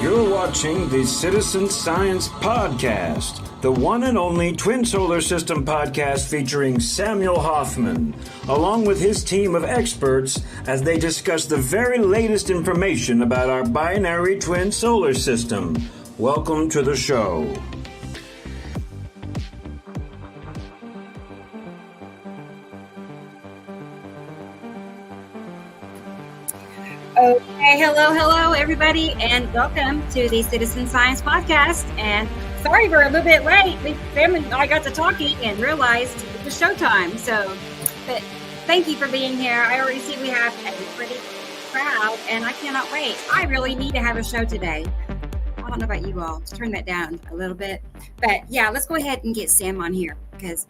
You're watching the Citizen Science Podcast, the one and only Twin Solar System podcast featuring Samuel Hofman, along with his team of experts as they discuss the very latest information about our binary twin solar system. Welcome to the show. Okay, hello, everybody, and welcome to the Citizen Science Podcast. And sorry we're a little bit late. Sam and I got to talking and realized it was showtime. But thank you for being here. I already see we have a pretty crowd, and I cannot wait. I really need to have a show today. I don't know about you all. Let's turn that down a little bit. But yeah, let's go ahead and get Sam on here because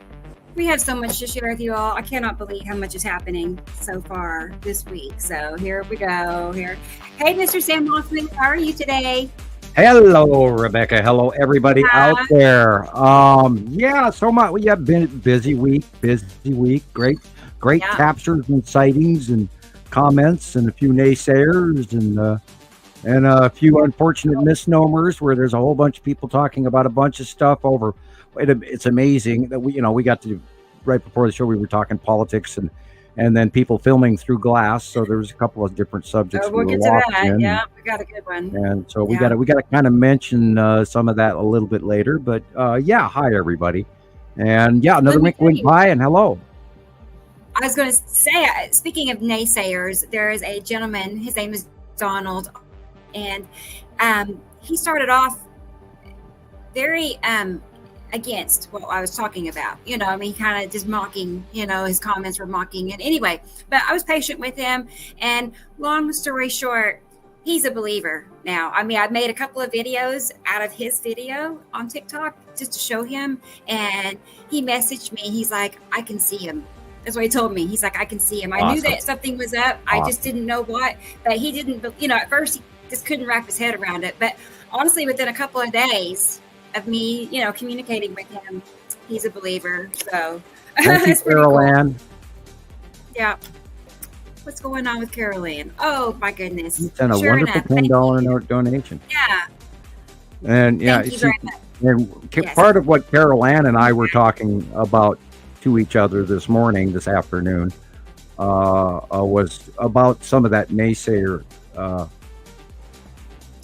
we have so much to share with you all. I cannot believe how much is happening so far this week. So here we go. Hey, Mr. Sam Hofman, how are you today? Hello, Rebecca. Hello, everybody out there. So much. We have been busy week. Great captures and sightings and comments and a few naysayers and a few unfortunate misnomers where there's a whole bunch of people talking about a bunch of stuff over. It's amazing that we got to, right before the show, we were talking politics and then people filming through glass. So there was a couple of different subjects. We'll get to that. Yeah, we got a good one. And so we got to kind of mention some of that a little bit later. But hi everybody, and another week went by, and hello. I was going to say, speaking of naysayers, there is a gentleman. His name is Donald, and he started off very against what I was talking about, kind of just mocking, his comments were mocking. And anyway, but I was patient with him, and long story short, he's a believer now. I made a couple of videos out of his video on TikTok just to show him, and he messaged me. He's like, I can see him. That's what he told me. He's like, I can see him. I knew that something was up. I just didn't know what, but he didn't, at first he just couldn't wrap his head around it. But honestly, within a couple of days of me, communicating with him, he's a believer. So thank you, Carol Ann. Cool. Yeah. What's going on with Carol Ann? Oh my goodness. You sent a wonderful $10 donation. Yeah. And thank you very much. And yes. Part of what Carol Ann and I were talking about to each other this afternoon, was about some of that naysayer.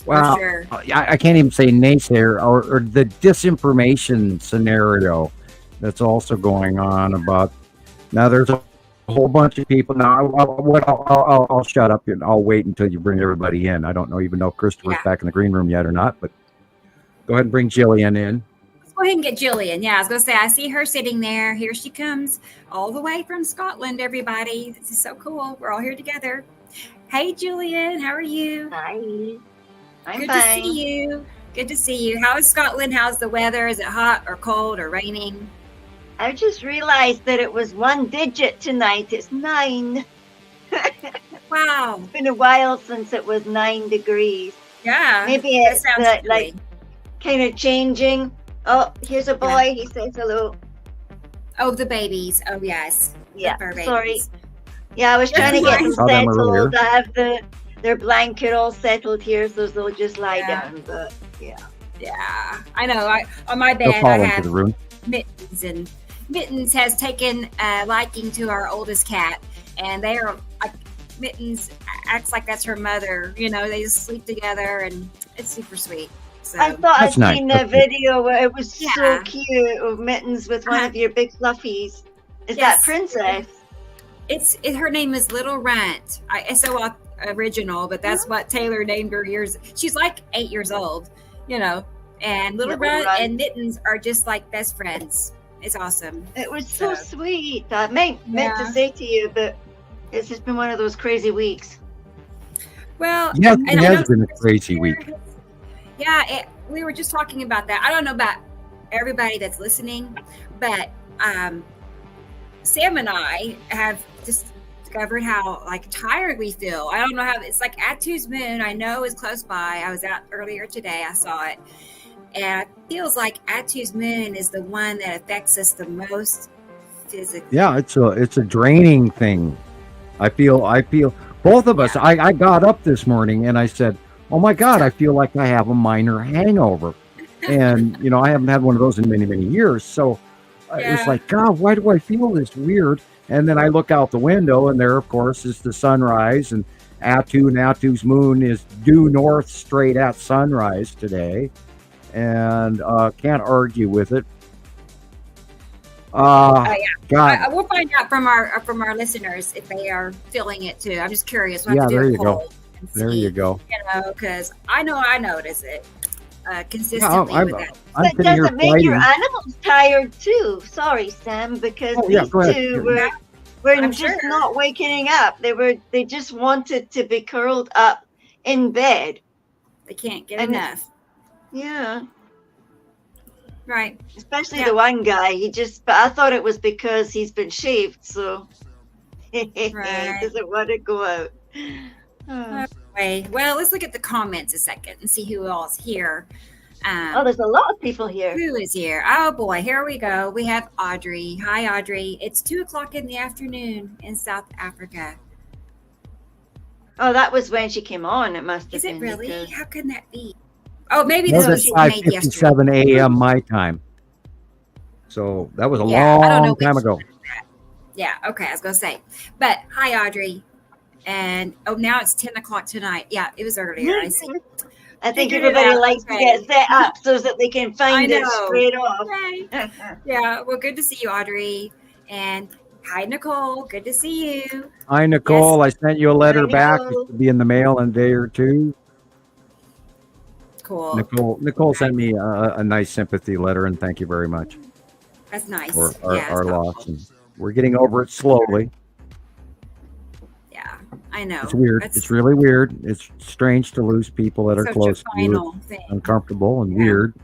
Sure. I can't even say naysayer or the disinformation scenario that's also going on about. Now there's a whole bunch of people. Now I'll shut up and I'll wait until you bring everybody in. I don't even know if Christoper's back in the green room yet or not, but go ahead and bring Gillian in. Let's go ahead and get Gillian. Yeah, I was going to say, I see her sitting there. Here she comes all the way from Scotland, everybody. This is so cool. We're all here together. Hey, Gillian, how are you? Hi. I'm Good fine. to see you. Good to see you. How is Scotland? How's the weather? Is it hot or cold or raining? I just realized that it was one digit tonight. It's 9. Wow. It's been a while since it was 9 degrees. Yeah. Maybe that it's sounds like kind of changing. Oh, here's a boy. He says hello. Oh, the babies. Oh, yes. Yeah, The fur babies. sorry. Yeah, I was trying to get them Saw them earlier. settled. I have their blanket all settled here, so they'll just lie down. But Yeah, I know. On my They'll bed, fall I into have the room. Mittens, and Mittens has taken a liking to our oldest cat, and they are like, Mittens acts like that's her mother. You know, they just sleep together, and it's super sweet. So I thought That's I'd nice. seen the That's nice. video where it was so Yeah. cute of Mittens with one of your big fluffies. Is Yes. that Princess? her name is Little Runt. SO original, but that's what Taylor named her years. She's like 8 years old, you know. And Little Runt and Mittens are just like best friends. It's awesome. It was so sweet. I meant to say to you, but it's just been one of those crazy weeks. Well, Yes, and it I has know been a crazy week. Yeah, we were just talking about that. I don't know about everybody that's listening, but Sam and I have just discovered how like tired we feel. I don't know how it's like Atu's moon. I know is close by. I was out earlier today. I saw it, and it feels like Atu's moon is the one that affects us the most physically. Yeah, it's a draining thing. I feel both of us. I got up this morning and I said, "Oh my God, I feel like I have a minor hangover," and you know I haven't had one of those in many years. So it was like, God, why do I feel this weird? And then I look out the window, and there, of course, is the sunrise, and Atu's moon is due north straight at sunrise today, and can't argue with it. God. We'll find out from our listeners if they are feeling it too. I'm just curious. We'll have to do there a you go. poll and There see, you go. You know, because I notice it consistently with that. I'm But sitting here does it make your fighting. animals tired too? Sorry, Sam, because these go ahead. two were I'm just sure. not waking up. They just wanted to be curled up in bed. They can't get And- enough. Yeah. Right. Especially Yeah. the one guy. But I thought it was because he's been shaved, so he Right. doesn't want to go out. Anyway, well, let's look at the comments a second and see who else here. Oh, there's a lot of people here. Who is here? Oh boy, here we go. We have Audrey. Hi, Audrey. It's 2:00 in the afternoon in South Africa. Oh, that was when she came on. It must have Is been. it really? because- How can that be? Oh, maybe That this was was at made yesterday. 5:57 a.m. my time. So that was a Yeah, I don't know long time which- ago. Yeah, okay, I was gonna say. But hi, Audrey. And now it's 10:00 tonight. Yeah, it was earlier. I see. I think Figured it everybody out. likes to Okay. get set up so that they can find I it know. straight off. Right. Yeah, well, good to see you, Audrey. And hi, Nicole. Good to see you. Hi, Nicole. I sent you a letter Hi, back. Nicole. It should be in the mail in a day or two. Cool. Nicole sent me a nice sympathy letter, and thank you very much That's nice. for Yeah, our it's loss. helpful. And we're getting over it slowly. Yeah, I know. It's weird. That's It's really weird. It's strange to lose people that are such close a to you. final thing. Uncomfortable and Yeah. weird.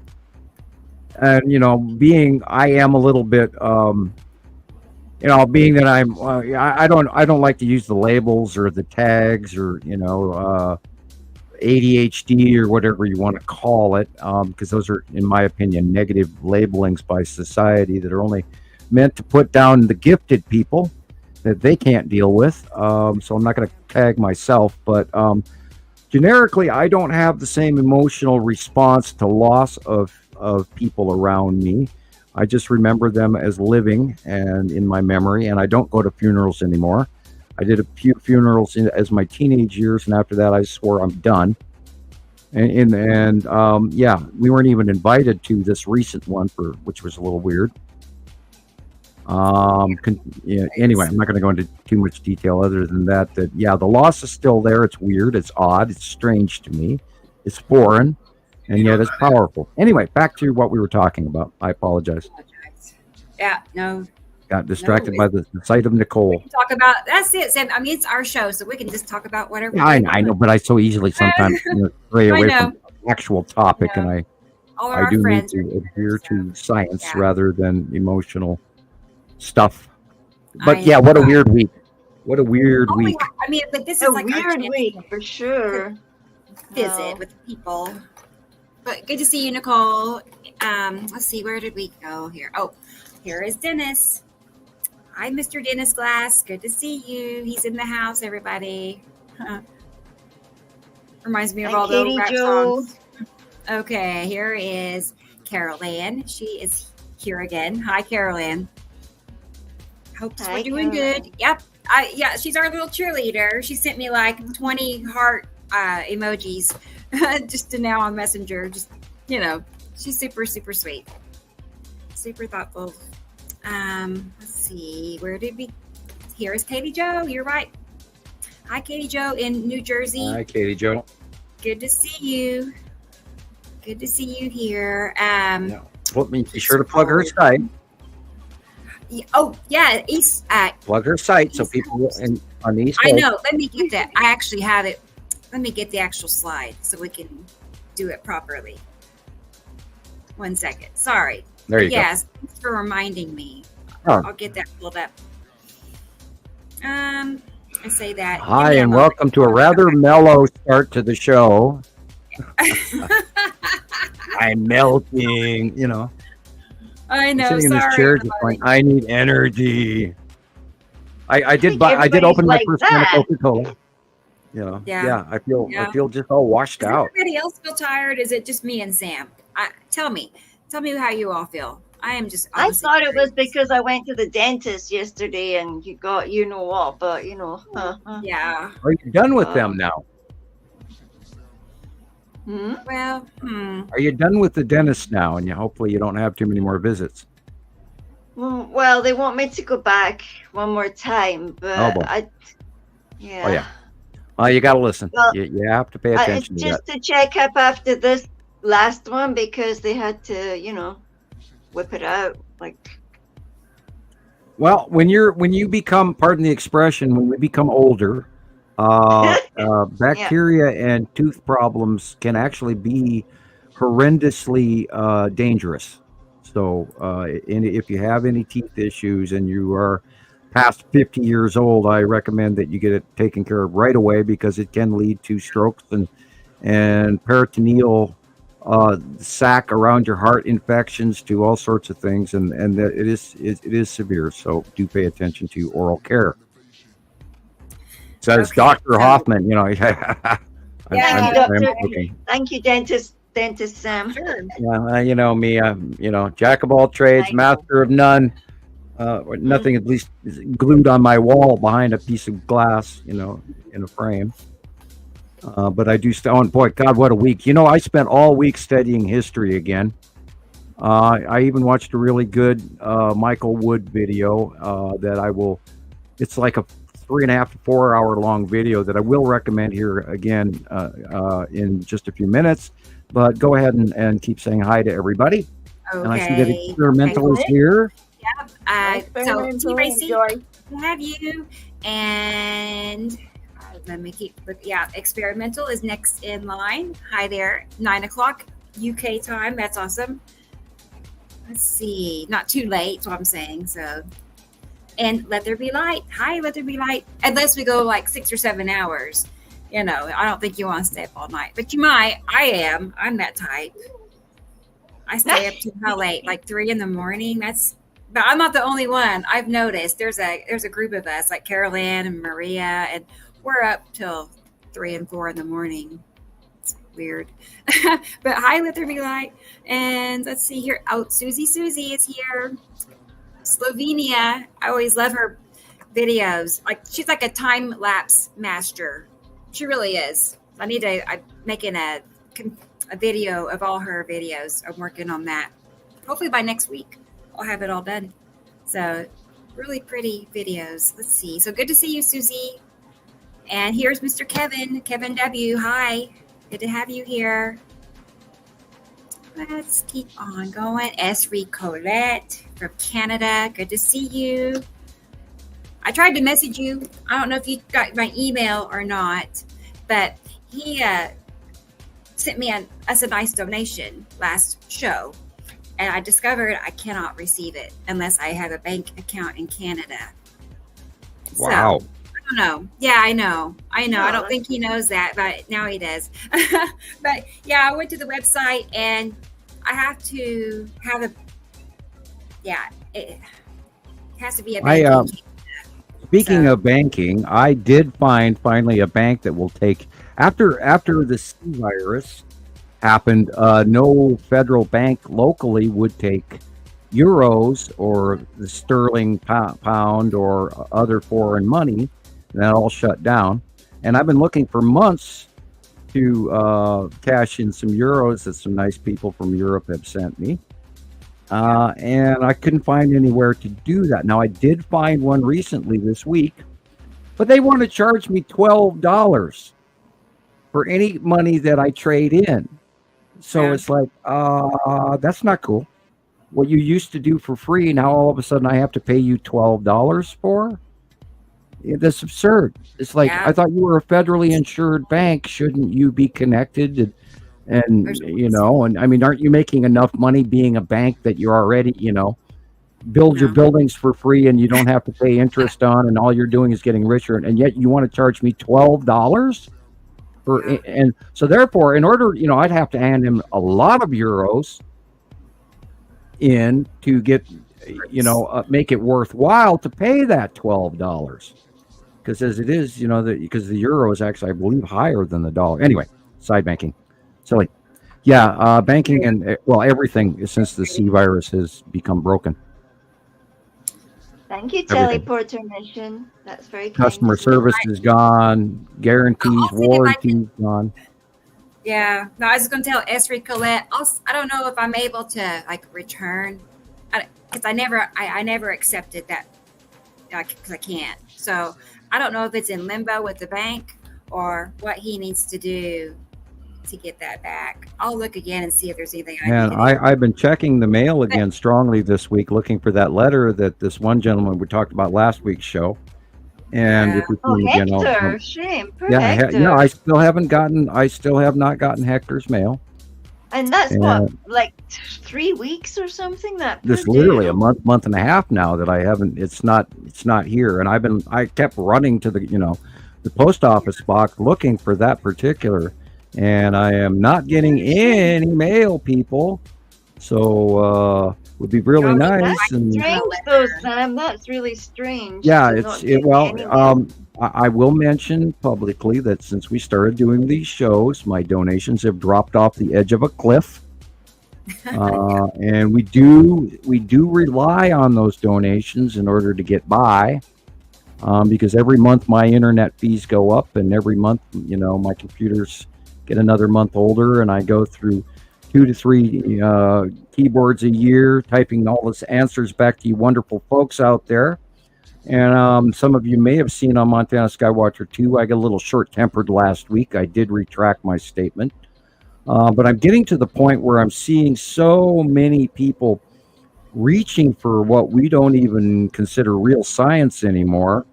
And I am a little bit being that I'm I don't like to use the labels or the tags or ADHD or whatever you want to call it, because those are, in my opinion, negative labelings by society that are only meant to put down the gifted people that they can't deal with. So I'm not going to tag myself, but generically, I don't have the same emotional response to loss of people around me. I just remember them as living and in my memory, and I don't go to funerals anymore. I did a few funerals as my teenage years, and after that, I swore I'm done. And we weren't even invited to this recent one, which was a little weird. Anyway, I'm not going to go into too much detail other than that. The loss is still there. It's weird. It's odd. It's strange to me. It's foreign, and yet it's powerful. Anyway, back to what we were talking about. I apologize. Yeah, no. Got distracted by the sight of Nicole. Talk about that's it, Sam. I mean, it's our show, so we can just talk about whatever. Yeah, I know, but I so easily sometimes stray away from the actual topic, Yeah. and All of I our do need friends to are adhere to science Yeah. rather than emotional stuff. But I yeah, what a know. weird week. What a weird Oh my week. God. I mean, but this A is like our weird chance week to for sure. visit Wow. with people. But good to see you, Nicole. Let's see, where did we go here? Oh, here is Dennis. Hi, Mr. Dennis Glass. Good to see you. He's in the house, everybody. Reminds me of all the rap songs. Okay, here is Carol Ann. She is here again. Hi, Carol Ann. Hope we're doing good. Yep. Yeah, she's our little cheerleader. She sent me like 20 heart emojis just to now on Messenger. Just, she's super, super sweet. Super thoughtful. Let's see. Where did we? Here is Katie Jo. You're right. Hi, Katie Jo in New Jersey. Hi, Katie Jo. Good to see you. Good to see you here. Be sure to plug her site. Oh, yeah. Plug her site so people on the East Coast. I know. Let me get that. I actually have it. Let me get the actual slide so we can do it properly. 1 second. Sorry. There you go. Yes. Thanks for reminding me. Oh. I'll get that pulled up. I say that. Hi, and welcome to a rather mellow start to the show. I'm melting, I know. I'm sitting in this chair just going, I need energy. I did open my first can of Coca-Cola. Yeah. I feel just all washed out. Does everybody else feel tired? Is it just me and Sam? Tell me how you all feel. I am just. I thought it was because I went to the dentist yesterday and you got what, but Yeah. Are you done with them now? Well, Are you done with the dentist now? And hopefully you don't have too many more visits. Well, they want me to go back one more time, but yeah. Well, you got to listen. Well, you have to pay attention it's to just that. to check up after this last one because they had to, whip it out like. Well, when you become, pardon the expression, when we become older, bacteria and tooth problems can actually be horrendously dangerous. So if you have any teeth issues and you are past 50 years old, I recommend that you get it taken care of right away because it can lead to strokes and peritoneal sac around your heart infections to all sorts of things, and that it is severe. So do pay attention to oral care. Says Dr. Hofman. Thank you, dentist Sam. sure. Yeah, me. Jack of all trades, master of none. Nothing at least is glued on my wall behind a piece of glass, in a frame. But I do still. Boy, God, what a week! I spent all week studying history again. I even watched a really good Michael Wood video that I will. It's like a 3.5 to 4 hour long video that I will recommend here again in just a few minutes. But go ahead and keep saying hi to everybody. Okay. And I see that Experimental is here. Yep. So T-Racy, to have you. And let me keep looking. Yeah, Experimental is next in line. Hi there. 9:00 UK time. That's awesome. Let's see. Not too late, so I'm saying. So, and Let There Be Light. Hi, Let There Be Light. Unless we go like 6 or 7 hours. I don't think you want to stay up all night, but you might. I'm that type. I stay up to how late? Like 3 a.m. But I'm not the only one. I've noticed there's a group of us like Carol Ann and Maria, and we're up till 3 and 4 a.m. It's weird. But hi, Let There Be Light. And let's see here. Oh, Susie is here. Slovenia. I always love her videos. Like she's like a time lapse master. She really is. I'm making a video of all her videos. I'm working on that. Hopefully by next week, I'll have it all done. So really pretty videos. Let's see. So good to see you, Susie. And here's Mr. Kevin W. Hi. Good to have you here. Let's keep on going. Esri Colette from Canada. Good to see you. I tried to message you. I don't know if you got my email or not, but he sent me us a nice donation last show, and I discovered I cannot receive it unless I have a bank account in Canada. Wow. So, I don't know. Yeah, I know. No, I don't think he knows that, but now he does. But yeah, I went to the website and I have to have it has to be a banking. Speaking of banking, I did find finally a bank that will take after the C virus happened. No federal bank locally would take euros or the sterling pound or other foreign money. That all shut down, and I've been looking for months to cash in some euros that some nice people from Europe have sent me. And I couldn't find anywhere to do that. Now, I did find one recently this week, but they want to charge me $12 for any money that I trade in. So it's like, that's not cool. What you used to do for free, now all of a sudden I have to pay you $12 for? Yeah, that's absurd. It's like, I thought you were a federally insured bank. Shouldn't you be connected? And I mean, aren't you making enough money being a bank that you're already, build your buildings for free and you don't have to pay interest on, and all you're doing is getting richer, and yet you want to charge me $12 for, and so therefore, in order, I'd have to hand him a lot of euros in to get, make it worthwhile to pay that $12, because as it is, because the euro is actually, I believe, higher than the dollar. Anyway, side banking. Silly. Yeah, banking and, everything since the C virus has become broken. Thank you, Teleporter Mission. That's very kind. Customer service is gone. Guarantees, warranties gone. Yeah. No, I was going to tell Esri Colette, I don't know if I'm able to, return, because I never accepted that, because I can't. So I don't know if it's in limbo with the bank or what he needs to do to get that back. I'll look again and see if there's anything I've been checking the mail again strongly this week, looking for that letter that this one gentleman we talked about last week's show. And if we can, Hector, shame. Hector. I still have not gotten Hector's mail. And that's what, like 3 weeks or something? This literally a month and a half now that I haven't. It's not here, and I kept running to the post office box looking for that particular. And I am not getting any mail, people. So would be really nice. That's and strange, though, Sam. That's really strange. Yeah, I will mention publicly that since we started doing these shows, my donations have dropped off the edge of a cliff. And we do rely on those donations in order to get by. Because every month my internet fees go up, and every month, my computers get another month older, and I go through 2 to 3 keyboards a year typing all this answers back to you wonderful folks out there. And some of you may have seen on Montana Skywatcher 2, I got a little short-tempered last week. I did retract my statement. But I'm getting to the point where I'm seeing so many people reaching for what we don't even consider real science anymore,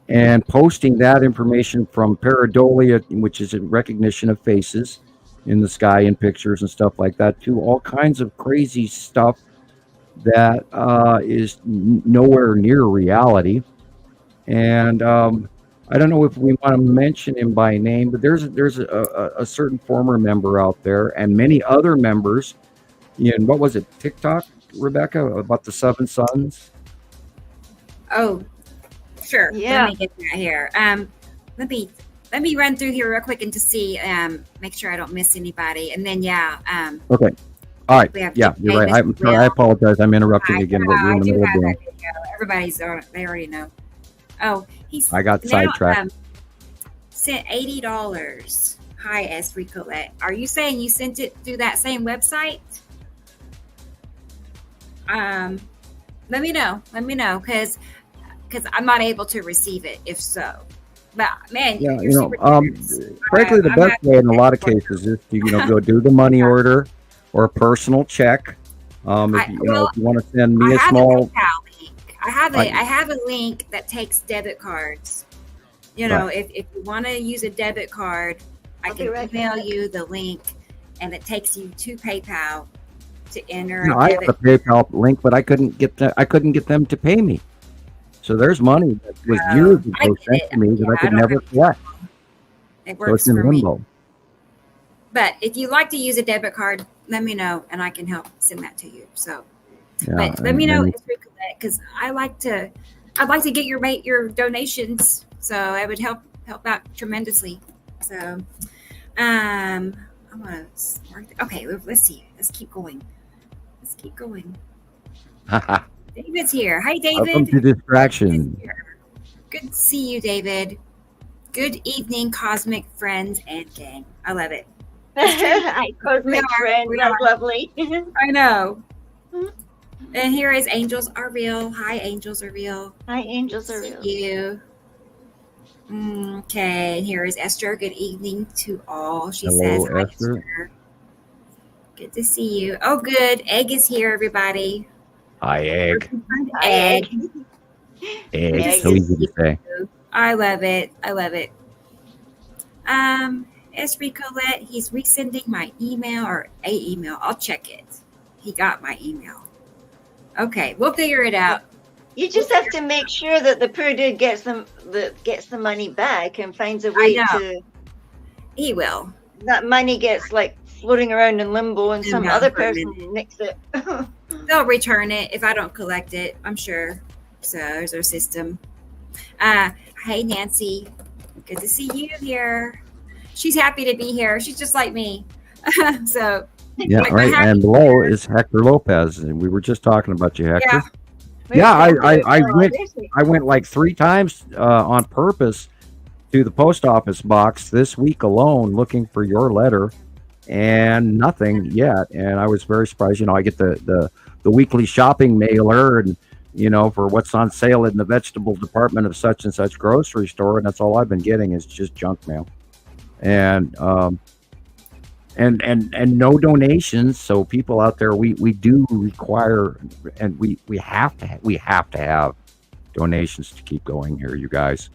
and posting that information from pareidolia, which is a recognition of faces in the sky and pictures and stuff like that, to all kinds of crazy stuff that is nowhere near reality. And I don't know if we want to mention him by name, but there's a certain former member out there, and many other members in, what was it, TikTok, Rebecca, about the 7 Suns? Oh, sure. Yeah. Let me get that here. Let me run through here real quick and to see, make sure I don't miss anybody. And then, okay. All right. Yeah, you're right. I'm sorry. I apologize. I'm interrupting again, but we're in the middle of doing. Everybody's on it. They already know. Oh, I got sidetracked. Sent $80. Hi, S. Colette. Are you saying you sent it through that same website? Let me know, because I'm not able to receive it if so. But man, yeah, frankly, the best way in a lot of cases is to go do the money order or a personal check. If you want to send me a small, I have a link that takes debit cards. If you want to use a debit card, I can email you the link, and it takes you to PayPal to enter. I have a PayPal link, but I couldn't get them to pay me. So there's money that was years ago sent to me that I could never collect. It So works it's in for me. limbo. But if you like to use a debit card, let me know and I can help send that to you. So, Yeah, but let me know because I'd like to get your donations. So it would help out tremendously. So, I'm gonna okay. Let's see. Let's keep going. David's here. Hi, David. Welcome to Distraction. Good to see you, David. Good evening, cosmic friends and gang. I love it. Hi, cosmic friend. That's lovely. I know. And here is Angels Are Real. Hi, Angels Are Real. Hi, Angels Are Real. You. Okay, and here is Esther. Good evening to all. She Hello, says, hi, Esther. Good to see you. Oh, good. Egg is here, everybody. Hi, Egg. Egg. Egg. So easy to say. I love it. Esri Colette, he's resending my email or a email. I'll check it. He got my email. Okay, we'll figure it out. You just have to make sure that the poor dude gets the money back and finds a way to. He will. That money gets like floating around in limbo, and some other person nicks it. They'll return it if I don't collect it. I'm sure. So there's our system. Hey, Nancy. Good to see you here. She's happy to be here. She's just like me. So yeah, right. And below is Hector Lopez, and we were just talking about you, Hector. Yeah, I went like 3 times on purpose to the post office box this week alone looking for your letter, and nothing yet. And I was very surprised. I get the weekly shopping mailer, and for what's on sale in the vegetable department of such and such grocery store, and that's all I've been getting is just junk mail. And no donations. So people out there, we do require, and we have to have donations to keep going here, you guys.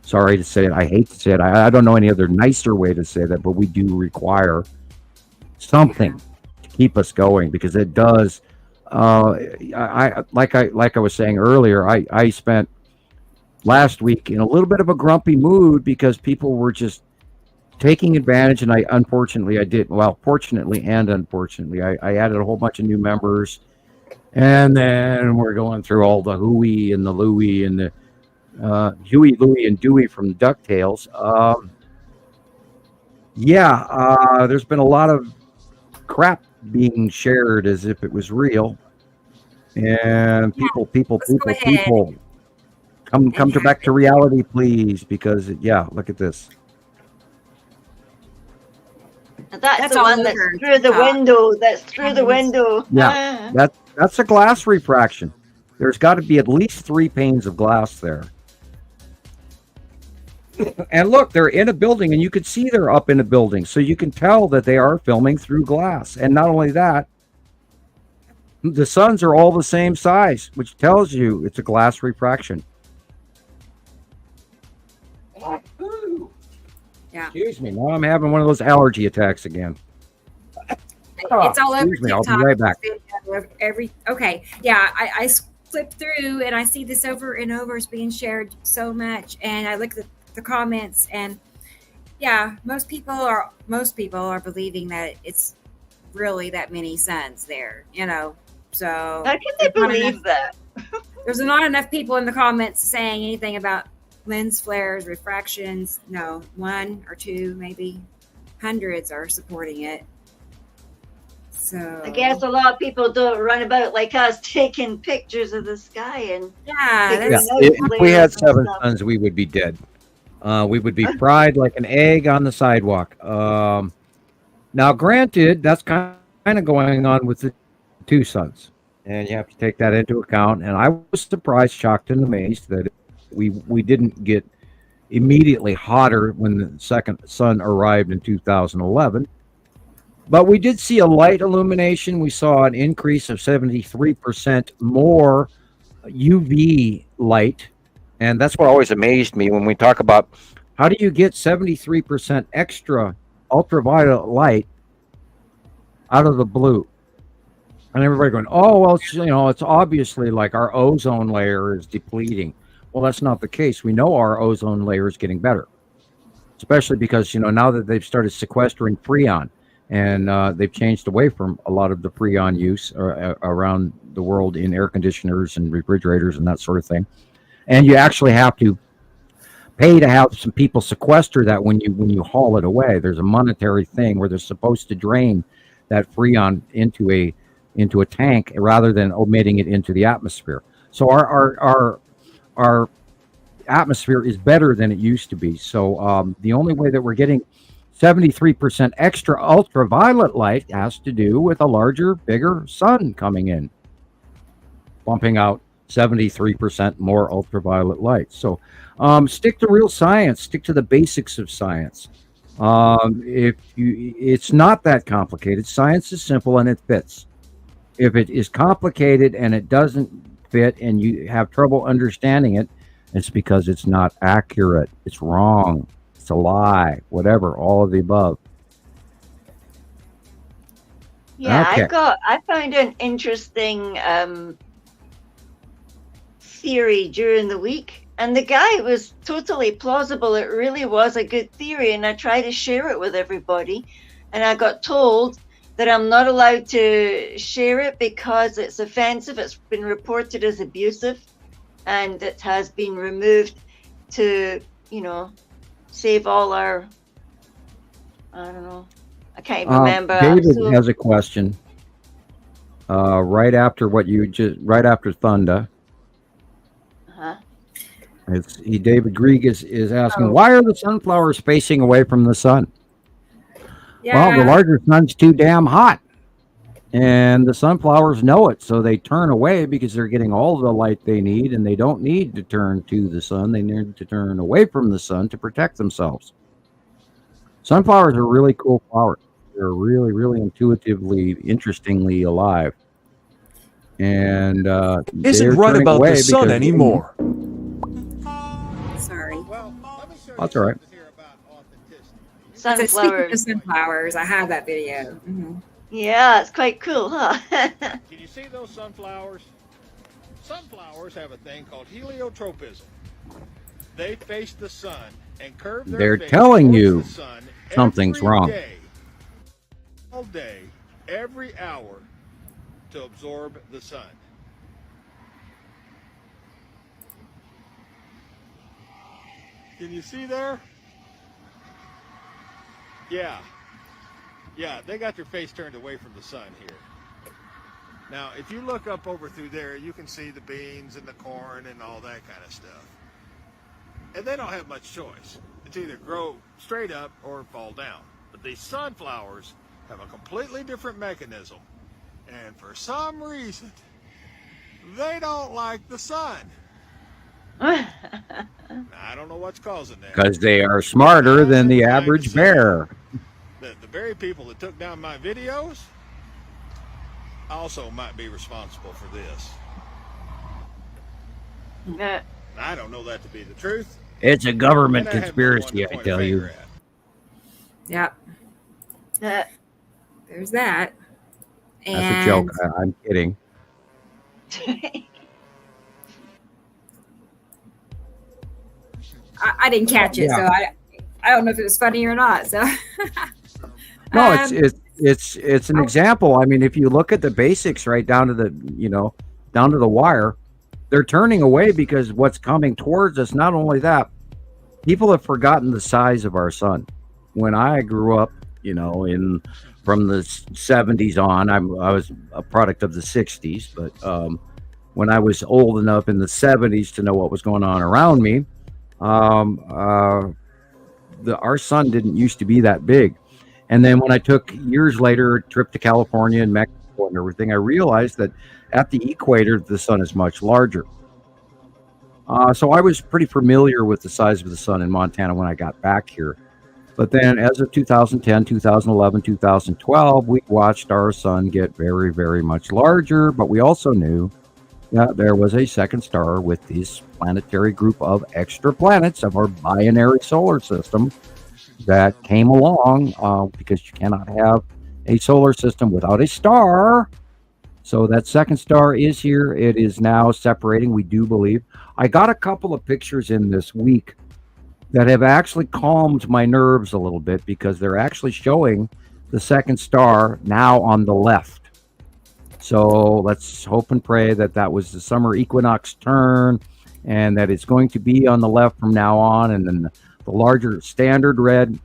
Sorry to say it. I hate to say it. I don't know any other nicer way to say that, but we do require something to keep us going, because it does. Like I was saying earlier, I spent last week in a little bit of a grumpy mood because people were just taking advantage, and fortunately and unfortunately, I added a whole bunch of new members, and then we're going through all the Huey and the Louie and the Huey, Louie, and Dewey from DuckTales. There's been a lot of crap being shared as if it was real, and people, come back to reality, please, because look at this. That's the one that's through the window. That's through the window. Yeah, that's a glass refraction. There's got to be at least 3 panes of glass there. And look, they're in a building, and you can see they're up in a building, so you can tell that they are filming through glass. And not only that, the suns are all the same size, which tells you it's a glass refraction. Yeah. Excuse me. Now I'm having one of those allergy attacks again. It's all over TikTok. I'll be right back. I flip through and I see this over and over. It's being shared so much, and I look at the comments, and most people are believing that it's really that many suns there. So how can they believe that? There's not enough people in the comments saying anything about lens flares, refractions. No, 1 or 2, maybe. Hundreds are supporting it. So I guess a lot of people don't run about like us taking pictures of the sky and If we had 7 suns, we would be dead. We would be fried like an egg on the sidewalk. Now, granted, that's kind of going on with the 2 suns, and you have to take that into account. And I was surprised, shocked, and amazed that we didn't get immediately hotter when the second sun arrived in 2011. But we did see a light illumination. We saw an increase of 73% more UV light. And that's what always amazed me when we talk about how do you get 73% extra ultraviolet light out of the blue? And everybody going, oh, well, it's obviously like our ozone layer is depleting. Well, that's not the case. We know our ozone layer is getting better, especially because, now that they've started sequestering freon, and they've changed away from a lot of the freon use around the world in air conditioners and refrigerators and that sort of thing. And you actually have to pay to have some people sequester that when you haul it away. There's a monetary thing where they're supposed to drain that freon into a tank rather than omitting it into the atmosphere. So our atmosphere is better than it used to be. So the only way that we're getting 73% extra ultraviolet light has to do with a larger, bigger sun coming in, bumping out 73% more ultraviolet light. So stick to real science, stick to the basics of science. It's not that complicated. Science is simple and it fits. If it is complicated and it doesn't fit and you have trouble understanding it, it's because it's not accurate. It's wrong. It's a lie. Whatever. All of the above. Yeah, Okay. I found an interesting theory during the week, and the guy was totally plausible. It really was a good theory, and I tried to share it with everybody, and I got told that I'm not allowed to share it because it's offensive. It's been reported as abusive, and it has been removed to, save all our, I don't know, I can't remember. David has a question. Right after Thunda. Uh-huh. David Grieg is asking, why are the sunflowers facing away from the sun? Yeah. Well, the larger sun's too damn hot. And the sunflowers know it, so they turn away because they're getting all the light they need, and they don't need to turn to the sun. They need to turn away from the sun to protect themselves. Sunflowers are really cool flowers. They're really, really intuitively, interestingly alive. And isn't right about the sun anymore. Sorry. That's all right. So speaking of Sunflowers. sunflowers, I have that video. Mm-hmm. Yeah, it's quite cool, huh? Can you see those sunflowers? Sunflowers have a thing called heliotropism. They face the sun and curve their They're face telling towards you the sun something's every wrong. day, all day, every hour, to absorb the sun. Can you see there? Yeah, they got their face turned away from the sun here. Now, if you look up over through there, you can see the beans and the corn and all that kind of stuff. And they don't have much choice. It's either grow straight up or fall down. But these sunflowers have a completely different mechanism. And for some reason, they don't like the sun. Now, I don't know what's causing that. Because they are smarter than the average bear. The very people that took down my videos also might be responsible for this. I don't know that to be the truth. It's a government And I have no conspiracy, one to I point a tell you. finger at. Yep. There's that. That's a joke. I'm kidding. I didn't catch it, so I don't know if it was funny or not. So No, it's an example. I mean, if you look at the basics right down to the wire, they're turning away because what's coming towards us. Not only that, people have forgotten the size of our sun. When I grew up, from the 70s on, I was a product of the 60s, but when I was old enough in the 70s to know what was going on around me, our sun didn't used to be that big. And then when I took years later a trip to California and Mexico and everything, I realized that at the equator, the sun is much larger. So I was pretty familiar with the size of the sun in Montana when I got back here. But then as of 2010, 2011, 2012, we watched our sun get very, very much larger. But we also knew that there was a second star with this planetary group of extra planets of our binary solar system that came along, because you cannot have a solar system without a star. So that second star is here. It is now separating, we do believe. I got a couple of pictures in this week that have actually calmed my nerves a little bit because they're actually showing the second star now on the left. So let's hope and pray that that was the summer equinox turn and that it's going to be on the left from now on. And then the larger standard red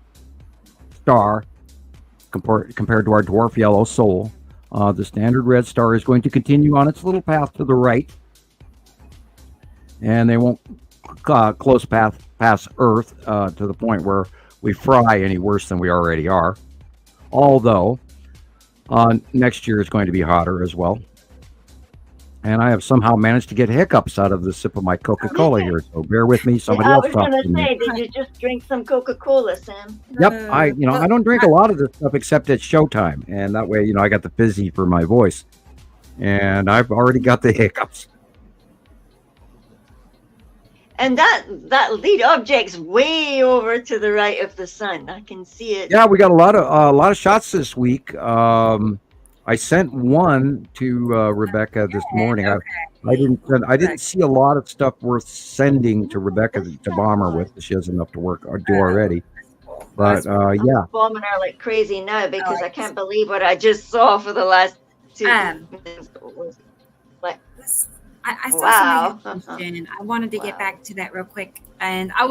star compared to our dwarf yellow Sol, the standard red star is going to continue on its little path to the right. And they won't close past Earth to the point where we fry any worse than we already are. Although next year is going to be hotter as well. And I have somehow managed to get hiccups out of the sip of my Coca-Cola here. So bear with me. Somebody else talks to me. I was going to say, did you just drink some Coca-Cola, Sam? Yep. I don't drink a lot of this stuff except at showtime. And that way, I got the fizzy for my voice. And I've already got the hiccups. And that lead object's way over to the right of the sun. I can see it. Yeah, we got a lot of shots this week. I sent one to Rebecca this morning. I didn't see a lot of stuff worth sending to Rebecca to bomb her with. She has enough to do already. But yeah, I'm bombing her like crazy now because I can't believe what I just saw for the last 2 minutes. I saw somebody question. I wanted to get back to that real quick, and I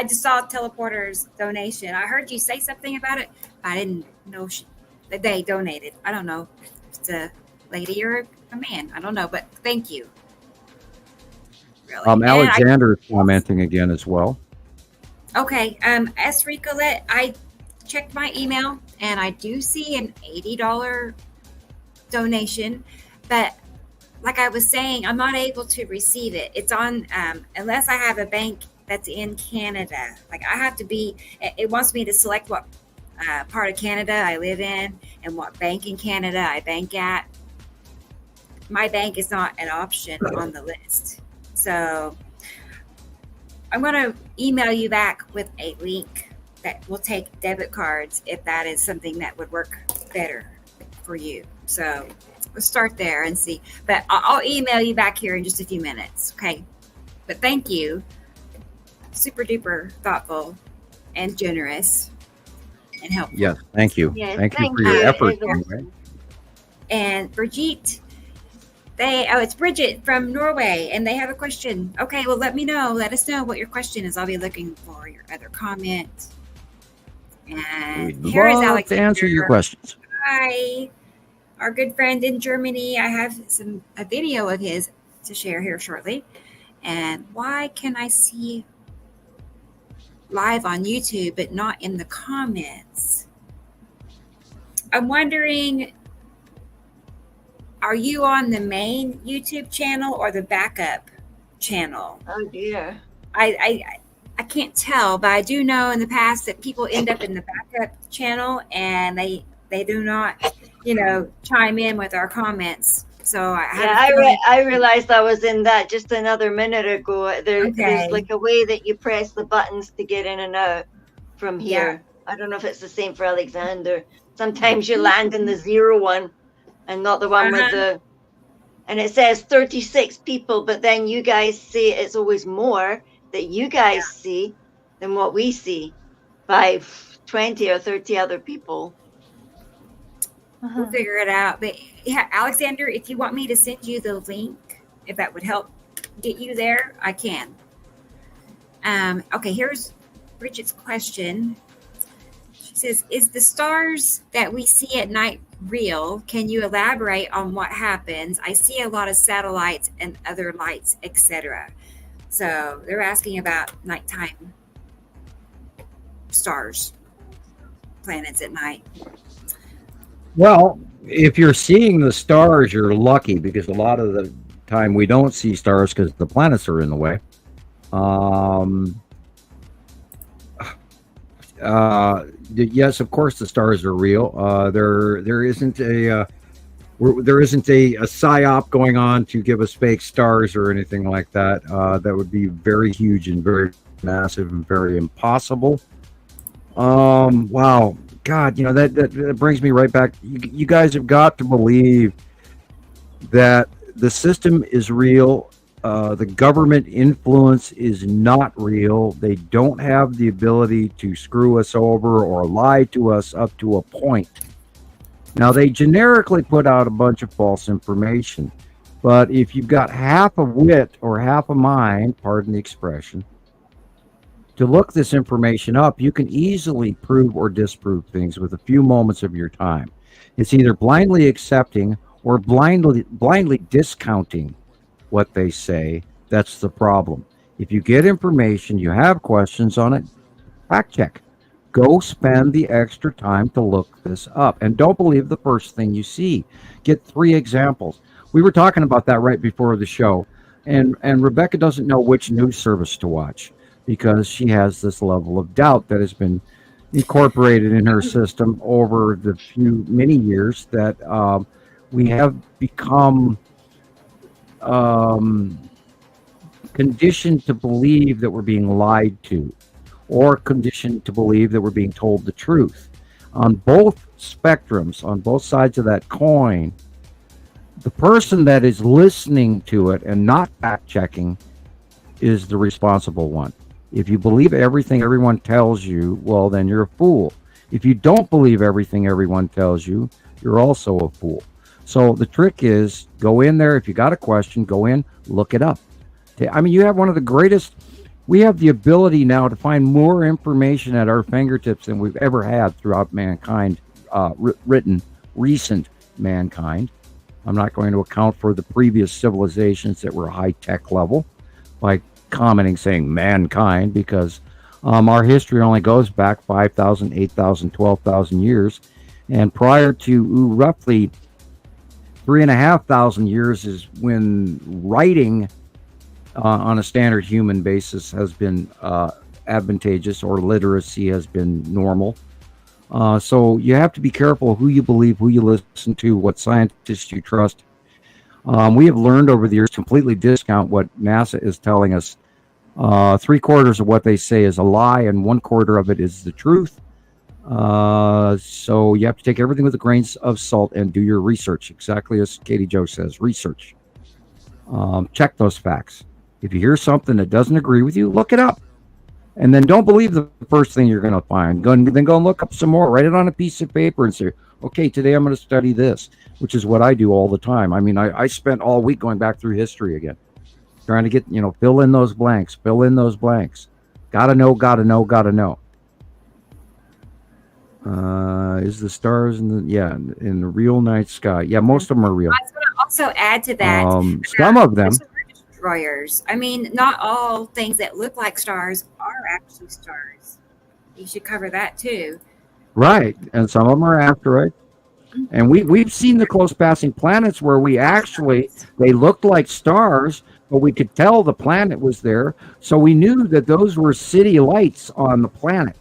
just saw Teleporter's donation. I heard you say something about it, but I didn't know that they donated. I don't know if it's a lady or a man. I don't know, but thank you. Really. Alexander is commenting again as well. Okay. S. Ricolette, I checked my email, and I do see an $80 donation, but like I was saying, I'm not able to receive it. It's on, unless I have a bank that's in Canada. Like I have to be, it wants me to select what part of Canada I live in and what bank in Canada I bank at. My bank is not an option on the list. So I'm going to email you back with a link that will take debit cards if that is something that would work better for you. So we'll start there and see. But I'll email you back here in just a few minutes. Okay. But thank you. Super duper thoughtful and generous and helpful. Yes. Thank you. Yes, thank you for your efforts. Anyway. And Brigitte, it's Bridget from Norway, and they have a question. Okay. Well, let us know what your question is. I'll be looking for your other comment. And here is Alex to answer your questions. Hi. Our good friend in Germany, I have a video of his to share here shortly. And why can I see live on YouTube but not in the comments? I'm wondering, are you on the main YouTube channel or the backup channel? Oh dear. I can't tell, but I do know in the past that people end up in the backup channel and they do not chime in with our comments. So I realized I was in that just another minute ago. There's like a way that you press the buttons to get in and out from here. Yeah. I don't know if it's the same for Alexander. Sometimes you land in the 0 one and not the one with the, and it says 36 people, but then you guys say it's always more that you guys see than what we see by 20 or 30 other people. We'll figure it out. But yeah, Alexander, if you want me to send you the link, if that would help get you there, I can. Okay, here's Bridget's question. She says, is the stars that we see at night real? Can you elaborate on what happens? I see a lot of satellites and other lights, etc. So they're asking about nighttime stars, planets at night. Well, if you're seeing the stars, you're lucky because a lot of the time we don't see stars because the planets are in the way. Yes, of course the stars are real. There isn't a psyop going on to give us fake stars or anything like that. That would be very huge and very massive and very impossible. Wow. God, that brings me right back. You guys have got to believe that the system is real. The government influence is not real. They don't have the ability to screw us over or lie to us up to a point. Now, they generically put out a bunch of false information, but if you've got half a wit or half a mind, pardon the expression, to look this information up, you can easily prove or disprove things with a few moments of your time. It's either blindly accepting or blindly discounting what they say. That's the problem. If you get information, you have questions on it, fact check. Go spend the extra time to look this up. And don't believe the first thing you see. Get 3 examples. We were talking about that right before the show. And Rebecca doesn't know which news service to watch because she has this level of doubt that has been incorporated in her system over the many years that we have become conditioned to believe that we're being lied to, or conditioned to believe that we're being told the truth. On both spectrums, on both sides of that coin, the person that is listening to it and not fact checking is the responsible one. If you believe everything everyone tells you, well, then you're a fool. If you don't believe everything everyone tells you, you're also a fool. So the trick is, go in there. If you got a question, go in, look it up. I mean, you have one of the greatest, we have the ability now to find more information at our fingertips than we've ever had throughout mankind, recent mankind. I'm not going to account for the previous civilizations that were high-tech level by commenting, saying mankind, because our history only goes back 5,000, 8,000, 12,000 years. And prior to roughly 3,500 years is when writing on a standard human basis has been advantageous, or literacy has been normal. So you have to be careful who you believe, who you listen to, what scientists you trust. We have learned over the years to completely discount what NASA is telling us. 3/4 of what they say is a lie, and 1/4 of it is the truth. So you have to take everything with a grain of salt and do your research, exactly as Katie Jo says, research. Check those facts. If you hear something that doesn't agree with you, look it up. And then don't believe the first thing you're going to find. Then go and look up some more. Write it on a piece of paper and say, okay, today I'm going to study this, which is what I do all the time. I mean, I spent all week going back through history again, trying to get, fill in those blanks. Gotta know. Is the stars in the real night sky? Yeah, most of them are real. I was going to also add to that. Some of them. Destroyers. I mean, not all things that look like stars are actually stars. You should cover that too. Right, and some of them are asteroids. And we've seen the close passing planets where they looked like stars, but we could tell the planet was there, so we knew that those were city lights on the planet.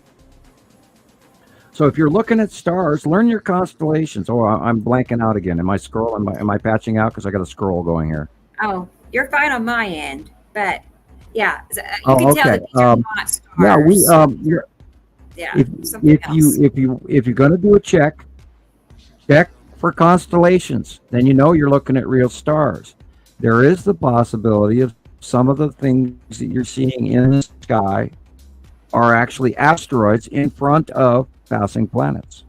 So if you're looking at stars, learn your constellations. Oh, I'm blanking out again. Am I scrolling? Am I patching out? Because I got a scroll going here. Oh, you're fine on my end, but yeah, you can tell that these are not stars. Yeah, if you're going to do a check for constellations, then you're looking at real stars. There is the possibility of some of the things that you're seeing in the sky are actually asteroids in front of passing planets.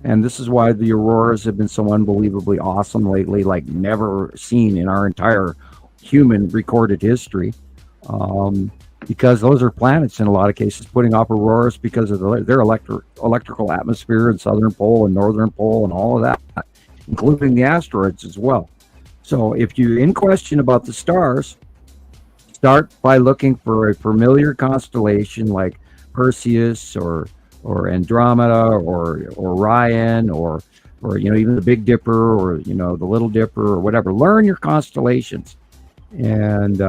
And this is why the auroras have been so unbelievably awesome lately, like never seen in our entire human recorded history. Because those are planets in a lot of cases putting off auroras because of their electrical atmosphere and southern pole and northern pole and all of that, including the asteroids as well. So if you're in question about the stars, start by looking for a familiar constellation like Perseus or Andromeda or Orion or even the Big Dipper or the Little Dipper or whatever. Learn your constellations, and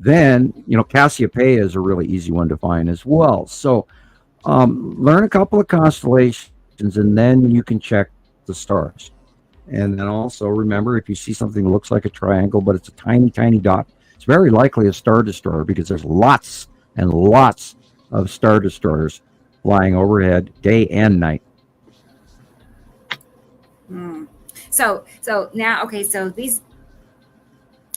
then Cassiopeia is a really easy one to find as well. So learn a couple of constellations, and then you can check the stars. And then also remember, if you see something that looks like a triangle but it's a tiny, tiny dot, it's very likely a star destroyer, because there's lots and lots of star destroyers flying overhead day and night. So now, okay, so these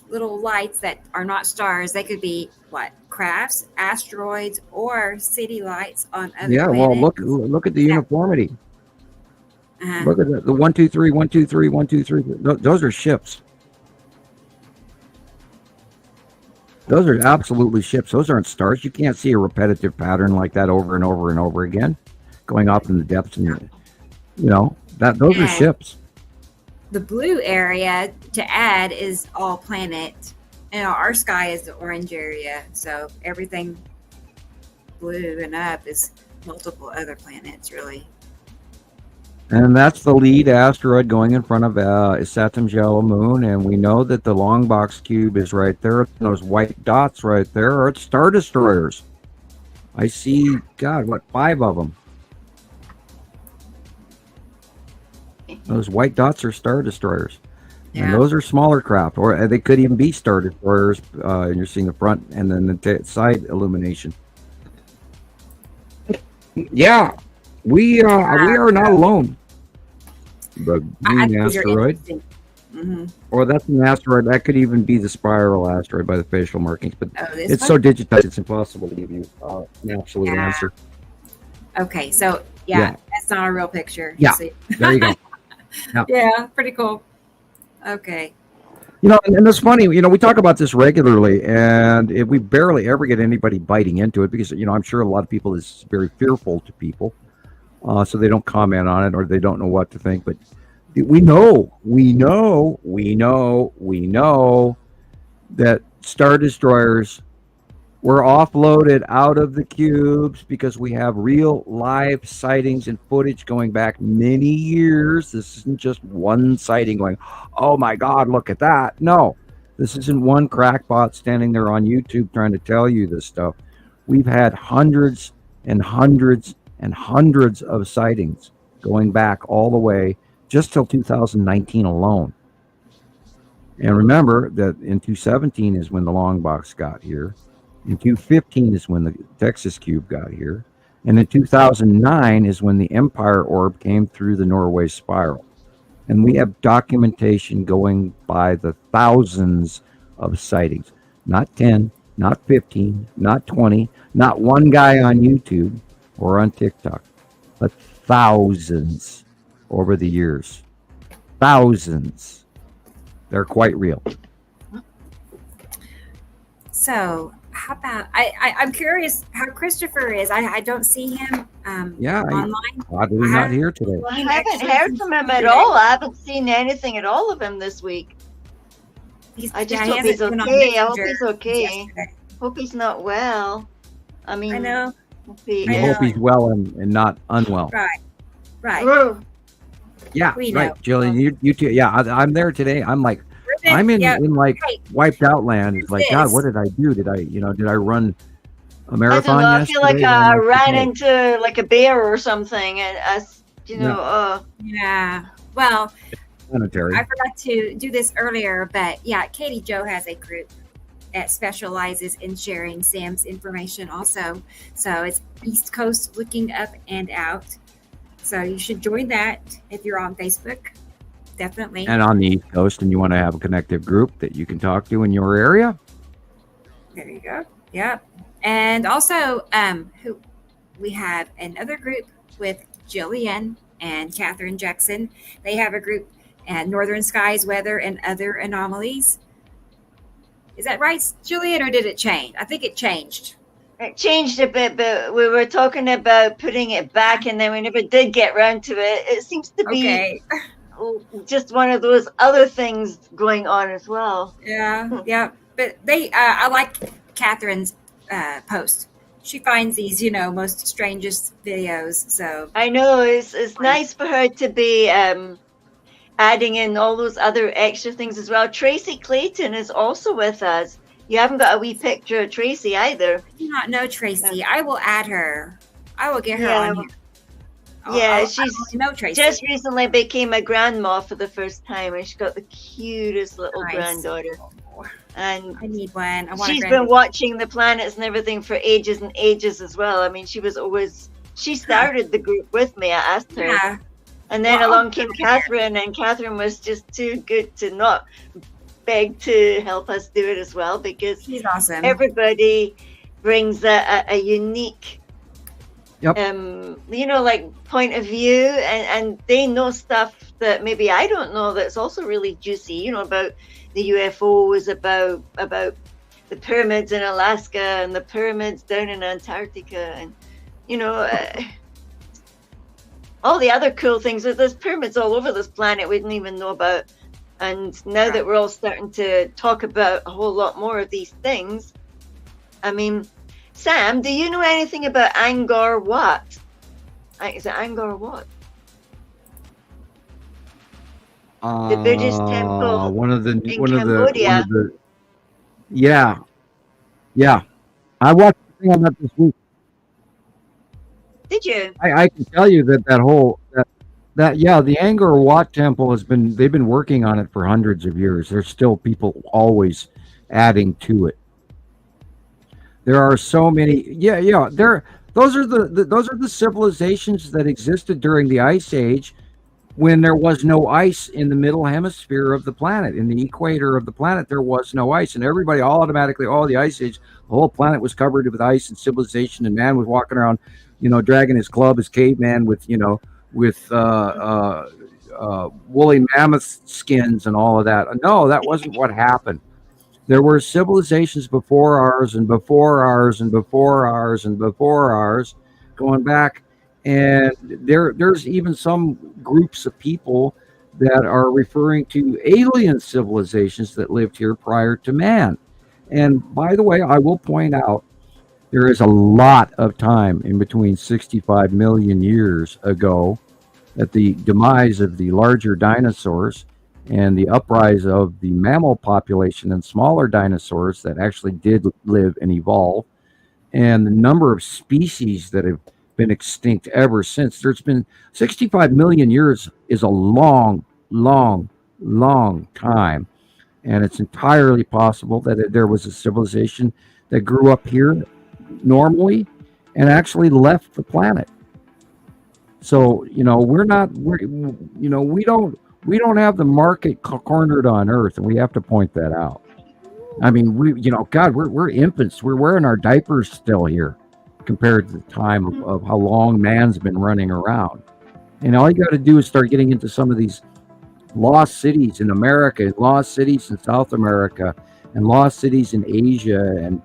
little lights that are not stars, they could be what? Crafts, asteroids, or city lights on other Yeah, well, planets. look at the uniformity. Uh-huh. Look at the 1, 2, 3, 1, 2, 3, 1, 2, 3. Those are ships. Those are absolutely ships. Those aren't stars. You can't see a repetitive pattern like that over and over and over again, going off in the depths. And those are ships. The blue area to add is all planet. Our sky is the orange area, so everything blue and up is multiple other planets, really. And that's the lead asteroid going in front of Saturn's yellow moon. And we know that the long box cube is right there. Those white dots right there are star destroyers. I see, 5 of them. Those white dots are star destroyers. Yeah. And those are smaller craft, or they could even be star destroyers. And you're seeing the front and then the side illumination. Yeah, we are not alone. The green asteroid, or that's an asteroid that could even be the spiral asteroid by the facial markings, but it's so digitized it's impossible to give you an absolute answer. Okay, so that's not a real picture. Yeah, there you go. Yeah, pretty cool. Okay. And it's funny, we talk about this regularly, and we barely ever get anybody biting into it because, I'm sure a lot of people is very fearful to people. So they don't comment on it or they don't know what to think. But we know that star destroyers were offloaded out of the cubes because we have real live sightings and footage going back many years. This isn't just one sighting going, oh my God, look at that. No, this isn't one crackpot standing there on YouTube trying to tell you this stuff. We've had hundreds and hundreds and hundreds of sightings going back all the way just till 2019 alone. And remember that in 2017 is when the long box got here. In 2015 is when the Texas cube got here. And in 2009 is when the Empire orb came through the Norway spiral. And we have documentation going by the thousands of sightings. Not 10, not 15, not 20, not one guy on YouTube or on TikTok, but thousands over the years. Thousands. They're quite real. So how about I'm curious how Christoper is. I don't see him online. Oddly not here today. I haven't heard from him at all. I haven't seen anything at all of him this week. I just hope he's okay. I hope he's okay. Hope he's not well. I mean, I know. I hope he's well and not unwell. Right. Yeah, right, Gillian. You too. Yeah, I'm there today. I'm like, I'm in like wiped out land. It's like, God, what did I do? Did I run a marathon? I feel like I ran into like a bear or something, and yeah. Well, planetary. I forgot to do this earlier, but Katie Jo has a group that specializes in sharing Sam's information also. So it's East Coast Looking Up and Out. So you should join that if you're on Facebook. Definitely. And on the East Coast, and you want to have a connective group that you can talk to in your area. There you go. Yep. And also, we have another group with Gillian and Catherine Jackson. They have a group at Northern Skies, Weather, and Other Anomalies. Is that right, Gillian, or did it change? I think it changed. It changed a bit, but we were talking about putting it back, and then we never did get around to it. It seems to be just one of those other things going on as well. Yeah. But I like Catherine's post. She finds these, most strangest videos. So I know it's nice for her to be adding in all those other extra things as well. Tracy Clayton is also with us. You haven't got a wee picture of Tracy either. I do not know Tracy. I will add her. I will get her on here. She's just recently became a grandma for the first time, and she's got the cutest little granddaughter. And I need one. She's been watching the planets and everything for ages and ages as well. I mean, she started the group with me. I asked her. And then along came Catherine, and Catherine was just too good to not beg to help us do it as well, because She's awesome. Everybody brings a unique, Yep. like point of view, and they know stuff that maybe I don't know that's also really juicy, about the UFOs, about the pyramids in Alaska and the pyramids down in Antarctica, and all the other cool things. There's pyramids all over this planet we didn't even know about. And now that we're all starting to talk about a whole lot more of these things, I mean, Sam, do you know anything about Angkor Wat? Is it Angkor Wat? The Buddhist temple in Cambodia. Yeah. I watched the thing on that this week. Did you? I can tell you that the Angkor Wat temple they've been working on it for hundreds of years. There's still people always adding to it. There are so many. Those are the civilizations that existed during the Ice Age, when there was no ice in the middle hemisphere of the planet. In the equator of the planet, there was no ice, and everybody the Ice Age, the whole planet was covered with ice and civilization, and man was walking around, dragging his club, his caveman with woolly mammoth skins and all of that. No, that wasn't what happened. There were civilizations before ours and before ours and before ours and before ours, going back. And there's even some groups of people that are referring to alien civilizations that lived here prior to man. And by the way, I will point out, there is a lot of time in between 65 million years ago, at the demise of the larger dinosaurs and the uprise of the mammal population and smaller dinosaurs that actually did live and evolve, and the number of species that have been extinct ever since. There's been 65 million years is a long time, and it's entirely possible that there was a civilization that grew up here normally and actually left the planet. So we don't have the market cornered on Earth, and we have to point that out. I mean, we're infants. We're wearing our diapers still here, compared to the time of how long man's been running around. And all you got to do is start getting into some of these lost cities in America, and lost cities in South America, and lost cities in Asia, and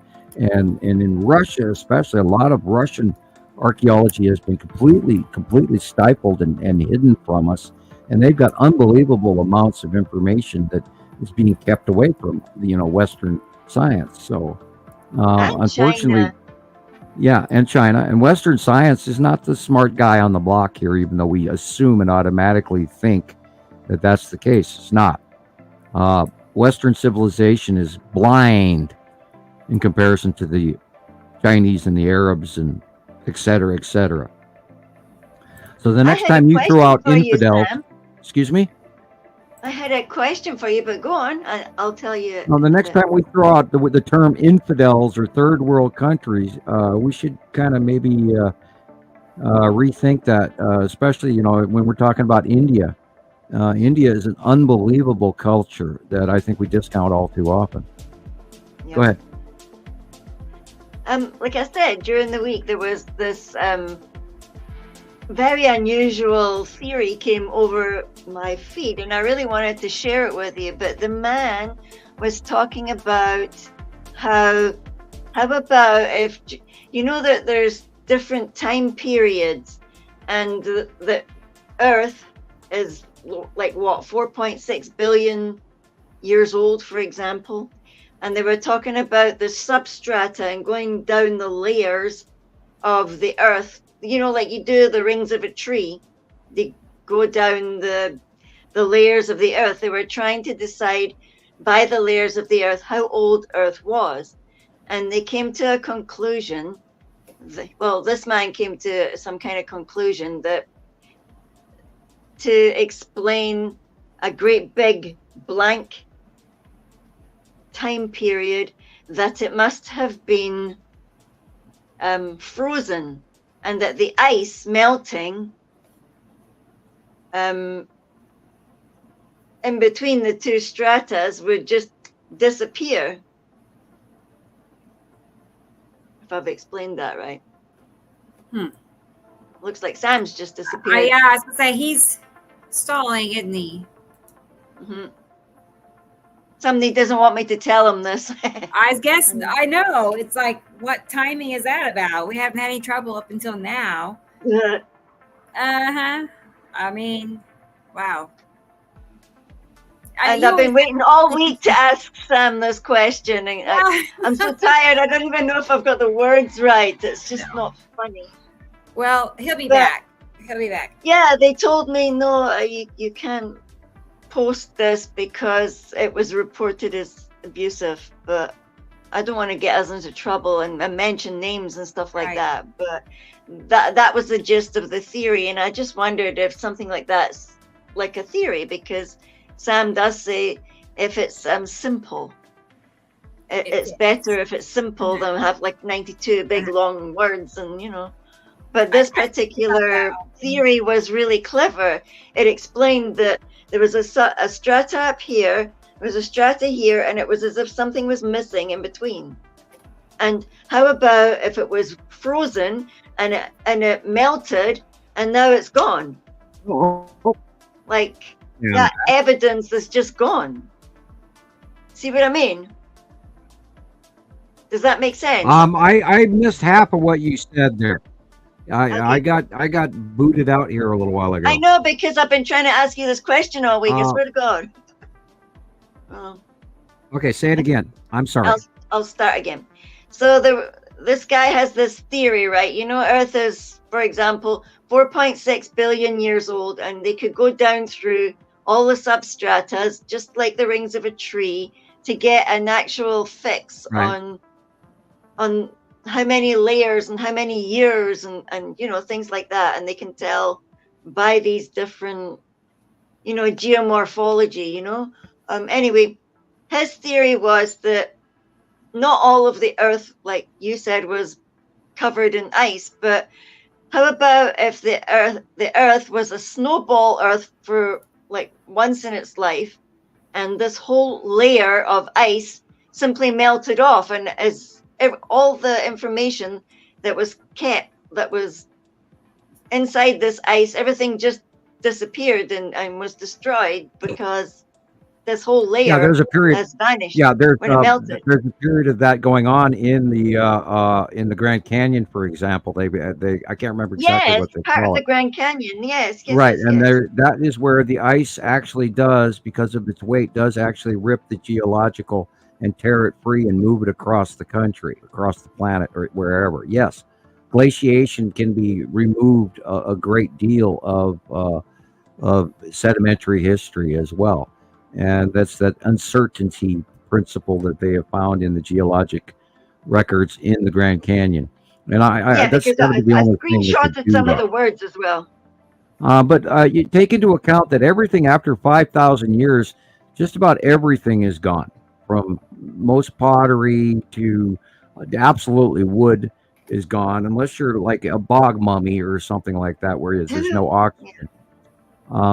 in Russia, especially. A lot of Russian archaeology has been completely stifled and hidden from us, and they've got unbelievable amounts of information that is being kept away from Western science. So unfortunately, China. Yeah, and China. And Western science is not the smart guy on the block here, even though we assume and automatically think that that's the case. It's not. Western civilization is blind in comparison to the Chinese and the Arabs and et cetera, et cetera. So the next time you throw out infidels, excuse me? I had a question for you, but go on. I'll tell you. No, the next time we throw out the term infidels or third world countries, we should kind of maybe rethink that, especially, when we're talking about India. India is an unbelievable culture that I think we discount all too often. Yeah. Go ahead. Like I said, during the week, there was this very unusual theory came over my feed, and I really wanted to share it with you. But the man was talking about how about if that there's different time periods, and the Earth is like 4.6 billion years old, for example, and they were talking about the substrata and going down the layers of the Earth. Like you do the rings of a tree, they go down the layers of the Earth. They were trying to decide by the layers of the Earth how old Earth was. And they came to a conclusion. This man came to some kind of conclusion that to explain a great big blank time period, that it must have been frozen, and that the ice melting in between the two stratas would just disappear. If I've explained that right. Looks like Sam's just disappeared. Yeah, I was going to say, he's stalling, isn't he? Mm-hmm. Somebody doesn't want me to tell him this. I guess, I know. It's like, what timing is that about? We haven't had any trouble up until now. Uh-huh. I mean, wow. And I've been waiting all week to ask Sam this question. And I'm so tired. I don't even know if I've got the words right. It's just not funny. Well, he'll be back. He'll be back. Yeah, they told me, no, you can't post this because it was reported as abusive. But I don't want to get us into trouble and mention names and stuff like that. But that was the gist of the theory. And I just wondered if something like that's like a theory, because Sam does say if it's simple, it's better if it's simple than have like 92 big long words and, you know. But this particular theory was really clever. It explained that there was a strata up here, there was a strata here, and it was as if something was missing in between. And how about if it was frozen and it melted and now it's gone? Like that evidence is just gone. See what I mean? Does that make sense? I missed half of what you said there. I got booted out here a little while ago. I know, because I've been trying to ask you this question all week. I swear to God. Okay, say it again. I'm sorry. I'll start again. So this guy has this theory, right? You know, Earth is, for example, 4.6 billion years old, and they could go down through all the substratas, just like the rings of a tree, to get an actual fix on how many layers and how many years and you know, things like that. And they can tell by these different, you know, geomorphology, you know. Anyway, his theory was that not all of the Earth, like you said, was covered in ice, but how about if the Earth was a snowball Earth for like once in its life, and this whole layer of ice simply melted off, and as all the information that was kept, that was inside this ice, everything just disappeared and was destroyed because this whole layer there's a period, has vanished. There's a period of that going on in the Grand Canyon, for example. They I can't remember exactly what they call it. Part of the Grand Canyon, yes. Right, and that is where the ice actually does, because of its weight, does actually rip the geological and tear it free and move it across the country, across the planet, or wherever. Yes, glaciation can be removed a great deal of sedimentary history as well. And that's that uncertainty principle that they have found in the geologic records in the Grand Canyon. And that's probably the only thing that screenshotted some of the words as well. But you take into account that everything after 5,000 years, just about everything is gone. From most pottery to absolutely wood is gone, unless you're like a bog mummy or something like that, where there's no oxygen.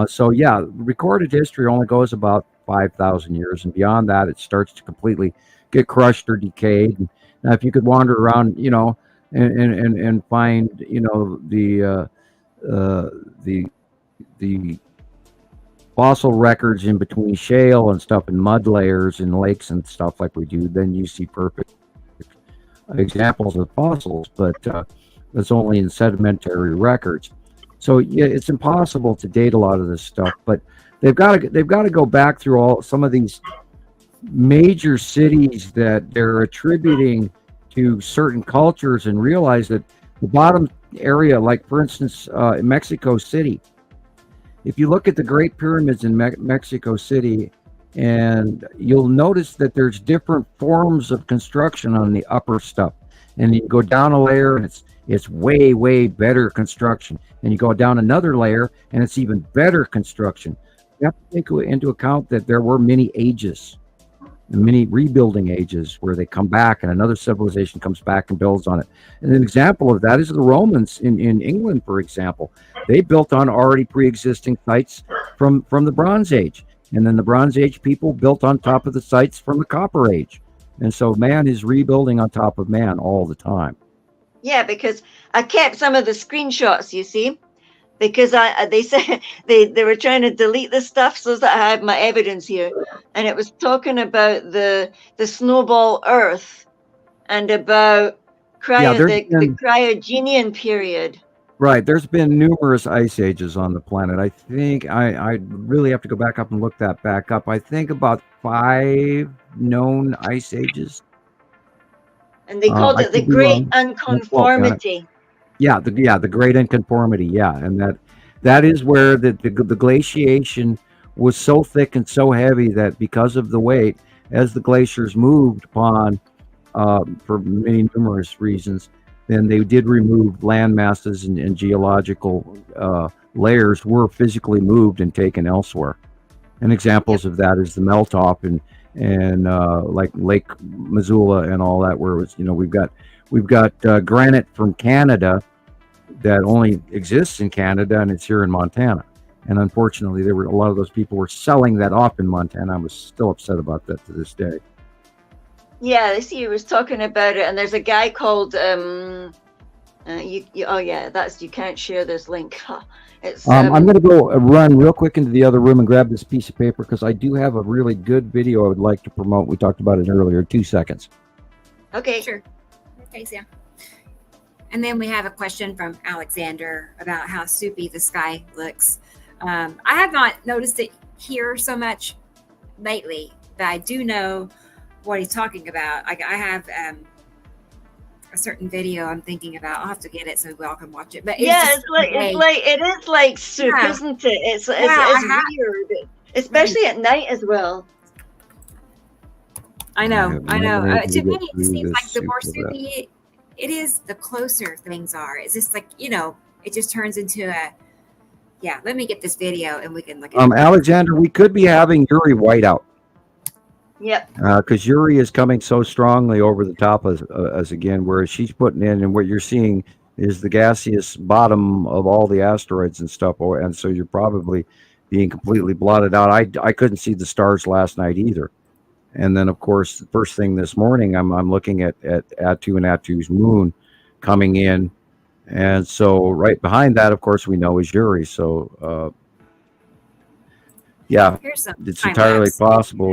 So recorded history only goes about 5,000 years, and beyond that, it starts to completely get crushed or decayed. And now, if you could wander around, you know, and find, you know, the fossil records in between shale and stuff and mud layers in lakes and stuff like we do, then you see perfect examples of fossils, but that's only in sedimentary records. So it's impossible to date a lot of this stuff, but they've got to go back through some of these major cities that they're attributing to certain cultures and realize that the bottom area, like for instance, in Mexico City, if you look at the Great Pyramids in Mexico City, and you'll notice that there's different forms of construction on the upper stuff, and you go down a layer and it's way better construction, and you go down another layer and it's even better construction. You have to take into account that there were many ages and many rebuilding ages where they come back and another civilization comes back and builds on it. And an example of that is the Romans in England, for example. They built on already pre-existing sites from the Bronze Age. And then the Bronze Age people built on top of the sites from the Copper Age. And so man is rebuilding on top of man all the time. Yeah, because I kept some of the screenshots, you see, because they said they were trying to delete the stuff so that I have my evidence here. And it was talking about the snowball Earth and about the cryogenian period. Right. There's been numerous ice ages on the planet. I think I really have to go back up and look that back up. I think about 5 known ice ages. And they called it the Great Unconformity. Yeah, the Great Unconformity. Yeah, and that is where the glaciation was so thick and so heavy that because of the weight, as the glaciers moved upon, for many numerous reasons, then they did remove land masses and geological layers were physically moved and taken elsewhere. And examples of that is the melt-off and like Lake Missoula and all that, where it was, we've got granite from Canada that only exists in Canada, and it's here in Montana. And unfortunately, a lot of those people were selling that off in Montana. I was still upset about that to this day. Yeah, I see. He was talking about it, and there's a guy called you can't share this link. I'm going to go run real quick into the other room and grab this piece of paper because I do have a really good video I would like to promote. We talked about it earlier. 2 seconds. Okay, sure. Thanks, yeah. And then we have a question from Alexander about how soupy the sky looks. I have not noticed it here so much lately, but I do know what he's talking about. I have a certain video I'm thinking about. I'll have to get it so we all can watch it. But it is like soup, isn't it? It's weird, especially at night as well. I know. To me, it seems like the more soupy it is, the closer things are. It's just like, it just turns into a. Yeah, let me get this video and we can look at it. Alexander, we could be having Uri whiteout. Yep. Because Uri is coming so strongly over the top of us again, where she's putting in, and what you're seeing is the gaseous bottom of all the asteroids and stuff, and so you're probably being completely blotted out. I couldn't see the stars last night either. And then, of course, the first thing this morning, I'm looking at Attu and Attu's moon coming in, and so right behind that, of course, we know is Uri. So. Yeah, it's entirely possible.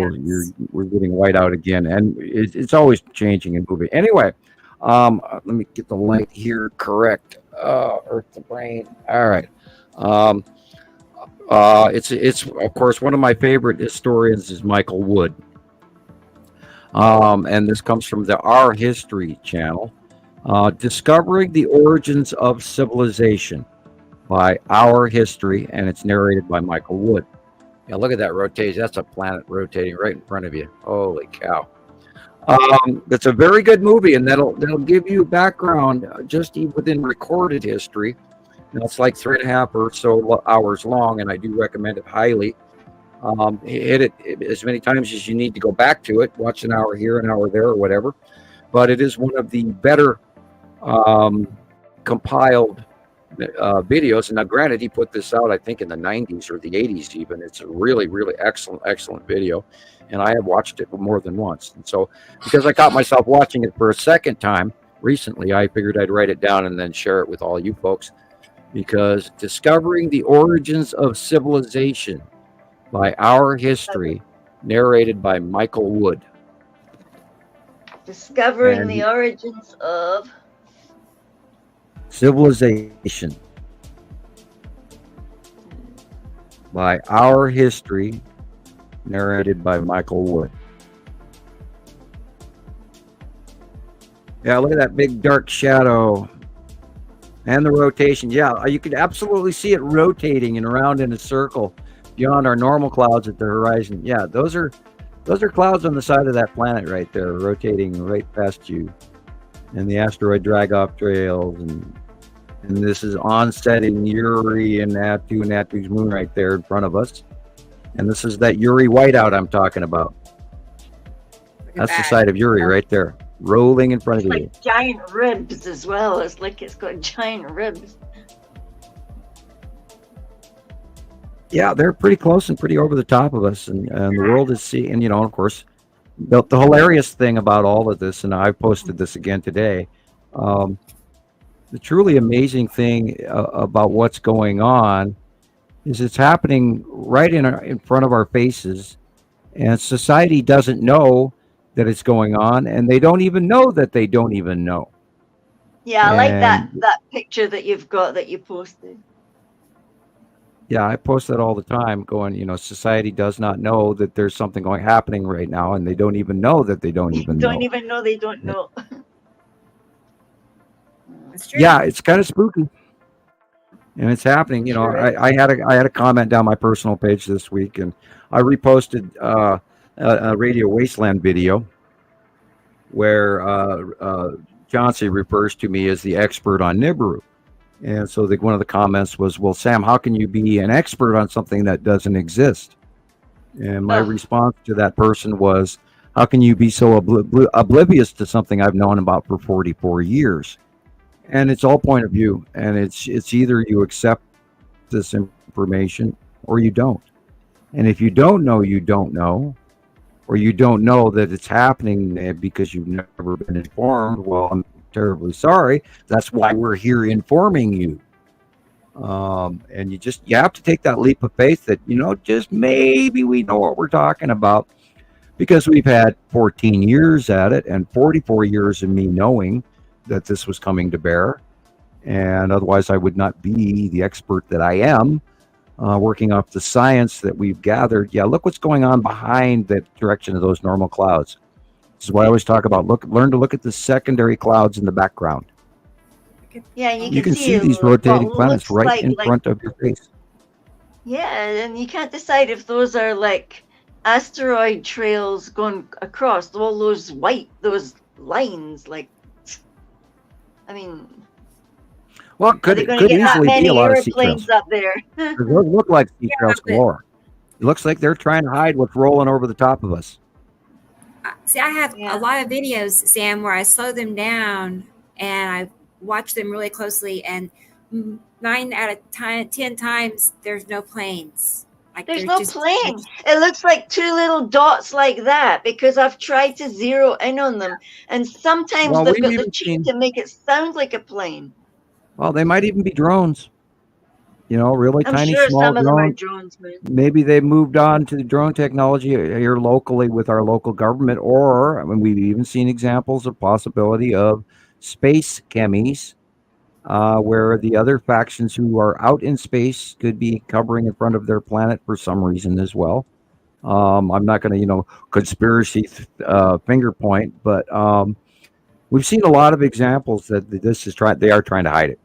We're getting whiteout again, and it's always changing and moving. Anyway, let me get the link here correct. Earth to Brain. All right. It's of course one of my favorite historians is Michael Wood, and this comes from the Our History channel. Discovering the Origins of Civilization by Our History, and it's narrated by Michael Wood. Yeah, look at that rotation. That's a planet rotating right in front of you. Holy cow. That's a very good movie, and that'll give you background just within recorded history. Now, it's like 3.5 or so hours long, and I do recommend it highly. Hit it as many times as you need to go back to it. Watch an hour here, an hour there, or whatever. But it is one of the better compiled videos. And now granted, he put this out I think in the 90s or the 80s even. It's a really, really excellent video, and I have watched it more than once. And so because I caught myself watching it for a second time recently, I figured I'd write it down and then share it with all you folks, because Discovering the Origins of Civilization by Our History, narrated by Michael Wood. Discovering the Origins of Civilization by Our History, narrated by Michael Wood. Yeah, look at that big dark shadow and the rotation. Yeah, you could absolutely see it rotating and around in a circle beyond our normal clouds at the horizon. Yeah, those are clouds on the side of that planet right there, rotating right past you, and the asteroid drag-off trails, and this is onsetting Uri and Attu's moon right there in front of us. And this is that Uri whiteout I'm talking about. That's the side of Uri right there, rolling in front of you. Like giant ribs as well. It's like it's got giant ribs. Yeah, they're pretty close and pretty over the top of us, and the world is seeing. And of course, the hilarious thing about all of this, and I posted this again today. The truly amazing thing about what's going on is it's happening right in front of our faces, and society doesn't know that it's going on, and they don't even know that they don't even know. Yeah, I like that picture that you've got that you posted. Yeah, I post that all the time going, society does not know that there's something happening right now, and they don't even know that they don't even know. Don't even know they don't know. That's true. Yeah, it's kind of spooky. And it's happening. Sure. I had a comment down my personal page this week, and I reposted a Radio Wasteland video where Chauncey refers to me as the expert on Nibiru. And so one of the comments was, well, Sam, how can you be an expert on something that doesn't exist? And my response to that person was, how can you be so oblivious to something I've known about for 44 years? And it's all point of view. And it's either you accept this information or you don't. And if you don't know, you don't know, or you don't know that it's happening because you've never been informed, well, I'm terribly sorry. That's why we're here informing you. And you have to take that leap of faith that, just maybe we know what we're talking about, because we've had 14 years at it and 44 years of me knowing that this was coming to bear. And otherwise I would not be the expert that I am, working off the science that we've gathered. Yeah, look what's going on behind the direction of those normal clouds. This is what I always talk about. Learn to look at the secondary clouds in the background. Yeah, you can see these rotating planets right in front of your face. Yeah, and you can't decide if those are like asteroid trails going across all those those lines. Like, I mean, well, it could easily be a lot of sea trails up there. Those look like sea trails galore. It looks like they're trying to hide what's rolling over the top of us. See, I have a lot of videos, Sam, where I slow them down and I watch them really closely, and 9 out of 10 times there's no planes. Like, there's no planes. It looks like two little dots like that, because I've tried to zero in on them, and sometimes they've got the cheek to make it sound like a plane. Well, they might even be drones. Really I'm tiny, sure small some of them are drones. man. Maybe they moved on to the drone technology here locally with our local government, or we've even seen examples of possibility of space chemies, where the other factions who are out in space could be covering in front of their planet for some reason as well. I'm not going to, conspiracy finger point, but we've seen a lot of examples that they are trying to hide it.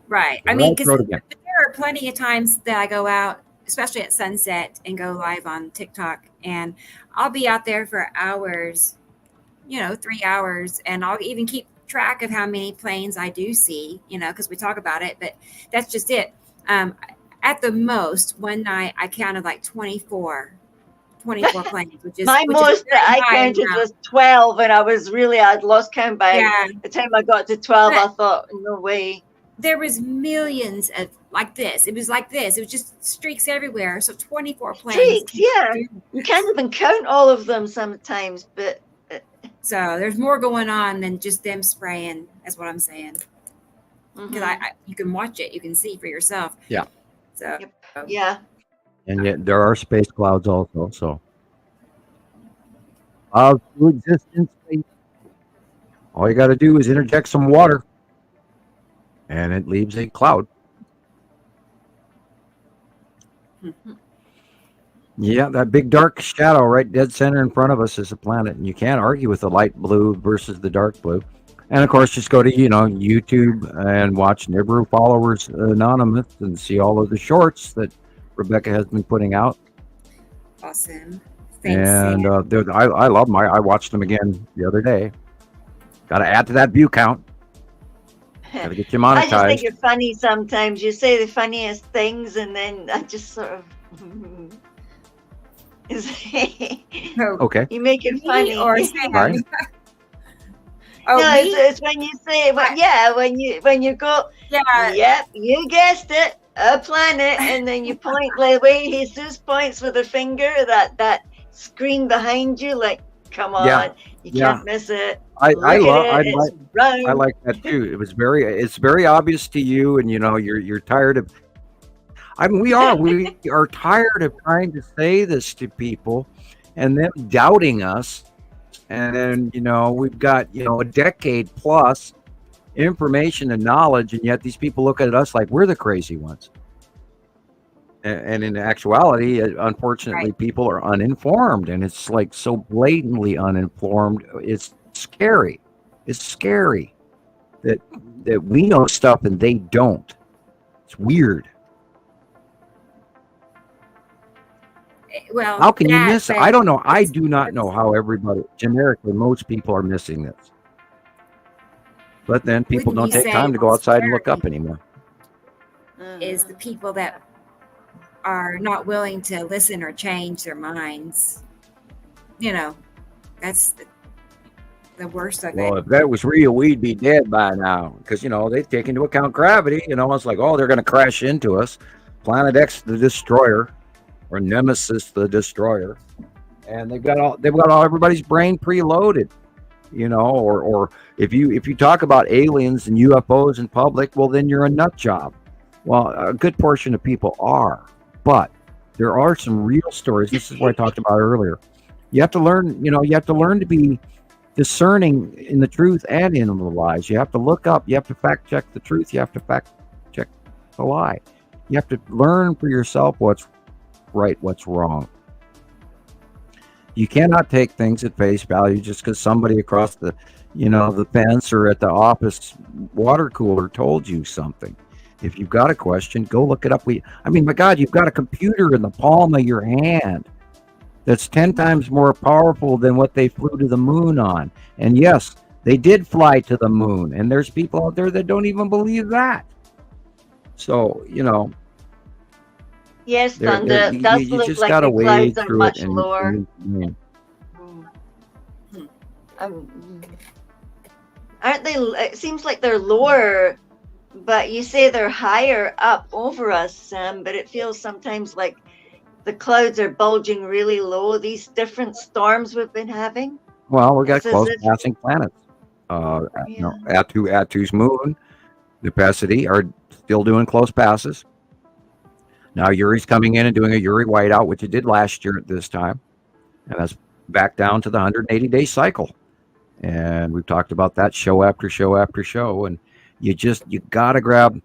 Right. I mean, because there are plenty of times that I go out, especially at sunset, and go live on TikTok, and I'll be out there for hours, 3 hours, and I'll even keep track of how many planes I do see, because we talk about it, but that's just it. At the most, one night I counted like 24 planes, which is most that I counted was 12, and I'd lost count by the time I got to 12. I thought, no way. There was millions of like this. It was like this. It was just streaks everywhere. So 24 planes. Streaks, yeah. You can't even count all of them sometimes, but. So there's more going on than just them spraying. That's what I'm saying. Because you can watch it. You can see for yourself. Yeah. So. Yeah. And yet there are space clouds also. So. Clouds do exist in space. All you got to do is interject some water, and it leaves a cloud. Yeah, that big dark shadow right dead center in front of us is a planet, and you can't argue with the light blue versus the dark blue. And of course, just go to YouTube and watch Nibiru Followers Anonymous and see all of the shorts that Rebecca has been putting out. Awesome. Thanks. And I love them. I watched them again the other day. Got to add to that view count. Got to get you monetized. I just think you're funny sometimes. You say the funniest things, and then I just sort of. Okay. You make it Me funny. or Sam? Right. Oh, No, me? it's when you say, when you go, Yeah. yep, you guessed it, a planet, and then you point the way Jesus points with a finger, that screen behind you, like, come on, Yeah. you Yeah. can't miss it. I Look love. at it, it's round. I like that too. It's very obvious to you, and you're tired of. I mean, we are tired of trying to say this to people, and them doubting us, and then we've got a decade plus information and knowledge, and yet these people look at us like we're the crazy ones. And in actuality, unfortunately, people are uninformed, and it's like so blatantly uninformed. It's scary. It's scary that we know stuff and they don't. It's weird. Well, How can you miss it? I don't know. I do not know how everybody, generically, most people are missing this. But then people don't take time to go outside and look up anymore. Is the people that are not willing to listen or change their minds. That's the worst of it. Well, if that was real, we'd be dead by now. Because, they take into account gravity. It's like, oh, they're going to crash into us. Planet X, the destroyer, or Nemesis, the destroyer. And they've got all everybody's brain preloaded. Or if you talk about aliens and UFOs in public, well, then you're a nut job. Well, a good portion of people are, but there are some real stories. This is what I talked about earlier. You have to learn, to be discerning in the truth and in the lies. You have to look up. You have to fact check the truth. You have to fact check the lie. You have to learn for yourself what's right, what's wrong. You cannot take things at face value just because somebody across the fence or at the office water cooler told you something. If you've got a question, go look it up. My God, you've got a computer in the palm of your hand that's 10 times more powerful than what they flew to the moon on. And yes, they did fly to the moon. And there's people out there that don't even believe that. So, Yes, Thunder, you does look just like got to the wade clouds are through much it. lower. Aren't they? It seems like they're lower, but you say they're higher up over us, Sam. But it feels sometimes like the clouds are bulging really low. These different storms we've been having. Well, we got close passing planets. Atu's moon, Nepacity are still doing close passes. Now Uri's coming in and doing a Uri whiteout, which it did last year at this time, and that's back down to the 180-day cycle. And we've talked about that show after show after show, and you got to grab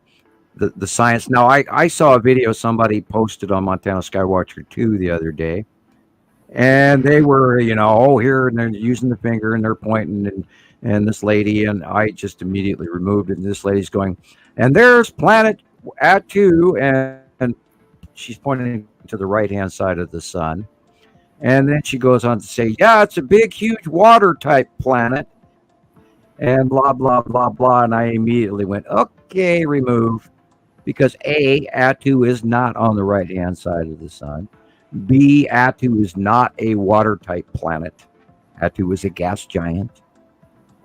the science. Now, I saw a video somebody posted on Montana Skywatcher 2 the other day, and they were, here, and they're using the finger, and they're pointing, and this lady, and I just immediately removed it, and this lady's going, and there's planet Atu, and she's pointing to the right-hand side of the sun. And then she goes on to say, yeah, it's a big, huge water-type planet. And blah, blah, blah, blah. And I immediately went, okay, remove. Because A, Atu is not on the right-hand side of the sun. B, Atu is not a water-type planet. Atu is a gas giant.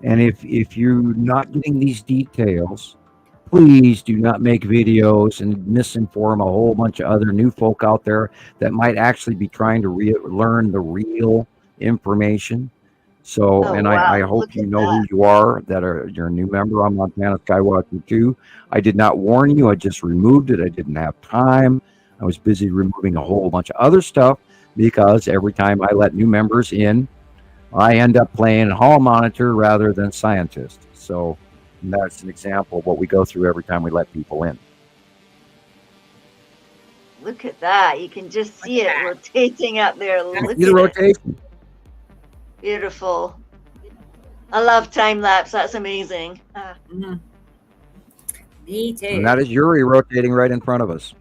And if you're not getting these details, please do not make videos and misinform a whole bunch of other new folk out there that might actually be trying to learn the real information. So, I hope you know who you are, you're a new member on Montana Skywatcher 2. I did not warn you. I just removed it. I didn't have time. I was busy removing a whole bunch of other stuff because every time I let new members in, I end up playing hall monitor rather than scientist. So, and that's an example of what we go through every time we let people in. Look at that. You can just see it rotating up there. Look at the rotation. It. Beautiful. I love time lapse. That's amazing. Me too. And that is Uri rotating right in front of us.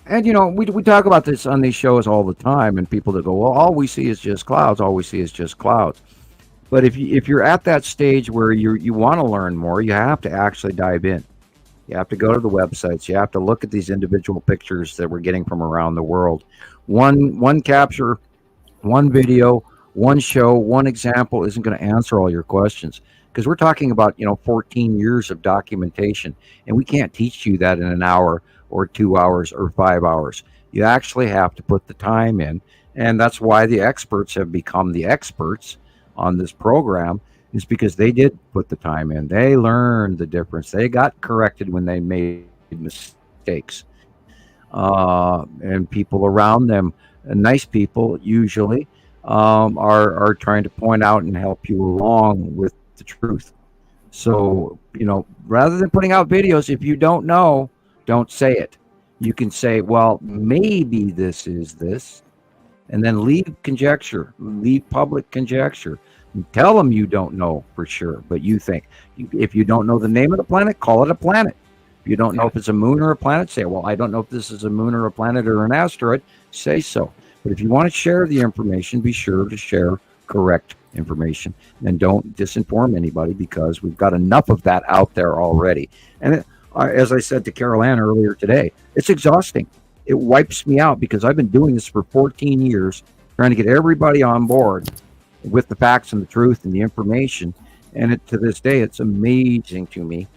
And, we talk about this on these shows all the time, and people that go, well, all we see is just clouds. All we see is just clouds. But if you're at that stage where you want to learn more, you have to actually dive in. You have to go to the websites. You have to look at these individual pictures that we're getting from around the world. One capture, one video, one show, one example isn't going to answer all your questions, because we're talking about 14 years of documentation, and we can't teach you that in an hour or 2 hours or 5 hours. You actually have to put the time in, and that's why the experts have become the experts on this program, is because they did put the time in. They learned the difference. They got corrected when they made mistakes. And people around them, nice people usually, are trying to point out and help you along with the truth. So, rather than putting out videos, if you don't know, don't say it. You can say, well, maybe this is this, and then leave conjecture, leave public conjecture. Tell them you don't know for sure, but you think. If you don't know the name of the planet, call it a planet. If you don't know if it's a moon or a planet, say, well, I don't know if this is a moon or a planet or an asteroid. Say so. But if you want to share the information, be sure to share correct information, and don't disinform anybody, because we've got enough of that out there already. And as I said to Carol Ann earlier today, it's exhausting. It wipes me out, because I've been doing this for 14 years, trying to get everybody on board with the facts and the truth and the information. And to this day, it's amazing to me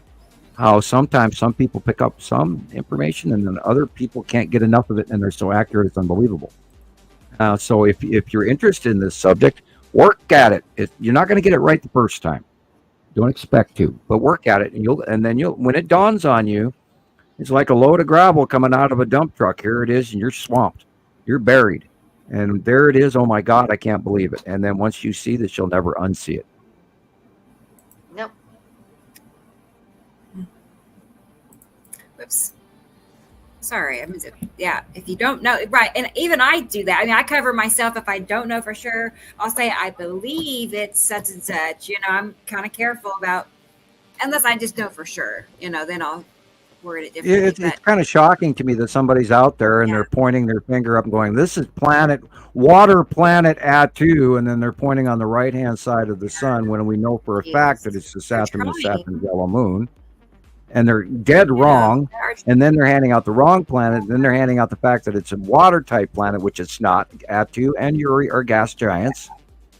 how sometimes some people pick up some information and then other people can't get enough of it, and they're so accurate, it's unbelievable. So if you're interested in this subject, work at it. You're not going to get it right the first time. Don't expect to, but work at it, and then when it dawns on you, it's like a load of gravel coming out of a dump truck. Here it is, and you're swamped. You're buried. And there it is. Oh my God, I can't believe it. And then once you see this, you'll never unsee it. Nope. Whoops. Sorry. If you don't know, right. And even I do that. I mean, I cover myself. If I don't know for sure, I'll say, I believe it's such and such. I'm kind of careful about, unless I just know for sure, then I'll word it differently. It's kind of shocking to me that somebody's out there and they're pointing their finger up and going, this is water planet Atu, and then they're pointing on the right-hand side of the sun, when we know for a fact that it's the Saturn's yellow moon. And they're dead wrong, and then they're handing out the wrong planet, and then they're handing out the fact that it's a water-type planet, which it's not. Atu and Uri are gas giants.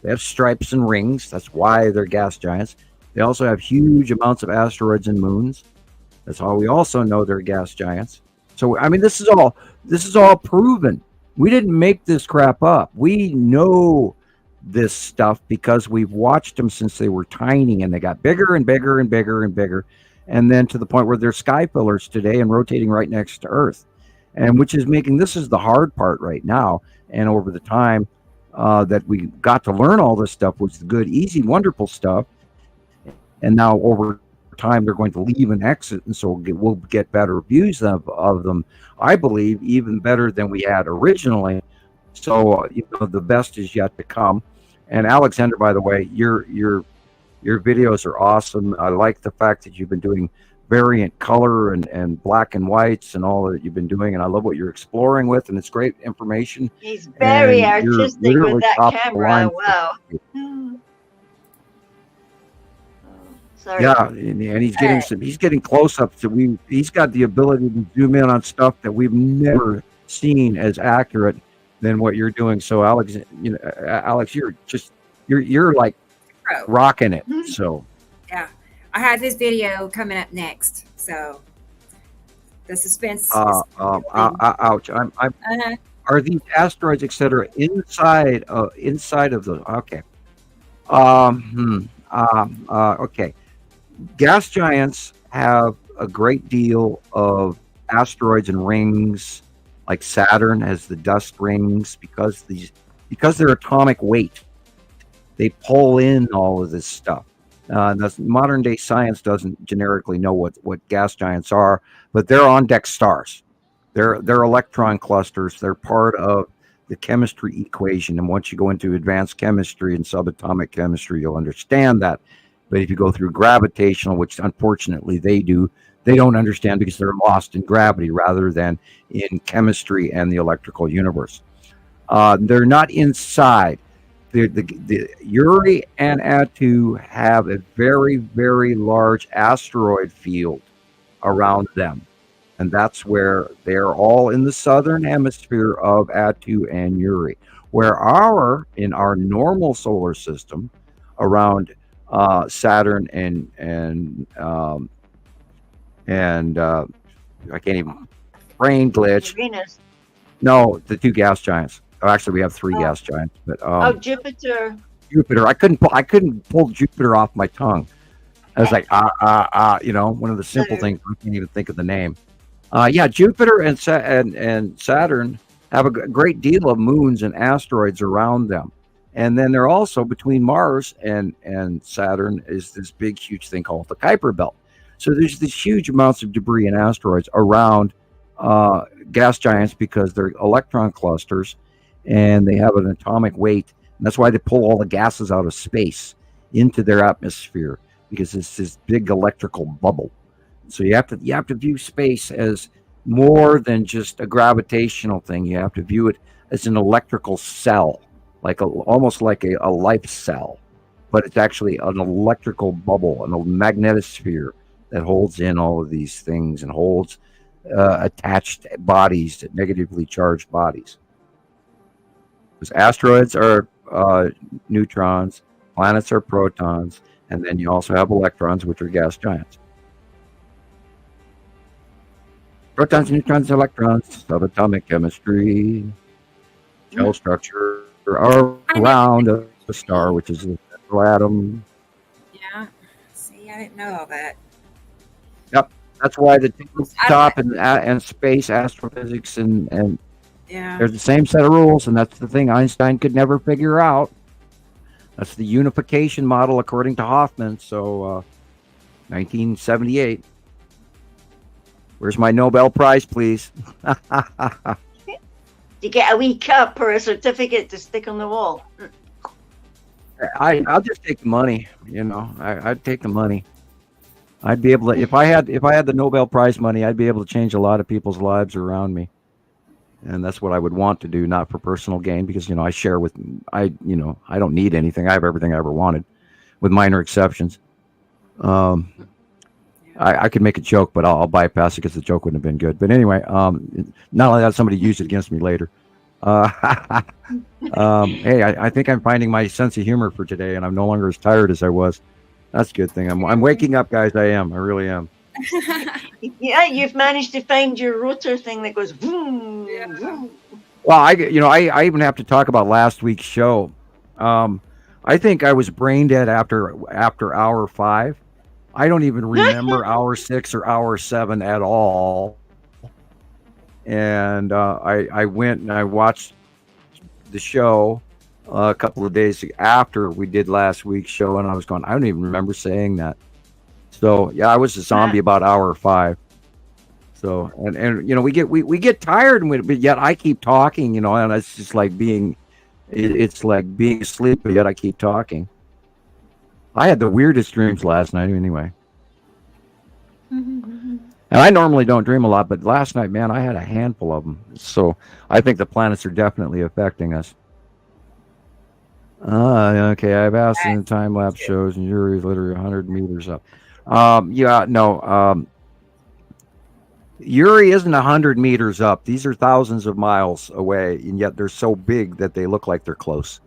They have stripes and rings. That's why they're gas giants. They also have huge amounts of asteroids and moons. That's how we also know they're gas giants. So, I mean, this is all proven. We didn't make this crap up. We know this stuff because we've watched them since they were tiny, and they got bigger and bigger and bigger and bigger. And then to the point where they're sky fillers today and rotating right next to Earth. And which is this is the hard part right now. And over the time that we got to learn all this stuff was the good, easy, wonderful stuff. And now over time, they're going to leave and exit. And so we'll get better views of them, I believe, even better than we had originally. So, the best is yet to come. And Alexander, by the way, your videos are awesome. I like the fact that you've been doing variant color and black and whites and all that you've been doing. And I love what you're exploring with, and it's great information. He's very artistic with that camera. Wow. Sorry. Yeah, and he's getting close up to he's got the ability to zoom in on stuff that we've never seen as accurate than what you're doing. So Alex, you're like rocking it. So yeah, I have this video coming up next. So the suspense. Ouch! Are these asteroids, etc., inside of the? Okay. Okay. Gas giants have a great deal of asteroids and rings, like Saturn has the dust rings, because their atomic weight, they pull in all of this stuff. Modern day science doesn't generically know what gas giants are, but they're on deck stars. They're electron clusters. They're part of the chemistry equation. And once you go into advanced chemistry and subatomic chemistry, you'll understand that. But if you go through gravitational, which unfortunately they don't understand because they're lost in gravity rather than in chemistry and the electrical universe. They're not inside. The Uri and Atu have a very, very large asteroid field around them. And that's where they're all in the southern hemisphere of Attu and Uri. Where in our normal solar system, around Saturn and I can't even brain glitch. Venus. No, the two gas giants. Oh, actually, we have three gas giants. But Jupiter. Jupiter. I couldn't pull Jupiter off my tongue. I was like one of the simple things. I can't even think of the name. Jupiter and Saturn have a great deal of moons and asteroids around them. And then they're also, between Mars and Saturn, is this big, huge thing called the Kuiper Belt. So there's these huge amounts of debris and asteroids around gas giants because they're electron clusters and they have an atomic weight. And that's why they pull all the gases out of space into their atmosphere, because it's this big electrical bubble. So you have to view space as more than just a gravitational thing. You have to view it as an electrical cell, almost like a life cell, but it's actually an electrical bubble, a magnetosphere that holds in all of these things and holds attached bodies, negatively charged bodies. Because asteroids are neutrons, planets are protons, and then you also have electrons, which are gas giants. Protons, neutrons, electrons, subatomic chemistry, shell structure around a star, which is a central atom. Yeah. See, I didn't know all that. Yep. That's why the top and space, astrophysics, and they're the same set of rules, and that's the thing Einstein could never figure out. That's the unification model, according to Hofman. So, 1978. Where's my Nobel Prize, please? You get a wee cup or a certificate to stick on the wall. I'll just take the money. I'd take the money. I'd be able to, if I had the Nobel Prize money, I'd be able to change a lot of people's lives around me. And that's what I would want to do, not for personal gain, because I share with I don't need anything. I have everything I ever wanted, with minor exceptions. I could make a joke, but I'll bypass it because the joke wouldn't have been good. But anyway, not only that, somebody used it against me later. Hey, I think I'm finding my sense of humor for today, and I'm no longer as tired as I was. That's a good thing. I'm waking up, guys. I really am. Yeah, you've managed to find your rotor thing that goes boom. Yeah. Boom. Well, I even have to talk about last week's show. I think I was brain dead after hour 5. I don't even remember hour 6 or hour 7 at all. And I went and I watched the show a couple of days after we did last week's show, and I was going, I don't even remember saying that. So yeah, I was a zombie about hour 5. So and we get tired, but yet I keep talking, and it's just like being asleep, but yet I keep talking. I had the weirdest dreams last night anyway. And I normally don't dream a lot, but last night, man, I had a handful of them. So I think the planets are definitely affecting us. Okay, I've asked in the time-lapse shows, and Yuri's literally 100 meters up. Uri isn't 100 meters up. These are thousands of miles away, and yet they're so big that they look like they're close.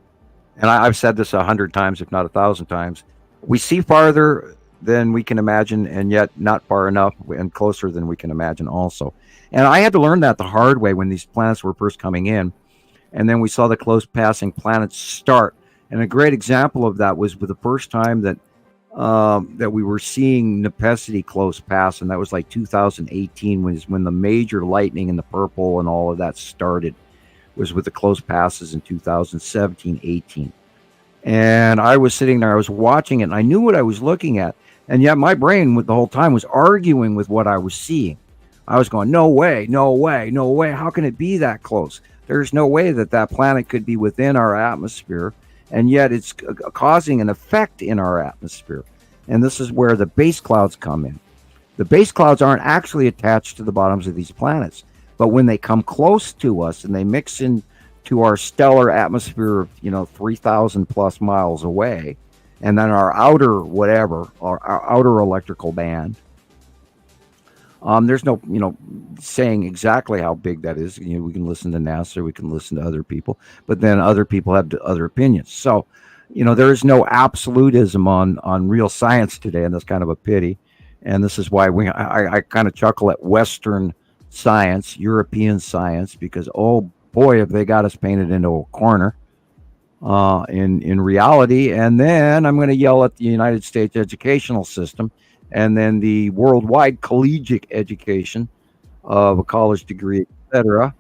And I've said this 100 times, if not 1,000 times. We see farther than we can imagine, and yet not far enough, and closer than we can imagine also. And I had to learn that the hard way when these planets were first coming in. And then we saw the close passing planets start. And a great example of that was with the first time that we were seeing Nepenthe close pass, and that was like 2018, when the major lightning and the purple and all of that started. Was with the close passes in 2017, 18. And I was sitting there, I was watching it, and I knew what I was looking at. And yet my brain the whole time was arguing with what I was seeing. I was going, no way, no way, no way. How can it be that close? There's no way that planet could be within our atmosphere. And yet it's causing an effect in our atmosphere. And this is where the base clouds come in. The base clouds aren't actually attached to the bottoms of these planets. But when they come close to us and they mix into our stellar atmosphere of 3,000 plus miles away, and then our outer electrical band, There's no, saying exactly how big that is. We can listen to NASA, we can listen to other people, but then other people have other opinions. So, there is no absolutism on real science today, and that's kind of a pity. And this is why I kind of chuckle at Western science, European science, because oh boy, have they got us painted into a corner in reality. And then I'm going to yell at the United States educational system, and then the worldwide collegiate education of a college degree, etc.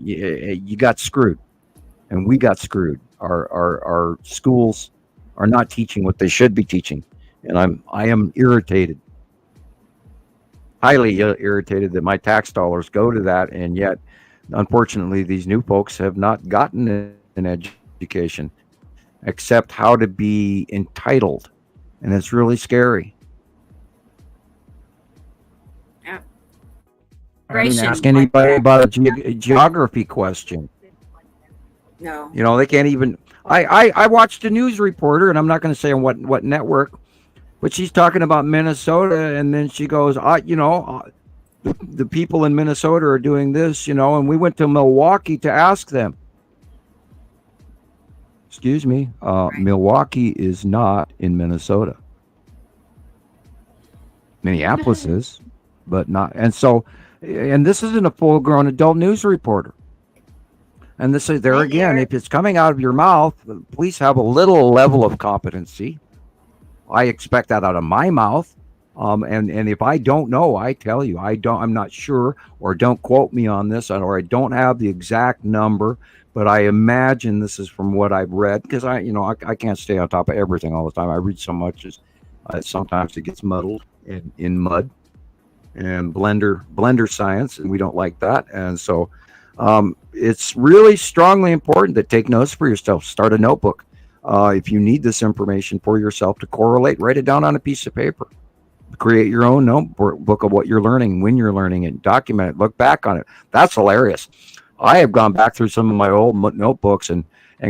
You got screwed, and we got screwed. Our schools are not teaching what they should be teaching, and I am irritated, highly irritated that my tax dollars go to that, and yet, unfortunately, these new folks have not gotten an education except how to be entitled. And it's really scary. Yeah. I didn't ask anybody about a geography question. No. They can't even. I watched a news reporter, and I'm not going to say on what network, but she's talking about Minnesota, and then she goes, the people in Minnesota are doing this, and we went to Milwaukee to ask them. Excuse me, Milwaukee is not in Minnesota. Minneapolis is, but not. And this isn't a full-grown adult news reporter. And this is there again. If it's coming out of your mouth, please have a little level of competency. I expect that out of my mouth. And if I don't know, I tell you, I'm not sure, or don't quote me on this, or I don't have the exact number, but I imagine this is from what I've read, because I can't stay on top of everything all the time. I read so much as sometimes it gets muddled in mud and blender science, and we don't like that. And so it's really strongly important to take notes for yourself. Start a notebook. If you need this information for yourself to correlate, write it down on a piece of paper. Create your own notebook of what you're learning, when you're learning it, document it, look back on it. That's hilarious. I have gone back through some of my old notebooks and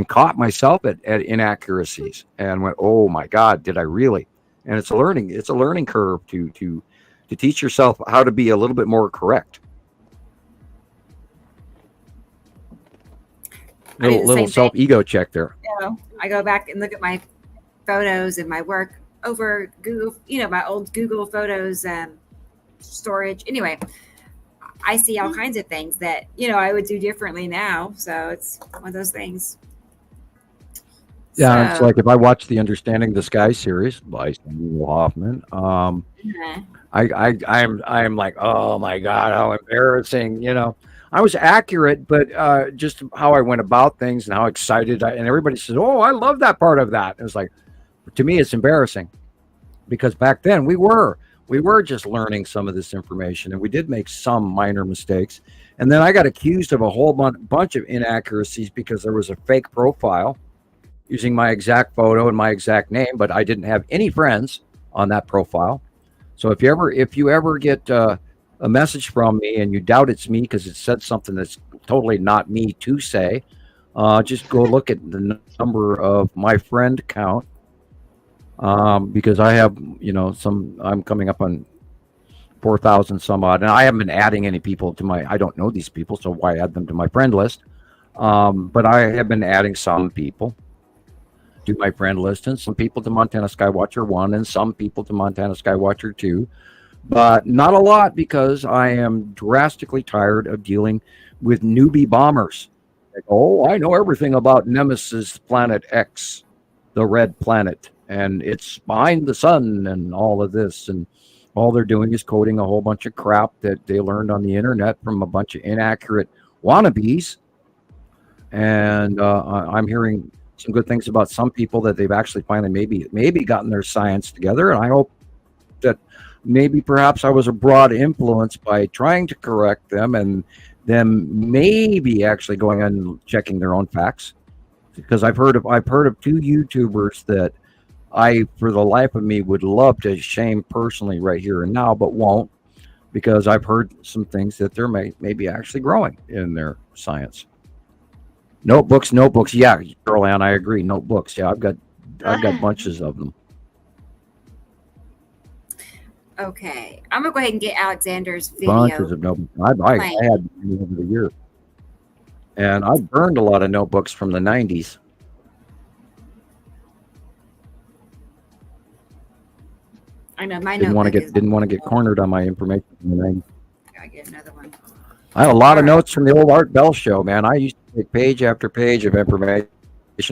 caught myself at inaccuracies and went, oh my God, did I really? And it's a learning curve to teach yourself how to be a little bit more correct. Little self-ego check there. I go back and look at my photos and my work over Google, my old Google Photos storage. Anyway, I see all kinds of things that, I would do differently now. So it's one of those things. Yeah, it's like if I watch the Understanding the Sky series by Samuel Hofman, I'm like, oh my God, how embarrassing, I was accurate, but just how I went about things and how excited and everybody says, oh, I love that part of that. It was like, to me, it's embarrassing, because back then we were just learning some of this information, and we did make some minor mistakes. And then I got accused of a whole bunch of inaccuracies because there was a fake profile using my exact photo and my exact name, but I didn't have any friends on that profile. So if you ever get a message from me and you doubt it's me because it said something that's totally not me to say, just go look at the number of my friend count. Because I have, I'm coming up on 4,000 some odd, and I haven't been adding any people to I don't know these people, so why add them to my friend list? But I have been adding some people to my friend list, and some people to Montana Skywatcher 1, and some people to Montana Skywatcher 2, but not a lot, because I am drastically tired of dealing with newbie bombers. Like, oh, I know everything about Nemesis Planet X, the red planet, and it's behind the sun and all of this, and all they're doing is coding a whole bunch of crap that they learned on the internet from a bunch of inaccurate wannabes. And I'm hearing some good things about some people, that they've actually finally maybe gotten their science together, and I hope that maybe perhaps I was a broad influence by trying to correct them, and them maybe actually going and checking their own facts, because I've heard of two YouTubers that I, for the life of me, would love to shame personally right here and now, but won't, because I've heard some things that they're maybe actually growing in their science. Notebooks. Yeah, Girl Ann, I agree. Notebooks. Yeah, I've got bunches of them. Okay, I'm gonna go ahead and get Alexander's video. Bunches of notebooks. I had many over the years, and I burned a lot of notebooks from the 90s. I know my didn't want to get cornered on my information from the 90s. I get another one. I have a lot of notes from the old Art Bell show, man. I used to take page after page of information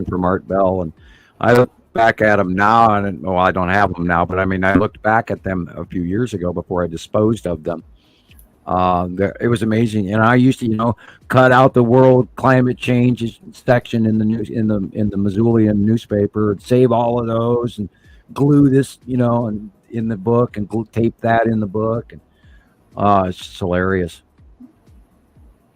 from Art Bell, and I look back at them now, and well, I don't have them now, but I mean, I looked back at them a few years ago before I disposed of them. It was amazing, and I used to, cut out the world climate change section in the news in the Missoulian newspaper, and save all of those, and glue this, and in the book, and tape that in the book, and it's just hilarious.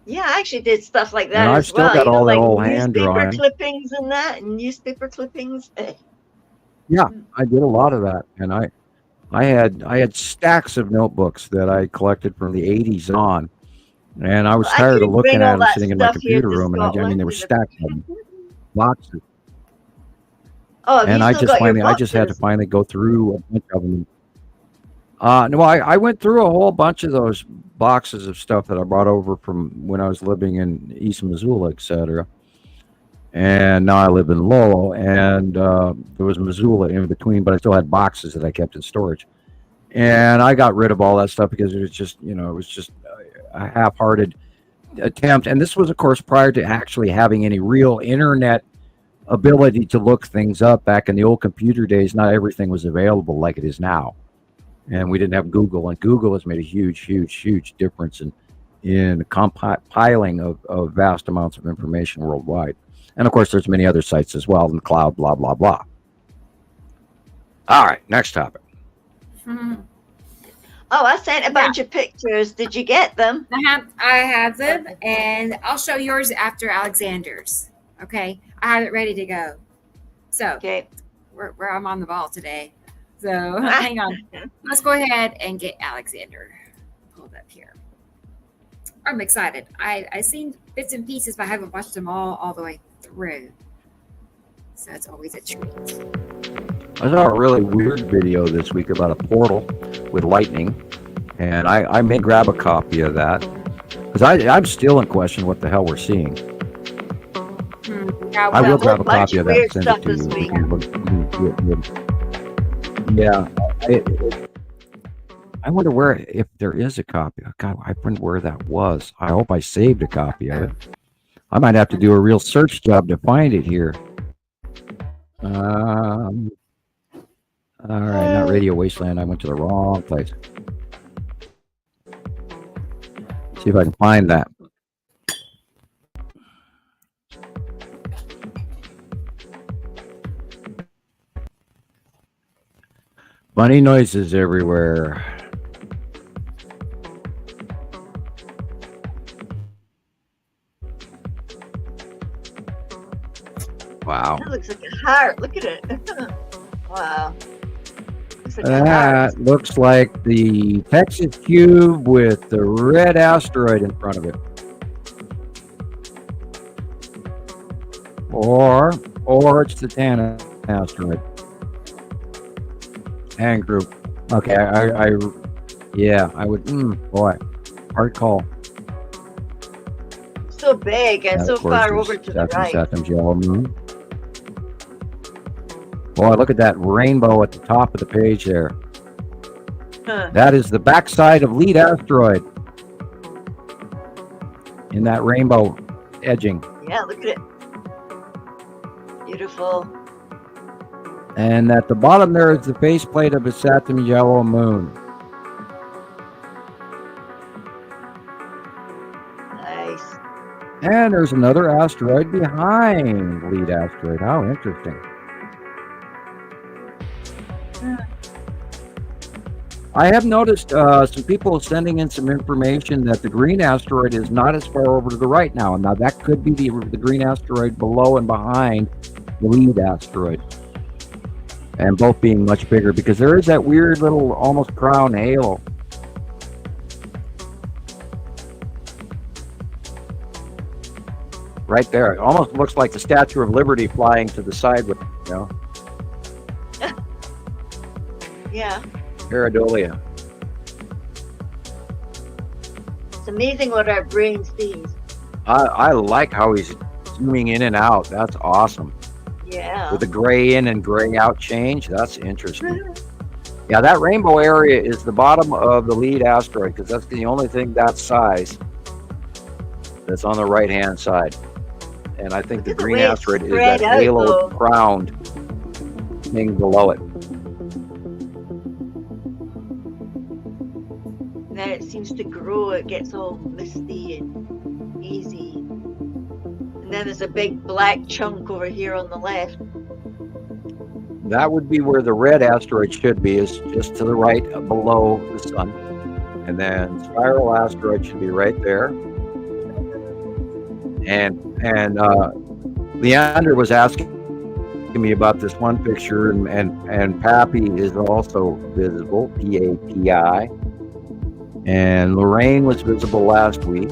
Yeah, I actually did stuff like that. And I've as still well. got all that old newspaper hand drawing clippings and that, and newspaper clippings. Yeah, I did a lot of that, and I had stacks of notebooks that I collected from the 80s on, and I was tired of looking at them sitting in my computer room, and I mean, they were stacked in boxes. Oh, and I just had to finally go through a bunch of them. No, I went through a whole bunch of those boxes of stuff that I brought over from when I was living in East Missoula, etc. And now I live in Lowell, and there was Missoula in between, but I still had boxes that I kept in storage. And I got rid of all that stuff because it was just, a half-hearted attempt. And this was, of course, prior to actually having any real internet ability to look things up. Back in the old computer days, not everything was available like it is now. And we didn't have Google, and Google has made a huge, huge, huge difference in compiling of vast amounts of information worldwide. And of course, there's many other sites as well in the cloud, blah, blah, blah. All right, next topic. Mm-hmm. Oh, I sent a bunch of pictures. Did you get them? I have them, and I'll show yours after Alexander's. Okay, I have it ready to go. So, okay, where I'm on the ball today. So hang on. Let's go ahead and get Alexander pulled up here. I'm excited. I've seen bits and pieces, but I haven't watched them all the way through. So it's always a treat. I saw a really weird video this week about a portal with lightning, and I may grab a copy of that because I'm still in question what the hell we're seeing. Yeah, I will grab a copy of that and send it to you. Yeah, I wonder if there is a copy. God, I wonder where that was. I hope I saved a copy of it. I might have to do a real search job to find it here. All right, not Radio Wasteland. I went to the wrong place. See if I can find that. Funny noises everywhere. Wow. That looks like a heart. Look at it. Wow. That looks like the Texas cube with the red asteroid in front of it. Or it's the Tana asteroid. And group. Okay, I would. Boy, hard call. So big and so far over to the right. Saturn's yellow moon. Boy, look at that rainbow at the top of the page there. Huh. That is the backside of Lead Asteroid. In that rainbow edging. Yeah, look at it. Beautiful. And at the bottom there is the faceplate of a Saturn yellow moon. Nice. And there's another asteroid behind Lead Asteroid. How interesting. I have noticed some people sending in some information that the green asteroid is not as far over to the right now. Now that could be the green asteroid below and behind the Lead asteroid. And both being much bigger because there is that weird little almost crown halo. Right there. It almost looks like the Statue of Liberty flying to the side with, Yeah. Pareidolia. It's amazing what our brain sees. I like how he's zooming in and out. That's awesome. Yeah. With the gray in and gray out change, that's interesting. Yeah, that rainbow area is the bottom of the lead asteroid because that's the only thing that size that's on the right-hand side. And I think the green asteroid is that halo-crowned thing below it. Then it seems to grow. It gets all misty and hazy. And then there's a big black chunk over here on the left. That would be where the red asteroid should be, is just to the right below the sun. And then spiral asteroid should be right there. And Leander was asking me about this one picture, and Pappy is also visible, P-A-P-I. And Lorraine was visible last week.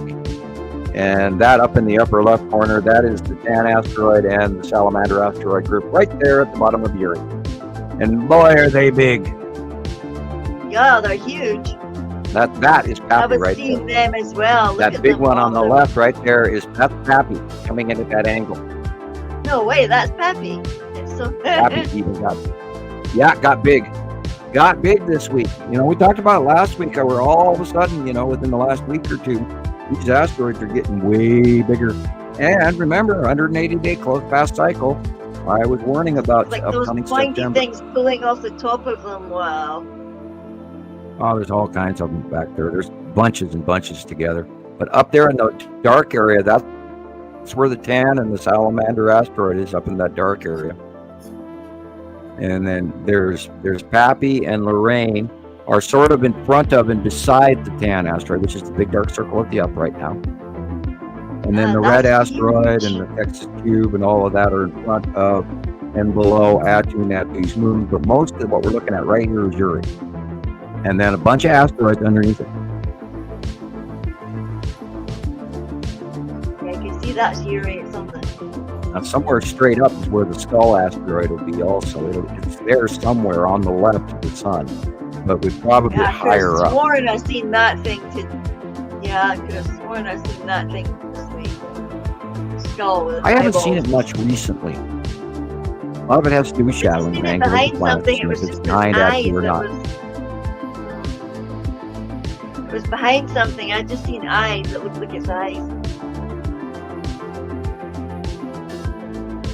And that up in the upper left corner, that is the Tan asteroid and the Salamander asteroid group right there at the bottom of Uri. And boy, are they big. Yeah, they're huge. That is Pappy right there. I was seeing them as well. That big one on the left right there that's Pappy coming in at that angle. No way, that's Pappy. It's so Pappy even got big. Got big this week. You know, we talked about it last week. We're all of a sudden, you know, within the last week or two, these asteroids are getting way bigger. And remember, 180-day close past cycle. I was warning about like upcoming those pointy September. things pulling off the top of them. Wow. Oh, there's all kinds of them back there. There's bunches and bunches together. But up there in the dark area, that's where the Tan and the Salamander asteroid is, up in that dark area. And then there's Pappy and Lorraine are sort of in front of and beside the Tan asteroid, which is the big dark circle at the up right now. And then the red asteroid and the Texas cube and all of that are in front of and below Attu and Attu's moon. But most of what we're looking at right here is Uri. And then a bunch of asteroids underneath it. Yeah, you can see that's Uri at something. Now, somewhere straight up is where the Skull asteroid will be also. It's there somewhere on the left of the sun. But we're probably higher up. I could have sworn I've seen that thing I could have sworn I've seen that thing this week. Skull with I haven't eyeballs. seen it much recently. A lot of it has to do with shadowing and angle of the planets. It was just behind Attu or not. It was behind something. I'd just seen eyes that looked like its eyes.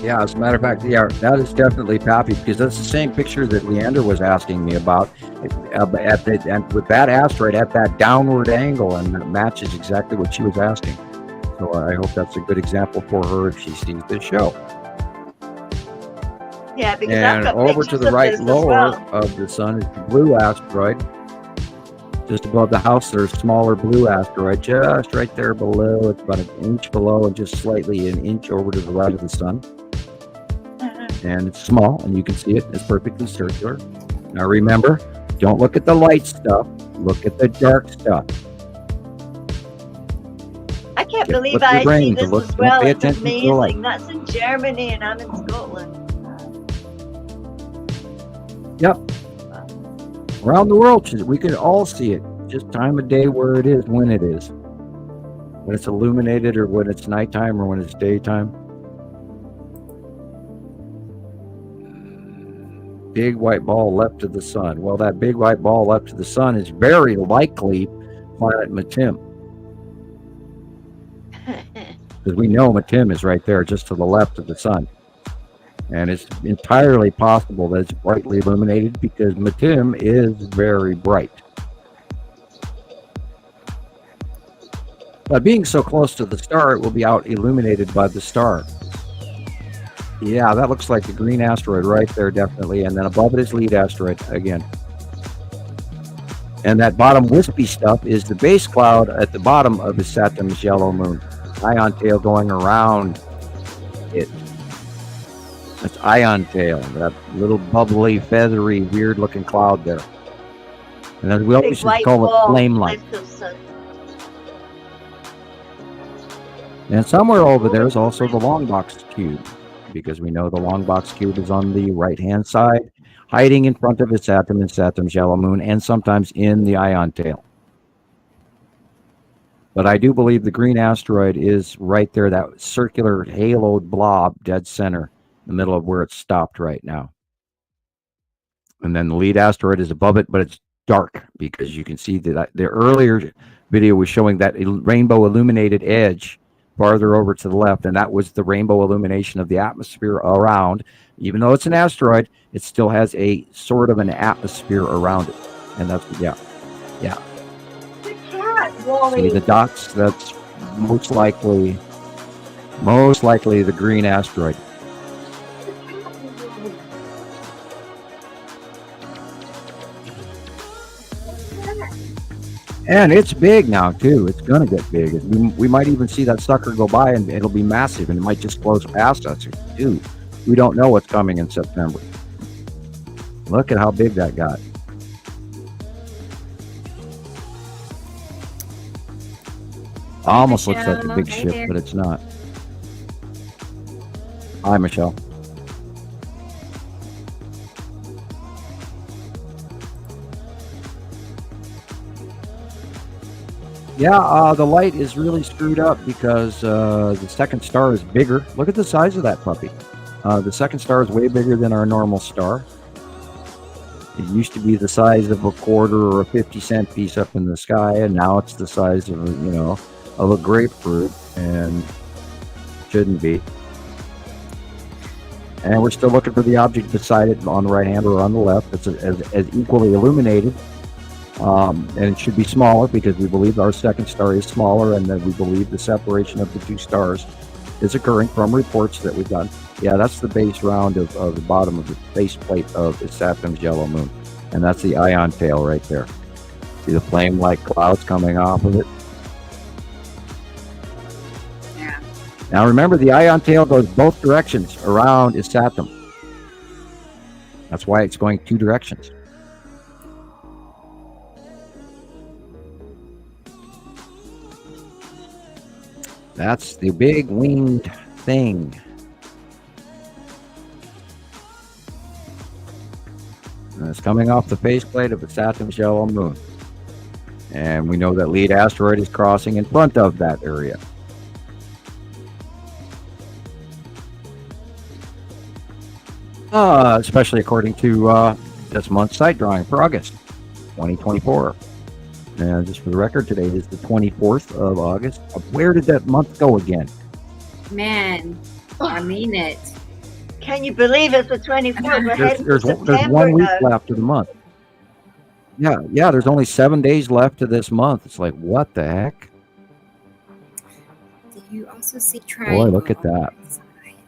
Yeah, as a matter of fact, yeah, that is definitely Pappy, because that's the same picture that Leander was asking me about, and with that asteroid at that downward angle, and it matches exactly what she was asking. So I hope that's a good example for her if she sees this show. Yeah, because and I've got over to the right lower of the sun is the blue asteroid. Just above the house, there's a smaller blue asteroid just right there below. It's about an inch below and just slightly an inch over to the right of the sun. And it's small, and you can see it. It's perfectly circular. Now remember, don't look at the light stuff. Look at the dark stuff. I can't believe I see this as well. Pay It's attention to the amazing. light. That's in Germany, and I'm in Scotland. Yep. Around the world, we can all see it. Just time of day where it is, when it is. When it's illuminated, or when it's nighttime, or when it's daytime. Big white ball left of the sun. Well, that big white ball left of the sun is very likely planet Matim. Because we know Matim is right there, just to the left of the sun. And it's entirely possible that it's brightly illuminated because Matim is very bright. But being so close to the star, it will be out illuminated by the star. Yeah, that looks like the green asteroid right there, definitely. And then above it is lead asteroid again. And that bottom wispy stuff is the base cloud at the bottom of the Saturn's yellow moon. Ion tail going around it. That's ion tail, that little bubbly, feathery, weird-looking cloud there. And then we always just call it flame light. And somewhere over there is also the long box cube, because we know the long box cube is on the right-hand side, hiding in front of its atom in Saturn's yellow moon, and sometimes in the ion tail. But I do believe the green asteroid is right there, that circular haloed blob, dead center, in the middle of where it's stopped right now. And then the lead asteroid is above it, but it's dark because you can see that the earlier video was showing that rainbow illuminated edge farther over to the left, and that was the rainbow illumination of the atmosphere around. Even though it's an asteroid, it still has a sort of an atmosphere around it. And that's, yeah. See the dots? That's most likely the green asteroid. And it's big now too. It's gonna get big. We might even see that sucker go by, and it'll be massive, and it might just close past us. Dude, we don't know what's coming in September. Look at how big that got. Almost looks like a big ship, but it's not. Hi, Michelle. Yeah, the light is really screwed up because the second star is bigger. Look at the size of that puppy. The second star is way bigger than our normal star. It used to be the size of a quarter or a 50-cent piece up in the sky, and now it's the size of, of a grapefruit, and shouldn't be. And we're still looking for the object beside it on the right hand or on the left. It's as equally illuminated. And it should be smaller because we believe our second star is smaller, and that we believe the separation of the two stars is occurring from reports that we've done. Yeah, that's the base round of the bottom of the base plate of Saturn's yellow moon. And that's the ion tail right there. See the flame-like clouds coming off of it? Yeah. Now remember, the ion tail goes both directions around Saturn. That's why it's going two directions. That's the big winged thing. And it's coming off the faceplate of the Saturn's yellow moon. And we know that lead asteroid is crossing in front of that area. Especially according to this month's site drawing for August 2024. And just for the record, today is the 24th of August. Where did that month go again? Man, I mean it. Can you believe it's the 24th? There's 1 week left of the month. Yeah, there's only 7 days left of this month. It's like, what the heck? Do you also see triangle? Boy, look at that.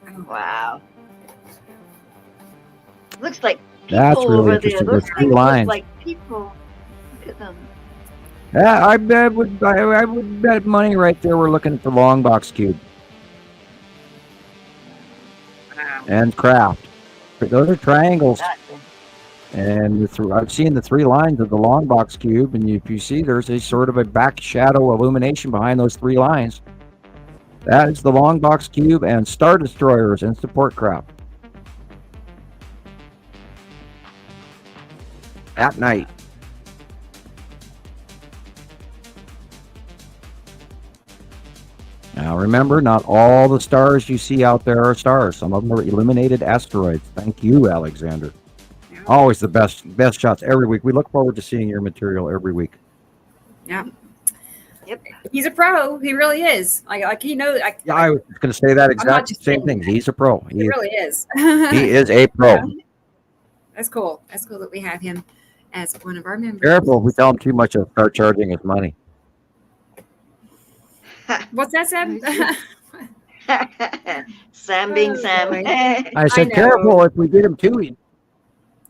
Oh. Wow. Looks like people That's really over interesting. there. There's two lines. Look like people. Look at them. Yeah, I would bet money right there. We're looking at the long box cube. Wow. And craft. Those are triangles. And I've seen the three lines of the long box cube, and if you see, there's a sort of a back shadow illumination behind those three lines. That is the long box cube and star destroyers and support craft. At night. Now remember, not all the stars you see out there are stars. Some of them are illuminated asteroids. Thank you, Alexander. Always the best shots every week. We look forward to seeing your material every week. Yeah. Yep. He's a pro. He really is. Like he knows. I was going to say that exact same thing. He's a pro. He really is. He is a pro. Yeah. That's cool. That's cool that we have him as one of our members. Careful if we tell him too much, he'll start charging his money. What's that, Sam? Sam being Sam. I said, careful if we get him too.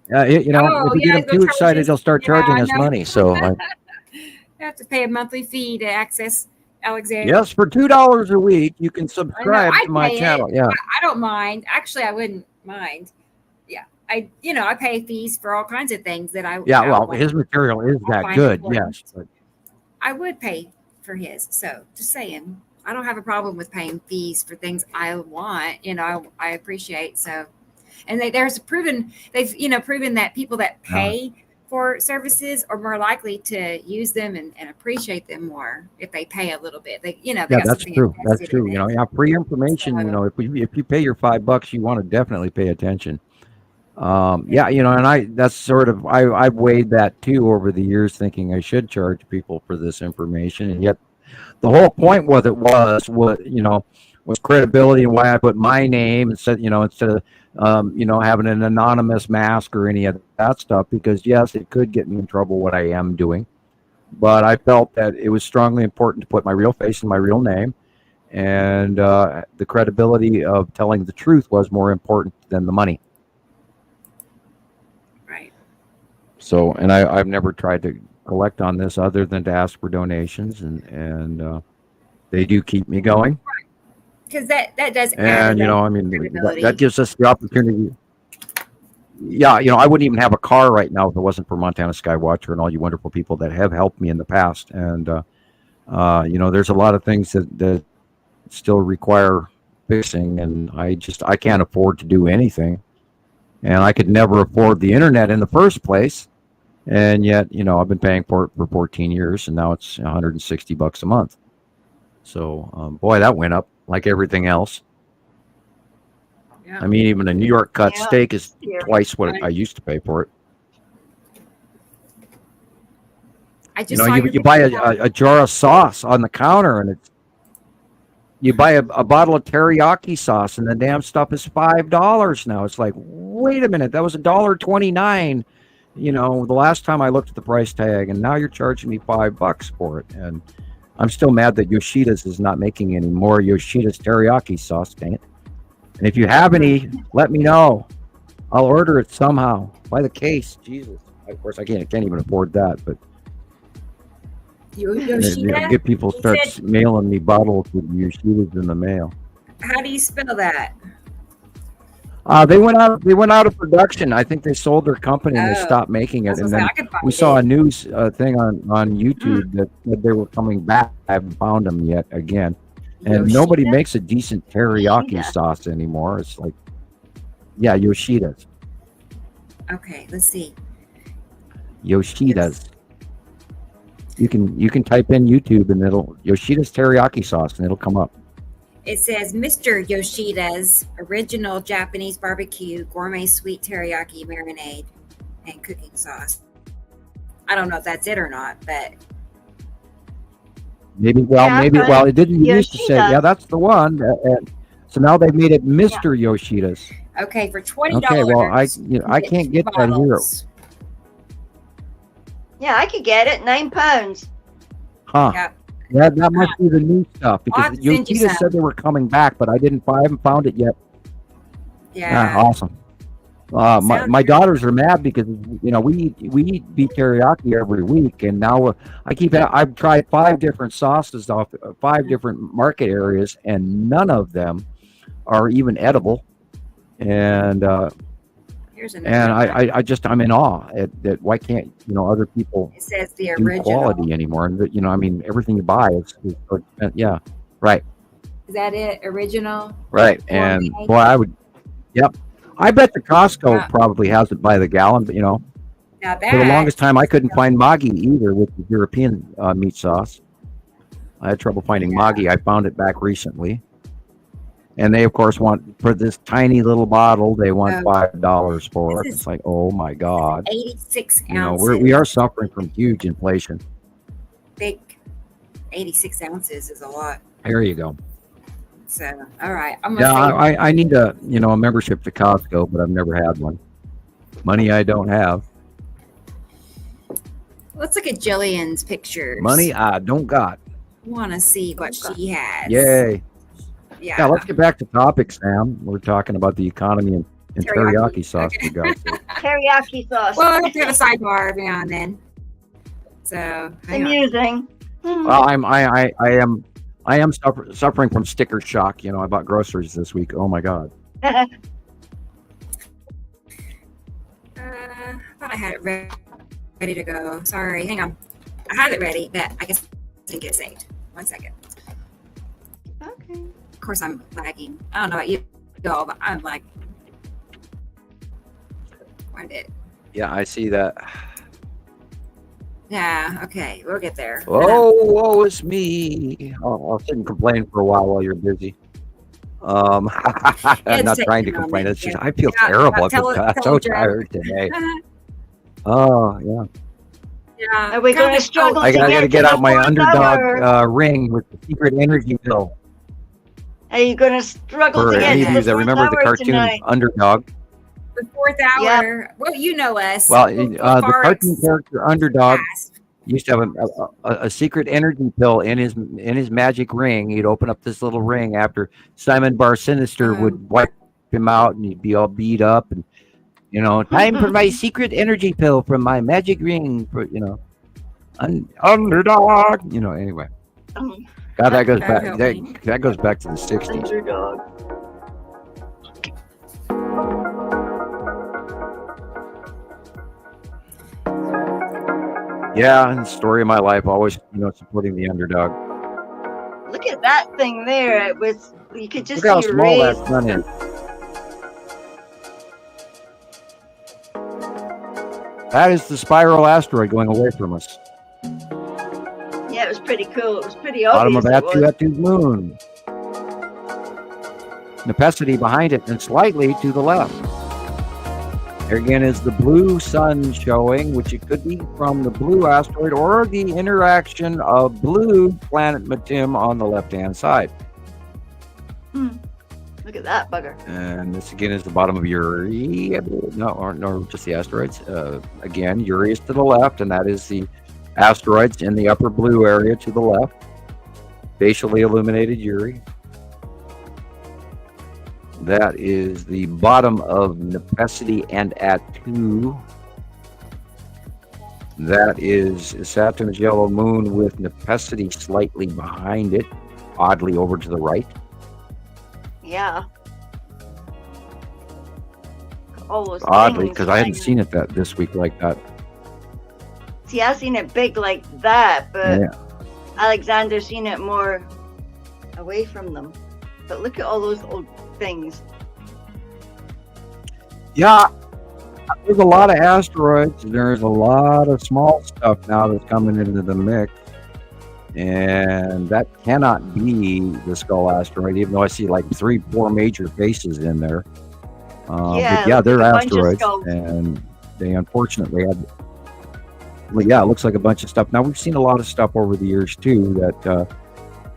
If we get him too excited, he'll start charging us money. So you have to pay a monthly fee to access Alexander. Yes, for $2 a week, you can subscribe to my channel. Yeah, I don't mind. Actually, I wouldn't mind. Yeah, I pay fees for all kinds of things that I. Yeah, well, his material is that good. Yes, but I would pay for his. So just saying, I don't have a problem with paying fees for things I want. I appreciate. So, and they've proven that people that pay for services are more likely to use them and appreciate them more if they pay a little bit. They, they got that's something true. That's invested true. in it. Yeah, free information. So, If you pay your $5, you want to definitely pay attention. And that's sort of I've weighed that too over the years, thinking I should charge people for this information, and yet the whole point was was credibility, and why I put my name instead of having an anonymous mask or any of that stuff, because yes, it could get me in trouble what I am doing, but I felt that it was strongly important to put my real face and my real name, and the credibility of telling the truth was more important than the money. right. So, and I've never tried to collect on this other than to ask for donations, and they do keep me going. Because that does And add that gives us the opportunity. Yeah, I wouldn't even have a car right now if it wasn't for Montana Skywatcher and all you wonderful people that have helped me in the past. And there's a lot of things that still require fixing, and I can't afford to do anything, and I could never afford the internet in the first place. And yet, I've been paying for it for 14 years, and now it's $160 a month. So, boy, that went up like everything else. Yeah. I mean, even a New York cut steak is twice what Right. I used to pay for it. I just saw You buy a jar of sauce on the counter, and you buy a bottle of teriyaki sauce, and the damn stuff is $5 now. It's like, wait a minute, that was $1.29. The last time I looked at the price tag, and now you're charging me $5 for it. And I'm still mad that Yoshida's is not making any more Yoshida's teriyaki sauce. Dang it! And if you have any, let me know. I'll order it somehow by the case. Jesus, of course I can't even afford that, but Yoshida? get people start mailing me bottles with Yoshida's in the mail. How do you spell that? They went out of production. I think they sold their company and they stopped making it. And then we saw a news thing on YouTube that said they were coming back. I haven't found them yet again. And nobody makes a decent teriyaki sauce anymore. It's like, Yoshida's. Okay, let's see. Yoshida's. You can type in YouTube and it'll Yoshida's teriyaki sauce and it'll come up. It says Mr. Yoshida's original Japanese barbecue gourmet sweet teriyaki marinade and cooking sauce. I don't know if that's it or not, but maybe. It didn't used to say, that's the one. So now they've made it Mr. Yoshida's. okay, for $20. Okay, well I can't get that here. Yeah, I could get it. £9. Huh? Yeah. Yeah, that must be the new stuff because I'll send you Yoshida some. said they were coming back, but I haven't found it yet. Yeah. Awesome. My daughters are mad because we eat beef teriyaki every week, and now I've tried 5 different sauces off 5 different market areas, and none of them are even edible. And Here's I'm in awe at why can't other people It says the do original. quality anymore? And everything you buy is right. Is that it? Original? Right. And boy, I bet the Costco probably has it by the gallon, but Now that, for the longest time I couldn't find Maggi either with the European meat sauce. I had trouble finding Maggi. I found it back recently. And they of course want for this tiny little bottle, they want $5 for it. It's like, oh my God. 86 ounces. We are suffering from huge inflation. Big 86 ounces is a lot. There you go. So, all right. I need a membership to Costco, but I've never had one. Money I don't have. Let's look at Jillian's pictures. Money I don't got. Want to see what she has. Yay. Yeah. Let's get back to topics, Sam. We're talking about the economy and teriyaki sauce. Okay. For God's sake. Teriyaki sauce. Well, we have to have a sidebar every now and then. So, hang on. Amusing. Well, I am suffering from sticker shock. I bought groceries this week. Oh my God. I thought I had it ready to go. Sorry, hang on. I had it ready, but I guess I didn't get it saved. 1 second. Okay. Of course, I'm lagging. I don't know about you all, but I'm like, find it. Yeah, I see that. Yeah. Okay. We'll get there. Oh, it's me. I'll sit and complain for a while you're busy. I'm not trying to complain. It's just I feel terrible. I'm so tired today. Oh, yeah. Yeah. Are we going to struggle? I got to get out my underdog ring with the secret energy pill. Are you going to struggle to get any to of you the that remember the cartoon tonight? Underdog? The fourth hour. Yep. Well, you know us. Well, the cartoon character Underdog used to have a secret energy pill in his magic ring. He'd open up this little ring after Simon Bar Sinister would wipe him out, and he'd be all beat up, and time for my secret energy pill from my magic ring. For Underdog. Anyway. God, that goes back. That goes back to the 60s. Underdog. Yeah, and the story of my life, always supporting the underdog. Look at that thing there. It was you could just Look see how small rays. that sun is. That is the spiral asteroid going away from us. Yeah, it was pretty cool. It was pretty obvious. Bottom of Atu's moon. Nepacity behind it and slightly to the left. There again is the blue sun showing, which it could be from the blue asteroid or the interaction of blue planet Matim on the left-hand side. Look at that bugger. And this again is the bottom of Uri. No, just the asteroids. Again, Uri is to the left, and that is the asteroids in the upper blue area to the left. Facially illuminated Uri. That is the bottom of Nepacity and Atu. That is Saturn's yellow moon with Nepacity slightly behind it, oddly over to the right. Yeah. All those oddly, because I hadn't seen it this week like that. See, I've seen it big like that, but Alexander's seen it more away from them. But look at all those old things. Yeah, there's a lot of asteroids. There's a lot of small stuff now that's coming into the mix. And that cannot be the Skull asteroid, even though I see like 3-4 major faces in there. But yeah, they're asteroids. And they unfortunately have... Well, yeah, it looks like a bunch of stuff. Now, we've seen a lot of stuff over the years, too, that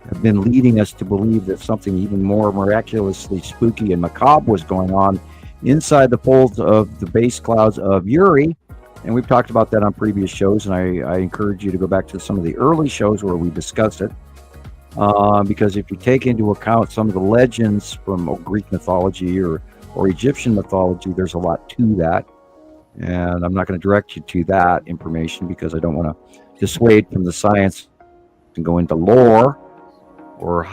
have been leading us to believe that something even more miraculously spooky and macabre was going on inside the folds of the base clouds of Uri. And we've talked about that on previous shows, and I encourage you to go back to some of the early shows where we discussed it. Because if you take into account some of the legends from Greek mythology or Egyptian mythology, there's a lot to that. And I'm not going to direct you to that information because I don't want to dissuade from the science and go into lore or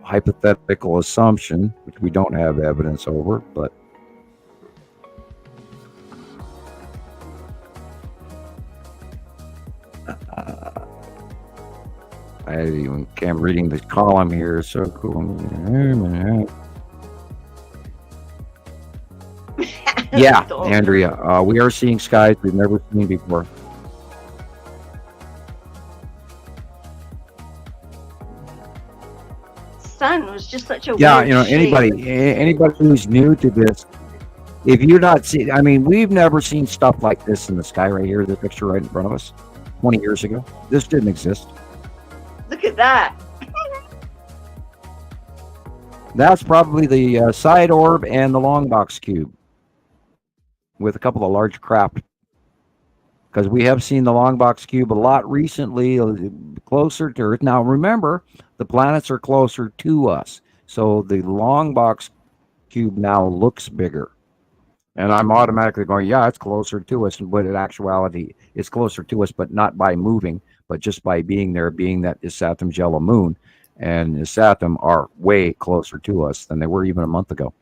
hypothetical assumption, which we don't have evidence over, but I'm reading the column here. It's so cool. Yeah, Andrea, we are seeing skies we've never seen before. Sun was just such a weird shape. anybody who's new to this, if you're not seeing, I mean, we've never seen stuff like this in the sky right here, the picture right in front of us 20 years ago. This didn't exist. Look at that. That's probably the side orb and the long box cube with a couple of large craft, because we have seen the long box cube a lot recently, closer to Earth. Now remember, the planets are closer to us, so the long box cube now looks bigger, and I'm automatically going, yeah, it's closer to us, but in actuality it's closer to us, but not by moving, but just by being there, being that is Saturn's yellow moon, and Saturn are way closer to us than they were even a month ago.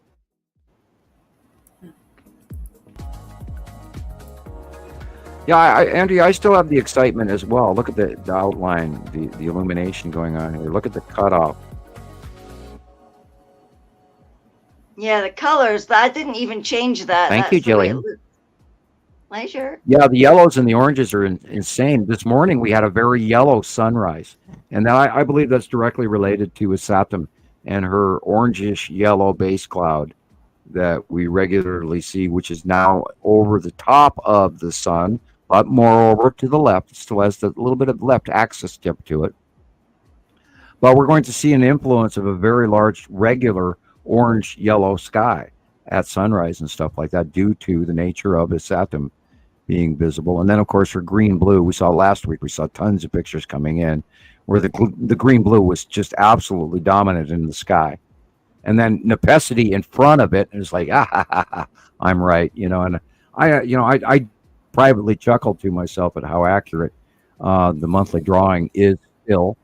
Yeah, Andrea, I still have the excitement as well. Look at the outline, the illumination going on here. Look at the cutoff. Yeah, the colors. I didn't even change that. Thank you, Gillian. Pleasure. Yeah, the yellows and the oranges are insane. This morning we had a very yellow sunrise, and I believe that's directly related to Asatum and her orangish yellow base cloud that we regularly see, which is now over the top of the sun, but moreover to the left. It still has a little bit of left axis tip to it. But we're going to see an influence of a very large regular orange yellow sky at sunrise and stuff like that due to the nature of Asatum being visible. And then, of course, for green blue, we saw last week, we saw tons of pictures coming in where the green blue was just absolutely dominant in the sky. And then Nepesity in front of it is like, I'm right, and I privately chuckled to myself at how accurate the monthly drawing is still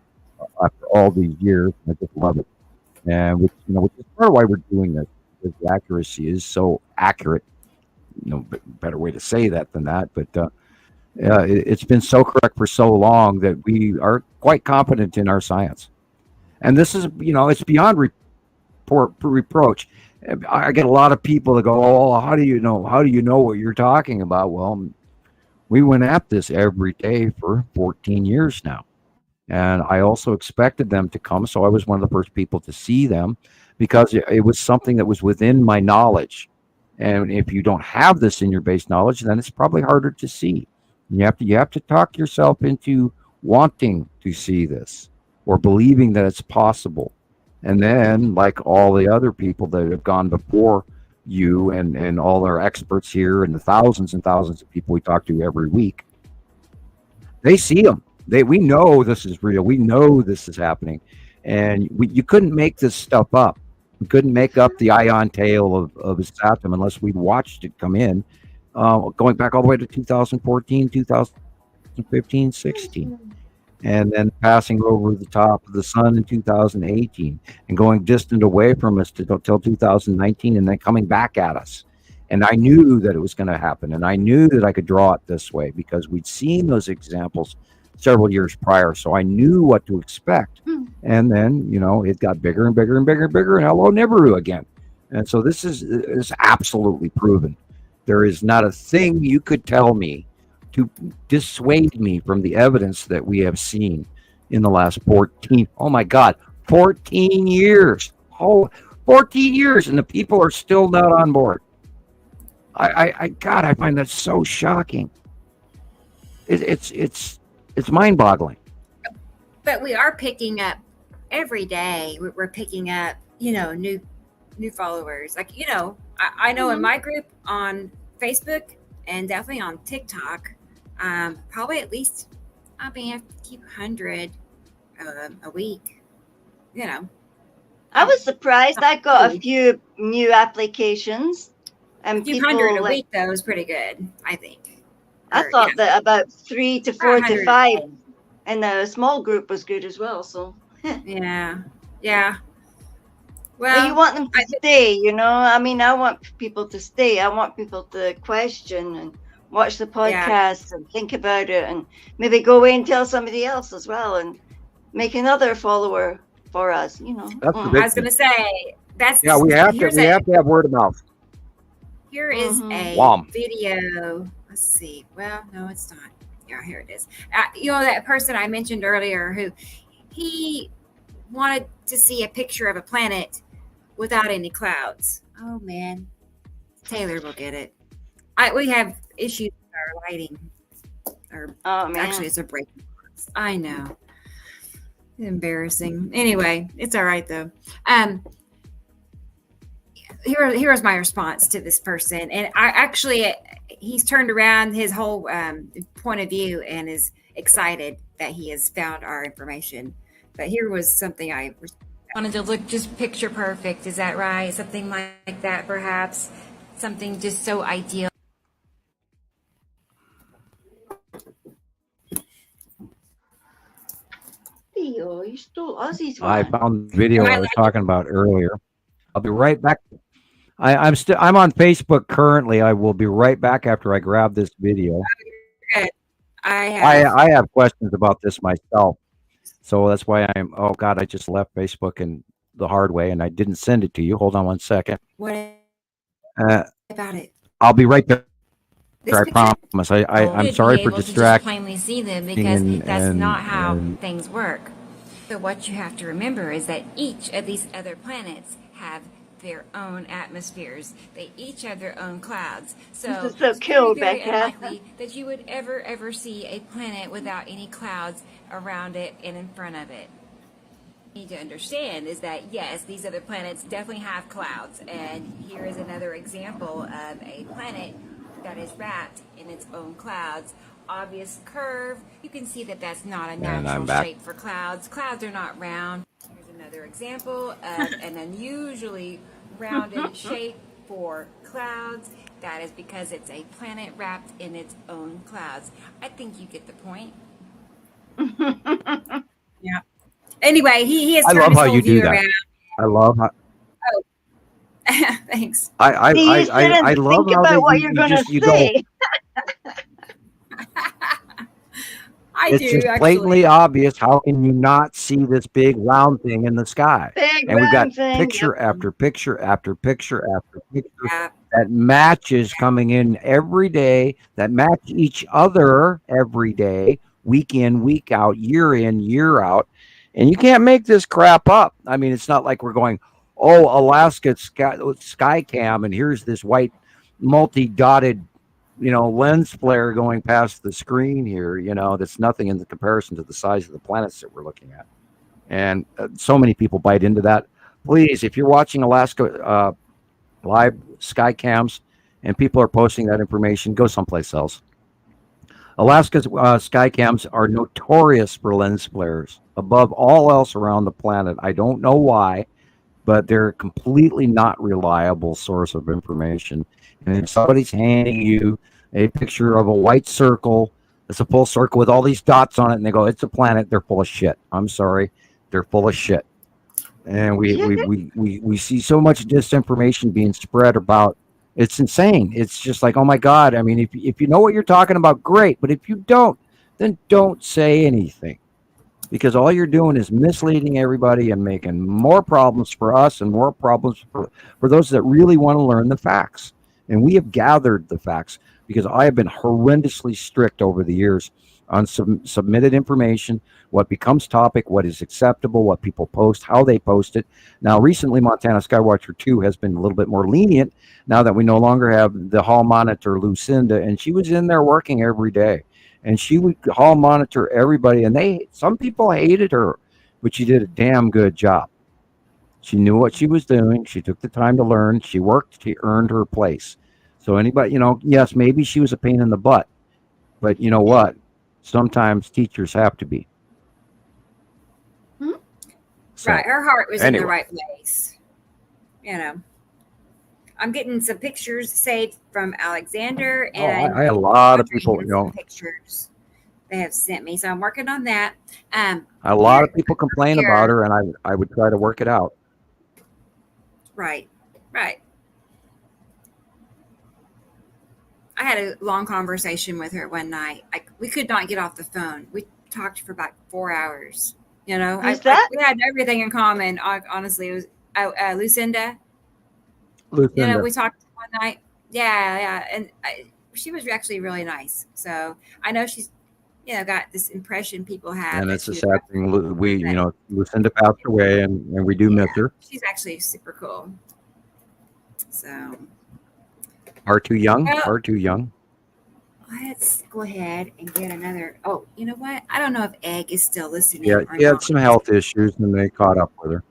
after all these years. I just love it. And which is part of why we're doing this, because the accuracy is so accurate. Better way to say that than that, but it's been so correct for so long that we are quite confident in our science. And this is, it's beyond reproach. I get a lot of people that go, "Oh, how do you know? How do you know what you're talking about?" Well, we went at this every day for 14 years now, and I also expected them to come, so I was one of the first people to see them because it was something that was within my knowledge. And if you don't have this in your base knowledge, then it's probably harder to see. You have to talk yourself into wanting to see this or believing that it's possible. And then, like all the other people that have gone before you and all our experts here and the thousands and thousands of people we talk to every week, they see them. We know this is real. We know this is happening. And you couldn't make this stuff up. We couldn't make up the ion tail of Asatum unless we'd watched it come in, going back all the way to 2014, 2015, 16. And then passing over the top of the sun in 2018 and going distant away from us till 2019 and then coming back at us. And I knew that it was going to happen. And I knew that I could draw it this way because we'd seen those examples several years prior. So I knew what to expect. And then, it got bigger and bigger and bigger and bigger. And hello, Nibiru again. And so this is absolutely proven. There is not a thing you could tell me to dissuade me from the evidence that we have seen in the last 14 years. 14 years, and the people are still not on board. I find that so shocking. It's mind-boggling. But we are picking up every day. We're picking up, new followers. Like, I know in my group on Facebook and definitely on TikTok, probably at least I have to keep 100 a week. I was surprised. I got a few new applications, and a few people hundred a week though is pretty good, I think. I thought that about 3 to 4 to 5, and the small group was good as well. So yeah. Well, but you want them to stay, I want people to stay. I want people to question and watch the podcast and think about it, and maybe go away and tell somebody else as well, and make another follower for us. That's I was going to say we have to have word of mouth. Here is a video. Let's see. Well, no, it's not. Yeah, here it is. That person I mentioned earlier who he wanted to see a picture of a planet without any clouds. Oh man, Taylor will get it. We have issues with our lighting. Actually, it's a break. I know. Embarrassing. Anyway, it's all right though. Here's my response to this person, and he's turned around his whole point of view and is excited that he has found our information. But here was something I wanted to look just picture perfect. Is that right? Something like that, perhaps. Something just so ideal. You stole Ozzy's one. I found the video I was talking about earlier. I'll be right back. I'm on Facebook currently. I will be right back after I grab this video. Good. I have questions about this myself, so that's why I just left Facebook and the hard way, and I didn't send it to you. Hold on one second. What about it? I'll be right there. This I picture, promise. You I'm should sorry be for able to just distracting plainly see them because that's not how and things work. So what you have to remember is that each of these other planets have their own atmospheres. They each have their own clouds. This So is so it's cool, very Becca. unlikely that you would ever see a planet without any clouds around it and in front of it. Need to understand is that yes, these other planets definitely have clouds, and here is another example of a planet that is wrapped in its own clouds. Obvious curve. You can see that that's not a I'm natural back. shape for clouds. Clouds are not round. Here's another example of an unusually rounded shape for clouds. That is because it's a planet wrapped in its own clouds. I think you get the point. yeah. Anyway, he has I turned love his how whole you do view that. around. I love how Oh, thanks. See, you shouldn't I love think how about that what you're you going to just you go. say. I It's do just actually. blatantly obvious. How can you not see this big round thing in the sky? Big And we've got round thing. picture after picture after picture after picture Yeah. that matches coming in every day, that match each other every day, week in, week out, year in, year out. And you can't make this crap up. I mean, it's not like we're going, oh, Alaska sky cam, and here's this white multi-dotted lens flare going past the screen here, that's nothing in the comparison to the size of the planets that we're looking at. And so many people bite into that. Please, if you're watching Alaska live sky cams and people are posting that information, go someplace else. Alaska's sky cams are notorious for lens flares above all else around the planet. I don't know why, but they're a completely not reliable source of information. And if somebody's handing you a picture of a white circle, it's a full circle with all these dots on it, and they go, it's a planet, they're full of shit. I'm sorry, they're full of shit. And we see so much disinformation being spread about. It's insane. It's just like, oh my God. I mean, if you know what you're talking about, great. But if you don't, then don't say anything, because all you're doing is misleading everybody and making more problems for us and more problems for those that really want to learn the facts. And we have gathered the facts because I have been horrendously strict over the years on submitted information, what becomes topic, what is acceptable, what people post, how they post it. Now, recently, Montana Skywatcher 2 has been a little bit more lenient now that we no longer have the hall monitor, Lucinda, and she was in there working every day. And she would hall monitor everybody, and some people hated her, but she did a damn good job. She knew what she was doing. She took the time to learn. She worked. She earned her place. So anybody, yes, maybe she was a pain in the butt, but you know what? Sometimes teachers have to be. So, right, her heart was in the anyway. right place. I'm getting some pictures saved from Alexander, and I had a lot of people, pictures they have sent me, so I'm working on that. A lot of people complain about her, and I would try to work it out. Right. I had a long conversation with her one night. We could not get off the phone. We talked for about 4 hours. We had everything in common. Honestly, it was Lucinda. We talked one night. Yeah, and she was actually really nice. So I know she's, got this impression people have. And it's a sad thing. Lucinda passed away, and we do miss her. She's actually super cool. So. Are too young. Let's go ahead and get another. Oh, you know what? I don't know if Egg is still listening. Yeah, she had some health issues, and they caught up with her.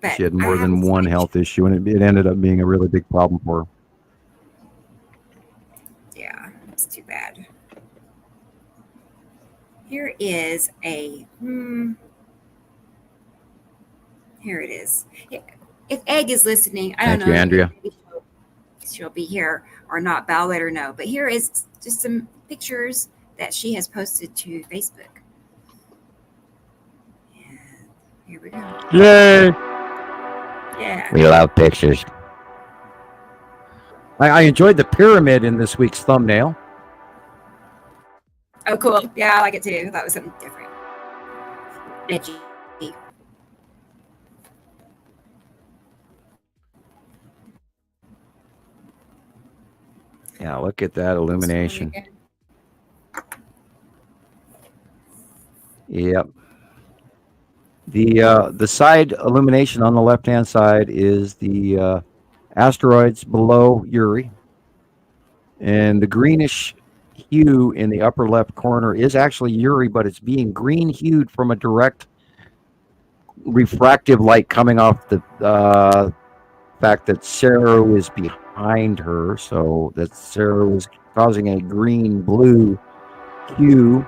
But she had more than one health issue, and it ended up being a really big problem for her. Yeah, it's too bad. Here is a. Here it is. If Egg is listening, I don't know. Thank you, Andrea. She'll be here or not, but I'll let her know. But here is just some pictures that she has posted to Facebook. And here we go. Yay! Yeah. We love pictures. I enjoyed the pyramid in this week's thumbnail. Oh, cool. Yeah, I like it too. That was something different. Edgy. Yeah, look at that illumination. Yep. The side illumination on the left-hand side is the asteroids below Uri. And the greenish hue in the upper left corner is actually Uri, but it's being green hued from a direct refractive light coming off the fact that Ceru is behind her. So that Ceru is causing a green-blue hue.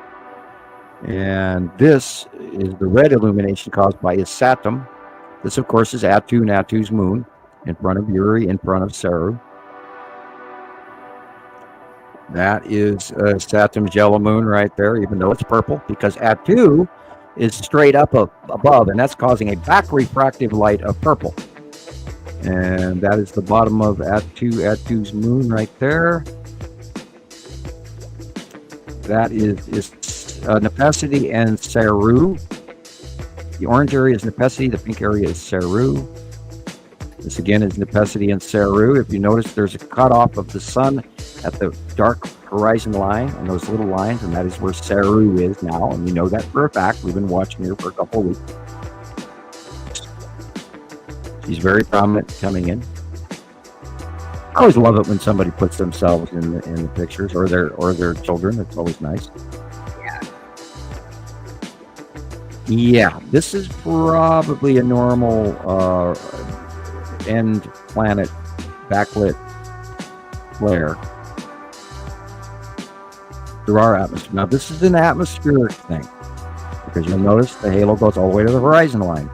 And this is the red illumination caused by his Saturn. This, of course, is Atu, Natu's moon, in front of Uri, in front of Ceru. That is Saturn's yellow moon right there, even though it's purple, because Atu is straight up above, and that's causing a back refractive light of purple. And that is the bottom of Atu's moon right there. That is Nepacity and Ceru. The orange area is Nepacity, the pink area is Ceru. This again is Nepacity and Ceru. If you notice, there's a cutoff of the sun at the dark horizon line and those little lines, and that is where Ceru is now. And we know that for a fact. We've been watching her for a couple of weeks. She's very prominent coming in. I always love it when somebody puts themselves in the pictures or their children. It's always nice. Yeah, this is probably a normal end planet backlit flare through our atmosphere. Now, this is an atmospheric thing because you'll notice the halo goes all the way to the horizon line.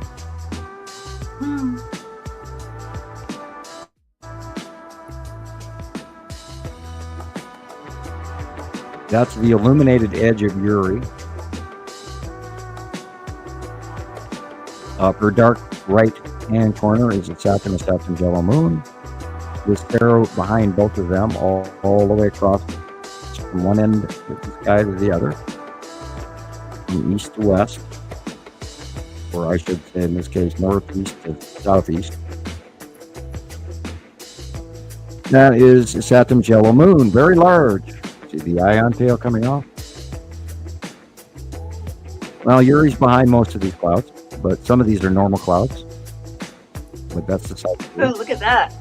That's the illuminated edge of Uri. Upper dark right-hand corner is the Saturn's yellow moon. This arrow behind both of them, all the way across from one end of the sky to the other, from east to west, or I should say in this case northeast to southeast. That is Saturn's yellow moon, very large. See the ion tail coming off? Well, Uri's behind most of these clouds, but some of these are normal clouds. But that's the side. Oh, look at that.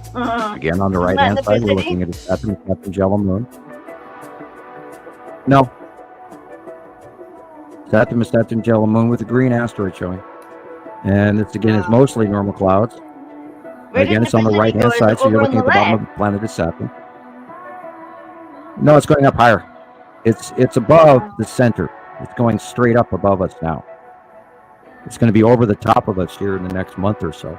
Again, on the right-hand side, we're looking at a Saturn's yellow moon. No. Saturn's yellow moon with a green asteroid showing. And this, again, is mostly normal clouds. Again, it's on the right-hand side, so you're looking at the bottom of the planet of Saturn. No, it's going up higher. It's above the center. It's going straight up above us now. It's going to be over the top of us here in the next month or so.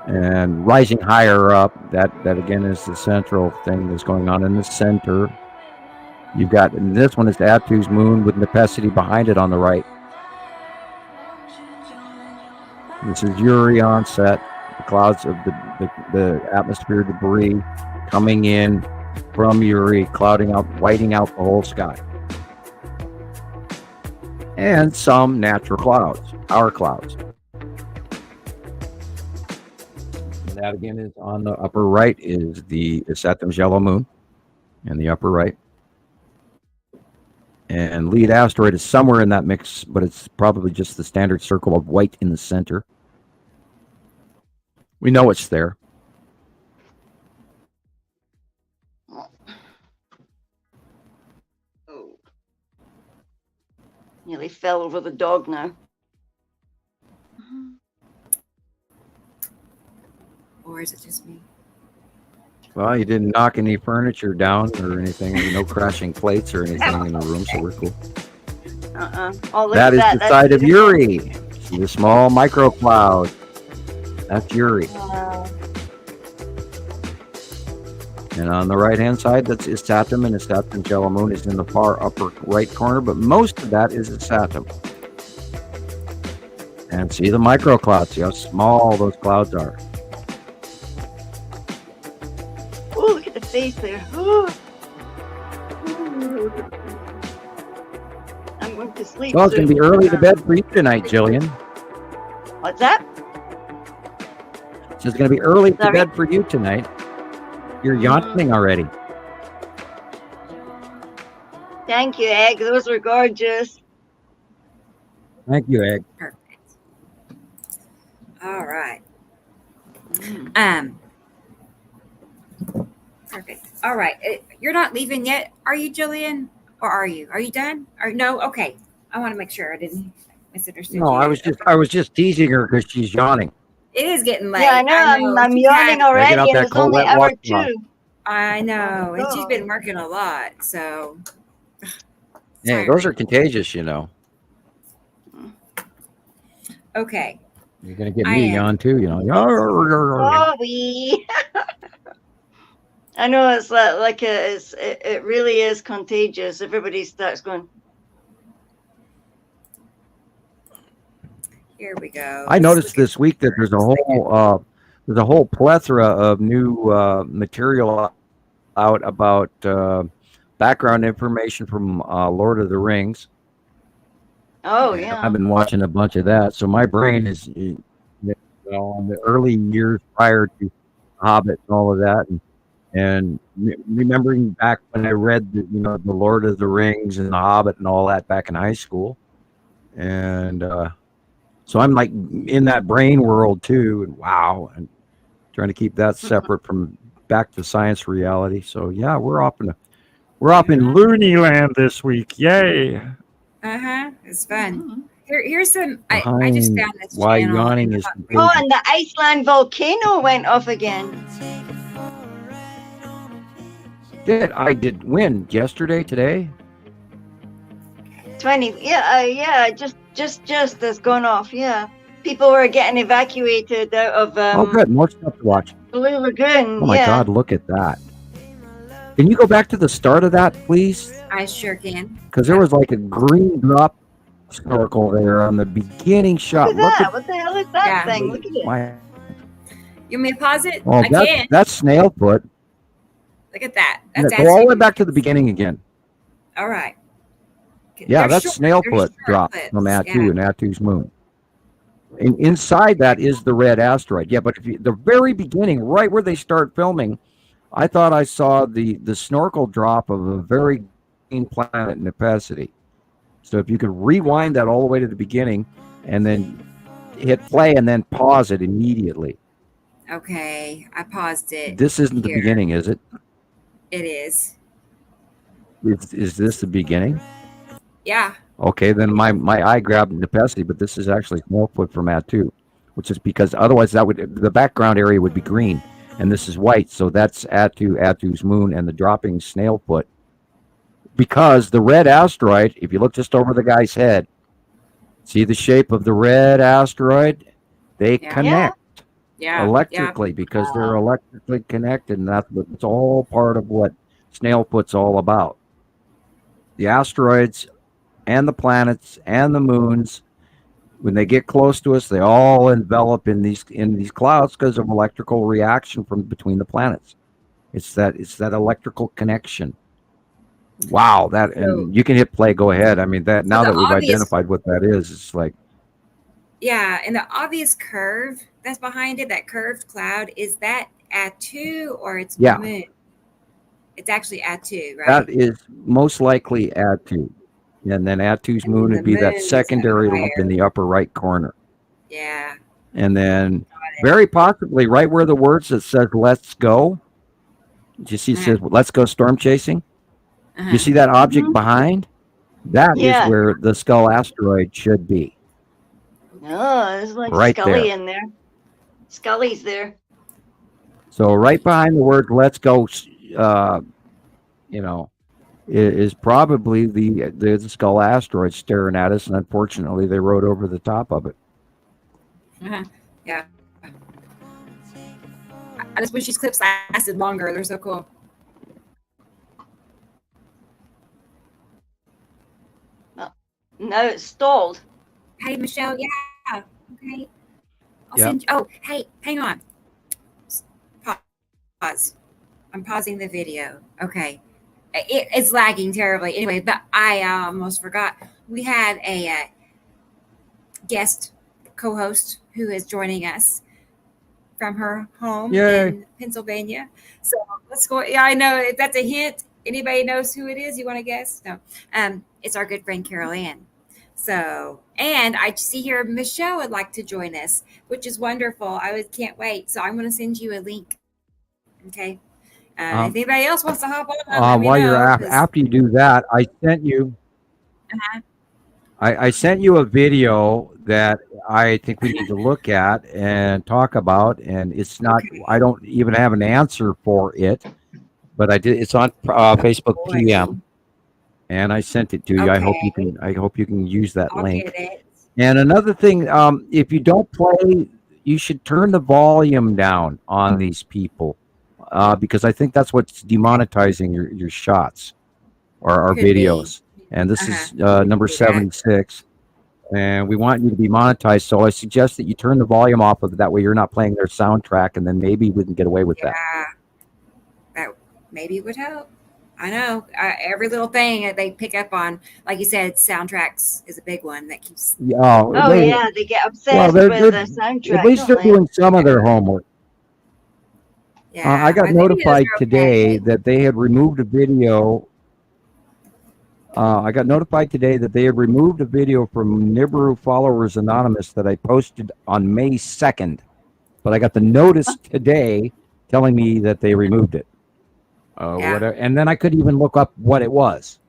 And rising higher up, that again is the central thing that's going on in the center. You've got, and this one is Atu's moon with Nepacity behind it on the right. This is Uri onset, the clouds of the atmosphere debris coming in from Uri, clouding out, whiting out the whole sky. And some natural clouds, our clouds. And that again is on the upper right is Saturn's yellow moon in the upper right. And lead asteroid is somewhere in that mix, but it's probably just the standard circle of white in the center. We know it's there. Oh. Nearly fell over the dog now. Or is it just me? Well, you didn't knock any furniture down or anything. No crashing plates or anything in the room, so we're cool. Oh, that is the side of Uri. See the small microcloud. That's Uri. And on the right-hand side, that's Saturn, and the Saturn's yellow moon is in the far upper right corner, but most of that is Saturn. And see the microclouds. See how small those clouds are. Oh, look at the face there. Oh. I'm going to sleep. Well, it's going to be early to bed for you tonight, Gillian. What's that? So it's going to be early to bed for you tonight. You're you're yawning already. Thank you, Egg. Those were gorgeous. Thank you, Egg. Perfect. All right. Perfect. All right. You're not leaving yet, are you, Gillian? Or are you? Are you done? Or no? Okay. I want to make sure I didn't misunderstand No, you. I was just teasing her because she's yawning. It is getting late. Yeah, I know. I'm She's yawning had- Gotta get already, out and that it's only Colette hour walk 2. I know. And she's God. been working a lot. So. Hey, those are contagious, you know. Okay. You're gonna get me to yawn too, you know. Sorry. I know it's it really is contagious. Everybody starts going. Here we go. I noticed this week that there's a whole plethora of new material out about background information from Lord of the Rings. Oh yeah. I've been watching a bunch of that, so my brain is in the early years prior to Hobbit and all of that, and remembering back when I read the Lord of the Rings and the Hobbit and all that back in high school, and so I'm like in that brain world too, and wow, and trying to keep that separate from back to science reality. So yeah, we're up in Looney Land this week. Yay! It's fun. Here's some. I just found this why channel. yawning is. Oh, and the Iceland volcano went off again. I did when yesterday, today. 20. Yeah. Just has gone off. Yeah, people were getting evacuated out of. Oh, good. More stuff to watch. Blue Lagoon. Oh my God! Look at that. Can you go back to the start of that, please? I sure can. Because there was like a green drop snorkel there on the beginning shot. Look at that. What the hell is that thing? Look at it. You want me to pause it? Oh, I can. that's snail foot. Look at that. That's Go all the way back to the beginning again. All right. Yeah, that's snail foot drop from Attu and Attu's moon. And inside that is the red asteroid. Yeah, but the very beginning, right where they start filming, I thought I saw the snorkel drop of a very green planet in opacity. So if you could rewind that all the way to the beginning and then hit play and then pause it immediately. Okay, I paused it. This isn't the beginning, is it? It is. Is this the beginning? Yeah. Okay, then my eye grabbed opacity, but this is actually Snailfoot from Attu, which is because otherwise the background area would be green, and this is white, so that's Attu's moon, and the dropping Snailfoot. Because the red asteroid, if you look just over the guy's head, see the shape of the red asteroid? They connect electrically because they're electrically connected, and it's all part of what Snailfoot's all about. The asteroids and the planets and the moons, when they get close to us, they all envelop in these clouds because of electrical reaction from between the planets. It's that electrical connection. Wow, and you can hit play. Go ahead. I mean, that now that we've identified what that is, it's like. Yeah, and the obvious curve that's behind it, that curved cloud, is that Attu or it's moon? It's actually Attu, right? That is most likely Attu. And then Attu's moon would be that secondary lump in the upper right corner. Yeah. And then very possibly right where the words that says "Let's go." Do you see it says "Let's go storm chasing"? You see that object behind? That is where the Skull asteroid should be. Oh, there's like right Scully there. in there. Scully's there. So right behind the word "Let's go," is probably the Skull asteroid staring at us, and unfortunately, they rode over the top of it. Yeah. I just wish these clips lasted longer. They're so cool. No, it's stalled. Hey, Michelle. Yeah. Okay. I'll send you. Oh, hey, hang on. Pause. I'm pausing the video. Okay. It's lagging terribly. Anyway, but I almost forgot. We have a guest co-host who is joining us from her home Yay. in Pennsylvania. So let's go. Yeah, I know if that's a hint. Anybody knows who it is? You want to guess? No. It's our good friend Carol Ann. So, and I see here Michelle would like to join us, which is wonderful. Can't wait. So I'm going to send you a link. Okay. If anybody else wants to hop on, while you're after you do that, I sent you. Uh-huh. I sent you a video that I think we need to look at and talk about, and it's not. Okay. I don't even have an answer for it, but I did. It's on Facebook PM, and I sent it to you. Okay. I hope you can use that link. Get it. And another thing, if you don't play, you should turn the volume down on these people, because I think that's what's demonetizing your shots or our videos. And this is number 76, and we want you to be monetized. So I suggest that you turn the volume off of it. That way you're not playing their soundtrack, and then maybe we can get away with that. That maybe would help. I know every little thing they pick up on, like you said, soundtracks is a big one that keeps. They get obsessed with the soundtrack. At least they're doing some of their homework. Yeah, I got notified today that they had removed a video. I got notified today that they had removed a video from Nibiru Followers Anonymous that I posted on May 2nd. But I got the notice today telling me that they removed it. Whatever. And then I couldn't even look up what it was.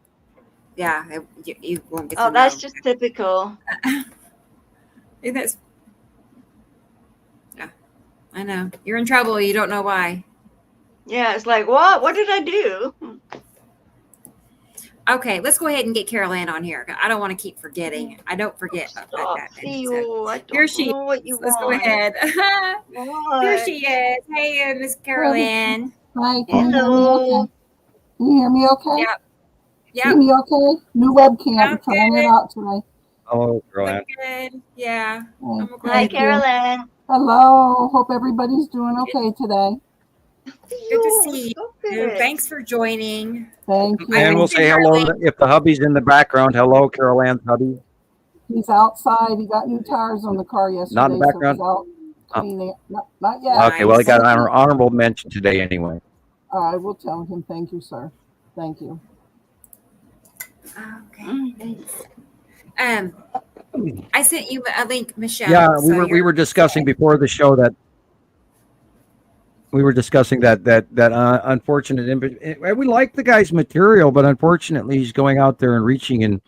Yeah, you won't get to know. That's just typical. Yeah, I know. You're in trouble. You don't know why. Yeah, it's like, what? What did I do? Okay, let's go ahead and get Carol Ann on here. I don't want to keep forgetting. I don't forget about that. Here she is. Let's go ahead. Here she is. Hey, Miss Carol Ann. Hi. Hello. Can you hear me okay? Yep. Hear me okay? New webcam. I'm trying it out today. Hello, Carol Ann. Good. Yeah. Hi, Carol Ann. Hello. Hope everybody's doing okay today. Good to see you. Thanks for joining. Thank you. And we'll say hello if the hubby's in the background. Hello, Carol Ann's hubby. He's outside. He got new tires on the car yesterday. Not in the background? So he's out cleaning. Not yet. Okay, well, he got an honorable mention today anyway. I will tell him. Thank you, sir. Thank you. Okay, thanks. I sent you a link, Michelle. Yeah, we were discussing before the show that that unfortunate. We like the guy's material, but unfortunately, he's going out there and reaching in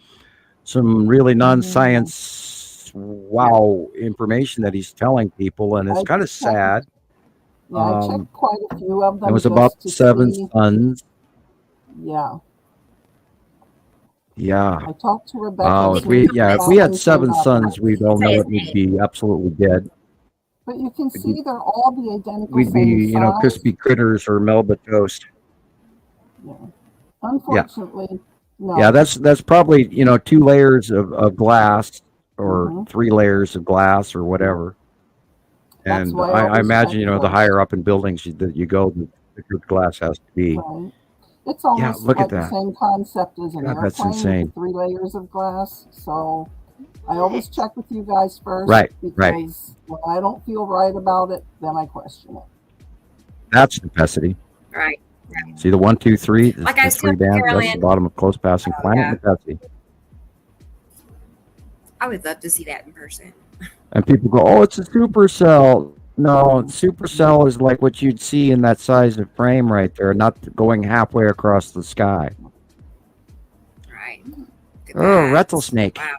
some really non-science information that he's telling people, and it's kind of sad. Yeah, I checked quite a few of them. It was about 7 sons. Yeah. Yeah. I talked to Rebecca. If we had 7 sons, we'd all know it would be absolutely dead. But you can see they're all the identical. We'd be, crispy critters or Melba toast. Yeah. Unfortunately, no. Yeah, that's probably 2 layers of glass or 3 layers of glass or whatever. And I imagine the higher up in buildings that you go, the thicker glass has to be. Right. It's almost look like at that. the same concept as an airplane. That's insane. With 3 layers of glass. So I always check with you guys first. Right. Because when I don't feel right about it, then I question it. That's necessity. Right. See the 1, 2, 3. Like the 3 bands. That's the bottom of close passing planet necessity. I would love to see that in person. And people go, "Oh, it's a supercell." No, supercell is like what you'd see in that size of frame right there, not going halfway across the sky. Right. Oh, rattlesnake. Wow.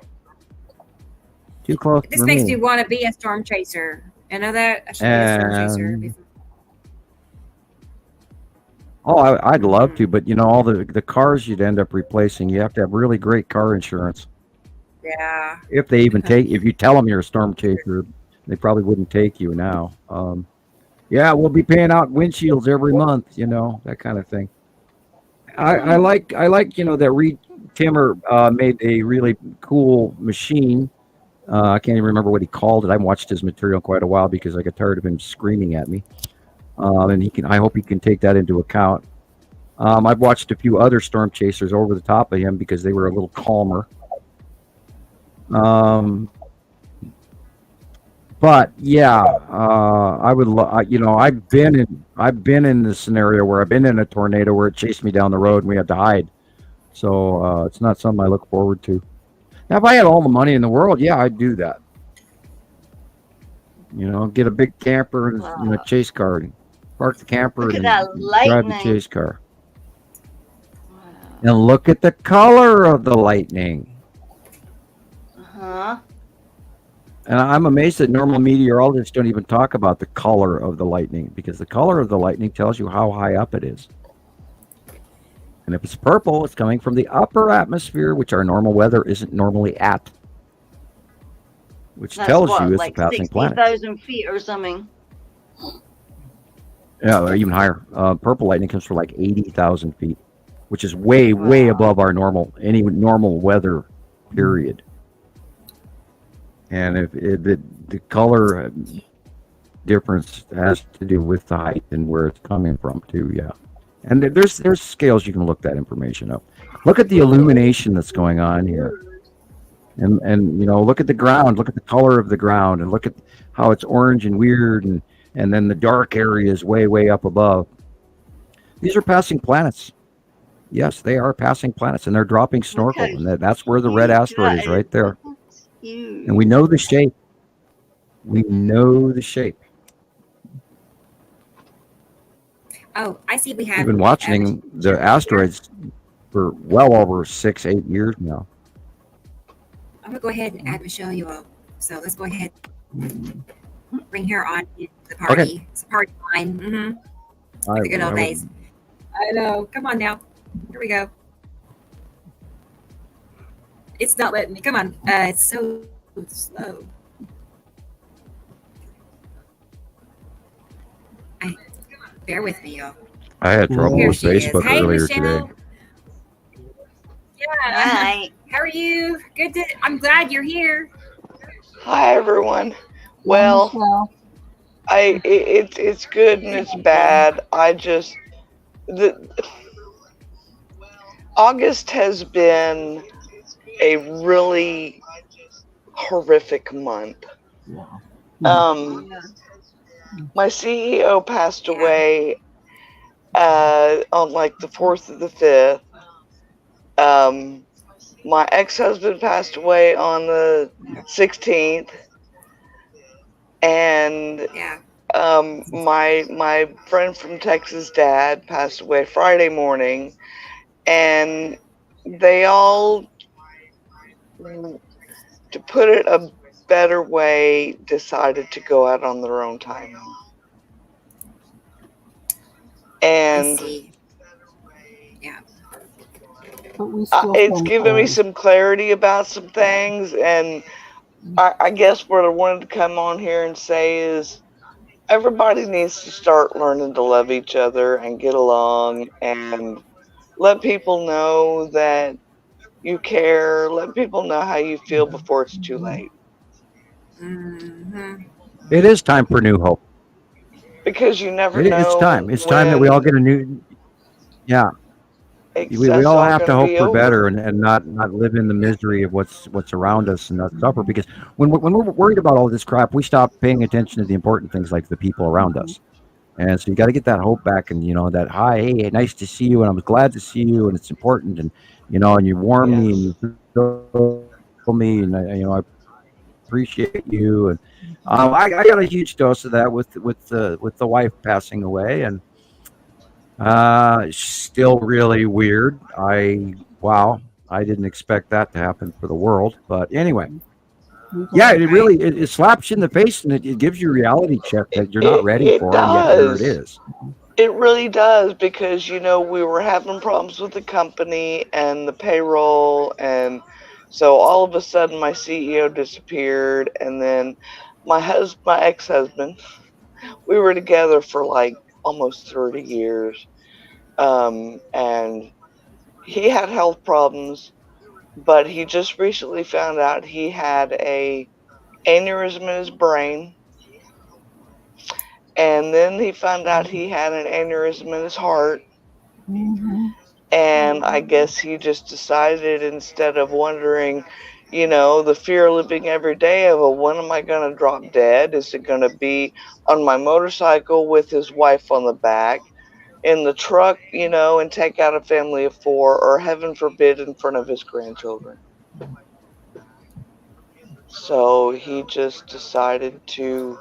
Too close. This makes me want to be a storm chaser. I know that. I should be a storm chaser before. Oh, I'd love to, but all the cars you'd end up replacing, you have to have really great car insurance. Yeah. If they even if you tell them you're a storm chaser, they probably wouldn't take you now. We'll be paying out windshields every month, that kind of thing. I like that Reed Timmer made a really cool machine. I can't even remember what he called it. I watched his material quite a while because I got tired of him screaming at me. And I hope he can take that into account. I've watched a few other storm chasers over the top of him because they were a little calmer. But yeah, I would. I've been in this scenario where I've been in a tornado where it chased me down the road and we had to hide. So it's not something I look forward to. Now, if I had all the money in the world, yeah, I'd do that. Get a big camper and a chase car, and park the camper Look at and that drive the lightning. chase car. And look at the color of the lightning. Uh-huh. And I'm amazed that normal meteorologists don't even talk about the color of the lightning, because the color of the lightning tells you how high up it is. And if it's purple, it's coming from the upper atmosphere, which our normal weather isn't normally at. Which That's tells what, you it's like a passing planet. 60,000 feet or something. Yeah, or even higher. Purple lightning comes from like 80,000 feet, which is way, way above our any normal weather period. And if the color difference has to do with the height and where it's coming from too, yeah. And there's scales you can look that information up. Look at the illumination that's going on here. And look at the ground, look at the color of the ground, and look at how it's orange and weird, and then the dark area is way, way up above. These are passing planets. Yes, they are passing planets, and they're dropping snorkel, and that's where the red asteroid is, right there. And we know the shape. We know the shape. Oh, I see we have. We've been watching the asteroids for well over 6-8 years now. I'm gonna go ahead and add Michelle you all. So let's go ahead and bring her on to the party. Okay. It's a party line. Mm-hmm. Like the good old days. I know. Come on now. Here we go. It's not letting me. Come on. It's so slow. Bear with me, y'all. I had trouble Here with she is. Facebook Hey, earlier Michelle. today. Yeah. Hi. How are you? Good. I'm glad you're here. Hi everyone. Well, it's good and it's bad. August has been a really horrific month. My CEO passed away on like the 4th of the 5th. My ex-husband passed away on the 16th, and my friend from Texas, dad, passed away Friday morning, and they all, to put it a better way, decided to go out on their own time. And it's given me some clarity about some things, and I guess what I wanted to come on here and say is everybody needs to start learning to love each other and get along and let people know that you care. Let people know how you feel before it's too late. Mm-hmm. It is time for new hope. Because you never know. It's time. It's time that we all get a new. Yeah. We all have to hope for better and not live in the misery of what's around us and not suffer. Because when we're worried about all this crap, we stop paying attention to the important things like the people around us. And so you got to get that hope back, and that hi, hey, nice to see you, and I'm glad to see you, and it's important, and and you warm me and you feel me, and I appreciate you, and I got a huge dose of that with the wife passing away, and still really weird. I didn't expect that to happen for the world, but anyway. Yeah, it slaps you in the face, and it gives you a reality check that you're not ready for, and yet here it is. It really does, because we were having problems with the company and the payroll, and so all of a sudden my CEO disappeared, and then my ex-husband, we were together for like almost 30 years, and he had health problems. But he just recently found out he had a aneurysm in his brain. And then he found out he had an aneurysm in his heart. Mm-hmm. And I guess he just decided, instead of wondering, You know, the fear of living every day of, well, when am I going to drop dead? Is it going to be on my motorcycle with his wife on the back, in the truck, you know, and take out a family of 4, or heaven forbid, in front of his grandchildren? So he just decided to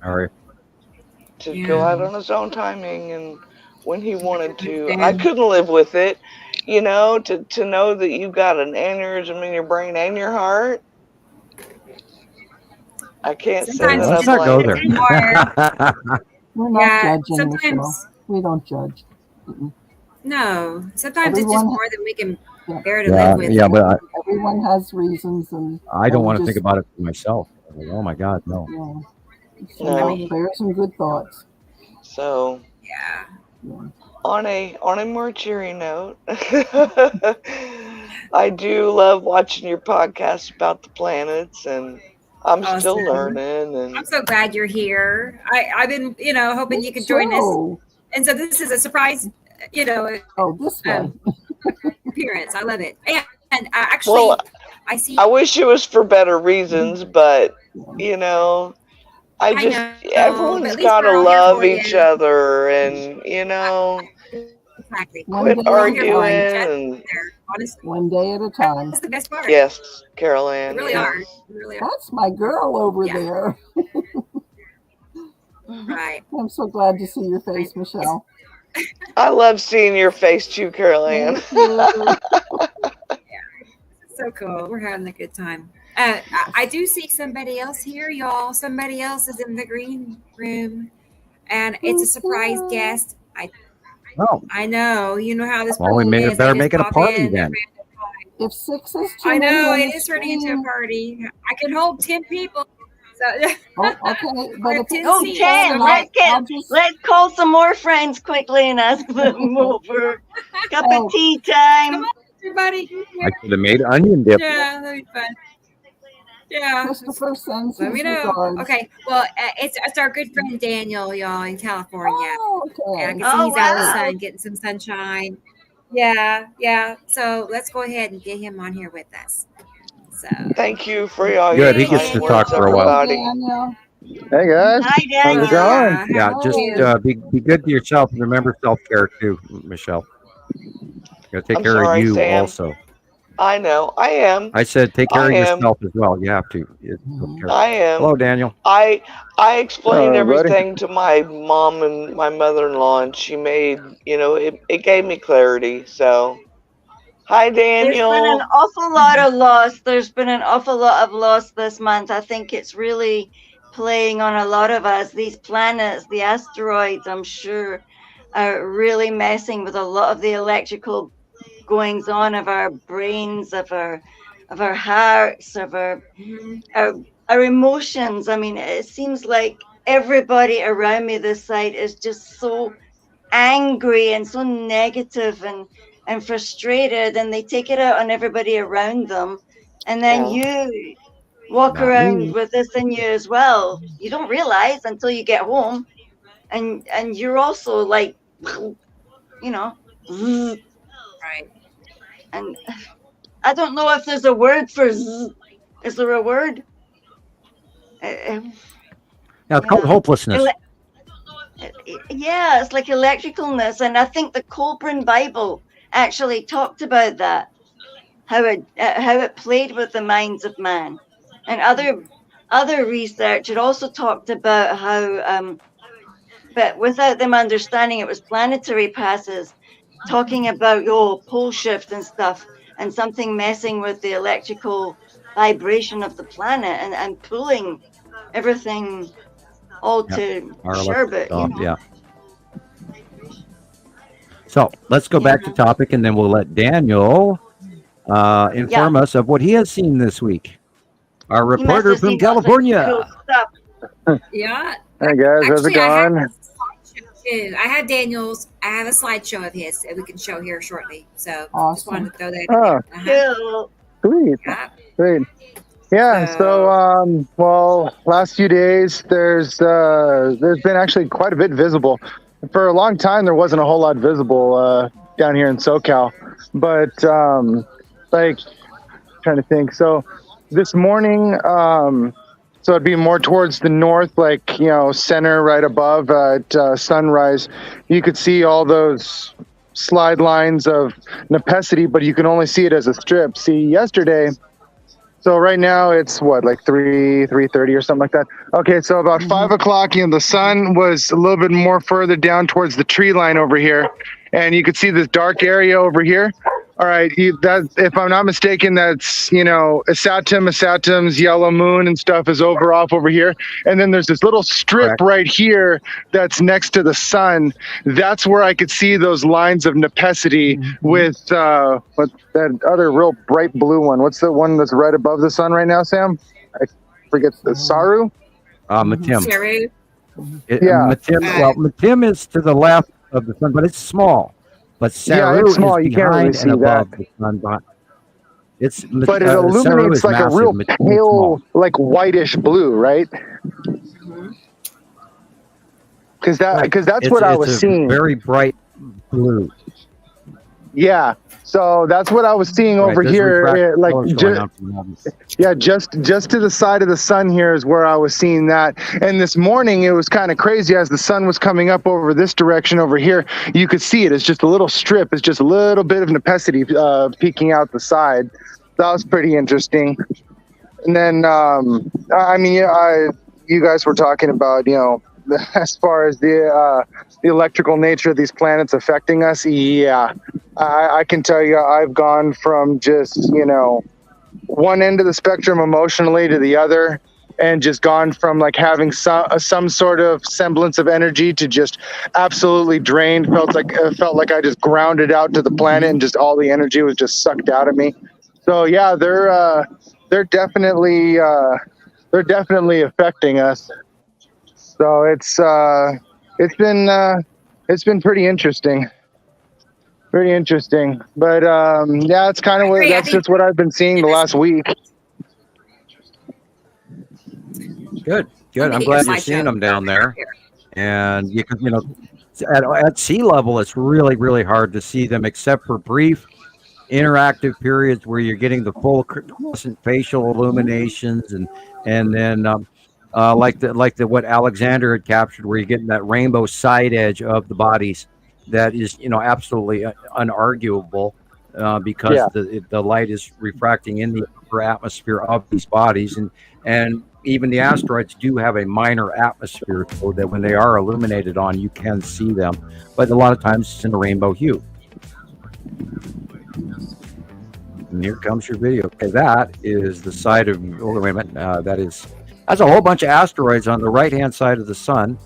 go out on his own timing and when he wanted to. I couldn't live with it, you know, to know that you got an aneurysm in your brain and your heart. I can't say that Let's not go there. We're not judging, sometimes, Michelle. We don't judge. No, sometimes it's just Everyone- more than we can bear to live with. Yeah, but everyone has reasons, and I don't want to think about it for myself. Like, oh my God, no. Yeah. So there are some good thoughts. So yeah. On a more cheery note, I do love watching your podcast about the planets, and I'm still learning. And I'm so glad you're here. I've been, you know, hoping you could join us. And so this is a surprise, you know, appearance. I love it. And actually, well, I see. I wish it was for better reasons, but you know, everyone's got to love each other, and you know, quit arguing. And one day at a time. That's the best part. Yes, Carol Ann. Really are. Really are. That's my girl over there. Right. I'm so glad to see your face, Michelle. I love seeing your face too, Carol Ann. So cool. We're having a good time. I do see somebody else here, y'all. Somebody else is in the green room, and it's a surprise guest. I know. You know how this. Well, we better make it a party then. If 6 is too I many know on it the is turning into screen. a party. I can hold 10 people. So, okay, but if Oh, 10. Let's call some more friends quickly and ask them over. Cup of tea time. Come on, everybody. I could have made onion dip. Yeah, that'd be fun. Yeah. Christoper sends Let me his know. regards. Okay. Well, it's our good friend Daniel, y'all, in California. Oh, okay. And I can see he's out in the sun, getting some sunshine. Yeah. So let's go ahead and get him on here with us. So thank you for all Good. your He gets to talk for a while. Hey guys, hi Daniel. how's it going? Yeah, just be good to yourself and remember self-care too, Michelle. You gotta take care of you Sam. also. I know, I am. I said take care of yourself as well. You have to. I am. Hello, Daniel. I explained Hello, everything to my mom and my mother-in-law, and she made, you know, it gave me clarity. So, hi, Daniel. There's been an awful lot of loss. There's been an awful lot of loss this month. I think it's really playing on a lot of us. These planets, the asteroids, I'm sure, are really messing with a lot of the electrical goings on of our brains, of our hearts, of our emotions. I mean, it seems like everybody around me this side is just so angry and so negative and frustrated, and they take it out on everybody around them. And then you walk around with this in you as well. You don't realize until you get home, and you're also like, you know, right. And I don't know if there's a word for zzz. Is there a word? Yeah, it's called hopelessness. Yeah, it's like electricalness, and I think the Colburn Bible actually talked about that, how it played with the minds of man, and other research. It also talked about how, but without them understanding, it was planetary passes, talking about pole shift and stuff, and something messing with the electrical vibration of the planet and pulling everything all to sherbet. Yeah. So let's go back to topic, and then we'll let Daniel inform us of what he has seen this week. Our reporter from California. Cool yeah. Hey guys, how's it going? I have Daniel's. I have a slideshow of his that we can show here shortly. So just wanted to throw that in there. Sweet. Yeah. Great. Yeah. So, well, last few days there's been actually quite a bit visible. For a long time there wasn't a whole lot visible down here in SoCal, but like trying to think. So this morning, so it'd be more towards the north, like, center right above at sunrise. You could see all those slide lines of nepacity, but you can only see it as a strip. See, yesterday, so right now it's what, like 3:30 or something like that. Okay, so about 5 o'clock, the sun was a little bit more further down towards the tree line over here, and you could see this dark area over here. All right, that, if I'm not mistaken, that's, Asatum's yellow moon and stuff is off over here. And then there's this little strip right here that's next to the sun. That's where I could see those lines of nepacity with that other real bright blue one. What's the one that's right above the sun right now, Sam? I forget. The Saru? Matim. Saru. Matim is to the left of the sun, but it's small. But Saru it's small. is You can't really behind see and above that. the sun. But it illuminates like a real pale, like whitish blue, right? Because that's what I was seeing. Very bright blue. Yeah. So that's what I was seeing over here. Just to the side of the sun here is where I was seeing that. And this morning it was kind of crazy as the sun was coming up over this direction over here. You could see it. It's just a little strip. It's just a little bit of nepacity peeking out the side. That was pretty interesting. And then, you guys were talking about, as far as the electrical nature of these planets affecting us. Yeah, I can tell you, I've gone from just, one end of the spectrum emotionally to the other, and just gone from like having some sort of semblance of energy to just absolutely drained. Felt like I just grounded out to the planet, and just all the energy was just sucked out of me. So yeah, they're definitely affecting us. So it's been pretty interesting. Pretty interesting. But it's kind of that's just what I've been seeing the last week. Good. I'm glad you're seeing them down there. And you can, at sea level, it's really, really hard to see them, except for brief interactive periods where you're getting the full crescent facial illuminations, and then like what Alexander had captured, where you're getting that rainbow side edge of the bodies. That is, absolutely unarguable, because the light is refracting in the upper atmosphere of these bodies, and even the asteroids do have a minor atmosphere, so that when they are illuminated on, you can see them, but a lot of times it's in a rainbow hue. And here comes your video. Okay, that is the side of. Oh, wait a minute. That's a whole bunch of asteroids on the right-hand side of the sun.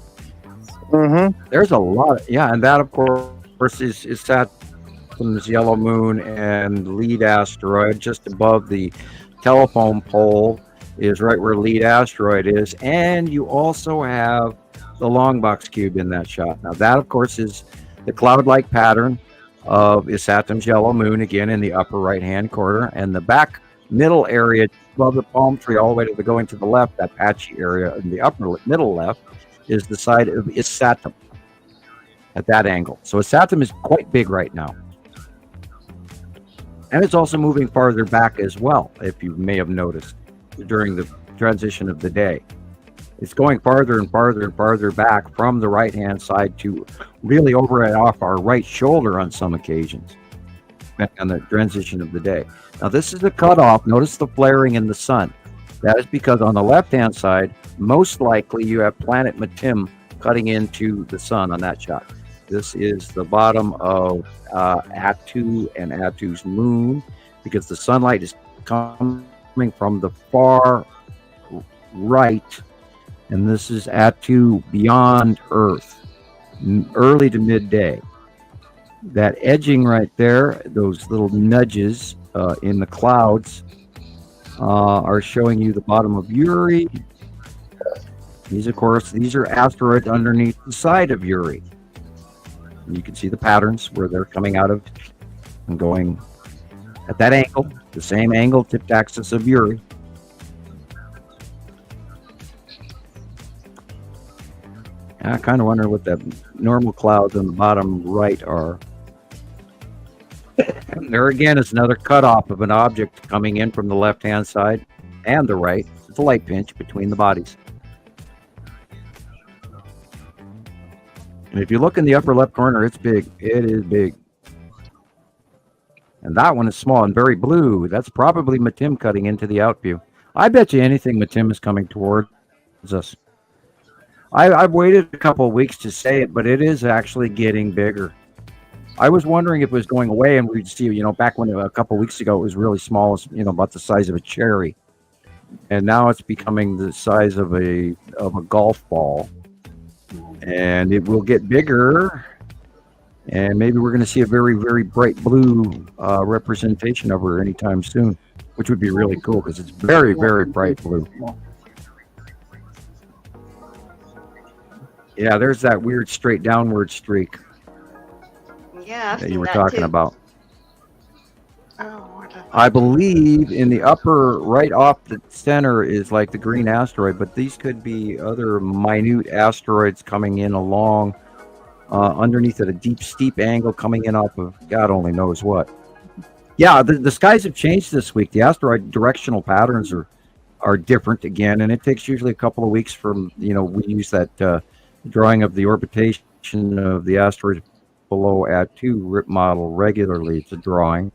There's a lot. And that, of course, is Saturn's yellow moon and lead asteroid. Just above the telephone pole is right where lead asteroid is. And you also have the long box cube in that shot. Now, that, of course, is the cloud-like pattern of Saturn's yellow moon, again, in the upper right-hand corner. And the back middle area above the palm tree, all the way to going to the left, that patchy area in the upper middle left, is the side of Saturn at that angle. So Saturn is quite big right now. And it's also moving farther back as well, if you may have noticed during the transition of the day. It's going farther and farther and farther back from the right-hand side to really over and off our right shoulder on some occasions on the transition of the day. Now, this is the cutoff. Notice the flaring in the sun. That is because on the left-hand side, most likely you have planet Matim cutting into the sun on that shot. This is the bottom of Attu and Attu's moon, because the sunlight is coming from the far right, and this is Attu beyond Earth, early to midday. That edging right there, those little nudges in the clouds, are showing you the bottom of Uri. These are asteroids underneath the side of Uri. And you can see the patterns where they're coming out of and going at that angle, the same angle, tipped axis of Uri. And I kind of wonder what the normal clouds on the bottom right are. there again is another cutoff of an object coming in from the left-hand side and the right. It's a light pinch between the bodies. And if you look in the upper left corner, it's big. It is big. And that one is small and very blue. That's probably Matim cutting into the outview. I bet you anything Matim is coming towards us. I've waited a couple of weeks to say it, but it is actually getting bigger. I was wondering if it was going away, and we'd see, back when a couple of weeks ago it was really small, about the size of a cherry. And now it's becoming the size of a golf ball. And it will get bigger. And maybe we're going to see a very, very bright blue representation of her anytime soon, which would be really cool because it's very, very bright blue. Yeah, there's that weird straight downward streak. Yeah, I've that you seen were that talking too. about. I believe in the upper right off the center is like the green asteroid, but these could be other minute asteroids coming in along underneath at a deep, steep angle coming in off of God only knows what. Yeah, the skies have changed this week. The asteroid directional patterns are different again, and it takes usually a couple of weeks from, we use that drawing of the orbitation of the asteroids below at 2 RIP model regularly. It's a drawing.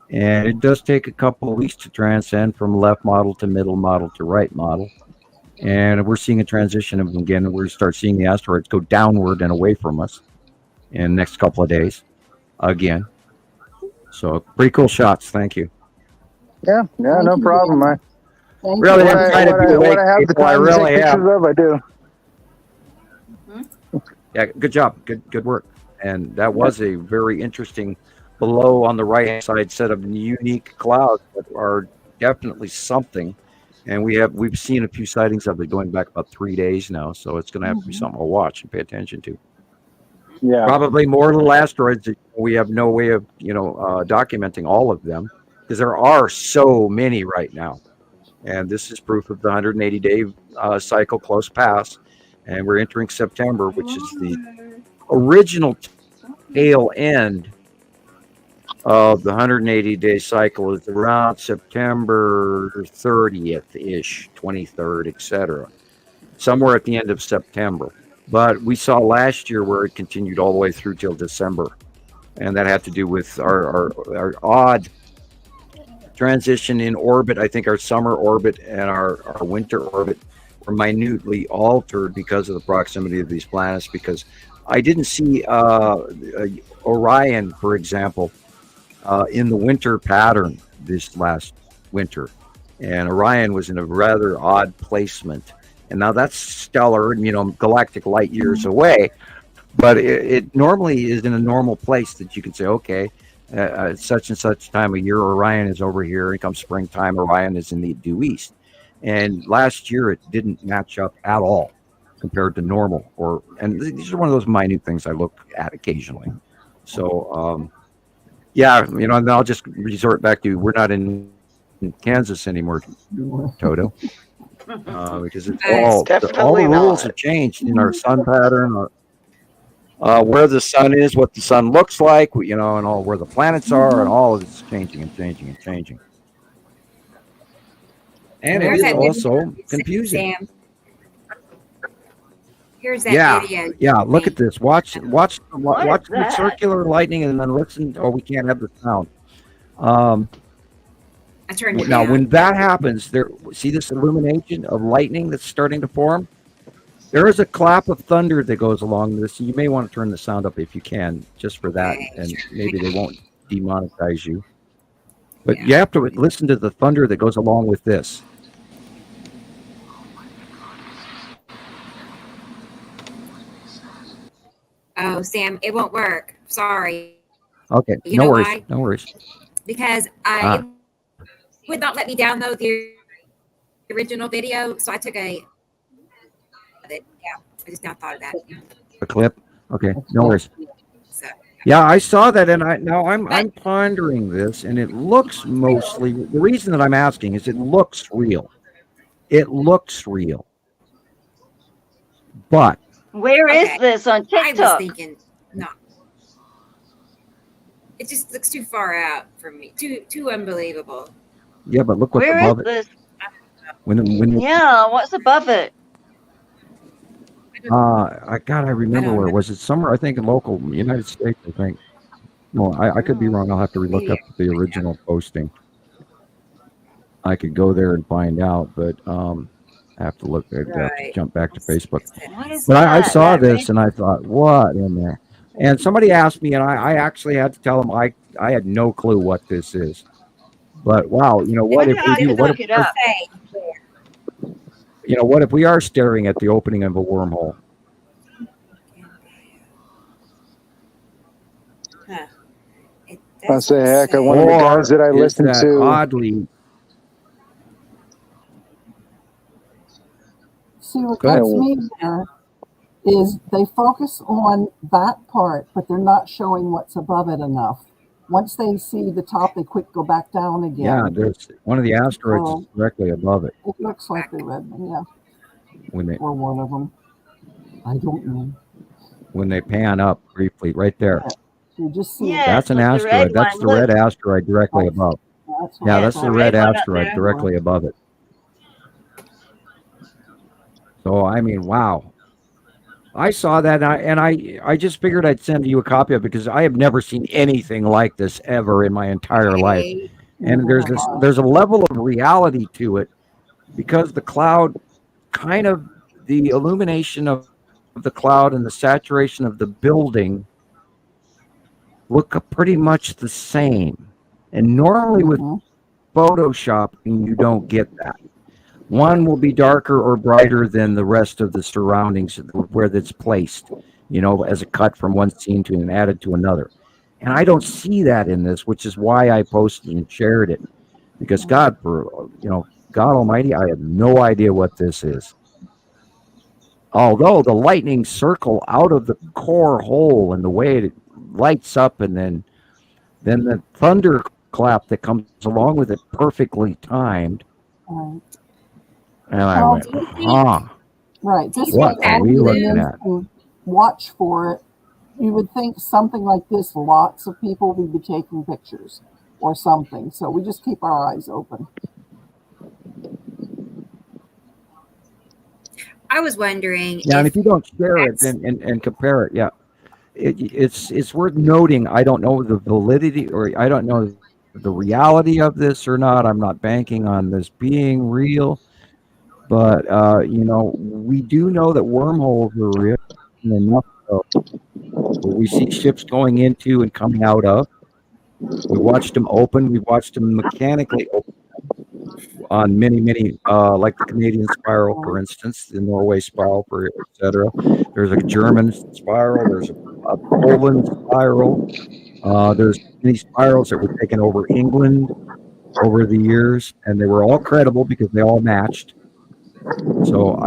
And it does take a couple of weeks to transcend from left model to middle model to right model. And we're seeing a transition of them again. We're going to start seeing the asteroids go downward and away from us in the next couple of days again. So pretty cool shots. Thank you. Yeah, no problem. I really am trying to be awake. What I have the time to take pictures of, I do. Yeah, good job. Good work. And that was a very interesting below on the right hand side set of unique clouds that are definitely something. And we've seen a few sightings of it going back about 3 days now. So it's going to have to be something to watch and pay attention to. Yeah. Probably more little asteroids that we have no way of, documenting all of them because there are so many right now. And this is proof of the 180-day cycle close pass. And we're entering September, which is the original tail end of the 180-day cycle is around September 30th-ish, 23rd, etc. Somewhere at the end of September. But we saw last year where it continued all the way through till December. And that had to do with our odd transition in orbit. I think our summer orbit and our winter orbit were minutely altered because of the proximity of these planets. Because I didn't see Orion, for example, in the winter pattern this last winter. And Orion was in a rather odd placement. And now that's stellar, galactic light years away. But it normally is in a normal place that you can say, okay, such and such time of year, Orion is over here. And come springtime, Orion is in the due east. And last year, it didn't match up at all compared to normal. And these are one of those minute things I look at occasionally. So, and I'll just resort back to we're not in Kansas anymore, Toto, because it's all the rules have changed in our sun pattern, where the sun is, what the sun looks like, and all where the planets are, and all of it's changing and changing and changing. And it is also confusing. Sam. Here's that video. Yeah, look at this. Watch the circular lightning and then listen. Oh, we can't have the sound. I turned it now, down. when that happens, see this illumination of lightning that's starting to form? There is a clap of thunder that goes along this. You may want to turn the sound up if you can, just for that, and maybe they won't demonetize you. But you have to listen to the thunder that goes along with this. Oh, Sam, it won't work. Sorry. Okay, no worries. Because it would not let me download the original video, so I took I just now thought of that. A clip? Okay, no worries. Yeah, I saw that, and I'm pondering this, and it looks mostly. The reason that I'm asking is it looks real. It looks real, but where is this on TikTok? I was thinking, no. It just looks too far out for me. Too unbelievable. Yeah, but look what's Where above is it. this? When Yeah, what's above it? I remember where it was. It's somewhere, I think, in local United States, I think. No, I could be wrong. I'll have to relook up the original posting. I could go there and find out, but I have to look. I have to jump back to Facebook. But I saw this and I thought, what in there? And somebody asked me, and I actually had to tell them I had no clue what this is. But wow, what if we do? What if, what if we are staring at the opening of a wormhole? I say, heck, one of the guys that I listen to. Oddly. See, what gets me there is they focus on that part, but they're not showing what's above it enough. Once they see the top, they quick go back down again. Yeah, there's one of the asteroids directly above it. It looks like the red one, yeah. Or one of them. I don't know. When they pan up briefly, right there. Yeah. You just see that's an asteroid. That's the red asteroid directly above. That's the red asteroid directly above it. So, I mean, wow. I saw that, and I just figured I'd send you a copy of it because I have never seen anything like this ever in my entire life. And there's a level of reality to it because the cloud, kind of the illumination of the cloud and the saturation of the building look pretty much the same. And normally with photoshopping, you don't get that. One will be darker or brighter than the rest of the surroundings where it's placed, as a cut from one scene to and added to another. And I don't see that in this, which is why I posted and shared it. Because God Almighty, I have no idea what this is. Although the lightning circle out of the core hole and the way it lights up, and then the thunderclap that comes along with it, perfectly timed. And I went, right. This what are we looking at? Watch for it. You would think something like this, lots of people would be taking pictures or something. So we just keep our eyes open. I was wondering. Yeah, and if you don't share it and compare it, it's worth noting. I don't know the validity, or I don't know the reality of this or not. I'm not banking on this being real, but we do know that wormholes are real enough. We see ships going into and coming out of. We watched them open. We watched them mechanically open on many, like the Canadian spiral, for instance, the Norway spiral, etc. There's a German spiral. There's a Poland spiral. There's many spirals that were taken over England over the years, and they were all credible because they all matched. So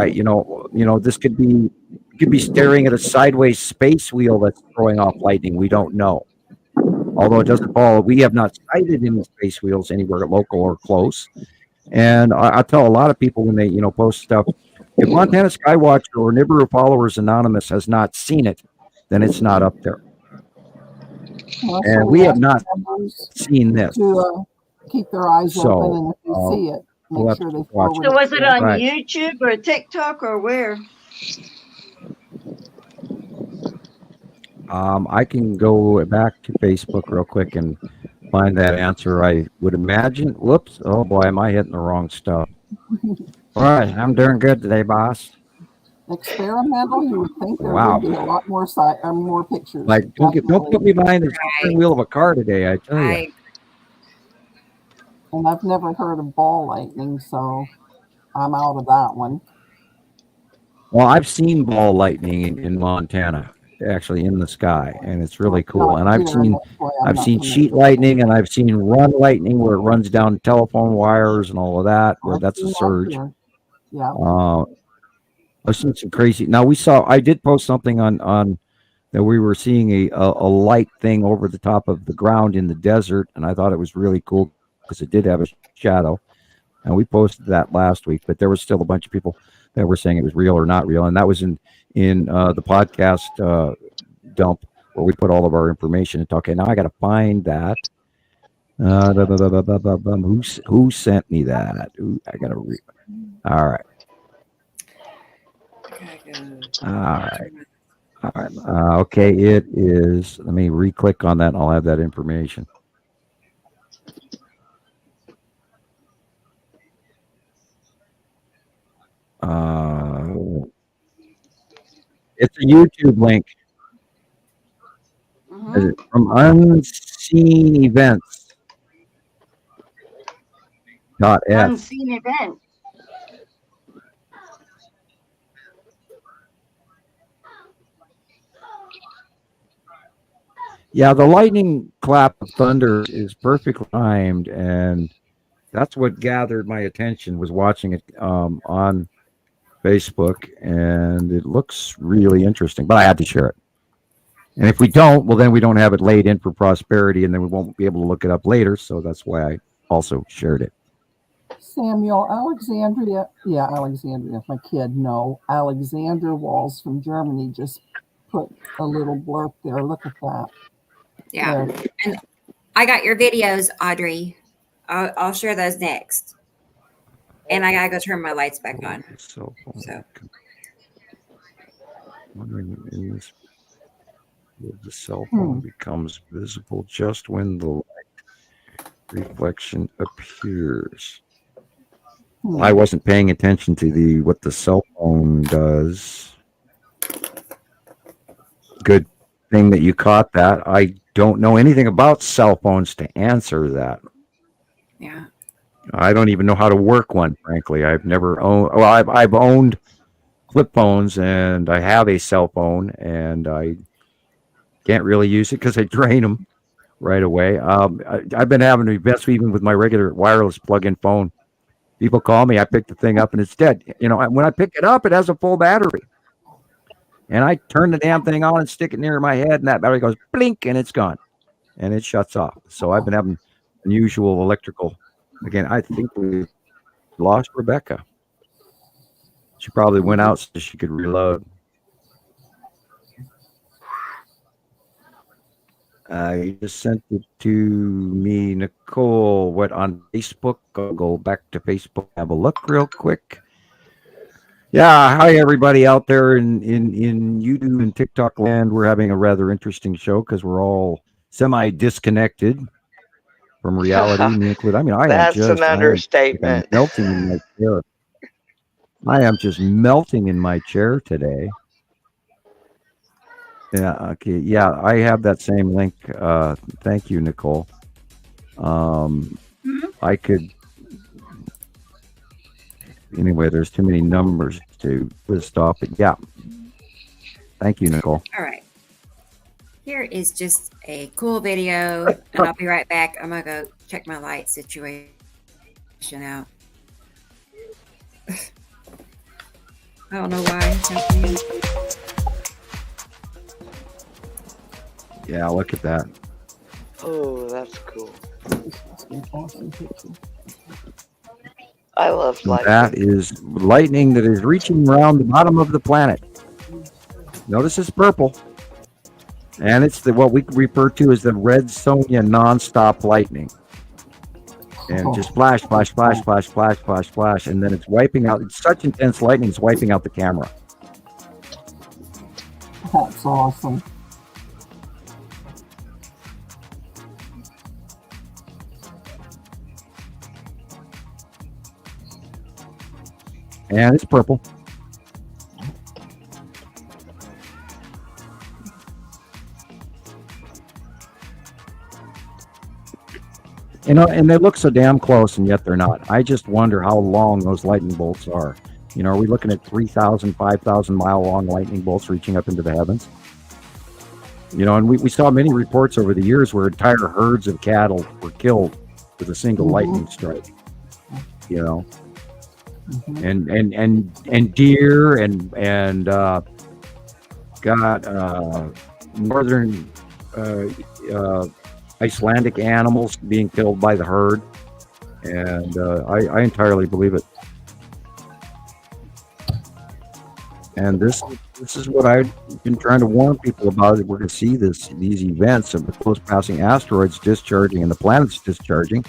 this could be staring at a sideways space wheel that's throwing off lightning. We don't know. Although it doesn't follow, we have not sighted any space wheels anywhere local or close. And I tell a lot of people when they, post stuff, if Montana Skywatcher or Nibiru Followers Anonymous has not seen it, then it's not up there. And we have not seen this. To keep their eyes open, and if you see it, make sure they forward. So was it on YouTube or TikTok or where? I can go back to Facebook real quick and find that answer. I would imagine. Whoops. Oh boy, am I hitting the wrong stuff? All right, I'm doing good today, boss. Experimental, you would think there would be a lot more more pictures. Like, don't put me behind the steering wheel of a car today, I tell you. And I've never heard of ball lightning, so I'm out of that one. Well, I've seen ball lightning in Montana, actually in the sky, and it's really cool. And I've seen sheet lightning, and I've seen run lightning where it runs down telephone wires and all of that, where that's a surge. Yeah. I've seen some crazy. Now I did post something on that we were seeing a light thing over the top of the ground in the desert, and I thought it was really cool because it did have a shadow. And we posted that last week, but there was still a bunch of people that were saying it was real or not real, and that was in the podcast dump where we put all of our information. Okay, now I got to find that. Who sent me that? I got to read. All right. All right. All right. Okay, it is. Let me re-click on that and I'll have that information. It's a YouTube link. From Unseen Events. Unseen event. Yeah, the lightning clap of thunder is perfectly timed, and that's what gathered my attention, was watching it on Facebook, and it looks really interesting, but I had to share it. And if we don't, well, then we don't have it laid in for prosperity, and then we won't be able to look it up later, so that's why I also shared it. Samuel, Alexandria, my kid, no. Alexander Walls from Germany just put a little blurb there. Look at that. Yeah. There. And I got your videos, Audrey. I'll share those next. And I gotta go turn my lights back on. So. The cell phone becomes visible just when the light reflection appears. I wasn't paying attention to what the cell phone does. Good thing that you caught that. I don't know anything about cell phones to answer that. Yeah. I don't even know how to work one, frankly. I've never owned. Well, I've owned flip phones, and I have a cell phone, and I can't really use it because I drain them right away. I've been having events even with my regular wireless plug-in phone. People call me, I pick the thing up, and it's dead. You know, when I pick it up, it has a full battery. And I turn the damn thing on and stick it near my head, and that battery goes blink, and it's gone. And it shuts off. So I've been having unusual electrical. Again, I think we lost Rebecca. She probably went out so she could reload. You just sent it to me, Nicole. What, on Facebook? I'll go back to Facebook, have a look real quick. Yeah, hi everybody out there in YouTube and TikTok land. We're having a rather interesting show because we're all semi-disconnected from reality. Me included. I mean, That's an understatement. Melting in my chair. I am just melting in my chair today. Yeah, okay. Yeah, I have that same link. Thank you, Nicole. I could. Anyway, there's too many numbers to stop it. Yeah. Thank you, Nicole. All right. Here is just a cool video, and I'll be right back. I'm going to go check my light situation out. I don't know why it's happening. Yeah, look at that. Oh, that's cool. I love lightning. That is lightning that is reaching around the bottom of the planet. Notice it's purple. And it's what we refer to as the red Sonia nonstop lightning. And just flash, flash, flash, flash, flash, flash, flash. And then it's wiping out. It's such intense lightning, it's wiping out the camera. That's awesome. And it's purple. You know, and they look so damn close, and yet they're not. I just wonder how long those lightning bolts are. You know, are we looking at 3,000, 5,000 mile long lightning bolts reaching up into the heavens? You know, and we saw many reports over the years where entire herds of cattle were killed with a single lightning strike. You know, and deer and northern Icelandic animals being killed by the herd, and I entirely believe it. And this is what I've been trying to warn people about. We're going to see these events of the close passing asteroids discharging and the planets discharging,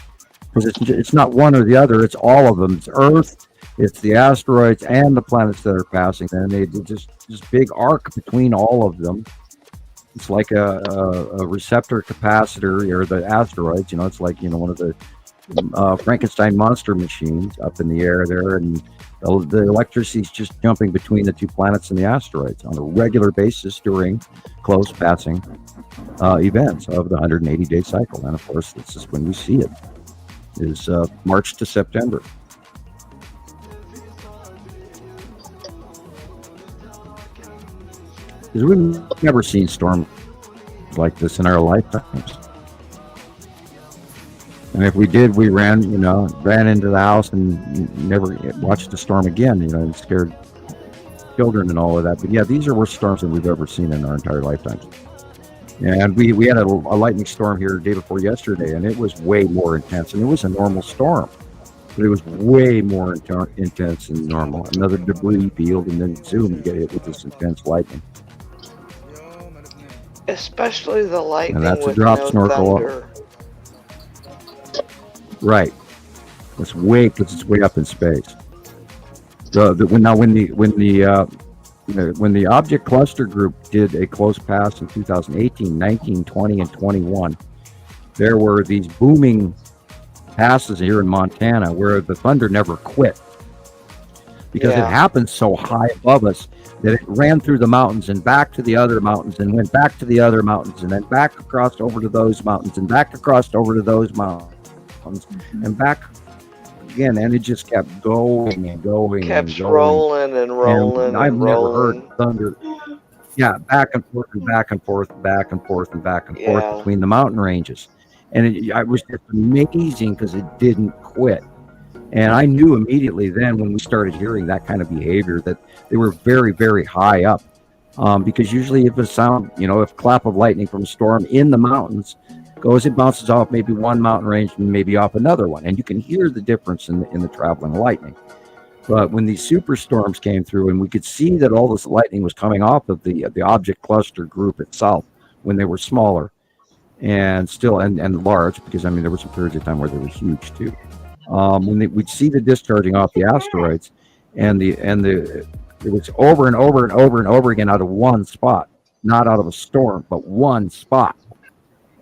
because it's not one or the other. It's all of them. It's Earth, it's the asteroids, and the planets that are passing. And they just big arc between all of them. It's like a receptor capacitor, or the asteroids. It's like one of the Frankenstein monster machines up in the air there, and the electricity is just jumping between the two planets and the asteroids on a regular basis during close passing events of the 180-day cycle. And of course, this is when we see it, is March to September. Because we've never seen storms like this in our lifetimes. And if we did, we ran into the house and never watched a storm again, and scared children and all of that. But yeah, these are worse storms than we've ever seen in our entire lifetimes. And we had a lightning storm here the day before yesterday, and it was way more intense. And it was a normal storm, but it was way more intense than normal. Another debris field, and then zoom, you get hit with this intense lightning. Especially the lightning, and that's with a drop no snorkel. thunder. Right. It's way, because it's way up in space. So when the object cluster group did a close pass in 2018, 19, 20, and 21, there were these booming passes here in Montana where the thunder never quit, because it happened so high above us that it ran through the mountains and back to the other mountains and went back to the other mountains and then back across over to those mountains and back across over to those mountains and back again, and it just kept going and going. Kept rolling and rolling. And I've never heard thunder. Yeah, back and forth and back and forth, back and forth and back and forth between the mountain ranges, and it was just amazing because it didn't quit. And I knew immediately then, when we started hearing that kind of behavior, that they were very, very high up. Because usually if a sound, if a clap of lightning from a storm in the mountains goes, it bounces off maybe one mountain range and maybe off another one. And you can hear the difference in the traveling lightning. But when these superstorms came through, and we could see that all this lightning was coming off of the object cluster group itself when they were smaller and still and large, because there were some periods of time where they were huge too. We'd see the discharging off the asteroids, and it was over and over and over and over again out of one spot, not out of a storm, but one spot.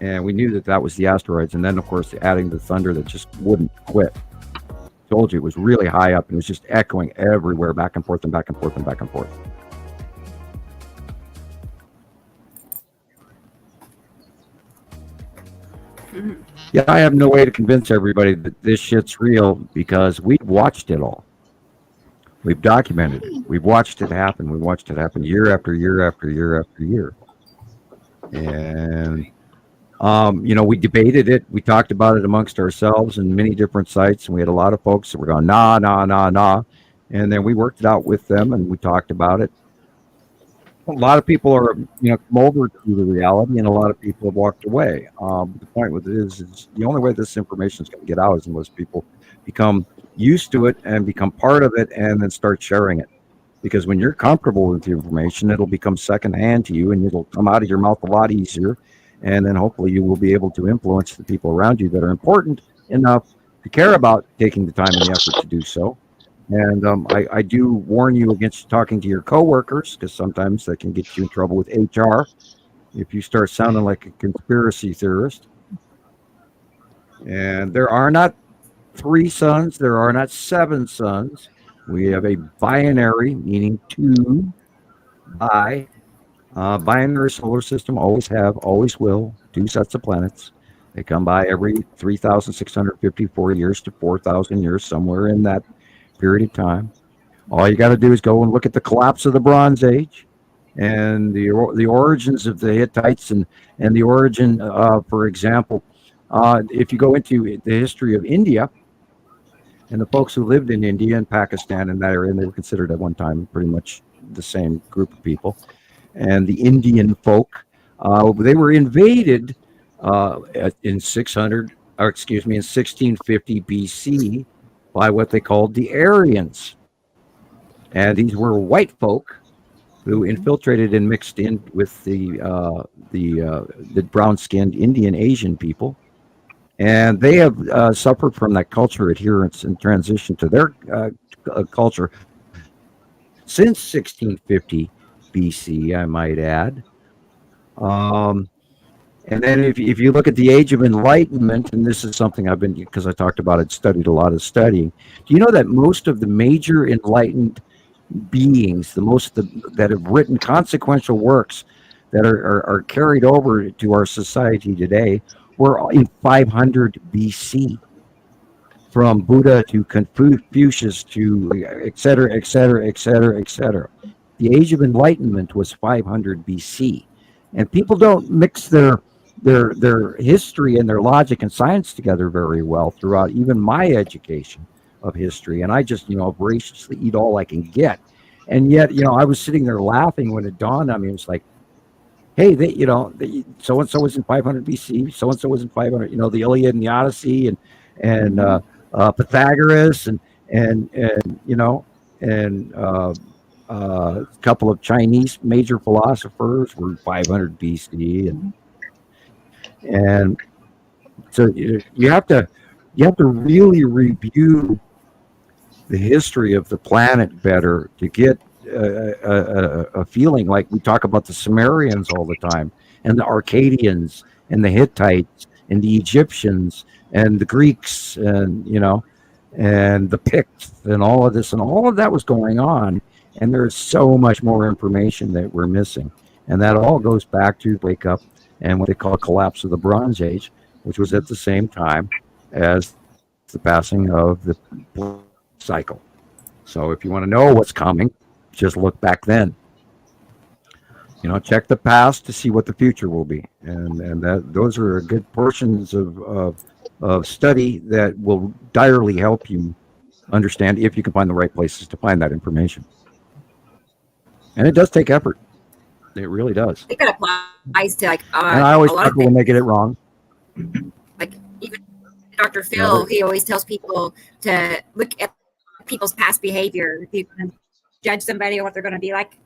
And we knew that was the asteroids. And then, of course, adding the thunder that just wouldn't quit. Told you, it was really high up, and it was just echoing everywhere, back and forth and back and forth and back and forth. Yeah, I have no way to convince everybody that this shit's real, because we've watched it all. We've documented it. We've watched it happen. We watched it happen year after year after year after year. And we debated it. We talked about it amongst ourselves in many different sites, and we had a lot of folks that were going, nah. And then we worked it out with them, and we talked about it. A lot of people are, come over to the reality, and a lot of people have walked away. The point with it is the only way this information is going to get out is unless people become used to it and become part of it, and then start sharing it. Because when you're comfortable with the information, it'll become secondhand to you, and it'll come out of your mouth a lot easier. And then hopefully you will be able to influence the people around you that are important enough to care about taking the time and the effort to do so. And I do warn you against talking to your coworkers, because sometimes that can get you in trouble with HR if you start sounding like a conspiracy theorist. And there are not 3 suns, there are not 7 suns. We have a binary, meaning 2 binary solar system. Always have, always will. 2 sets of planets. They come by every 3,654 years to 4,000 years, somewhere in that period of time. All you got to do is go and look at the collapse of the Bronze Age and the origins of the Hittites and the origin, for example, if you go into the history of India and the folks who lived in India and Pakistan and that area, and they were considered at one time pretty much the same group of people, and the Indian folk, they were invaded in 1650 BC by what they called the Aryans. And these were white folk who infiltrated and mixed in with the brown-skinned Indian Asian people, and they have suffered from that culture adherence and transition to their culture since 1650 BC, I might add. And then if you look at the Age of Enlightenment, and this is something I've been, because I talked about it, studied a lot of studying. Do you know that most of the major enlightened beings, that have written consequential works that are carried over to our society today, were in 500 BC? From Buddha to Confucius to et cetera, et cetera, et cetera, et cetera. The Age of Enlightenment was 500 BC. And people don't mix their history and their logic and science together very well throughout even my education of history. And I just, voraciously eat all I can get. And yet, I was sitting there laughing when it dawned on me. It was like, hey, so-and-so was in 500 BC, so-and-so was in 500, the Iliad and the Odyssey and Pythagoras and a couple of Chinese major philosophers were 500 BC, and so you have to really review the history of the planet better to get a feeling. Like we talk about the Sumerians all the time, and the Arcadians, and the Hittites, and the Egyptians, and the Greeks, and and the Picts, and all of this, and all of that was going on. And there's so much more information that we're missing. And that all goes back to wake up and what they call collapse of the Bronze Age, which was at the same time as the passing of the cycle. So if you want to know what's coming, just look back then. Check the past to see what the future will be. And those are good portions of study that will direly help you understand, if you can find the right places to find that information. And it does take effort. It really does. It applies to and I always chuckle when they get it wrong. Like even Dr. Phil, he always tells people to look at people's past behavior. If you can judge somebody or what they're going to be like,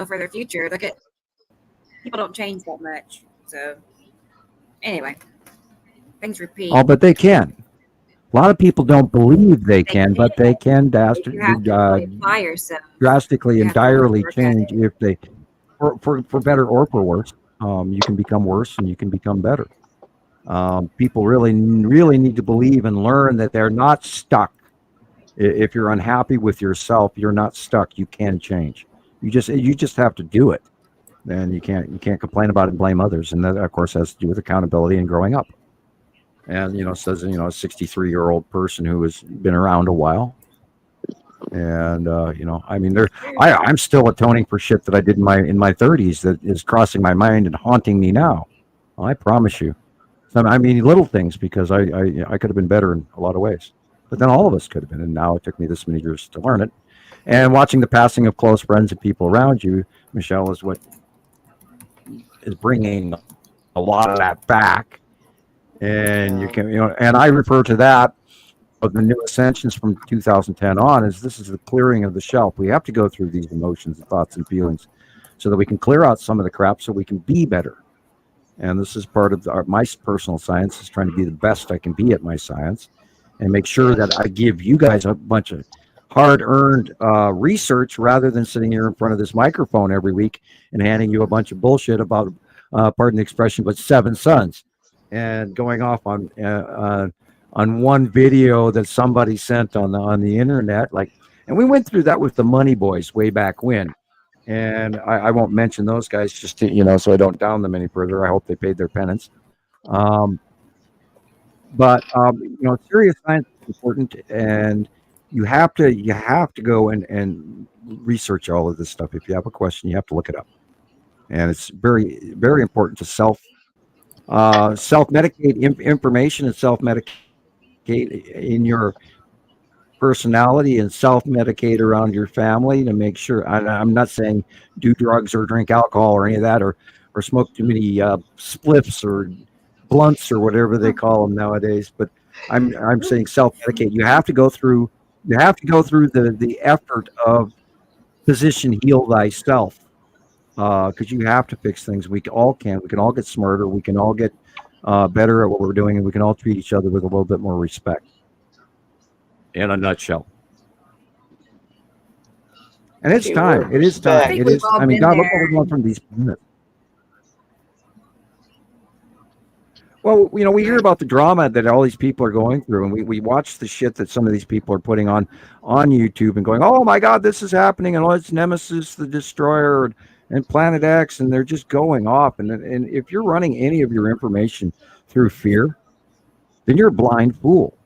for their future. Look at people don't change that much. So anyway, things repeat. Oh, but they can. A lot of people don't believe they can, but they can drastically and direly change if they, for better or for worse. You can become worse and you can become better. People really need to believe and learn that they're not stuck. If you're unhappy with yourself, you're not stuck. You can change. You just have to do it. Then you can't complain about it and blame others. And that, of course, has to do with accountability and growing up. And says a 63-year-old person who has been around a while, and I'm still atoning for shit that I did in my 30s that is crossing my mind and haunting me now. Well, I promise you. Little things, because I could have been better in a lot of ways, but then all of us could have been. And now it took me this many years to learn it. And watching the passing of close friends and people around you, Michelle, is what is bringing a lot of that back. And you can, and I refer to that of the new ascensions from 2010 on as this is the clearing of the shelf. We have to go through these emotions and thoughts and feelings so that we can clear out some of the crap so we can be better. And this is part of my personal science, is trying to be the best I can be at my science and make sure that I give you guys a bunch of hard-earned research rather than sitting here in front of this microphone every week and handing you a bunch of bullshit about, pardon the expression, but 7 suns. And going off on one video that somebody sent on the internet, and we went through that with the Money Boys way back when, and I won't mention those guys just to, so I don't down them any further. I hope they paid their penance. But serious science is important, and you have to go and research all of this stuff. If you have a question, you have to look it up, and it's very, very important to self-medicate information and self-medicate in your personality and self-medicate around your family to make sure. I'm not saying do drugs or drink alcohol or any of that, or smoke too many spliffs or blunts or whatever they call them nowadays. But I'm saying self-medicate. You have to go through the effort of physician heal thyself. because you have to fix things. We all can. We can all get smarter. We can all get better at what we're doing, and we can all treat each other with a little bit more respect. In a nutshell. And it's time. It is time. It is. I mean, God, look what we're going from these minutes. Well, you know, we hear about the drama that all these people are going through, and we watch the shit that some of these people are putting on YouTube and going, oh my God, this is happening, and it's Nemesis the Destroyer and Planet X, and they're just going off. And if you're running any of your information through fear, then you're a blind fool.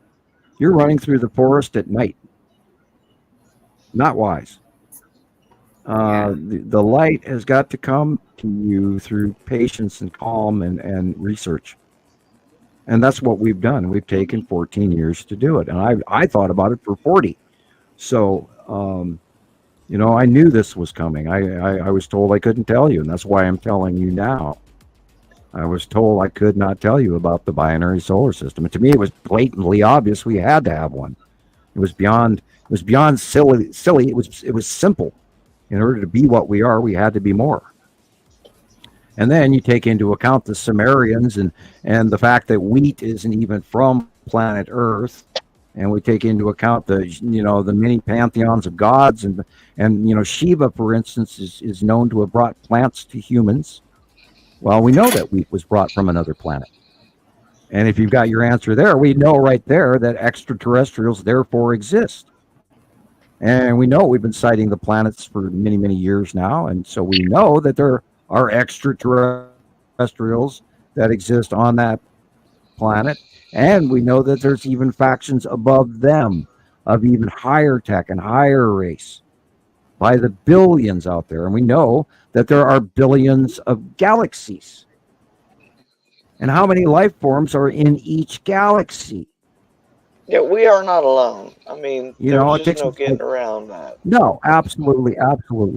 You're running through the forest at night. Not wise. The light has got to come to you through patience and calm and research. And that's what we've done. We've taken 14 years to do it. And I thought about it for 40. So, you know, I knew this was coming. I was told I couldn't tell you, and that's why I'm telling you now. I was told I could not tell you about the binary solar system. And to me, it was blatantly obvious we had to have one. It was beyond silly. It was simple. In order to be what we are, we had to be more. And then you take into account the Sumerians and the fact that wheat isn't even from planet Earth, and we take into account the many pantheons of gods and Shiva, for instance, is known to have brought plants to humans. Well, we know that wheat was brought from another planet. And if you've got your answer there, we know right there that extraterrestrials therefore exist. And we know we've been citing the planets for many, many years now, and so we know that there are extraterrestrials that exist on that planet, and we know that there's even factions above them of even higher tech and higher race by the billions out there. And we know that there are billions of galaxies. And how many life forms are in each galaxy? Yeah, we are not alone. I mean, there's just no getting around that. No, absolutely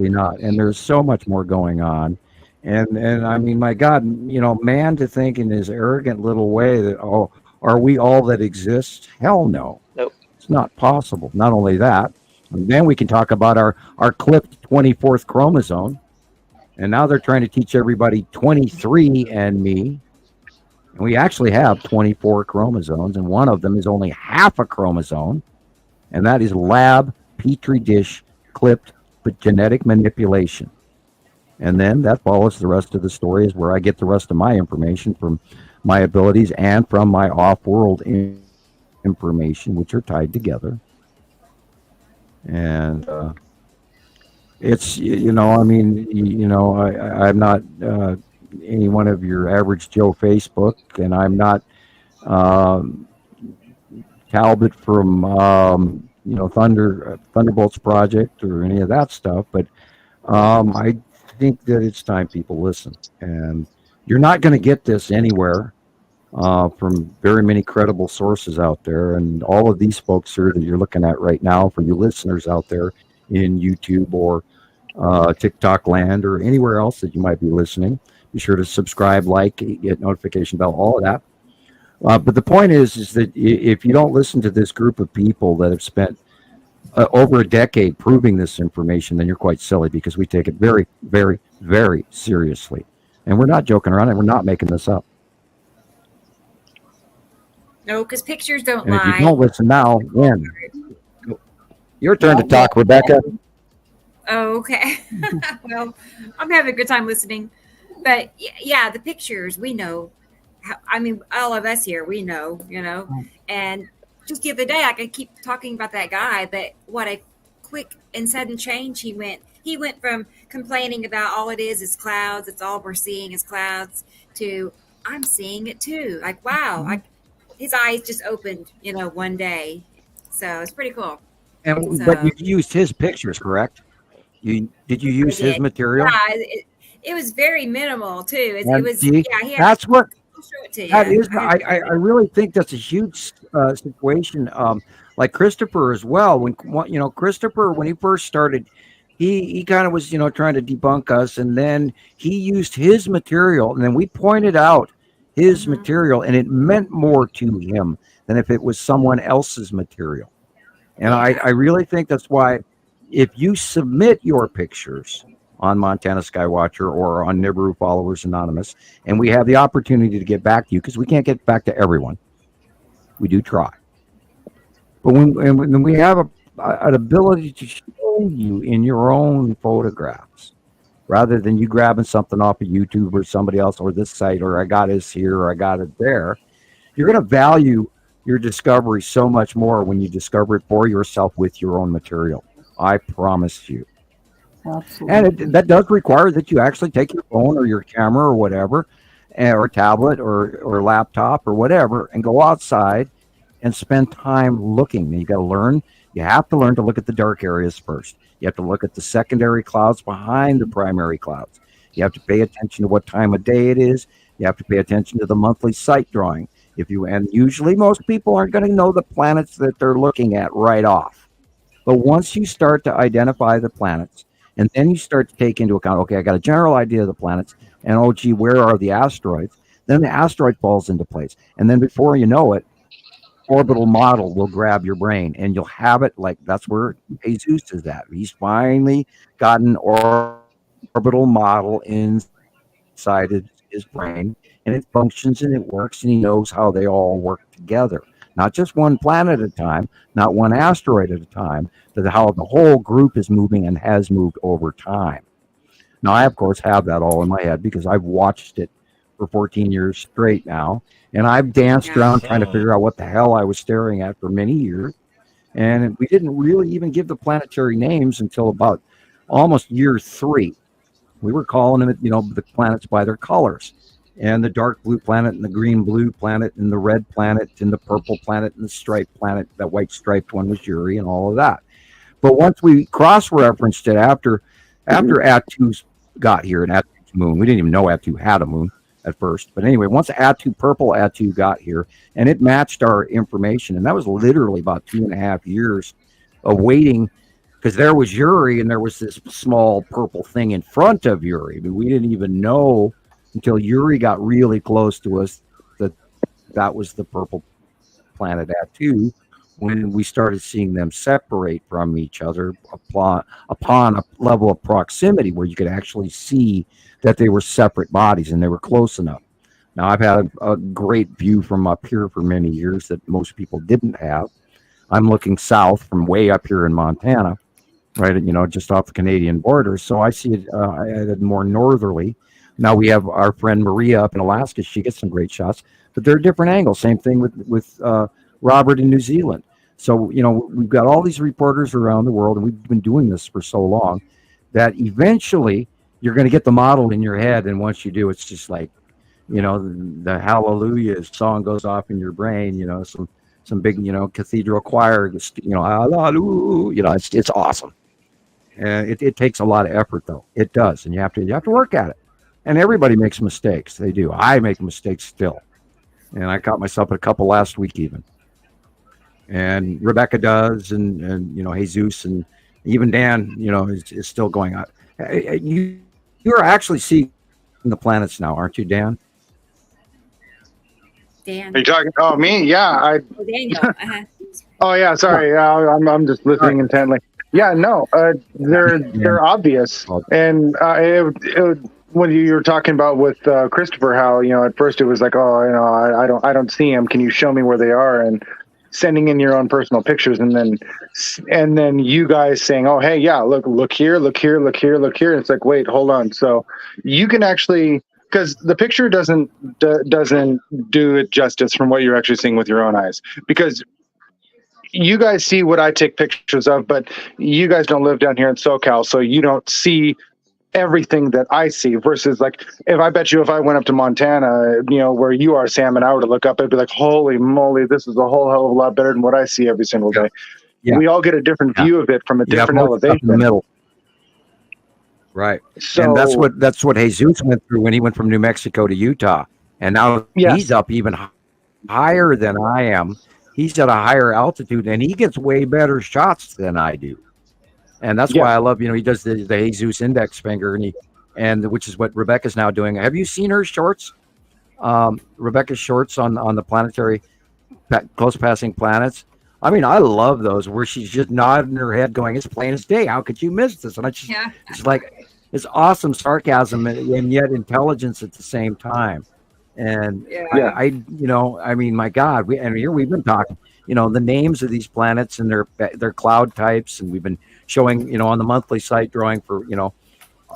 not. And there's so much more going on. And I mean, my God, man to think in his arrogant little way that, oh, are we all that exist? Hell no. Nope. It's not possible. Not only that, and then we can talk about our clipped 24th chromosome. And now they're trying to teach everybody 23andMe. And we actually have 24 chromosomes, and one of them is only half a chromosome. And that is lab, petri dish, clipped genetic manipulation. And then that follows the rest of the story, is where I get the rest of my information from my abilities and from my off-world information, which are tied together. And it's, I'm not any one of your average Joe Facebook, and I'm not Talbot from, Thunderbolts Project or any of that stuff. But I think that it's time people listen, and you're not going to get this anywhere from very many credible sources out there. And all of these folks here that you're looking at right now, for you listeners out there in YouTube or TikTok land or anywhere else that you might be listening, be sure to subscribe, like, get notification bell, all of that. But the point is that if you don't listen to this group of people that have spent over a decade proving this information, then you're quite silly, because we take it very, very, very seriously. And we're not joking around, and we're not making this up. No, because pictures don't lie. And if you don't listen now, when? Your turn to talk, Rebecca. Oh, okay. Well, I'm having a good time listening. But yeah, the pictures, we know. All of us here, we know, and just the other day, I could keep talking about that guy, but what a quick and sudden change he went. He went from complaining about all it is clouds, it's all we're seeing is clouds, to I'm seeing it too. Like, wow, his eyes just opened, one day. So it's pretty cool. But you used his pictures, correct? Did you use his material? Yeah, it was very minimal too. That's what. That is, I really think that's a huge situation. Like Christoper as well. When Christoper, when he first started, he kind of was trying to debunk us, and then he used his material, and then we pointed out his material, and it meant more to him than if it was someone else's material. And I really think that's why, if you submit your pictures on Montana Skywatcher or on Nibiru Followers Anonymous, and we have the opportunity to get back to you because we can't get back to everyone. We do try. But when we have an ability to show you in your own photographs, rather than you grabbing something off of YouTube or somebody else or this site, or I got this here or I got it there, you're going to value your discovery so much more when you discover it for yourself with your own material. I promise you. Absolutely. And that does require that you actually take your phone or your camera or whatever, or tablet or laptop or whatever, and go outside and spend time looking. You got to learn. You have to learn to look at the dark areas first. You have to look at the secondary clouds behind the primary clouds. You have to pay attention to what time of day it is. You have to pay attention to the monthly sight drawing. And usually most people aren't going to know the planets that they're looking at right off. But once you start to identify the planets, and then you start to take into account, okay, I got a general idea of the planets, and oh, gee, where are the asteroids? Then the asteroid falls into place. And then before you know it, orbital model will grab your brain, and you'll have it like that's where Jesus is at. He's finally got an orbital model inside his brain, and it functions and it works, and he knows how they all work together. Not just one planet at a time, not one asteroid at a time, but how the whole group is moving and has moved over time. Now, I, of course, have that all in my head because I've watched it for 14 years straight now, and I've danced around trying to figure out what the hell I was staring at for many years. And we didn't really even give the planetary names until about almost year 3. We were calling them, the planets by their colors. And the dark blue planet and the green blue planet and the red planet and the purple planet and the striped planet, that white striped one was Uri and all of that. But once we cross-referenced it after Atu got here and Atu's moon, we didn't even know Atu had a moon at first. But anyway, once purple Atu got here and it matched our information, and that was literally about 2.5 years of waiting, because there was Uri and there was this small purple thing in front of Uri. I mean, we didn't even know until Uri got really close to us that was the purple planet Atu, when we started seeing them separate from each other upon a level of proximity where you could actually see that they were separate bodies and they were close enough. Now, I've had a great view from up here for many years that most people didn't have. I'm looking south from way up here in Montana, right, just off the Canadian border, so I see it more northerly. Now we have our friend Maria up in Alaska. She gets some great shots, but they're different angles. Same thing with Robert in New Zealand. So, we've got all these reporters around the world, and we've been doing this for so long that eventually you're going to get the model in your head. And once you do, it's just like, the Hallelujah song goes off in your brain, some big, cathedral choir, Hallelujah, it's awesome. And it takes a lot of effort, though. It does. And you have to work at it. And everybody makes mistakes. They do. I make mistakes still. And I caught myself at a couple last week even. And Rebecca does, and Jesus, and even Dan, is still going on. You're actually seeing the planets now, aren't you, Dan? Dan. Are you talking? Oh, me? Yeah. Daniel. Oh, yeah. Sorry. I'm just listening intently. Yeah. No. They're obvious, and when you were talking about with Christoper, how at first it was like, I don't see them. Can you show me where they are? And sending in your own personal pictures, and then you guys saying, oh, hey, yeah, look here. And it's like, wait, hold on. So you can actually, because the picture doesn't do it justice from what you're actually seeing with your own eyes, because you guys see what I take pictures of, but you guys don't live down here in SoCal, so you don't see everything that I see, versus like if I went up to Montana, where you are, Sam, and I were to look up, I'd be like, holy moly, this is a whole hell of a lot better than what I see every single day. Yeah. We all get a different view of it from a different elevation. In the middle. Right. So, and that's what Jesus went through when he went from New Mexico to Utah. And now he's up even higher than I am. He's at a higher altitude, and he gets way better shots than I do. And that's why I love, he does the Jesus index finger, and which is what Rebecca's now doing. Have you seen her shorts? Rebecca's shorts on the planetary close passing planets. I mean, I love those where she's just nodding her head going, it's plain as day. How could you miss this? And it's like, it's awesome sarcasm and yet intelligence at the same time. And Yeah. I mean, my God, here we've been talking, the names of these planets and their cloud types, and we've been showing, on the monthly site drawing for,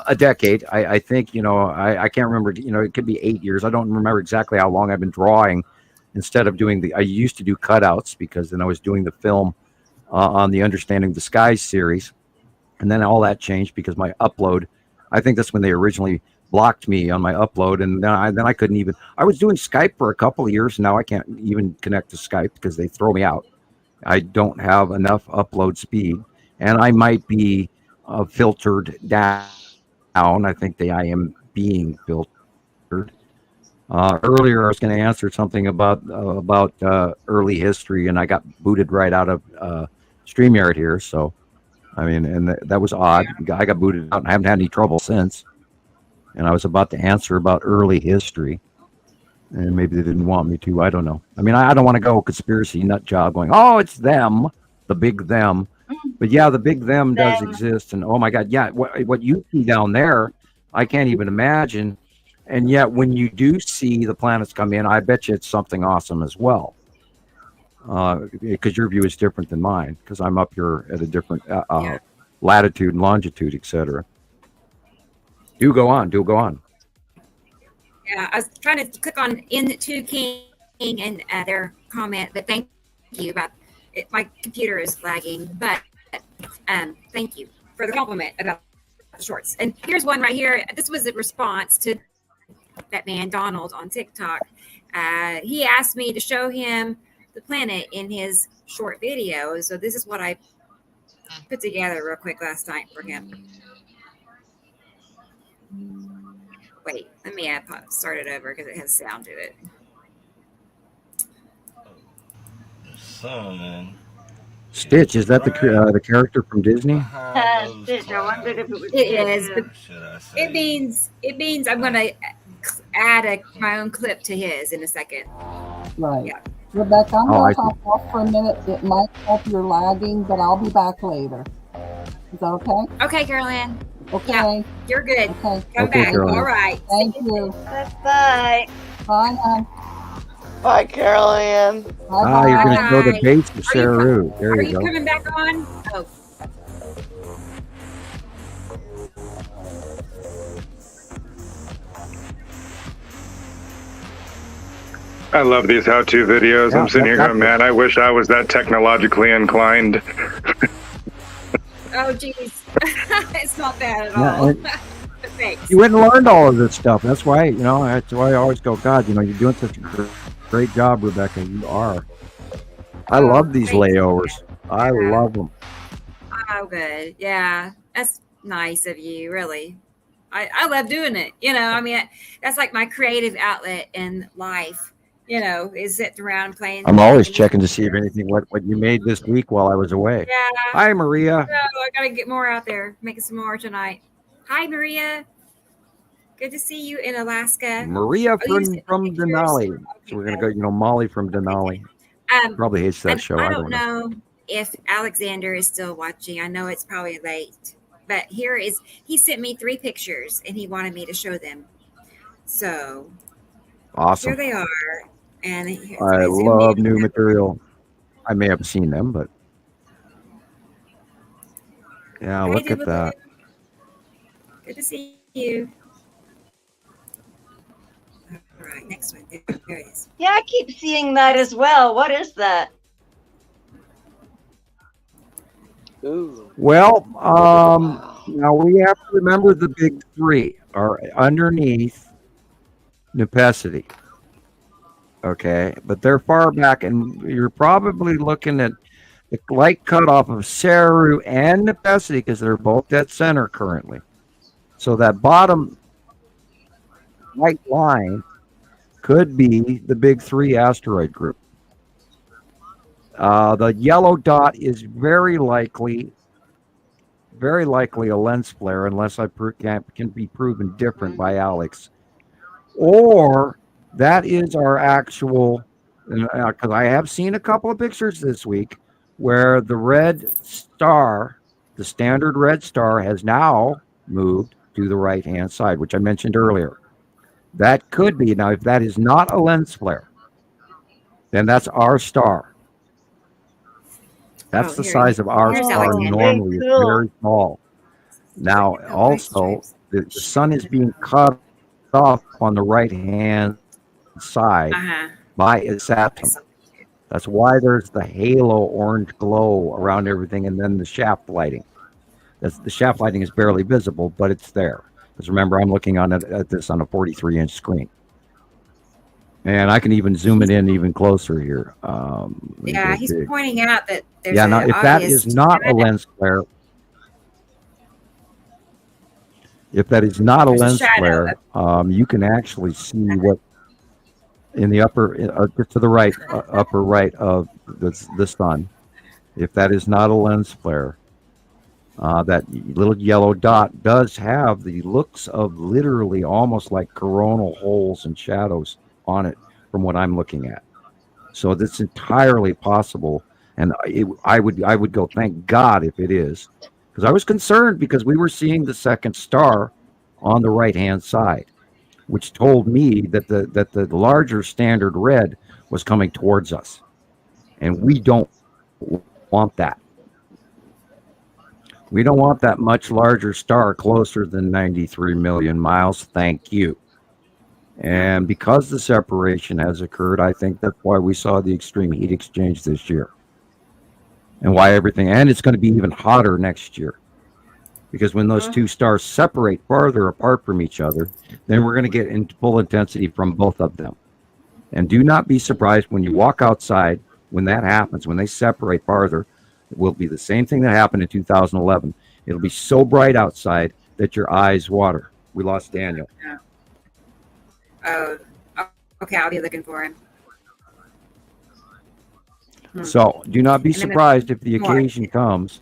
a decade. I think, I can't remember, it could be 8 years. I don't remember exactly how long I've been drawing instead of I used to do cutouts because then I was doing the film on the Understanding the Skies series. And then all that changed because my upload, I think that's when they originally blocked me on my upload. And then I couldn't even, I was doing Skype for a couple of years. And now I can't even connect to Skype because they throw me out. I don't have enough upload speed, and I might be filtered down. I think I am being filtered. Earlier, I was going to answer something about early history, and I got booted right out of StreamYard here. So, I mean, and that was odd. I got booted out, and I haven't had any trouble since. And I was about to answer about early history, and maybe they didn't want me to. I don't know. I mean, I don't want to go conspiracy nut job going, oh, it's them, the big them. But yeah, the big them does exist. And oh my God, yeah, what you see down there, I can't even imagine. And yet when you do see the planets come in, I bet you it's something awesome as well. Because your view is different than mine, because I'm up here at a different latitude and longitude, etc. Do go on. Yeah, I was trying to click on Into King and their comment, but thank you about it. My computer is lagging, but thank you for the compliment about the shorts. And here's one right here. This was a response to that man Donald on TikTok. He asked me to show him the planet in his short video. So this is what I put together real quick last night for him. Wait, let me start it over because it has sound to it. Sun. Stitch, is that the character from Disney? Stitch, I wondered if it was. It is, but it means I'm going to add my own clip to his in a second. Right. Yeah. Rebecca, I'm going to hop off for a minute. It might help your lagging, but I'll be back later. Is that okay? Okay, Carolyn. Okay. Yeah, you're good. Okay. Come Okay, back. Carolyn. All right. Thank you. Bye. Bye, hon. Bye, Carolyn. Bye. You're going to go to Bye. base of Saru. There Are you you go. coming back on? Oh. I love these how-to videos. Yeah, I'm sitting here going, man, I wish I was that technologically inclined. Oh, geez. It's not bad at Yeah, all. and- But thanks. You wouldn't learned all of this stuff. That's why, that's why I always go, God, you're doing such a great job, Rebecca. You are. I love these thank you. layovers. I love them. Oh, good. Yeah. That's nice of you, really. I love doing it. I mean, that's like my creative outlet in life, is sitting around playing. I'm always checking to see if anything, what you made this week while I was away. Yeah. Hi, Maria. So I got to get more out there, making some more tonight. Hi, Maria. Good to see you in Alaska. Maria you from sent me Denali. pictures? So we're going to go, Molly from Denali. Probably hates that show. I don't know if Alexander is still watching. I know it's probably late, but he sent me 3 pictures and he wanted me to show them. So Awesome. here they are. And I love new material. I may have seen them, but yeah, Hi, look at Doobie-Doo. that. Good to see you. All right, next one. There it is. Yeah, I keep seeing that as well. What is that? Ooh. Well, now we have to remember the big 3 are underneath Nepacity. Okay, but they're far back, and you're probably looking at the light cutoff of Saru and Nepacity because they're both dead center currently. So that bottom white line could be the big 3 asteroid group. The yellow dot is very likely a lens flare, unless I can be proven different by Alex. Or that is our actual, because I have seen a couple of pictures this week where the red star, the standard red star, has now moved to the right-hand side, which I mentioned earlier. That could be, now if that is not a lens flare, then that's our star. That's the size of our star normally. It's very small. Now, also, the sun is being cut off on the right-hand side by its atom. That's why there's the halo orange glow around everything, and then the shaft lighting. The shaft lighting is barely visible, but it's there. Because remember, I'm looking at this on a 43-inch screen. And I can even zoom it in even closer here. Yeah, he's pointing out that there's now if that is not a lens flare, you can actually see what in the upper, to the right, upper right of the sun. If that is not a lens flare, that little yellow dot does have the looks of literally almost like coronal holes and shadows on it from what I'm looking at. So that's entirely possible. And I would go, thank God if it is, because I was concerned because we were seeing the second star on the right-hand side, which told me that the larger standard red was coming towards us. And we don't want that. We don't want that much larger star closer than 93 million miles. Thank you. And because the separation has occurred, I think that's why we saw the extreme heat exchange this year. And why and it's going to be even hotter next year. Because when those two stars separate farther apart from each other, then we're going to get into full intensity from both of them. And do not be surprised when you walk outside, when that happens, when they separate farther, it will be the same thing that happened in 2011. It'll be so bright outside that your eyes water. We lost Daniel. Yeah. Oh, okay. I'll be looking for him. So do not be surprised if the occasion comes.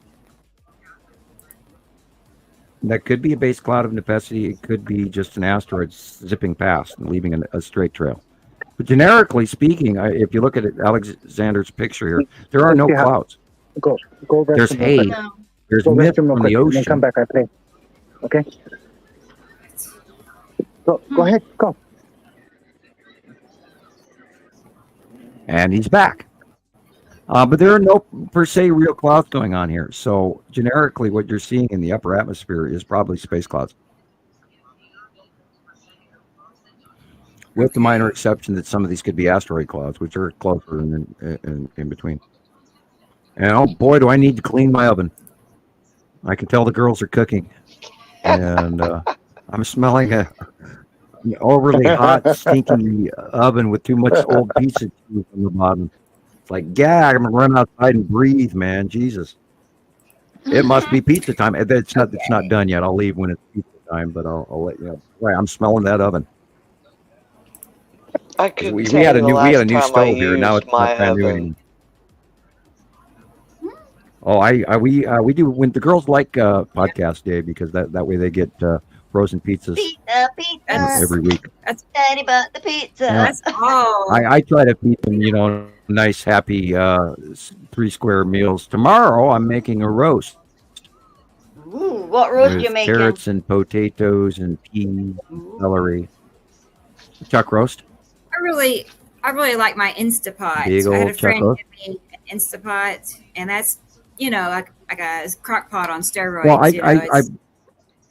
That could be a base cloud of necessity. It could be just an asteroid zipping past and leaving a straight trail. But generically speaking, if you look at Alexander's picture here, there are no clouds. Go There's haze. There's mist from the ocean. Come back, I play. Okay. Go ahead, go. And he's back. But there are no per se real clouds going on here. So generically, what you're seeing in the upper atmosphere is probably space clouds, with the minor exception that some of these could be asteroid clouds, which are closer in between. And oh boy, do I need to clean my oven. I can tell the girls are cooking, and I'm smelling an overly hot, stinky oven with too much old pizza cheese on the bottom. It's like, yeah, I'm gonna run outside and breathe, man. Jesus, it must be pizza time. It's not done yet. I'll leave when it's pizza time, but I'll let you know. Boy, I'm smelling that oven. We had a new stove here. Now it's not brand new anymore. Oh, we do when the girls like podcast day because that way they get frozen pizzas every week. That's Daddy bought the pizza. Yeah. That's all. I try to feed them, nice, happy 3 square meals. Tomorrow I'm making a roast. Ooh, what roast you making? Carrots and potatoes and peas, and celery. Chuck roast. I really like my Instapot. Big I had a old friend chuck give me an Instapot, and that's like a crock pot on steroids. Well,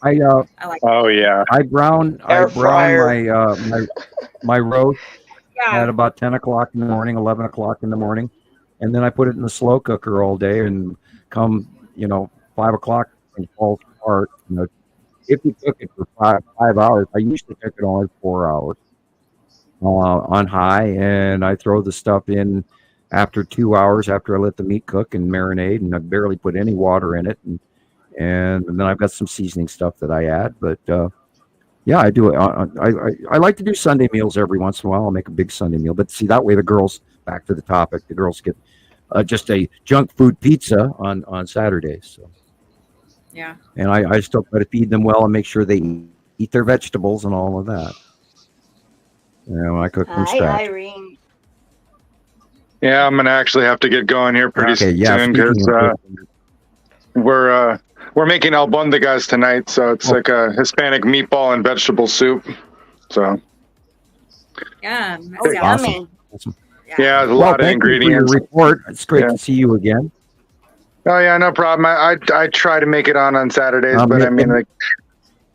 I oh yeah. I brown my roast at about 10 o'clock in the morning, 11 o'clock in the morning, and then I put it in the slow cooker all day. And come 5 o'clock and falls apart. If you cook it for five hours, I used to cook it only 4 hours on high, and I throw the stuff in after 2 hours after I let the meat cook and marinate, and I barely put any water in it, and then I've got some seasoning stuff that I add. But yeah, I do it. I like to do Sunday meals every once in a while. I'll make a big Sunday meal, but see, that way the girls, back to the topic, the girls get just a junk food pizza on Saturdays. So yeah, and I still try to feed them well and make sure they eat their vegetables and all of that. I cook from scratch. Hi, Irene. Yeah, I'm gonna actually have to get going here pretty soon because we're we're making albondigas tonight, so it's like a Hispanic meatball and vegetable soup. So Yum. Oh, That's yummy. Awesome. yeah, there's a Well, lot of thank you for your ingredients. report. It's great Yeah. to see you again. Oh yeah, no problem. I try to make it on Saturdays, but I mean, like,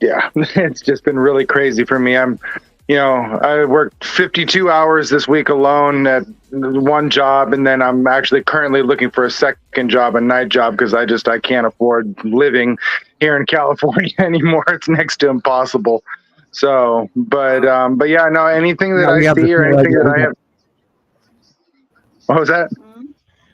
yeah, it's just been really crazy for me. I worked 52 hours this week alone at one job, and then I'm actually currently looking for a second job, a night job, because I can't afford living here in California anymore. It's next to impossible. So, but yeah, no, anything that I see or anything that I have. What was that?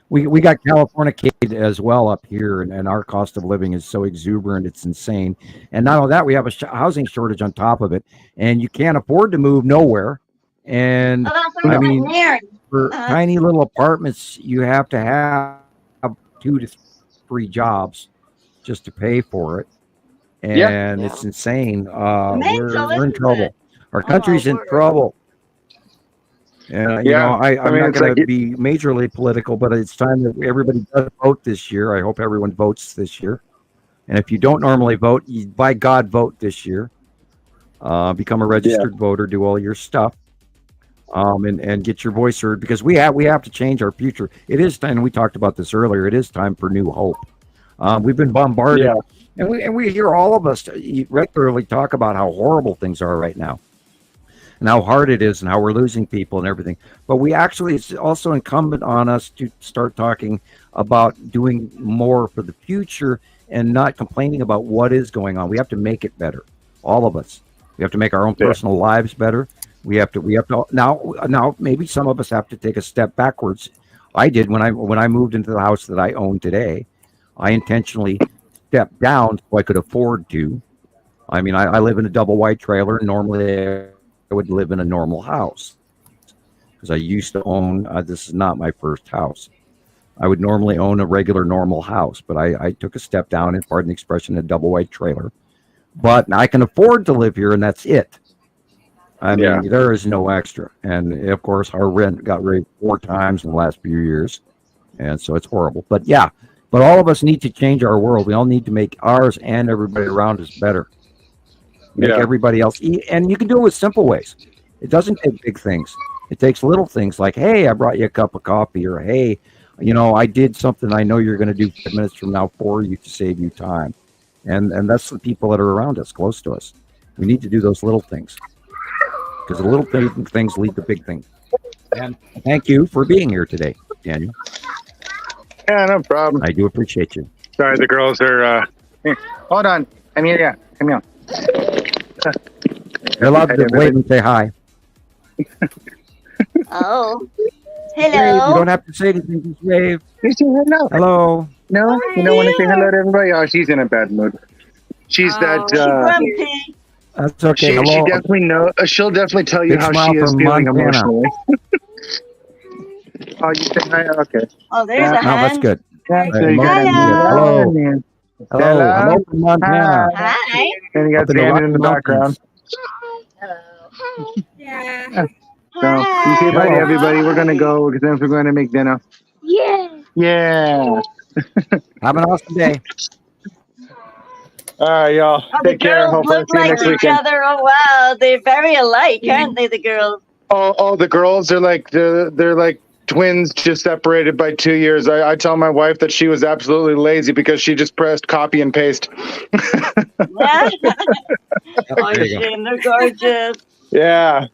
We got Californicated as well up here, and our cost of living is so exuberant, it's insane. And not only that, we have a housing shortage on top of it, and you can't afford to move nowhere. And I mean, for tiny little apartments, you have to have 2 to 3 jobs just to pay for it, and it's insane. We're in trouble. Our country's in trouble. And, I'm not going to be majorly political, but it's time that everybody does vote this year. I hope everyone votes this year. And if you don't normally vote, by God, vote this year. Become a registered voter, do all your stuff, and get your voice heard, because we have to change our future. It is time, and we talked about this earlier, it is time for new hope. We've been bombarded, and we hear all of us regularly talk about how horrible things are right now, and how hard it is, and how we're losing people and everything. But it's also incumbent on us to start talking about doing more for the future and not complaining about what is going on. We have to make it better, all of us. We have to make our own personal lives better. We have to now maybe some of us have to take a step backwards. I did when I moved into the house that I own today. I intentionally stepped down so I could afford to. I mean, I live in a double wide trailer. Normally I would live in a normal house, because I used to own, this is not my first house. I would normally own a regular normal house, but I took a step down, and pardon the expression, a double wide trailer. But I can afford to live here, and that's it. I mean, there is no extra. And of course, our rent got raised 4 times in the last few years. And so it's horrible. But all of us need to change our world. We all need to make ours and everybody around us better. Make everybody else eat. And you can do it with simple ways. It doesn't take big things. It takes little things like, hey, I brought you a cup of coffee, or hey, I did something I know you're going to do 5 minutes from now for you to save you time. And that's the people that are around us, close to us. We need to do those little things, because the little things lead to big things. And thank you for being here today, Daniel. Yeah, no problem. I do appreciate you. Sorry, the girls are. Here. Hold on, Amelia, come here. You're allowed to wait and say hi. Oh, Wave. hello. You don't have to say anything. Just wave. You say hello. Hello. No, you don't want to say hello to everybody. Oh, she's in a bad mood. She's that. Grumpy. That's okay. She Hello. definitely she'll definitely tell you Big how smile she is from feeling Montana. emotionally. Oh, you say hi? Okay. Oh, there's a No, that's hand. good. Yeah, so you Hello. Hello. Hello from Montana. Hi. And you got Up in the Shannon in the Rocky background. Yeah. So you say bye to everybody. We're gonna go because then we're going to make dinner. Yeah. Yeah. Have an awesome day. All right, y'all. Oh, the Take care. girls Hopefully, look see you like next each weekend. other. Oh wow, they're very alike, aren't they? The girls. Oh, the girls are like they're like twins, just separated by 2 years. I tell my wife that she was absolutely lazy because she just pressed copy and paste. Yeah. Oh, There you go. Shane, they're gorgeous. Yeah.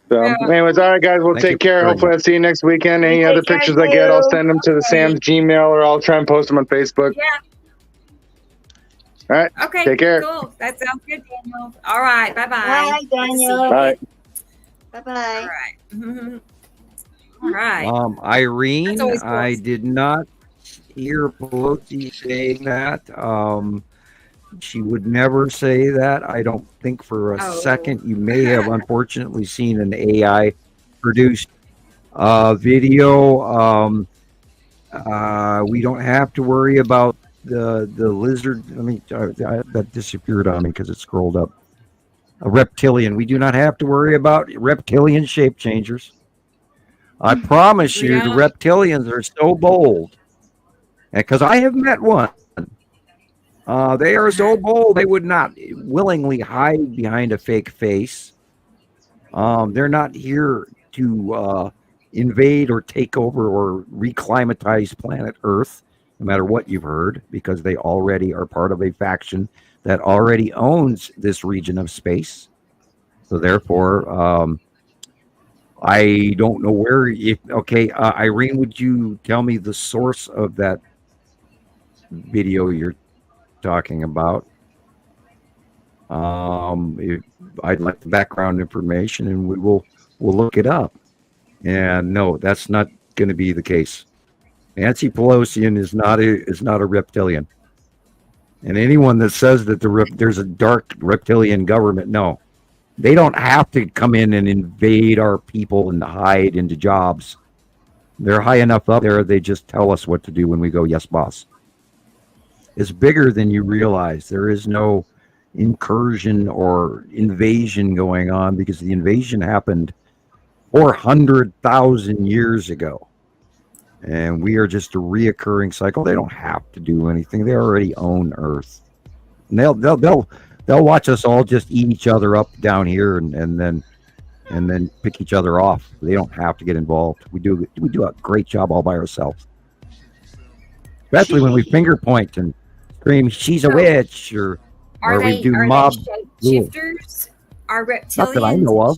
So, anyways, all right, guys, we'll Thank you take care. very Hopefully, I'll see you next weekend. Any You other take care, pictures I get, I'll too. send them to the Sam's Gmail, or I'll try and post them on Facebook. Yeah. All right. Okay. Take care. Cool. That sounds good, Daniel. All right. Bye-bye. Bye, Daniel. Bye. Bye bye. All right. Mhm. All right. Irene, That's always I cool. did not hear Pelosi saying that. She would never say that. I don't think for a second. You may have unfortunately seen an AI produced video. We don't have to worry about the lizard. I mean, that disappeared on me because it scrolled up. A reptilian. We do not have to worry about reptilian shape changers. I promise you, the reptilians are so bold. Because I have met one. They are so bold, they would not willingly hide behind a fake face. They're not here to invade or take over or reclimatize planet Earth, no matter what you've heard, because they already are part of a faction that already owns this region of space. So therefore, I don't know where. Irene, would you tell me the source of that video you're talking about? I'd like the background information, and we'll look it up. And no, that's not going to be the case. Nancy Pelosi is not a reptilian. And anyone that says that there's a dark reptilian government, no, they don't have to come in and invade our people and hide into jobs. They're high enough up there. They just tell us what to do when we go, yes, boss. It's bigger than you realize. There is no incursion or invasion going on, because the invasion happened 400,000 years ago. And we are just a reoccurring cycle. They don't have to do anything. They already own Earth. And they'll watch us all just eat each other up down here and then pick each other off. They don't have to get involved. We do a great job all by ourselves. Especially when we finger point and scream, "She's a witch," or we do mob shifters. Are reptilians not that I know of.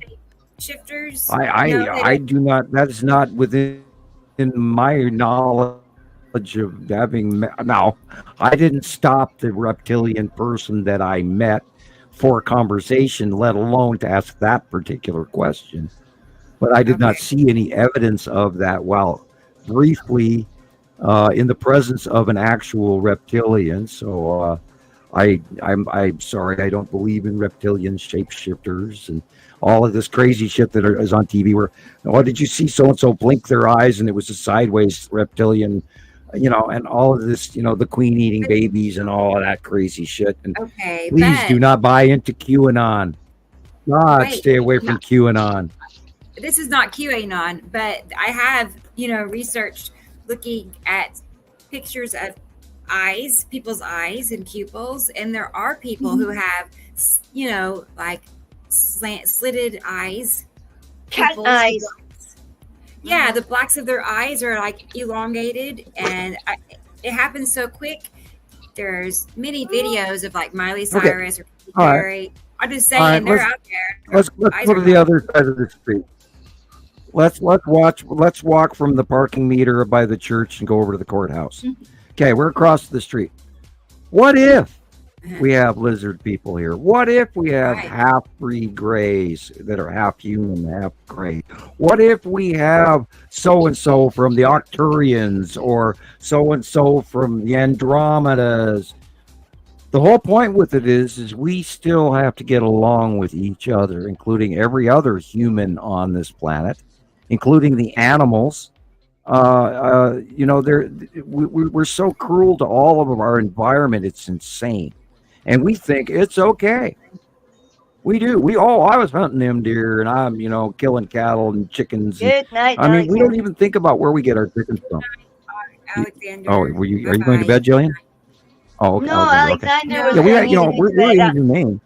Shifters? I do not. That is not within my knowledge of having met. Now, I didn't stop the reptilian person that I met for a conversation, let alone to ask that particular question. But I did not see any evidence of that while briefly in the presence of an actual reptilian. So I'm sorry, I don't believe in reptilian shapeshifters and all of this crazy shit that is on TV where, did you see so-and-so blink their eyes and it was a sideways reptilian, and all of this, the queen eating babies and all of that crazy shit. And please do not buy into QAnon. Stay away from QAnon. This is not QAnon, but I have, researched looking at pictures of eyes, people's eyes and pupils, and there are people who have, like slitted eyes, cat eyes. Yeah, the blacks of their eyes are like elongated, and it happens so quick. There's many videos of like Miley Cyrus or Katy Perry. I'm just saying they're out there. Let's go to the other side of the street. Let's walk from the parking meter by the church and go over to the courthouse. Okay, we're across the street. What if we have lizard people here? What if we have half-breed grays that are half human, half gray? What if we have so-and-so from the Arcturians or so-and-so from the Andromedas? The whole point with it is we still have to get along with each other, including every other human on this planet, including the animals. We're so cruel to all of our environment. It's insane. And we think it's okay. We do. I was hunting them deer and I'm, killing cattle and chickens. Good night. We don't even think about where we get our chickens from. Alexander. Oh, are you going to bed, Gillian? Oh, okay. No, Alexander. Okay. We're inhumane.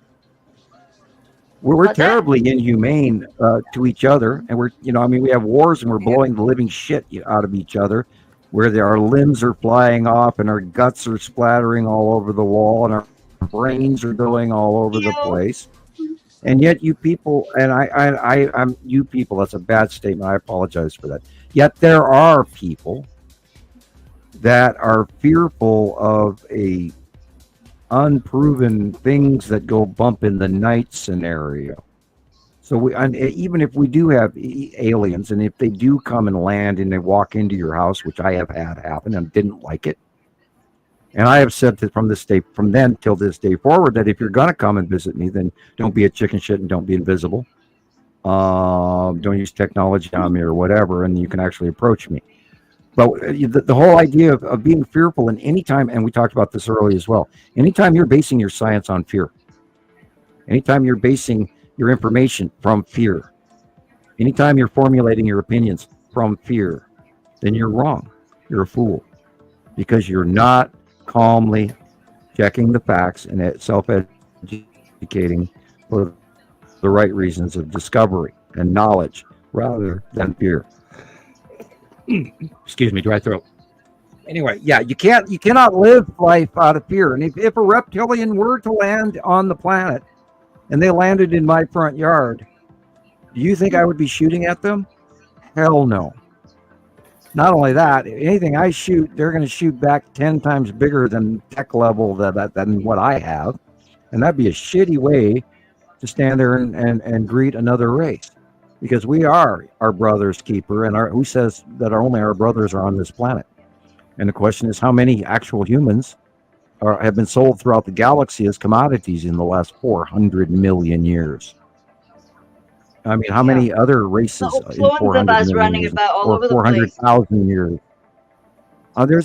We're terribly inhumane to each other, and we have wars and we're blowing the living shit out of each other, where our limbs are flying off and our guts are splattering all over the wall and our brains are going all over the place. And yet you people, and I'm you people, that's a bad statement. I apologize for that. Yet there are people that are fearful of a unproven things that go bump in the night scenario. So even if we do have aliens, and if they do come and land and they walk into your house, which I have had happen and didn't like it, and I have said that from then till this day forward, that if you're going to come and visit me, then don't be a chicken shit and don't be invisible. Don't use technology on me or whatever, and you can actually approach me. But the whole idea of being fearful, and anytime, and we talked about this earlier as well, anytime you're basing your science on fear, anytime you're basing your information from fear, anytime you're formulating your opinions from fear, then you're wrong. You're a fool, because you're not calmly checking the facts, and self-educating for the right reasons of discovery and knowledge rather than fear. Excuse me, dry throat. Anyway, yeah, you cannot live life out of fear. And if a reptilian were to land on the planet and they landed in my front yard, do you think I would be shooting at them? Hell no. Not only that, anything I shoot, they're going to shoot back 10 times bigger than tech level than what I have. And that'd be a shitty way to stand there and greet another race. Because we are our brother's keeper, and who says that only our brothers are on this planet? And the question is, how many actual humans have been sold throughout the galaxy as commodities in the last 400 million years? I mean, how many other races in 400 million years or 400,000 years?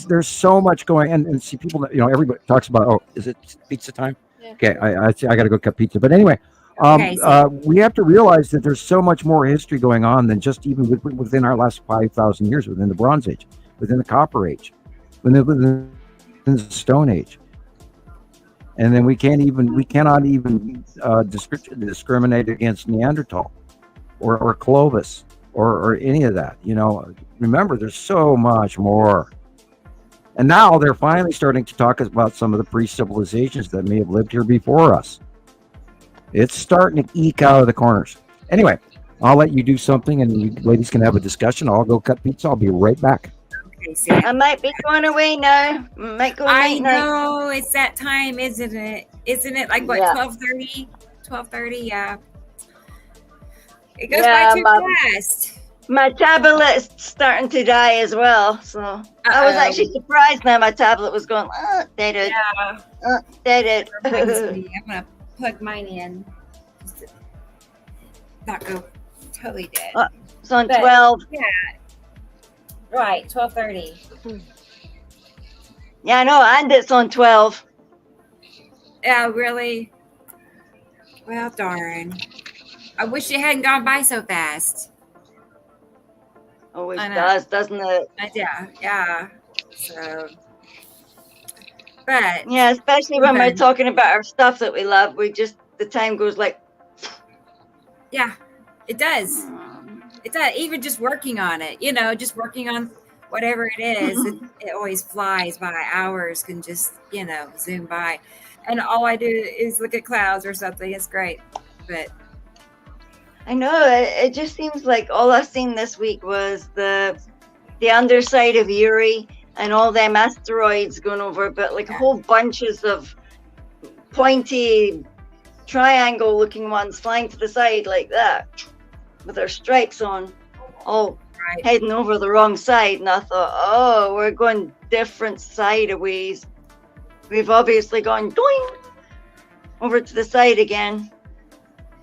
There's so much going, and see, people, everybody talks about, oh, is it pizza time? Yeah. Okay, I got to go cut pizza. But anyway, we have to realize that there's so much more history going on than just even within our last 5,000 years, within the Bronze Age, within the Copper Age, within the Stone Age. And then we cannot even discriminate against Neanderthal or Clovis or any of that. Remember, there's so much more. And now they're finally starting to talk about some of the pre-civilizations that may have lived here before us. It's starting to eke out of the corners. Anyway, I'll let you do something, and you ladies can have a discussion. I'll go cut pizza. I'll be right back. Okay, Sam. I might be going away now. I know it's that time, isn't it? Isn't it like what, 12:30? 12:30, yeah. It goes by too fast. My tablet's starting to die as well, so I was actually surprised now my tablet was going, dead. Yeah. Dead. I'm gonna plug mine in. Not go totally dead. It's on 12. Yeah. Right, 12:30. Yeah, I know, and it's on 12. Yeah, really? Well, darn. I wish it hadn't gone by so fast. Always does, doesn't it? Yeah. So, but yeah, especially when we're talking about our stuff that we love, the time goes like. Yeah, it does. It does. Even just working on it, just working on whatever it is, it always flies by. Hours can just, zoom by, and all I do is look at clouds or something. It's great, but. I know, it just seems like all I've seen this week was the underside of Uri and all them asteroids going over, but like whole bunches of pointy triangle looking ones flying to the side like that with their stripes on, all heading over the wrong side. And I thought, we're going different side of ways. We've obviously gone doing over to the side again.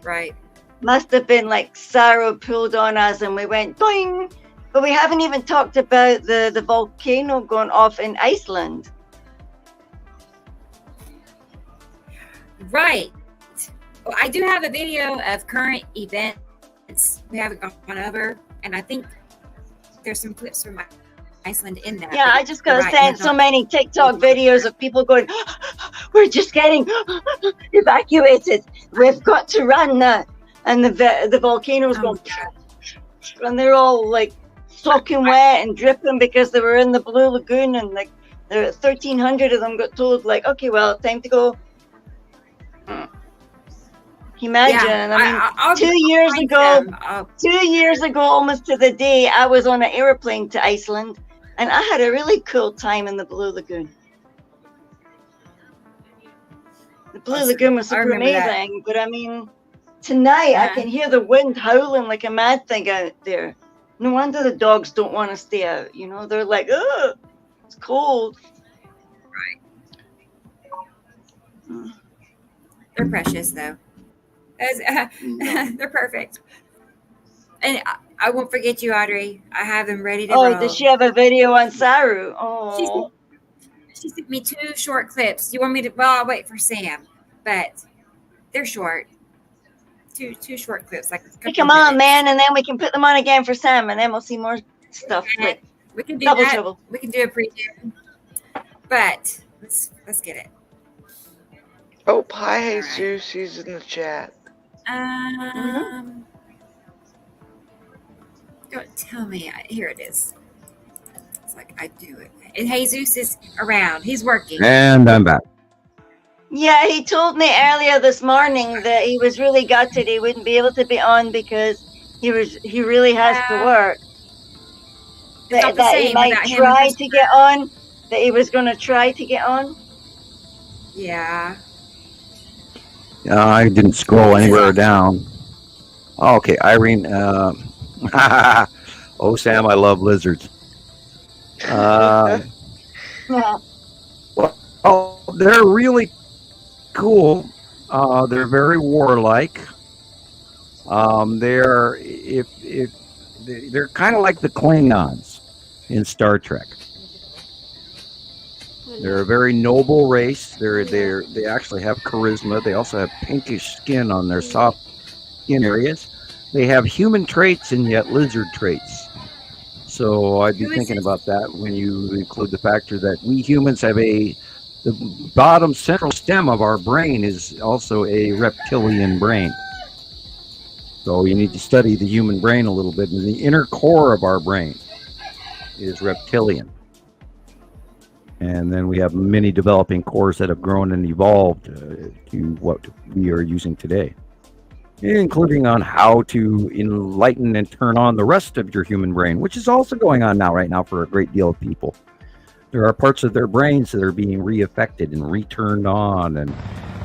Right. Must have been like Sarah pulled on us and we went doing, but we haven't even talked about the volcano going off in Iceland. Right. Well, I do have a video of current events we haven't gone over, and I think there's some clips from Iceland in there. Yeah, I just got sent so many TikTok videos of people going, we're just getting evacuated. We've got to run now. And the volcano's going, and they're all like soaking wet and dripping because they were in the Blue Lagoon, and like there 1,300 of them got told like, okay, well, time to go. Imagine, I mean, 2 years ago, almost to the day, I was on an airplane to Iceland, and I had a really cool time in the Blue Lagoon. The Blue Lagoon was super amazing, but I mean. Tonight, I can hear the wind howling like a mad thing out there. No wonder the dogs don't want to stay out. They're like, it's cold. Right. They're precious, though. They're perfect. And I won't forget you, Audrey. I have them ready to roll. Does she have a video on Saru? Oh. She sent me 2 short clips. You want me to? Well, I'll wait for Sam, but they're short. Two short clips, like come on, man, and then we can put them on again for Sam, and then we'll see more stuff. Like we can do double that. trouble. We can do a preview, but let's get it. Oh, hi, Jesus. He's in the chat. Don't tell me. Here it is. It's like I do it. And Jesus is around. He's working. And I'm back. Yeah, he told me earlier this morning that he was really gutted he wouldn't be able to be on because he really has to work. That he might try to get on. That he was going to try to get on. Yeah. I didn't scroll anywhere down. Oh, okay, Irene. Oh, Sam, I love lizards. Yeah. Well, they're really cool. They're very warlike. They're kind of like the Klingons in Star Trek. They're a very noble race. They actually have charisma. They also have pinkish skin on their soft skin areas. They have human traits and yet lizard traits. So I'd be thinking about that when you include the factor that we humans have the bottom central stem of our brain is also a reptilian brain. So you need to study the human brain a little bit. And the inner core of our brain is reptilian. And then we have many developing cores that have grown and evolved to what we are using today, including on how to enlighten and turn on the rest of your human brain, which is also going on right now for a great deal of people. There are parts of their brains that are being reaffected and returned on, and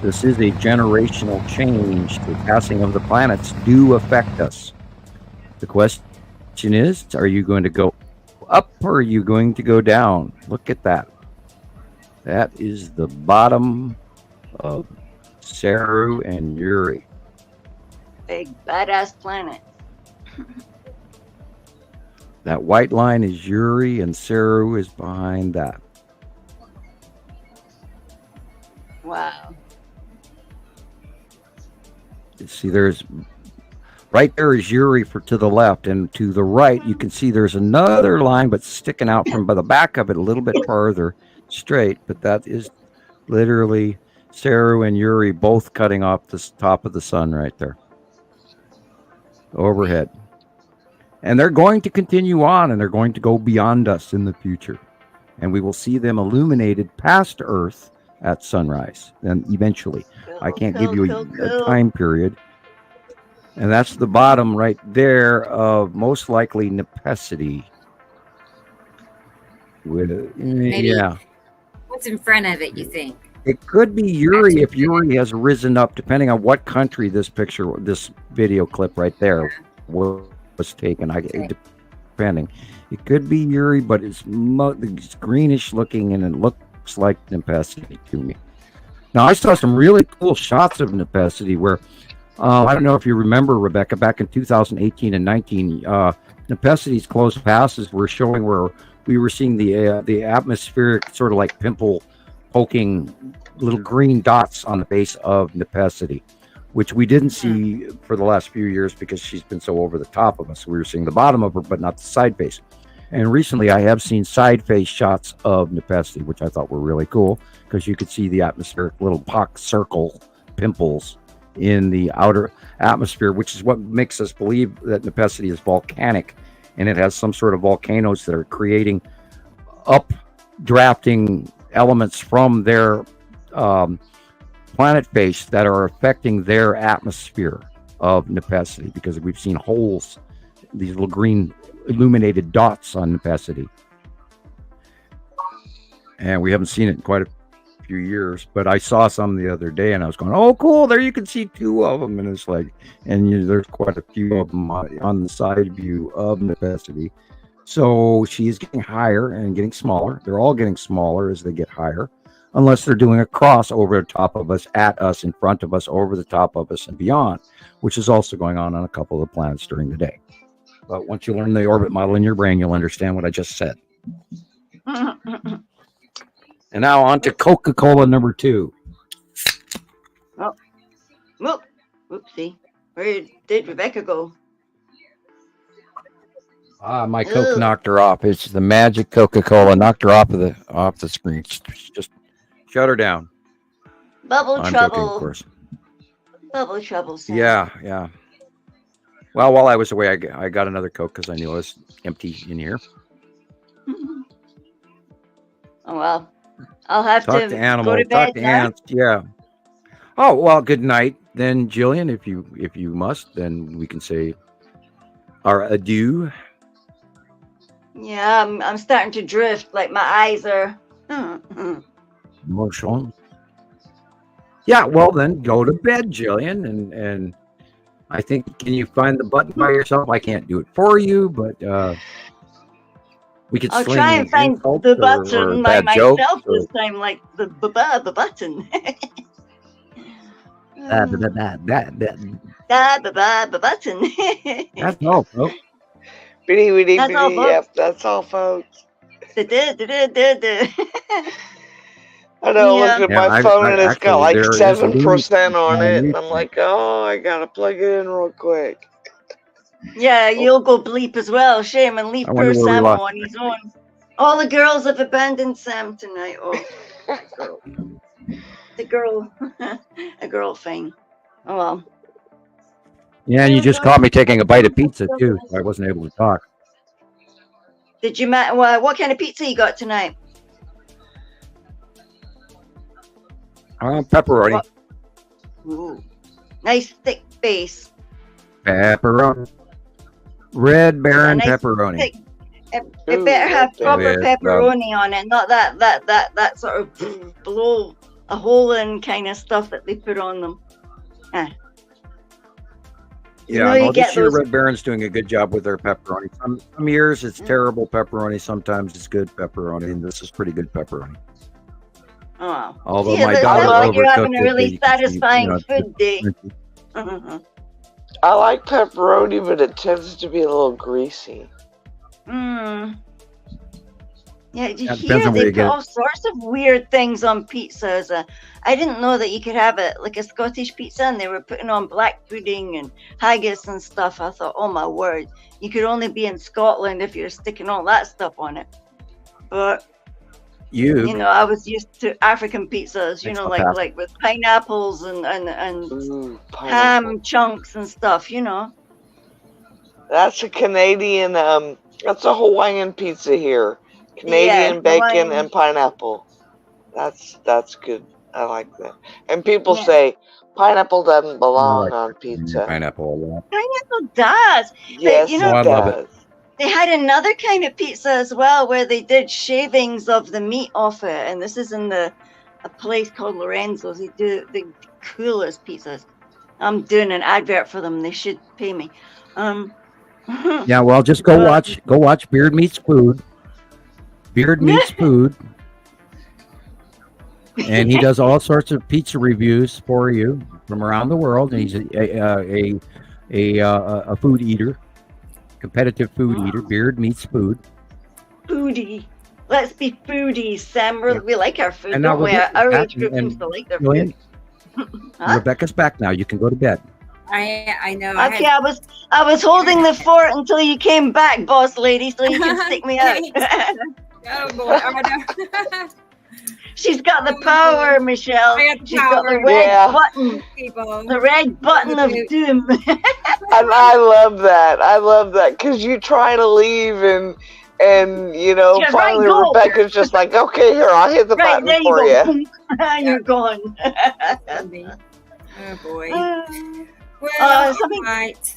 this is a generational change. The passing of the planets do affect us. The question is, are you going to go up or are you going to go down? Look at that. That is the bottom of Saru and Uri. Big badass planet. That white line is Uri and Saru is behind that. Wow. You see, there's right there is Uri to the left, and to the right you can see there's another line but sticking out from by the back of it a little bit farther straight, but that is literally Saru and Uri both cutting off the top of the sun right there overhead. And they're going to continue on, and they're going to go beyond us in the future, and we will see them illuminated past Earth at sunrise. And eventually, I can't give you a time period. And that's the bottom right there of most likely Nepesity. Yeah. What's in front of it, you think? It could be Uri if Uri has risen up, depending on what country this video clip right there was taken. Depending. It could be Uri, but it's greenish looking, and it looks like Nepesity to me. Now, I saw some really cool shots of Nepesity where, I don't know if you remember, Rebecca, back in 2018 and 19, Nepesity's close passes were showing where we were seeing the atmospheric sort of like pimple poking little green dots on the base of Nepesity, which we didn't see for the last few years because she's been so over the top of us. We were seeing the bottom of her, but not the side face. And recently I have seen side face shots of Nepesity, which I thought were really cool because you could see the atmospheric little pock circle pimples in the outer atmosphere, which is what makes us believe that Nepesity is volcanic, and it has some sort of volcanoes that are creating updrafting elements from their planet face that are affecting their atmosphere of Nepesity, because we've seen holes, these little green illuminated dots on Nepesity, and we haven't seen it in quite a few years, but I saw some the other day and I was going, oh cool, there you can see two of them, and it's like, and there's quite a few of them on the side view of Nepesity. So she is getting higher and getting smaller. They're all getting smaller as they get higher, unless they're doing a cross over the top of us, at us, in front of us, over the top of us, and beyond, which is also going on a couple of the planets during the day. But once you learn the orbit model in your brain, you'll understand what I just said. And now on to Coca-Cola number 2. Oh, oopsie. Where did Rebecca go? My Coke knocked her off. It's the magic Coca-Cola knocked her off the screen. Just shut her down. Bubble I'm trouble. joking, of course. Bubble trouble. Sam. Yeah. Well, while I was away, I got another Coke because I knew it was empty in here. Oh well, I'll have Talk to to animals. go to bed Talk to now. ants. Yeah. Oh well, good night then, Gillian. If you must, then we can say our adieu. Yeah, I'm starting to drift. Like my eyes are. Motion. Yeah. Well, then go to bed, Gillian, and I think, can you find the button by yourself? I can't do it for you, but we could. I'll sling try and find the button or by bad jokes, myself or this time, like the button. The button. That's all, folks. Bitty, bitty, That's all, bitty. folks. Yep, that's all, folks. I know, Yeah. look at Yeah, my phone and it's got actually, like there is a link 7% on on it. And YouTube. I'm like, oh, I gotta plug it in real quick. Yeah, you'll go bleep as well. Shame and leave I wonder poor where we Sam lost on his own. All the girls have abandoned Sam tonight. Oh, the girl, a girl thing. Oh well. Yeah, and you just caught me taking a bite of pizza too, so I wasn't able to talk. Did you what kind of pizza you got tonight? Pepperoni. Ooh, nice thick base. Pepperoni. Red Baron nice pepperoni. Thick. It better have proper pepperoni on it, not that sort of blow a hole in kind of stuff that they put on them. Yeah, no, this year Red Baron's doing a good job with their pepperoni. Some years it's terrible pepperoni, sometimes it's good pepperoni, and this is pretty good pepperoni. Oh, although yeah, my daughter like you're having overcooked a really it, satisfying food day. I like pepperoni, but it tends to be a little greasy. Yeah, you That depends hear on where they you put get it. all sorts of weird things on pizzas. I didn't know that you could have it like a Scottish pizza, and they were putting on black pudding and haggis and stuff. I thought, oh my word, you could only be in Scotland if you're sticking all that stuff on it. But you know, I was used to African pizzas, you know, like with pineapples and ham chunks and stuff, you know. That's a Canadian, that's a Hawaiian pizza here. Canadian bacon Hawaiian. and pineapple. That's good. I like that. And people say pineapple doesn't belong on pizza. Pineapple a lot. Pineapple does. Yes, but, you know, I love it. They had another kind of pizza as well, where they did shavings of the meat off it, and this is in a place called Lorenzo's. They do the coolest pizzas. I'm doing an advert for them. They should pay me. Yeah, well, just go watch Beard Meets Food. Beard Meets Food, and he does all sorts of pizza reviews for you from around the world. And he's a food eater, competitive food eater. Beard Meets Food. Foodie. Let's be foodies, Sam. We like our food, And don't now we? Our age group seems and to like their Gillian, food. Huh? Rebecca's back now. You can go to bed. I know. Okay, I was holding the fort until you came back, boss lady, so you can stick me out. Oh boy! Oh, no. She's got the power, Michelle. I got the She's got the power. red button. People. The red button of doom. I love that. I love that because you try to leave and you know, Yeah, finally right, go. Rebecca's just like, okay, here, I'll hit the Right, button there for you you. go. You're gone. Oh boy. Well, right.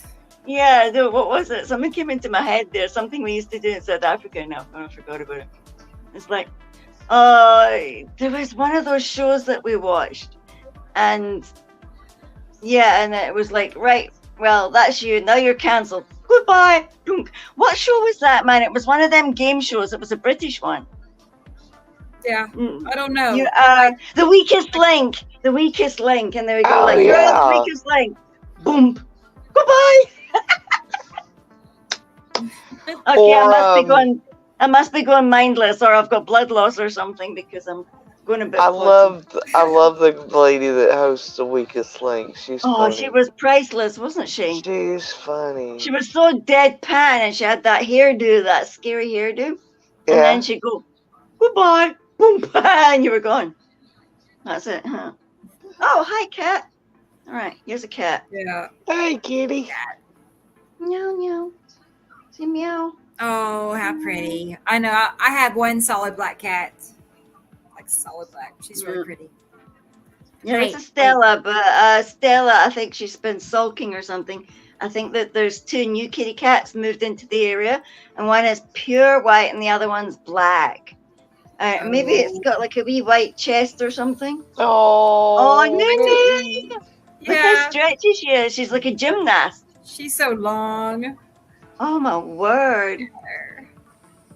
Yeah, what was it? Something came into my head there. Something we used to do in South Africa. Now I forgot about it. It's like, there was one of those shows that we watched, and and it was like, right, well, that's you. Now you're cancelled. Goodbye. What show was that, man? It was one of them game shows. It was a British one. Yeah, I don't know. You are the weakest link. The weakest link, and they would go like, "You're the weakest link." Boom. Goodbye. Okay, I must be going mindless, or I've got blood loss or something because I'm going a bit. I love the lady that hosts The Weakest Link. She's funny. She was priceless, wasn't she? She's funny. She was so deadpan, and she had that hairdo, that scary hairdo, and then she'd go, "Goodbye, boom," and you were gone. That's it. Huh? Oh, hi, cat. All right, here's a cat. Yeah. Hey, kitty. Cat. Meow, meow. Say meow. Oh, how pretty. I know. I have one solid black cat. Like solid black. She's really pretty. Yeah, it's a Stella, but Stella, I think she's been sulking or something. I think that there's 2 new kitty cats moved into the area, and one is pure white and the other one's black. Maybe it's got like a wee white chest or something. Oh, Nene! Look Yeah. how stretchy she is. She's like a gymnast. She's so long. Oh my word.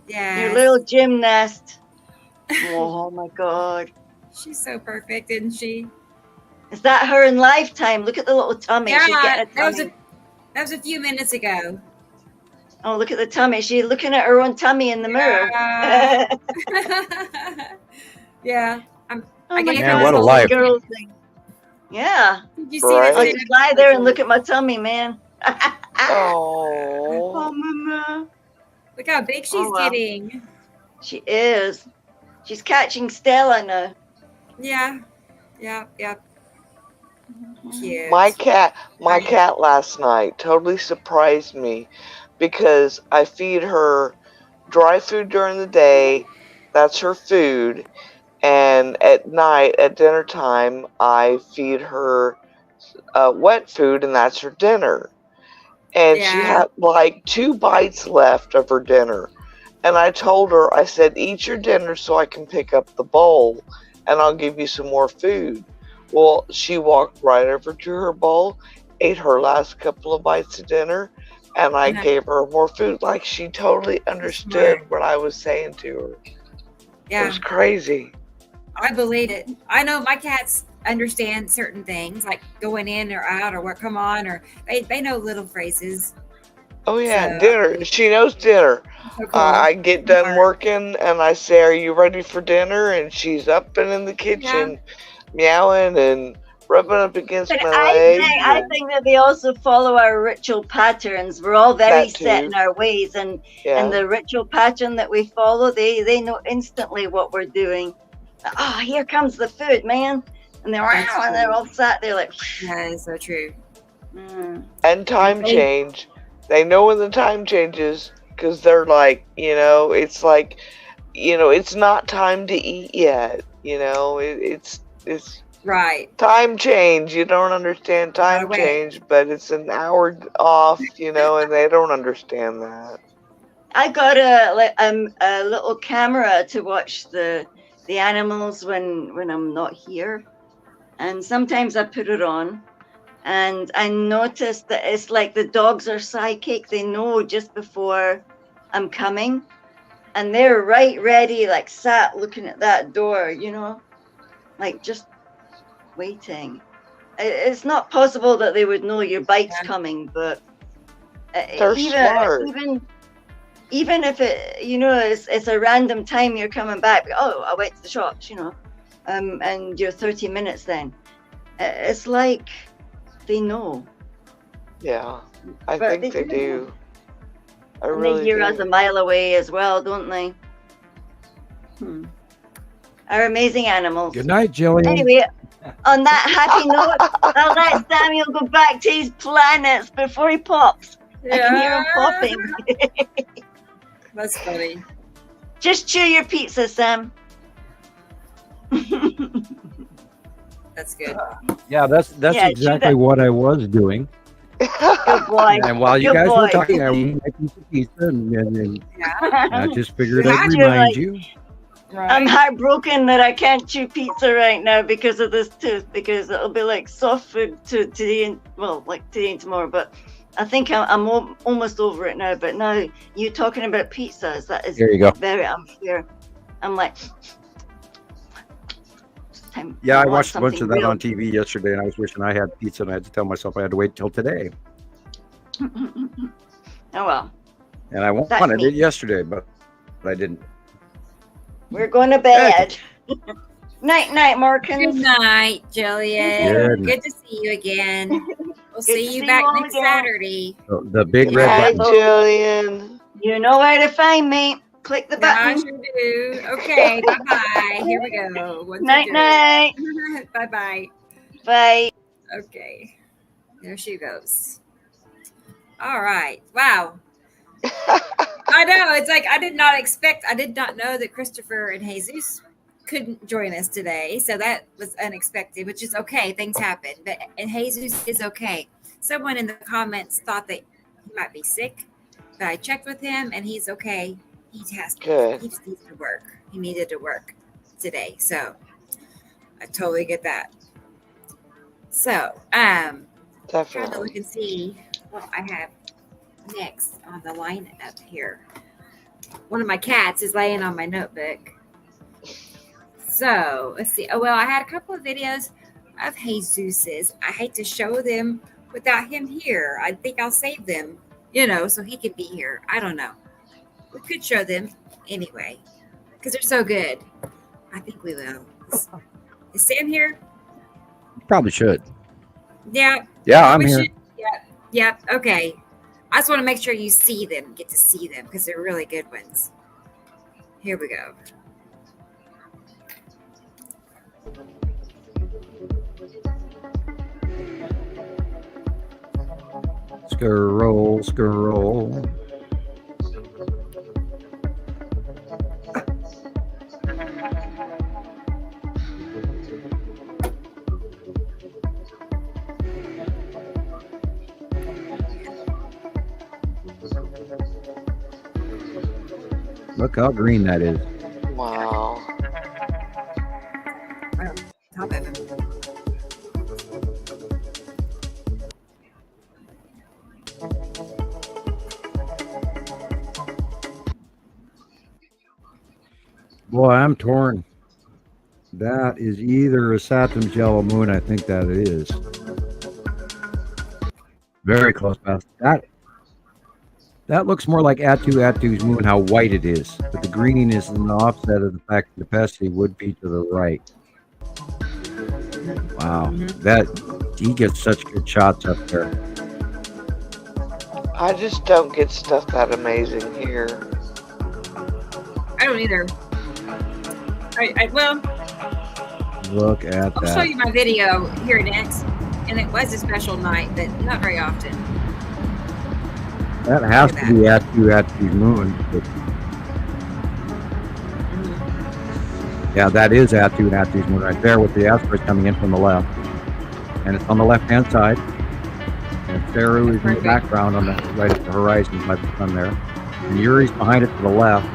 Yeah. Your little gymnast. Oh my God. She's so perfect, isn't she? Is that her in Lifetime? Look at the little tummy. She's Yeah, getting a tummy. that was a few minutes ago. Oh, look at the tummy. She's looking at her own tummy in the mirror. Yeah. Oh my gave God, her what a little life. girl thing. Yeah. Did you see Right. I that? just lie there and look at my tummy, man. Oh. Oh, mama. Look how big she's Oh, wow. getting. She is. She's catching Stella now. Yeah. Yeah. Yeah. Cute. My cat last night totally surprised me because I feed her dry food during the day. That's her food. And at night, at dinner time, I feed her wet food, and that's her dinner. And she Yeah. had like 2 bites left of her dinner. And I told her, I said, eat your dinner so I can pick up the bowl, and I'll give you some more food. Well, she walked right over to her bowl, ate her last couple of bites of dinner, and I gave her more food. Like she totally understood what I was saying to her. It Yeah. was crazy. I believe it. I know my cats understand certain things, like going in or out or what come on, or they know little phrases. Oh yeah, So- dinner. She knows dinner. So cool. I get done working and I say, "Are you ready for dinner?" And she's up and in the kitchen, meowing and rubbing up against But my I leg. think that they also follow our ritual patterns. We're all very That too. set in our ways, and the ritual pattern that we follow, they know instantly what we're doing. Oh, here comes the food, man! And they're That's and they're true. all sat there like. That is so true. And time change. They know when the time changes because they're like, it's like, it's not time to eat yet. It's Right. time change. You don't understand time wait. change, but it's an hour off, and they don't understand that. I got a little camera to watch the animals when I'm not here, and sometimes I put it on, and I noticed that it's like the dogs are psychic. They know just before I'm coming, and they're right ready, like sat looking at that door, like just waiting. It's not possible that they would know your bite's coming, but They're smart. even if it's a random time you're coming back. Oh, I went to the shops, and you're 30 minutes then. It's like they know. Yeah, I But think they do. I And really they hear do. us a mile away as well, don't they? Our amazing animals. Good night, Jillian. Anyway, on that happy note, I'll let Samuel go back to his planets before he pops. I can hear him popping. That's funny. Just chew your pizza, Sam. That's good. Yeah, that's Yeah, exactly what I was doing. Good boy. And while you Good guys boy. were talking, I was eating my piece of pizza, and I just figured I'd You're remind like- you. I'm heartbroken that I can't chew pizza right now because of this tooth, because it'll be like soft food today and tomorrow. But I think I'm almost over it now. But now you talking about pizzas, that is There you go. very unfair. I'm like, Yeah, I want watched a bunch of something that real. on TV yesterday, and I was wishing I had pizza, and I had to tell myself I had to wait till today. Oh well, And I That's wanted me. it yesterday, but I didn't. we're going to bed. Night, night, Good Markins. night, Jillian. Good Good to see you again. We'll to see see you back you all next again. Saturday. The big Hi, red button. Jillian. You know where to find me. Click the Yeah, I button. sure do. Okay, bye-bye. Here we go. 1, 2, Night, 3. night. Bye-bye. Bye. Okay. There she goes. All right. Wow. I know. It's like I did not know that Christopher and Jesus couldn't join us today. So that was unexpected, which is okay. Things happen. And Jesus is okay. Someone in the comments thought that he might be sick, but I checked with him and he's okay. He needs to work. He needed to work today. So I totally get that. So, trying to look and see what I have next on the line up here. One of my cats is laying on my notebook. So let's see. Oh, well, I had a couple of videos of Jesus's. I hate to show them without him here. I think I'll save them, so he could be here. I don't know. We could show them anyway because they're so good. I think we will. Is Sam here? Probably should. Yeah. Yeah, I'm here. Yeah. Okay. I just want to make sure you see them, get to see them, because they're really good ones. Here we go. Scroll. Look how green that is. Wow. Top of it. Boy, I'm torn. That is either a Saturn's yellow moon. I think that it is. Very close past that. That looks more like Atu's moon, how white it is. But the green is an offset of the fact that the Pesci would be to the right. Wow. He gets such good shots up there. I just don't get stuff that amazing here. I don't either. Well, look at I'll show you my video here next. And it was a special night, but not very often. That has to be Atu's moon. But yeah, that is Atu's moon right there with the asteroid coming in from the left. And it's on the left-hand side. And Saru is in the background on the right at the horizon by the sun there. And Uri's behind it to the left.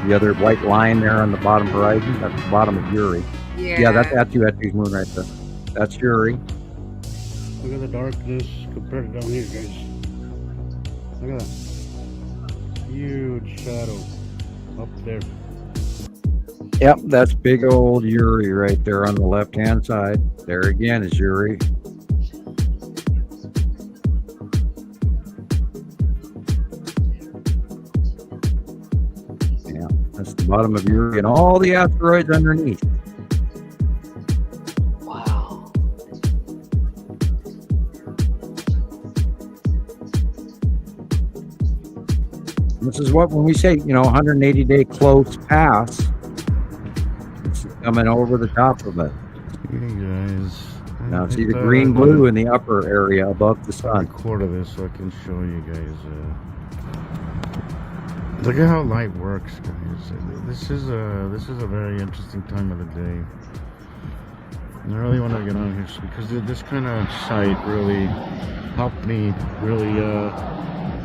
The other white line there on the bottom horizon, that's the bottom of Uri. Yeah, that's Atu's moon right there. That's Uri. Look at the darkness compared to down here, guys. Look at that. Huge shadow up there. Yep, that's big old Uri right there on the left-hand side. There again is Uri. Yeah, that's the bottom of Uri and all the asteroids underneath. This is what, when we say, 180-day close pass, it's coming over the top of it. Hey guys. Now see the green blue in the upper area above the sun. Record of this so I can show you guys. Look at how light works, guys. This is a very interesting time of the day. And I really want to get on here because this kind of site really helped me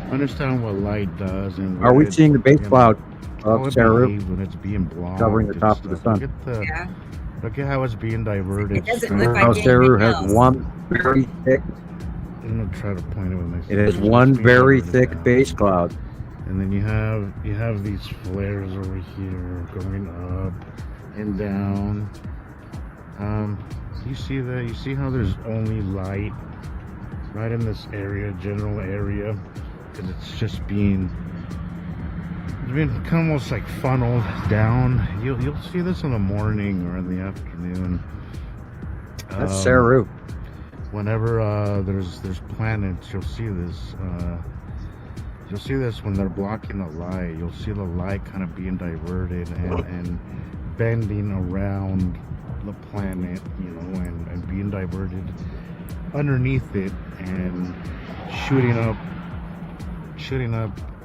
understand what light does. And are we seeing the base cloud of Saru when it's being blocked, covering the top of the sun? Look at how it's being diverted. It doesn't look like how Saru has one very thick. I'm gonna try to point it with my. It has one very thick base cloud. And then you have these flares over here going up and down. You see that? You see how there's only light right in this area, general area, because it's just being kind of almost like funneled down. You'll see this in the morning or in the afternoon. That's Saru. Whenever there's planets, you'll see this. You'll see this when they're blocking the light. You'll see the light kind of being diverted and bending around, the planet, and being diverted underneath it and shooting up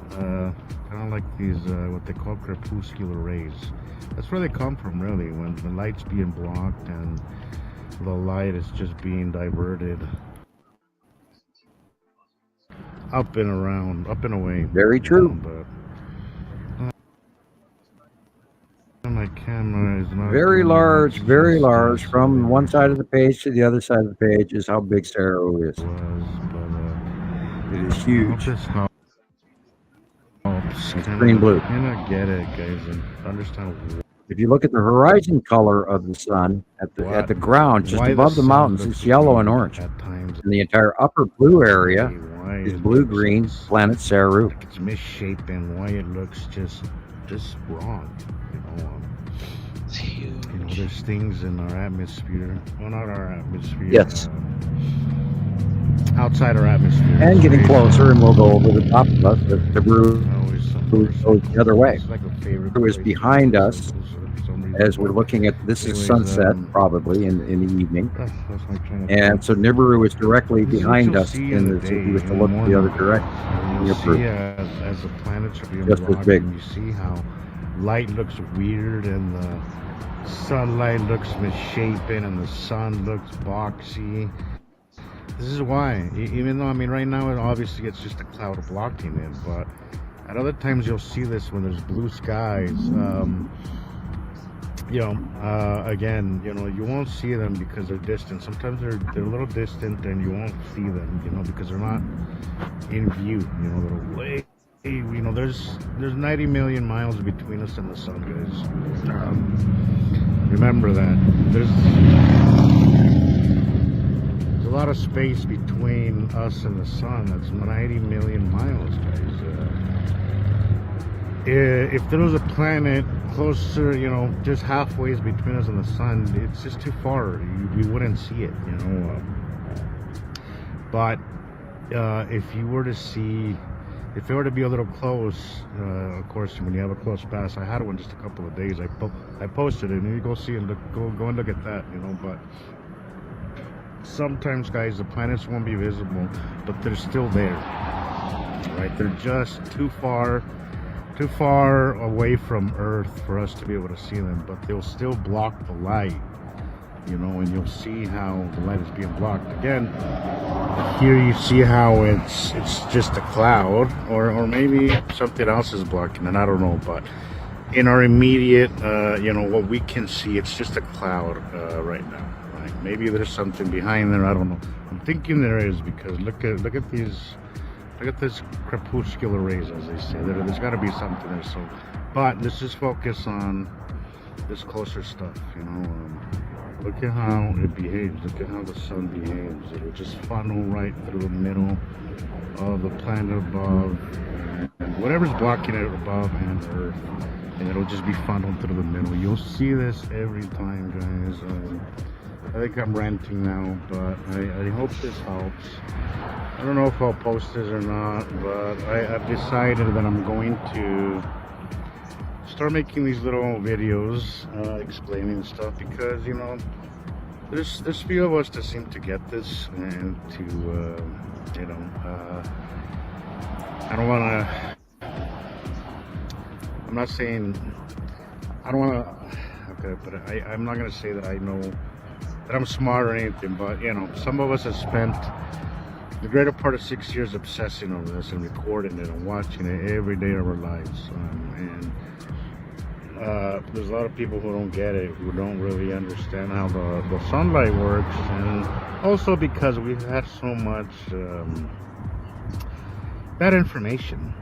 kind of like these what they call crepuscular rays. That's where they come from, really, when the light's being blocked and the light is just being diverted up and around, up and away. Very true. But my camera is not very large from one side of the page to the other side of the page is how big Saru is. It is huge. Green blue. Can I get it, guys, and understand? If you look at the horizon color of the sun at the ground, just above the mountains, it's yellow and orange. And the entire upper blue area is blue-green planet Saru. Like it's misshapen. Why it looks just wrong. It's huge. There's things in our atmosphere. Well, not our atmosphere. Yes. Outside our atmosphere. And getting closer, and we'll go over the top of us. The Nibiru goes the other way. Nibiru is behind us as we're looking at, this is sunset, probably, in the evening. And so Nibiru is directly behind us, in the, so if you were to look the other direction. You see as the planets are being just as big. You see how light looks weird and the sunlight looks misshapen and the sun looks boxy. This is why, even though, right now obviously it's just a cloud blocking it, but at other times you'll see this when there's blue skies. Again, you won't see them because they're distant. Sometimes they're a little distant and you won't see them, because they're not in view. They're way, there's 90 million miles between us and the sun, guys. Remember that. There's a lot of space between us and the sun. That's 90 million miles, guys. If there was a planet closer, just halfway between us and the sun, it's just too far. We wouldn't see it, But if you were to see, if it were to be a little close, of course, when you have a close pass, I had one just a couple of days. I posted it, and you go see and go and look at that, But sometimes, guys, the planets won't be visible, but they're still there, right? They're just too far away from Earth for us to be able to see them, but they'll still block the light, and you'll see how the light is being blocked. Again, here you see how it's just a cloud, or maybe something else is blocking it, I don't know, but in our immediate, what we can see, it's just a cloud right now. Right? Maybe there's something behind there, I don't know. I'm thinking there is, because look at these. Look at this crepuscular rays, as they say. There's got to be something there. So, but let's just focus on this closer stuff. Look at how it behaves. Look at how the sun behaves. It'll just funnel right through the middle of the planet above, and whatever's blocking it above and Earth, and it'll just be funneled through the middle. You'll see this every time, guys. I think I'm ranting now, but I hope this helps. I don't know if I'll post this or not, but I've decided that I'm going to start making these little videos explaining stuff, because there's few of us that seem to get this, and to I don't want to, I'm not saying I don't want to, okay, but I'm not going to say that I know that I'm smart or anything, but some of us have spent the greater part of 6 years obsessing over this and recording it and watching it every day of our lives, and there's a lot of people who don't get it, who don't really understand how the sunlight works, and also because we've had so much bad information.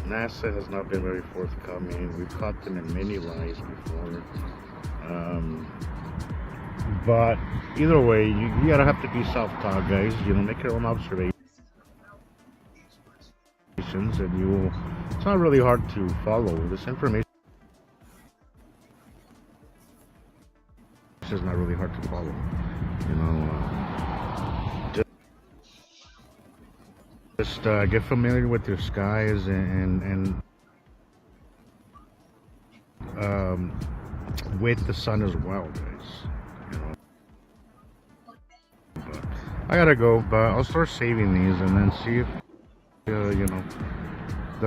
NASA has not been very forthcoming. We've caught them in many lies before. But either way, you gotta have to be self-taught, guys. Make your own observations, and it's not really hard to follow. This information is not really hard to follow. Just get familiar with your skies and with the sun as well, guys. I gotta go, but I'll start saving these and then see if they'll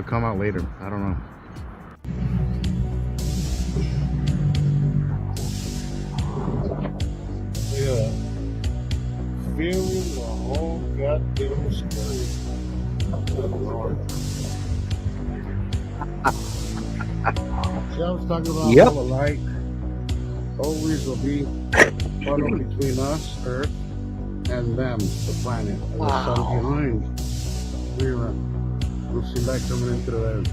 come out later. I don't know. Yeah, feeling the whole goddamn story. Good Lord. See, I was talking about all the light always will be funneled between us, Earth, and them, the planet, and the sun behind. We'll see light coming into the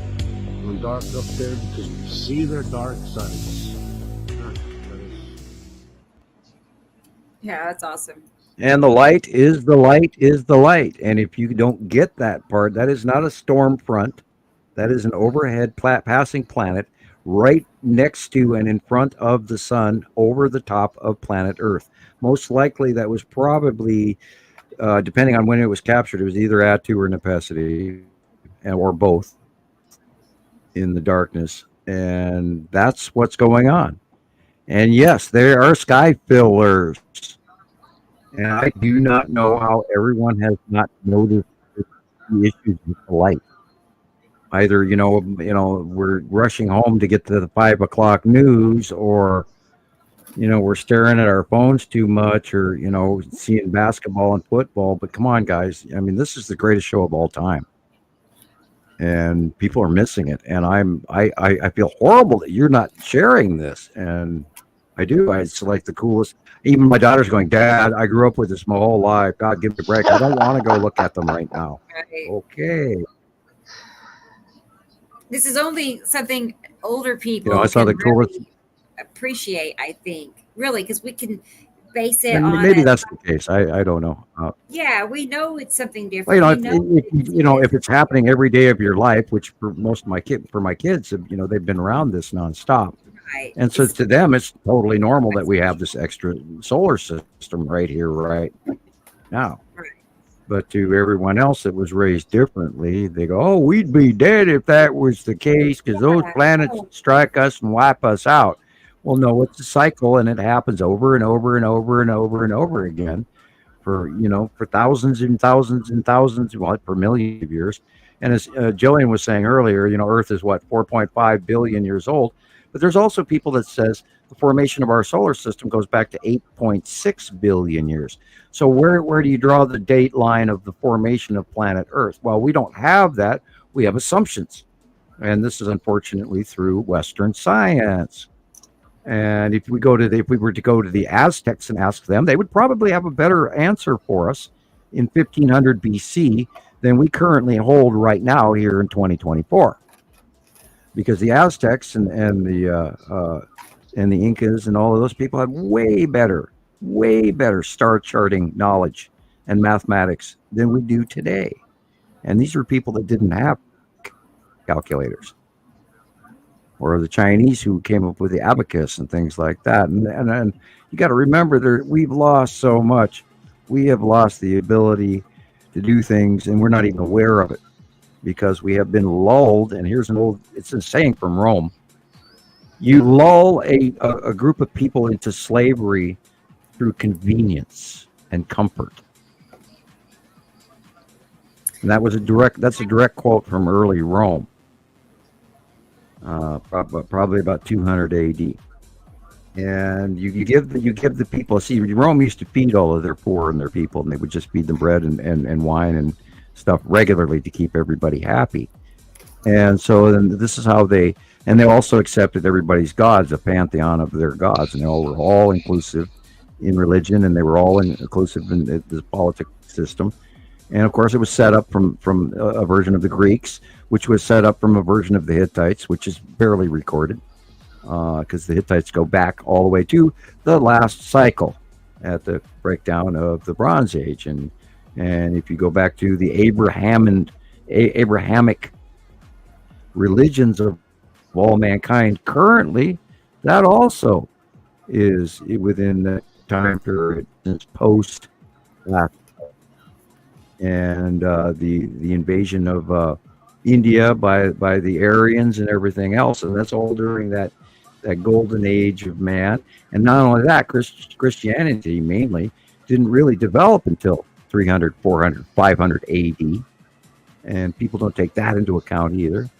dark up there because we see their dark sides. Yeah, that's awesome. And the light is the light is the light. And if you don't get that part, that is not a storm front. That is an overhead passing planet right next to and in front of the sun over the top of planet Earth. Most likely that was probably, depending on when it was captured, it was either Attu or Nepesity, or both in the darkness. And that's what's going on. And yes, there are sky fillers. And I do not know how everyone has not noticed the issues with the light. Either, we're rushing home to get to the 5 o'clock news, or, we're staring at our phones too much, or, seeing basketball and football. But come on, guys. I mean, this is the greatest show of all time. And people are missing it. And I feel horrible that you're not sharing this. And I do. It's like the coolest. Even my daughter's going, Dad, I grew up with this my whole life. God, give me a break. I don't want to go look at them right now. Right. Okay. This is only something older people I saw the coolest. Really appreciate, I think. Really, because we can base it And on maybe that's the case. I don't know. Yeah, we know it's something different. Well, if it's happening every day of your life, which for most of my kids, they've been around this nonstop. Right. And so to them, it's totally normal that we have this extra solar system right here, right now. Right. But to everyone else that was raised differently, they go, oh, we'd be dead if that was the case because those planets strike us and wipe us out. Well, no, it's a cycle, and it happens over and over and over and over and over again for thousands and thousands and thousands, for millions of years. And as Gillian was saying earlier, Earth is 4.5 billion years old. But there's also people that says the formation of our solar system goes back to 8.6 billion years. So where do you draw the date line of the formation of planet Earth? Well, we don't have that. We have assumptions. And this is unfortunately through Western science. And if we were to go to the Aztecs and ask them, they would probably have a better answer for us in 1500 BC than we currently hold right now here in 2024. Because the Aztecs and the Incas and all of those people had way better star charting knowledge and mathematics than we do today. And these are people that didn't have calculators. Or the Chinese who came up with the abacus and things like that. And you got to remember, we've lost so much. We have lost the ability to do things, and we're not even aware of it. Because we have been lulled, and it's a saying from Rome. You lull a group of people into slavery through convenience and comfort. And that's a direct quote from early Rome. Probably about 200 AD. And you give the people, see, Rome used to feed all of their poor and their people, and they would just feed them bread and wine and stuff regularly to keep everybody happy. And so then this is how they also accepted everybody's gods, a pantheon of their gods, and they were all inclusive in religion, and they were all inclusive in the political system. And of course it was set up from a version of the Greeks, which was set up from a version of the Hittites, which is barely recorded because the Hittites go back all the way to the last cycle at the breakdown of the Bronze Age. And if you go back to the Abrahamic religions of all mankind currently, that also is within the time period since post that. And the invasion of India by the Aryans and everything else, and that's all during that golden age of man. And not only that, Christianity mainly didn't really develop until 300, 400, 500 AD. And people don't take that into account either.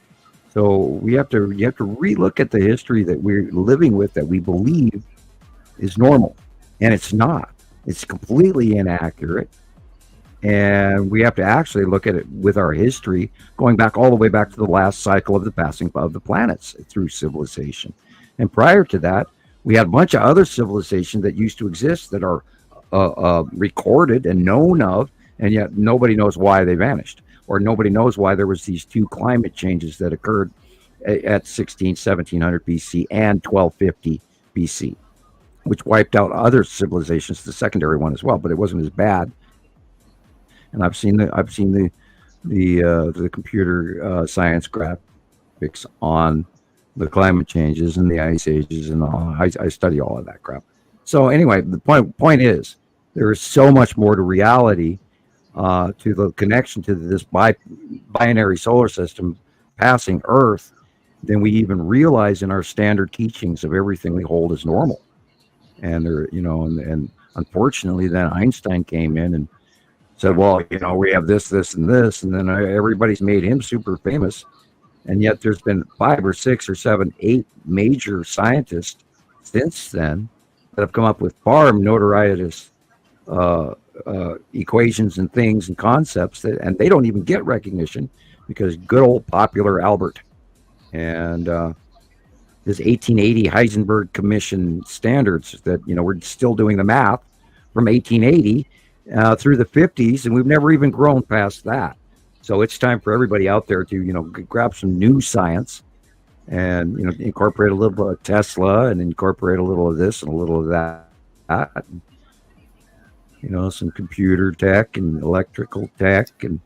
So you have to relook at the history that we're living with, that we believe is normal, and it's not. It's completely inaccurate, and we have to actually look at it with our history, going back all the way back to the last cycle of the passing of the planets through civilization. And prior to that, we had a bunch of other civilizations that used to exist that are recorded and known of, and yet nobody knows why they vanished. Or nobody knows why there was these two climate changes that occurred at 1700 BC and 1250 BC, which wiped out other civilizations, the secondary one as well, but it wasn't as bad. And I've seen the computer science graphics on the climate changes and the ice ages and all. I study all of that crap. So anyway, the point is, there is so much more to reality, to the connection to this binary solar system passing Earth, than we even realize in our standard teachings of everything we hold as normal. And there, and unfortunately, then Einstein came in and said, well, we have this, and this, and then everybody's made him super famous. And yet there's been 5 or 6 or 7, 8 major scientists since then that have come up with far notorietous equations and things and concepts and they don't even get recognition, because good old popular Albert and this 1880 Heisenberg Commission standards that, we're still doing the math from 1880 through the 50s, and we've never even grown past that. So it's time for everybody out there to, grab some new science and, incorporate a little bit of Tesla and incorporate a little of this and a little of that. Some computer tech and electrical tech and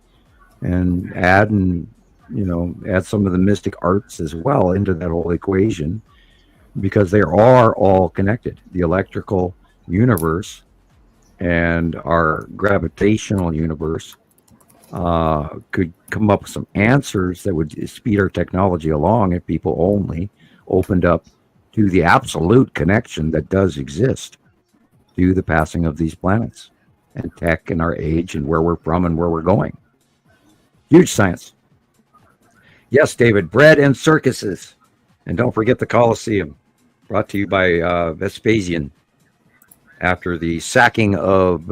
add some of the mystic arts as well into that whole equation, because they are all connected. The electrical universe and our gravitational universe could come up with some answers that would speed our technology along if people only opened up to the absolute connection that does exist to the passing of these planets and tech and our age and where we're from and where we're going. Huge science. Yes, David, bread and circuses. And don't forget the Colosseum, brought to you by Vespasian after the sacking of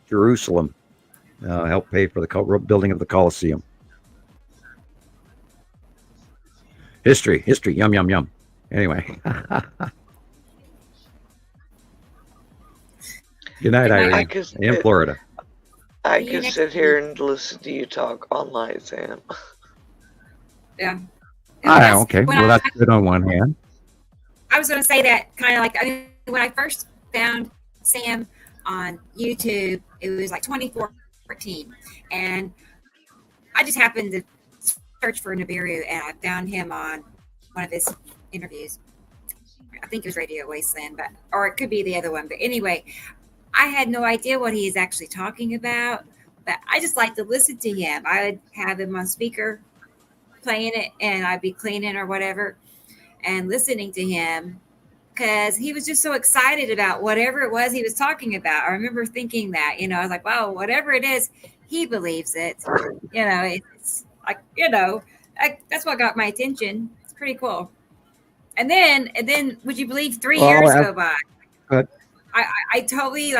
Jerusalem. Helped pay for the building of the Colosseum. History, yum, yum, yum. Anyway. Good night, Irene, in Florida. I could sit here and listen to you talk all night, Sam. Yeah. Okay. Well, that's good on one hand. I was going to say that kind of like, when I first found Sam on YouTube, it was like 2014. And I just happened to search for Nibiru, and I found him on one of his interviews. I think it was Radio Wasteland, or it could be the other one. But anyway, I had no idea what he is actually talking about, but I just like to listen to him. I would have him on speaker playing it, and I'd be cleaning or whatever and listening to him, because he was just so excited about whatever it was he was talking about. I remember thinking that, I was like, wow, whatever it is, he believes it. It's like, that's what got my attention. It's pretty cool. And then would you believe 3 years go by? Good. I totally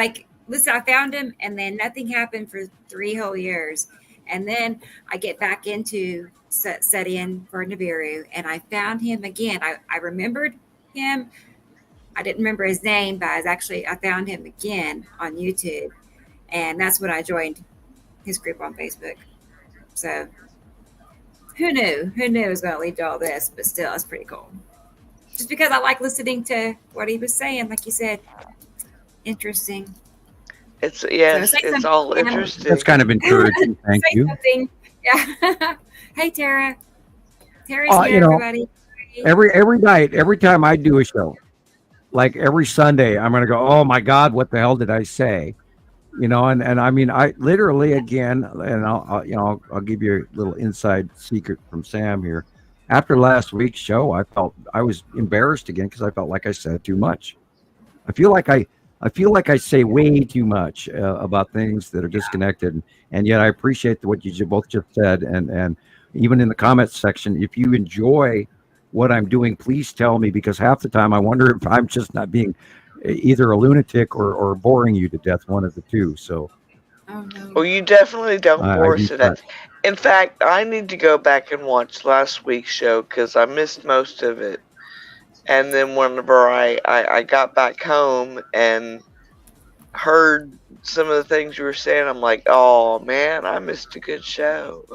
listen, I found him, and then nothing happened for 3 whole years. And then I get back into studying for Nibiru, and I found him again. I remembered him. I didn't remember his name, but I found him again on YouTube. And that's when I joined his group on Facebook. So who knew? Who knew it was going to lead to all this? But still, it's pretty cool. Just because I like listening to what he was saying, like you said. Interesting. It's all interesting. That's kind of encouraging. Thank you. Something. Yeah. Hey, Tara. Tara's here, everybody. Every night, every time I do a show, like every Sunday, I'm going to go, oh my God, what the hell did I say? And I mean, I literally again, and I'll give you a little inside secret from Sam here. After last week's show, I was embarrassed again because I felt like I said too much. I feel like I feel like I say way too much about things that are disconnected, and yet I appreciate what you both just said, and even in the comments section, if you enjoy what I'm doing, please tell me, because half the time I wonder if I'm just not being either a lunatic or boring you to death, one of the two. So, Well, you definitely don't I bore do us to that. death. In fact, I need to go back and watch last week's show because I missed most of it. And then whenever I got back home and heard some of the things you were saying, I'm like, oh man, I missed a good show.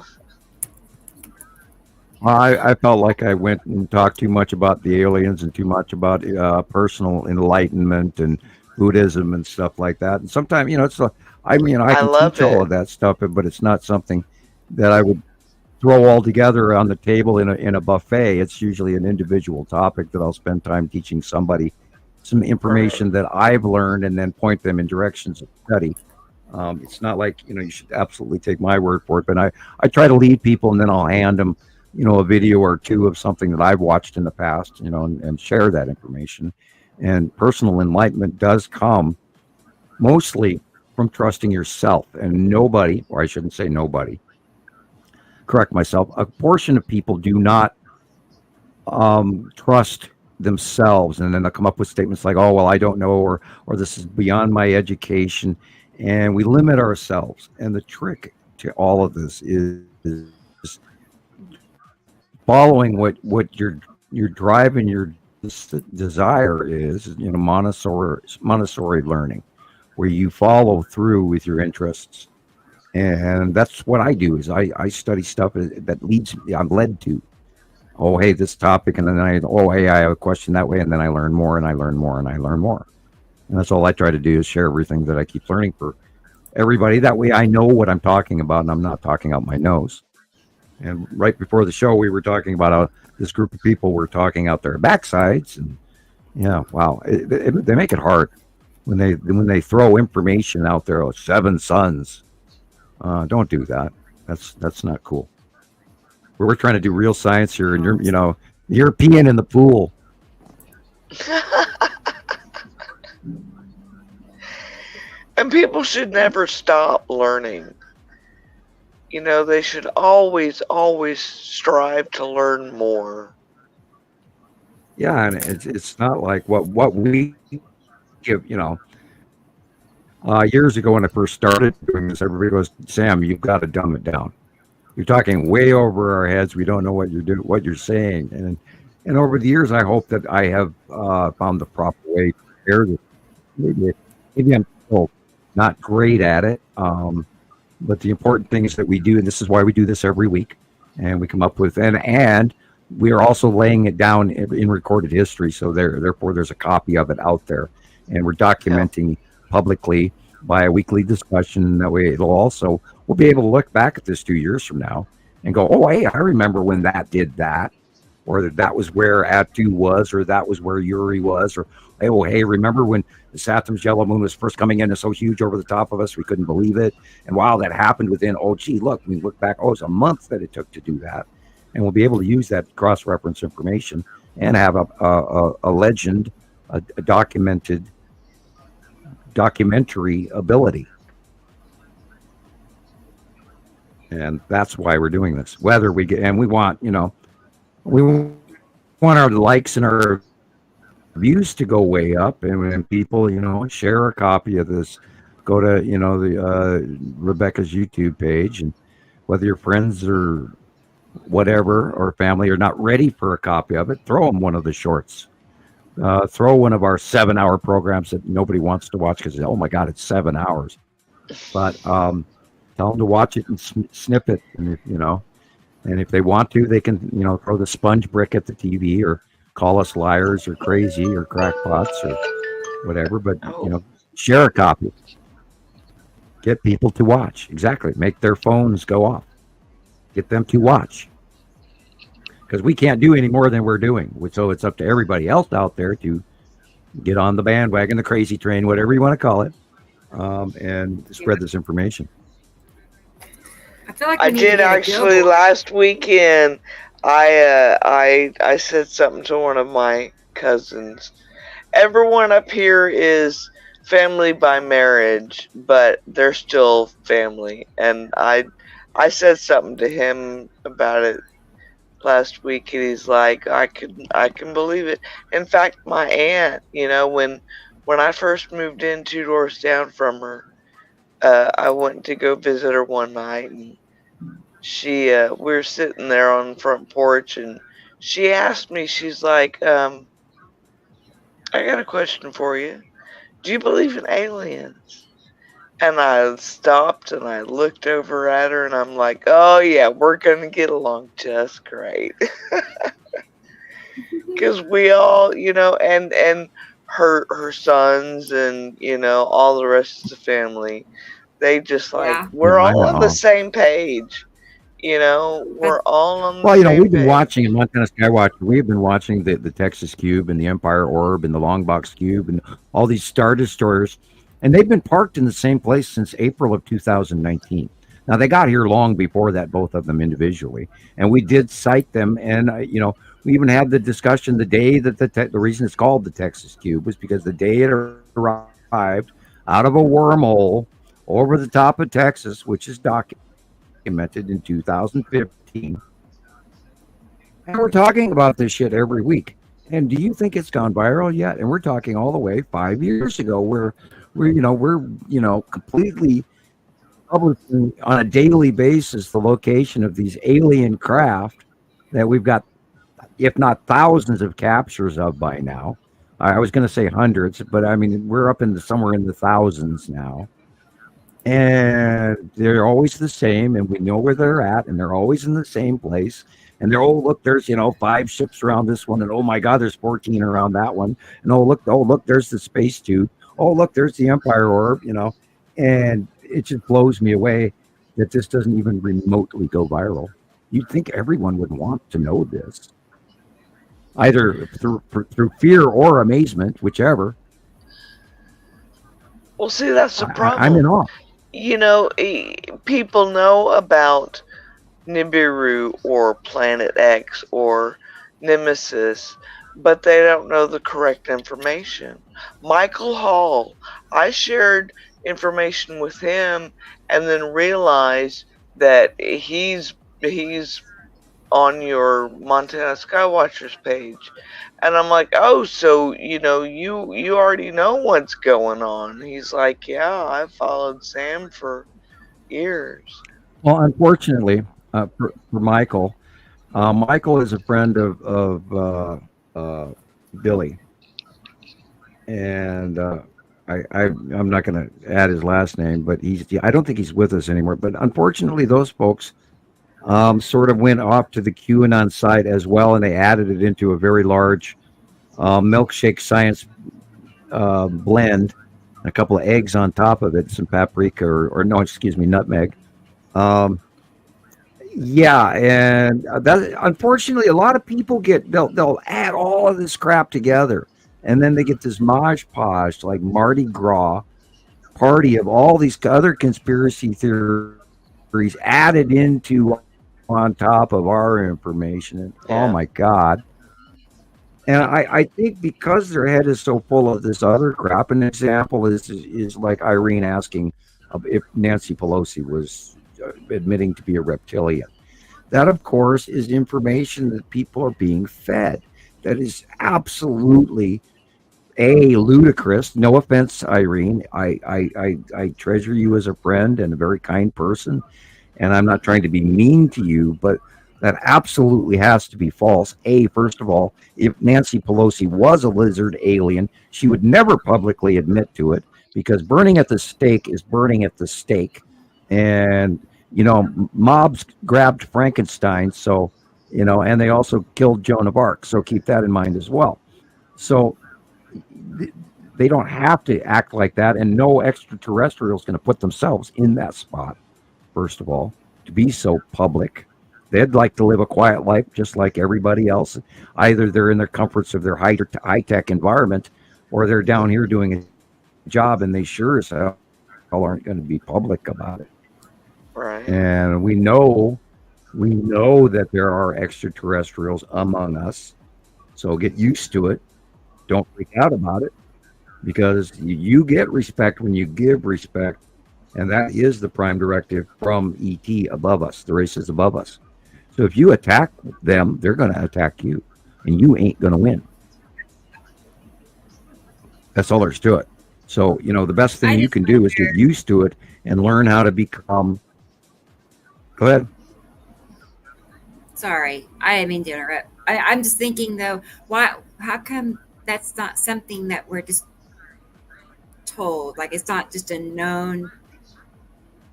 I felt like I went and talked too much about the aliens and too much about personal enlightenment and Buddhism and stuff like that. And sometimes, it's I mean, I I can love teach all it. of that stuff, but it's not something that I would throw all together on the table in a buffet. It's usually an individual topic that I'll spend time teaching somebody some information Right. that I've learned and then point them in directions of study. It's not like, you should absolutely take my word for it, but I try to lead people and then I'll hand them, a video or two of something that I've watched in the past, and share that information. And personal enlightenment does come mostly from trusting yourself, and nobody, or I shouldn't say nobody, correct myself, a portion of people do not trust themselves, and then they'll come up with statements like, "Oh, well, I don't know," or "This is beyond my education," and we limit ourselves. And the trick to all of this is following what your drive and your desire is. Montessori learning, where you follow through with your interests. And that's what I do. Is I study stuff that leads me. I'm led to. Oh, hey, this topic, and then hey, I have a question that way, and then I learn more, and I learn more, and I learn more. And that's all I try to do, is share everything that I keep learning for everybody. That way, I know what I'm talking about, and I'm not talking out my nose. And right before the show, we were talking about how this group of people were talking out their backsides, and wow, they make it hard when they throw information out there. Oh, 7 sons. Don't do that. That's not cool. We're trying to do real science here, and you're peeing in the pool. And people should never stop learning. They should always strive to learn more. Yeah, and it's not like what we give. Years ago when I first started doing this, everybody goes, "Sam, you've got to dumb it down. You're talking way over our heads. We don't know what what you're saying." And over the years, I hope that I have found the proper way to share this. Maybe I'm still not great at it, but the important thing is that we do, and this is why we do this every week, and we come up with and we are also laying it down in recorded history. So therefore, there's a copy of it out there, and we're documenting publicly by a weekly discussion. That way, we'll be able to look back at this 2 years from now and go, "Oh, hey, I remember when that did that, or that was where Atu was, or that was where Uri was, or hey, remember when the Saturn's yellow moon was first coming in and so huge over the top of us, we couldn't believe it, and wow, that happened within, look, we look back, it's a month that it took to do that." And we'll be able to use that cross-reference information and have a legend, a documentary ability. And that's why we're doing this. Whether we get, and we want our likes and our views to go way up, and when people, share a copy of this, go to, the Rebecca's YouTube page, and whether your friends or whatever or family are not ready for a copy of it, throw them one of the shorts. Throw one of our 7-hour programs that nobody wants to watch because, oh my God, it's 7 hours. But tell them to watch it and snip it, and if they want to, they can throw the sponge brick at the TV or call us liars or crazy or crackpots or whatever. But share a copy. Get people to watch. Exactly. Make their phones go off. Get them to watch. Because we can't do any more than we're doing. So it's up to everybody else out there to get on the bandwagon, the crazy train, whatever you want to call it, and spread this information. I feel like I did actually last weekend. I said something to one of my cousins. Everyone up here is family by marriage, but they're still family. And I said something to him about it last week, and he's like, I can believe it. In fact, my aunt, when I first moved in 2 doors down from her, I went to go visit her one night, and we were sitting there on the front porch, and she asked me, she's like, I got a question for you. Do you believe in aliens? And I stopped and I looked over at her and I'm like, oh yeah, we're going to get along just great. Because we all, and her sons and, all the rest of the family, they just we're all on the same page. We're all on the same page. We've been watching in Montana Skywatcher. We've been watching the Texas Cube and the Empire Orb and the Longbox Cube and all these Star Destroyers. And they've been parked in the same place since April of 2019. Now, they got here long before that, both of them individually. And we did cite them. And, we even had the discussion the day that the reason it's called the Texas Cube was because the day it arrived out of a wormhole over the top of Texas, which is documented in 2015. And we're talking about this shit every week. And do you think it's gone viral yet? And we're talking all the way 5 years ago where we're completely publishing on a daily basis the location of these alien craft that we've got, if not thousands of captures of by now. I was going to say hundreds, but I mean, we're up in somewhere in the thousands now. And they're always the same, and we know where they're at, and they're always in the same place. And they're, look, there's 5 ships around this one, and oh my God, there's 14 around that one. And oh look, there's the space tube. Oh, look, there's the Empire Orb, and it just blows me away that this doesn't even remotely go viral. You'd think everyone would want to know this, either through fear or amazement, whichever. Well, see, that's the problem. I'm in awe. People know about Nibiru or Planet X or Nemesis, but they don't know the correct information. Michael Hall, I shared information with him and then realized that he's on your Montana Skywatchers page. And I'm like, oh, so, you already know what's going on. He's like, yeah, I've followed Sam for years. Well, unfortunately, for Michael, Michael is a friend of Billy. And I'm not going to add his last name, but I don't think he's with us anymore. But unfortunately, those folks sort of went off to the QAnon side as well, and they added it into a very large milkshake science blend, a couple of eggs on top of it, some paprika nutmeg. Yeah, and that unfortunately a lot of people they'll add all of this crap together, and then they get this mosh posh like Mardi Gras party of all these other conspiracy theories added into on top of our information. And oh my God. And I think because their head is so full of this other crap, an example is like Irene asking if Nancy Pelosi was admitting to be a reptilian. That, of course, is information that people are being fed. That is absolutely ludicrous. No offense, Irene. I treasure you as a friend and a very kind person, and I'm not trying to be mean to you, but that absolutely has to be false. First of all, if Nancy Pelosi was a lizard alien, she would never publicly admit to it, because burning at the stake is burning at the stake. And, mobs grabbed Frankenstein, so, and they also killed Joan of Arc. So keep that in mind as well. So they don't have to act like that, and no extraterrestrial is going to put themselves in that spot, first of all, to be so public. They'd like to live a quiet life just like everybody else. Either they're in the comforts of their high-tech environment, or they're down here doing a job, and they sure as hell aren't going to be public about it. Right. And we know that there are extraterrestrials among us. So get used to it. Don't freak out about it. because you get respect when you give respect, and that is the prime directive from ET above us, the races above us. So if you attack them, they're going to attack you, and you ain't going to win. That's all there's to it. So, the best thing you can do is get used to it and learn how to become. Go ahead. Sorry, I didn't mean to interrupt. I'm just thinking though, how come that's not something that we're just told? Like, it's not just a known,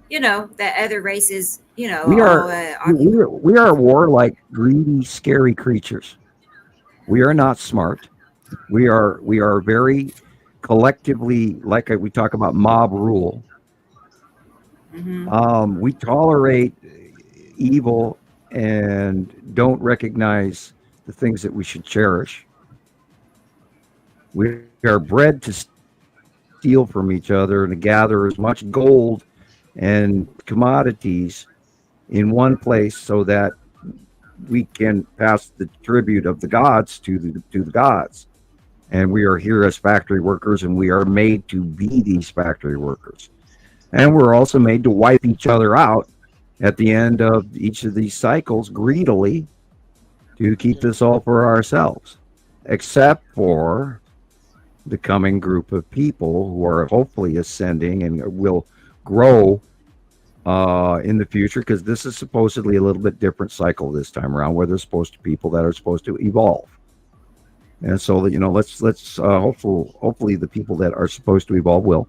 that other races, we are warlike, greedy, scary creatures. We are not smart. We are very collectively, like we talk about mob rule. Mm-hmm. We tolerate evil and don't recognize the things that we should cherish. We are bred to steal from each other and to gather as much gold and commodities in one place so that we can pass the tribute of the gods to the gods. And we are here as factory workers, and we are made to be these factory workers. And we're also made to wipe each other out at the end of each of these cycles greedily to keep this all for ourselves, except for the coming group of people who are hopefully ascending and will grow in the future, because this is supposedly a little bit different cycle this time around, where there's supposed to be people that are supposed to evolve. And so that, let's hopefully the people that are supposed to evolve will,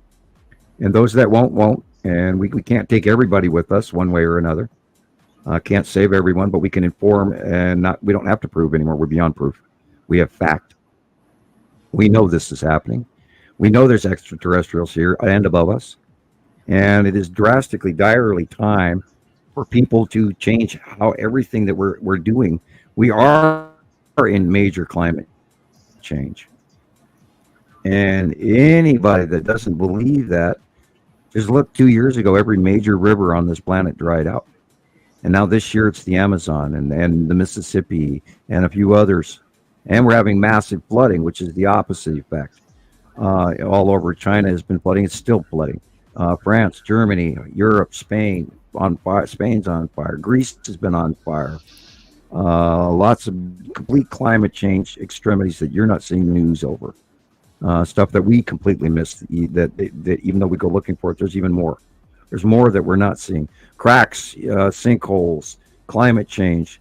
and those that won't. And we can't take everybody with us one way or another. Can't save everyone, but we can inform, and we don't have to prove anymore. We're beyond proof. We have fact. We know this is happening. We know there's extraterrestrials here and above us. And it is drastically, direly time for people to change how everything that we're doing. We are in major climate change. And anybody that doesn't believe that, just look, 2 years ago, every major river on this planet dried out. And now this year it's the Amazon and the Mississippi and a few others. And we're having massive flooding, which is the opposite effect. All over China has been flooding. It's still flooding. France, Germany, Europe, Spain, on fire. Spain's on fire. Greece has been on fire. Lots of complete climate change extremities that you're not seeing news over. Stuff that we completely missed, that even though we go looking for it, there's even more. There's more that we're not seeing. Cracks, sinkholes, climate change,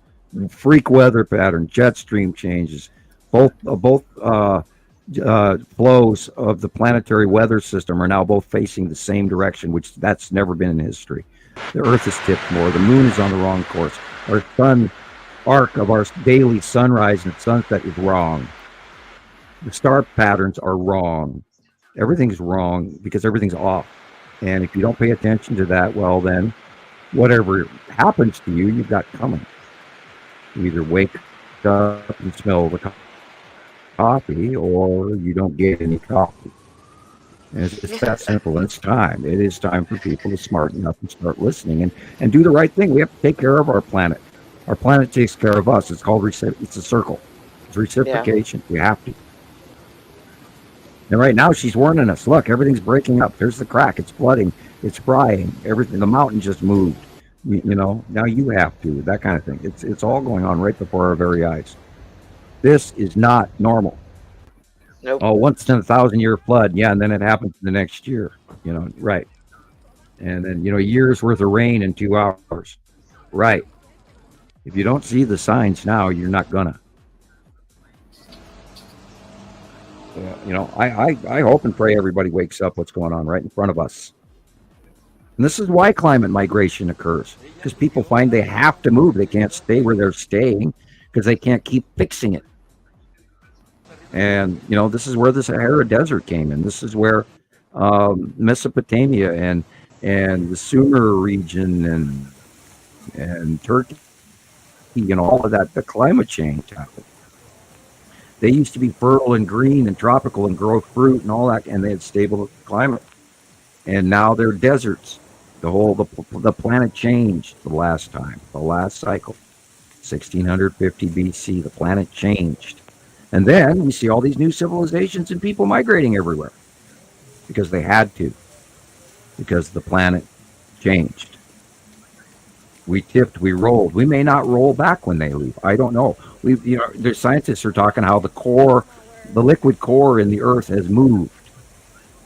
freak weather pattern, jet stream changes. Both flows of the planetary weather system are now both facing the same direction, which that's never been in history. The Earth is tipped more. The moon is on the wrong course. Our sun arc of our daily sunrise and sunset is wrong. The star patterns are wrong. Everything's wrong because everything's off. And if you don't pay attention to that, well, then whatever happens to you, you've got coming. You either wake up and smell the coffee, or you don't get any coffee. And it's that simple. And it's time. It is time for people to smarten up and start listening and do the right thing. We have to take care of our planet. Our planet takes care of us. It's called it's a circle. It's reciprocation. Yeah. We have to. And right now she's warning us. Look, everything's breaking up. There's the crack. It's flooding. It's frying. Everything. The mountain just moved. Now you have to. That kind of thing. It's all going on right before our very eyes. This is not normal. Nope. Oh, once in a 1,000-year flood. Yeah, and then it happens the next year. Right. And then, a year's worth of rain in 2 hours. Right. If you don't see the signs now, you're not gonna. I hope and pray everybody wakes up what's going on right in front of us. And this is why climate migration occurs, because people find they have to move. They can't stay where they're staying because they can't keep fixing it. And, this is where the Sahara Desert came in. This is where Mesopotamia and the Sumer region and Turkey, all of that, the climate change happened. They used to be fertile and green and tropical and grow fruit and all that, and they had stable climate. And now they're deserts. The planet changed the last cycle, 1650 BC. The planet changed, and then we see all these new civilizations and people migrating everywhere. because they had to, because the planet changed. We tipped, we rolled. We may not roll back when they leave. I don't know. The scientists are talking how the liquid core in the Earth has moved.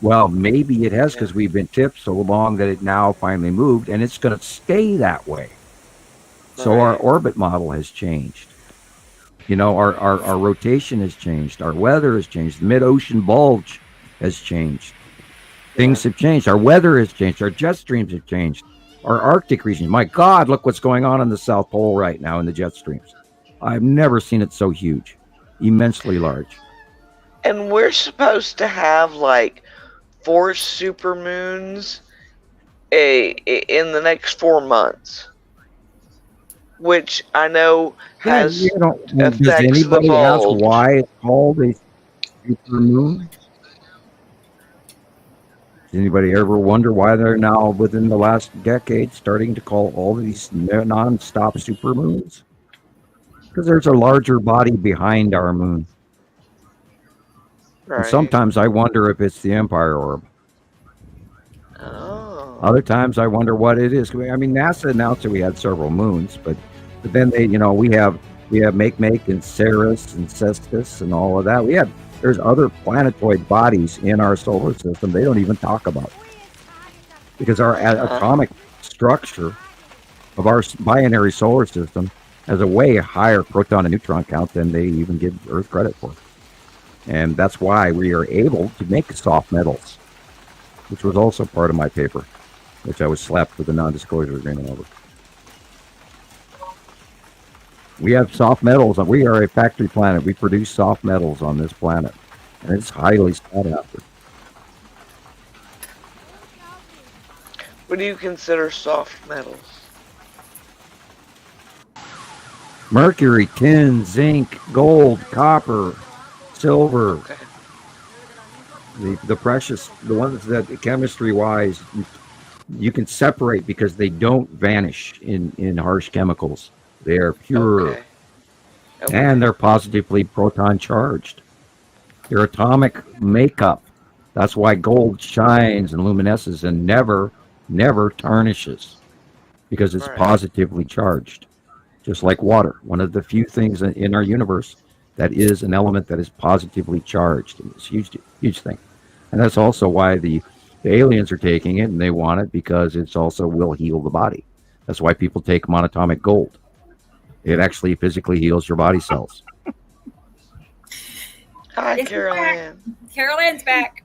Well, maybe it has because we've been tipped so long that it now finally moved, and it's going to stay that way. So our orbit model has changed. Our rotation has changed. Our weather has changed. The mid-ocean bulge has changed. Things have changed. Our weather has changed. Our jet streams have changed. Our Arctic region. My God, look what's going on the South Pole right now in the jet streams. I've never seen it so huge, immensely large. And we're supposed to have like 4 supermoons in the next 4 months, which I know has does anybody ask why it's called a supermoon? Does anybody ever wonder why they're now, within the last decade, starting to call all these non-stop supermoons? Because there's a larger body behind our moon. Right. And sometimes I wonder if it's the Empire Orb. Oh. Other times I wonder what it is. I mean, NASA announced that we had several moons, but then they, we have Makemake and Ceres and Cestus and all of that. There's other planetoid bodies in our solar system they don't even talk about, because our atomic structure of our binary solar system has a way higher proton and neutron count than they even give Earth credit for. And that's why we are able to make soft metals, which was also part of my paper, which I was slapped with a non-disclosure agreement over. We have soft metals. We are a factory planet. We produce soft metals on this planet, and it's highly sought after. What do you consider soft metals? Mercury, tin, zinc, gold, copper, silver. Okay. The precious, the ones that chemistry-wise you can separate because they don't vanish in harsh chemicals. They are pure. Okay. And they're positively proton charged. Their atomic makeup. That's why gold shines and luminesces and never tarnishes, because it's positively charged. Just like water, one of the few things in our universe that is an element that is positively charged. And it's a huge thing. And that's also why the aliens are taking it, and they want it because it's also will heal the body. That's why people take monatomic gold. It actually physically heals your body cells. Hi, Carol Ann. Carol Ann's back.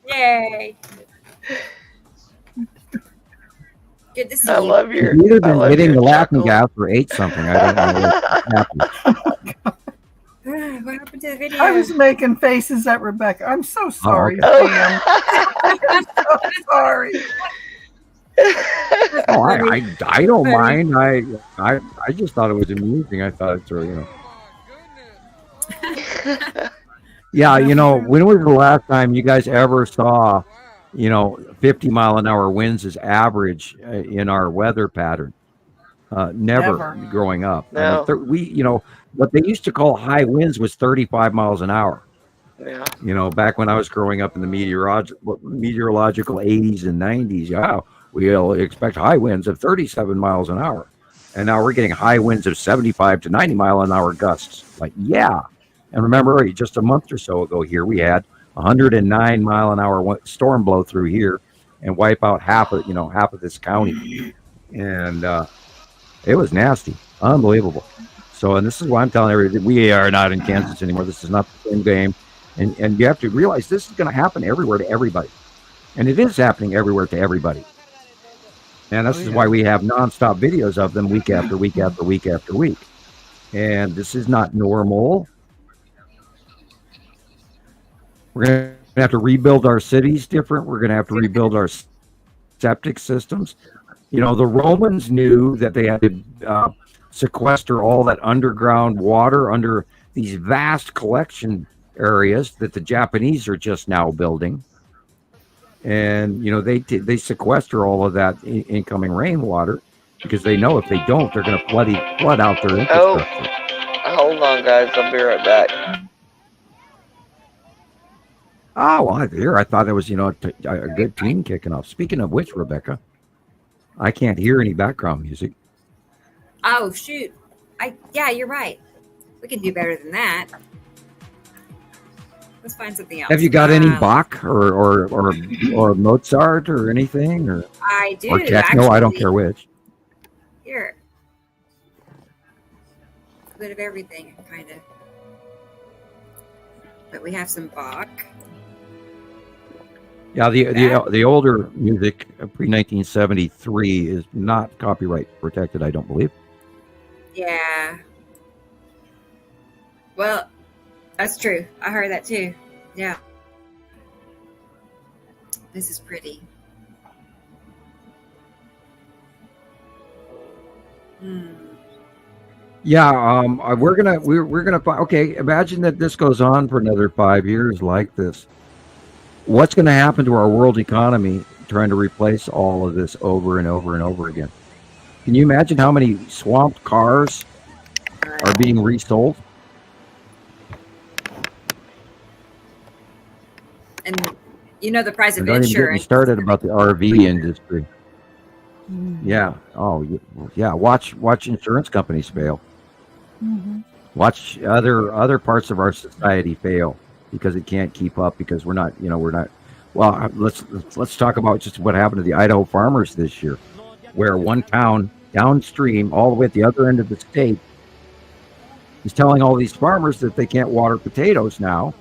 Yay. Good to see you. I love your. You've either been hitting the laughing gas or ate something. I don't know what happened. What happened to the video? I was making faces at Rebecca. I'm so sorry, okay. Sam. I'm so sorry. Oh, I don't mind. I just thought it was amusing. I thought it's really, Yeah, when was the last time you guys ever saw, 50-mile-an-hour winds as average in our weather pattern? Never. Growing up. No. What they used to call high winds was 35 miles an hour. Yeah. Back when I was growing up in the meteorological 80s and 90s. Yeah, we'll expect high winds of 37 miles an hour. And now we're getting high winds of 75 to 90 mile an hour gusts. Like, yeah. And remember, just a month or so ago here, we had 109 mile an hour storm blow through here and wipe out half of this county. And it was nasty, unbelievable. So, and this is why I'm telling everybody, we are not in Kansas anymore. This is not the same game. And you have to realize this is going to happen everywhere to everybody. And it is happening everywhere to everybody. And this is why we have nonstop videos of them week after week after week after week. And this is not normal. We're going to have to rebuild our cities different. We're going to have to rebuild our septic systems. The Romans knew that they had to sequester all that underground water under these vast collection areas that the Japanese are just now building. And, they sequester all of that incoming rainwater because they know if they don't, they're going to flood out their infrastructure. Hold on, guys. I'll be right back. Oh, well, I thought it was, a good team kicking off. Speaking of which, Rebecca, I can't hear any background music. Oh, shoot. Yeah, you're right. We can do better than that. Let's find something else. Have you got any Bach or Mozart or anything? Or I do. Or techno, I don't care which. Here. A bit of everything, kind of. But we have some Bach. Yeah, the older music, pre-1973, is not copyright protected, I don't believe. Yeah. Well, that's true. I heard that too. Yeah. This is pretty. Yeah, we're gonna find. Okay, imagine that this goes on for another 5 years like this. What's going to happen to our world economy trying to replace all of this over and over and over again? Can you imagine how many swamped cars are being resold? And the price of Don't even get me insurance. started about the RV industry. Yeah. Oh, yeah. Watch insurance companies fail. Watch other parts of our society fail because it can't keep up because we're not. Well, let's talk about just what happened to the Idaho farmers this year, where one town downstream, all the way at the other end of the state, is telling all these farmers that they can't water potatoes now,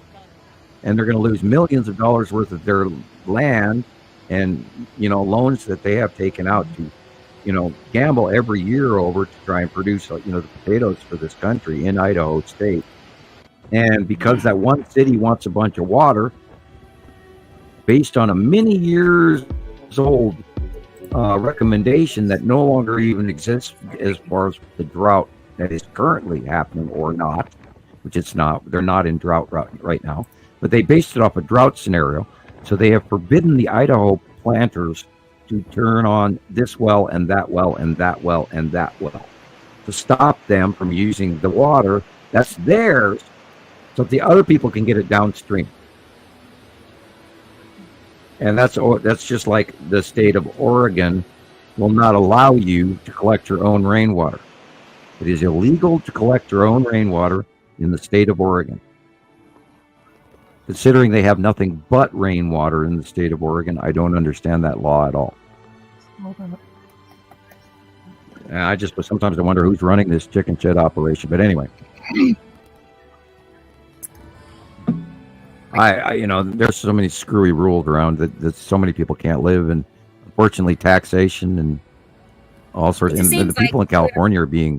and they're going to lose millions of dollars worth of their land and loans that they have taken out to gamble every year over to try and produce the potatoes for this country in Idaho state. And because that one city wants a bunch of water based on a many years old recommendation that no longer even exists as far as the drought that is currently happening or not, which it's not. They're not in drought right now, but they based it off a drought scenario. So they have forbidden the Idaho planters to turn on this well and that well and that well and that well to stop them from using the water that's theirs so that the other people can get it downstream. And that's just like the state of Oregon will not allow you to collect your own rainwater. It is illegal to collect your own rainwater in the state of Oregon. Considering they have nothing but rainwater in the state of Oregon, I don't understand that law at all. And sometimes I wonder who's running this chicken shed operation. But anyway, there's so many screwy rules around that so many people can't live, and unfortunately, taxation and all sorts. And the people in California are being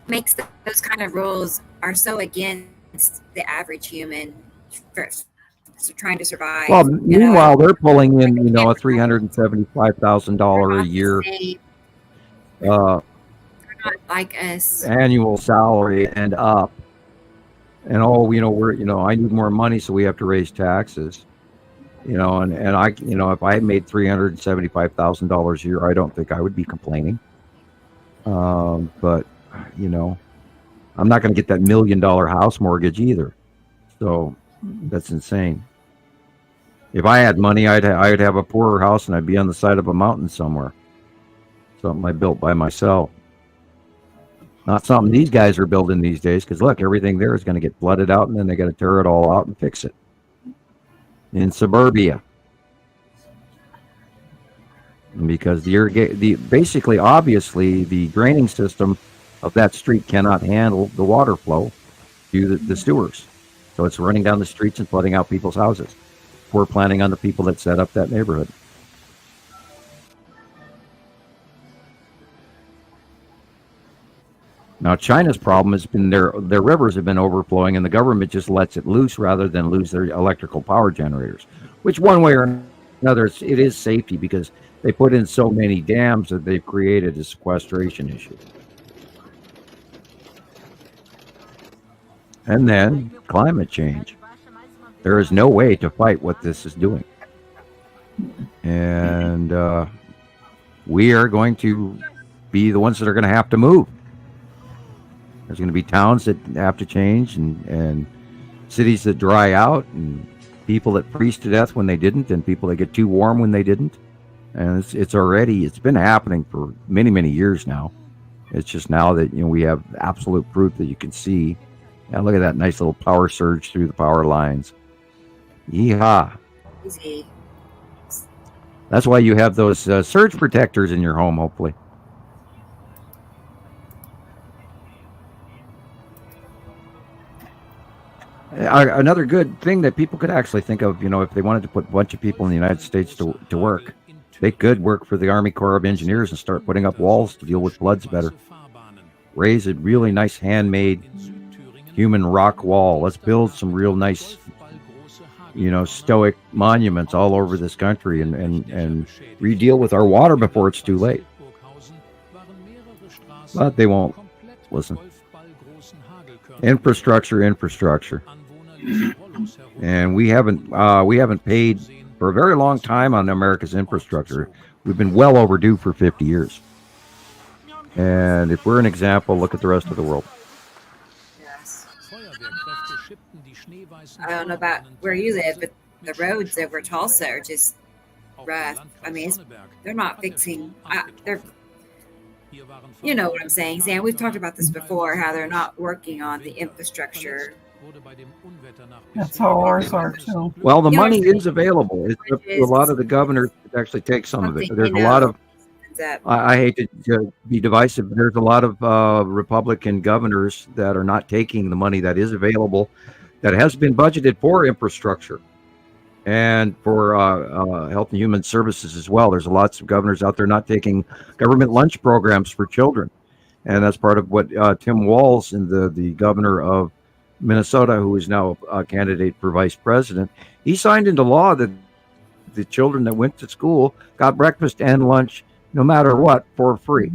makes those kind of rules are so against the average human trying to survive. Well, meanwhile, they're pulling in, a $375,000 a year like us annual salary and up. And I need more money, so we have to raise taxes. And I, if I made $375,000 a year, I don't think I would be complaining. But I'm not going to get that $1 million house mortgage either. So that's insane. If I had money, I'd have a poorer house and I'd be on the side of a mountain somewhere. Something I built by myself. Not something these guys are building these days, because look, everything there is going to get flooded out, and then they got to tear it all out and fix it in suburbia. Because obviously the draining system of that street cannot handle the water flow to the sewers, so it's running down the streets and flooding out people's houses. We're planning on the people that set up that neighborhood. Now, China's problem has been their rivers have been overflowing, and the government just lets it loose rather than lose their electrical power generators, which one way or another, it is safety because they put in so many dams that they've created a sequestration issue. And then climate change. There is no way to fight what this is doing. And we are going to be the ones that are going to have to move. There's going to be towns that have to change and cities that dry out. And people that freeze to death when they didn't, and people that get too warm when they didn't. And it's been happening for many, many years now. It's just now that, we have absolute proof that you can see. And look at that nice little power surge through the power lines. Yeehaw. Easy. That's why you have those surge protectors in your home, hopefully. Another good thing that people could actually think of, if they wanted to put a bunch of people in the United States to work, they could work for the Army Corps of Engineers and start putting up walls to deal with floods better. Raise a really nice handmade human rock wall. Let's build some real nice, stoic monuments all over this country and re-deal with our water before it's too late. But they won't listen. Infrastructure. And we haven't paid for a very long time on America's infrastructure. We've been well overdue for 50 years. And if we're an example, look at the rest of the world. Yes. I don't know about where you live, but the roads over Tulsa are just rough. I mean, they're not fixing. You know what I'm saying, Sam? We've talked about this before, how they're not working on the infrastructure. That's how ours are too. Well, the money is available. It's up to a lot of the governors to actually take some of it. There's a lot of, I hate to be divisive, but there's a lot of Republican governors that are not taking the money that is available, that has been budgeted for infrastructure and for health and human services as well. There's lots of governors out there not taking government lunch programs for children. And that's part of what Tim Walz, and the governor of Minnesota, who is now a candidate for vice president, he signed into law that the children that went to school got breakfast and lunch, no matter what, for free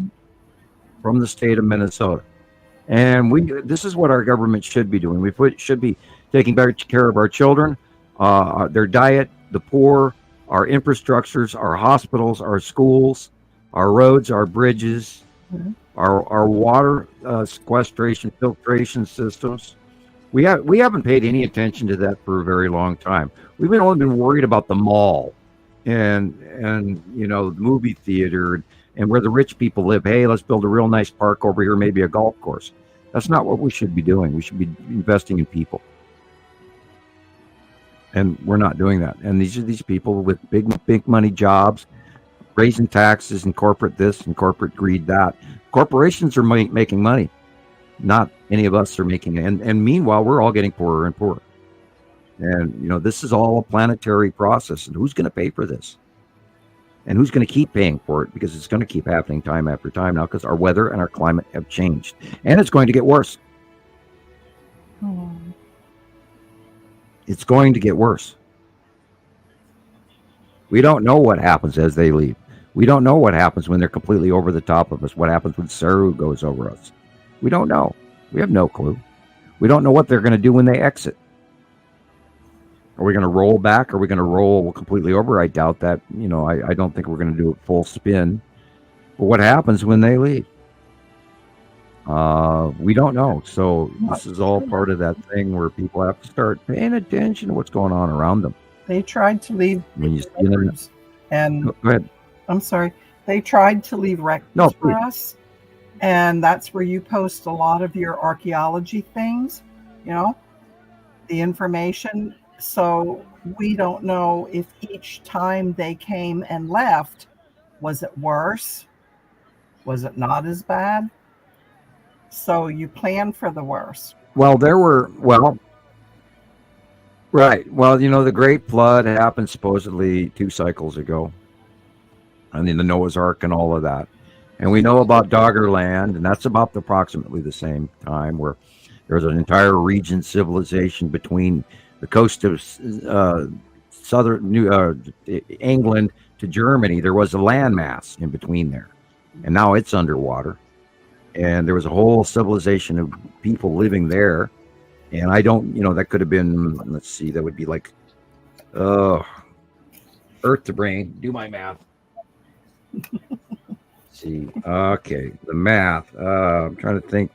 from the state of Minnesota. And this is what our government should be doing. We should be taking better care of our children, their diet, the poor, our infrastructures, our hospitals, our schools, our roads, our bridges, our water sequestration, filtration systems. We haven't paid any attention to that for a very long time. We've only been worried about the mall and the movie theater and where the rich people live. Hey, let's build a real nice park over here, maybe a golf course. That's not what we should be doing. We should be investing in people. And we're not doing that. And these are these people with big money jobs, raising taxes and corporate this and corporate greed that. Corporations are making money. Not any of us are making it. And meanwhile, we're all getting poorer and poorer. And, this is all a planetary process. And who's going to pay for this? And who's going to keep paying for it? Because it's going to keep happening time after time now, because our weather and our climate have changed. And it's going to get worse. It's going to get worse. We don't know what happens as they leave. We don't know what happens when they're completely over the top of us. What happens when Saru goes over us? We don't know. We have no clue. We don't know what they're going to do when they exit. Are we going to roll back? Are we going to roll completely over? I doubt that. I don't think we're going to do it full spin. But what happens when they leave? We don't know. So this is all part of that thing where people have to start paying attention to what's going on around them. They tried to leave records, and go ahead. I'm sorry. They tried to leave records for us. And that's where you post a lot of your archaeology things, the information. So we don't know if each time they came and left, was it worse? Was it not as bad? So you plan for the worst. Well, right. Well, the Great Flood happened supposedly 2 cycles ago. And then the Noah's Ark and all of that. And we know about Doggerland, and that's about approximately the same time, where there's an entire region civilization between the coast of southern England to Germany. There was a landmass in between there, and now it's underwater. And there was a whole civilization of people living there. And I don't, that could have been, let's see, that would be like, Earth to brain, do my math. See, okay, the math. I'm trying to think.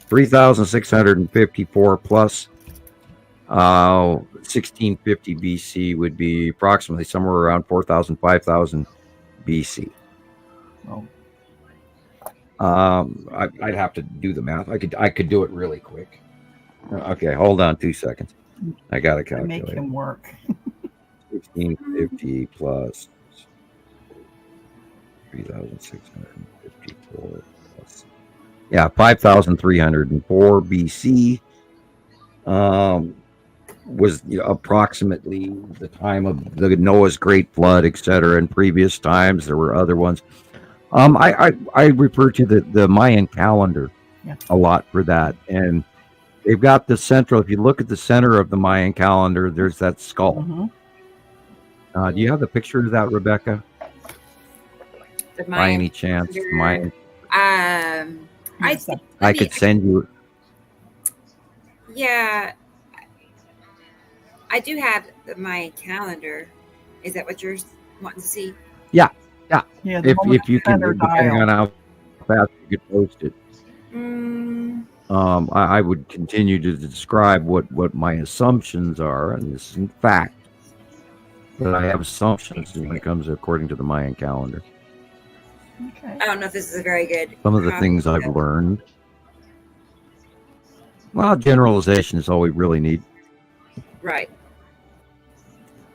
3,654 plus 1650 BC would be approximately somewhere around 4,000, 5,000 BC. Oh. I'd have to do the math. I could do it really quick. Okay, hold on 2 seconds. I got to calculate. Make him work. 1650 plus 3,654 plus, yeah, 5,304 BC was approximately the time of the Noah's Great Flood, etc. In previous times, there were other ones. I refer to the Mayan calendar a lot for that, and they've got the central. If you look at the center of the Mayan calendar, there's that skull. Mm-hmm. Do you have the picture of that, Rebecca? By any chance? Mayan? I could send you. Yeah, I do have the Mayan calendar. Is that what you're wanting to see? Yeah. Yeah. If you can, depending on how fast you could post it. I would continue to describe what my assumptions are, and this is in fact. But I have assumptions when it comes according to the Mayan calendar. Okay. I don't know if this is a very good. Some of the things I've learned. Well, generalization is all we really need. Right.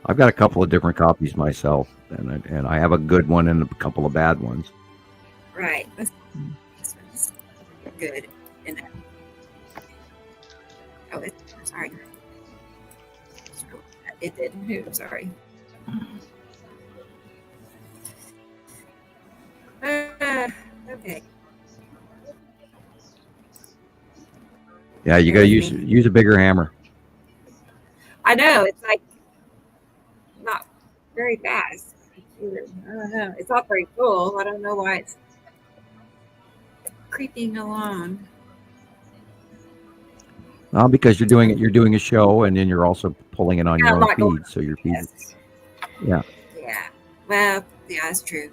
I've got a couple of different copies myself, and I have a good one and a couple of bad ones. Right. This one's good. Oh, sorry. It didn't move. Sorry. Okay. Yeah, you got to use a bigger hammer. I know, it's like not very fast. I don't know. It's not very full. I don't know why it's creeping along. Well, because you're doing a show, and then you're also pulling it on your own feed, so your feed. Yes. Yeah. Yeah. Well, yeah, that's true.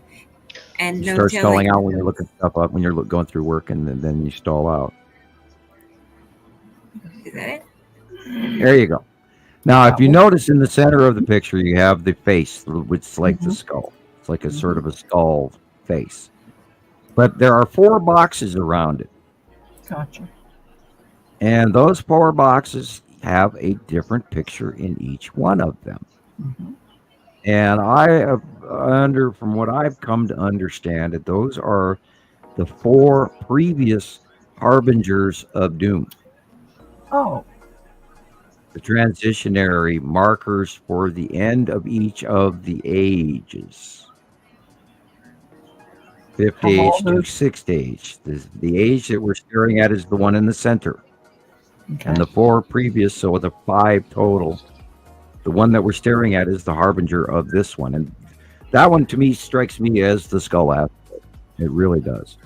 And you start stalling out when you're looking stuff up, when you're going through work, and then you stall out. Is that it? There you go. Now, if you notice in the center of the picture, you have the face, which is like the skull. It's like a sort of a skull face. But there are 4 boxes around it. Gotcha. And those 4 boxes have a different picture in each one of them. Mm-hmm. And I have from what I've come to understand, that those are the 4 previous harbingers of doom. Oh. The transitionary markers for the end of each of the ages. 5th age to 6th age. The age that we're staring at is the one in the center. Okay. And the 4 previous, so the 5 total. The one that we're staring at is the harbinger of this one. And that one, to me, strikes me as the skull asteroid. It really does.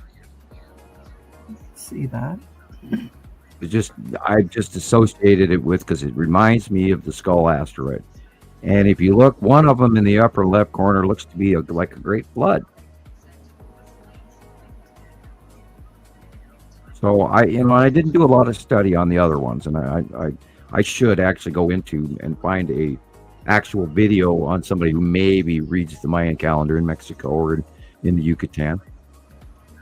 See that? I just associated it with, because it reminds me of the skull asteroid. And if you look, one of them in the upper left corner looks to be like a great flood. So I didn't do a lot of study on the other ones, and I should actually go into and find a actual video on somebody who maybe reads the Mayan calendar in Mexico or in the Yucatan,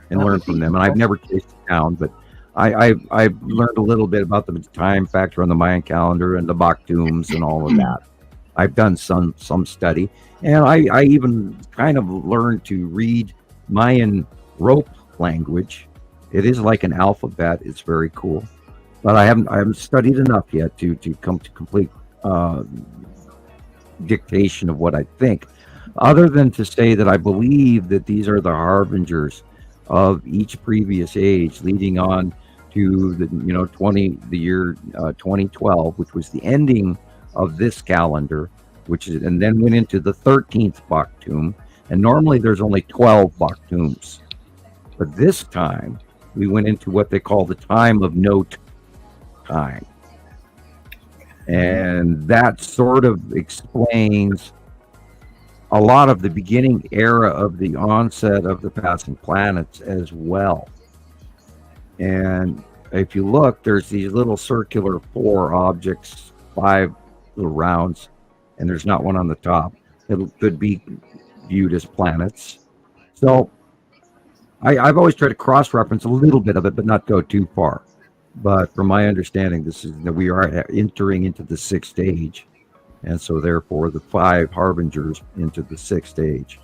and learn from them. And I've never chased it down, but I've learned a little bit about the time factor on the Mayan calendar and the Bakhtums and all of that. I've done some study, and I even kind of learned to read Mayan rope language. It is like an alphabet. It's very cool, but I haven't studied enough yet to come to complete dictation of what I think, other than to say that I believe that these are the harbingers of each previous age, leading on to the year 2012, which was the ending of this calendar, and then went into the 13th Bakhtum. And normally there's only 12 Bakhtums, but this time we went into what they call the time of no time. And that sort of explains a lot of the beginning era of the onset of the passing planets as well. And if you look, there's these little circular 4 objects, 5 little rounds, and there's not one on the top. It could be viewed as planets. So I've always tried to cross-reference a little bit of it, but not go too far. But from my understanding, this is that we are entering into the sixth stage, and so therefore the 5 harbingers into the sixth stage.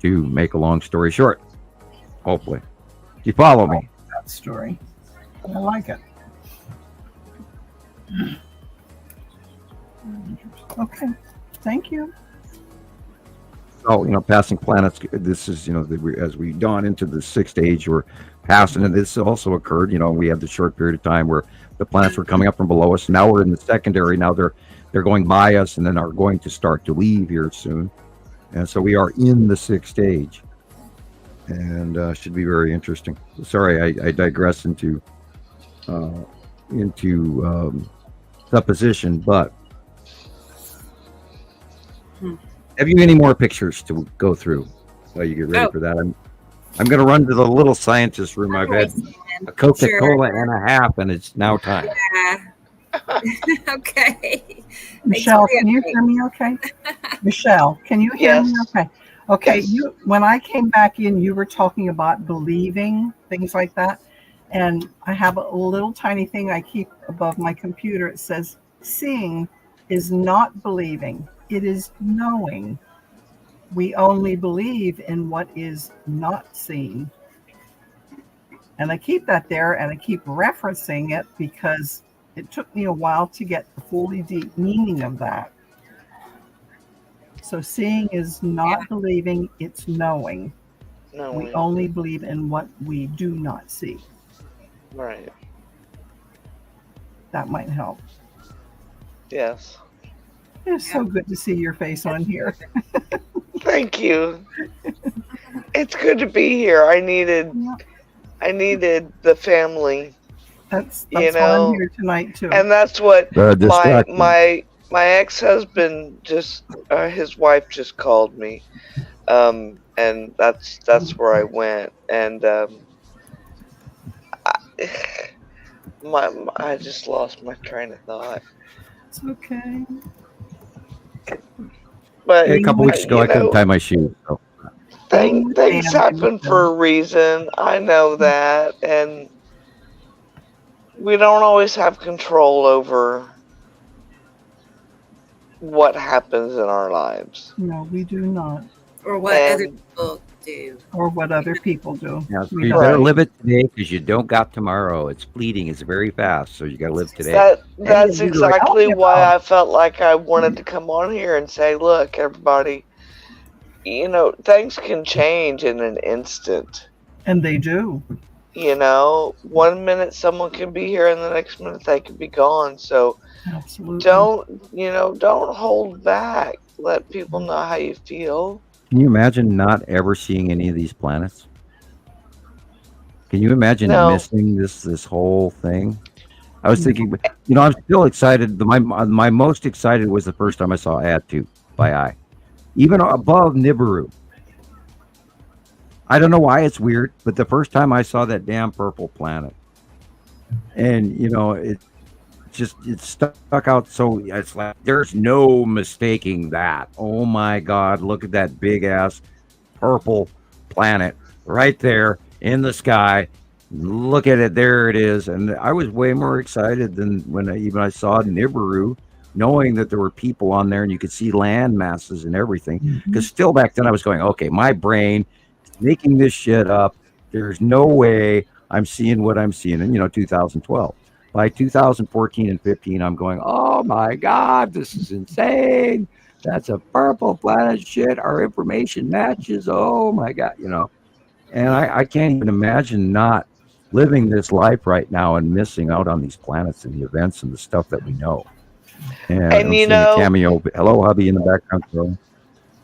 To make a long story short, hopefully, do you follow me? That story, I like it. Okay, thank you. So, passing planets, this is, as we dawn into the sixth stage, we're passing, and this also occurred, we had the short period of time where the planets were coming up from below us. Now we're in the secondary. Now they're going by us and then are going to start to leave here soon. And so we are in the sixth stage, and should be very interesting. Sorry, I digress into supposition, but have you any more pictures to go through while you get ready for that? I'm going to run to the little scientist room. I've had a Coca-Cola and a half, and it's now time. Yeah. Okay. Michelle, can you hear me okay? Michelle, can you hear me okay? Okay, Yes. When I came back in, you were talking about believing, things like that. And I have a little tiny thing I keep above my computer. It says, seeing is not believing, it is knowing. We only believe in what is not seen. And I keep that there, and I keep referencing it because it took me a while to get the fully deep meaning of that. So seeing is not believing, it's knowing. We only believe in what we do not see. Right. That might help. Yes. It's so good to see your face on here. Thank you. It's good to be here. I needed the family. That's why I'm here tonight too. And that's what my ex-husband just his wife just called me, and that's where I went, and I just lost my train of thought. It's okay. But a couple weeks ago, I couldn't tie my shoes. So. Things happen for a reason. I know that, and we don't always have control over what happens in our lives. No, we do not. Or what other people do. Or what other people do. Yeah, so you better live it today because you don't got tomorrow. It's fleeting. It's very fast. So you got to live today. That's exactly why I felt like I wanted to come on here and say, look, everybody, things can change in an instant. And they do. 1 minute someone can be here and the next minute they can be gone. So absolutely don't hold back. Let people know how you feel. Can you imagine not ever seeing any of these planets? Can you imagine missing this whole thing? I was thinking, I'm still excited. My most excited was the first time I saw Atu by eye, even above Nibiru. I don't know why it's weird, but the first time I saw that damn purple planet, and it stuck out. So it's like there's no mistaking that. Oh my God, look at that big ass purple planet right there in the sky. Look at it, there it is. And I was way more excited than when I saw Nibiru, knowing that there were people on there and you could see land masses and everything. Because still back then I was going, okay, my brain is making this shit up. There's no way I'm seeing what I'm seeing in 2012. By 2014 and 15, I'm going, oh my God, this is insane. That's a purple planet shit. Our information matches. Oh my God, And I can't even imagine not living this life right now and missing out on these planets and the events and the stuff that we know. And I'm seeing a cameo. Hello, hubby, in the background. Bro.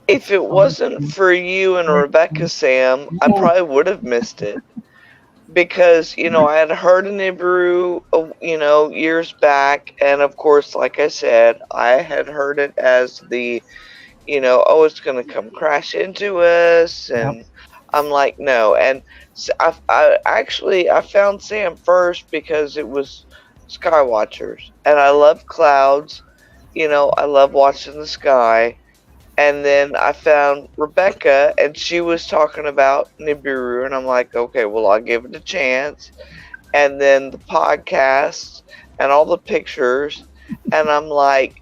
If it wasn't for you and Rebecca, Sam, I probably would have missed it. Because, I had heard of Nibiru, years back. And, of course, like I said, I had heard it as the, it's going to come crash into us. And I'm like, no. And I found Sam first because it was Skywatchers. And I love clouds. I love watching the sky. And then I found Rebecca, and she was talking about Nibiru, and I'm like, okay, well, I'll give it a chance. And then the podcast and all the pictures, and I'm like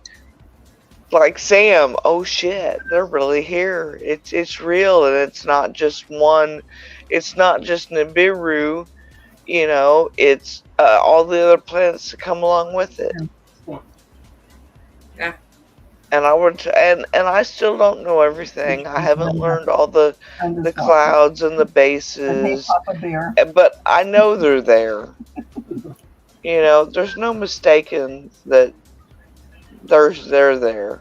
Sam, oh shit, they're really here. It's real, and it's not just one. It's not just Nibiru, It's all the other planets that come along with it. Yeah. And I still don't know everything. I haven't learned all the clouds and the bases, but I know they're there. There's no mistaking that they're there.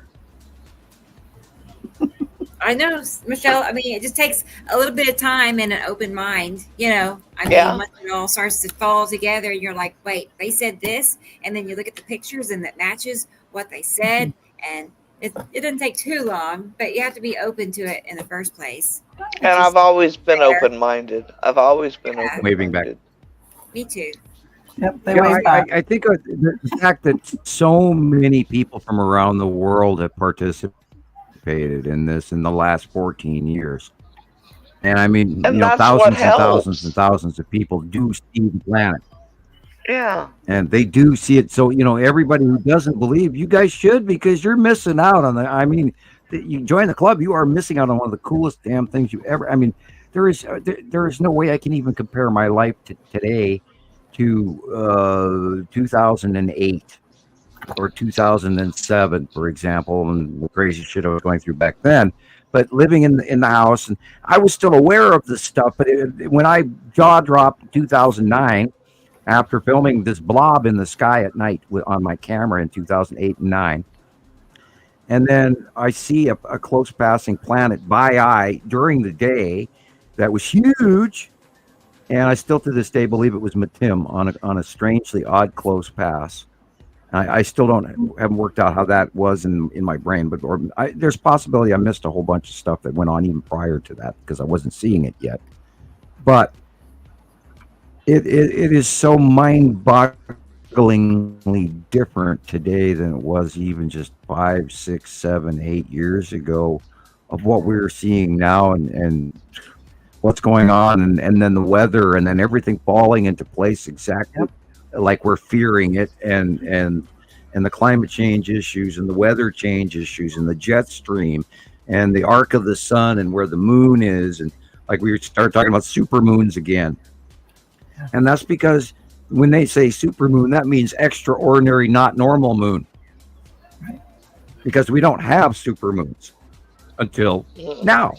I know, Michelle. I mean, it just takes a little bit of time and an open mind. Once it all starts to fall together, you're like, wait, they said this, and then you look at the pictures and that matches what they said, and it doesn't take too long, but you have to be open to it in the first place. And I've always been open-minded. Waving back. Me too. Yep, I think the fact that so many people from around the world have participated in this in the last 14 years. And I mean, thousands and thousands and thousands of people do see the planet. Yeah. And they do see it. So, everybody who doesn't believe, you guys should, because you're missing out on you join the club, you are missing out on one of the coolest damn things you ever, there is no way I can even compare my life today to 2008 or 2007, for example, and the crazy shit I was going through back then. But living in the house, and I was still aware of this stuff. But when I jaw dropped in 2009, after filming this blob in the sky at night on my camera in 2008 and 9, and then I see a close passing planet by eye during the day that was huge, and I still to this day believe it was Matim on a strangely odd close pass. I still haven't worked out how that was in my brain, but there's a possibility I missed a whole bunch of stuff that went on even prior to that because I wasn't seeing it yet. But it is so mind-bogglingly different today than it was even just 5, 6, 7, 8 years ago of what we're seeing now and what's going on, and then the weather, and then everything falling into place exactly like we're fearing it, and the climate change issues and the weather change issues and the jet stream and the arc of the sun and where the moon is, and like we start talking about supermoons again. And that's because when they say supermoon, that means extraordinary, not normal moon. Right. Because we don't have supermoons until now.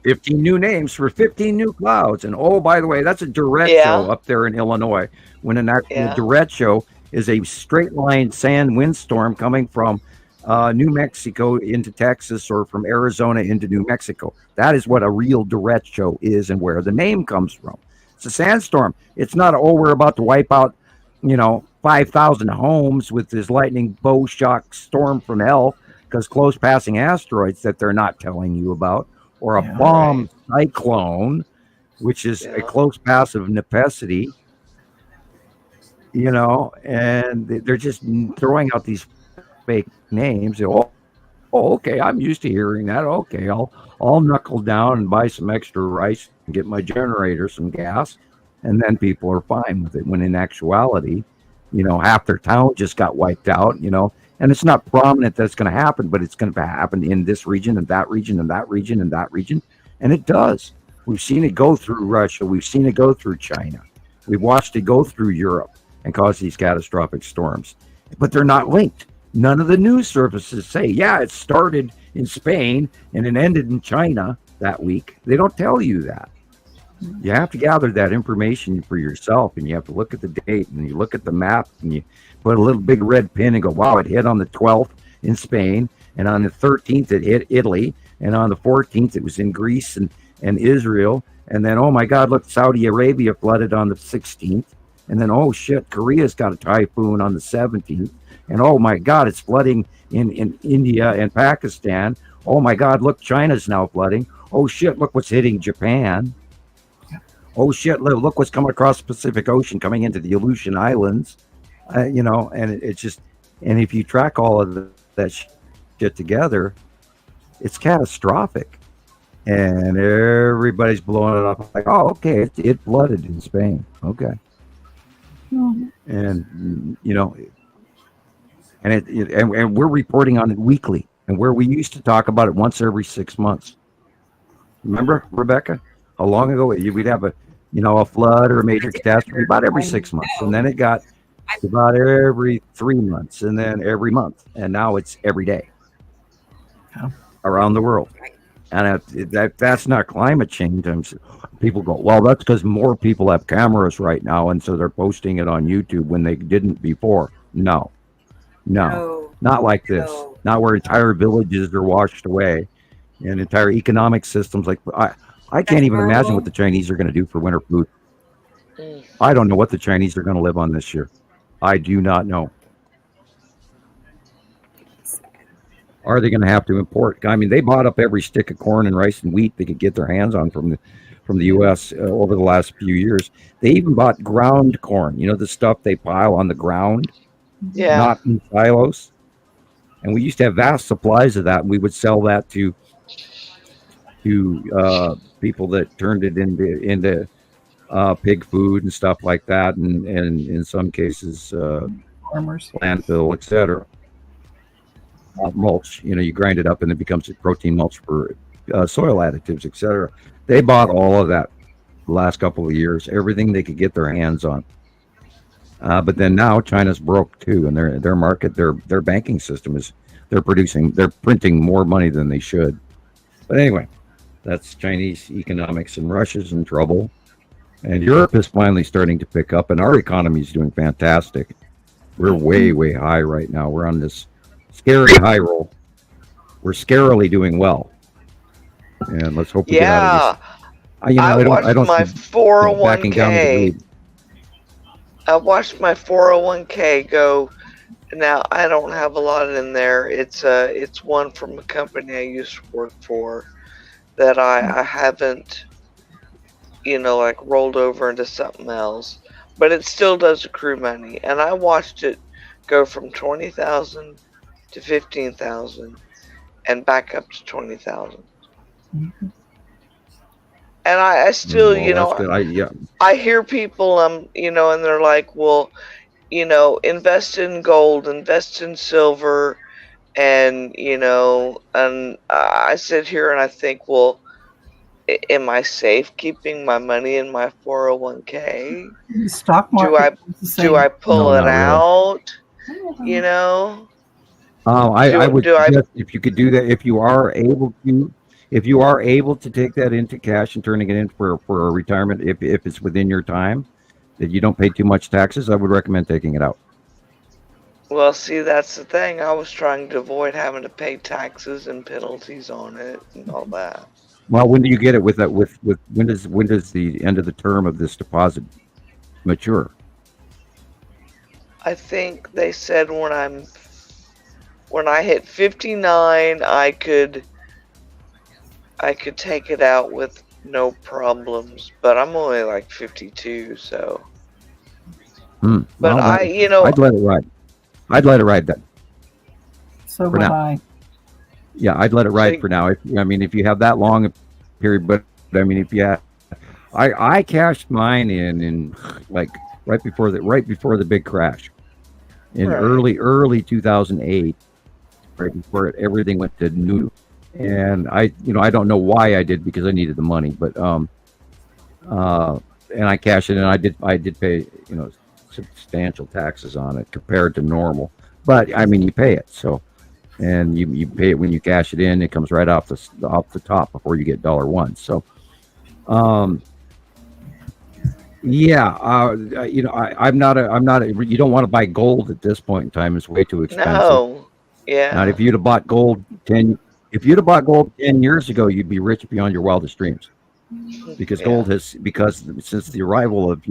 15 new names for 15 new clouds. And oh, by the way, that's a derecho up there in Illinois. When an actual derecho is a straight line sand windstorm coming from New Mexico into Texas, or from Arizona into New Mexico. That is what a real derecho is, and where the name comes from. It's a sandstorm. It's not, we're about to wipe out, 5,000 homes with this lightning bow shock storm from hell because close passing asteroids that they're not telling you about, or a bomb cyclone, which is a close pass of necessity, and they're just throwing out these fake names. Okay, I'm used to hearing that. Okay, I'll knuckle down and buy some extra rice and get my generator some gas, and then people are fine with it. When in actuality, half their town just got wiped out, and it's not prominent that it's going to happen, but it's going to happen in this region and that region and that region and that region. And it does. We've seen it go through Russia. We've seen it go through China. We've watched it go through Europe and cause these catastrophic storms, but they're not linked. None of the news services say, it started in Spain and it ended in China that week. They don't tell you that. You have to gather that information for yourself, and you have to look at the date, and you look at the map, and you put a little big red pin and go, wow, it hit on the 12th in Spain, and on the 13th it hit Italy, and on the 14th it was in Greece and Israel, and then, oh my God, look, Saudi Arabia flooded on the 16th, and then, oh shit, Korea's got a typhoon on the 17th, and oh my God, it's flooding in India and Pakistan. Oh my God, look, China's now flooding. Oh shit, look what's hitting Japan. Oh shit, look what's coming across the Pacific Ocean, coming into the Aleutian Islands, and it's just, And if you track all of that shit together, it's catastrophic. And everybody's blowing it up like, oh, okay, it flooded in Spain. Okay. And, you know, and we're reporting on it weekly. And where we used to talk about it once every 6 months. Remember, Rebecca? How long ago we'd have a flood or a major catastrophe about every 6 months. And then it got about every 3 months and then every month. And now it's every day around the world. And that's not climate change. People go, well, that's because more people have cameras right now, and so they're posting it on YouTube when they didn't before. No, not like this. No. Not where entire villages are washed away and entire economic systems. Like I can't even imagine what the Chinese are going to do for winter food. I don't know what the Chinese are going to live on this year. I do not know. Are they going to have to import? I mean, they bought up every stick of corn and rice and wheat they could get their hands on from the U.S. Over the last few years. They even bought ground corn. You know, the stuff they pile on the ground, not in silos. And we used to have vast supplies of that. And we would sell that to people that turned it into pig food and stuff like that, and in some cases, farmers, landfill, etc. Mulch, you grind it up and it becomes a protein mulch for soil additives, etc. They bought all of that the last couple of years, everything they could get their hands on. But then now China's broke too, and their market, their banking system they're printing more money than they should. But anyway, that's Chinese economics, and Russia's in trouble, and Europe is finally starting to pick up, and our economy is doing fantastic. We're way, way high right now. We're on this scary high roll. We're scarily doing well, and let's hope we get out of this. I watched my 401k. I watched my 401k go. Now I don't have a lot in there. It's one from a company I used to work for that I haven't, rolled over into something else, but it still does accrue money. And I watched it go from 20,000 to 15,000 and back up to 20,000. Mm-hmm. And I still, I hear people, and they're like, well, invest in gold, invest in silver, and, and I sit here and I think, well, am I safe keeping my money in my 401k? The stock market. Do I pull it out? I would suggest if you could do that, if you are able to take that into cash and turning it in for a retirement, if it's within your time, that you don't pay too much taxes, I would recommend taking it out. Well, see, that's the thing. I was trying to avoid having to pay taxes and penalties on it and all that. Well, when do you get it with that? With when does the end of the term of this deposit mature? I think they said when I hit 59, I could take it out with no problems, but I'm only like 52, so. But well, I'd let it ride. I'd let it ride then. So would I. Yeah, I'd let it ride for now. If you have that long a period, but if you have, I cashed mine in like right before the big crash in early 2008, right before everything went to new. And I don't know why I did, because I needed the money, but and I cashed it, and I did pay substantial taxes on it compared to normal, but you pay it, so, and you pay it when you cash it in. It comes right off the top before you get $1. So I'm not a you don't want to buy gold at this point in time. It's way too expensive. No. Yeah. Now, if you'd have bought gold 10 years ago, you'd be rich beyond your wildest dreams, because gold because since the arrival of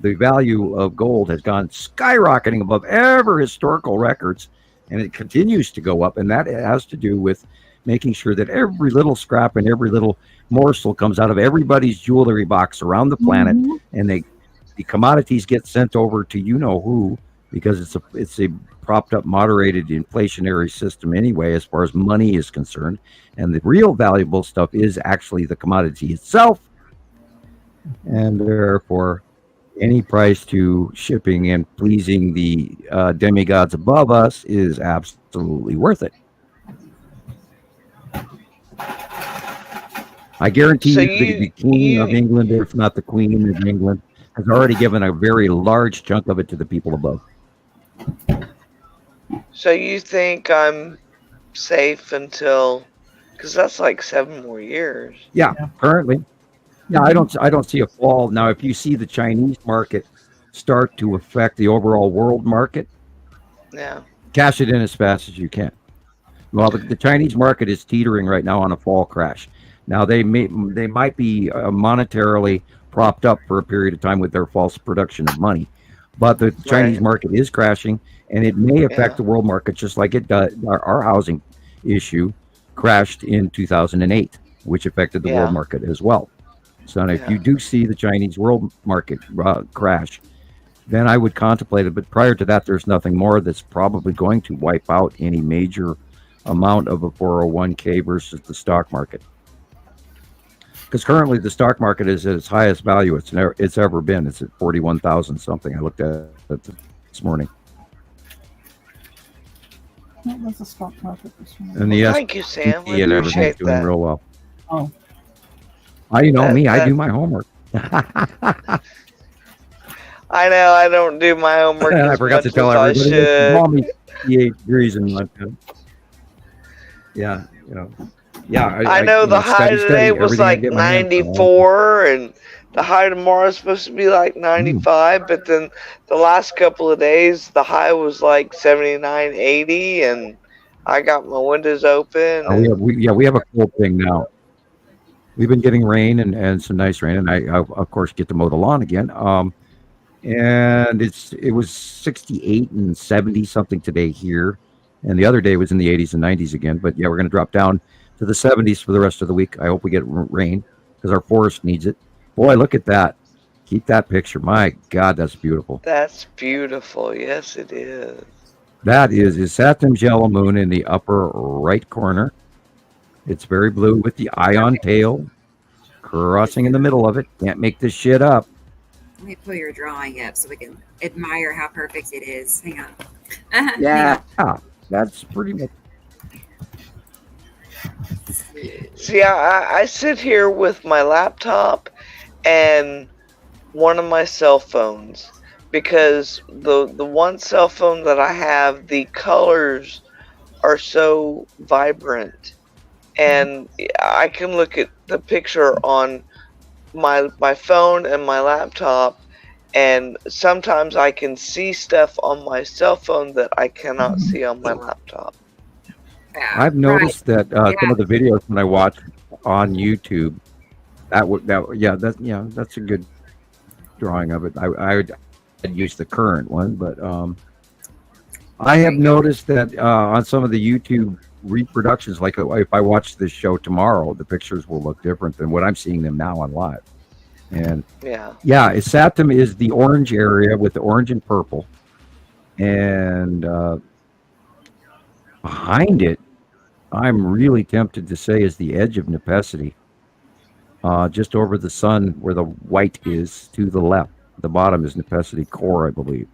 the value of gold has gone skyrocketing above ever historical records, and it continues to go up. And that has to do with making sure that every little scrap and every little morsel comes out of everybody's jewelry box around the planet, and the commodities get sent over to who because it's a propped up, moderated inflationary system anyway, as far as money is concerned. And the real valuable stuff is actually the commodity itself, and therefore any price to shipping and pleasing the demigods above us is absolutely worth it. I guarantee So the King of England, if not the Queen of England, has already given a very large chunk of it to the people above. So you think I'm safe until, because that's like 7 more years. Yeah, currently. Yeah, I don't see a fall. Now, if you see the Chinese market start to affect the overall world market, Yeah. cash it in as fast as you can. Well, the Chinese market is teetering right now on a fall crash. Now, they might be monetarily propped up for a period of time with their false production of money, but the Chinese market is crashing, and it may affect the world market just like it does. Our housing issue crashed in 2008, which affected the world market as well. So if you do see the Chinese world market crash, then I would contemplate it. But prior to that, there's nothing more that's probably going to wipe out any major amount of a 401k versus the stock market. Because currently the stock market is at its highest value it's ever been. It's at 41,000 something. I looked at it this morning. What was the stock market this morning? And the Thank you, Sam. I and everything's appreciate doing that. real well. Oh. You know me, I do my homework. I know I don't do my homework. I forgot to tell everybody. It's balmy 58 degrees in Montana. Yeah, you know. Yeah, I know the high today was like 94, and the high tomorrow is supposed to be like 95. But then the last couple of days, the high was like 79, 80, and I got my windows open. We have a cold thing now. We've been getting rain and some nice rain, and I of course get to mow the lawn again. And it was 68 and 70 something today here, and the other day was in the 80s and 90s again. But yeah, we're going to drop down to the 70s for the rest of the week. I hope we get rain because our forest needs it. Boy, look at that. Keep that picture. My God, that's beautiful. That's beautiful. Yes, it is. That is Saturn's yellow moon in the upper right corner. It's very blue with the ion tail crossing in the middle of it. Can't make this shit up. Let me pull your drawing up so we can admire how perfect it is. Hang on. Yeah, that's pretty much. See, I sit here with my laptop and one of my cell phones, because the one cell phone that I have, the colors are so vibrant, and I can look at the picture on my phone and my laptop, and sometimes I can see stuff on my cell phone that I cannot see on my laptop. I've noticed that some of the videos when I watch on YouTube, that's a good drawing of it. I'd use the current one, but I have noticed that on some of the YouTube reproductions, like if I watch this show tomorrow, the pictures will look different than what I'm seeing them now on live. And Saturn is the orange area with the orange and purple, and behind it, I'm really tempted to say is the edge of Nepenthe, just over the sun where the white is to the left. The bottom is Nepenthe core, I believe.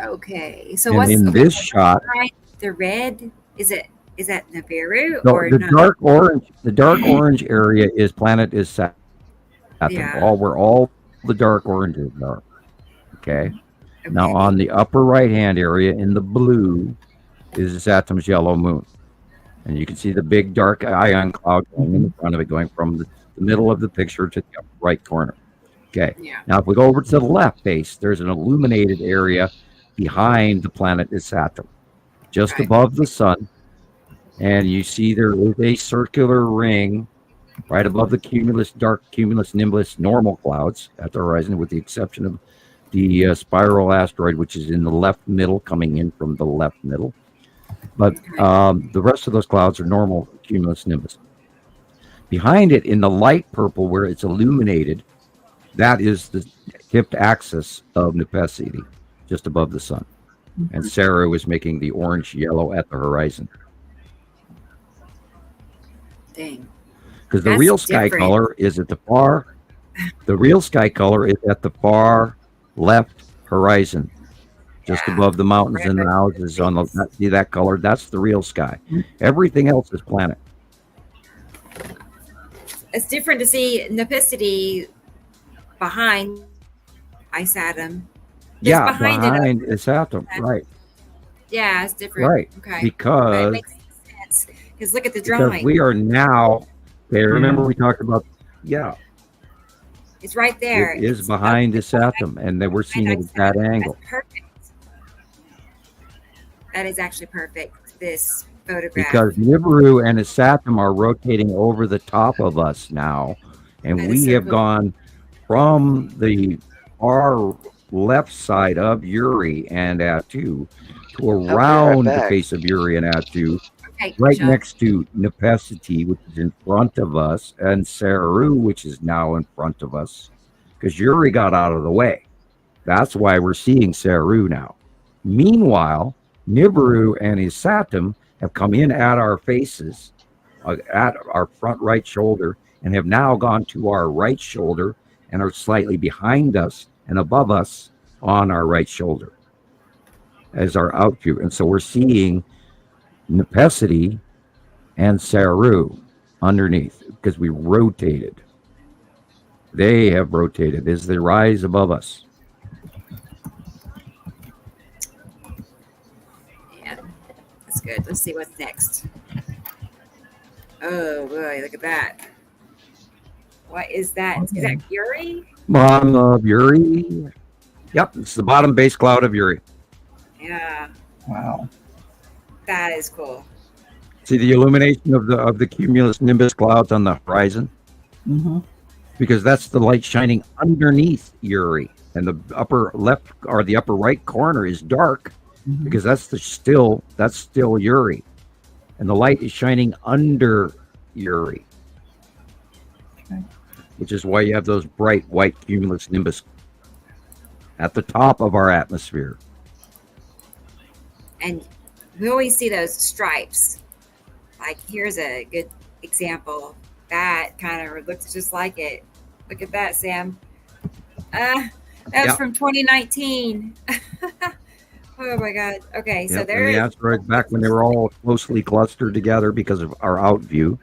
Okay, so and what's in this shot? The red is that Nibiru No, or the not? dark orange. The dark orange area is planet is Saturn. Where all the dark oranges are. Okay. Now on the upper right hand area in the blue is Saturn's yellow moon, and you can see the big dark ion cloud going in the front of it, going from the middle of the picture to the upper right corner. Okay. Now if we go over to the left base, there's an illuminated area behind the planet is Saturn, just above the sun, and you see there is a circular ring right above the dark cumulus nimbus normal clouds at the horizon, with the exception of the spiral asteroid, which is in the left middle, coming in from the left middle. But the rest of those clouds are normal cumulus nimbus. Behind it, in the light purple, where it's illuminated, that is the tipped axis of Nepacity, just above the sun. And Saru is making the orange-yellow at the horizon. Dang. Because the real sky color is at the far. The real sky color is at the far left horizon, just above the mountains and the houses. On the see that color? That's the real sky. Everything else is planet. It's different to see Nepacity behind Isatum. Yeah, behind Isatum, right? Yeah, it's different. Right, okay. because it makes sense. Because look at the drawing. Because we are now. Okay, remember we talked about It's right there. It is behind Isatum, and then we're seeing it at that angle. That's perfect. That is actually perfect. This photograph. Because Nibiru and Isatum are rotating over the top of us now, and we have gone from the far left side of Uri and Atu to around the face of Uri and Atu, right next to Nepacity, which is in front of us, and Saru, which is now in front of us, because Uri got out of the way. That's why we're seeing Saru now. Meanwhile, Nibiru and Isatum have come in at our faces, at our front right shoulder, and have now gone to our right shoulder and are slightly behind us and above us on our right shoulder as our out view. And so we're seeing Nepacity and Saru underneath because we rotated. They have rotated as they rise above us. Yeah, that's good. Let's see what's next. Oh boy, look at that. What is that? Is that Uri? Bottom of Uri. Yep, it's the bottom base cloud of Uri. Yeah. Wow. That is cool. See the illumination of the cumulus nimbus clouds on the horizon? Mm-hmm. Because that's the light shining underneath Uri. And the upper left or the upper right corner is dark because that's still Uri. And the light is shining under Uri. Okay. Which is why you have those bright white cumulus nimbus at the top of our atmosphere. And we always see those stripes. Like here's a good example. That kind of looks just like it. Look at that, Sam. That's from 2019. Oh my God. Okay, so there the asteroids back when they were all closely clustered together because of our out view.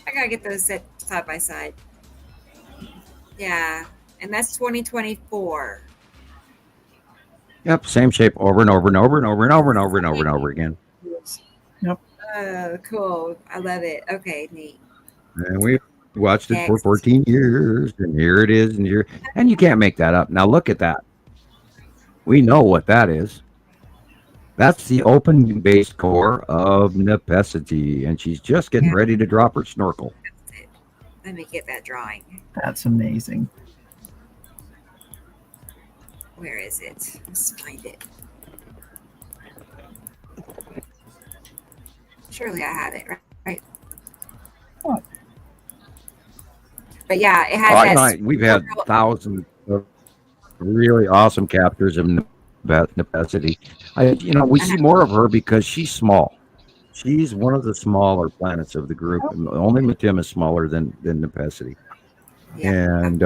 I gotta get those set side by side. Yeah, and that's 2024. Yep, same shape over and over and over and over and over and over and over and over again. Yep. Oh, cool. I love it. Okay, neat. And we watched it for 14 years, and here it is, and you can't make that up. Now look at that. We know what that is. That's the open base core of Nepacity, and she's just getting ready to drop her snorkel. Let me get that drawing. That's amazing. Where is it? Let's find it. Surely I have it, right? What? But yeah, it has. We've had thousands of really awesome captures of Nepacity. We see more of her because she's small. She's one of the smaller planets of the group. Only Matim is smaller than Nepacity. Yeah. And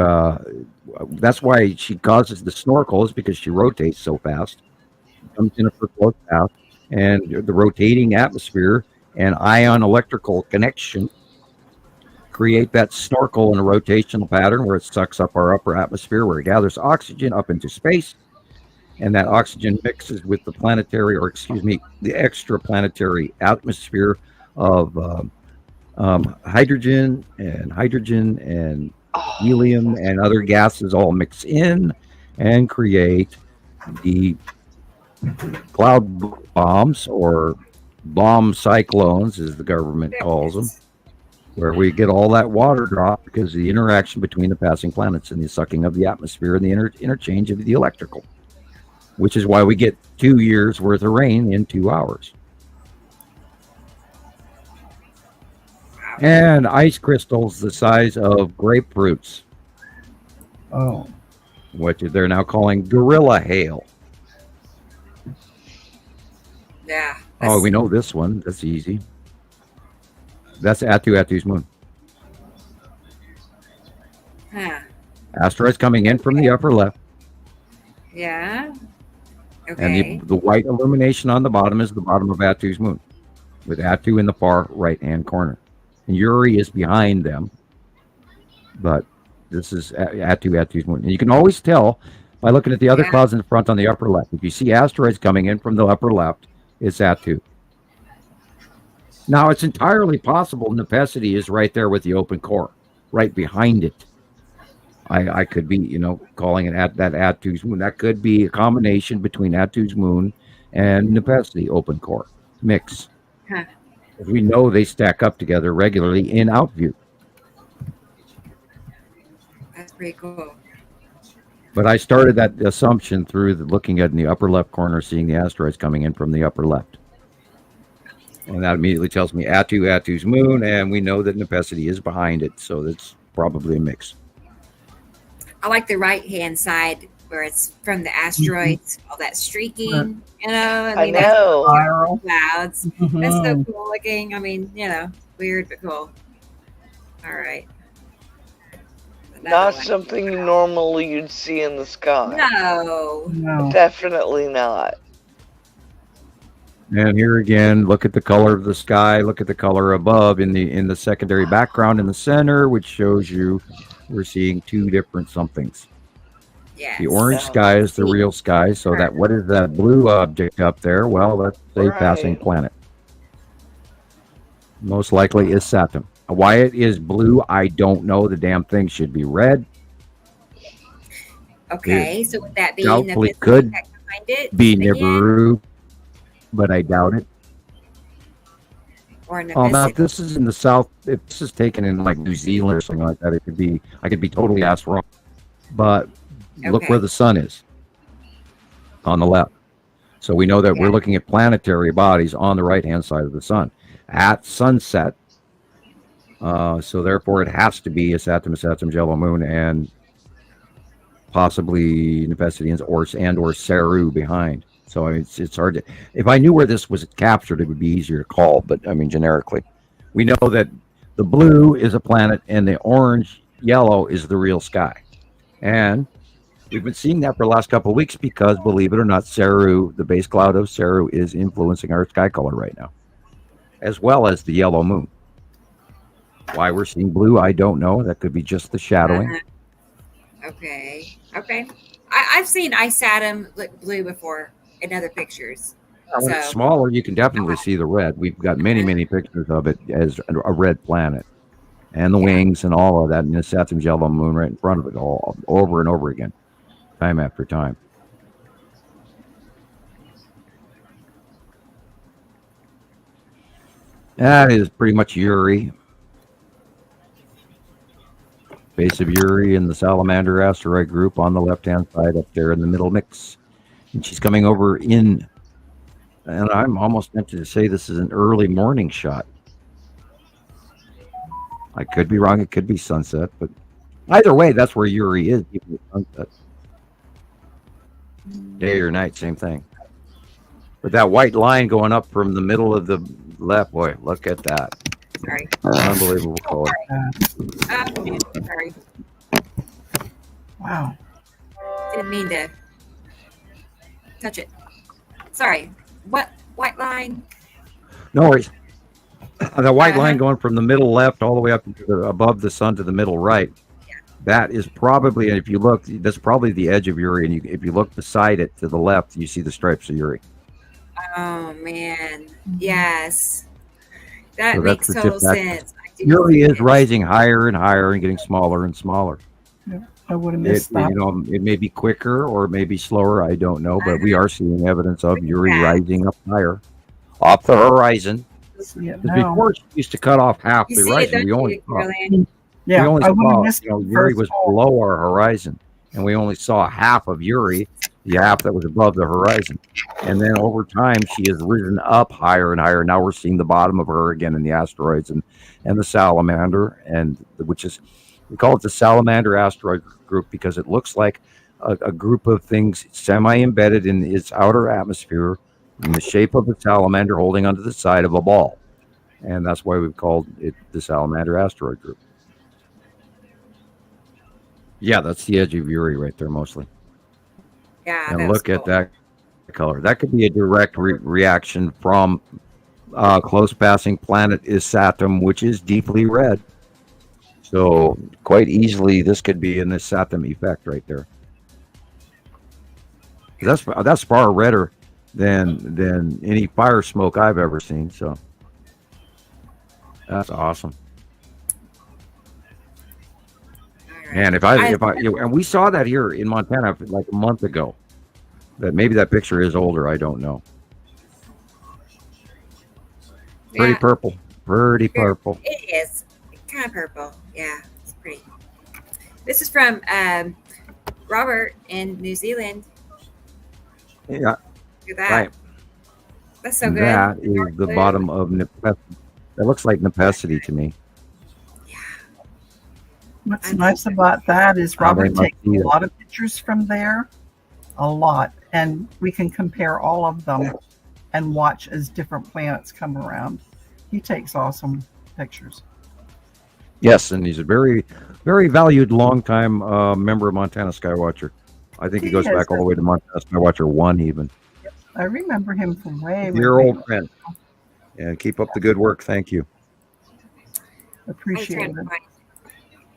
that's why she causes the snorkels, because she rotates so fast. She comes in a close path, and the rotating atmosphere and ion electrical connection create that snorkel in a rotational pattern where it sucks up our upper atmosphere, where it gathers oxygen up into space, and that oxygen mixes with the the extraplanetary atmosphere of hydrogen and helium and other gases all mix in and create the cloud bombs, or bomb cyclones as the government calls them, where we get all that water drop because of the interaction between the passing planets and the sucking of the atmosphere and the interchange of the electrical, which is why we get 2 years worth of rain in 2 hours. And ice crystals the size of grapefruits Oh. What they're now calling gorilla hail. Yeah. Oh, we know this one. That's easy. That's Atu's moon. Huh. Asteroids coming in from the upper left. Yeah. Okay. And the white illumination on the bottom is the bottom of Atu's moon, with Atu in the far right-hand corner. And Uri is behind them. But this is Atu's moon. And you can always tell by looking at the other clouds in the front on the upper left. If you see asteroids coming in from the upper left, it's Atu. Now, it's entirely possible Nepesity is right there with the open core, right behind it. I could be, calling it that Atu's moon. That could be a combination between Atu's moon and Nepesity open core mix. Huh. We know they stack up together regularly in outview. That's pretty cool. But I started that assumption through looking at in the upper left corner, seeing the asteroids coming in from the upper left. And that immediately tells me Atu's moon, and we know that Nepesity is behind it, so that's probably a mix. I like the right-hand side where it's from the asteroids, all that streaking, I know. Clouds. That's so cool looking. I mean, weird but cool. All right. Not something normally you'd see in the sky. No. Definitely not. And here again, look at the color of the sky. Look at the color above in the secondary background in the center, which shows you we're seeing two different somethings. Yes. The orange sky is the real sky. So that what is that blue object up there? Well, that's a passing planet. Most likely is Saturn. Why it is blue, I don't know. The damn thing should be red. Okay, so would that be doubtfully could behind it be Nibiru, but I doubt it. Or now if this is in the south, if this is taken in like New Zealand or something like that, it could be. I could be totally asked wrong. But look where the sun is on the left. So we know that we're looking at planetary bodies on the right-hand side of the sun at sunset. So therefore, it has to be a Saturn, yellow moon, and possibly Nepesity or Saru behind. So it's hard to. If I knew where this was captured, it would be easier to call. But I mean, generically, we know that the blue is a planet and the orange yellow is the real sky, and we've been seeing that for the last couple of weeks because, believe it or not, Saru, the base cloud of Saru, is influencing our sky color right now, as well as the yellow moon. Why we're seeing blue, I don't know. That could be just the shadowing. Okay. I've seen Isatum look blue before in other pictures. When it's smaller, you can definitely see the red. We've got many pictures of it as a red planet, and the wings and all of that, and the Saturn's yellow moon right in front of it, all over and over again, time after time. That is pretty much Uri. Base of Uri and the Salamander asteroid group on the left-hand side up there in the middle mix. And she's coming over in, and I'm almost tempted to say this is an early morning shot. I could be wrong. It could be sunset, but either way, that's where Uri is. Even sunset. Day or night, same thing. But that white line going up from the middle of the left, boy, look at that. Sorry. Unbelievable color. Sorry. Wow. Didn't mean to touch it. Sorry. What white line? No worries. The white line going from the middle left all the way up to above the sun to the middle right. Yeah. That is probably, and if you look, that's probably the edge of Uri. And if you look beside it to the left, you see the stripes of Uri. Oh man, yes, that So makes that's the total tip. sense. Uri is rising higher and higher and getting smaller and smaller. Yeah, I would have missed that. It may be quicker or it may be slower. I don't know, but we are seeing evidence of Uri rising up higher, off the horizon. See it Because now. before it used to cut off half You the see it, horizon. don't We only you, saw, Gillian? Yeah, we only I would have saw, missed Uri was below our horizon, and we only saw half of Uri, the half that was above the horizon. And then over time, she has risen up higher and higher. Now we're seeing the bottom of her again in the asteroids and the salamander, and which is We call it the Salamander asteroid group because it looks like a group of things semi-embedded in its outer atmosphere in the shape of a salamander holding onto the side of a ball. And that's why we've called it the Salamander asteroid group. Yeah, that's the edge of Uri right there mostly. Yeah, and look at that color. That could be a direct reaction from close passing planet Saturn, which is deeply red. So quite easily, this could be in the Saturn effect right there. That's far redder than any fire smoke I've ever seen. So that's awesome. And and we saw that here in Montana like a month ago. That maybe that picture is older. I don't know. Pretty purple. Pretty purple. It is kind of purple. Yeah, it's pretty. This is from Robert in New Zealand. Yeah. Look at that. Right. That's so good. That is the bottom of Nepenthe. That looks like Nepenthe to me. Yeah. What's nice about that is Robert takes a lot of pictures from there. A lot. And we can compare all of them and watch as different planets come around. He takes awesome pictures. Yes, and he's a very, very valued longtime member of Montana Skywatcher. I think he goes back all the way to Montana Skywatcher 1 even. I remember him from way back. Dear old friend. And keep up the good work. Thank you. Appreciate it.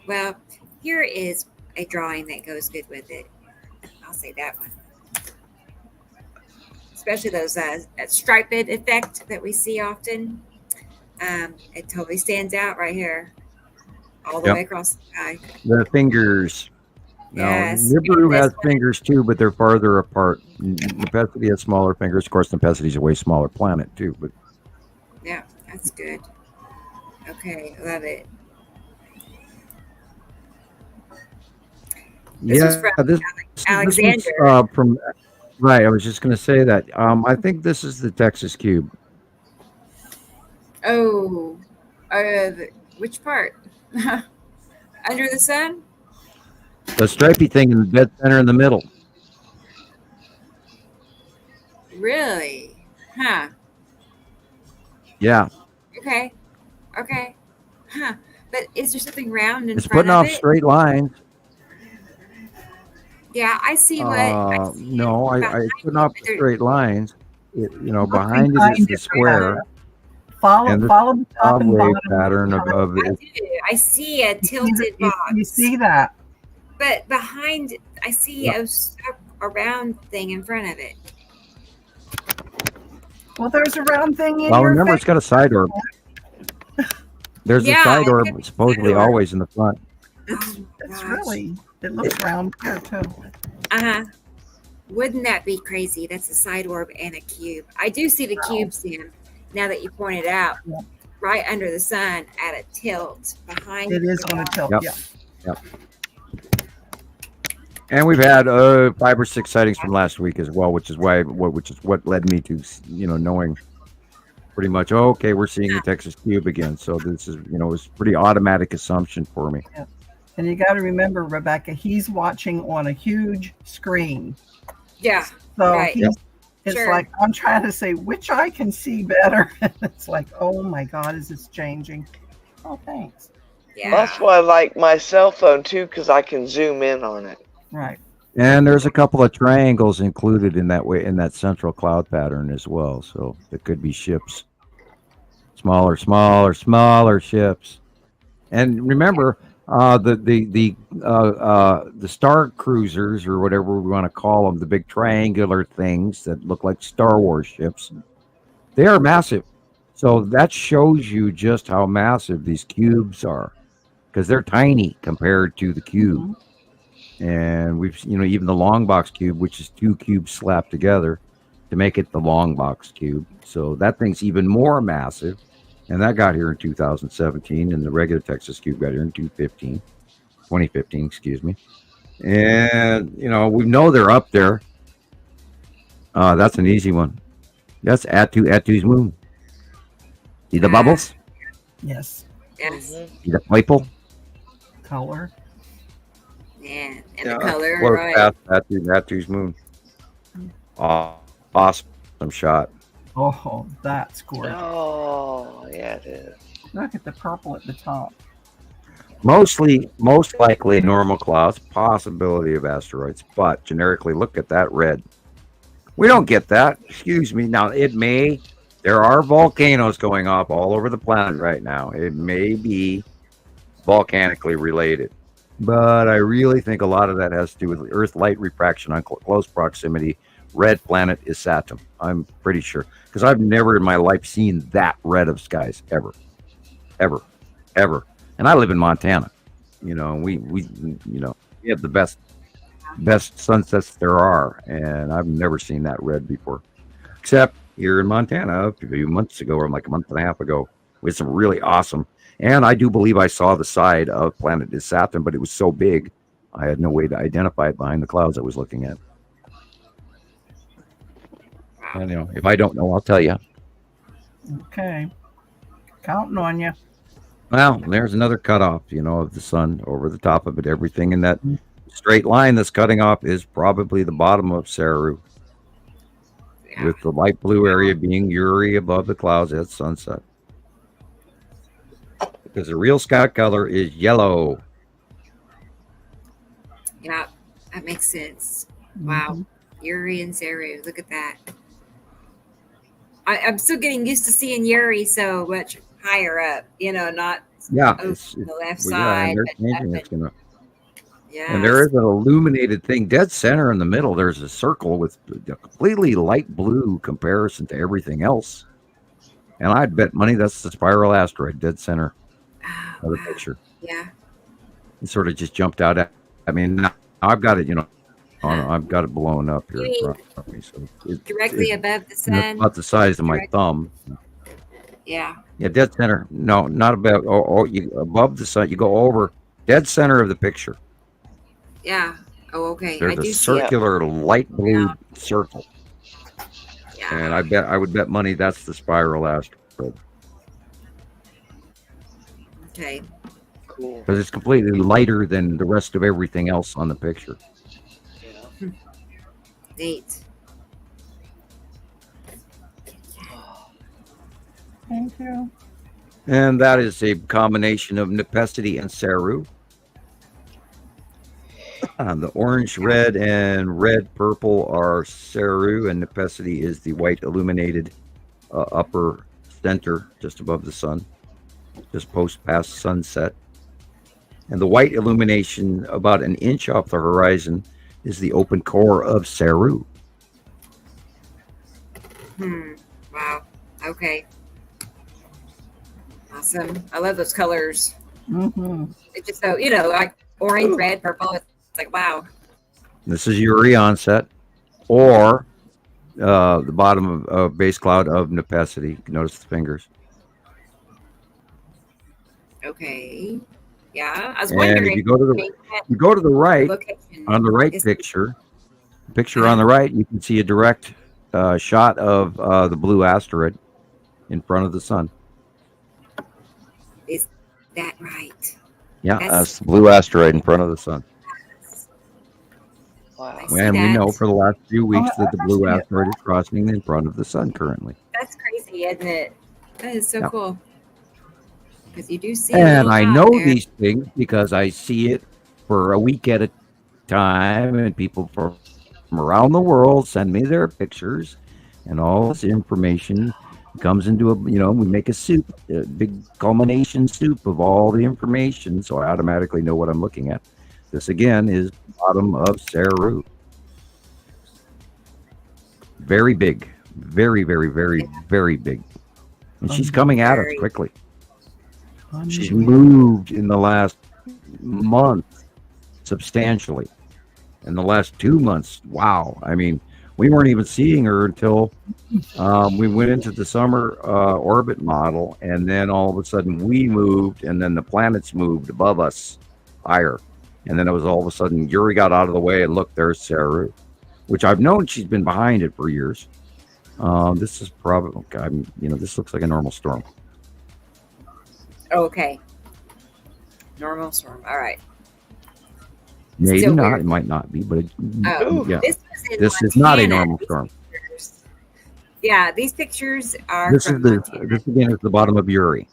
Well, here is a drawing that goes good with it. I'll say that one. Especially those striped effect that we see often. It totally stands out right here. All the way across the sky. The fingers. Yes. Now, Nibiru has fingers too, but they're farther apart. Nepenthe has smaller fingers. Of course, Nepenthe is a way smaller planet too. But yeah, that's good. Okay, love it. This is from Alexander. This is, from right. I was just going to say that. I think this is the Texas cube. Oh, which part? Under the sun? The stripy thing in the dead center in the middle. Really? Huh. Yeah. Okay. Huh. But is there something round in it's front of it? It's putting off straight lines. Yeah, I see what. No, it's putting off straight lines. Behind it is the square. Follow the top and bottom pattern of it. I do. I see a tilted box. You see that? But behind, I see a round thing in front of it. Well, there's a round thing in Well, your remember, face. it's got a side orb. There's a side orb supposedly always in the front. It's really, it looks round here too. Wouldn't that be crazy? That's a side orb and a cube. I do see the cube, Sam, now that you pointed out, right under the sun at a tilt behind. It is on a tilt, Yep. And we've had 5 or 6 sightings from last week as well, which is what led me to knowing pretty much we're seeing the Texas cube again. So this is it was a pretty automatic assumption for me. Yeah. And you got to remember, Rebecca, he's watching on a huge screen. Yeah. So it's like I'm trying to say which eye can see better. It's like, oh my God, is this changing? Oh, thanks. Yeah. That's why I like my cell phone too, because I can zoom in on it. Right. And there's a couple of triangles included in that central cloud pattern as well. So it could be ships. Smaller ships. And remember, the star cruisers or whatever we want to call them, the big triangular things that look like Star Wars ships, they are massive. So that shows you just how massive these cubes are, because they're tiny compared to the cube. Mm-hmm. And we've, even the long box cube, which is 2 cubes slapped together to make it the long box cube. So that thing's even more massive. And that got here in 2017, and the regular Texas cube got here in 2015, excuse me. And, we know they're up there. That's an easy one. That's Atu's moon. See the bubbles? Yes. Yes. See the purple? color. Yeah, and the color, Close right? past Matthew's moon. Awesome shot. Oh, that's gorgeous. Oh, yeah, it is. Look at the purple at the top. Most likely normal clouds, possibility of asteroids, but generically look at that red. We don't get that. Excuse me. Now, there are volcanoes going off all over the planet right now. It may be volcanically related, but I really think a lot of that has to do with Earth light refraction on close proximity. Red planet is Saturn. I'm pretty sure, because I've never in my life seen that red of skies ever. And I live in Montana. We have the best sunsets there are, and I've never seen that red before, except here in Montana a few months ago, or like a month and a half ago, with some really awesome. And I do believe I saw the side of planet is Saturn, but it was so big, I had no way to identify it behind the clouds I was looking at. And, if I don't know, I'll tell you. Okay. Counting on you. Well, there's another cutoff, of the sun over the top of it. Everything in that straight line that's cutting off is probably the bottom of Saru, with the light blue area being Uri above the clouds at sunset. Because the real sky color is yellow. Yeah, that makes sense. Wow. Uri and Saru, look at that. I'm still getting used to seeing Uri so much higher up, not the left side. And they're changing. It's gonna. Yeah. And there is an illuminated thing dead center in the middle. There's a circle with a completely light blue comparison to everything else. And I'd bet money that's the spiral asteroid dead center of the picture. Yeah. It sort of just jumped out at. I mean, now I've got it. I've got it blown up here in front of me. So directly above the sun. It's about the size of my thumb. Yeah. Yeah, dead center. No, not about. Above the sun. You go over dead center of the picture. Yeah. Oh, okay. There's a circular light blue circle. Yeah. And I would bet money that's the spiral asteroid. Okay. Cool. Because it's completely lighter than the rest of everything else on the picture. Yeah. Neat. Thank you. And that is a combination of Nepenthe and Saru. The orange, red, and red, purple are Saru, and Nepenthe is the white illuminated upper center just above the sun, just past sunset. And the white illumination about an inch off the horizon is the open core of Saru. Wow. Okay. Awesome. I love those colors. It's just so, like orange, red, purple. It's like, wow. This is Uri onset, or the bottom of base cloud of Nepenthe. Notice the fingers. Okay. Yeah, I was wondering. And if you go to the right, on the right picture on the right, you can see a direct shot of the blue asteroid in front of the sun. Is that right? Yeah, that's the blue asteroid in front of the sun. Wow. And we know for the last few weeks that the blue asteroid is crossing in front of the sun currently. That's crazy, isn't it? That is so cool. Because you do see and I know these things because I see it for a week at a time, and people from around the world send me their pictures, and all this information comes into we make a soup, a big culmination soup of all the information, so I automatically know what I'm looking at. This again is bottom of Saru. Very big, very, very, very, very big, and she's coming at us quickly. She's moved in the last month substantially. In the last 2 months, wow. I mean, we weren't even seeing her until we went into the summer orbit model, and then all of a sudden we moved, and then the planets moved above us higher. And then it was all of a sudden Uri got out of the way, and look, there's Saru, which I've known she's been behind it for years. This is probably, this looks like a normal storm. Okay. Normal storm. All right. Maybe Still not. weird. It might not be, but yeah, This was in this is not a Montana. normal storm. Yeah, these pictures are This from is Montana. this again is the bottom of Uri.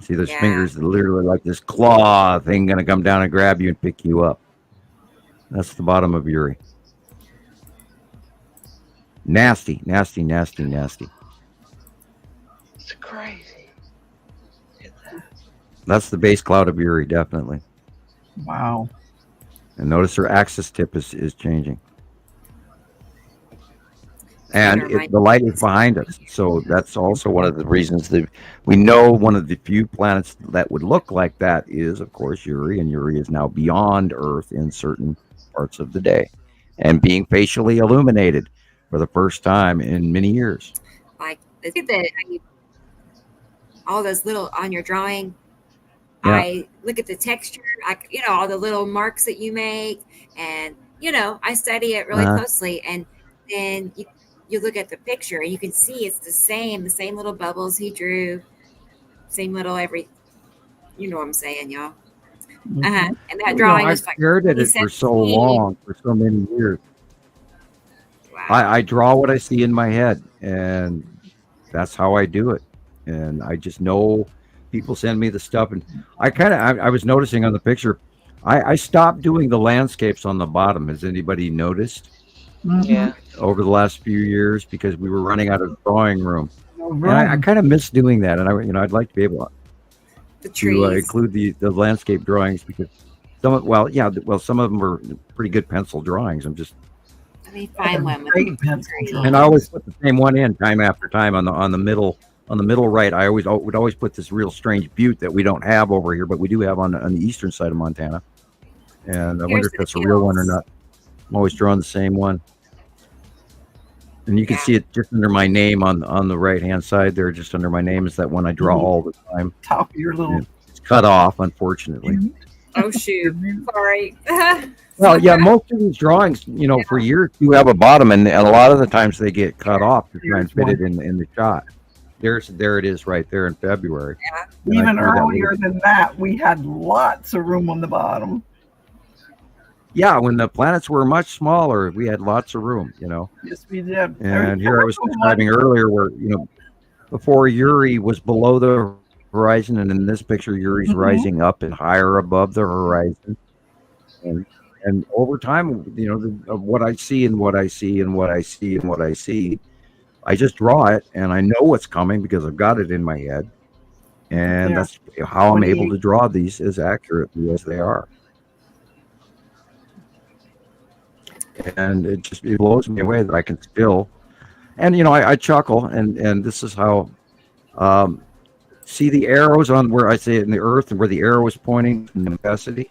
See, those Yeah. fingers that literally like this claw thing going to come down and grab you and pick you up. That's the bottom of Uri. Nasty, nasty, nasty, nasty. It's crazy. That's the base cloud of Uri, definitely. Wow. And notice her axis tip is changing. And the light is behind us. So that's also one of the reasons that we know one of the few planets that would look like that is, of course, Uri. And Uri is now beyond Earth in certain parts of the day and being facially illuminated for the first time in many years. Like, look at all those little on your drawing. Yeah. I look at the texture, like, all the little marks that you make. And, I study it really closely. And then you look at the picture and you can see it's the same little bubbles he drew, same little you know what I'm saying, y'all. And that drawing I was like stared at it for so long, for so many years. Wow. I draw what I see in my head, and that's how I do it. And I just know people send me the stuff, and I was noticing on the picture, I stopped doing the landscapes on the bottom. Has anybody noticed? Yeah. Over the last few years, because we were running out of drawing room, and I kind of miss doing that. And I'd like to be able to include the landscape drawings, because some of them are pretty good pencil drawings. Let me find one. And I always put the same one in time after time on the middle right. I would always put this real strange butte that we don't have over here, but we do have on the eastern side of Montana. And I wonder if that's a real one or not. I'm always drawing the same one. And you can see it just under my name on the right hand side there, just under my name is that one I draw all the time. Top of your little. And it's cut off, unfortunately. Oh shoot! Sorry. Well, yeah, most of these drawings, for years you have a bottom, and a lot of the times they get cut off to try and fit it in the shot. There it is, right there in February. Yeah. Even earlier than that, we had lots of room on the bottom. Yeah, when the planets were much smaller, we had lots of room, Yes, we did. And here I was describing earlier where, before Uri was below the horizon, and in this picture, Uri's rising up and higher above the horizon. And over time, of what I see and what I see and what I see and what I see, I just draw it, and I know what's coming because I've got it in my head. And that's how I'm able to draw these as accurately as they are. And it blows me away that I can still, and I chuckle, and this is how, see the arrows on where I say it in the earth and where the arrow is pointing to Nepacity.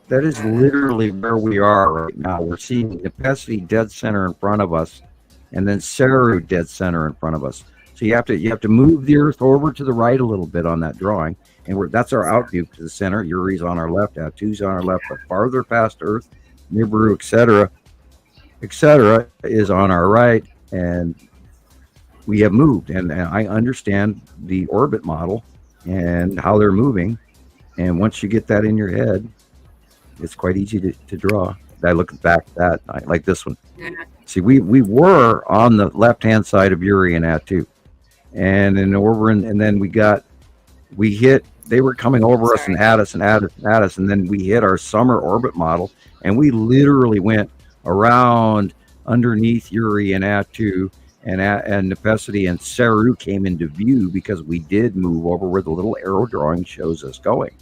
That is literally where we are right now. We're seeing Nepacity dead center in front of us, and then Saru dead center in front of us. So you have to move the earth over to the right a little bit on that drawing, and that's our out view to the center. Uri's on our left, Atu's on our left, but farther past Earth, Nibiru, etc., is on our right, and we have moved. And I understand the orbit model and how they're moving. And once you get that in your head, it's quite easy to draw. I look back at that, like this one. See, we were on the left-hand side of Uri and Atu. And then we hit, they were coming over us and at us and at us and at us. And then we hit our summer orbit model, and we literally went around underneath Uri and Atu, and Nepacity and Saru came into view because we did move over where the little arrow drawing shows us going.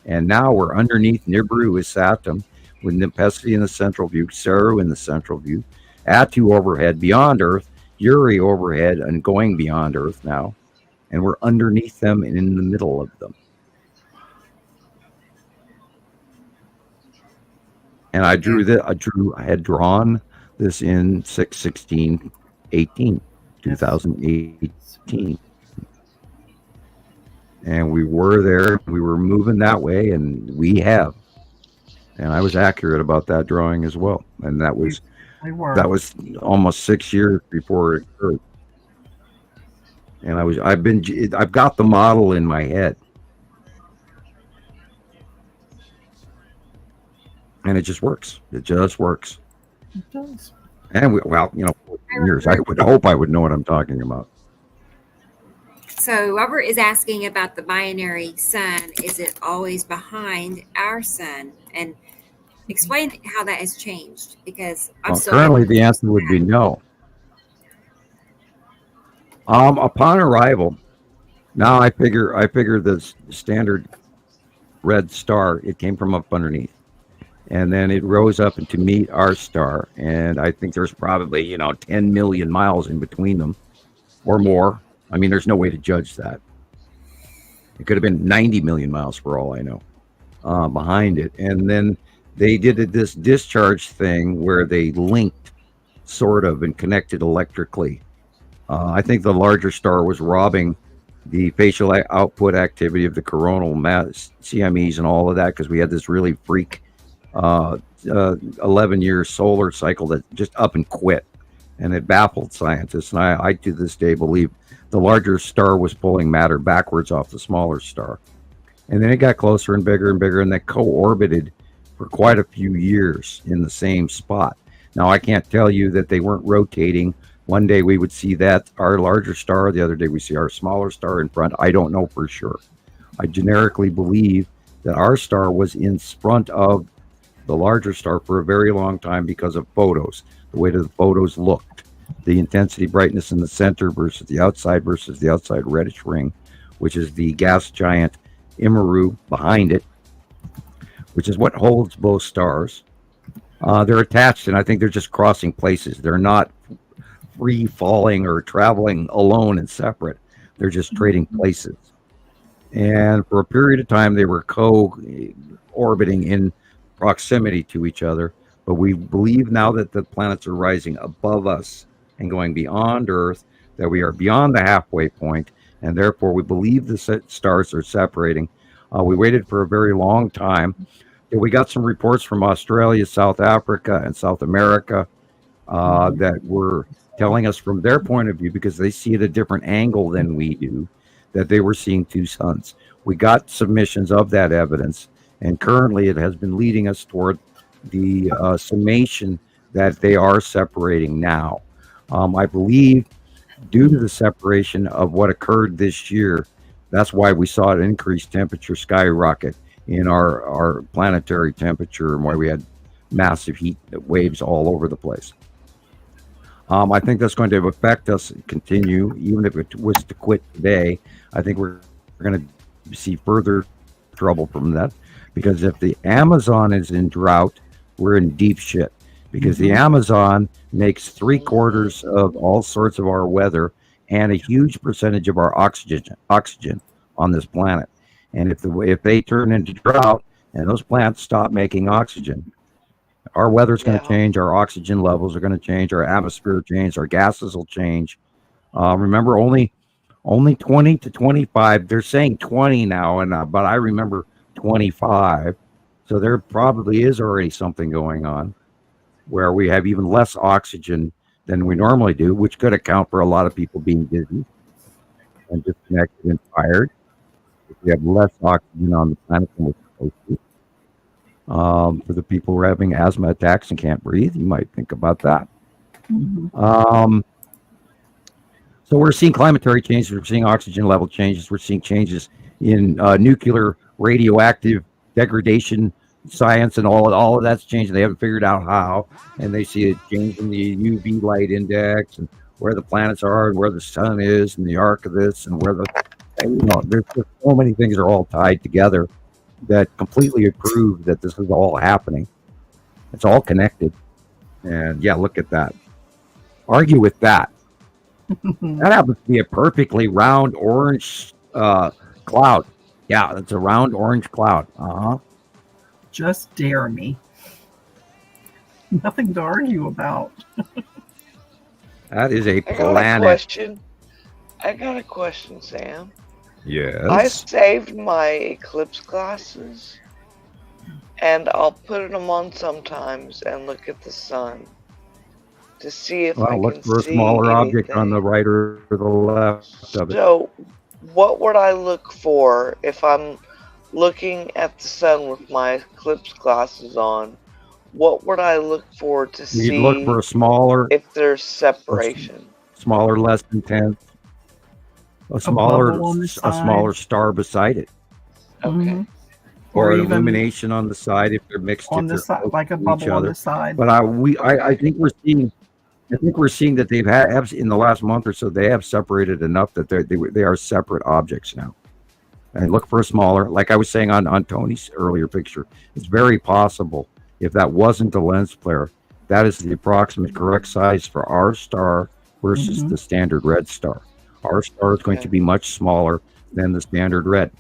And now we're underneath Nibiru is Saturn, with Nepacity in the central view, Saru in the central view, Atu overhead beyond Earth, Uri overhead and going beyond Earth now, and we're underneath them and in the middle of them. And I had drawn this in 2018. And we were there, we were moving that way, and we have. And I was accurate about that drawing as well. And that was almost 6 years before it occurred. And I've got the model in my head. And it just works. It just works. It does. And years. I would hope I would know what I'm talking about. So Robert is asking about the binary sun. Is it always behind our sun? And explain how that has changed, because currently the answer would be no. Upon arrival, now I figure the standard red star, it came from up underneath, and then it rose up to meet our star, and I think there's probably 10 million miles in between them or more. I mean, there's no way to judge that. It could have been 90 million miles for all I know behind it. And then they did this discharge thing where they linked sort of and connected electrically. I think the larger star was robbing the facial output activity of the coronal mass CMEs and all of that, because we had this really freak 11-year solar cycle that just up and quit, and it baffled scientists. And I to this day believe the larger star was pulling matter backwards off the smaller star. And then it got closer and bigger, and they co-orbited for quite a few years in the same spot. Now, I can't tell you that they weren't rotating. One day we would see that our larger star, the other day we see our smaller star in front. I don't know for sure. I generically believe that our star was in front of the larger star for a very long time because of photos, the way the photos looked, the intensity brightness in the center versus the outside reddish ring, which is the gas giant Imaru behind it, which is what holds both stars. They're attached, and I think they're just crossing places. They're not free falling or traveling alone and separate. They're just trading places. And for a period of time, they were co-orbiting in proximity to each other. But we believe now that the planets are rising above us and going beyond Earth, that we are beyond the halfway point, and therefore we believe the stars are separating. We waited for a very long time. We got some reports from Australia, South Africa, and South America that were telling us from their point of view, because they see it a different angle than we do, that they were seeing two suns. We got submissions of that evidence, and currently it has been leading us toward the summation that they are separating now. I believe due to the separation of what occurred this year, that's why we saw an increased temperature skyrocket in our planetary temperature, and why we had massive heat waves all over the place. I think that's going to affect us and continue, even if it was to quit today. I think we're going to see further trouble from that, because if the Amazon is in drought, we're in deep shit, because the Amazon makes 3/4 of all sorts of our weather and a huge percentage of our oxygen on this planet. And if they turn into drought and those plants stop making oxygen, our weather's going to change, our oxygen levels are going to change, our atmosphere change, our gases will change. Remember, only 20 to 25. They're saying 20 now, but I remember 25. So there probably is already something going on where we have even less oxygen than we normally do, which could account for a lot of people being dizzy and disconnected and tired. If we have less oxygen on the planet than we're supposed to. For the people who are having asthma attacks and can't breathe, you might think about that. So we're seeing climatary changes, we're seeing oxygen level changes, we're seeing changes in nuclear radioactive degradation science, and all of that's changing. They haven't figured out how, and they see a change in the UV light index and where the planets are and where the sun is and the arc of this and where there's just so many things are all tied together that completely prove that this is all happening. It's all connected. And yeah, look at that. Argue with that. That happens to be a perfectly round orange cloud. Yeah, it's a round orange cloud. Just dare me. Nothing to argue about. That is a planet. I got a question, Sam. Yes. I saved my eclipse glasses, and I'll put them on sometimes and look at the sun to see if I look can for a see smaller anything. object on the right or the left of it. So, what would I look for if I'm looking at the sun with my eclipse glasses on? what would I look for to see? You'd look for a smaller, if there's separation. Smaller, less intense, a smaller star beside it. Okay. Or an illumination on the side if they're mixed on the side, like a bubble on the side. But I think we're seeing that they've had in the last month or so they have separated enough that they are separate objects now. And look for a smaller, like I was saying on Tony's earlier picture. It's very possible if that wasn't a lens flare, that is the approximate correct size for our star versus the standard red star. Our star is going to be much smaller than the standard red.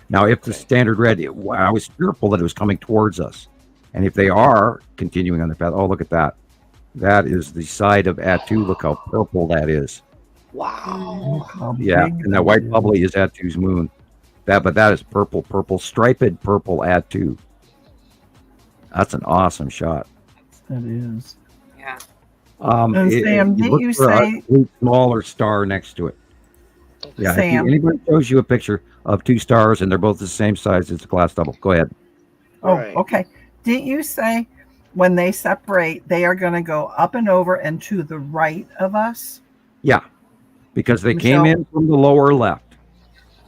Now, if the standard red, I was fearful that it was coming towards us. And if they are continuing on the path, oh, look at that. That is the side of Attu. Look how purple that is. Wow. Yeah, and that white bubbly is Attu's moon. But that is purple, striped purple Attu. That's an awesome shot. That is. Yeah. And Sam, didn't you say a smaller star next to it? Yeah. Sam, if anybody shows you a picture of two stars and they're both the same size, it's a glass double. Go ahead. Oh, okay. Didn't you say when they separate, they are going to go up and over and to the right of us? Yeah, because they came in from the lower left.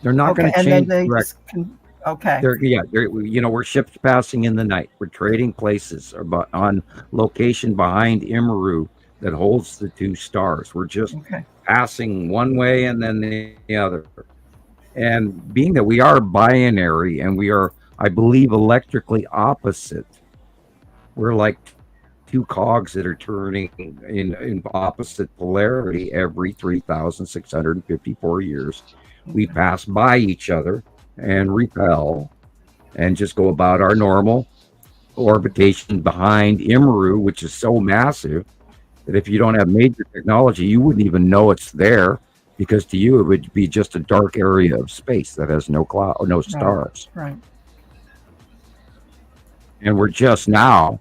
They're not going to change direction. Okay. We're ships passing in the night. We're trading places on location behind Imaru that holds the two stars. We're just passing one way and then the other. And being that we are binary and we are, I believe, electrically opposite, we're like two cogs that are turning in opposite polarity every 3,654 years. We pass by each other and repel and just go about our normal orbitation behind Imaru, which is so massive that if you don't have major technology, you wouldn't even know it's there, because to you it would be just a dark area of space that has no cloud or no stars. Right. And we're just now,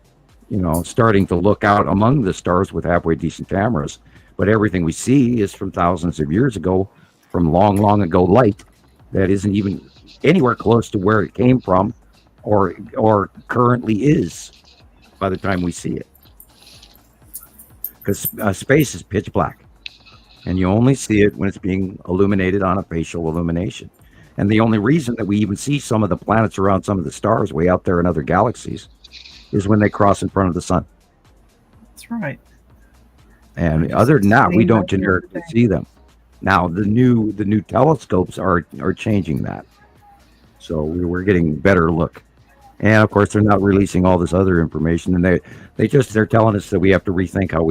starting to look out among the stars with halfway decent cameras, but everything we see is from thousands of years ago, from long, long ago light that isn't even anywhere close to where it came from or currently is by the time we see it. Because space is pitch black, and you only see it when it's being illuminated on a facial illumination. And the only reason that we even see some of the planets around some of the stars way out there in other galaxies is when they cross in front of the sun. That's right. And other than that, we don't generically see them. Now the new telescopes are changing that, so we're getting better look. And of course, they're not releasing all this other information, and they're telling us that we have to rethink how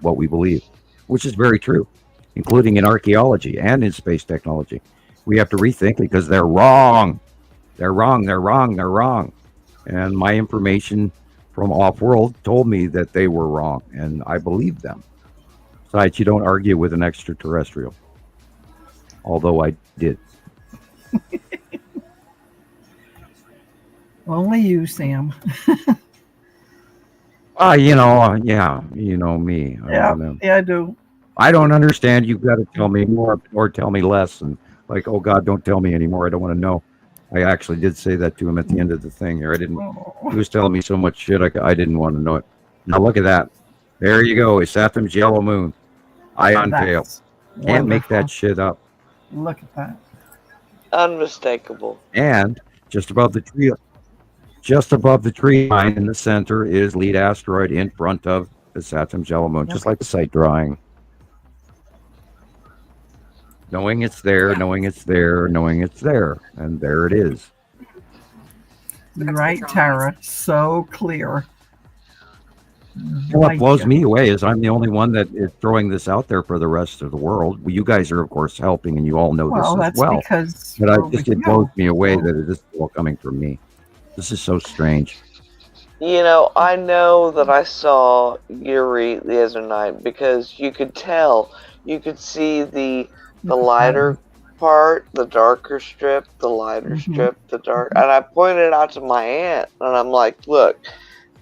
what we believe, which is very true, including in archaeology and in space technology. We have to rethink it because they're wrong. They're wrong. And my information from off-world told me that they were wrong, and I believed them. Besides, you don't argue with an extraterrestrial, although I did. Only you, Sam. Yeah, you know me. I do. I don't understand. You've got to tell me more or tell me less. And like, oh God, don't tell me anymore. I don't want to know. I actually did say that to him at the end of the thing here. He was telling me so much shit. I didn't want to know it. Now look at that. There you go. It's Satham's yellow moon. Ion tail. Can't make that shit up. Look at that. Unmistakable. And just above the tree line in the center is lead asteroid in front of the Satham's yellow moon, just like the site drawing. Knowing it's there, and there it is. You're right, Tara. So clear. What blows me away is I'm the only one that is throwing this out there for the rest of the world. Well, you guys are, of course, helping, and you all know this as well. But it blows me away that it is all coming from me. This is so strange. I know that I saw Yuri the other night because you could tell. You could see the lighter part, the darker strip, the lighter strip, the dark. And I pointed out to my aunt, and I'm like, look,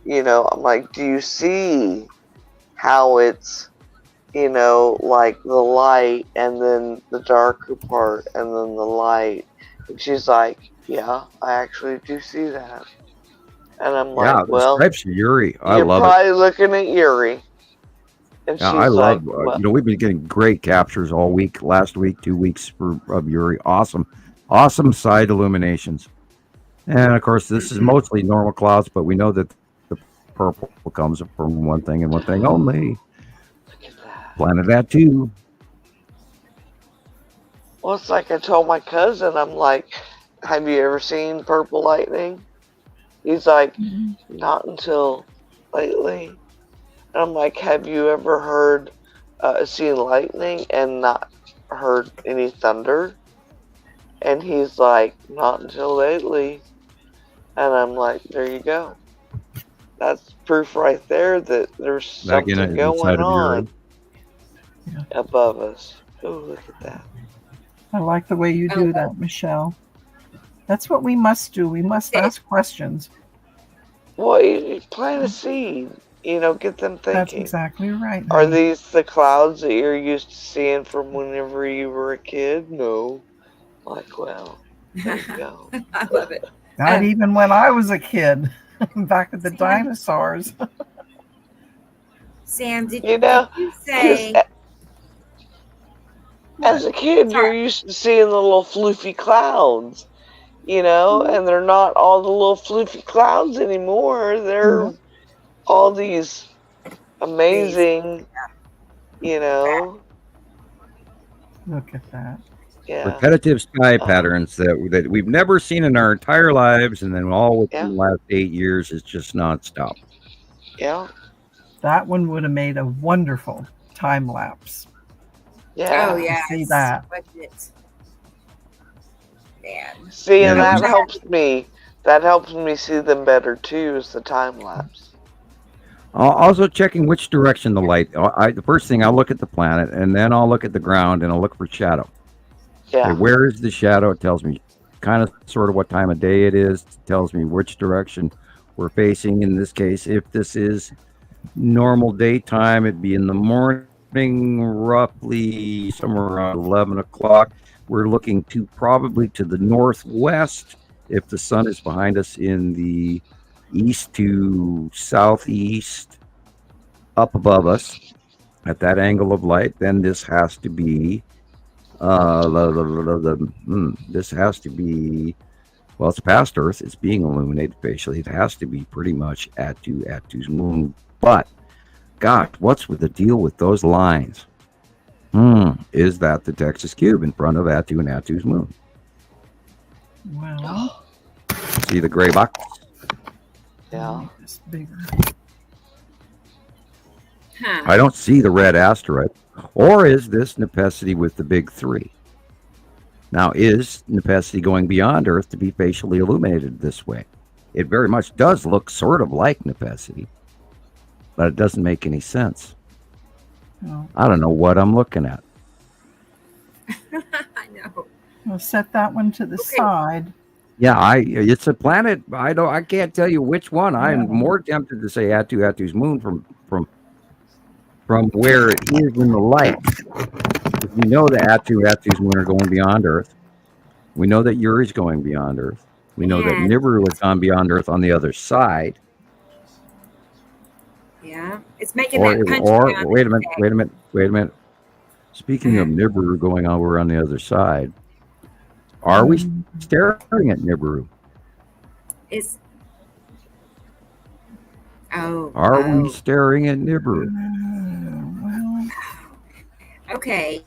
I'm like, do you see how it's, like the light and then the darker part and then the light? And she's like, yeah, I actually do see that. And I'm like, the well, stripes of Uri. I you're love it. probably looking at Uri. And Yeah, she's I love. like, well, we've been getting great captures all week. Last week, 2 weeks of Uri. Awesome side illuminations. And of course, this is mostly normal clouds, but we know that the purple comes from one thing and one thing only. look at that. Planet Atu. Well, it's like I told my cousin, I'm like, have you ever seen purple lightning? He's like, not until lately. And I'm like, have you ever heard, seen lightning and not heard any thunder? And he's like, not until lately. And I'm like, there you go. That's proof right there that there's something going on above us. Oh, look at that. I like the way you do that, Michelle. That's what we must do. We must ask questions. Well, you plant a seed, get them thinking. That's exactly right. Are these the clouds that you're used to seeing from whenever you were a kid? No. Like, well, there you go. I love it. Not even when I was a kid, back at the dinosaurs. Sam, did You you say? As a kid, you're used to seeing the little floofy clouds, and they're not all the little floofy clouds anymore. They're all these amazing, Look at that. Yeah. Repetitive sky patterns that we've never seen in our entire lives, and then all within the last 8 years is just nonstop. Yeah. That one would have made a wonderful time lapse. Yeah. Oh yeah. See that. Man. See, and that helps me. That helps me see them better too. Is the time lapse. Also checking which direction the light. The first thing I'll look at the planet, and then I'll look at the ground, and I'll look for shadow. Yeah. Okay, where is the shadow? It tells me kind of sort of what time of day it is. It tells me which direction we're facing. In this case, if this is normal daytime, it'd be in the morning, roughly somewhere around 11 o'clock. We're looking probably to the northwest. If the sun is behind us in the east to southeast, up above us at that angle of light, then this has to be this has to be, well, it's past Earth. It's being illuminated facially. It has to be pretty much Atu's moon. But, gosh, what's with the deal with those lines? Is that the Texas cube in front of Atu and Atu's moon? Well, see the gray box? Yeah. It's bigger. I don't see the red asteroid. Or is this Nepenthe with the big 3? Now, is Nepenthe going beyond Earth to be facially illuminated this way? It very much does look sort of like Nepenthe, but it doesn't make any sense. No. I don't know what I'm looking at. I know. We'll set that one to the side. Yeah, it's a planet. I can't tell you which one. I'm more tempted to say Atu's moon from where it is in the light. If we know that Atu's moon are going beyond Earth. We know that Uri's going beyond Earth. We know that Nibiru has gone beyond Earth on the other side. Yeah, it's making that punch. Or wait a minute. Speaking of Nibiru going over on the other side, are we staring at Nibiru? Are we staring at Nibiru? Okay.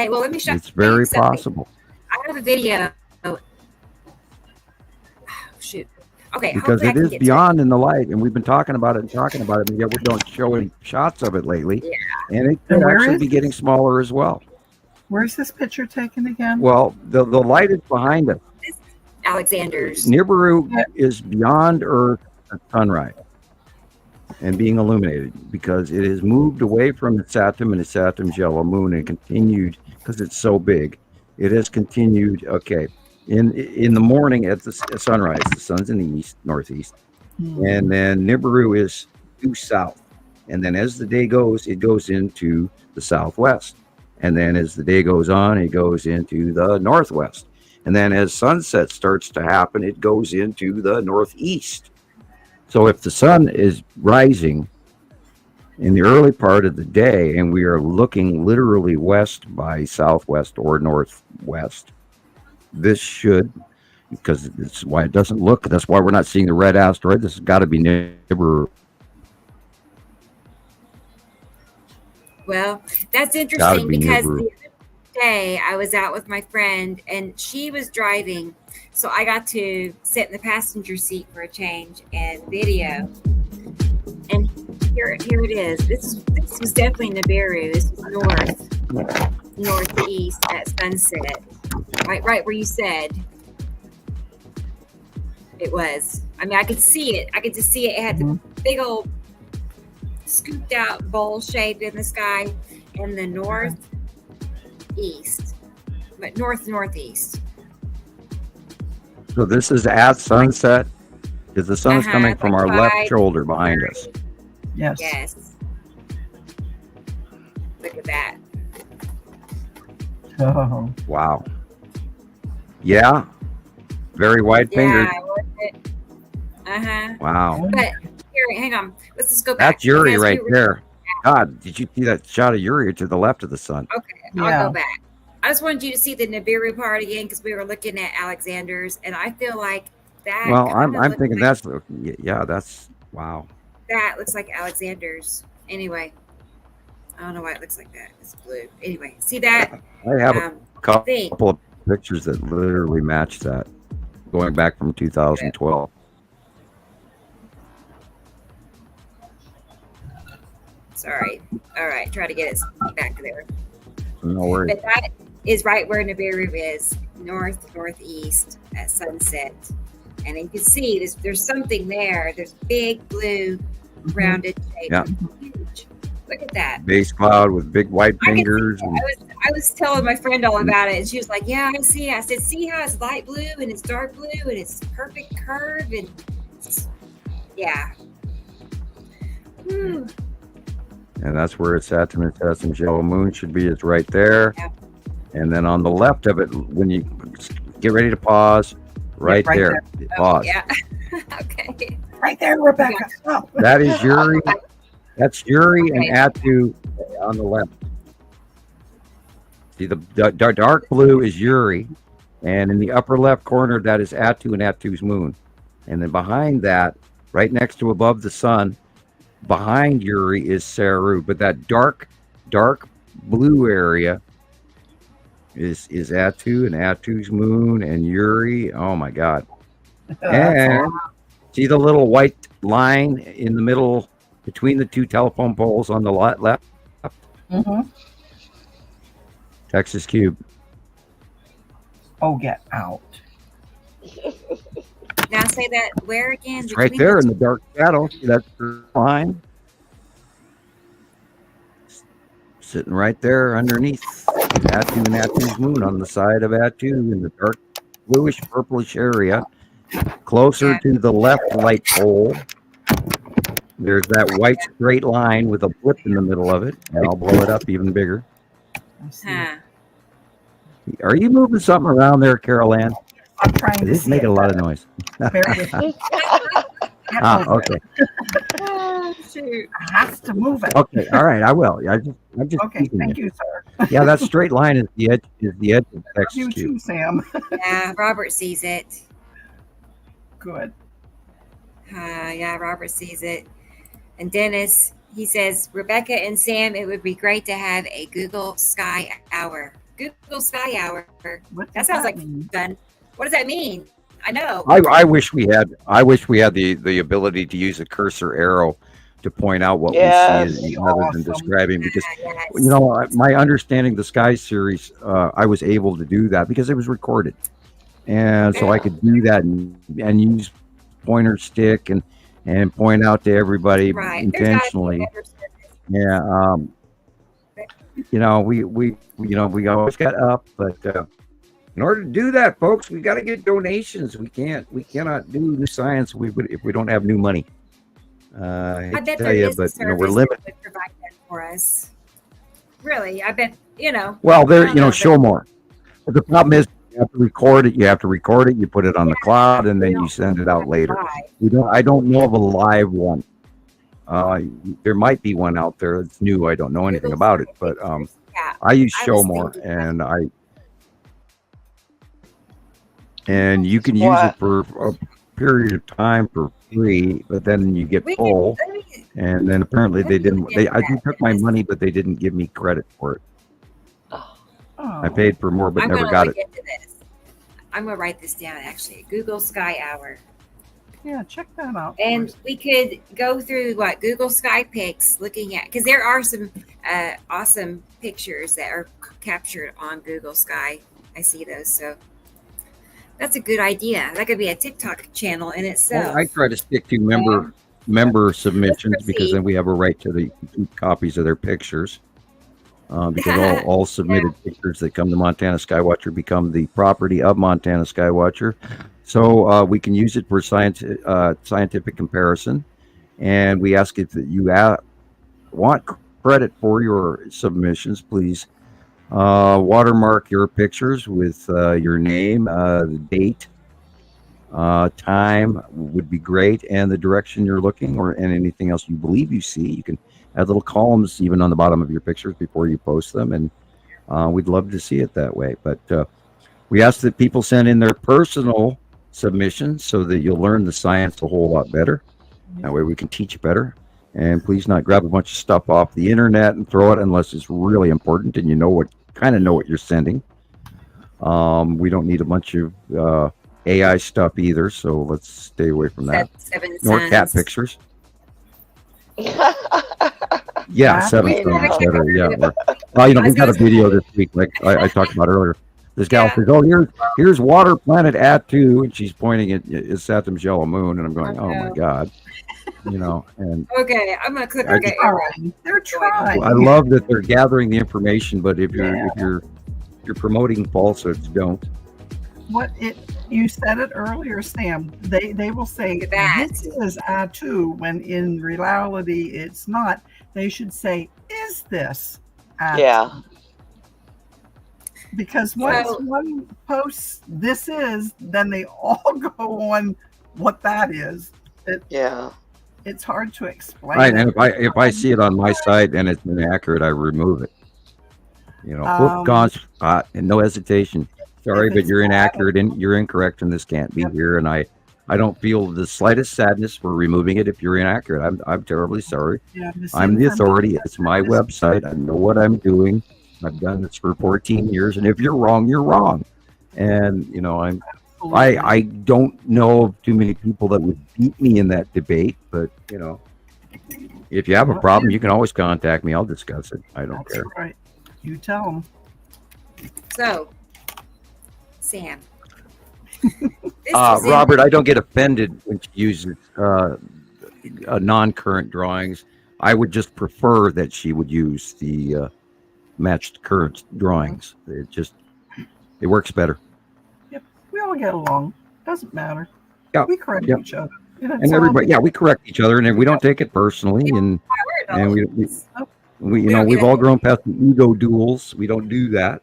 Well, let me show you. It's very possible. I have a video. Oh, shoot. Okay. Because it is beyond in the light, and we've been talking about it, and yet we don't show any shots of it lately. Yeah. And it could actually be getting smaller as well. Where's this picture taken again? Well, the light is behind us. Alexander's. Nibiru is beyond Earth at sunrise and being illuminated because it has moved away from its Saturn and its Saturn's yellow moon and continued, because it's so big, it has continued, in the morning at the sunrise, the sun's in the northeast, and then Nibiru is due south. And then as the day goes, it goes into the southwest. And then as the day goes on, it goes into the northwest. And then as sunset starts to happen, it goes into the northeast. So if the sun is rising in the early part of the day and we are looking literally west by southwest or northwest, this should, because it's why it doesn't look, that's why we're not seeing the red asteroid. This has got to be Nibiru. Well, that's interesting because the other day I was out with my friend and she was driving. So I got to sit in the passenger seat for a change and video. And here it is. This was definitely Nibiru. This was northeast at sunset. Right where you said it was. I mean, I could see it. I could just see it. It had the big old scooped out bowl shaped in the sky in the northeast, but northeast. So this is at sunset because the sun is coming from our left shoulder behind us. Yes. Yes. Look at that. Oh. Wow. Yeah. Very wide fingered. Wow. But here, hang on. Let's just go back. That's Yuri right there. God, did you see that shot of Yuri to the left of the sun? Okay, I'll go back. I just wanted you to see the Nibiru part again because we were looking at Alexander's, and I feel like that. Well, I'm thinking that's wow. That looks like Alexander's. Anyway, I don't know why it looks like that. It's blue. Anyway, see that? I have a couple of pictures that literally match that, going back from 2012. Sorry. All right, try to get it back there. No worries. But that is right where Nibiru is, northeast at sunset. And you can see there's something there. There's big blue rounded shape. Yeah. Huge. Look at that. Base cloud with big white fingers. I was telling my friend all about it, and she was like, yeah, I see. I said, see how it's light blue and it's dark blue and it's perfect curve and yeah. Whew. And that's where it's at. And the yellow moon should be. It's right there. Yeah. And then on the left of it, when you get ready to pause, right there. Pause. Yeah. Okay. Right there, Rebecca. Stop. That is Yuri. That's Yuri and Attu on the left. See, the dark blue is Yuri. And in the upper left corner, that is Attu and Attu's moon. And then behind that, right next to above the sun, behind Yuri is Saru. But that dark blue area is Attu and Attu's moon and Yuri. Oh my God. And see the little white line in the middle between the two telephone poles on the left? Mm-hmm. Texas Cube. Oh, get out. Now say that where again? It's right there in the dark shadow. See that line? Sitting right there underneath Attu and Attu's moon on the side of Attu in the dark bluish purplish area. Closer to the left light pole. There's that white straight line with a blip in the middle of it. And I'll blow it up even bigger. Are you moving something around there, Carol Ann? I'm trying to This is making a lot of noise. Okay. Oh, shoot. I have to move it. Okay, all right, I will. I'm just okay, thank you, sir. Yeah, that straight line is the edge of Texas You Cube. too, Sam. Yeah, Robert sees it. Good. Yeah, Robert sees it. And Dennis, he says, Rebecca and Sam, it would be great to have a Google Sky Hour. Google Sky Hour. That sounds like fun. What does that mean? I know. I wish we had the ability to use a cursor arrow to point out what we see rather than describing, because you know, my understanding the Sky series, I was able to do that because it was recorded, and so I could do that and use pointer stick and point out to everybody intentionally. Yeah, you know, we always got up, but in order to do that, folks, we got to get donations. We cannot do new science if we don't have new money. I bet tell you, but we're limited. Would provide that for us. Really, I bet. Well, there, show more. But the problem is, have to record it. You put it on the cloud, and then you send it out later. I don't know of a live one. There might be one out there that's new. I don't know anything about it, but I use Showmore, and you can use it for a period of time for free, but then you get full. And then apparently I took my money, but they didn't give me credit for it. I paid for more, but never got it. I'm gonna write this down. Actually, Google Sky Hour. Yeah, check that out. And we could go through Google Sky Pics, looking at, because there are some awesome pictures that are captured on Google Sky. I see those, so that's a good idea. That could be a TikTok channel in itself. Well, I try to stick to member submissions because then we have a right to the copies of their pictures. Because all submitted pictures that come to Montana Skywatcher become the property of Montana Skywatcher. So we can use it for scientific comparison. And we ask if you want credit for your submissions, please watermark your pictures with your name, the date, time would be great, and the direction you're looking, and anything else you believe you see. You can add little columns even on the bottom of your pictures before you post them, and we'd love to see it that way. But we ask that people send in their personal submissions so that you'll learn the science a whole lot better. That way we can teach better. And please not grab a bunch of stuff off the internet and throw it unless it's really important and you know what you're sending. We don't need a bunch of AI stuff either, so let's stay away from that. Nor cat pictures. Yeah, 7 Sons better. Yeah. We got a video this week, like I talked about earlier. This gal says, "Oh, here's water planet Atu," and she's pointing at Saturn yellow moon, and I'm going, "Oh my god," And okay, I'm gonna click. They're trying. I love that they're gathering the information, but if you're promoting falsehoods, don't. You said it earlier, Sam. They will say this is Atu when in reality it's not. They should say, "Is this Atu?" Yeah. Because once one posts "this is," then they all go on what that is. It's hard to explain. Right, and if I see it on my site and it's inaccurate, I remove it. Gone spot and no hesitation. Sorry, but you're inaccurate and you're incorrect, and this can't be here. And I don't feel the slightest sadness for removing it if you're inaccurate. I'm terribly sorry. I'm the authority. It's my website. I know what I'm doing. I've done this for 14 years, and if you're wrong, you're wrong. And I don't know of too many people that would beat me in that debate, but if you have a problem, you can always contact me. I'll discuss it. I don't care. Right. You tell them. So, Sam. Robert, I don't get offended when she uses non-current drawings. I would just prefer that she would use the matched current drawings. It works better. Yep, we all get along. Doesn't matter. Yeah, we correct each other, and everybody. Yeah, we correct each other, and we don't take it personally. And we've all grown past the ego duels. We don't do that.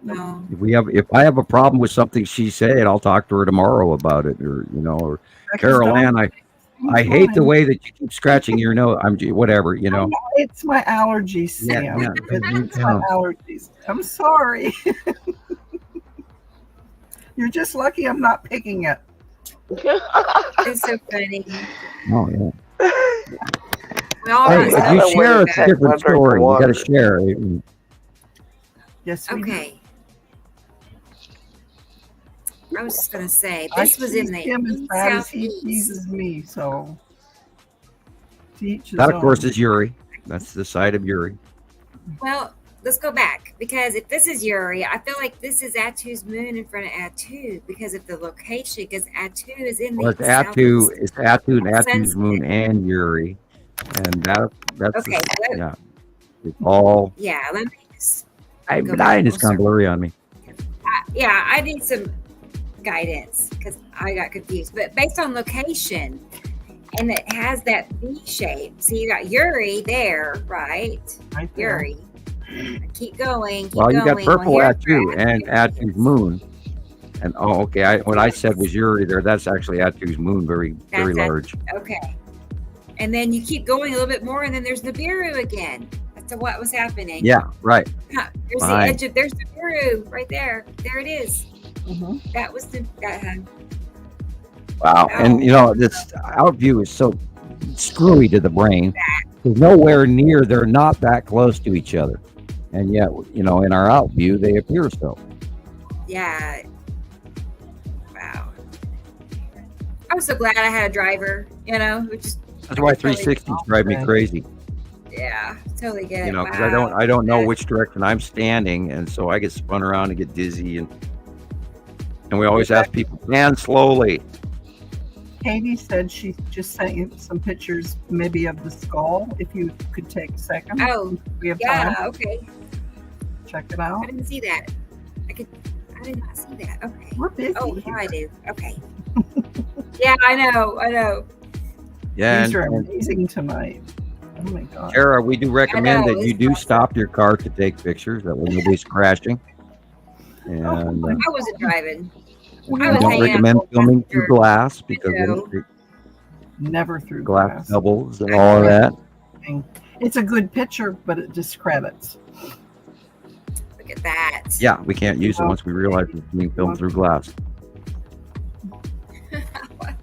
No. If I have a problem with something she said, I'll talk to her tomorrow about it, or Carol Ann, I hate the way that you keep scratching your nose. Whatever. It's my allergies, Sam. It's my allergies. I'm sorry. You're just lucky I'm not picking it. It's so funny. Oh yeah. If you share, it's a different story. You got to share. Yes. Okay. I was just going to say, this was in the southeast. He teases me, so. That, of course, is Uri. That's the side of Uri. Well, let's go back, because if this is Uri, I feel like this is Atu's moon in front of Atu because of the location, because Atu is in the it's Atu and Atu's moon and Uri. And that's okay. It's all. Yeah, let me just. I'm dying. It's kind of blurry on me. I need some guidance because I got confused. But based on location, and it has that V shape. So you got Uri there, right? Right there. Uri. Keep going. You got purple Atu and Atu's moon. And okay, what I said was Uri there. That's actually Atu's moon, very large. Okay. And then you keep going a little bit more, and then there's Nibiru again. That's what was happening. Yeah, right. There's the edge of, there's Nibiru right there. There it is. Mm-hmm. That was the. Wow. And this out view is so screwy to the brain. Because nowhere near, they're not that close to each other. And yet, in our out view, they appear so. Yeah. Wow. I was so glad I had a driver, That's why 360s drive me crazy. Yeah, totally get it. Because I don't know which direction I'm standing, and so I get spun around and get dizzy, and we always ask people, pan slowly. Katie said she just sent you some pictures, maybe of the skull. If you could take a second. Oh, we have time. Okay. Check it out. I didn't see that. I did not see that. Okay. We're busy. Oh, yeah, I do. Okay. Yeah, I know. Yeah, these are amazing tonight. Oh my God. Kara, we do recommend that you do stop your car to take pictures. That way nobody's crashing. And I wasn't driving. We don't recommend filming through glass because never through glass doubles and all of that. It's a good picture, but it discredits. Look at that. Yeah, we can't use it once we realize it's being filmed through glass. What?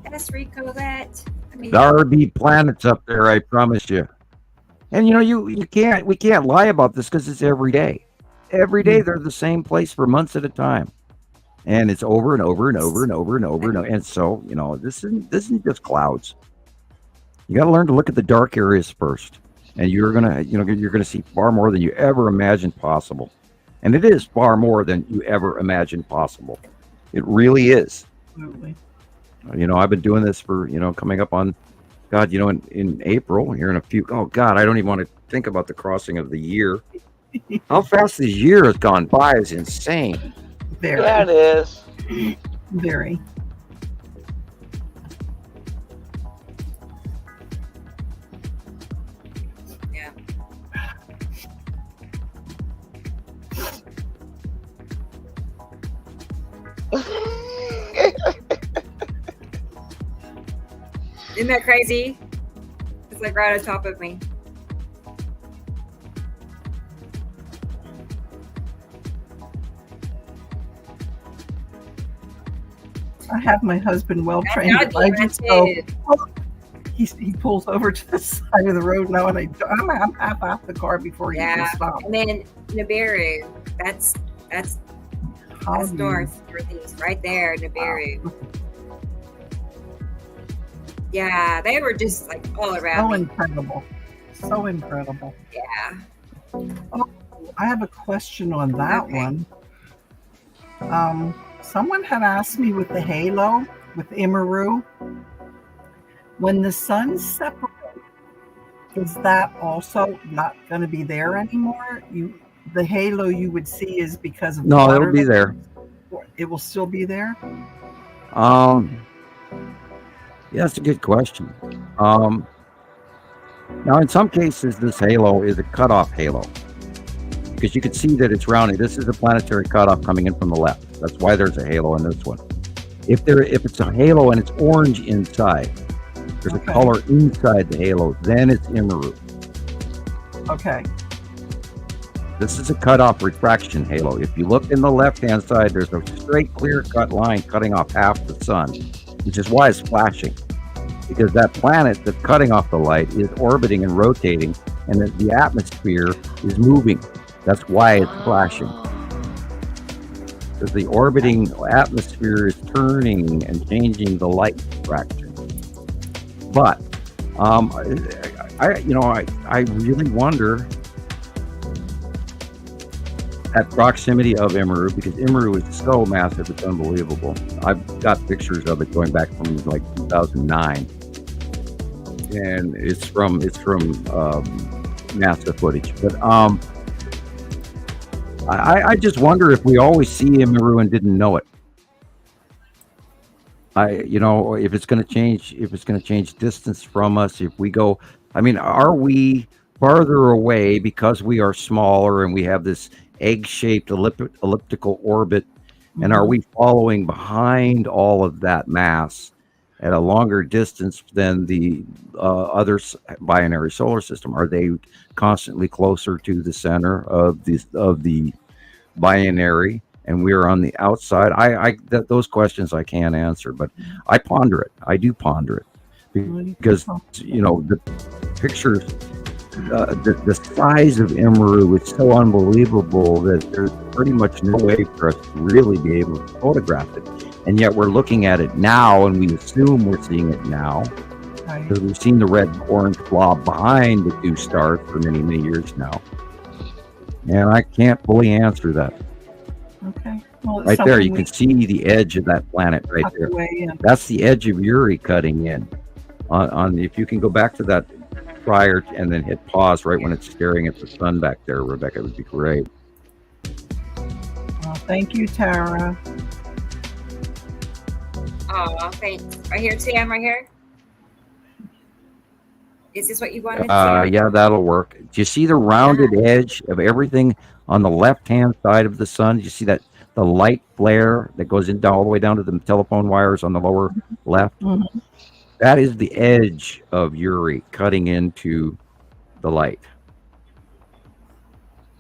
That's Rico. That. There be planets up there, I promise you. And we can't lie about this because it's every day. Every day they're the same place for months at a time. And it's over and over and over and over and over and over. And so, this isn't just clouds. You got to learn to look at the dark areas first. And you're gonna see far more than you ever imagined possible. And it is far more than you ever imagined possible. It really is. Absolutely. I've been doing this for, coming up on, God, in April, here in a few, oh God, I don't even want to think about the crossing of the year. How fast this year has gone by is insane. Very. Yeah, it is. Very. Yeah. Isn't that crazy? It's like right on top of me. I have my husband well trained. I just go. He pulls over to the side of the road now, and I'm half off the car before he can stop. And then Nibiru, that's northeast, right there, Nibiru. Wow. Yeah, they were just like all around. So incredible. So incredible. Yeah. Oh, I have a question on that one. Someone had asked me with the halo, with Imaru, when the sun separates, is that also not going to be there anymore? The halo you would see is because of no, it'll be there. It will still be there. Yeah, that's a good question. Now, in some cases, this halo is a cutoff halo because you can see that it's rounding. This is a planetary cutoff coming in from the left. That's why there's a halo in this one. If it's a halo and it's orange inside, there's a color inside the halo, then it's Imaru. Okay. This is a cutoff refraction halo. If you look in the left-hand side, there's a straight, clear-cut line cutting off half the sun, which is why it's flashing. Because that planet that's cutting off the light is orbiting and rotating, and the atmosphere is moving. That's why it's flashing. Because the orbiting atmosphere is turning and changing the light refraction. But I really wonder at proximity of Imaru, because Imaru is so massive, it's unbelievable. I've got pictures of it going back from like 2009, and it's from NASA footage. But I just wonder if we always see Imaru and didn't know it. If it's going to change distance from us, if we go, are we farther away because we are smaller and we have this egg-shaped elliptical orbit And are we following behind all of that mass at a longer distance than the other binary solar system? Are they constantly closer to the center of the binary, and we're on the outside? Those questions I can't answer, but I ponder it. I do ponder it because the pictures, the size of Imru is so unbelievable that there's pretty much no way for us to really be able to photograph it. And yet we're looking at it now, and we assume we're seeing it now because we've seen the red orange blob behind the two stars for many, many years now. And I can't fully answer that. Okay. Well, right there, you can see the edge of that planet right there. That's the edge of Uri cutting in. On if you can go back to that prior and then hit pause right when it's staring at the sun back there, Rebecca, it would be great. Well, thank you, Tara. Oh, thanks. Right here, Sam, right here. Is this what you wanted? Yeah, that'll work. Do you see the rounded edge of everything on the left-hand side of the sun? Do you see that the light flare that goes in all the way down to the telephone wires on the lower left? Mm-hmm. That is the edge of Uri cutting into the light,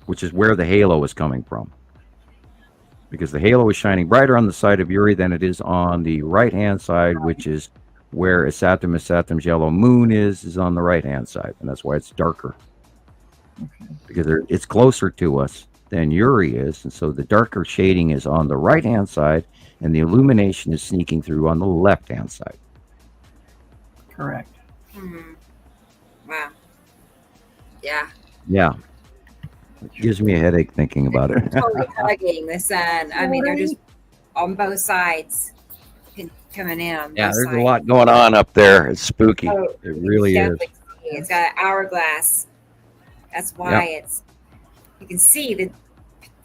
which is where the halo is coming from. Because the halo is shining brighter on the side of Uri than it is on the right-hand side, which is where Saturn's yellow moon is on the right-hand side, and that's why it's darker. Okay. Because it's closer to us than Uri is, and so the darker shading is on the right-hand side, and the illumination is sneaking through on the left-hand side. Correct. Mm-hmm. Wow. Yeah. Yeah. It gives me a headache thinking about it. Totally hugging the sun. I mean, they're just on both sides coming in. On yeah, both there's sides. a lot going on up there. It's spooky. Oh, it really is. It's got an hourglass. That's why you can see the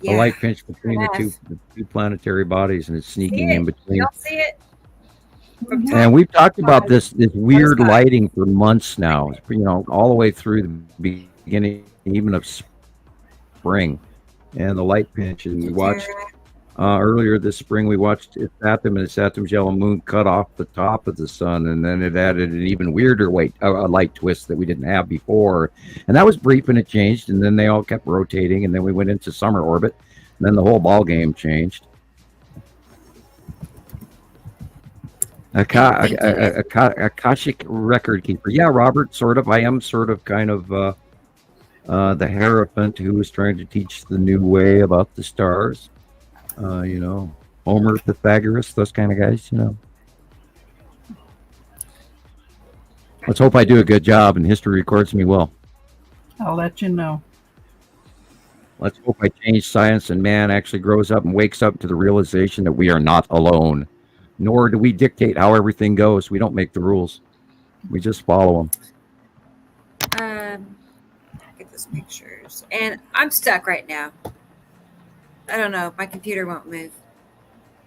light pinch between the two planetary bodies, and it's sneaking in between. You don't see it? And we've talked about this weird lighting for months now, all the way through the beginning, even of spring, and the light pinch. And we watched earlier this spring, we watched Saturn's yellow moon cut off the top of the sun, and then it added an even weirder light twist that we didn't have before. And that was brief, and it changed, and then they all kept rotating, and then we went into summer orbit, and then the whole ball game changed. Akashic record keeper. Yeah, Robert, sort of. I am sort of kind of the Hierophant who was trying to teach the new way about the stars. Homer, Pythagoras, those kind of guys, Let's hope I do a good job and history records me well. I'll let you know. Let's hope I change science and man actually grows up and wakes up to the realization that we are not alone. Nor do we dictate how everything goes. We don't make the rules. We just follow them. Get those pictures. And I'm stuck right now. I don't know. My computer won't move.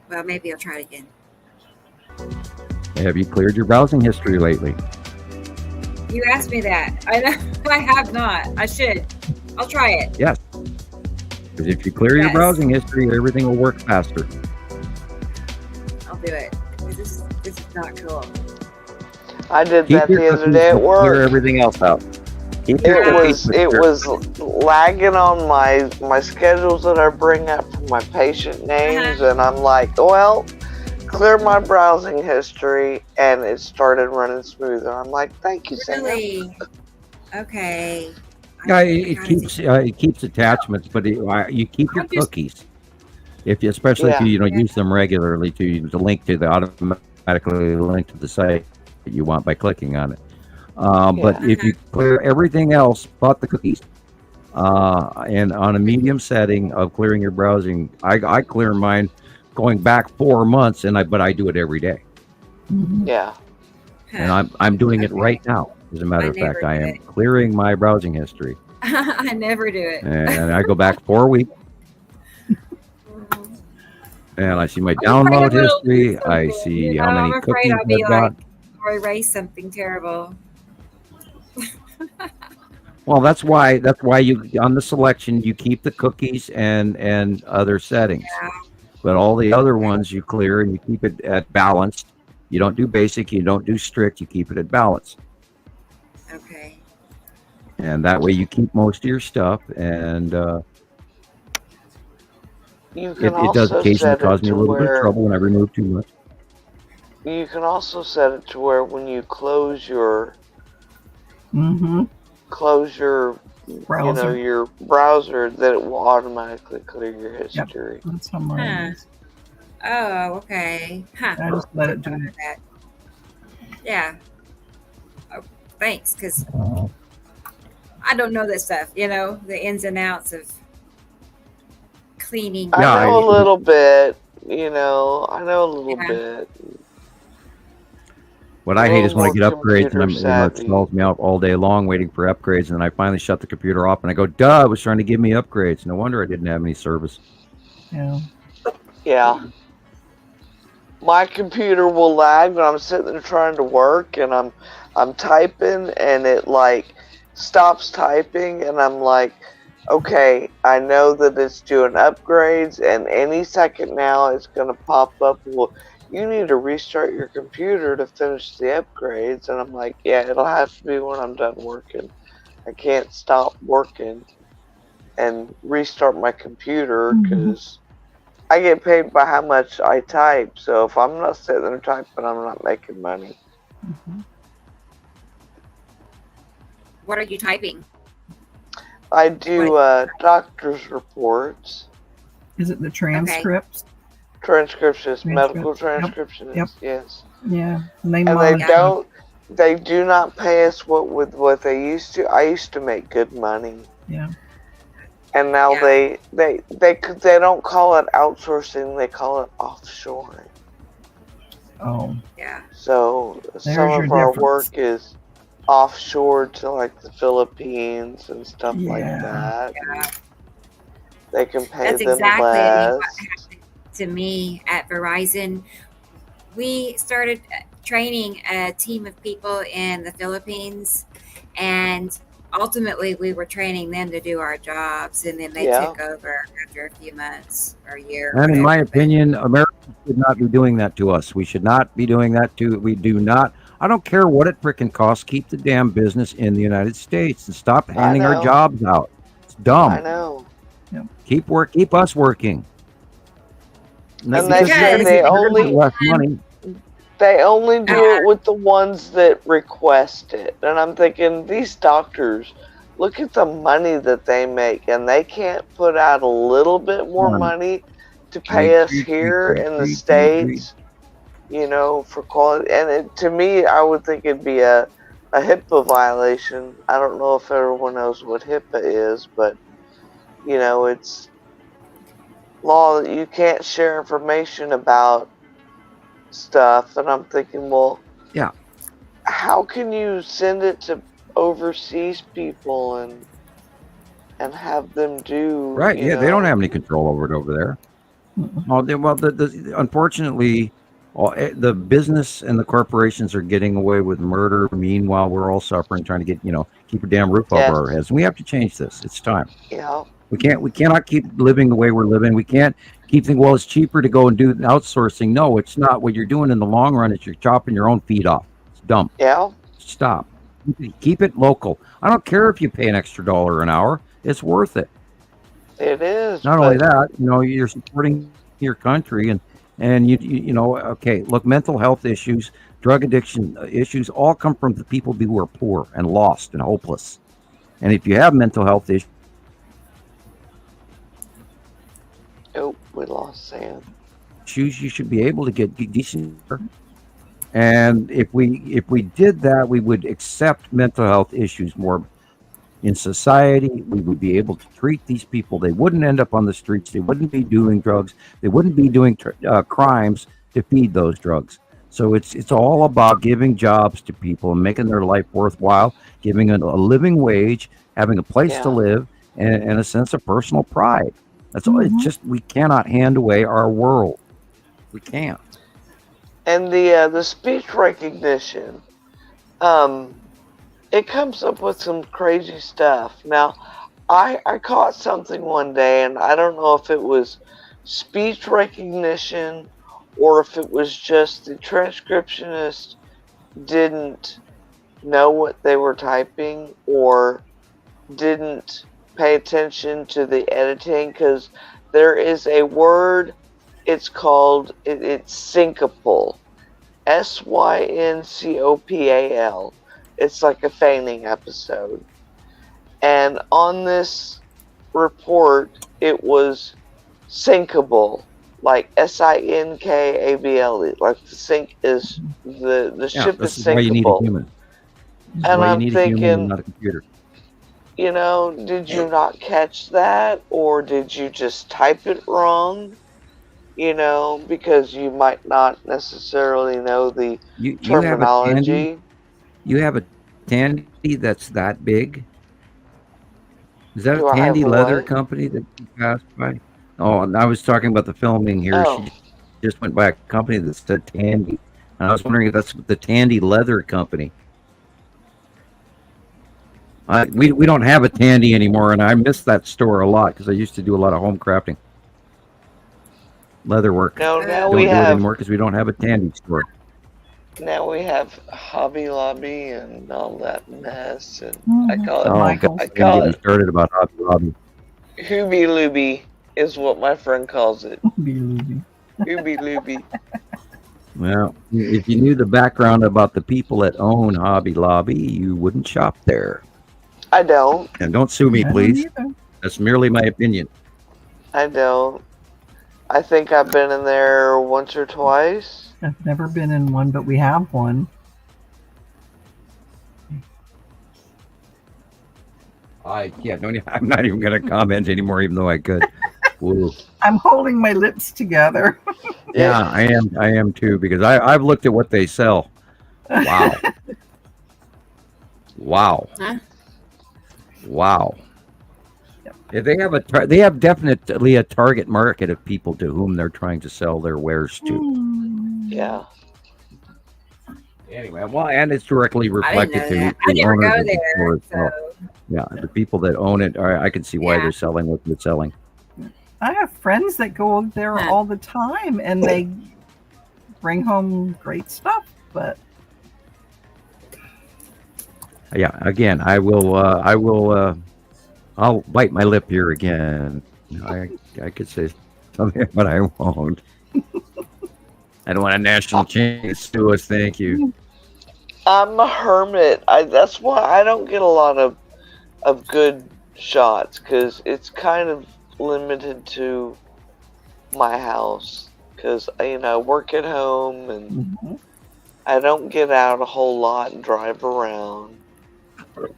Well, maybe I'll try it again. Have you cleared your browsing history lately? You asked me that. I have not. I should. I'll try it. Yes. Because if you clear your browsing history, everything will work faster. I'll do it. This is not cool. I did that the other day at work. Clear everything else out. It was lagging on my schedules that I bring up for my patient names, and I'm like, well, clear my browsing history, and it started running smoother. I'm like, thank you, Sam. Really? Okay. Yeah, it keeps attachments, but you keep your cookies. Especially if you use them regularly to link to automatically link to the site that you want by clicking on it. But if you clear everything else but the cookies, and on a medium setting of clearing your browsing, I clear mine going back 4 months, but I do it every day. Mm-hmm. Yeah. And I'm doing it right now. As a matter of fact, I am clearing my browsing history. I never do it. And I go back 4 weeks. And I see my download history. I see how many cookies I've got. Or erase something terrible. Well, that's why you on the selection you keep the cookies and other settings. But all the other ones you clear and you keep it at balanced. You don't do basic, you don't do strict, you keep it at balance. Okay. And that way you keep most of your stuff, and it does occasionally cause me a little bit of trouble when I remove too much. You can also set it to where when you close your browser. your browser, that it will automatically clear your history. Yep. That's how mine is. Oh, okay. Huh. I just let it do it. Yeah. Oh, thanks, because I don't know this stuff, the ins and outs of cleaning. I know a little bit, I know a little bit. What I hate is when I get upgrades and it stalls me out all day long waiting for upgrades, and then I finally shut the computer off and I go, duh, it was trying to give me upgrades. No wonder I didn't have any service. Yeah. My computer will lag when I'm sitting there trying to work, and I'm typing, and it like stops typing, and I'm like, okay, I know that it's doing upgrades, and any second now it's gonna pop up, well, you need to restart your computer to finish the upgrades. And I'm like, yeah, it'll have to be when I'm done working. I can't stop working and restart my computer, because I get paid by how much I type. So if I'm not sitting there typing, I'm not making money. What are you typing? I do doctor's reports. Is it the transcripts? Transcriptions, medical transcriptions. Yep. Yes. Yeah. And they do not pay us what they used to. I used to make good money. Yeah. And now they don't call it outsourcing, they call it offshoring. Oh. Yeah. So some of our work is offshore to like the Philippines and stuff like that. Yeah. They can pay That's them exactly less. what happened to me at Verizon. We started training a team of people in the Philippines, and ultimately we were training them to do our jobs, and then they took over after a few months or a year. And in my opinion, America should not be doing that to us. We should not be doing that we do not. I don't care what it frickin' costs. Keep the damn business in the United States and stop handing our jobs out. It's dumb. I know. Keep us working. And they only less money. They only do it with the ones that request it. And I'm thinking, these doctors, look at the money that they make, and they can't put out a little bit more money to pay us here in the States, for quality. And to me, I would think it'd be a HIPAA violation. I don't know if everyone knows what HIPAA is, but, it's law that you can't share information about stuff. And I'm thinking, well, how can you send it to overseas people and have them do they don't have any control over it over there. Unfortunately, the business and the corporations are getting away with murder. Meanwhile, we're all suffering, trying to get keep a damn roof over our heads. And we have to change this. It's time. We cannot keep living the way we're living. We can't keep thinking, well, it's cheaper to go and do outsourcing. No, it's not. What you're doing in the long run is you're chopping your own feet off. It's dumb. Yeah. Stop. Keep it local. I don't care if you pay an extra $1 an hour. It's worth it. It is. Not only that, you're supporting your country, and okay, look, mental health issues, drug addiction issues all come from the people who are poor and lost and hopeless. And if you have mental health issues, we lost Sam. You should be able to get decent. And if we did that, we would accept mental health issues more in society. We would be able to treat these people. They wouldn't end up on the streets. They wouldn't be doing drugs. They wouldn't be doing crimes to feed those drugs. So it's all about giving jobs to people and making their life worthwhile, giving a living wage, having a place to live, and a sense of personal pride. That's all. It's just, we cannot hand away our world. We can't. And the speech recognition, it comes up with some crazy stuff. Now, I caught something one day, and I don't know if it was speech recognition or if it was just the transcriptionist didn't know what they were typing or didn't pay attention to the editing, because there is a word, it's called, it's syncopal, syncopal. It's like a feigning episode. And on this report, it was syncable, like sinkable, like the sync is the ship is Why you need a syncable. human. And why I'm you need a human thinking, and not a computer. you know, did you not catch that, or did you just type it wrong? You know, because you might not necessarily know the terminology. You have a Tandy that's that big? Is that Do a I have Tandy a leather what? company that you passed by? Oh, and I was talking about the filming here. Oh. She just went by a company that said Tandy. And I was wondering if that's the Tandy Leather Company. We don't have a Tandy anymore, and I miss that store a lot because I used to do a lot of home crafting. Leather work. No, now Don't we do it have anymore because we don't have a Tandy store. Hobby Lobby and all that mess, and I Mhm. call it Oh, I God, don't call get me it started about Hobby Lobby. Hooby Looby is what my friend calls it. Be Hooby Looby. Well, if you knew the background about the people that own Hobby Lobby, you wouldn't shop there. I don't. And don't sue me, I don't please. either. That's merely my opinion. I don't. I think I've been in there once or twice. I've never been in one, but we have one. I'm not even going to comment anymore, even though I could. Woo. I'm holding my lips together. Yeah, I am too, because I've looked at what they sell. Wow. Wow. Huh? Wow. Yeah, they have definitely a target market of people to whom they're trying to sell their wares to. Yeah. Anyway, well, and it's directly reflected to I the never owners go of the store there. itself. Yeah, the people that own it, I can see why they're selling what they're selling. I have friends that go there all the time, and they bring home great stuff. But Yeah, again, I'll bite my lip here again. I could say something, but I won't. I don't want a national chain sue us. Thank you. I'm a hermit. That's why I don't get a lot of good shots, because it's kind of limited to my house, because I work at home and I don't get out a whole lot and drive around,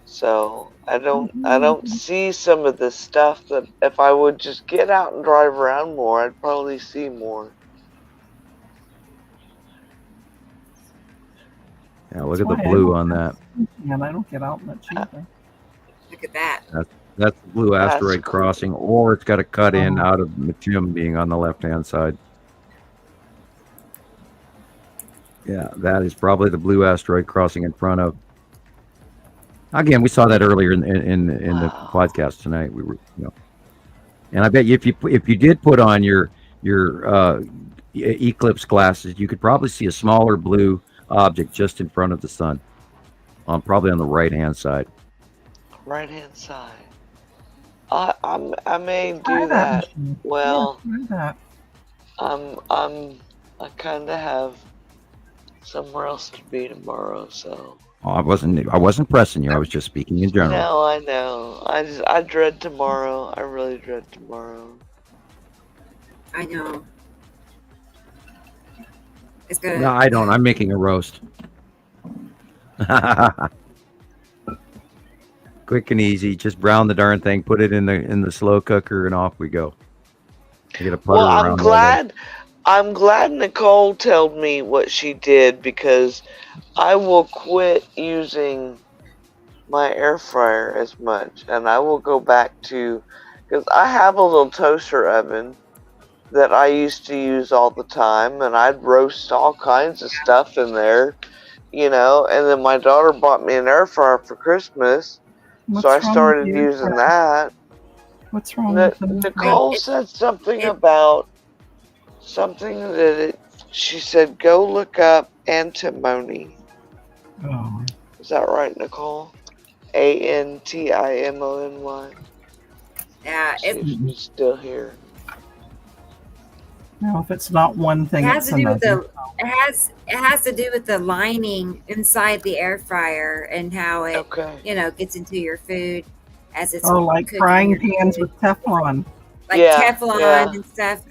so I don't see some of the stuff that if I would just get out and drive around more, I'd probably see more. Yeah, look at the blue on that. And I don't get out much either. Look at that. That's the blue asteroid crossing, or it's got a cut in out of Matim being on the left-hand side. Yeah, that is probably the blue asteroid crossing in front of. Again, we saw that earlier in the podcast tonight. We were, and I bet you if you did put on your eclipse glasses, you could probably see a smaller blue object just in front of the sun, probably on the right-hand side. Right-hand side. I may do that. Well, I kind of have somewhere else to be tomorrow, so. Oh, I wasn't pressing you. I was just speaking in general. No, I know. I dread tomorrow. I really dread tomorrow. I know. It's good. No, I don't. I'm making a roast. Quick and easy. Just brown the darn thing, put it in the slow cooker, and off we go. I get a putter around. I'm glad Nicole told me what she did, because I will quit using my air fryer as much, and I will go back to, because I have a little toaster oven that I used to use all the time, and I'd roast all kinds of stuff in there, and then my daughter bought me an air fryer for Christmas, so I started using that. What's wrong with Nicole said something about something that she said, go look up antimony. Oh. Is that right, Nicole? Antimony. Yeah, See if she's still here. No, if it's not one thing, it has it's to do with another. it has to do with the lining inside the air fryer and how it gets into your food as it's like cooking frying your pans food. with Teflon. Like Teflon and stuff.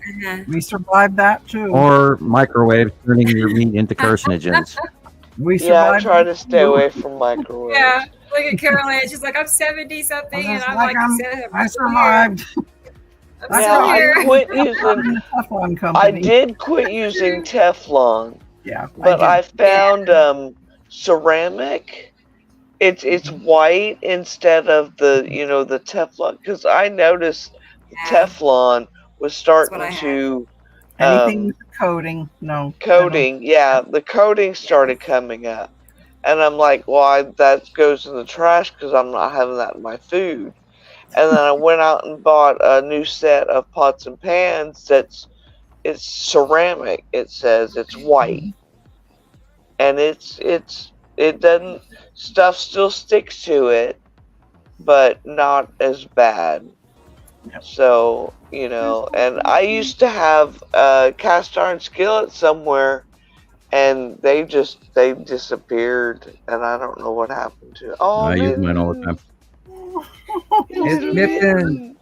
We survived that too. Or microwave, turning your meat into carcinogens. We survived. I try to stay away from microwaves. Yeah, look at Carolyn. She's like, I'm 70 something, and I'm like, I survived. I quit using. I did quit using Teflon. Yeah, but I found ceramic. It's white instead of the the Teflon, because I noticed the Teflon was starting to anything with the coating. No coating. Yeah, the coating started coming up, and I'm like, well, that goes in the trash because I'm not having that in my food. And then I went out and bought a new set of pots and pans it's ceramic. It says it's white. And it doesn't, stuff still sticks to it, but not as bad. So, and I used to have a cast iron skillet somewhere, and they disappeared, and I don't know what happened to it. Oh, I use mine all the time. It's Mitten.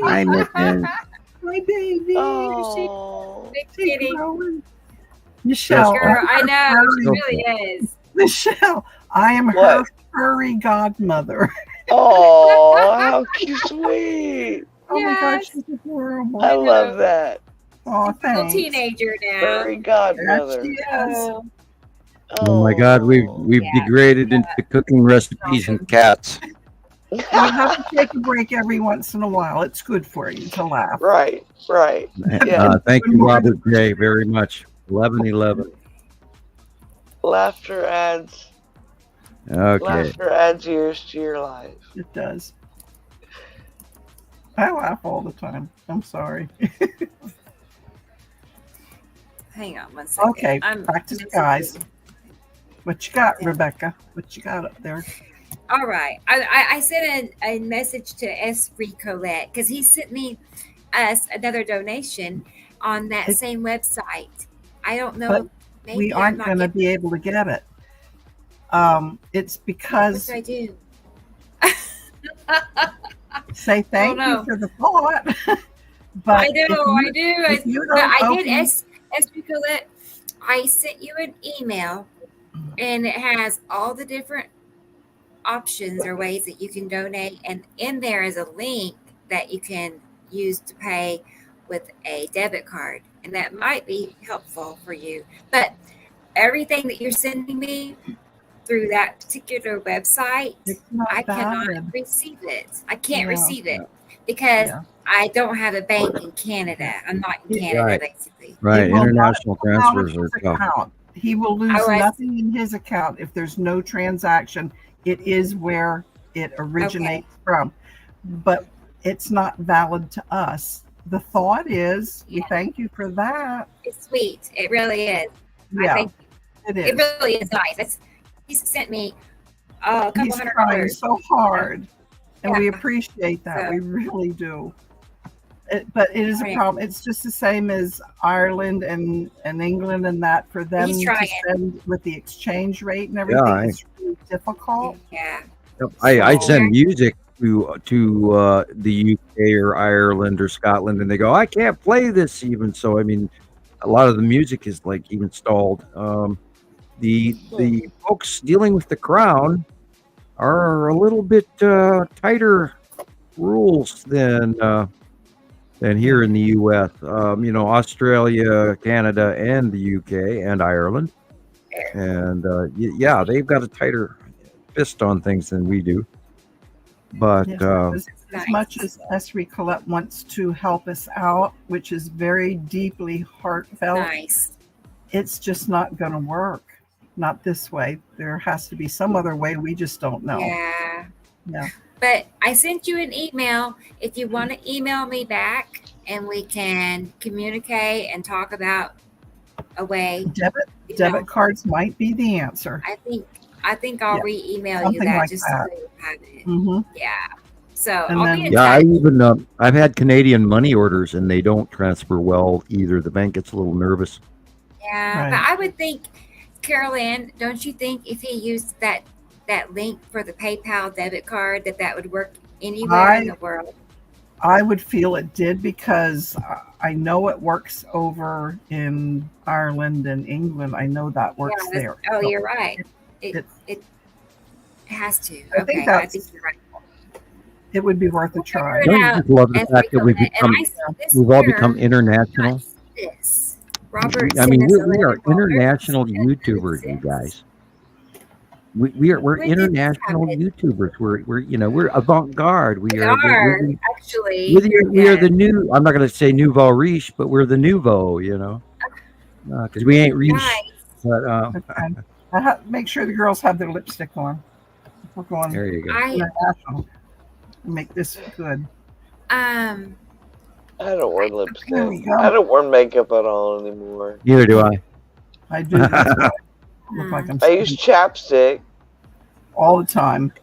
Hi, Mitten. My baby. Oh, big kitty. Michelle. Girl, I know. She really is. Michelle, I am her furry godmother. Oh, how sweet. Oh my gosh, she's adorable. I love that. Oh, thanks. Little teenager now. Furry godmother. There she is. Oh my God, we've degraded into cooking recipes and cats. You have to take a break every once in a while. It's good for you to laugh. Right. Yeah. Thank you, Robert Gray, very much. 11:11. Laughter adds. Okay. Laughter adds years to your life. It does. I laugh all the time. I'm sorry. Hang on one second. Okay, back to the guys. What you got, Rebecca? What you got up there? All right. I sent a message to S. Colette because he sent me us another donation on that same website. I don't know. But maybe we aren't going to be able to get it. It's because. What do I do? Say thank you for the thought. But I do. I did. S. Colette. I sent you an email, and it has all the different options or ways that you can donate, and in there is a link that you can use to pay with a debit card, and that might be helpful for you. But everything that you're sending me through that particular website, I cannot receive it. I can't receive it because I don't have a bank in Canada. I'm not in Canada, basically. Right. International transfers are tough. He will lose nothing in his account if there's no transaction. It is where it originates from, but it's not valid to us. The thought is, we thank you for that. It's sweet. It really is. Yeah, it is. It really is nice. He sent me a couple He's $100. trying so hard, and we appreciate that. We really do. But it is a problem. It's just the same as Ireland and England and that for them to send with the exchange rate and everything. It's really difficult. Yeah. I send music to the UK or Ireland or Scotland, and they go, I can't play this even. So I mean, a lot of the music is like even stalled. The folks dealing with the crown are a little bit tighter rules than here in the U.S. Australia, Canada, and the U.K. and Ireland, and they've got a tighter fist on things than we do. But as much as Esri Colette wants to help us out, which is very deeply heartfelt, it's just not going to work. Not this way. There has to be some other way. We just don't know. Yeah. But I sent you an email. If you want to email me back, and we can communicate and talk about a way. Debit cards might be the answer. I think I'll re-email you Something that like just that. so you have it. Mm-hmm. Yeah. So And I'll then- be in Yeah, touch. I've had Canadian money orders and they don't transfer well either. The bank gets a little nervous. Yeah, but I would think, Carol Ann, don't you think if he used that link for the PayPal debit card that would work anywhere in the world? I would feel it did because I know it works over in Ireland and England. I know that works there. Oh, So you're right. It has to. I think I think you're right. it would be worth a try. Don't you just love the fact that we've all become international? This. Robert, I mean, sent us we are $11. international YouTubers, you guys. We're international YouTubers. We're avant-garde. We are actually. we are the new. I'm not going to say nouveau riche, but we're the nouveau. Because we ain't riche. But make sure the girls have their lipstick on. We're going there. You go. International. Make this good. I don't wear lipstick. There we go. I don't wear makeup at all anymore. Neither do I. I do. That's why I look like I'm I use chapstick all the time.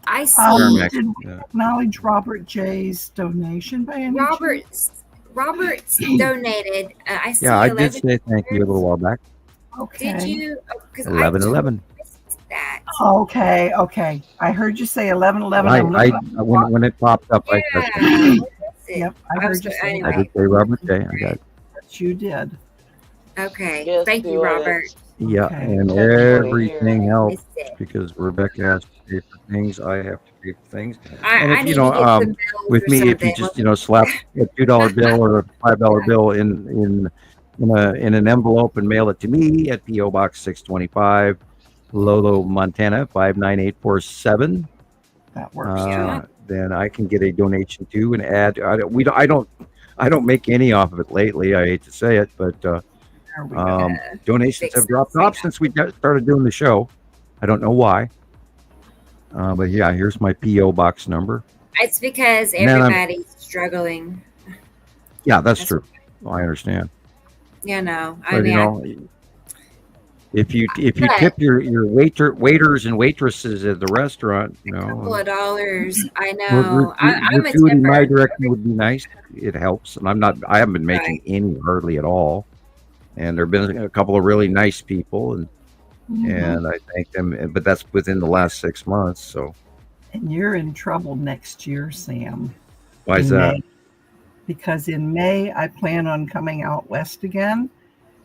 I see. Did we acknowledge Robert J's donation by any chance? Robert's donated. I see. Yeah, I 11 did say thank you a little while back. Okay. Did you? 11:11. Okay. I heard you say 11:11. When it popped up, I said, Yep, I heard you say I did say Robert J. I got it. that. You did. Okay. Yes, Thank you, Robert. Yeah, and everything helps because Rebecca has to pay for things. I have to pay for things. And if, I need to get some bills with or me, if you something. just slap a $2 bill or a $5 bill in an envelope and mail it to me at PO Box 625, Lolo, Montana 59847. That works. Then I can get a donation too and add. I don't make any off of it lately. I hate to say it, but donations have dropped off since we started doing the show. I don't know why. But yeah, here's my PO box number. It's because everybody's struggling. Yeah, that's true. Well, I understand. No, I But, mean, if you tip your waiters and waitresses at the restaurant, a couple of dollars. I know. I'm a recruiting tipper. my direction would be nice. It helps, and I haven't been making any hardly at all. And there've been a couple of really nice people, and I thank them. But that's within the last 6 months. So, And you're in trouble next year, Sam. why is that? May. Because in May, I plan on coming out west again.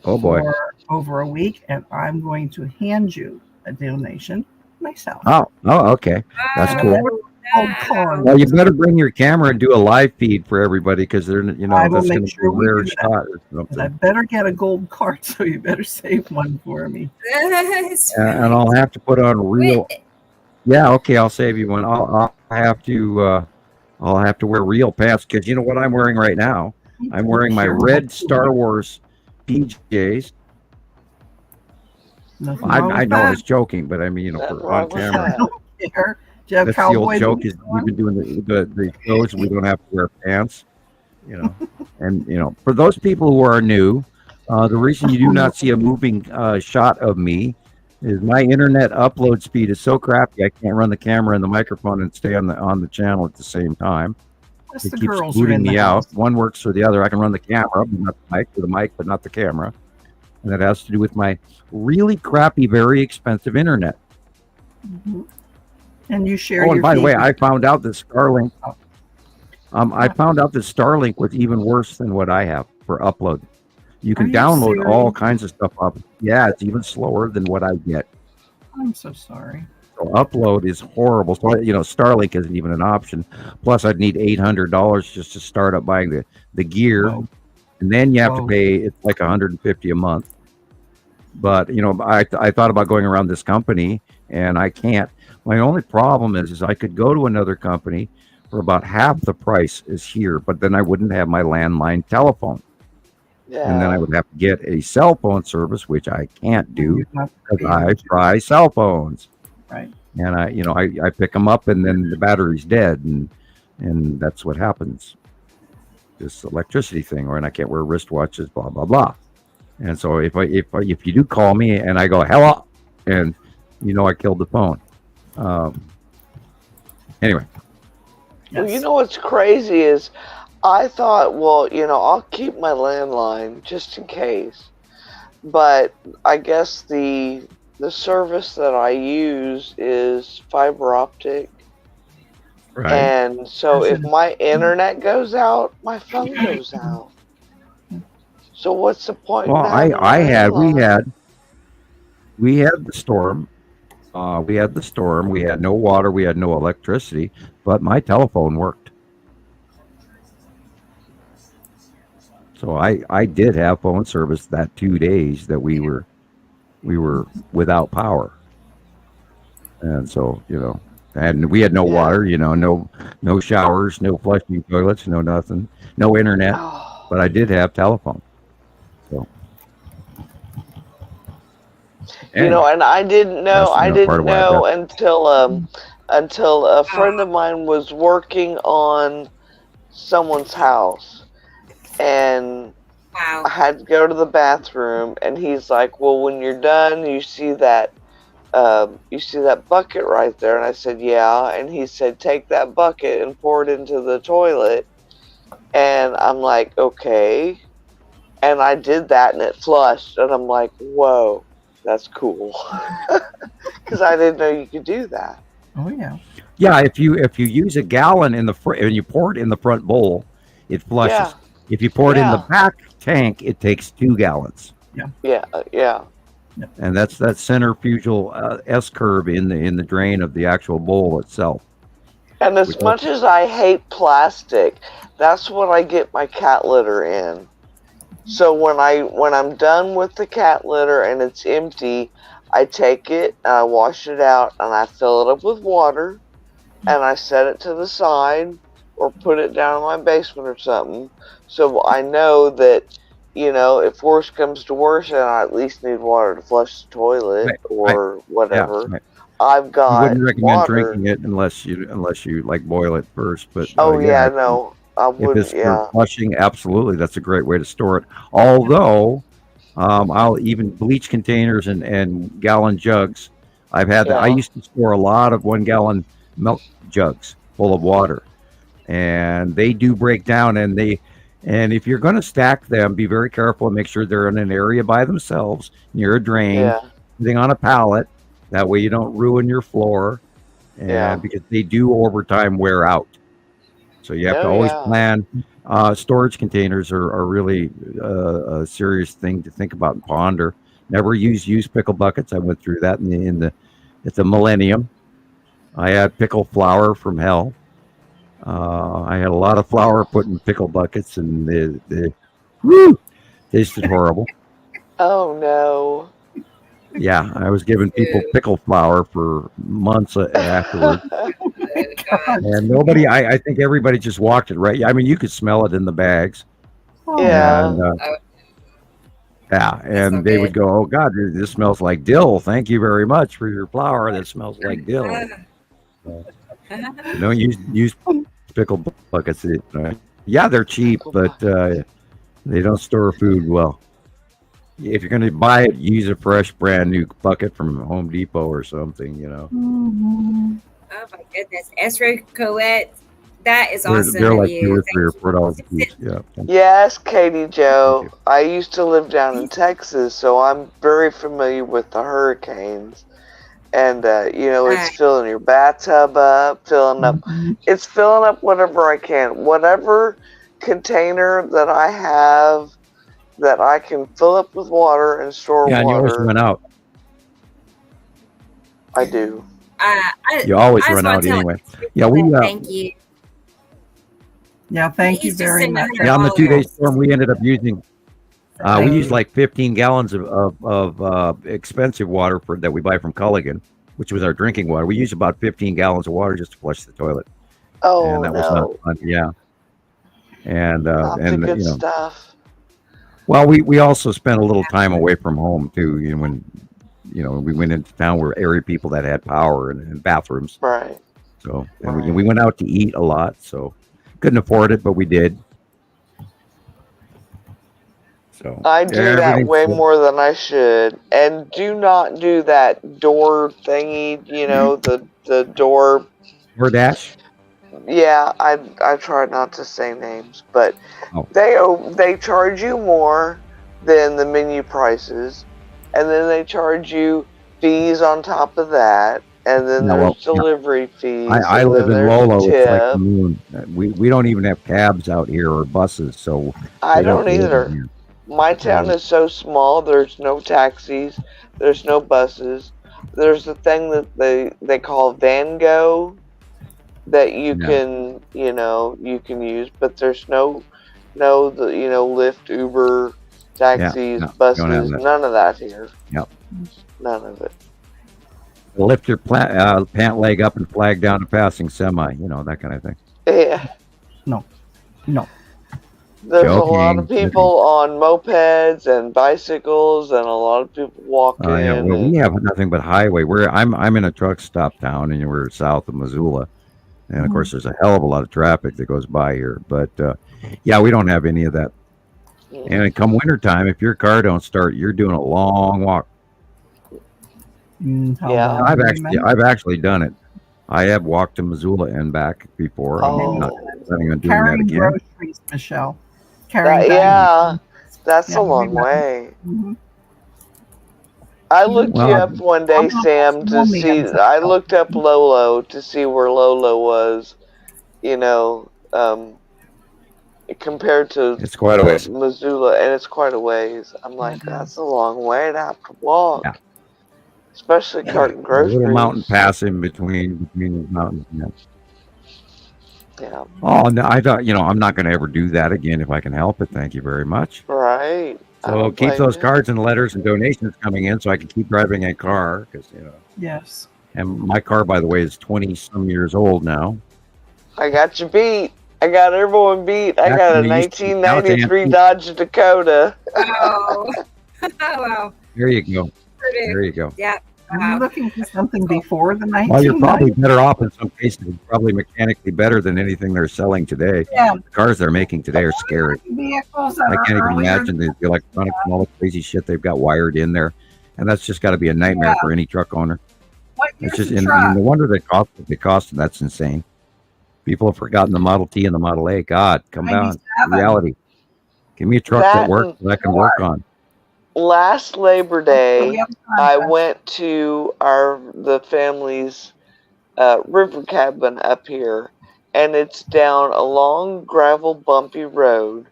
Oh boy! For over a week, and I'm going to hand you a donation myself. Oh, okay, that's cool. Card. Well, you better bring your camera and do a live feed for everybody because they're I will that's going make to be sure a we rare do that. shot or But I something. better get a gold card, so you better save one for me. And I'll have to put on real. Yeah, okay, I'll save you one. I'll have to wear real pants because you know what I'm wearing right now. I'm wearing my red Star Wars PJs. I know I was joking, but I mean, for on camera. That's That's the old joke is we've been doing the shows and we don't have to wear pants, And for those people who are new, the reason you do not see a moving shot of me is my internet upload speed is so crappy I can't run the camera and the microphone and stay on the channel at the same time. It keeps booting me out. One works for the other. I can run the camera, but not the mic, or the mic, but not the camera. And that has to do with my really crappy, very expensive internet. Mm-hmm. And you share. Oh, and by the way, I found out that Starlink. I found out that Starlink was even worse than what I have for upload. You can download all kinds of stuff up. Yeah, it's even slower than what I get. I'm so sorry. So upload is horrible. So Starlink isn't even an option. Plus, I'd need $800 just to start up buying the gear, and then you have to pay. It's like $150 a month. But I thought about going around this company, and I can't. My only problem is I could go to another company for about half the price is here, but then I wouldn't have my landline telephone. Yeah. And then I would have to get a cell phone service, which I can't do because I try cell phones. Right. and I pick them up, and then the battery's dead, and that's what happens. This electricity thing, and I can't wear wristwatches, blah blah blah. And so if you do call me and I go hello, and I killed the phone. Anyway. Well, you know what's crazy is I thought, well, I'll keep my landline just in case. But I guess the service that I use is fiber optic. Right. And so if my internet goes out, my phone goes out. So what's the point? Well, we had the storm. We had the storm. We had no water. We had no electricity, but my telephone worked. So I did have phone service that 2 days that we were without power, and so and we had no water. No showers, no flushing toilets, no nothing, no internet, but I did have telephone. So. And I didn't know until a friend of mine was working on someone's house, and I had to go to the bathroom, and he's like, well, when you're done, you see that bucket right there? And I said, yeah. And he said, take that bucket and pour it into the toilet. And I'm like, okay. And I did that, and it flushed, and I'm like, whoa. That's cool, because I didn't know you could do that. Oh yeah. Yeah, if you use a gallon in the front and you pour it in the front bowl, it flushes. Yeah. If you pour it in the back tank, it takes 2 gallons. Yeah. And that's that centrifugal S curve in the drain of the actual bowl itself. And as much as I hate plastic, that's what I get my cat litter in. So when I'm done with the cat litter and it's empty, I take it and I wash it out and I fill it up with water and I set it to the side or put it down in my basement or something. So I know that, if worse comes to worse and I at least need water to flush the toilet or whatever, I've got I wouldn't recommend water. drinking it unless you like boil it first. But no. I wouldn't, if it's for flushing, absolutely, that's a great way to store it. Although, I'll even bleach containers and gallon jugs. I've had that. I used to store a lot of 1 gallon milk jugs full of water, and they do break down. And if you're going to stack them, be very careful and make sure they're in an area by themselves near a drain, sitting on a pallet. That way, you don't ruin your floor, and because they do over time wear out. So you have to always plan. Storage containers are really a serious thing to think about and ponder. Never use used pickle buckets. I went through that at the millennium. I had pickle flour from hell. I had a lot of flour put in pickle buckets, and they tasted horrible. Oh no. Yeah, I was giving people pickle flour for months afterwards. And nobody, I think everybody just walked it right. I mean, you could smell it in the bags. Yeah. And they would go, oh, God, this smells like dill. Thank you very much for your flour. That smells like dill. Don't use pickle buckets. Yeah, they're cheap, but they don't store food well. If you're going to buy it, use a fresh, brand new bucket from Home Depot or something, Oh my goodness, Esra Coet, that is awesome. They're like $2 or $3 or $4 each. Yeah. Yes, Katie Joe. I used to live down in Texas, so I'm very familiar with the hurricanes. And it's filling your bathtub up, it's filling up whatever I can, whatever container that I have that I can fill up with water and store water. Yeah, and you always run out. I do. You always run out anyway. Yeah, thank you. Yeah, thank you very much. Yeah, on the 2-day storm, we ended up using. We used like 15 gallons of expensive water that we buy from Culligan, which was our drinking water. We used about 15 gallons of water just to flush the toilet. Oh, and that was not fun. Yeah, and good stuff. Well, we also spent a little time away from home too. When we went into town where area people that had power and bathrooms. Right. So and we went out to eat a lot. So couldn't afford it, but we did. So I do that way more than I should. And do not do that door thingy, the door. DoorDash? Yeah, I try not to say names, but they charge you more than the menu prices, and then they charge you fees on top of that, and then there's delivery fees. I live in Lolo. It's like the moon. We don't even have cabs out here or buses, so I don't either. My town is so small. There's no taxis. There's no buses. There's a thing that they call Vango that you can you can use, but there's no Lyft, Uber, taxis, buses, none of that here. Yep. None of it. Lift your pant leg up and flag down a passing semi, that kind of thing. Yeah. No. There's a lot of people on mopeds and bicycles, and a lot of people walking. Yeah, well, we have nothing but highway. I'm in a truck stop town, and we're south of Missoula, and of course, there's a hell of a lot of traffic that goes by here. But we don't have any of that. And come wintertime, if your car don't start, you're doing a long walk. Yeah, I've actually done it. I have walked to Missoula and back before. I'm not planning on doing that again. Groceries, Michelle. That's a long way. Mm-hmm. I looked you up one day, Sam, to see. I looked up Lolo to see where Lolo was. Compared to it's quite a ways. Missoula, and it's quite a ways. I'm like, that's a long way to have to walk. Yeah. Especially carting groceries. A little mountain pass in between the mountains. Yeah. Oh no, I thought I'm not going to ever do that again if I can help it. Thank you very much. Right. So keep those cards and letters and donations coming in, so I can keep driving a car because Yes. And my car, by the way, is 20-some years old now. I got you beat. I got everyone beat. I got a 1993 Dodge Dakota. Oh. Wow. There you go. There you go. Yeah. Are you looking for something before the 1990s? Well, you're probably better off in some cases. It's probably mechanically better than anything they're selling today. Yeah. The cars they're making today are scary. Vehicles I can't even imagine the electronics and all the crazy shit they've got wired in there. And that's just got to be a nightmare for any truck owner. It's just, and the wonder they cost what they cost, and that's insane. People have forgotten the Model T and the Model A. God, come down. Reality. Give me a truck that works that I can work on. Last Labor Day, I went to the family's river cabin up here, and it's down a long gravel bumpy road.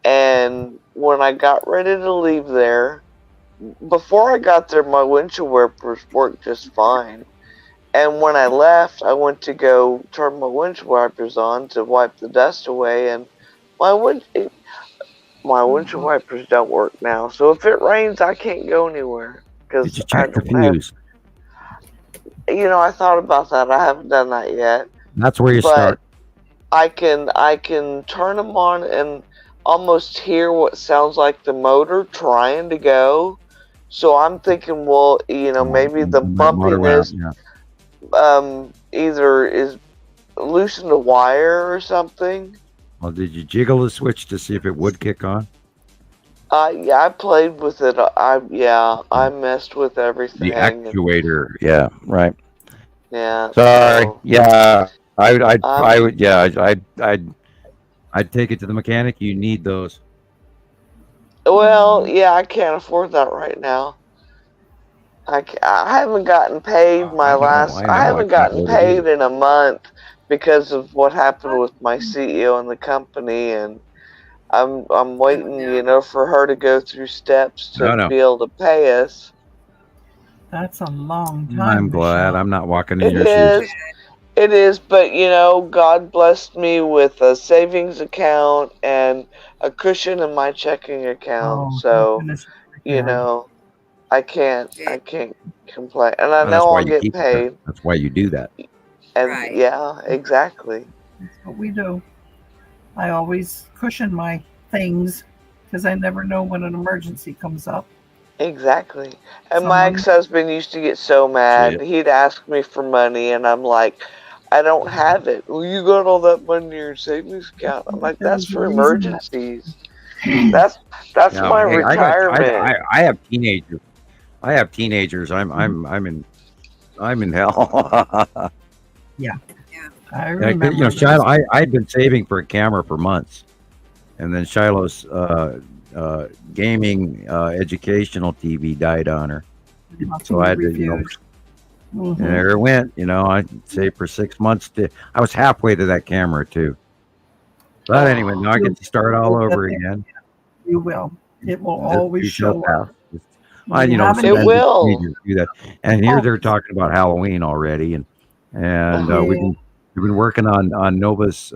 And when I got ready to leave there, before I got there, my windshield wipers worked just fine. And when I left, I went to go turn my windshield wipers on to wipe the dust away, and my windshield wipers don't work now. So if it rains, I can't go anywhere. Did you check the fuse? I thought about that. I haven't done that yet. That's where you start. I can turn them on and almost hear what sounds like the motor trying to go. So I'm thinking, well, maybe the bumpiness either is loosened a wire or something. Well, did you jiggle the switch to see if it would kick on? Yeah, I played with it. I messed with everything. The actuator, yeah, right. Yeah. Sorry. Yeah, I would. Yeah, I'd take it to the mechanic. You need those. Well, yeah, I can't afford that right now. I haven't gotten paid I haven't gotten paid in a month because of what happened with my CEO and the company, and I'm waiting, for her to go through steps to be able to pay us. That's a long time. I'm glad I'm not walking in your shoes. It is, but God blessed me with a savings account and a cushion in my checking account. So, I can't complain, and I know I'll get paid. That's why you do that. And yeah, exactly. That's what we do. I always cushion my things because I never know when an emergency comes up. Exactly. And my Someone, ex-husband used to get so mad. He'd ask me for money, and I'm like, I don't have it. Well, you got all that money in your savings account. I'm like, that's there's a for reason that. emergencies. That's Yeah, my hey, retirement. I have teenagers. I have teenagers. I'm in hell. Yeah, Yeah. I You remember know, those. Shiloh, I'd been saving for a camera for months, and then Shiloh's gaming educational TV died on her, so I had to, you know, and there it went. You know, I saved for 6 months. I was halfway to that camera too. But anyway, now I get to start all over again. You will. It will always show up. You know, It will. do that. And here they're talking about Halloween already, and we've been working on Nova's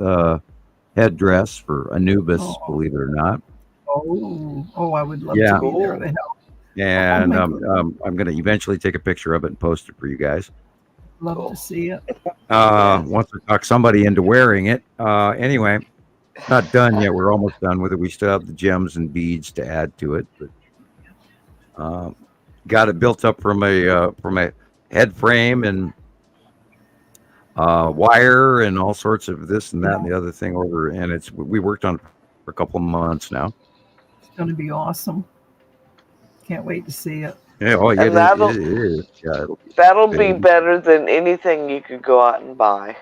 headdress for Anubis, believe it or not. Oh, I would love to be there to help. And I'm going to eventually take a picture of it and post it for you guys. Love to see it. Once I talk somebody into wearing it. Anyway, not done yet. We're almost done with it. We still have the gems and beads to add to it, but got it built up from a head frame and wire and all sorts of this and that and the other thing over. And we worked on it for a couple of months now. It's going to be awesome. Can't wait to see it. Yeah, And it is. Yeah, that'll be better than anything you could go out and buy.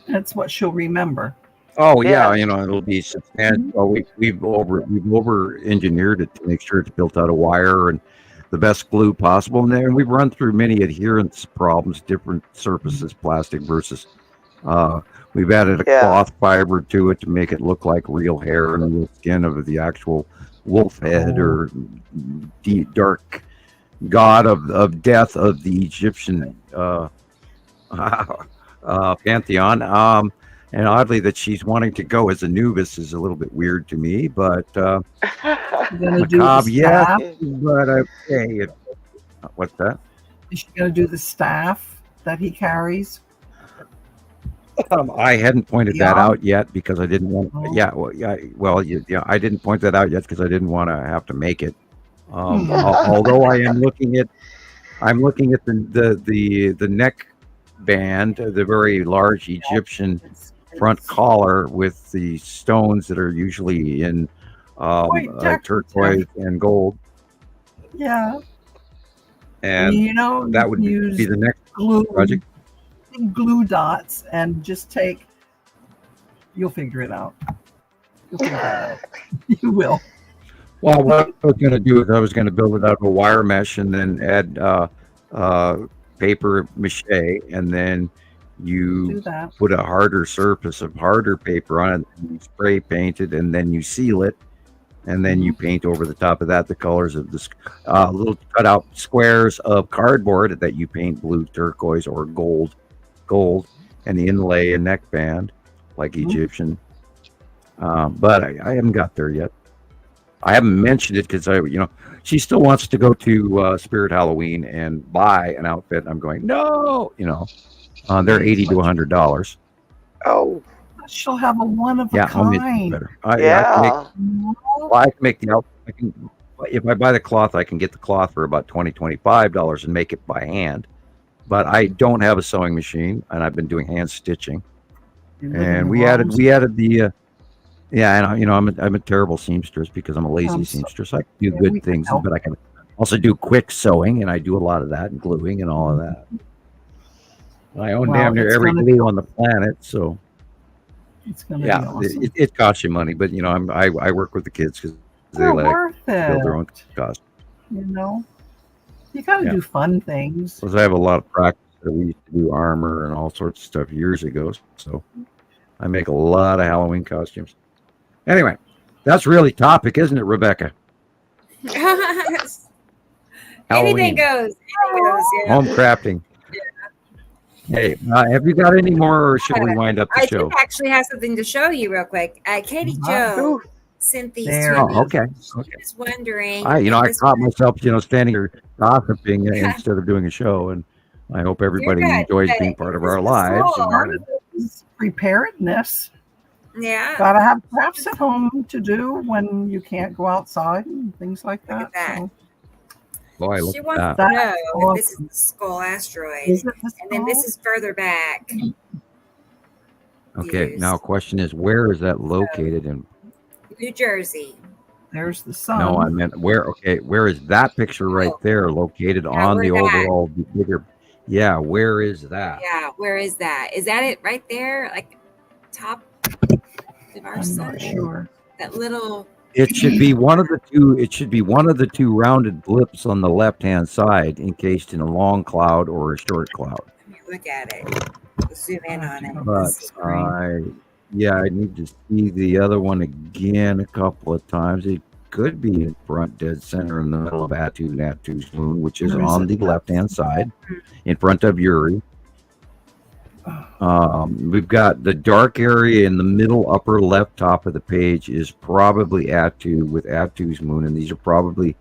That's what she'll remember. Oh yeah, you know, it'll be substantial. We've over engineered it to make sure it's built out of wire and the best glue possible. And then we've run through many adherence problems, different surfaces, plastic versus. We've added a cloth fiber to it to make it look like real hair and real skin of the actual wolf head or deep, dark god of death of the Egyptian pantheon. And oddly, that she's wanting to go as Anubis is a little bit weird to me, but macabre, yeah. But okay, what's that? Is she going to do the staff that he carries? I hadn't pointed that out yet because I didn't want. I didn't point that out yet because I didn't want to have to make it. Although I'm looking at the neck band, the very large Egyptian front collar with the stones that are usually in turquoise and gold. Yeah. And you know, that would be the next project. Glue dots and just take. You'll figure it out. You will. Well, what I was going to do is I was going to build it out of a wire mesh and then add paper mache, and then you put a harder surface of harder paper on it, and you spray paint it, and then you seal it, and then you paint over the top of that the colors of the little cutout squares of cardboard that you paint blue, turquoise, or gold, and the inlay and neckband like Egyptian. But I haven't got there yet. I haven't mentioned it because she still wants to go to Spirit Halloween and buy an outfit. I'm going, no, they're $80 to $100. Oh, she'll have a one of a kind. I'll make it better. I can make the outfit. If I buy the cloth, I can get the cloth for about $20, $25 and make it by hand. But I don't have a sewing machine, and I've been doing hand stitching. And we added the. And I'm a terrible seamstress because I'm a lazy seamstress. I can do good things, but I can also do quick sewing, and I do a lot of that and gluing and all of that. I own damn near every glue on the planet, so it's gonna be awesome. It costs you money, but I work with the kids because they like build their own costumes. You got to do fun things. Because I have a lot of practice. We used to do armor and all sorts of stuff years ago, so I make a lot of Halloween costumes. Anyway, that's really topic, isn't it, Rebecca? Anything goes. Yeah. Home crafting. Hey, have you got any more, or should we wind up the show? I do actually have something to show you real quick. Katie Jo sent these to me. Oh, okay. I was wondering. I caught myself, standing here gossiping instead of doing a show, and I hope everybody enjoys being part of our lives. Preparedness. Yeah. Gotta have crafts at home to do when you can't go outside and things like that. Look at that. So, Boy, look She at wants that. to know awesome. if this is the skull asteroid. Is it the And then this skull? is further back. Okay, views. now question is, where is that located in? New Jersey. There's the sun. No, I meant where. Okay, where is that picture right there located on where's the that? overall bigger? Yeah, where is that? Yeah, where is that? Is that it right there? Like top of our I'm sun? not sure. That little. It should be one of the two. It should be one of the two rounded blips on the left-hand side, encased in a long cloud or a short cloud. Let me look at it. We'll zoom in on it. But I need to see the other one again a couple of times. It could be in front, dead center in the middle of Attu's moon, which is on the left-hand side, in front of Uri. We've got the dark area in the middle upper left top of the page is probably Attu with Attu's moon, and these are probably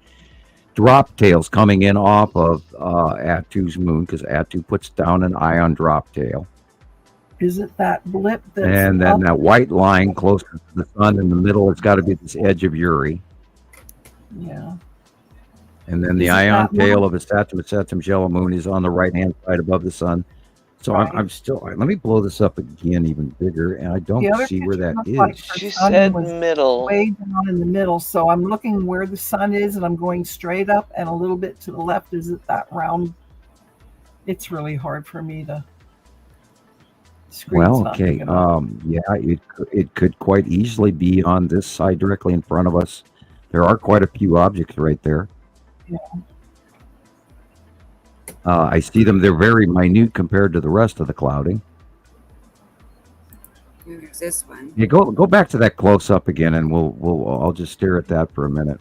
drop tails coming in off of Attu's moon, because Attu puts down an ion drop tail. Is it that blip that's And then that white line closer to the sun in the middle, it's got to be this edge of Uri. Yeah. And then the Is it ion that tail one? of a Saturn yellow moon is on the right-hand side above the sun. So Right. I'm still, let me blow this up again even bigger, and I don't The other see where picture that looked is. like her She sun said was middle. way down in the middle. So I'm looking where the sun is, and I'm going straight up and a little bit to the left. Is it that round? It's really hard for me to. Screen's Well, not okay. big enough. It could quite easily be on this side directly in front of us. There are quite a few objects right there. Yeah. I see them. They're very minute compared to the rest of the clouding. There's this one. Yeah, go back to that close up again, and I'll just stare at that for a minute.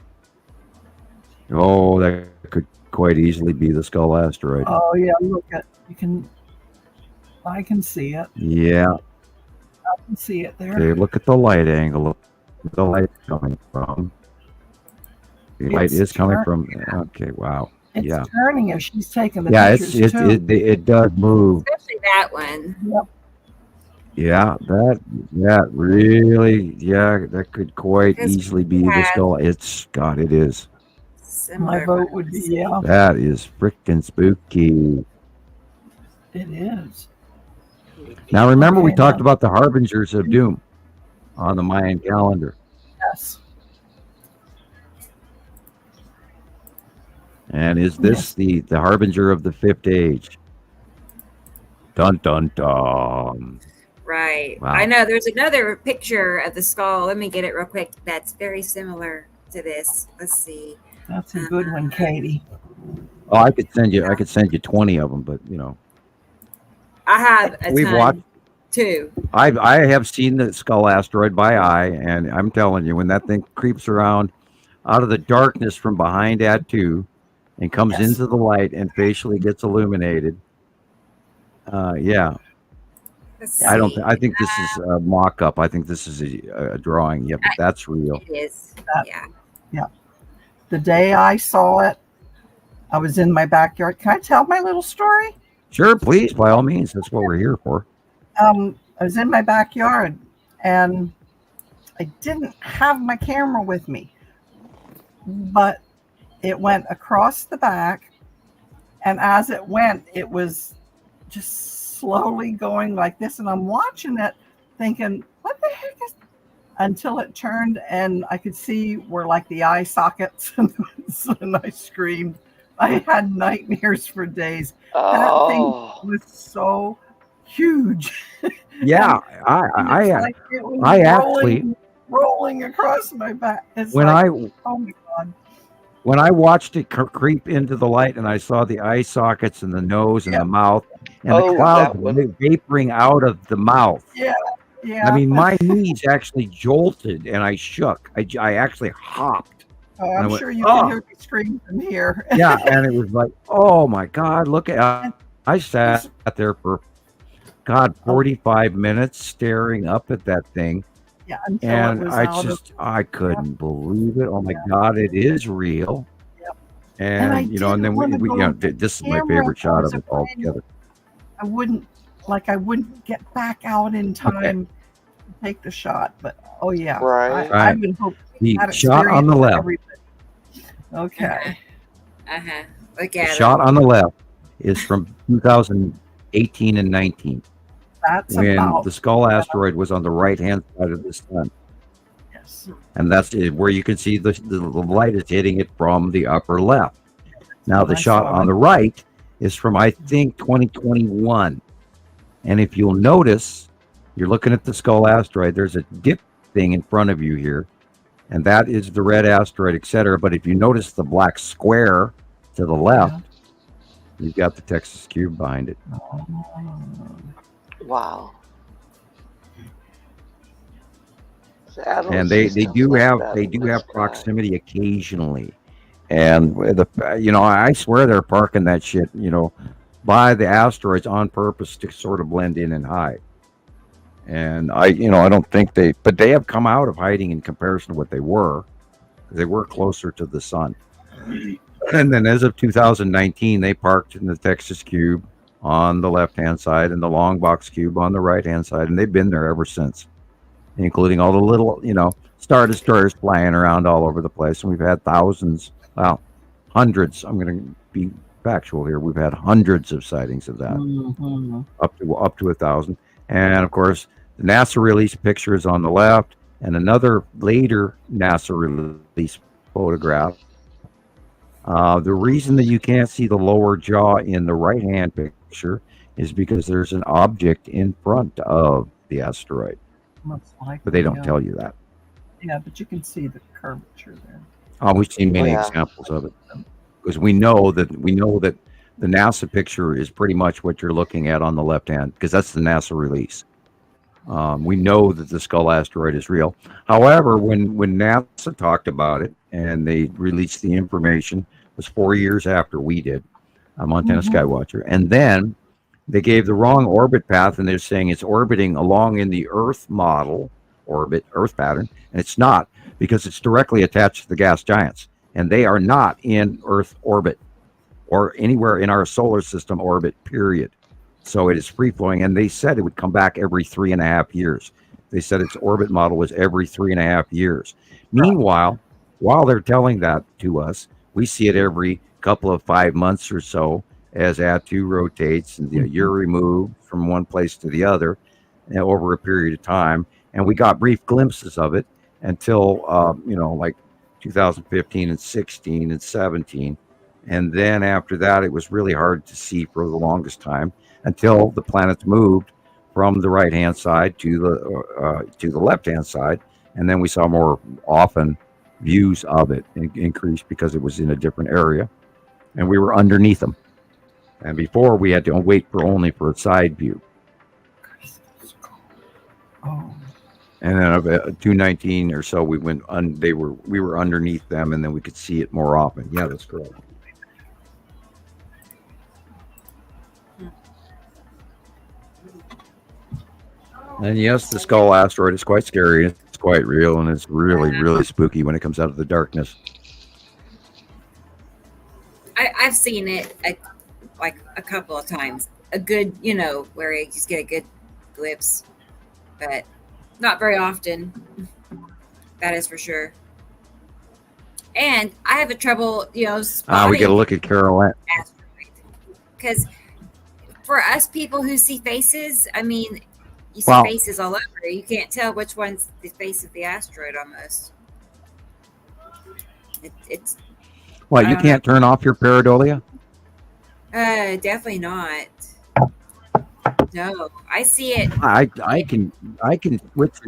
Oh, that could quite easily be the skull asteroid. Oh yeah, look at you can. I can see it. Yeah. I can see it there. Okay, look at the light angle. Look where the light coming from. The light It's is coming turning. from. Okay, wow. It's Yeah. turning as she's taking the Yeah, pictures too. it does move. Especially that one. Yep. Yeah, that really, that could quite This easily be the has- skull. It is. My vote would be yeah. That is freaking spooky. It is. Now remember, we Okay, talked now- about the harbingers of doom on the Mayan calendar. Yes. And is this the harbinger of the fifth age? Dun dun dun. Right. Wow. I know there's another picture of the skull. Let me get it real quick. That's very similar to this. Let's see. That's a good one, Katie. Oh, I could send you 20 of them, but you know, I have a we've ton watched. too. I have seen the skull asteroid by eye, and I'm telling you, when that thing creeps around out of the darkness from behind Attu and comes Yes. into the light and facially gets illuminated. Yeah, Let's I don't. see. I think this is a mock-up. I think this is a drawing. Yeah, but that's real. It is. That- Yeah. The day I saw it, I was in my backyard. Can I tell my little story? Sure, please, by all means. That's what we're here for. I was in my backyard and I didn't have my camera with me, but it went across the back. And as it went, it was just slowly going like this. And I'm watching it thinking, what the heck is, until it turned and I could see where like the eye sockets and I screamed. I had nightmares for days. That thing Oh, was so huge. Yeah, It was I actually rolling across my back. It's when like, I oh my god. when I watched it creep into the light and I saw the eye sockets and the nose and the mouth and Oh, the clouds that one. vaporing out of the mouth. Yeah. I mean, my knees actually jolted and I shook. I actually hopped. Oh, I I'm went, sure you "Oh." can hear me scream from here. Yeah, and it was like, oh my God, look at I sat there for 45 minutes staring up at that thing. Yeah, until And it was I out just I couldn't believe it. Oh my God, it is real. Yep. And, I you know, and then didn't we wanna you know, go this is my camera. favorite shot I of was it all afraid together. I wouldn't get back out in time take the shot. But oh yeah, Right. I would hope The that shot on experience the for left. everybody. Okay. Look The at shot him. on the left is from 2018 and 19, That's when about the Skull asteroid was on the right-hand side of the sun. yes. And that's where you can see the light is hitting it from the upper left. Now, What the I shot saw. on the right is from, I think, 2021. And if you'll notice, you're looking at the Skull asteroid, there's a dip thing in front of you here, and that is the red asteroid, etc. But if you notice the black square to the left, you've got the Texas cube behind it. Wow. And they do have proximity occasionally, and I swear they're parking that shit by the asteroids on purpose to sort of blend in and hide. And I don't think but they have come out of hiding in comparison to what they were. They were closer to the sun. And then as of 2019, they parked in the Texas cube on the left-hand side and the long box cube on the right-hand side, and they've been there ever since, including all the little, Star Destroyers flying around all over the place. And we've had hundreds. I'm going to be factual here. We've had hundreds of sightings of that, up to 1,000. And of course, the NASA release picture is on the left, and another later NASA release photograph. The reason that you can't see the lower jaw in the right-hand picture is because there's an object in front of the asteroid. But they don't tell you that. Yeah, but you can see the curvature there. Oh, we've seen many examples of it, because we know that the NASA picture is pretty much what you're looking at on the left hand, because that's the NASA release. We know that the Skull asteroid is real. However, when NASA talked about it and they released the information, it was 4 years after we did, Montana Skywatcher, and then they gave the wrong orbit path, and they're saying it's orbiting along in the Earth model Earth pattern, and it's not, because it's directly attached to the gas giants, and they are not in Earth orbit or anywhere in our solar system orbit, period. So it is free flowing, and they said it would come back every 3.5 years. They said its orbit model was every 3.5 years. Meanwhile, while they're telling that to us, we see it every couple of 5 months or so as Atu rotates and you're removed from one place to the other over a period of time. And we got brief glimpses of it until, like 2015 and 16 and 17. And then after that, it was really hard to see for the longest time until the planets moved from the right-hand side to the left-hand side. And then we saw more often views of it increase because it was in a different area. And we were underneath them. And before, we had to wait only for a side view. Oh. And then about 219 or so, we were underneath them, and then we could see it more often. Yeah, that's correct. And yes, the Skull asteroid is quite scary. It's quite real, and it's really, really spooky when it comes out of the darkness. I've seen it like a couple of times. A good, where you just get a good glimpse, but not very often. That is for sure. And I have a trouble, spotting. We got to look at Carolina. Because for us people who see faces, you see faces all over. You can't tell which one's the face of the asteroid almost. It's. What, you can't turn off your pareidolia? Definitely not. No, I see it. I can switch.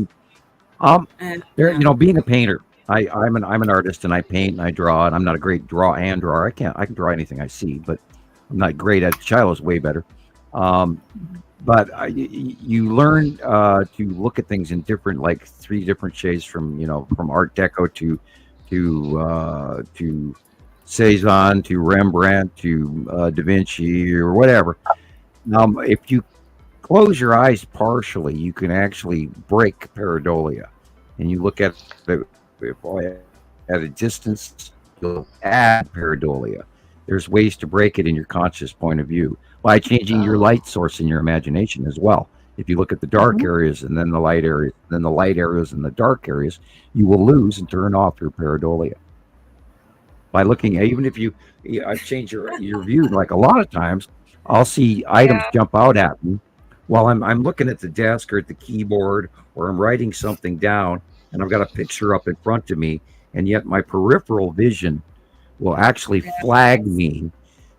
Being a painter, I'm an artist, and I paint and I draw, and I'm not a great drawer. I can draw anything I see, but I'm not great at it. Shiloh's way better. But you learn to look at things in different, like 3 different shades from Art Deco to Cezanne to Rembrandt to Da Vinci or whatever. If you close your eyes partially, you can actually break pareidolia, and you look at a distance, you'll add pareidolia. There's ways to break it in your conscious point of view by changing your light source in your imagination as well. If you look at the dark areas and then the light areas, then the light areas and the dark areas, you will lose and turn off your pareidolia. By looking at, even if you change your view, like a lot of times, I'll see items jump out at me while I'm looking at the desk or at the keyboard, or I'm writing something down, and I've got a picture up in front of me, and yet my peripheral vision will actually flag me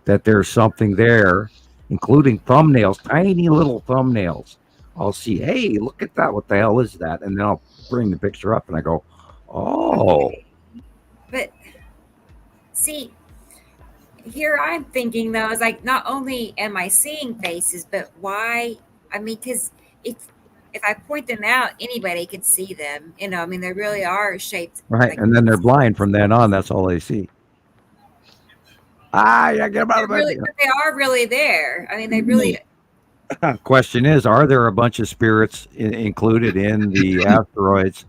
that there's something there, including thumbnails, tiny little thumbnails. I'll see, hey, look at that. What the hell is that? And then I'll bring the picture up and I go, oh. But see, here I'm thinking though, is like, not only am I seeing faces, but why? I mean, because if I point them out, anybody could see them. You know, I mean, they really are shaped. Right. And then they're blind from then on. That's all they see. Yeah, get them out of my really, but they are really there. I mean, they really. Question is, are there a bunch of spirits included in the asteroids?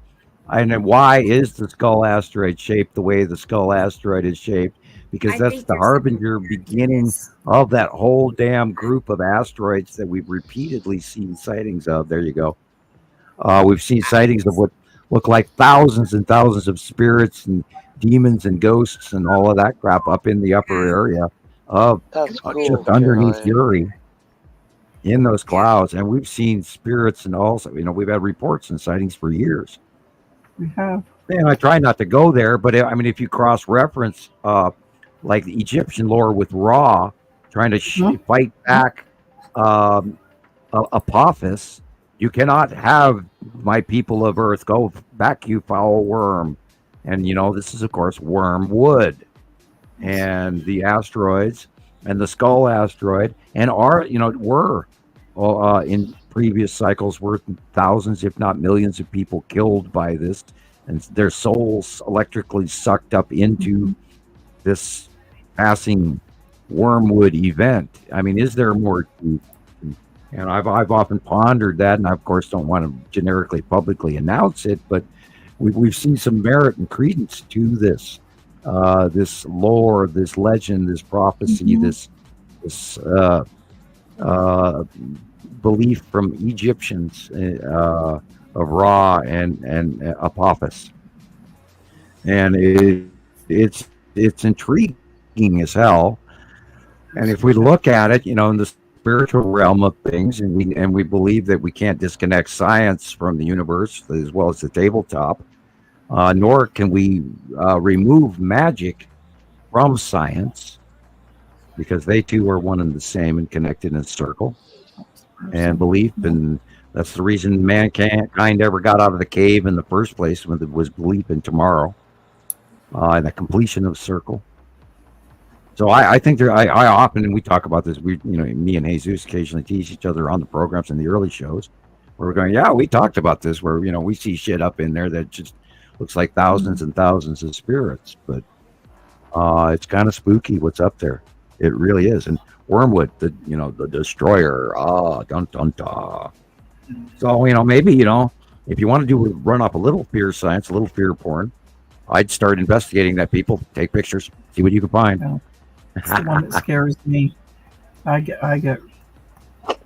And why is the skull asteroid shaped the way the skull asteroid is shaped? Because that's the harbinger beginning of that whole damn group of asteroids that we've repeatedly seen sightings of. There you go. We've seen sightings of what look like thousands and thousands of spirits and demons and ghosts and all of that crap up in the upper area of just underneath Uri. In those clouds, and we've seen spirits, and also, we've had reports and sightings for years. We have. And I try not to go there, but I mean, if you cross-reference, like the Egyptian lore with Ra, trying to fight back Apophis, you cannot have my people of Earth go back, you foul worm. And this is, of course, wormwood, and the asteroids. And the skull asteroid, and were in previous cycles were thousands, if not millions, of people killed by this, and their souls electrically sucked up into this passing wormwood event. I mean, is there more truth? And I've often pondered that, and I, of course, don't want to generically publicly announce it, but we've seen some merit and credence to this. This lore, this legend, this prophecy, this belief from Egyptians of Ra and Apophis, and it's intriguing as hell. And if we look at it, in the spiritual realm of things, and we believe that we can't disconnect science from the universe as well as the tabletop. Nor can we remove magic from science, because they too are one and the same and connected in a circle. And belief, and that's the reason mankind ever got out of the cave in the first place, when it was belief in tomorrow, and the completion of circle. So I think I often, and we talk about this, me and Jesus occasionally tease each other on the programs in the early shows, where we're going, we talked about this, where we see shit up in there that just looks like thousands and thousands of spirits, but it's kind of spooky what's up there. It really is. And wormwood, the destroyer. Dun dun dun. So maybe if you want to run up a little fear science, a little fear porn, I'd start investigating that. People take pictures, see what you can find. It's the one that scares me. I get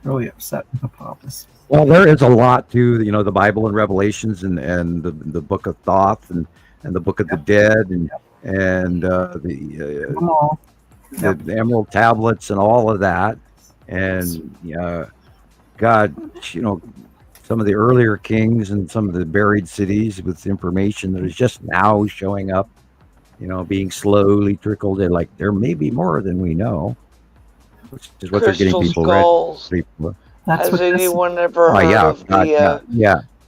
really upset with Apophis. Well, there is a lot to the Bible and Revelations and the Book of Thoth and the Book of the Dead and the Emerald Tablets and all of that, and God, some of the earlier kings and some of the buried cities with information that is just now showing up, being slowly trickled in. Like, there may be more than we know, which is what they're getting people ready for. Has anyone ever heard of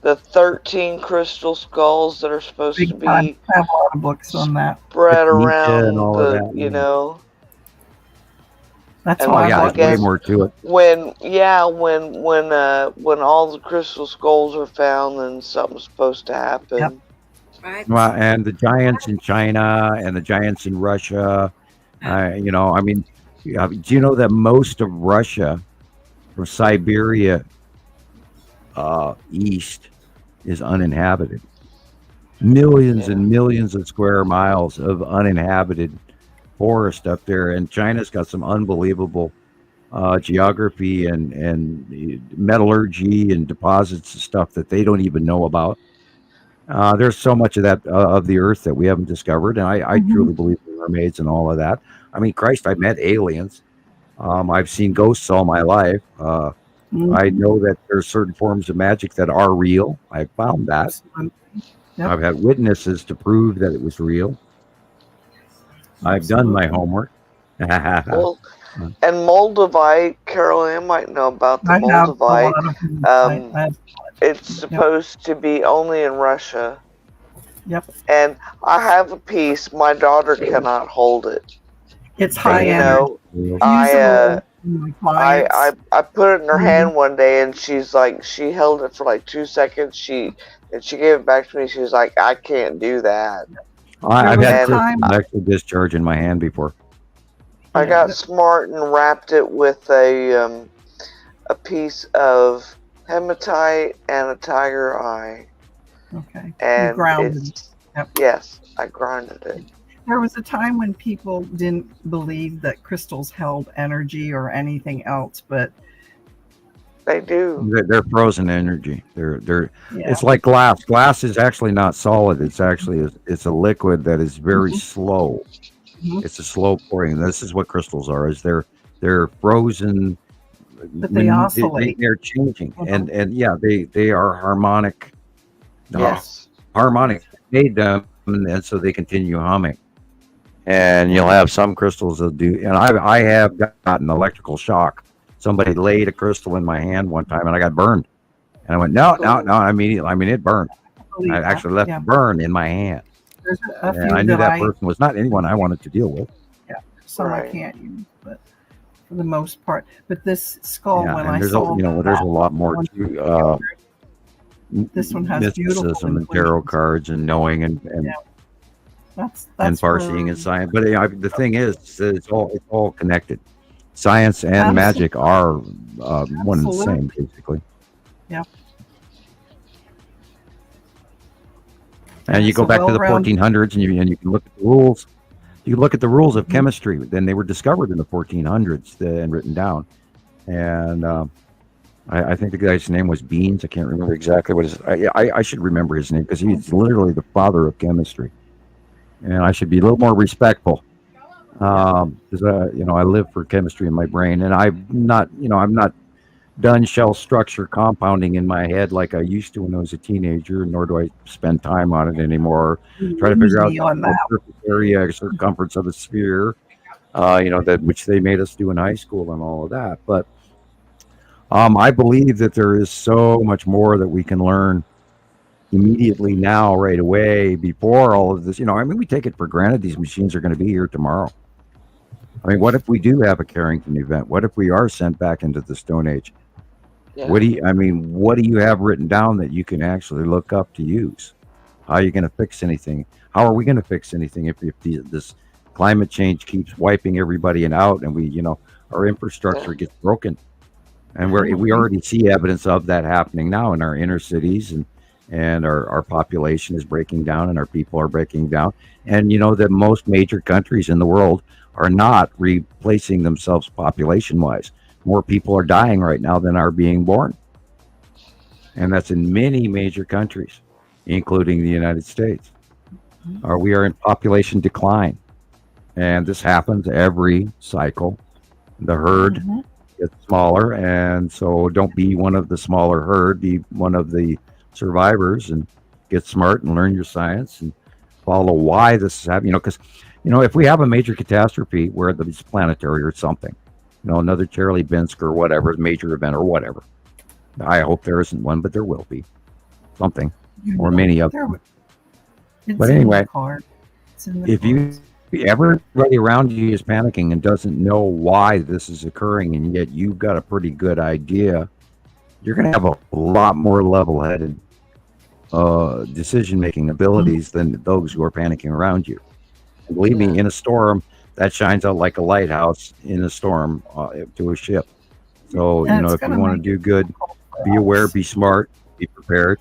the 13 crystal skulls that are supposed to be I have a lot of books on that. Spread around the, That's way more to it. When all the crystal skulls are found, then something's supposed to happen. Yep. Right. Well, and the giants in China and the giants in Russia, do you know that most of Russia, from Siberia east, is uninhabited? Millions and millions of square miles of uninhabited forest up there, and China's got some unbelievable geography and metallurgy and deposits and stuff that they don't even know about. There's so much of that of the Earth that we haven't discovered, and I truly believe in mermaids and all of that. I mean, Christ, I met aliens. I've seen ghosts all my life. I know that there's certain forms of magic that are real. I found that. Yep. I've had witnesses to prove that it was real. I've done my homework. Well, and Moldavite, Carolyn might know about the Moldavite. It's supposed to be only in Russia. Yep. And I have a piece. My daughter cannot hold it. It's high energy. I put it in her hand one day, and she's like, she held it for like 2 seconds. And she gave it back to me. She was like, I can't do that. I've had actual discharge in my hand before. I got smart and wrapped it with a piece of hematite and a tiger eye. Okay. And you grounded. Yes, I grounded it. There was a time when people didn't believe that crystals held energy or anything else, but they do. They're frozen energy. It's like glass. Glass is actually not solid. It's actually it's a liquid that is very slow. It's a slow pouring. This is what crystals are. Is they're frozen, but they oscillate. They're changing, and they are harmonic. Yes, harmonic made them, and so they continue humming. And you'll have some crystals that do. And I have gotten electrical shock. Somebody laid a crystal in my hand one time, and I got burned. And I went, no, immediately. I mean, it burned. I actually left a burn in my hand. There's a few I knew that person was not anyone I wanted to deal with. Yeah, some I can't use, but for the most part. But this skull, when I saw, there's a lot more to this one has mysticism and tarot cards and knowing and that's Farseeing and science. But the thing is, it's all connected. Science and magic are one and the same, basically. Yeah. And you go back to the 1400s, and you can look at the rules. You look at the rules of chemistry. Then they were discovered in the 1400s and written down. And I think the guy's name was Beans. I can't remember exactly what his. I should remember his name because he's literally the father of chemistry. And I should be a little more respectful because I live for chemistry in my brain, and I'm not done shell structure compounding in my head like I used to when I was a teenager, nor do I spend time on it anymore. Try to figure out the surface area, circumference of a sphere, that which they made us do in high school and all of that. But I believe that there is so much more that we can learn immediately now, right away, before all of this. We take it for granted these machines are going to be here tomorrow. I mean, what if we do have a Carrington event? What if we are sent back into the Stone Age? Yeah. What do you have written down that you can actually look up to use? How are you going to fix anything? How are we going to fix anything if this climate change keeps wiping everybody out and our infrastructure gets broken? And we already see evidence of that happening now in our inner cities, and our population is breaking down and our people are breaking down. And that most major countries in the world are not replacing themselves population-wise. More people are dying right now than are being born. And that's in many major countries, including the United States. We are in population decline. And this happens every cycle. The herd gets smaller, and so don't be one of the smaller herd, be one of the survivors and get smart and learn your science and follow why this is happening. Because if we have a major catastrophe where it's planetary or something, another Charlie Binsk or whatever major event or whatever, I hope there isn't one, but there will be something or many of them. But anyway, if everybody around you is panicking and doesn't know why this is occurring, and yet you've got a pretty good idea, you're going to have a lot more level-headed decision-making abilities than those who are panicking around you. And believe me, in a storm, that shines out like a lighthouse in a storm to a ship. So, if you want to do good, be aware, be smart, be prepared.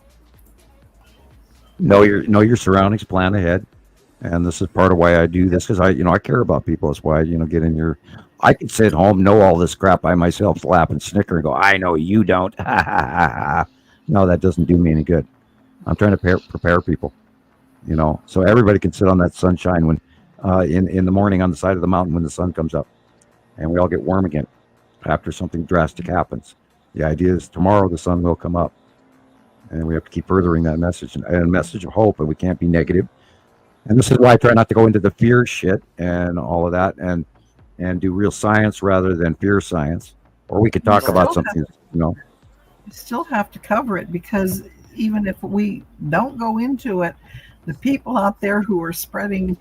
Know your surroundings, plan ahead. And this is part of why I do this, because I care about people. That's why I, get in your I could sit home, know all this crap by myself, laugh and snicker and go, I know you don't. No, that doesn't do me any good. I'm trying to prepare people, so everybody can sit on that sunshine when in the morning on the side of the mountain when the sun comes up, and we all get warm again after something drastic happens. The idea is tomorrow the sun will come up, and we have to keep furthering that message and a message of hope, and we can't be negative. And this is why I try not to go into the fear shit and all of that, and do real science rather than fear science. Or we could talk about something, You still have to cover it, because even if we don't go into it, the people out there who are spreading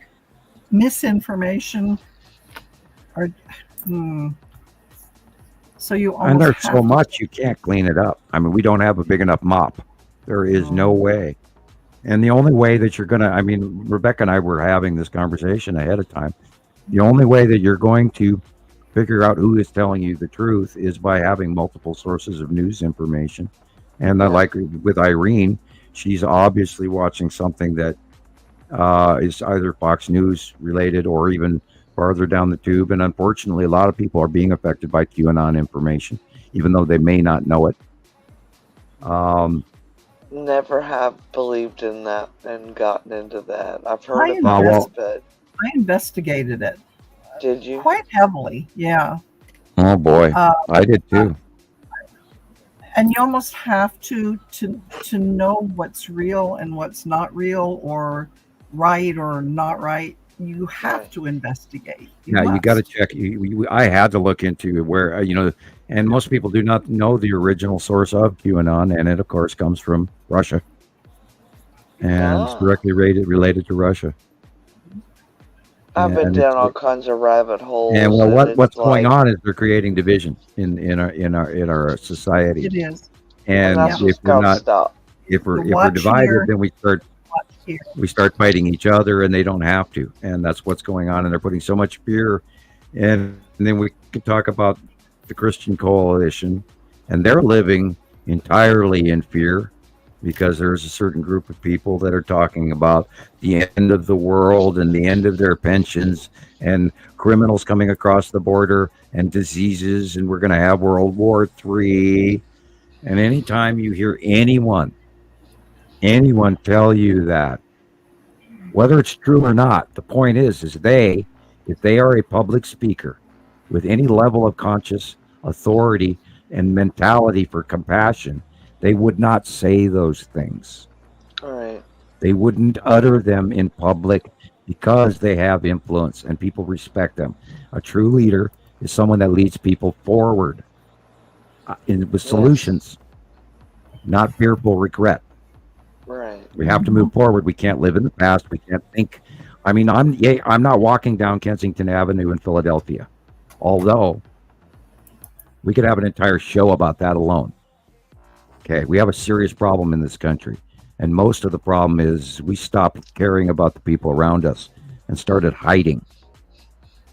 misinformation are. So you almost and there's so much you can't clean it up. I mean, we don't have a big enough mop. There is no way. And the only way that you're gonna, Rebecca and I were having this conversation ahead of time. The only way that you're going to figure out who is telling you the truth is by having multiple sources of news information. And like with Irene, she's obviously watching something that is either Fox News related or even farther down the tube. And unfortunately, a lot of people are being affected by QAnon information, even though they may not know it. Never have believed in that and gotten into that. I've heard about it, but I investigated it. Did you? Quite heavily, yeah. Oh boy, I did too. And you almost have to know what's real and what's not real, or right or not right. You have to investigate. You got to check. I had to look into where, and most people do not know the original source of QAnon, and it, of course, comes from Russia. And it's directly related to Russia. I've been down all kinds of rabbit holes. And what's going on is they're creating division in our society. It is. And if we're divided, then we start fighting each other, and they don't have to. And that's what's going on. And they're putting so much fear. And then we can talk about the Christian Coalition, and they're living entirely in fear, because there's a certain group of people that are talking about the end of the world and the end of their pensions and criminals coming across the border and diseases, and we're going to have World War III. And anytime you hear anyone tell you that, whether it's true or not, the point is if they are a public speaker with any level of conscious authority and mentality for compassion, they would not say those things. All right. They wouldn't utter them in public because they have influence and people respect them. A true leader is someone that leads people forward with solutions, not fearful regret. Right. We have to move forward. We can't live in the past. We can't think. I'm not walking down Kensington Avenue in Philadelphia, although we could have an entire show about that alone. Okay, we have a serious problem in this country, and most of the problem is we stopped caring about the people around us and started hiding.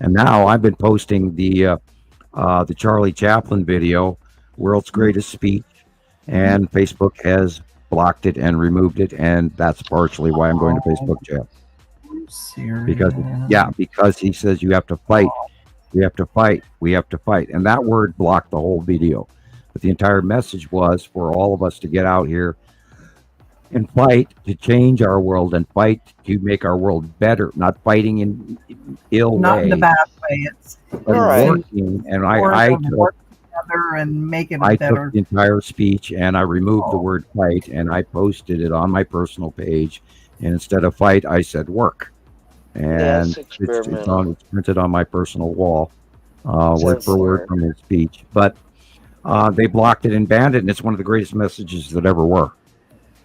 And now I've been posting the Charlie Chaplin video, World's Greatest Speech, and Facebook has blocked it and removed it, and that's partially why I'm going to Facebook jail. Because he says you have to fight. We have to fight. We have to fight. And that word blocked the whole video. But the entire message was for all of us to get out here and fight to change our world and fight to make our world better, not fighting in ill not way. In a bad way. It's working. And I work together and make it I better. took the entire speech and I removed the word fight, and I posted it on my personal page. And instead of fight, I said work. And it's printed on my personal wall, word for word from his speech. But they blocked it and banned it, and it's one of the greatest messages that ever were.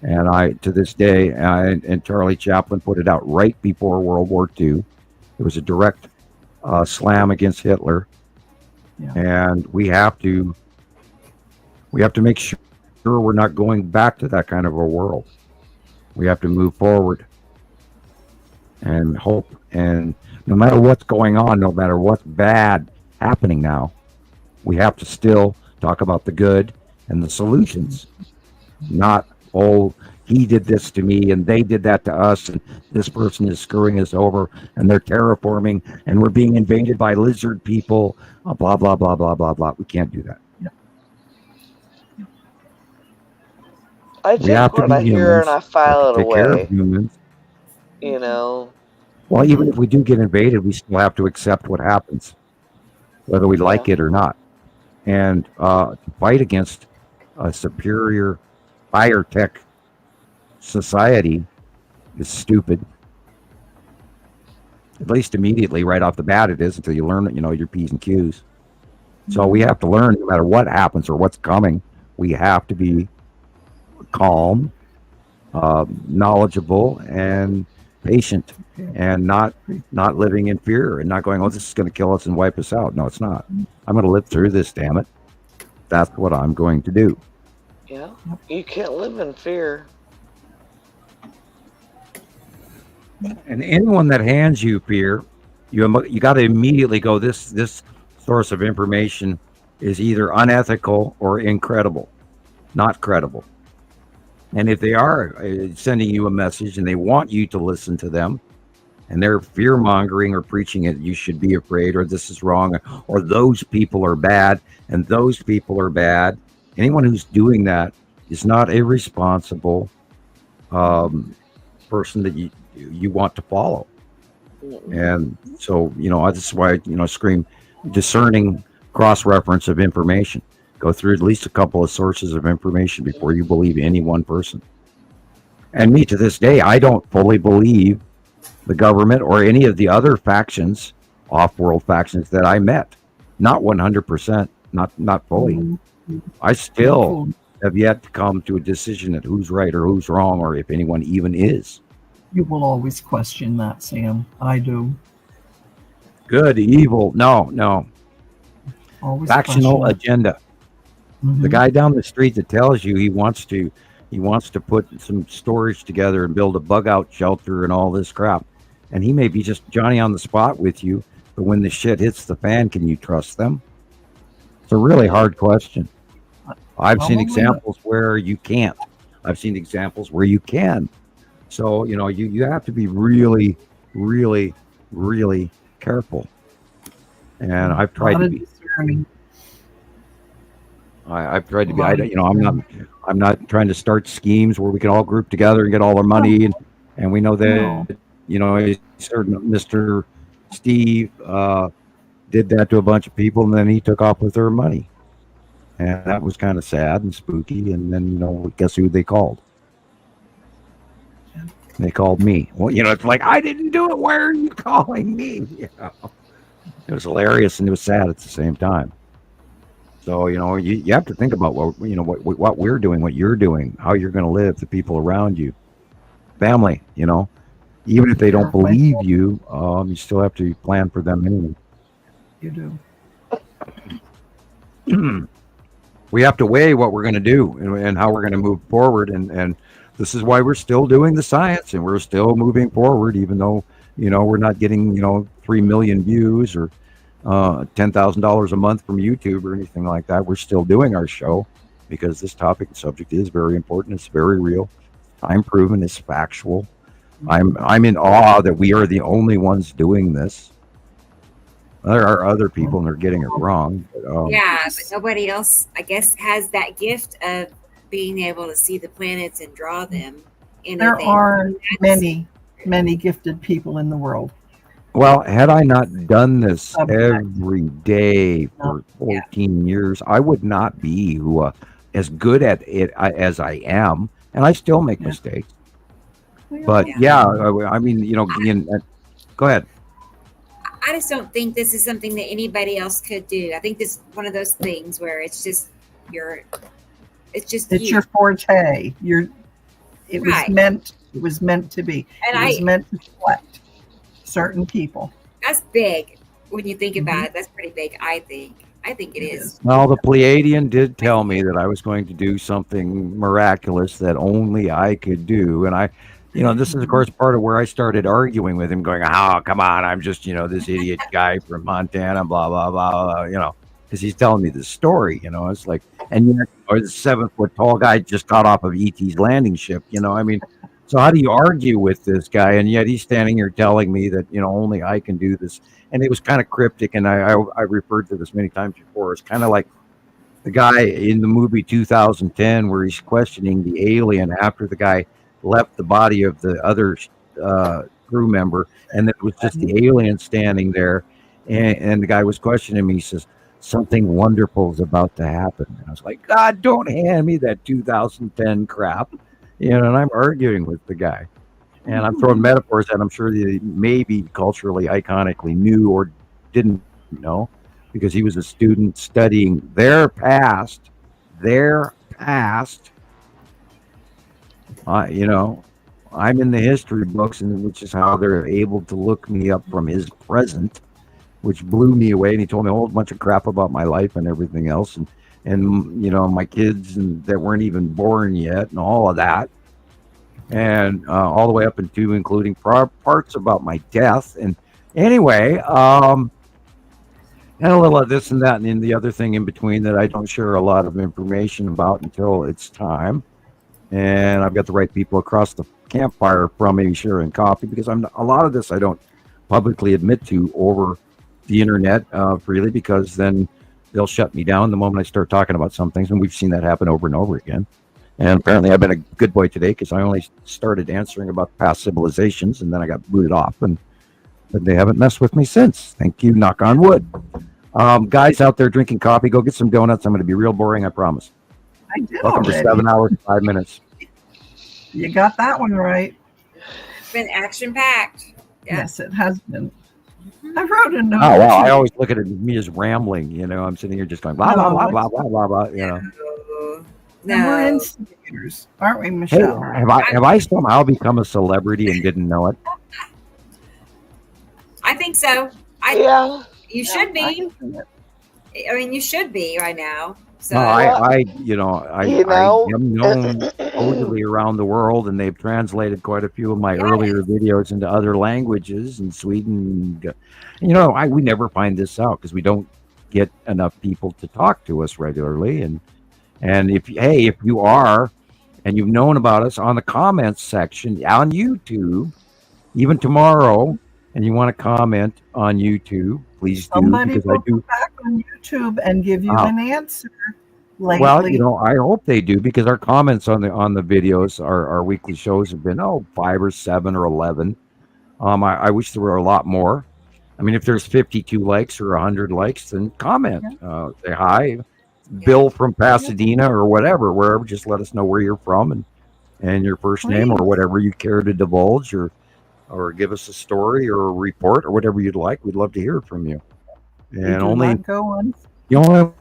And I, to this day, and Charlie Chaplin put it out right before World War II. It was a direct slam against Hitler, and we have to make sure we're not going back to that kind of a world. We have to move forward and hope. And no matter what's going on, no matter what's bad happening now, we have to still talk about the good and the solutions, not he did this to me and they did that to us and this person is screwing us over and they're terraforming and we're being invaded by lizard people, blah, blah, blah, blah, blah, blah. We can't do that. I take what I hear and I file it away. You know? Well, even if we do get invaded, we still have to accept what happens, whether we like it or not. And to fight against a superior, higher tech society is stupid. At least immediately, right off the bat, it is until you learn, your P's and Q's. So we have to learn, no matter what happens or what's coming, we have to be calm, knowledgeable, and patient, and not living in fear and not going, oh, this is going to kill us and wipe us out. No, it's not. I'm going to live through this, damn it. That's what I'm going to do. Yeah, you can't live in fear. And anyone that hands you fear, you got to immediately go, this source of information is either unethical or incredible, not credible. And if they are sending you a message and they want you to listen to them and they're fear mongering or preaching it, you should be afraid, or this is wrong, or those people are bad and those people are bad. Anyone who's doing that is not a responsible person that you want to follow. And so, this is why, scream discerning cross-reference of information. Go through at least a couple of sources of information before you believe any one person. And me, to this day, I don't fully believe the government or any of the other factions, off-world factions that I met. Not 100%, not fully. I still have yet to come to a decision at who's right or who's wrong, or if anyone even is. You will always question that, Sam. I do. Good, evil, no. Always factional question agenda. The guy down the street that tells you he wants to put some storage together and build a bug out shelter and all this crap, and he may be just Johnny on the spot with you, but when the shit hits the fan, can you trust them? It's a really hard question. I've seen examples where you can't. I've seen examples where you can. So you have to be really, really, really careful. And I've tried to be. I've tried to be. I'm not trying to start schemes where we can all group together and get all our money, and we know that certain Mr. Steve did that to a bunch of people, and then he took off with their money, and that was kind of sad and spooky. And then guess who they called? They called me. Well, it's like, I didn't do it. Why are you calling me? It was hilarious and it was sad at the same time. So, you have to think about what we're doing, what you're doing, how you're going to live, the people around you, family, even if they don't believe you, you still have to plan for them anyway. You do. We have to weigh what we're going to do and how we're going to move forward. And this is why we're still doing the science and we're still moving forward, even though, we're not getting, 3 million views or $10,000 a month from YouTube or anything like that. We're still doing our show because this topic and subject is very important. It's very real. I'm proven. It's factual. I'm in awe that we are the only ones doing this. There are other people and they're getting it wrong. But nobody else, I guess, has that gift of being able to see the planets and draw them. There are many gifted people in the world. Well, had I not done this every day for 14 years, I would not be as good at it as I am, and I still make mistakes. But I mean, go ahead. I just don't think this is something that anybody else could do. I think this is one of those things where it's just your forte. It was meant to be. And it was meant to select certain people. That's big when you think about it. That's pretty big, I think. I think it is. Well, the Pleiadian did tell me that I was going to do something miraculous that only I could do. And this is, of course, part of where I started arguing with him, going, oh, come on, I'm just, this idiot guy from Montana, blah, blah, blah, because he's telling me this story. It's like, and yet, or the 7-foot tall guy just got off of ET's landing ship. I mean, so how do you argue with this guy? And yet he's standing here telling me that only I can do this. And it was kind of cryptic, and I referred to this many times before. It's kind of like the guy in the movie 2010 where he's questioning the alien after the guy left the body of the other crew member, and it was just the alien standing there, and the guy was questioning me. He says, something wonderful is about to happen. And I was like, God, don't hand me that 2010 crap. And I'm arguing with the guy. And I'm throwing metaphors that I'm sure they maybe culturally, iconically knew or didn't know, because he was a student studying their past. I'm in the history books, and which is how they're able to look me up from his present, which blew me away. And he told me a whole bunch of crap about my life and everything else, and my kids and that weren't even born yet, and all of that, and all the way up into including parts about my death. And anyway, and a little of this and that, and then the other thing in between that I don't share a lot of information about until it's time. And I've got the right people across the campfire from me sharing coffee, because a lot of this I don't publicly admit to over the internet freely, because then they'll shut me down the moment I start talking about some things, and we've seen that happen over and over again. And apparently I've been a good boy today, because I only started answering about past civilizations, and then I got booted off, but they haven't messed with me since. Thank you, knock on wood. Guys out there drinking coffee, go get some donuts. I'm going to be real boring, I promise. I did. Welcome to 7 hours, 5 minutes. You got that one right. It's been action-packed. Yeah. Yes, it has been. I wrote a note. Oh, wow. I always look at me as rambling. I'm sitting here just going, blah, blah, blah, blah, blah, blah, blah, No. We're instigators, aren't we, Michelle? Hey, have I somehow become a celebrity and didn't know it? I think so. Yeah. You should be. I mean, you should be right now. So No, I am known totally around the world, and they've translated quite a few of my earlier videos into other languages in Sweden. We never find this out because we don't get enough people to talk to us regularly. And if you are, and you've known about us on the comments section on YouTube, even tomorrow, and you want to comment on YouTube, please do. Somebody will come back on YouTube and give you an answer lately. Well, I hope they do, because our comments on the videos, our weekly shows have been 5 or 7 or 11. I wish there were a lot more. I mean, if there's 52 likes or 100 likes, then comment. Say hi, Bill from Pasadena or wherever. Just let us know where you're from and your first name or whatever you care to divulge, or give us a story or a report or whatever you'd like. We'd love to hear from you. And the only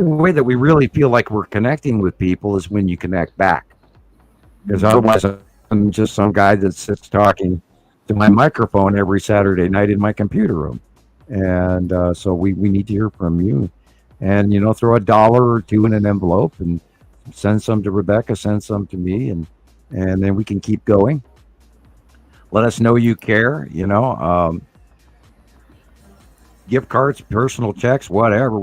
way that we really feel like we're connecting with people is when you connect back. Because otherwise I'm just some guy that sits talking to my microphone every Saturday night in my computer room. And so we need to hear from you. And, throw $1 or $2 in an envelope and send some to Rebecca, send some to me, and then we can keep going. Let us know you care, gift cards, personal checks, whatever.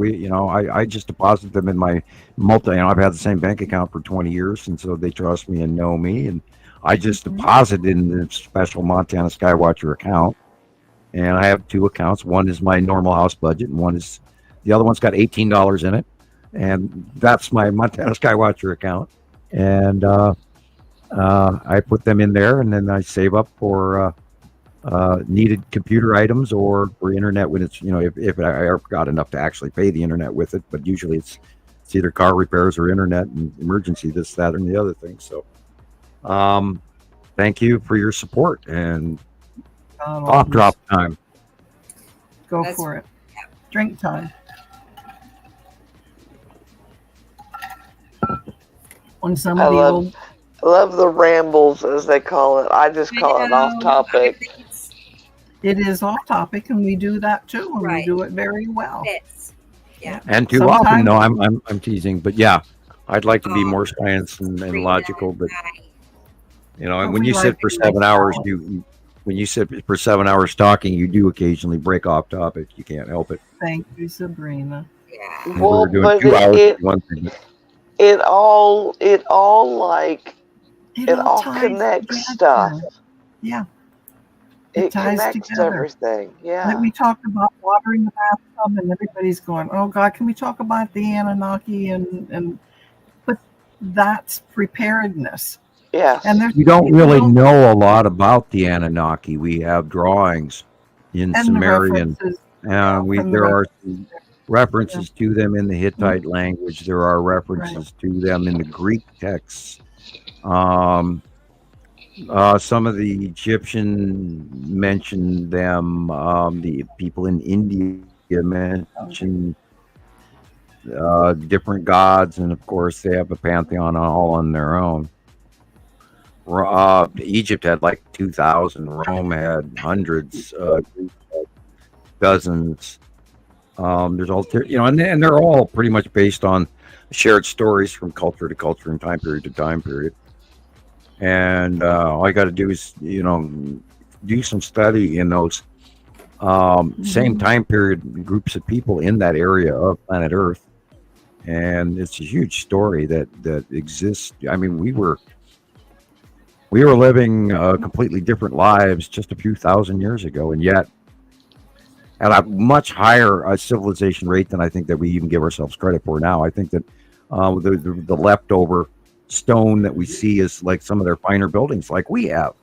I just deposit them in my I've had the same bank account for 20 years, and so they trust me and know me. And I just deposit in the special Montana Skywatcher account. And I have 2 accounts. One is my normal house budget, and the other one's got $18 in it. And that's my Montana Skywatcher account. And I put them in there, and then I save up for needed computer items or for internet when it's, if I ever got enough to actually pay the internet with it. But usually it's either car repairs or internet and emergency, this, that, and the other thing. So thank you for your support, and off drop time. Go for it. Drink time. On some of the old... I love the rambles, as they call it. I just call it off topic. It is off topic, and we do that too, and we do it very well. Yeah. And too often, no, I'm teasing, but yeah, I'd like to be more science and logical, but and when you sit for 7 hours, when you sit for 7 hours talking, you do occasionally break off topic. You can't help it. Thank you, Sabrina. Yeah. Well, We were doing but 2 hours. One thing. it all like It it all all ties connects together. stuff. Yeah, It ties connects together. everything. Like Yeah. we talked about watering the bathtub, and everybody's going, "Oh God, can we talk about the Anunnaki?" And but that's preparedness. Yes. And there's We don't people really don't know a lot about the Anunnaki. We have drawings in and the Sumerian, references and from the there are references. references to them in the Mhm. Hittite language. There are references to them in the Greek texts. Some of the Egyptian mentioned them. The people in India mentioned different gods, and of course, they have a pantheon all on their own. Egypt had like 2,000. Rome had hundreds, dozens. There's all, and they're all pretty much based on shared stories from culture to culture and time period to time period. And all you got to do is, do some study in those same time period groups of people in that area of planet Earth. And it's a huge story that exists. I mean, we were living completely different lives just a few thousand years ago, and yet at a much higher civilization rate than I think that we even give ourselves credit for now. I think that the leftover stone that we see is like some of their finer buildings like we have,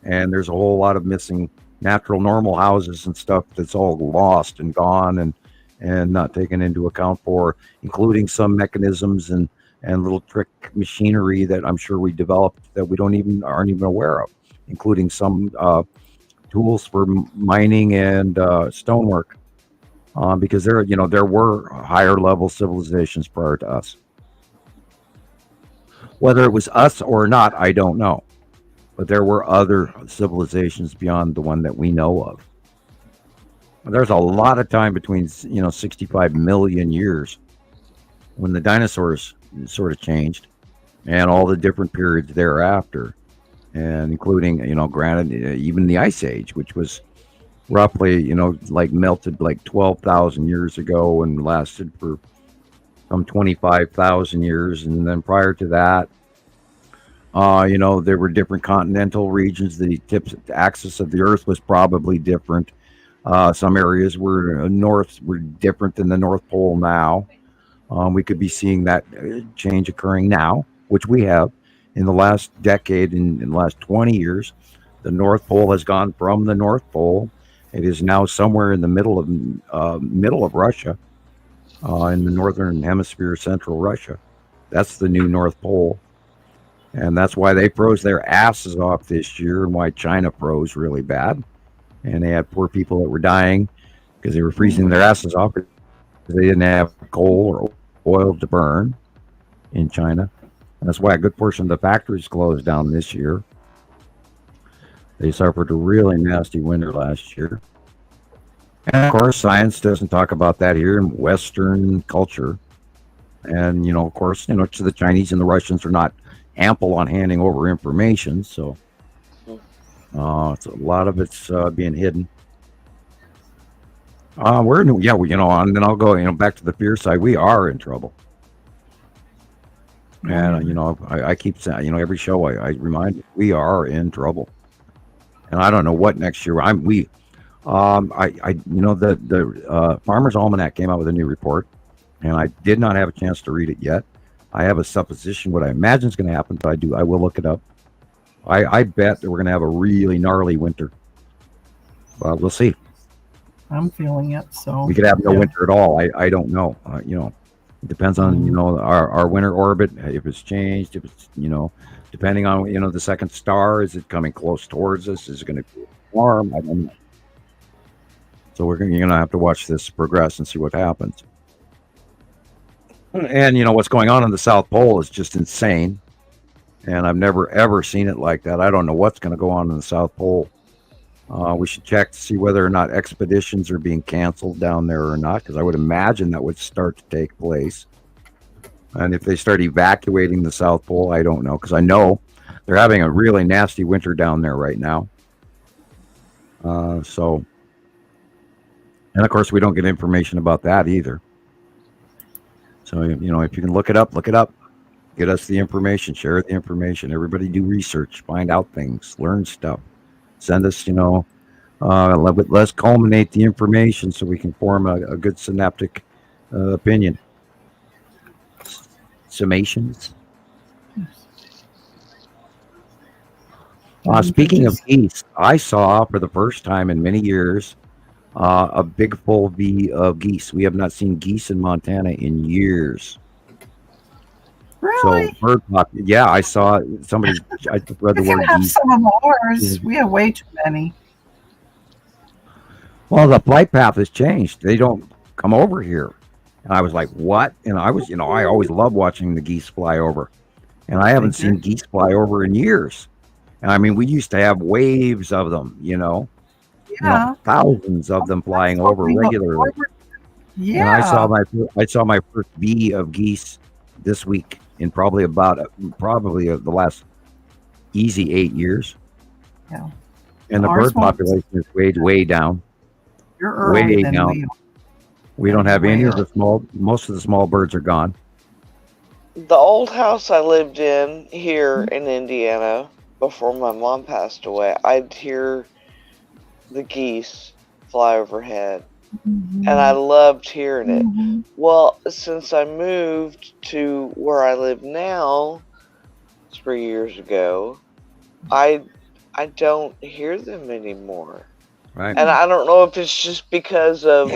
and there's a whole lot of missing natural normal houses and stuff that's all lost and gone and not taken into account for, including some mechanisms and little trick machinery that I'm sure we developed that we aren't even aware of, including some tools for mining and stonework, because there were higher level civilizations prior to us. Whether it was us or not, I don't know, but there were other civilizations beyond the one that we know of. There's a lot of time between 65 million years when the dinosaurs sort of changed, and all the different periods thereafter, and including granted even the Ice Age, which was roughly like melted like 12,000 years ago and lasted for some 25,000 years, and then prior to that, there were different continental regions. The axis of the Earth was probably different. Some areas were different than the North Pole now. We could be seeing that change occurring now, which we have in the last decade. In the last 20 years, the North Pole has gone from the North Pole. It is now somewhere in the middle of Russia, in the northern hemisphere, central Russia. That's the new North Pole, and that's why they froze their asses off this year, and why China froze really bad. And they had poor people that were dying because they were freezing their asses off because they didn't have coal or oil to burn in China. And that's why a good portion of the factories closed down this year. They suffered a really nasty winter last year. And of course, science doesn't talk about that here in Western culture. And, of course, the Chinese and the Russians are not ample on handing over information. So it's a lot of it's being hidden. And then I'll go, back to the fear side. We are in trouble. And, I keep saying, every show I remind you, we are in trouble. And I don't know what next year the Farmer's Almanac came out with a new report, and I did not have a chance to read it yet. I have a supposition what I imagine is going to happen, but I will look it up. I bet that we're going to have a really gnarly winter. We'll see. I'm feeling it. So we could have no winter at all. I don't know. It depends on our winter orbit, if it's changed, if it's depending on the second star, is it coming close towards us? Is it going to be warm? I don't know. So you're going to have to watch this progress and see what happens. And what's going on in the South Pole is just insane. And I've never ever seen it like that. I don't know what's going to go on in the South Pole. We should check to see whether or not expeditions are being canceled down there or not, because I would imagine that would start to take place. And if they start evacuating the South Pole, I don't know, because I know they're having a really nasty winter down there right now. So, and of course, we don't get information about that either. So, if you can look it up, get us the information, share the information. Everybody do research, find out things, learn stuff. Send us, let's culminate the information so we can form a good synaptic opinion. Summations. Speaking of geese, I saw for the first time in many years a big full V of geese. We have not seen geese in Montana in years. Really? So bird yeah, I saw somebody. I read the We can word have geese. some of ours. We have way too many. Well, the flight path has changed. They don't come over here. And I was like, what? And I was, I always love watching the geese fly over. And I haven't seen geese fly over in years. And I mean, we used to have waves of them, Yeah. Thousands of them flying over regularly. Yeah. And I saw my first V of geese this week in probably the last easy 8 years. Yeah. And the bird population is way down. You're early Way than down. we are. We don't have any of the most of the small birds are gone. The old house I lived in here in Indiana before my mom passed away, I'd hear the geese fly overhead. And I loved hearing it. Well, since I moved to where I live now 3 years ago, I don't hear them anymore. Right. And I don't know if it's just because of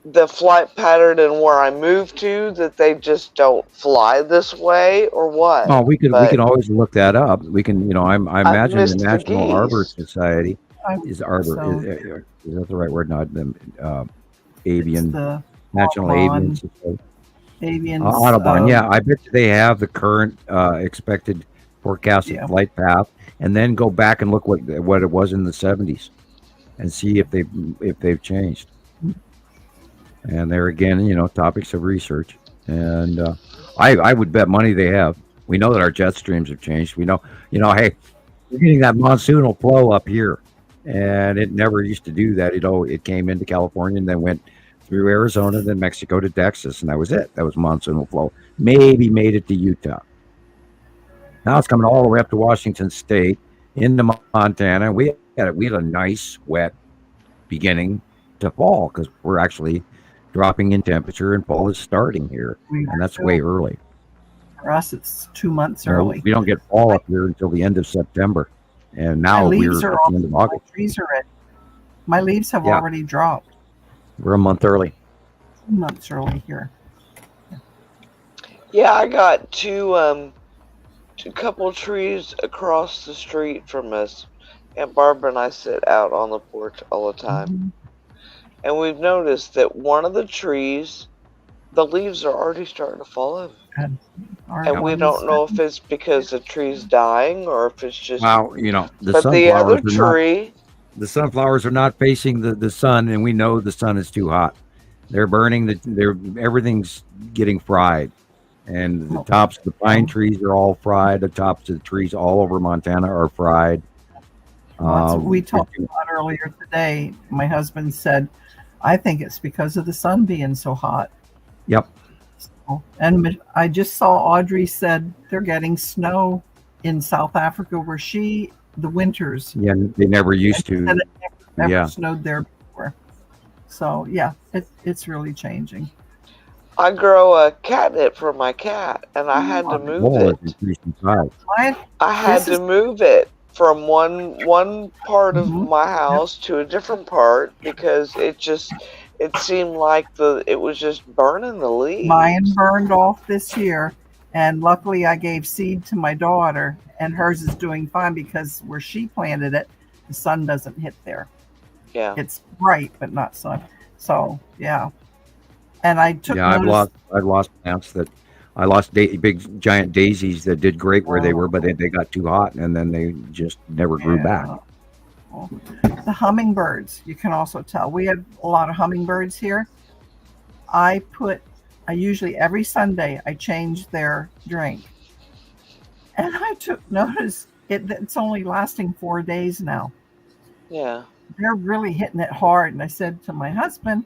the flight pattern and where I moved to that they just don't fly this way or what. Oh, we can always look that up. We can, I imagine the National Arbor Society is arbor. Is that the right word? Not the avian. The National Avian Society. Audubon. Yeah, I bet they have the current expected forecasted flight path, and then go back and look what it was in the 70s, and see if they've changed. And there again, topics of research. And I would bet money they have. We know that our jet streams have changed. We know, hey, we're getting that monsoonal flow up here, and it never used to do that. It came into California and then went through Arizona, then Mexico to Texas, and that was it. That was monsoonal flow. Maybe made it to Utah. Now it's coming all the way up to Washington State, into Montana. We had a nice, wet beginning to fall because we're actually dropping in temperature and fall is starting here, and that's way early. For us, it's 2 months early. We don't get fall up here until the end of September, and now we're at the end of August. My trees are my leaves have already dropped. We're a month early. 2 months early here. Yeah, I got two couple trees across the street from us, and Barbara and I sit out on the porch all the time. And we've noticed that one of the trees, the leaves are already starting to fall over. And we don't know if it's because the tree's dying or if it's just... Well, the other tree... The sunflowers are not facing the sun, and we know the sun is too hot. They're burning, everything's getting fried. And the tops of the pine trees are all fried. The tops of the trees all over Montana are fried. We talked about earlier today. My husband said, I think it's because of the sun being so hot. Yep. And I just saw Audrey said they're getting snow in South Africa where the winters. Yeah, they never used to. It never snowed there before. So, yeah, it's really changing. I grow a catnip for my cat, and I had to move it. I had to move it from one part of my house to a different part because it seemed like it was just burning the leaves. Mine burned off this year, and luckily I gave seed to my daughter, and hers is doing fine because where she planted it, the sun doesn't hit there. Yeah, it's bright but not sun. So yeah, and I took. Yeah, I've lost plants that I lost big giant daisies that did great where they were, but they got too hot and then they just never grew back. The hummingbirds, you can also tell. We have a lot of hummingbirds here. I usually every Sunday I change their drink. And I took notice it's only lasting 4 days now. Yeah. they're really hitting it hard. And I said to my husband,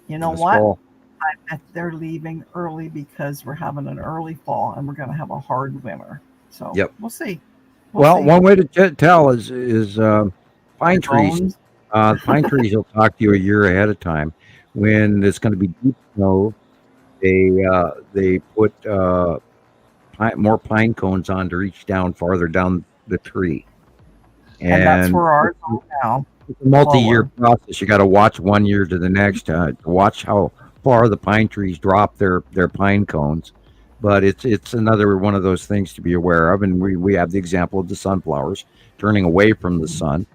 you know This what? fall. I bet they're leaving early because we're having an early fall and we're going to have a hard winter. So Yep. we'll see. Well, see. one way to tell is pine trees. Bones. Pine trees will talk to you a year ahead of time. When it's going to be deep snow, they put more pine cones on to reach down farther down the tree. And that's where ours are now. It's a multi-year process. You got to watch one year to the next to watch how far the pine trees drop their pine cones. But it's another one of those things to be aware of. And we have the example of the sunflowers turning away from the sun.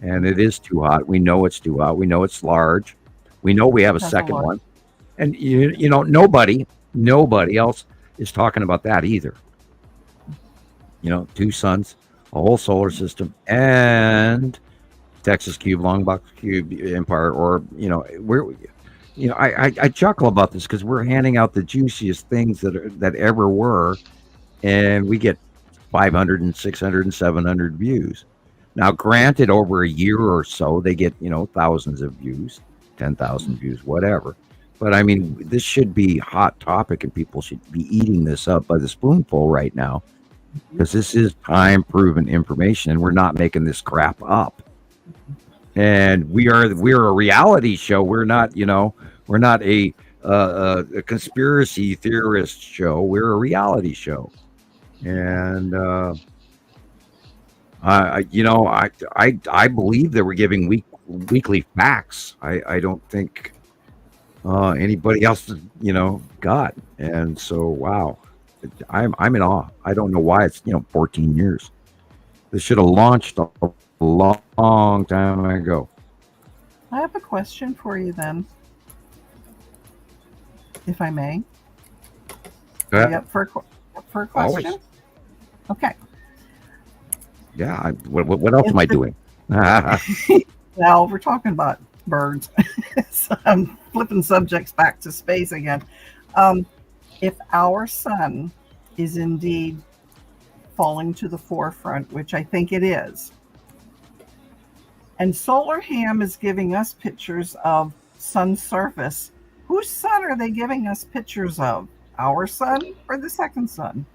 And it is too hot. We know it's too hot. We know it's large. We know we have a second one. And, you know, nobody else is talking about that either. You know, 2 suns, a whole solar system, and Texas Cube, Long Box Cube, Empire, or, you know, I chuckle about this because we're handing out the juiciest things that ever were, and we get 500 and 600 and 700 views. Now, granted, over a year or so, they get, you know, thousands of views, 10,000 views, whatever. But I mean, this should be hot topic, and people should be eating this up by the spoonful right now, because this is time-proven information, and we're not making this crap up. And we're a reality show. We're not, you know, we're not a conspiracy theorist show. We're a reality show. And I believe that we're giving weekly facts. I don't think anybody else, you know, got. And so, wow, I'm in awe. I don't know why it's, you know, 14 years. This should have launched a long time ago. I have a question for you then, if I may. Are you up for a question? Always. Okay. Yeah. What else am I doing? Well, we're talking about birds. So I'm flipping subjects back to space again. If our sun is indeed falling to the forefront, which I think it is, and Solar Ham is giving us pictures of sun surface, whose sun are they giving us pictures of? Our sun or the second sun?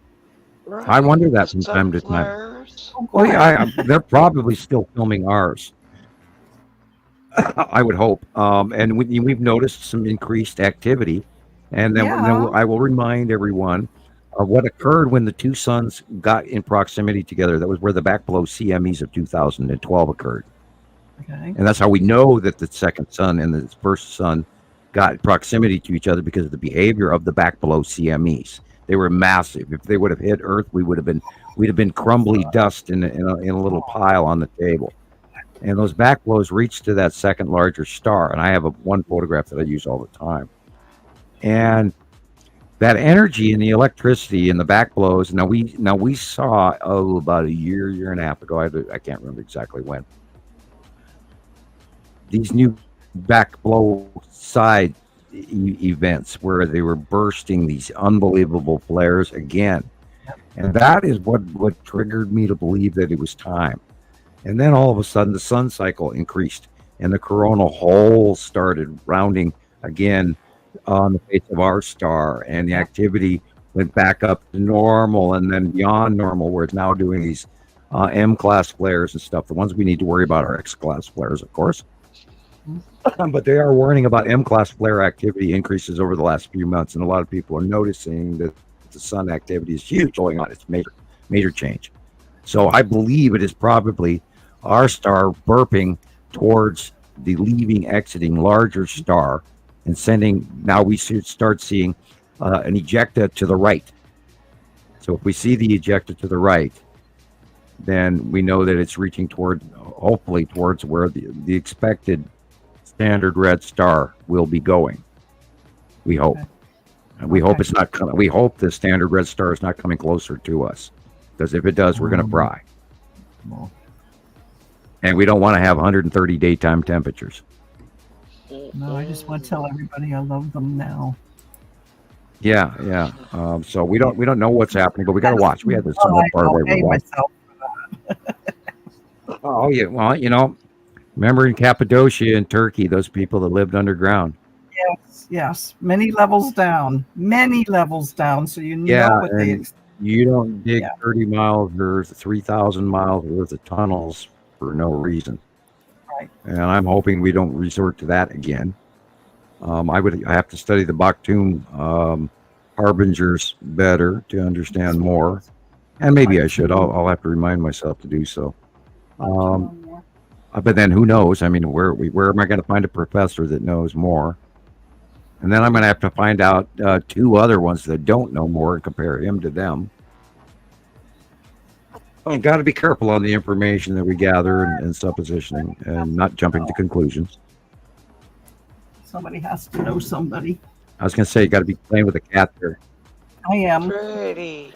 Right. I wonder that from time to time. Well, yeah, they're probably still filming ours. I would hope. And we've noticed some increased activity. And then I will remind everyone of what occurred when the 2 suns got in proximity together. That was where the backblow CMEs of 2012 occurred. Okay. And that's how we know that the second sun and the first sun got proximity to each other, because of the behavior of the backblow CMEs. They were massive. If they would have hit Earth, we'd have been crumbly dust in a little pile on the table. And those backblows reached to that second larger star. And I have one photograph that I use all the time. And that energy and the electricity and the backblows. Now we saw about a year and a half ago. I can't remember exactly when. These new backblow side events where they were bursting these unbelievable flares again. And that is what triggered me to believe that it was time. And then all of a sudden the sun cycle increased and the coronal hole started rounding again on the face of our star, and the activity went back up to normal and then beyond normal, where it's now doing these M-class flares and stuff. The ones we need to worry about are X-class flares, of course. But they are warning about M-class flare activity increases over the last few months, and a lot of people are noticing that the sun activity is huge going on. It's major change. So I believe it is probably our star burping towards the exiting larger star and sending. Now we should start seeing an ejecta to the right. So if we see the ejecta to the right, then we know that it's reaching hopefully towards where the expected standard red star will be going. We hope. And we hope it's not coming. We hope the standard red star is not coming closer to us, because if it does, we're going to fry. And we don't want to have 130 daytime temperatures. No, I just want to tell everybody I love them now. Yeah. So we don't know what's happening, but we got to watch. We had this summer part where we watched. Oh yeah, well, you know, Remember in Cappadocia in Turkey, those people that lived underground. Yes. Many levels down. So you know what they. You don't dig 30 miles or 3,000 miles worth of tunnels for no reason. Right. And I'm hoping we don't resort to that again. I have to study the Bakhtum harbingers better to understand more. And maybe I should. I'll have to remind myself to do so. But then who knows? I mean, where am I going to find a professor that knows more? And then I'm going to have to find out 2 other ones that don't know more and compare him to them. Oh, got to be careful on the information that we gather and suppositioning and not jumping to conclusions. Somebody has to know somebody. I was going to say, you got to be playing with a cat there. I am. Pretty.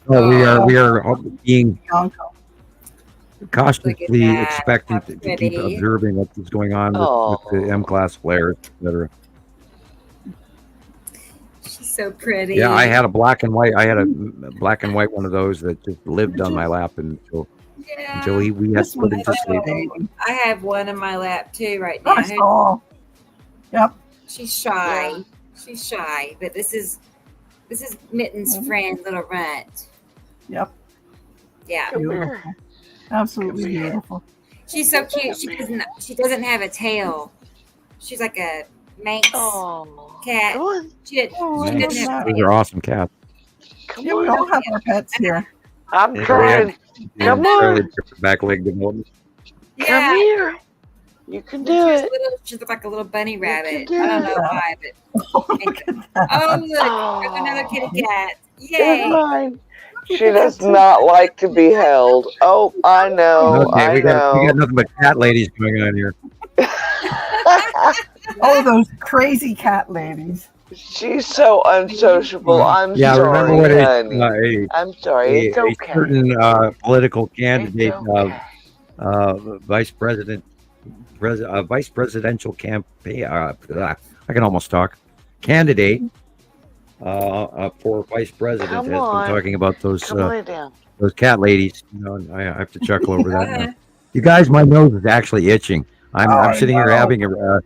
We are being cautiously expectant to keep observing what's going on with the M-class flares, etc. She's so pretty. Yeah, I had a black and white one of those that just lived on my lap until we had to put him to sleep. I have one in my lap too right now. Oh, yep. She's shy. Yeah. She's shy, but this is Mitten's friend, Little Runt. Yep. Yeah. Beautiful. Absolutely beautiful. She's so cute. She doesn't have a tail. She's like a Manx cat. She doesn't have Those are awesome cats. We all have our pets here. I'm trying. Come on. Back leg development. Yeah. Come here. You can do it. She looks like a little bunny rabbit. I don't know why, but look, there's another kitty cat. Yay! Mine. She does not like to be held. Oh, I know. Okay, we know. got nothing but cat ladies going on here. Oh, those crazy cat ladies. She's so unsociable. I'm sorry, remember what honey. I'm sorry. It's okay. A certain political candidate, vice presidential campaign. I can almost talk. Candidate for vice president has been talking about those cat ladies. You know, I have to chuckle over that now. You guys, my nose is actually itching. I'm sitting here having a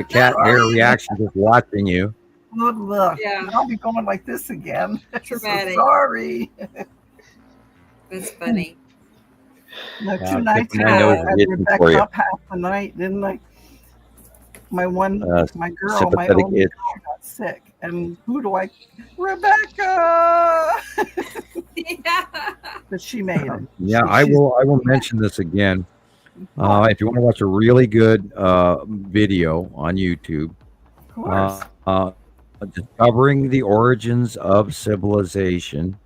cat hair reaction just watching you. Look. Yeah. I'll be going like this again. Traumatic. So sorry. That's funny. No, 2 nights ago, I had Rebecca up half the night, didn't I? My only girl got sick. And who do I? Rebecca! But she made it. Yeah, I will mention this again. If you want to watch a really good video on YouTube, discovering the origins of civilization,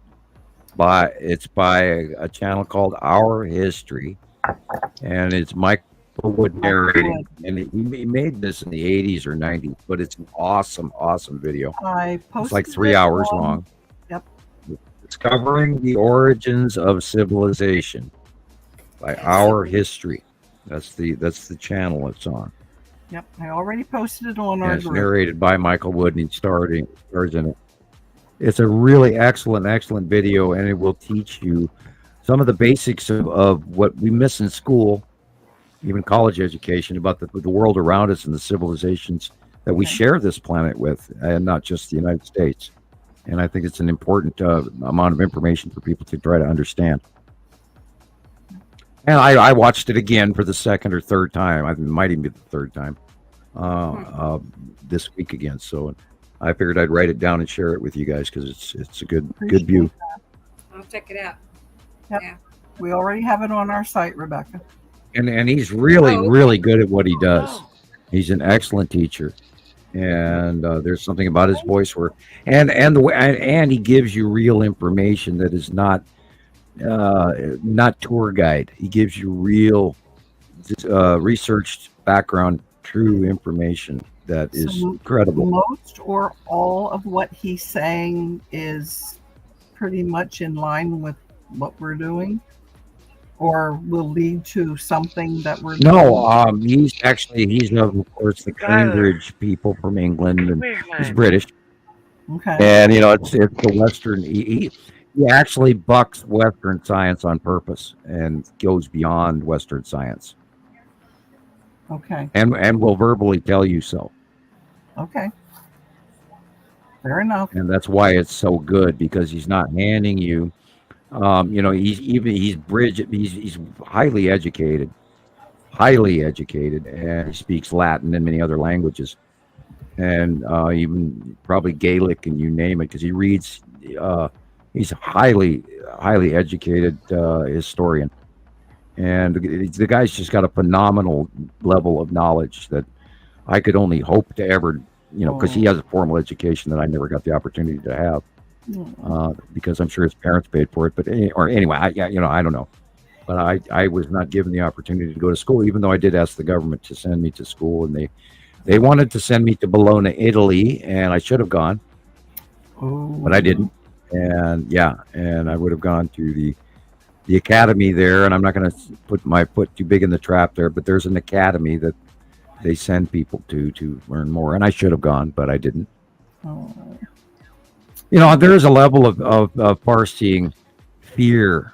it's by a channel called Our History, and it's Michael Wood narrating, and he made this in the 80s or 90s, but it's an awesome video. It's like 3 hours long. Yep. Discovering the Origins of Civilization by Our History. That's the channel it's on. Yep, I already posted it on our It's group. narrated by Michael Wood, and he stars in it. It's a really excellent video, and it will teach you some of the basics of what we miss in school, even college education, about the world around us and the civilizations that we share this planet with, and not just the United States. And I think it's an important amount of information for people to try to understand. And I watched it again for the second or third time. It might even be the third time this week again. So I figured I'd write it down and share it with you guys because it's a good view. I'll check it out. Yep. Yeah. We already have it on our site, Rebecca. And he's really good at what he does. He's an excellent teacher, and there's something about his voice work, and he gives you real information that is not tour guide. He gives you real researched background, true information that is incredible. Most or all of what he's saying is pretty much in line with what we're doing, or will lead to something that we're doing? He's of course the Cambridge people from England, and he's British. Okay. And it's the Western. He actually bucks Western science on purpose and goes beyond Western science. Okay. And will verbally tell you so. Okay. Fair enough. And that's why it's so good, because he's not handing you, he's bridge. He's highly educated, and he speaks Latin and many other languages, and even probably Gaelic and you name it, because he reads. He's a highly educated historian, and the guy's just got a phenomenal level of knowledge that I could only hope to ever. Because he has a formal education that I never got the opportunity to have, because I'm sure his parents paid for it. But anyway, I don't know. But I was not given the opportunity to go to school, even though I did ask the government to send me to school, and they wanted to send me to Bologna, Italy, and I should have gone, but I didn't. And I would have gone to the academy there, and I'm not going to put my foot too big in the trap there, but there's an academy that they send people to learn more, and I should have gone, but I didn't. There is a level of far-seeing fear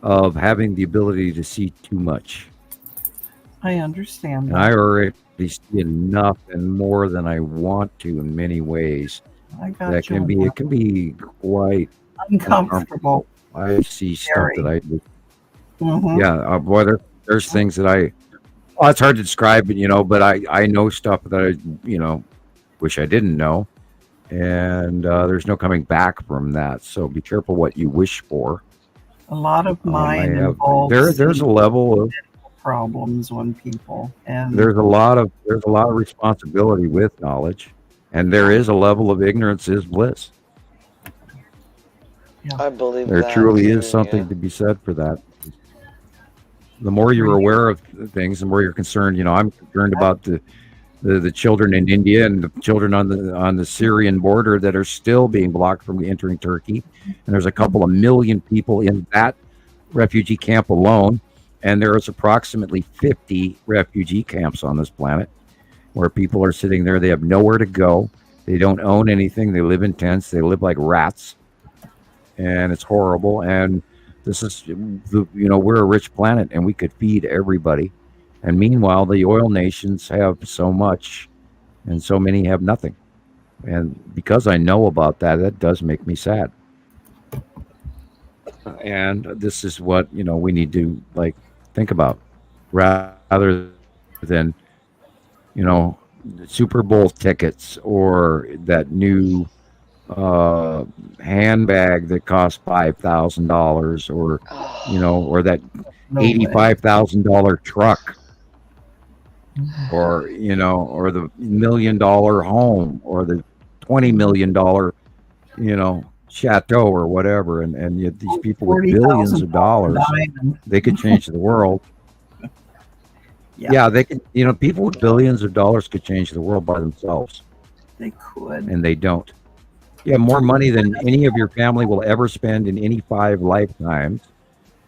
of having the ability to see too much. I understand that. And I already see enough and more than I want to in many ways. It can be quite uncomfortable. I see stuff that I boy, there's things that it's hard to describe, but I know stuff that I, wish I didn't know. And there's no coming back from that. So be careful what you wish for. A lot of mine involves there's a level of problems when people, and there's a lot of responsibility with knowledge, and there is a level of ignorance is bliss. I believe there truly is something to be said for that. The more you're aware of things, the more you're concerned. I'm concerned about the children in India and the children on the Syrian border that are still being blocked from entering Turkey. And there's a couple of million people in that refugee camp alone. And there is approximately 50 refugee camps on this planet where people are sitting there. They have nowhere to go. They don't own anything. They live in tents. They live like rats. And it's horrible. And this is, we're a rich planet and we could feed everybody. And meanwhile, the oil nations have so much and so many have nothing. And because I know about that, that does make me sad. And this is what, we need to think about rather than, Super Bowl tickets or that new handbag that costs $5,000 or that $85,000 truck or or the $1 million home or the $20 million chateau or whatever, and yet these people with billions of dollars, they could change the world. They could. People with billions of dollars could change the world by themselves. They could, and they don't. You have more money than any of your family will ever spend in any 5 lifetimes.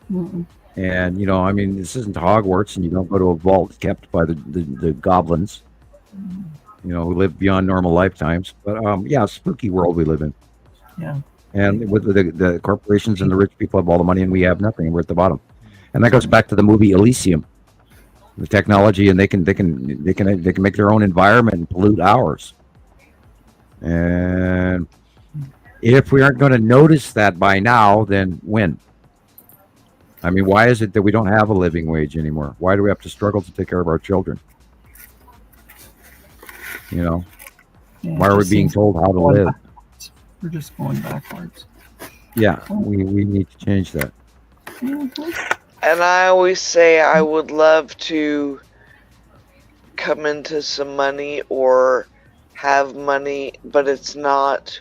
And this isn't Hogwarts, and you don't go to a vault kept by the goblins, who live beyond normal lifetimes. But spooky world we live in. Yeah. And with the corporations and the rich people have all the money, and we have nothing, and we're at the bottom. And that goes back to the movie Elysium. The technology, and they can make their own environment and pollute ours. And if we aren't going to notice that by now, then when? I mean, why is it that we don't have a living wage anymore? Why do we have to struggle to take care of our children? Why are we being told how to live? We're just going backwards. Yeah, we need to change that. And I always say I would love to come into some money or have money, but it's not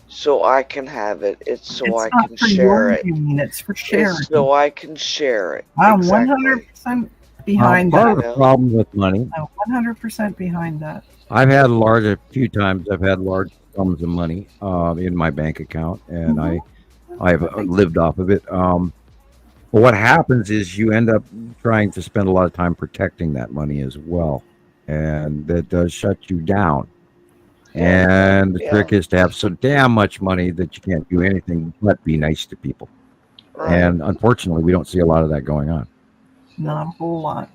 so I can have it. It's so I can share it. It's for sharing. It's so I can share it. I'm 100% behind that. Part of the problem with money. I'm 100% behind that. I've had a few times I've had large sums of money in my bank account, and I've lived off of it. But what happens is you end up trying to spend a lot of time protecting that money as well, and that does shut you down. And the trick is to have so damn much money that you can't do anything but be nice to people. Right. And unfortunately, we don't see a lot of that going on. Not a whole lot.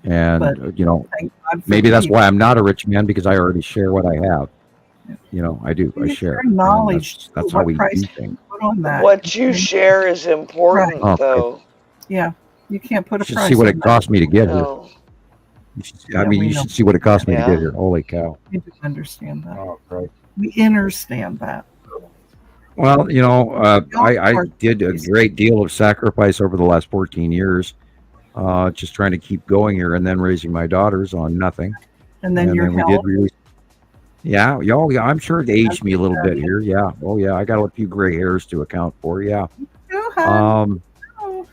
And, But thank God for maybe that's peace. why I'm not a rich man, because I already share what I have. I do. I share. Your knowledge. That's how what we price do things. put on that? What you share is important, Right. though. Yeah, you can't put You a should price see what on it cost me to get here. No. You should see, Yeah, we you know. should see what it cost me to Yeah. get here. Holy cow. We do understand that. Oh, right. We understand that. Well, I did a great deal of sacrifice over the last 14 years, just trying to keep going here, and then raising my daughters on nothing. And then your we health. did really. Yeah, yeah, I'm sure it aged me a little bit here. Yeah. Oh, yeah. I got a few gray hairs to account for. Yeah. And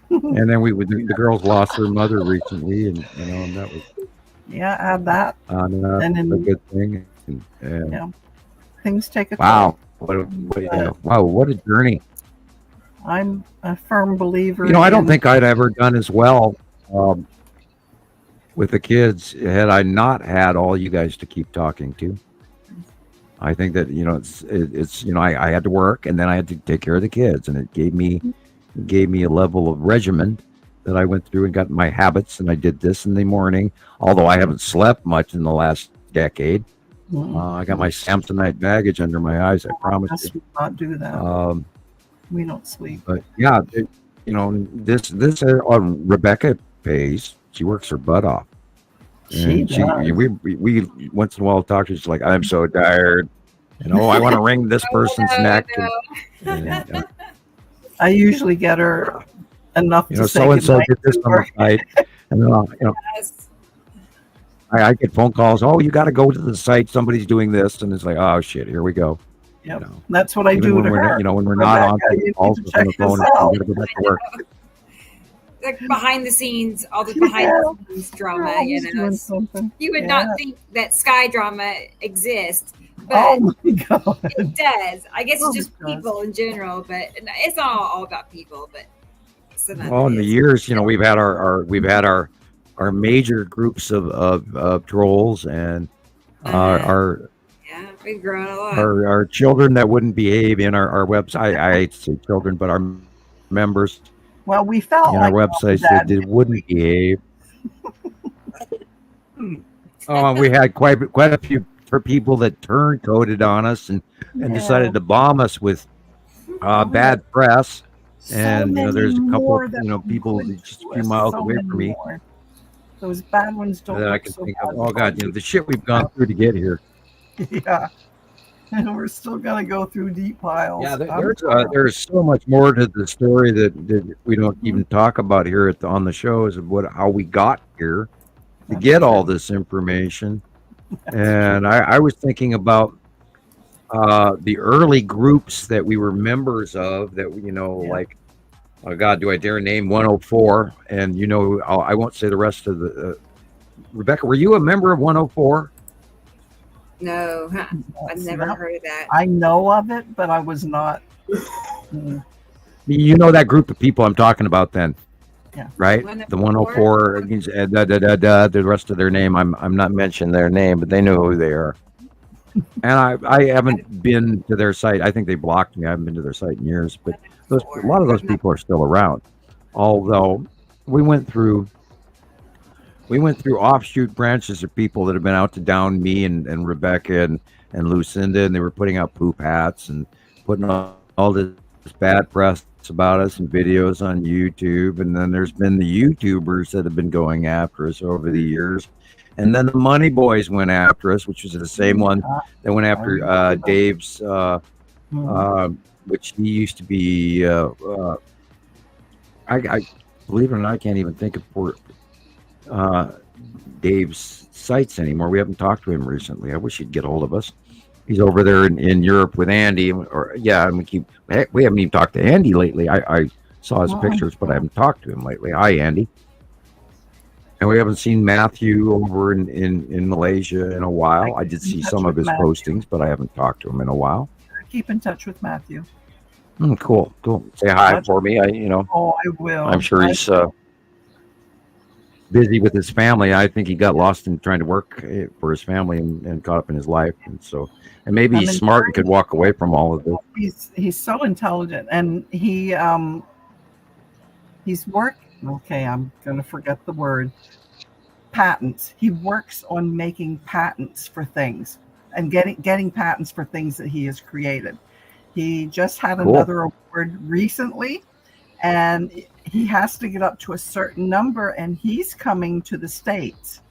then the girls lost their mother recently, and and that was add that. and a good thing. And things take a wow, toll. what a journey. I'm a firm believer. I don't think I'd ever done as well with the kids had I not had all you guys to keep talking to. I think that it's I had to work, and then I had to take care of the kids, and it gave me a level of regimen that I went through and got my habits, and I did this in the morning. Although I haven't slept much in the last decade, I got my Samsonite baggage under my eyes. I promise Us you. would not do that. We don't sleep. But yeah, this Rebecca pays. She works her butt off. She does. We once in a while talk to her. She's like, I'm so tired. I want to wring this person's neck. And, I usually get her enough to say so and so goodnight did this to on her. the site, and I get phone calls. Oh, you got to go to the site. Somebody's doing this, and it's like, oh shit, here we go. Yep. That's what I do when to we're her. not, when we're not on, you calls need us to on the check phone. this And out. we got to go back to work. Like behind the scenes, all the behind the scenes drama. Always doing something. You would not think that sky drama exists, but Oh my God. it does. I guess Oh, it's just it does. people in general, but it's not all about people. But Well, in the years, we've had our major groups of trolls, and our we've grown a lot. our children that wouldn't behave in our website. I hate to say children, but our members Well, we felt in like our websites that wouldn't behave. We had quite a few people that turncoated on us and decided to bomb us with bad press. And there's a couple of people just a few miles away from me Those bad ones don't. that I look can so think bad. of. Oh God, the shit we've gone through to get here. Yeah, and we're still gonna go through deep piles. Yeah, there's so much more to the story that we don't even talk about here on the shows of how we got here to get all this information. And I was thinking about the early groups that we were members of that like, oh God, do I dare name 104? And I won't say the rest of the. Rebecca, were you a member of 104? No, I've never heard of that. I know of it, but I was not. You know that group of people I'm talking about then, yeah. Right? The 104, the rest of their name, I'm not mentioning their name, but they know who they are. And I haven't been to their site. I think they blocked me. I haven't been to their site in years, but a lot of those people are still around. Although we went through offshoot branches of people that have been out to down me and Rebecca and Lucinda, and they were putting out poop hats and putting all this bad press about us and videos on YouTube. And then there's been the YouTubers that have been going after us over the years. And then the Money Boys went after us, which was the same one that went after Dave's, which he used to be. I believe it or not, I can't even think of Dave's sites anymore. We haven't talked to him recently. I wish he'd get a hold of us. He's over there in Europe with Andy, and we haven't even talked to Andy lately. I saw his pictures, but I haven't talked to him lately. Hi, Andy. And we haven't seen Matthew over in Malaysia in a while. I did see some of his postings, but I haven't talked to him in a while. Keep in touch with Matthew. Cool. Say hi for me. Oh, I will. I'm sure he's busy with his family. I think he got lost in trying to work for his family and caught up in his life. And maybe he's smart and could walk away from all of this. He's so intelligent, and he's work. Okay, I'm going to forget the word. patents. He works on making patents for things and getting patents for things that he has created. He just had another award recently, and he has to get up to a certain number, and he's coming to the States.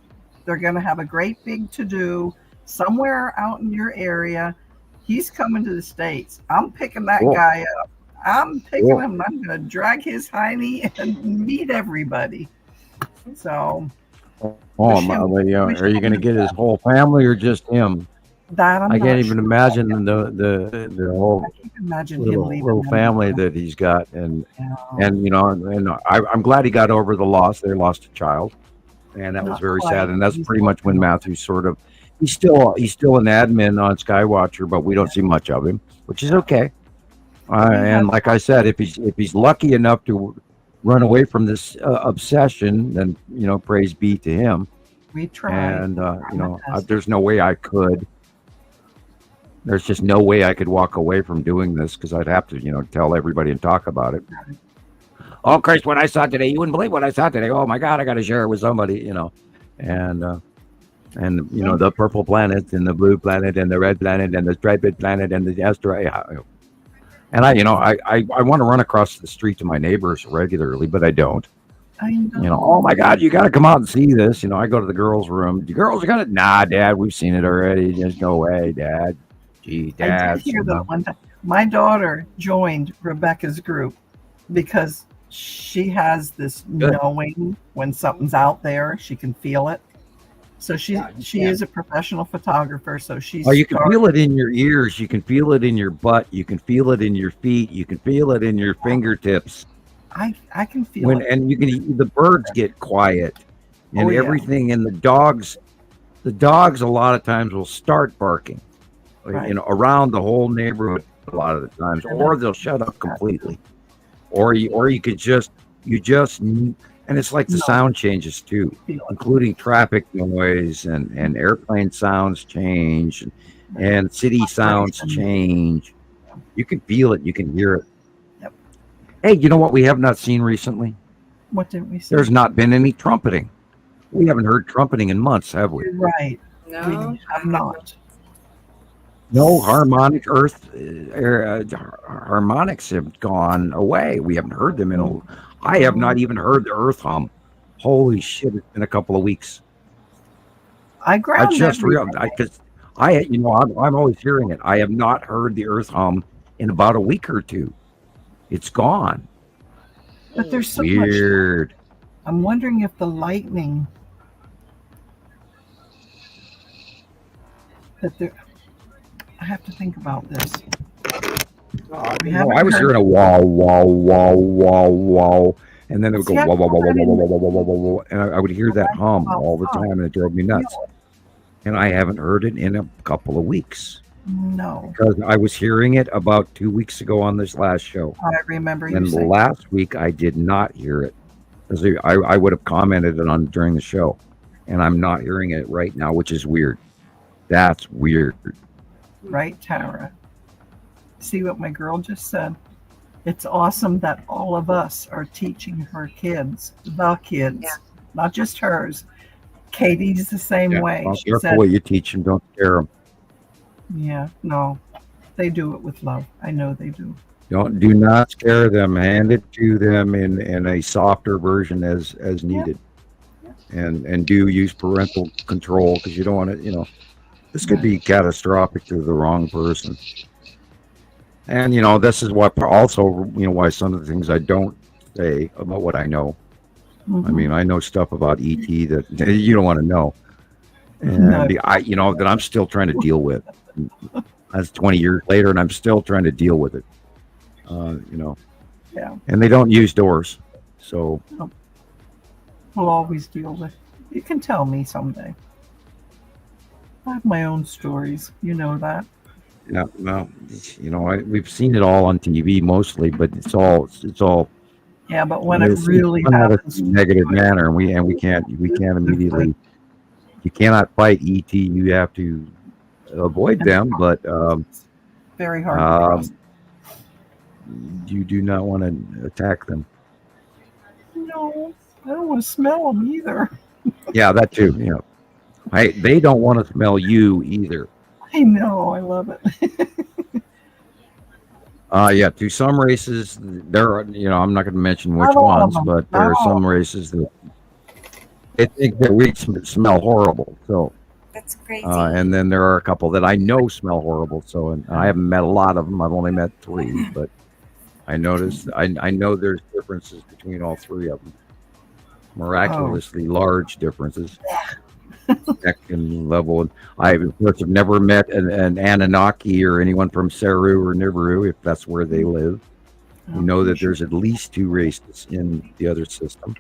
They're going to have a great big to-do somewhere out in your area. He's coming to the States. I'm picking that guy up. I'm picking him. I'm going to drag his hiney and meet everybody. So, are you going to get his whole family or just him? That I can't even imagine the whole little family that he's got, and I'm glad he got over the loss. They lost a child, and that was very sad. And that's pretty much when Matthew's sort of he's still an admin on Skywatcher, but we don't see much of him, which is okay. And like I said, if he's lucky enough to run away from this obsession, then praise be to him. We try, and there's no way I could. There's just no way I could walk away from doing this because I'd have to, tell everybody and talk about it. Oh, Christ, what I saw today, you wouldn't believe what I saw today. Oh, my God, I got to share it with somebody, And the purple planet and the blue planet and the red planet and the striped planet and the asteroid. And I want to run across the street to my neighbors regularly, but I don't. I know. Oh, my God, you got to come out and see this. I go to the girls' room. The girls are going to, nah, Dad, we've seen it already. There's no way, Dad. Gee, Dad. I did hear that one time. My daughter joined Rebecca's group because she has this knowing when something's out there. She can feel it. So she is a professional photographer. So she's. Oh, you can feel it in your ears. You can feel it in your butt. You can feel it in your feet. You can feel it in your fingertips. I can feel it. And the birds get quiet and everything. And the dogs a lot of times will start barking. Right. Around the whole neighborhood a lot of the times, or they'll shut up completely, or you could just and it's like the sound changes too, including traffic noise and airplane sounds change and city sounds change. You can feel it, you can hear it. Yep. Hey, you know what we have not seen recently? What did we see? There's not been any trumpeting. We haven't heard trumpeting in months, have we? Right. No, we have not. No harmonic harmonics have gone away. We haven't heard them I have not even heard the earth hum. Holy shit! It's been a couple of weeks. I just realized because I'm always hearing it. I have not heard the earth hum in about a week or two. It's gone. But there's so weird. Much. I'm wondering if the lightning I have to think about this. I was hearing a wow, wow, wow, wow, wow, and then it would go wow, wow, wow, wow, wow, wow, wow, wow, wow, wow, and I would hear that hum all the time, and it drove me nuts. And I haven't heard it in a couple of weeks. No, because I was hearing it about 2 weeks ago on this last show. I remember you saying. And last week I did not hear it because I would have commented it on during the show, and I'm not hearing it right now, which is weird. That's weird. Right, Tara? See what my girl just said? It's awesome that all of us are teaching her kids, not just hers. Katie's the same way. Well, careful what you teach them. Don't scare them. Yeah, no. They do it with love. I know they do. Do not scare them. Hand it to them in a softer version as needed. And do use parental control because you don't want to, this could be catastrophic to the wrong person. And, this is what also, why some of the things I don't say about what I know. Mm-hmm. I mean, I know stuff about ET that you don't want to know. And, that I'm still trying to deal with. That's 20 years later, and I'm still trying to deal with it. Yeah. And they don't use doors. So. We'll always deal with it. You can tell me someday. I have my own stories. You know that. Yeah, well, we've seen it all on TV mostly, but it's all. Yeah, but when it really happens, in a negative manner, and we can't immediately. You cannot fight ET. You have to avoid them, but very hard. You do not want to attack them. No, I don't want to smell them either. Yeah, that too. You know, they don't want to smell you either. I know. I love it. Yeah, to some races, there are, you know, I'm not going to mention which Not all of ones, them. but Not there are all of some races that they think that we smell horrible. So, That's crazy. and then there are a couple that I know smell horrible. So, and I haven't met a lot of them. I've only met 3, but I noticed, I know there's differences between all 3 of them. Miraculously large differences. Neck and level. And I, of course, have never met an Anunnaki or anyone from Saru or Nibiru, if that's where they live. We know that there's at least 2 races in the other system.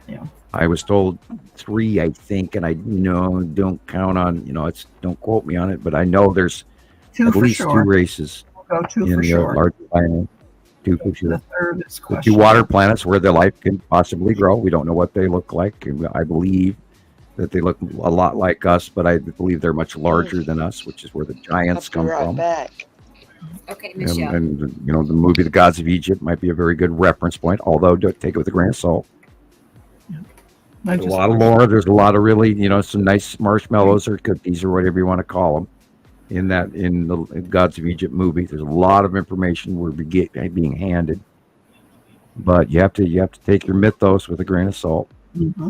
Yeah. I was told 3, I think, and I, you know, don't count on, you know, it's, don't quote me on it, but I know there's 2 at for least sure. 2 races We'll go 2 in for the sure. large planet. 2 for sure. The third is The 2 questionable. water planets where the life can possibly grow. We don't know what they look like. I believe that they look a lot like us, but I believe they're much larger than us, which is where the giants come from. Back. Okay, Michelle. And you know, the movie The Gods of Egypt might be a very good reference point, although don't take it with a grain of salt. There's a lot of lore. There's a lot of really, you know, some nice marshmallows or cookies or whatever you want to call them in the Gods of Egypt movie. There's a lot of information we're being handed, but you have to take your mythos with a grain of salt. Mm-hmm.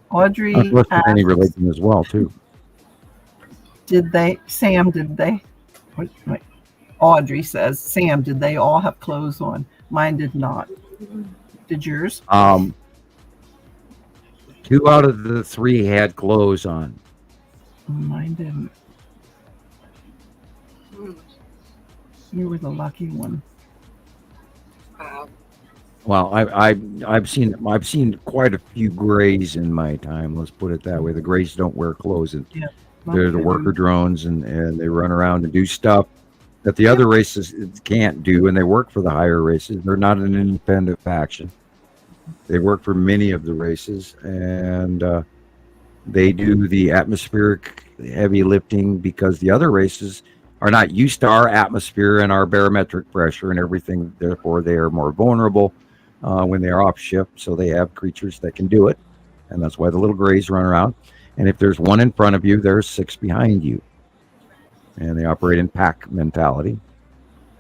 Audrey Listen to any asks, religion as well too. Sam, did they? Wait. Audrey says, Sam, did they all have clothes on? Mine did not. Did yours? 2 out of the 3 had clothes on. Mine didn't. You were the lucky one. Wow. Well, I've seen quite a few grays in my time. Let's put it that way. The grays don't wear clothes. And Yeah. they're the worker drones, and they run around and do stuff that the other races can't do, and they work for the higher races. They're not an independent faction. They work for many of the races, and they do the atmospheric heavy lifting because the other races are not used to our atmosphere and our barometric pressure and everything. Therefore, they are more vulnerable when they're off shift. So they have creatures that can do it, and that's why the little grays run around. And if there's 1 in front of you, there's 6 behind you, and they operate in pack mentality.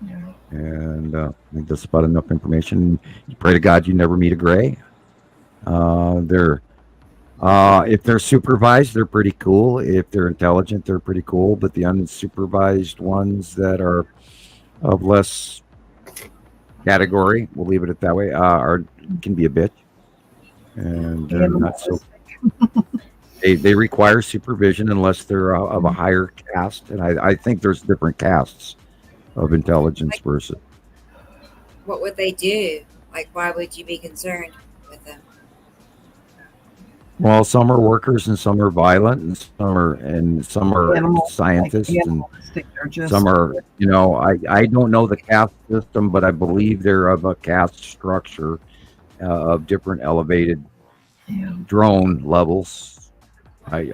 Yeah. And I think that's about enough information. You pray to God you never meet a gray. If they're supervised, they're pretty cool. If they're intelligent, they're pretty cool. But the unsupervised ones that are of less category, we'll leave it at that way, can be a bitch. And they're not so. They require supervision unless they're of a higher caste. And I think there's different castes of intelligence versus. What would they do? Like, why would you be concerned with them? Well, some are workers and some are violent, and some are Animals, scientists, like and they're just, some are, you know, I don't know the caste system, but I believe they're of a caste structure of different elevated drone levels. I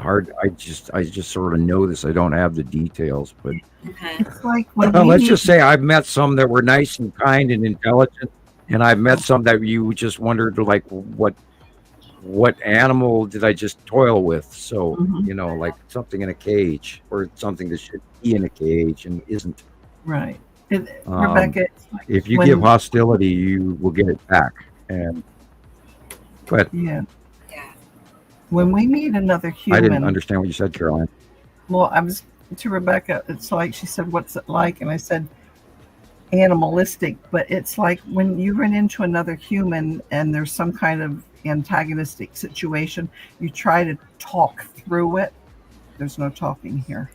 just sort of know this. I don't have the details, but it's like when let's just say I've met some that were nice and kind and intelligent, and I've met some that you just wondered, like, what animal did I just toil with? So, you know, like something in a cage or something that should be in a cage and isn't. Right. Rebecca, if you give hostility, you will get it back. And go ahead. Yeah. When we meet another human, I didn't understand what you said, Caroline. Well, I was to Rebecca. It's like she said, "What's it like?" And I said, "Animalistic." But it's like when you run into another human and there's some kind of antagonistic situation, you try to talk through it. There's no talking here.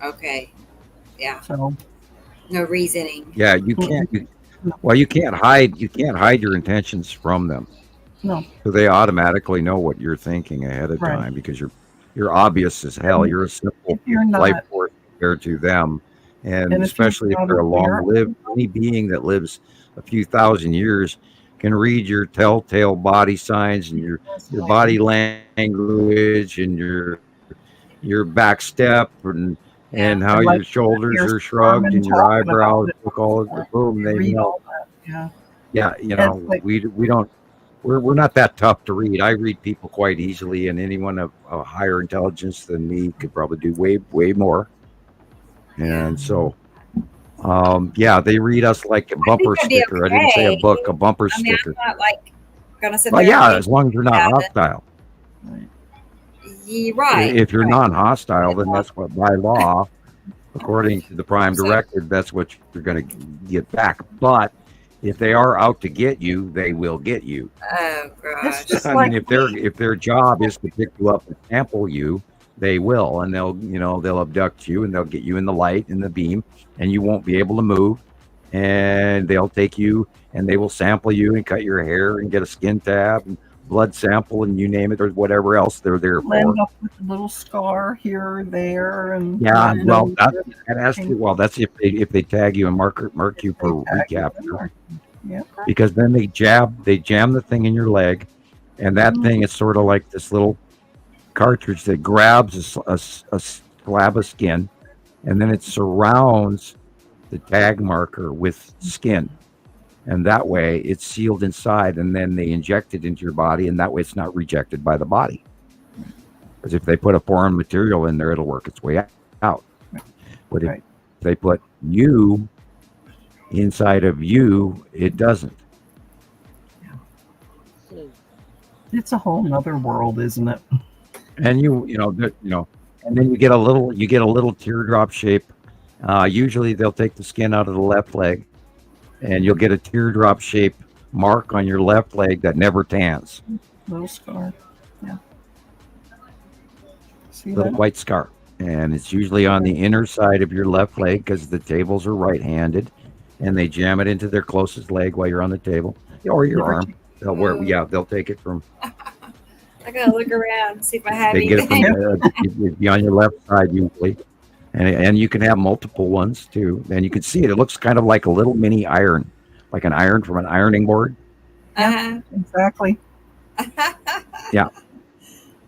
Okay. Yeah. So no reasoning. Yeah, you can't. Well, you can't hide. You can't hide your intentions from them. No. So they automatically know what you're thinking ahead of Right. time because you're obvious as hell. You're a simple life force compared to them, and especially if they're a long-lived, any being that lives a few thousand years can read your telltale body signs and your body language and your back step and how like your shoulders are shrugged and your eyebrows look all boom, they know. Yeah. Yeah, you know, we don't. we're not that tough to read. I read people quite easily, and anyone of a higher intelligence than me could probably do way more. And so, yeah, they read us like a bumper sticker. Okay. I didn't say a book, a bumper sticker. I'm not like gonna sit Well, there. yeah, as long as you're not hostile. You're right. If you're non-hostile, then that's what by law, according to the Prime Directive, that's what you're going to get back. But if they are out to get you, they will get you. Oh gosh! I mean, if their job is to pick you up and sample you, they will, and they'll abduct you and they'll get you in the light in the beam, and you won't be able to move, and they'll take you and they will sample you and cut your hair and get a skin tab and blood sample and you name it or whatever else they're there for. End up with a little scar here or there, and well, that has to. Well, that's if they tag you and mark you for recapture. Yeah. Because then they jam the thing in your leg, and that thing is sort of like this little cartridge that grabs a slab of skin, and then it surrounds the tag marker with skin. And that way it's sealed inside, and then they inject it into your body, and that way it's not rejected by the body. Because if they put a foreign material in there, it'll work its way out. But if they put you inside of you, it doesn't. It's a whole nother world, isn't it? And and then you get a little teardrop shape. Usually they'll take the skin out of the left leg, and you'll get a teardrop shape mark on your left leg that never tans. Little scar. Yeah. See Little that? white scar. And it's usually on the inner side of your left leg because the tables are right-handed, and they jam it into their closest leg while you're on the table or your arm. They'll take it from. I gotta look around and see if I have They get it anything. from it'd be on your left side usually. And you can have multiple ones too. And you can see it. It looks kind of like a little mini iron, like an iron from an ironing board. Exactly. Yeah.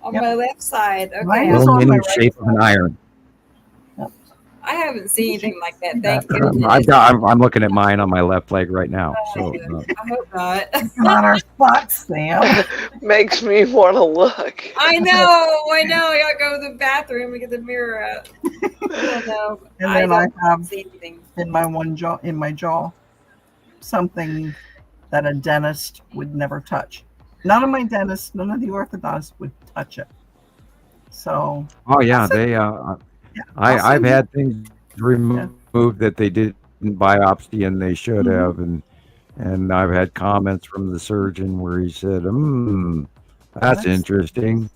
On my left side. Okay. Mine A is little on mini my right shape of an iron. I haven't seen anything like that. Thank goodness. I'm looking at mine on my left leg right now. So I hope not. Come on our spot, Sam. Makes me want to look. I know. I gotta go to the bathroom and get the mirror out. I don't know. And then I have see anything. in my jaw something that a dentist would never touch. None of my dentists, none of the orthodontists would touch it. So. oh yeah, they I've had things removed that they didn't biopsy and they should have, and I've had comments from the surgeon where he said, that's interesting.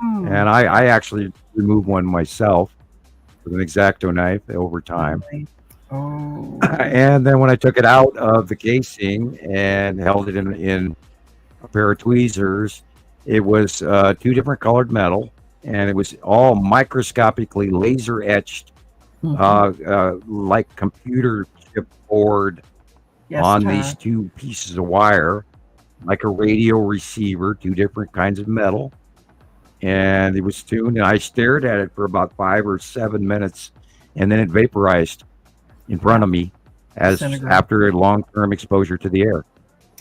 And I actually removed one myself with an X-Acto knife over time. Oh. And then when I took it out of the casing and held it in a pair of tweezers, it was 2 different colored metal. And it was all microscopically laser etched, like computer chip board on these 2 pieces of wire, like a radio receiver, 2 different kinds of metal. And it was tuned, and I stared at it for about 5 or 7 minutes, and then it vaporized in front of me after a long-term exposure to the air.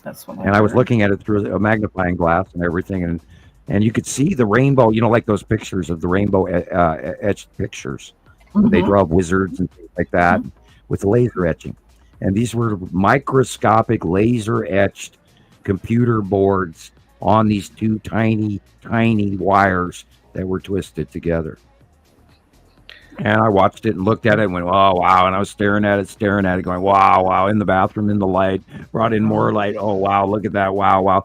That's what I was looking at it through a magnifying glass and everything, and you could see the rainbow, like those pictures of the rainbow etched pictures. They draw wizards and things like that with laser etching. And these were microscopic laser etched computer boards on these 2 tiny, tiny wires that were twisted together. And I watched it and looked at it and went, oh, wow. And I was staring at it, going, wow, in the bathroom, in the light, brought in more light. Oh, wow, look at that. Wow.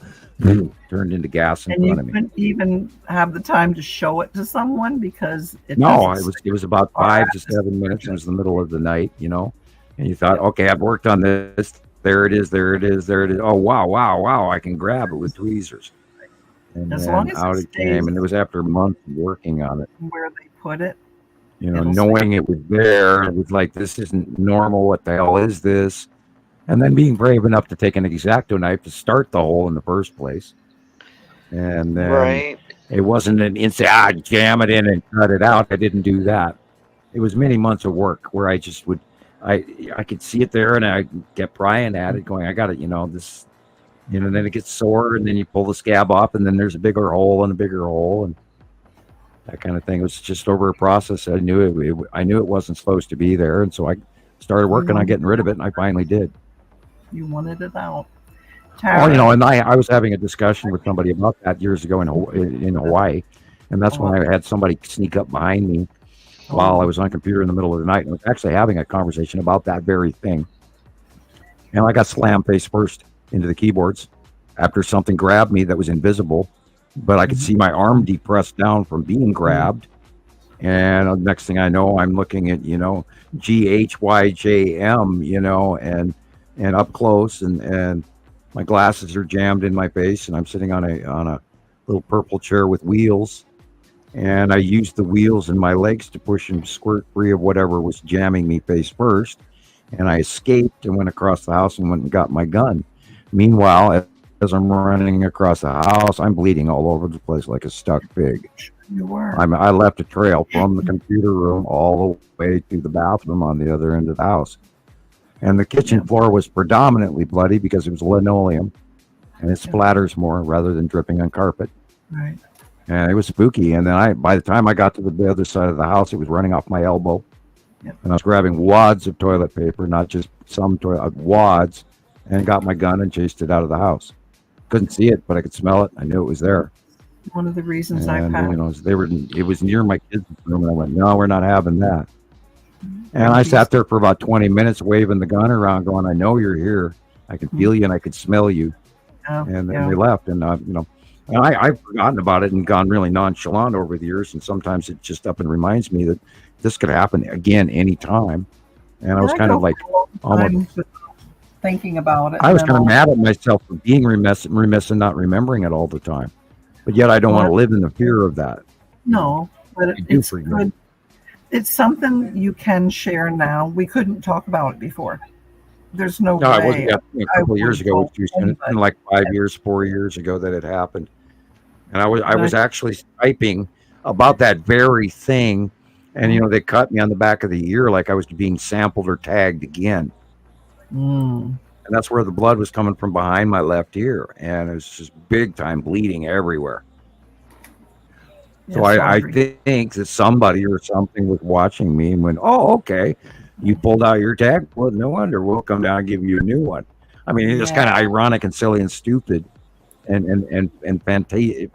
Turned into gas in front of me. And you couldn't even have the time to show it to someone because it was about 5 to 7 minutes. It was the middle of the night, and you thought, okay, I've worked on this. There it is. Oh, wow. I can grab it with tweezers. And as then long as out it came, and it was after months of working on it. Where they put it. Knowing it was there, it was like, this isn't normal. What the hell is this? And then being brave enough to take an X-Acto knife to start the hole in the first place. And then it wasn't an instant, jam it in and cut it out. I didn't do that. It was many months of work where I just would, I could see it there and I kept prying at it going, I got it, You know, then it gets sore, and then you pull the scab off, and then there's a bigger hole and a bigger hole, and that kind of thing. It was just over a process. I knew it wasn't supposed to be there, and so I started working on getting rid of it, and I finally did. You wanted it out. Oh, you know, and I was having a discussion with somebody about that years ago in Hawaii, and that's when I had somebody sneak up behind me while I was on a computer in the middle of the night, and I was actually having a conversation about that very thing. And I got slammed face first into the keyboards after something grabbed me that was invisible, but I could see my arm depressed down from being grabbed. And the next thing I know, I'm looking at, you know, GHYJM, you know, and up close, and my glasses are jammed in my face, and I'm sitting on a little purple chair with wheels, and I used the wheels in my legs to push and squirt free of whatever was jamming me face first, and I escaped and went across the house and went and got my gun. Meanwhile, as I'm running across the house, I'm bleeding all over the place like a stuck pig. You were. I left a trail from the computer room all the way to the bathroom on the other end of the house. And the kitchen floor was predominantly bloody because it was linoleum, and it splatters more rather than dripping on carpet. Right. And it was spooky. And then by the time I got to the other side of the house, it was running off my elbow. Yep. And I was grabbing wads of toilet paper, not just some wads, and got my gun and chased it out of the house. Couldn't see it, but I could smell it. I knew it was there. One of the reasons And, I've had. you know, it was near my kids' room, and I went, no, we're not having that. And I sat there for about 20 minutes waving the gun around going, I know you're here. I can feel you and I can smell you. And then they left. And, you know, and I've forgotten about it and gone really nonchalant over the years. And sometimes it just up and reminds me that this could happen again anytime. And I was kind of like almost thinking about it. I was kind of mad at myself for being remiss and not remembering it all the time. But yet I don't want to live in the fear of that. No, but it's good. It's something you can share now. We couldn't talk about it before. There's no way. It wasn't a couple of years ago. It was like 4 years ago that it happened. And I was actually typing about that very thing. And, you know, they cut me on the back of the ear like I was being sampled or tagged again. And that's where the blood was coming from behind my left ear. And it was just big time bleeding everywhere. So I think that somebody or something was watching me and went, oh, okay, you pulled out your tag. Well, no wonder. We'll come down and give you a new one. I mean, it's kind of ironic and silly and stupid and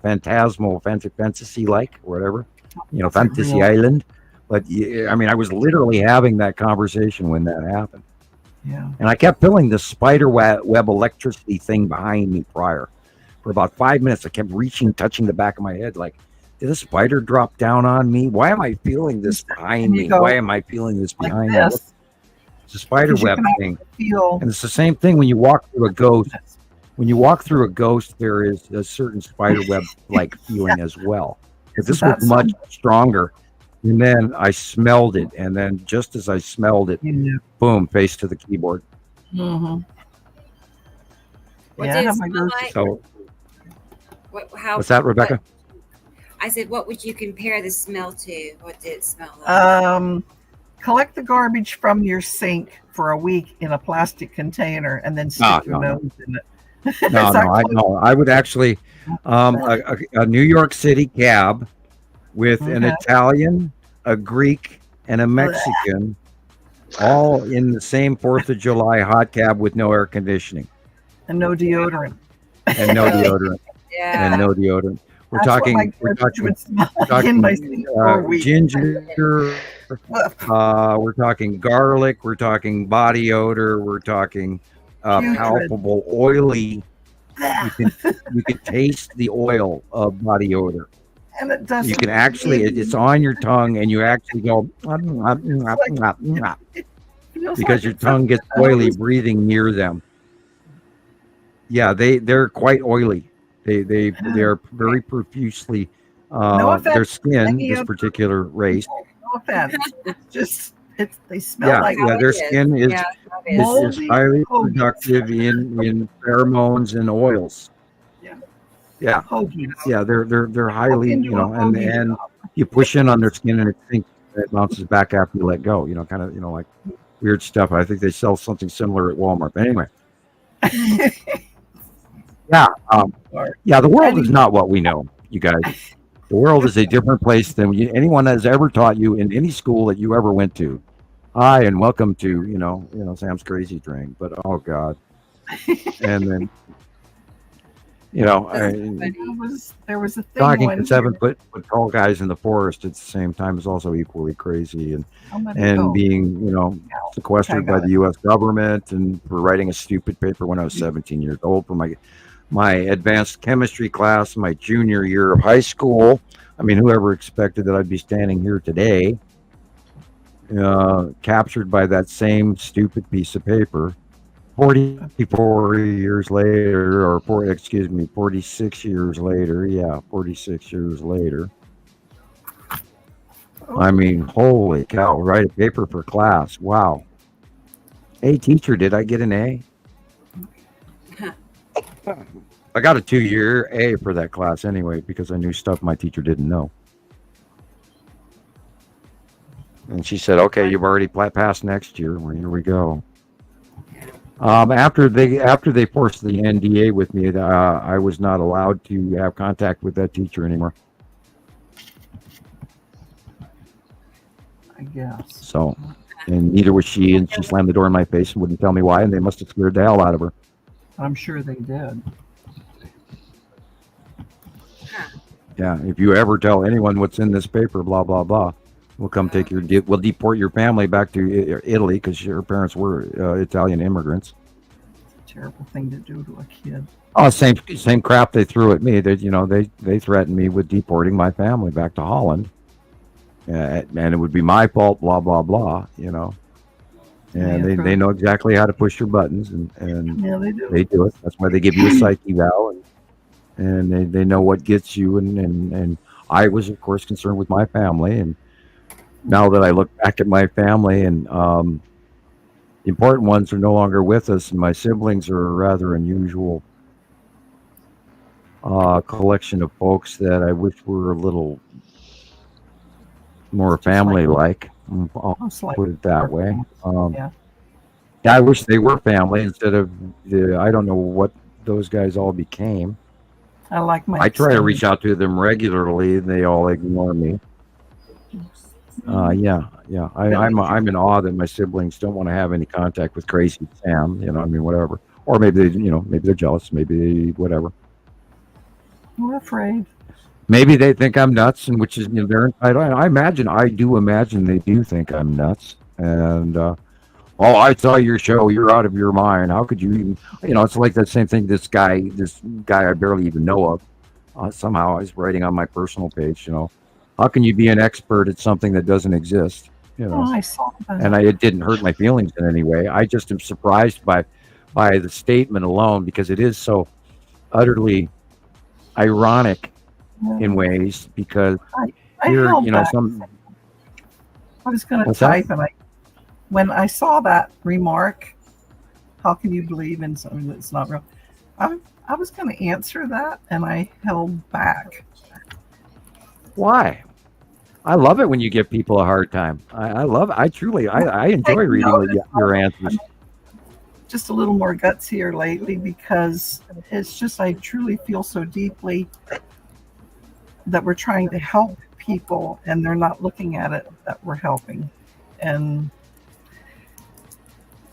phantasmal, fantasy-like, or whatever, you know, Fantasy Island. But, I mean, I was literally having that conversation when that happened. Yeah. And I kept feeling this spider web electricity thing behind me prior. For about 5 minutes, I kept touching the back of my head like, did a spider drop down on me? Why am I feeling this behind me? Why am I feeling this behind me? It's a spider web thing. And it's the same thing when you walk through a ghost. When you walk through a ghost, there is a certain spider web-like feeling as well. But this was much stronger. And then I smelled it. And then just as I smelled it, boom, face to the keyboard. What did it smell like? So, what's that, Rebecca? I said, what would you compare the smell to? What did it smell like? Collect the garbage from your sink for a week in a plastic container and then stick your nose in it. No. I would actually, a New York City cab with an Italian, a Greek, and a Mexican, all in the same 4th of July hot cab with no air conditioning. And no deodorant. And no deodorant. And no deodorant. We're talking ginger. We're talking garlic. We're talking body odor. We're talking palpable oily. You can taste the oil of body odor. And it doesn't. You can actually, it's on your tongue, and you actually go because your tongue gets oily breathing near them. Yeah, they're quite oily. They are very profusely their skin, this particular race. No offense. It's just they smell like their skin is highly productive in pheromones and oils. Yeah. They're highly, you know, and you push in on their skin and it bounces back after you let go, you know, kind of, you know, like weird stuff. I think they sell something similar at Walmart. But anyway. Yeah. Yeah. The world is Anyway. not what we know, you guys. The world is a different place than anyone has ever taught you in any school that you ever went to. Hi, and welcome to Sam's Crazy Train. But oh God, and then there was a thing talking when to 7 foot tall guys in the forest at the same time is also equally crazy, and being sequestered by the U.S. government and for writing a stupid paper when I was 17 years old for my advanced chemistry class, my junior year of high school. I mean, whoever expected that I'd be standing here today, captured by that same stupid piece of paper, 44 years later, or 46 years later. Yeah, 46 years later. I mean, holy cow! Write a paper for class. Wow. Hey, teacher, did I get an A? I got a 2-year A for that class anyway because I knew stuff my teacher didn't know. And she said, "Okay, you've already passed next year. Well, here we go." After they forced the NDA with me, I was not allowed to have contact with that teacher anymore. I guess. So, and neither was she, and she slammed the door in my face and wouldn't tell me why, and they must have scared the hell out of her. I'm sure they did. Yeah, if you ever tell anyone what's in this paper, blah blah blah, we'll come we'll deport your family back to Italy because your parents were Italian immigrants. It's a terrible thing to do to a kid. Oh, same crap they threw at me. They threatened me with deporting my family back to Holland, and it would be my fault. Blah blah blah. And they know exactly how to push your buttons, and yeah, they do. They do it. That's why they give you a psych eval, and they know what gets you. And I was, of course, concerned with my family. And now that I look back at my family, and the important ones are no longer with us, and my siblings are a rather unusual collection of folks that I wish were a little more family-like. I'll put it that way. Yeah, I wish they were family instead of I don't know what those guys all became. I try to reach out to them regularly, and they all ignore me. Yeah. I'm in awe that my siblings don't want to have any contact with Crazy Sam. Whatever. Or maybe maybe they're jealous. Maybe whatever. We're afraid. Maybe they think I'm nuts, and which is they're entitled. I do imagine they do think I'm nuts. And I saw your show. You're out of your mind. How could you even? It's like that same thing. This guy I barely even know of. Somehow I was writing on my personal page. How can you be an expert at something that doesn't exist? I saw that. And it didn't hurt my feelings in any way. I just am surprised by the statement alone because it is so utterly ironic in ways because I was going to type, and when I saw that remark, how can you believe in something that's not real? I was going to answer that, and I held back. Why? I love it when you give people a hard time. I love it. I enjoy reading your answers. Just a little more guts here lately because it's just I truly feel so deeply that we're trying to help people and they're not looking at it that we're helping. And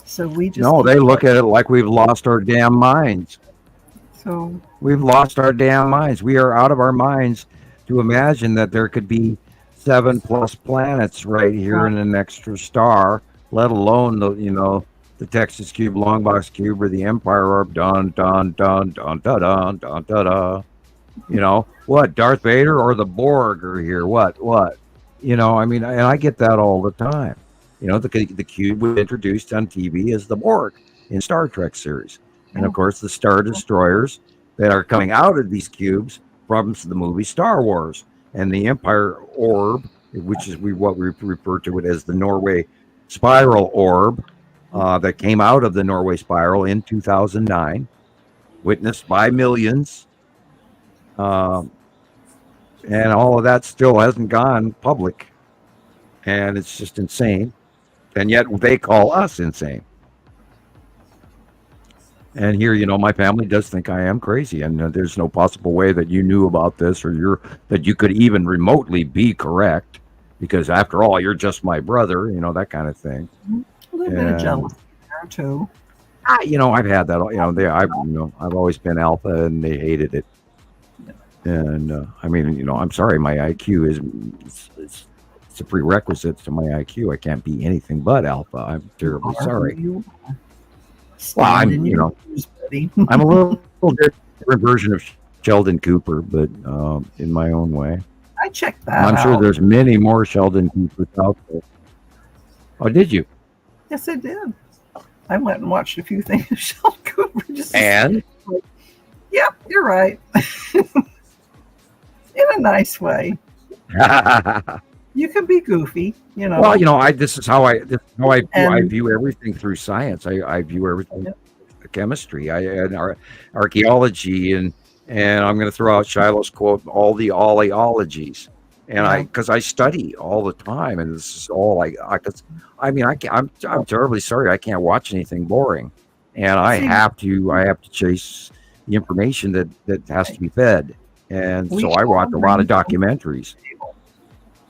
so we just... No, they look at it like we've lost our damn minds. So we've lost our damn minds. We are out of our minds to imagine that there could be 7+ planets right here in an extra star, let alone the Texas Cube, Longbox Cube, or the Empire Orb. Dun dun dun dun dun dun dun dun dun. What, Darth Vader or the Borg are here? What? And I get that all the time. The cube was introduced on TV as the Borg in Star Trek series. And of course, the Star Destroyers that are coming out of these cubes from the movie Star Wars. And the Empire Orb, which is what we refer to it as the Norway Spiral Orb, that came out of the Norway Spiral in 2009, witnessed by millions. And all of that still hasn't gone public. And it's just insane. And yet they call us insane. And here, my family does think I am crazy, and there's no possible way that you knew about this or that you could even remotely be correct, because after all, you're just my brother, that kind of thing. A little bit of jealousy there too. I've had that. I've always been alpha, and they hated it. And I'm sorry, my IQ it's a prerequisite to my IQ. I can't be anything but alpha. I'm terribly sorry. Well, I'm a little different version of Sheldon Cooper, but in my own way. I checked that. I'm sure there's many more Sheldon Coopers out there. Oh, did you? Yes, I did. I went and watched a few things of Sheldon Cooper. And? Yeah, you're right. In a nice way. You can be goofy, Well, this is how I view everything through science. I view everything chemistry, and archaeology, and I'm going to throw out Shiloh's quote, all the oleologies, and because I study all the time, and this is all I'm terribly sorry I can't watch anything boring, and I have to chase the information that has to be fed, and so I watch a lot of documentaries.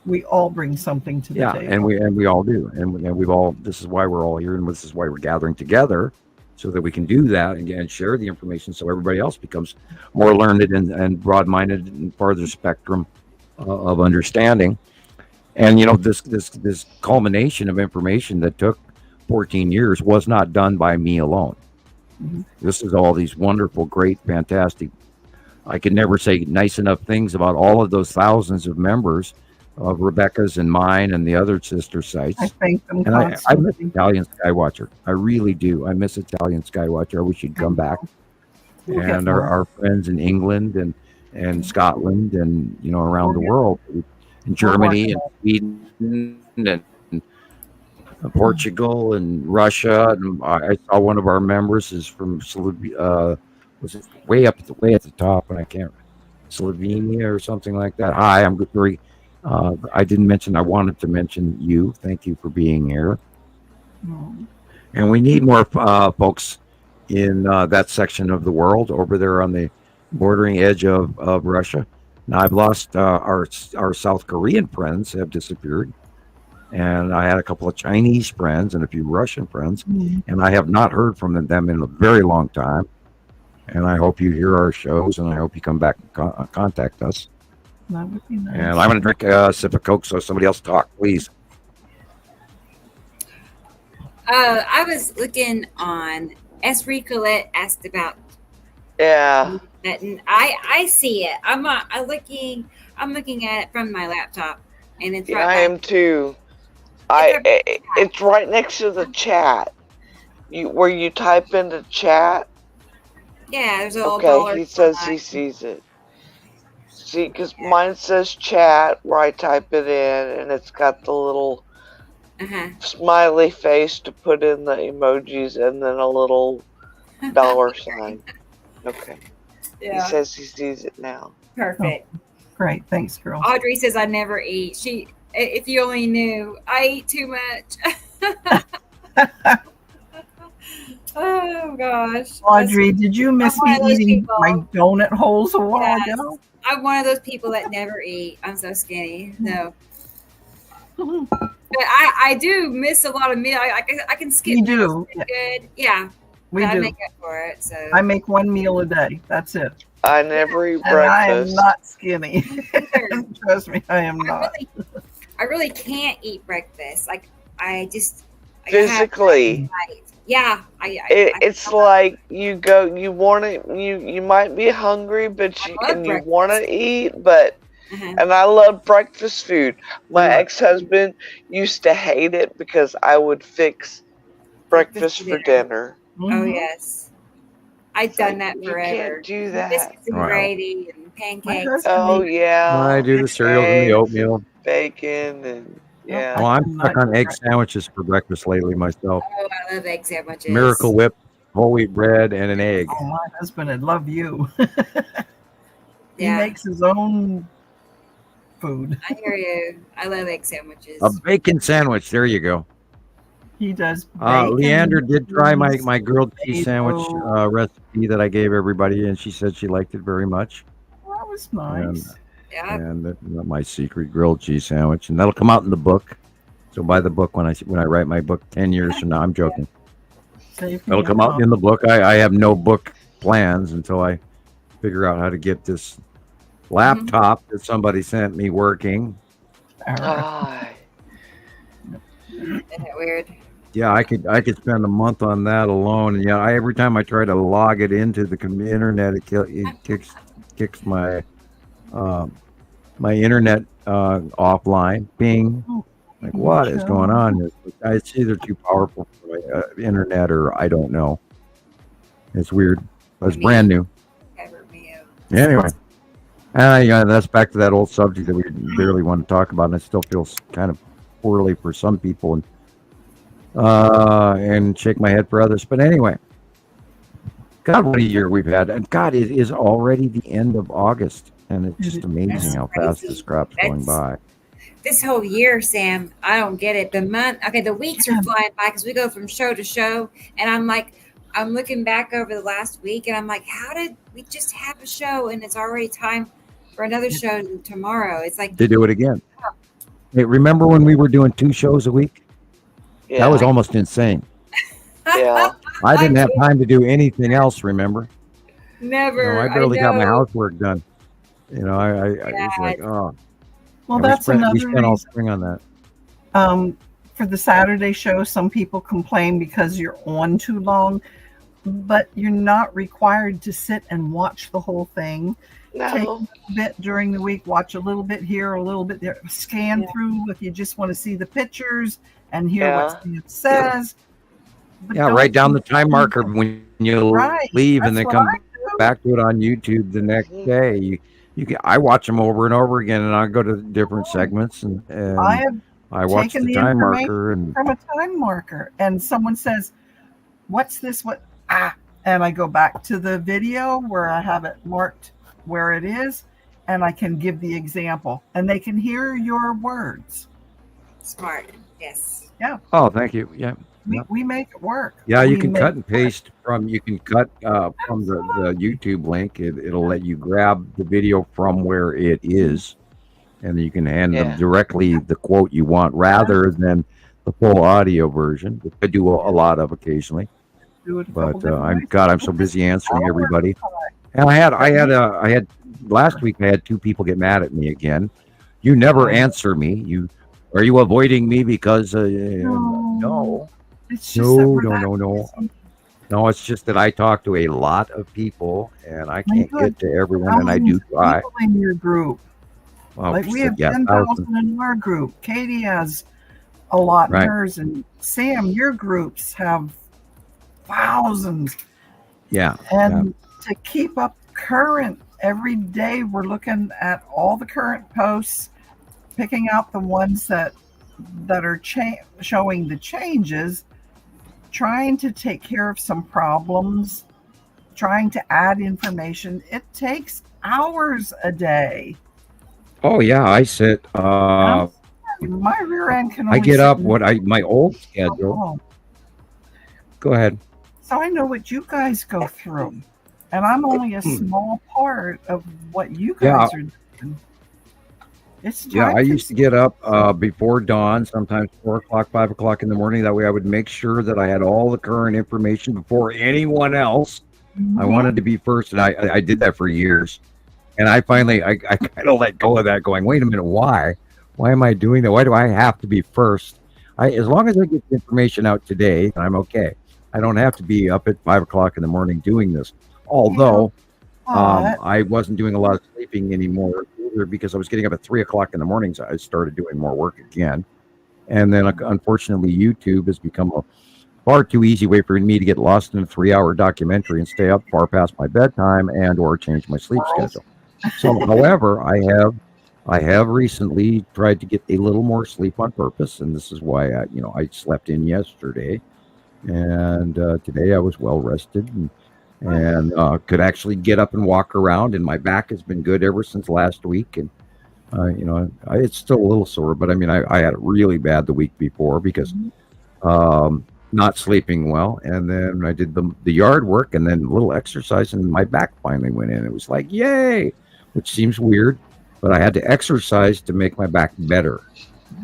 We all bring something to the table. and we all do, and we've all. This is why we're all here, and this is why we're gathering together, so that we can do that and share the information, so everybody else becomes more learned and broad-minded and farther spectrum of understanding. And this culmination of information that took 14 years was not done by me alone. Mm-hmm. This is all these wonderful, great, fantastic. I can never say nice enough things about all of those thousands of members of Rebecca's and mine and the other sister sites. I thank them. And I miss Italian Skywatcher. I really do. I miss Italian Skywatcher. I wish you'd come back. And our friends in England and Scotland and around the world, in Germany and Sweden and Portugal and Russia. And I saw one of our members is from was it way at the top, and I can't, Slovenia or something like that. Hi, I'm very. I didn't mention. I wanted to mention you. Thank you for being here. And we need more folks in that section of the world over there on the bordering edge of Russia. Now I've lost our South Korean friends have disappeared, and I had a couple of Chinese friends and a few Russian friends, and I have not heard from them in a very long time. And I hope you hear our shows, and I hope you come back and contact us. That would be nice. And I'm going to drink a sip of Coke, so somebody else talk, please. I was looking on. Esri Colette asked about. Yeah. And I see it. I'm looking at it from my laptop, and it's. I am too. It's right next to the chat. Where you type into chat. Yeah, there's a little Okay, he says he sees it. See, because mine says chat where I type it in, and it's got the little smiley face to put in the emojis, and then a little dollar sign. Okay. Yeah. He says he sees it now. Perfect. Oh, great, thanks, girl. Audrey says I never eat. If you only knew, I eat too much. Oh gosh, Audrey, did you miss me eating my donut holes a while ago? I'm one of those people that never eat. I'm so skinny. No. But I do miss a lot of meal. I can skip. You do. Good. Yeah. We do. I make up for it. So I make one meal a day. That's it. I never eat and breakfast. I am not skinny. Trust me, I am not. I really can't eat breakfast. Like I just physically. Yeah, it's like you go. You want to. You might be hungry, but you want to eat, but. And I love breakfast food. My ex-husband used to hate it because I would fix breakfast for dinner. Oh yes, I've done that forever. You can't do that. Biscuits and gravy and pancakes. Oh yeah. I do the cereal and the oatmeal, bacon, and yeah. Well, I'm stuck on egg sandwiches for breakfast lately myself. Oh, I love egg sandwiches. Miracle Whip, whole wheat bread, and an egg. Oh, my husband would love you. He makes his own food. I hear you. I love egg sandwiches. A bacon sandwich. There you go. He does bacon. Leander did try my cheese, grilled cheese sandwich potato. recipe that I gave everybody, and she said she liked it very much. Well, that was nice. And that's my secret grilled cheese sandwich, and that'll come out in the book. So buy the book when I write my book 10 years from now. I'm joking. It'll come out in the book. I have no book plans until I figure out how to get this laptop that somebody sent me working. Isn't that weird? Yeah, I could spend a month on that alone, and every time I try to log it into the internet, it kicks my my internet offline. Bing. Like, what is going on? It's either too powerful for my internet or I don't know. It's weird. But it's brand new. Anyway, that's back to that old subject that we barely want to talk about, and it still feels kind of poorly for some people, and shake my head for others. But anyway, God, what a year we've had. And God, it is already the end of August, and it's just amazing how fast this crap's going by. This whole year, Sam, I don't get it. The weeks are flying by because we go from show to show, and I'm looking back over the last week, and I'm like, how did we just have a show, and it's already time for another show tomorrow? It's like they do it again. Hey, remember when we were doing 2 shows a week? Yeah. That was almost insane. Yeah. I didn't have time to do anything else, remember? Never. I barely got my housework done. I was like, oh. Well, that's another reason. We spent all spring on that. For the Saturday show, some people complain because you're on too long, but you're not required to sit and watch the whole thing. No. Take a bit during the week, watch a little bit here, a little bit there, scan through if you just want to see the pictures and hear what it says. But write down the time marker when you leave, and then come back to it on YouTube the next day. I watch them over and over again, and I go to different segments, and I watch the time marker from a time marker, and someone says, "What's this? What?" And I go back to the video where I have it marked where it is, and I can give the example, and they can hear your words. Smart, yes. Yeah. Oh, thank you. Yeah. We make it work. Yeah, you can cut and paste from the YouTube link. It'll let you grab the video from where it is, and you can hand them directly the quote you want rather than the full audio version, which I do a lot of occasionally. But I'm so busy answering everybody. And I had last week I had 2 people get mad at me again. You never answer me. Are you avoiding me because no. It's just No, it's just that I talk to a lot of people, and I can't get to everyone, and I do try. People in your group. Well, we have 10,000 in our group. Katie has a lot in hers, and Sam, your groups have thousands. Yeah. And to keep up current, every day we're looking at all the current posts, picking out the ones that are showing the changes, trying to take care of some problems, trying to add information. It takes hours a day. Oh yeah, I sit. My rear end can. I get up my old schedule. Go ahead. So I know what you guys go through, and I'm only a small part of what you guys are doing. I used to get up before dawn, sometimes 4 o'clock, 5 o'clock in the morning. That way I would make sure that I had all the current information before anyone else. Mm-hmm. I wanted to be first, and I did that for years. And I finally, I kind of let go of that, going, wait a minute, why? Why am I doing that? Why do I have to be first? As long as I get the information out today, I'm okay. I don't have to be up at 5 o'clock in the morning doing this. Although I wasn't doing a lot of sleeping anymore because I was getting up at 3 o'clock in the morning, so I started doing more work again. And then, unfortunately, YouTube has become a far too easy way for me to get lost in a 3-hour documentary and stay up far past my bedtime and or change my sleep schedule. So, however, I have recently tried to get a little more sleep on purpose, and this is why I slept in yesterday, and today I was well rested and could actually get up and walk around, and my back has been good ever since last week, and it's still a little sore, but I mean I had it really bad the week before because not sleeping well. And then I did the yard work and then a little exercise, and my back finally went in. It was like, yay, which seems weird, but I had to exercise to make my back better.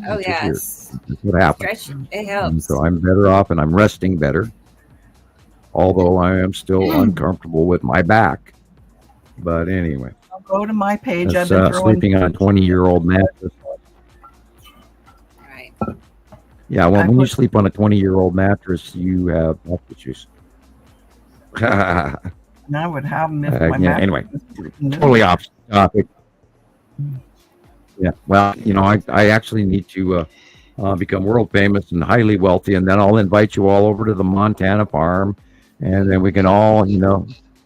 Oh, yes. That's what happened. Stretch, it helps. And so I'm better off and I'm resting better, although I am still uncomfortable with my back. But anyway. I'll go to my page. That's, sleeping on a 20-year-old mattress. Right. Yeah, well, when you sleep on a 20-year-old mattress, you have health issues. And I would have them if my yeah, anyway, totally off topic. Yeah, well, I actually need to become world famous and highly wealthy, and then I'll invite you all over to the Montana farm, and then we can all,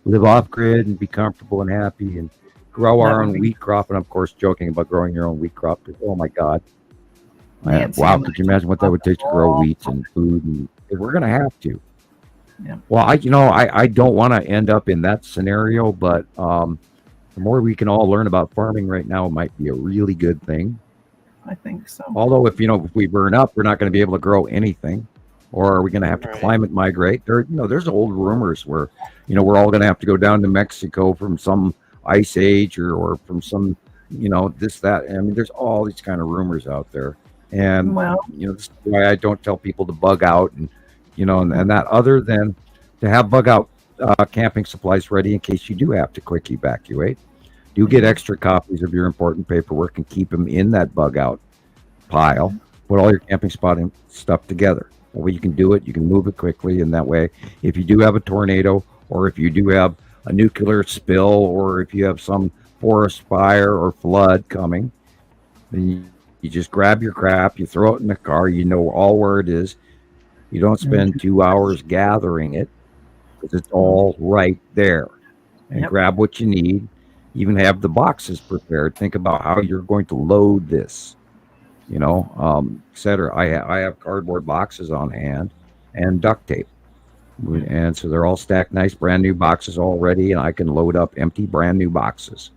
live off grid and be comfortable and happy and grow our own wheat crop. And of course, joking about growing your own wheat crop. Oh my God. Wow, could you imagine what that would take to grow wheat and food? And we're going to have to. Yeah. Well, I don't want to end up in that scenario, but the more we can all learn about farming right now, it might be a really good thing. I think so. Although if we burn up, we're not going to be able to grow anything, or are we going to have to climate migrate? There's old rumors where, we're all going to have to go down to Mexico from some ice age or from some, this, that. I mean, there's all these kind of rumors out there. And, this is why I don't tell people to bug out and that, other than to have bug out camping supplies ready in case you do have to quick evacuate. Do get extra copies of your important paperwork and keep them in that bug out pile. Put all your camping spotting stuff together. That way you can do it, you can move it quickly, and that way, if you do have a tornado, or if you do have a nuclear spill, or if you have some forest fire or flood coming, then you just grab your crap, you throw it in the car, you know all where it is. You don't spend 2 hours gathering it, because it's all right there. And grab what you need. Even have the boxes prepared. Think about how you're going to load this, etc. I have cardboard boxes on hand and duct tape. And so they're all stacked nice, brand new boxes already, and I can load up empty, brand new boxes.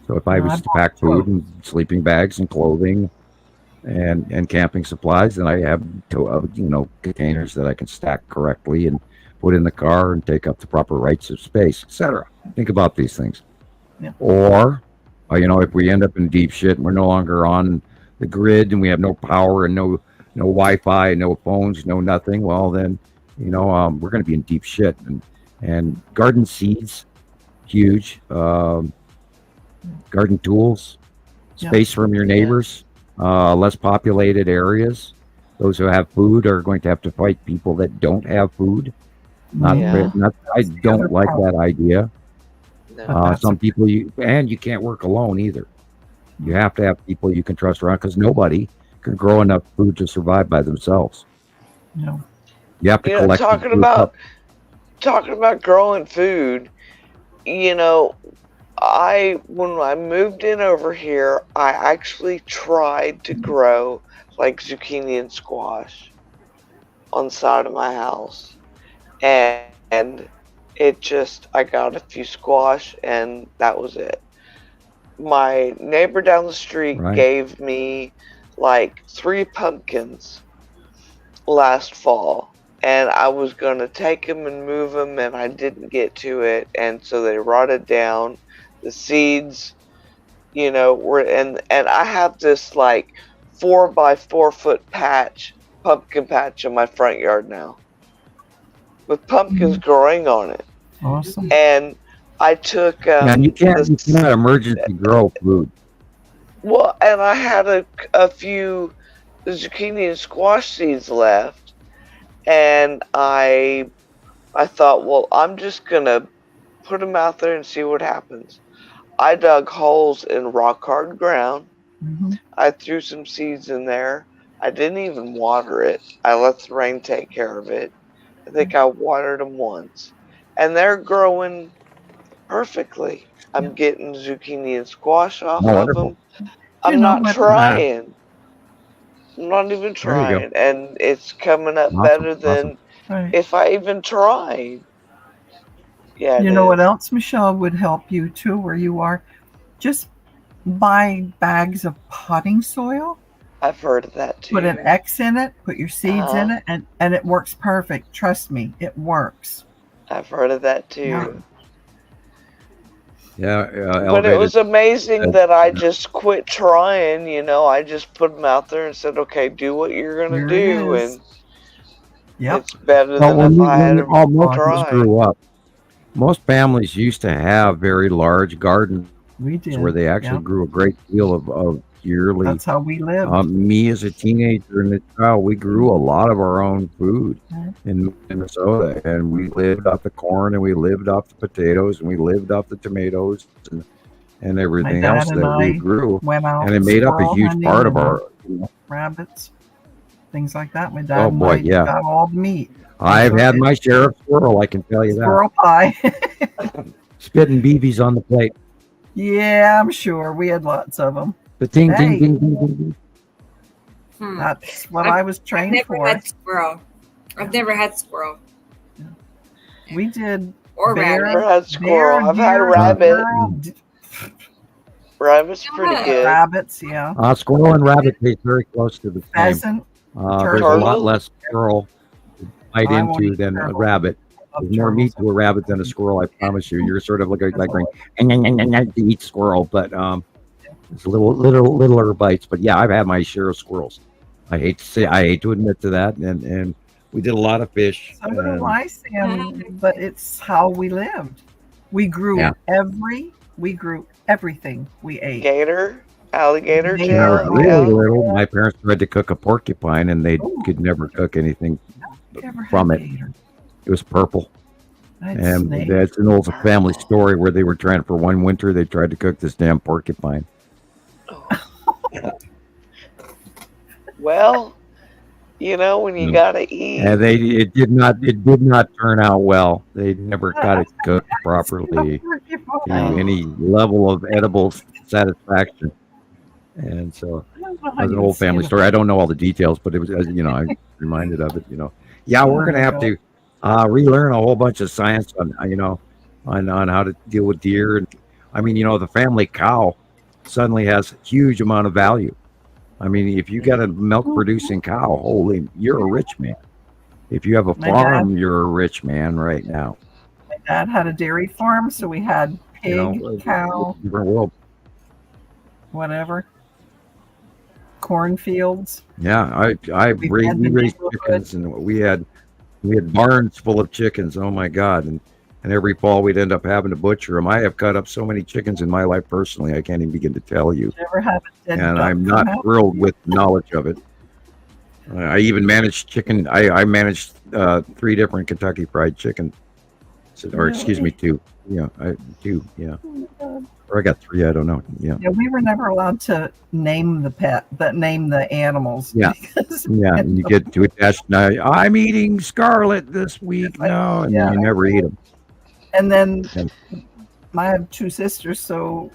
So if I was to pack food and sleeping bags and clothing and camping supplies, then I have containers that I can stack correctly and put in the car and take up the proper rights of space, etc. Think about these things. Yeah. Or, if we end up in deep shit and we're no longer on the grid and we have no power and no Wi-Fi, no phones, no nothing, well then, we're going to be in deep shit. And garden seeds, huge. Garden tools, space from your neighbors, less populated areas. Those who have food are going to have to fight people that don't have food. I don't like that idea. Some people you can't work alone either. You have to have people you can trust around, because nobody can grow enough food to survive by themselves. No. You have to collect. Talking about growing food, when I moved in over here, I actually tried to grow like zucchini and squash on the side of my house, and I got a few squash and that was it. My neighbor down the street gave me like 3 pumpkins last fall, and I was going to take them and move them, and I didn't get to it, and so they rotted down. The seeds, were, and I have this like 4 by 4 foot pumpkin patch in my front yard now, with pumpkins growing on it. Awesome. And I took. You cannot emergency grow food. Well, and I had a few zucchini and squash seeds left, and I thought, well, I'm just gonna put them out there and see what happens. I dug holes in rock hard ground. Mm-hmm. I threw some seeds in there. I didn't even water it. I let the rain take care of it. I think I watered them once, and they're growing perfectly. I'm getting zucchini and squash off of them. I'm not trying. I'm not even trying, and it's coming up better than if I even tried. Yeah. You know what else, Michelle, would help you too, where you are? Just buy bags of potting soil I've heard of that too. Put an X in it, put your seeds in it, and it works perfect. Trust me, it works. I've heard of that too. Yeah, but it was amazing that I just quit trying. I just put them out there and said, "Okay, do what you're gonna do," and it's better than if I had to try. Grew up. Most families used to have very large gardens. We did, where they actually grew a great deal of yearly. That's how we lived. Me as a teenager and a child, we grew a lot of our own food in Minnesota, and we lived off the corn, and we lived off the potatoes, and we lived off the tomatoes and everything else that we grew. And it made up a huge part of our rabbits, things like that. My dad and I got all the meat. I've had my share of squirrel, I can tell you that. Squirrel pie. Spitting BBs on the plate. Yeah, I'm sure. We had lots of them. The ting, ting, ting, ting, ting. That's what I was trained for. I've never had squirrel. We did. Or rabbit. Never had squirrel. I've had rabbit. Rabbit's pretty good. Rabbits, yeah. Squirrel and rabbit taste very close to the same. Pheasant. There's a lot less squirrel to bite into than a rabbit. There's more meat to a rabbit than a squirrel, I promise you. You're sort of like going to eat squirrel, but it's littler bites. But yeah, I've had my share of squirrels. I hate to admit to that, and we did a lot of fish. So do I, Sam, but it's how we lived. We grew everything we ate. Gator, alligator When I was really little, my parents tried to cook a porcupine, and they could never cook anything from it. It was purple. And that's an old family story where they were trying, for one winter, they tried to cook this damn porcupine. Well, when you gotta eat. And it did not turn out well. They never got it cooked properly to any level of edible satisfaction. And so it was an old family story. I don't know all the details, but it was, I'm reminded of it. Yeah, we're gonna have to relearn a whole bunch of science on how to deal with deer. And I mean, the family cow suddenly has a huge amount of value. I mean, if you got a milk producing cow, you're a rich man. If you have a farm, you're a rich man right now. My dad had a dairy farm, so we had pig, cow, different world. Whatever. Cornfields. Yeah, we raised chickens, and we had barns full of chickens. Oh my God! And every fall we'd end up having to butcher them. I have cut up so many chickens in my life personally, I can't even begin to tell you. Never have a dead and duck I'm not thrilled with knowledge of it. I even managed chicken. I managed 3 different Kentucky Fried Chicken, or excuse me, 2. Yeah, 2. Yeah, or I got 3. I don't know. Yeah. Yeah, we were never allowed to name the animals. Yeah, yeah. And you get to attach. I'm eating scarlet this week now, and you never eat them. And then I have 2 sisters, so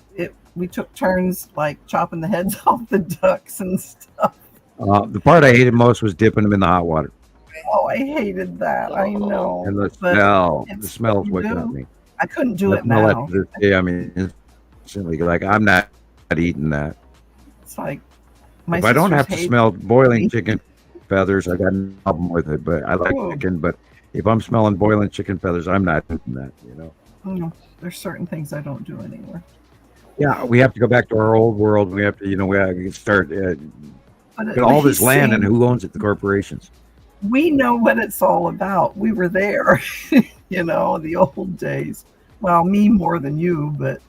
we took turns like chopping the heads off the ducks and stuff. The part I hated most was dipping them in the hot water. Oh, I hated that. I know. And the smell is what got me. I couldn't do it now. I mean, instantly, like, I'm not eating that. It's like if I don't have to smell boiling chicken feathers, I got no problem with it. But I like chicken. But if I'm smelling boiling chicken feathers, I'm not eating that. There's certain things I don't do anymore. Yeah, we have to go back to our old world. We have to, we have to start. But all this land, and who owns it? The corporations. We know what it's all about. We were there, the old days. Well, me more than you, but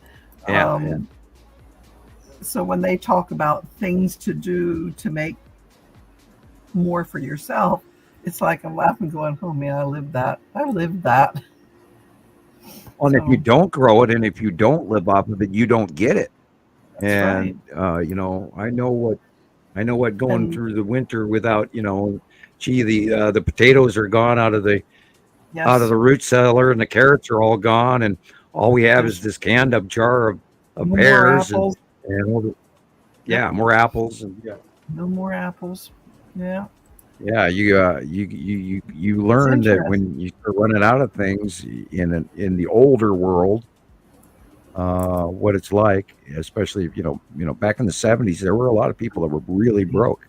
so when they talk about things to do to make more for yourself, it's like I'm laughing, going, "Oh man, I lived that. And if you don't grow it, and if you don't live off of it, you don't get it. And right. I know what going through the winter without, the potatoes are gone out of the root cellar, and the carrots are all gone, and all we have is this canned up jar of pears and more apples and no more apples. Yeah. Yeah, you learn that when you start running out of things in the older world, what it's like, especially back in the 70s, there were a lot of people that were really broke.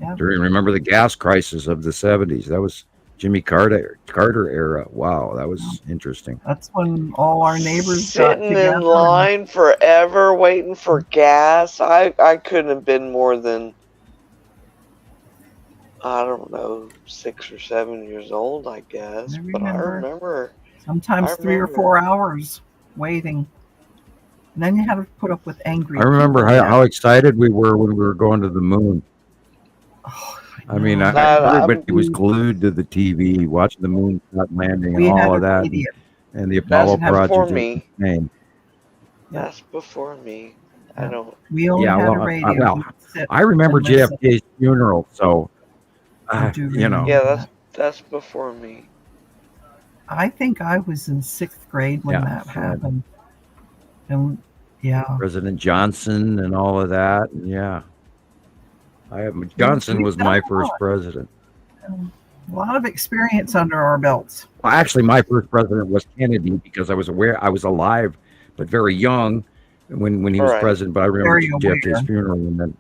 Yeah. Do you remember the gas crisis of the 70s? That was Jimmy Carter era. Wow, that was interesting. That's when all our neighbors got Sitting together. in line forever waiting for gas. I couldn't have been more than, I don't know, 6 or 7 years old, I guess. But I remember. Sometimes 3 or 4 hours waiting. And then you had to put up with angry I remember people. how excited we were when we were going to the moon. Oh, I mean, everybody was glued to the TV, watching the moon landing and all of that, and the Apollo project. Before me. That's before me. I don't. We only had a radio. I remember JFK's funeral, so you know. Yeah, that's before me. I think I was in 6th grade when that happened. And President Johnson and all of that. Yeah. Johnson was my first president. A lot of experience under our belts. Well, actually, my first president was Kennedy because I was alive, but very young when he was president. But I remember JFK's funeral and then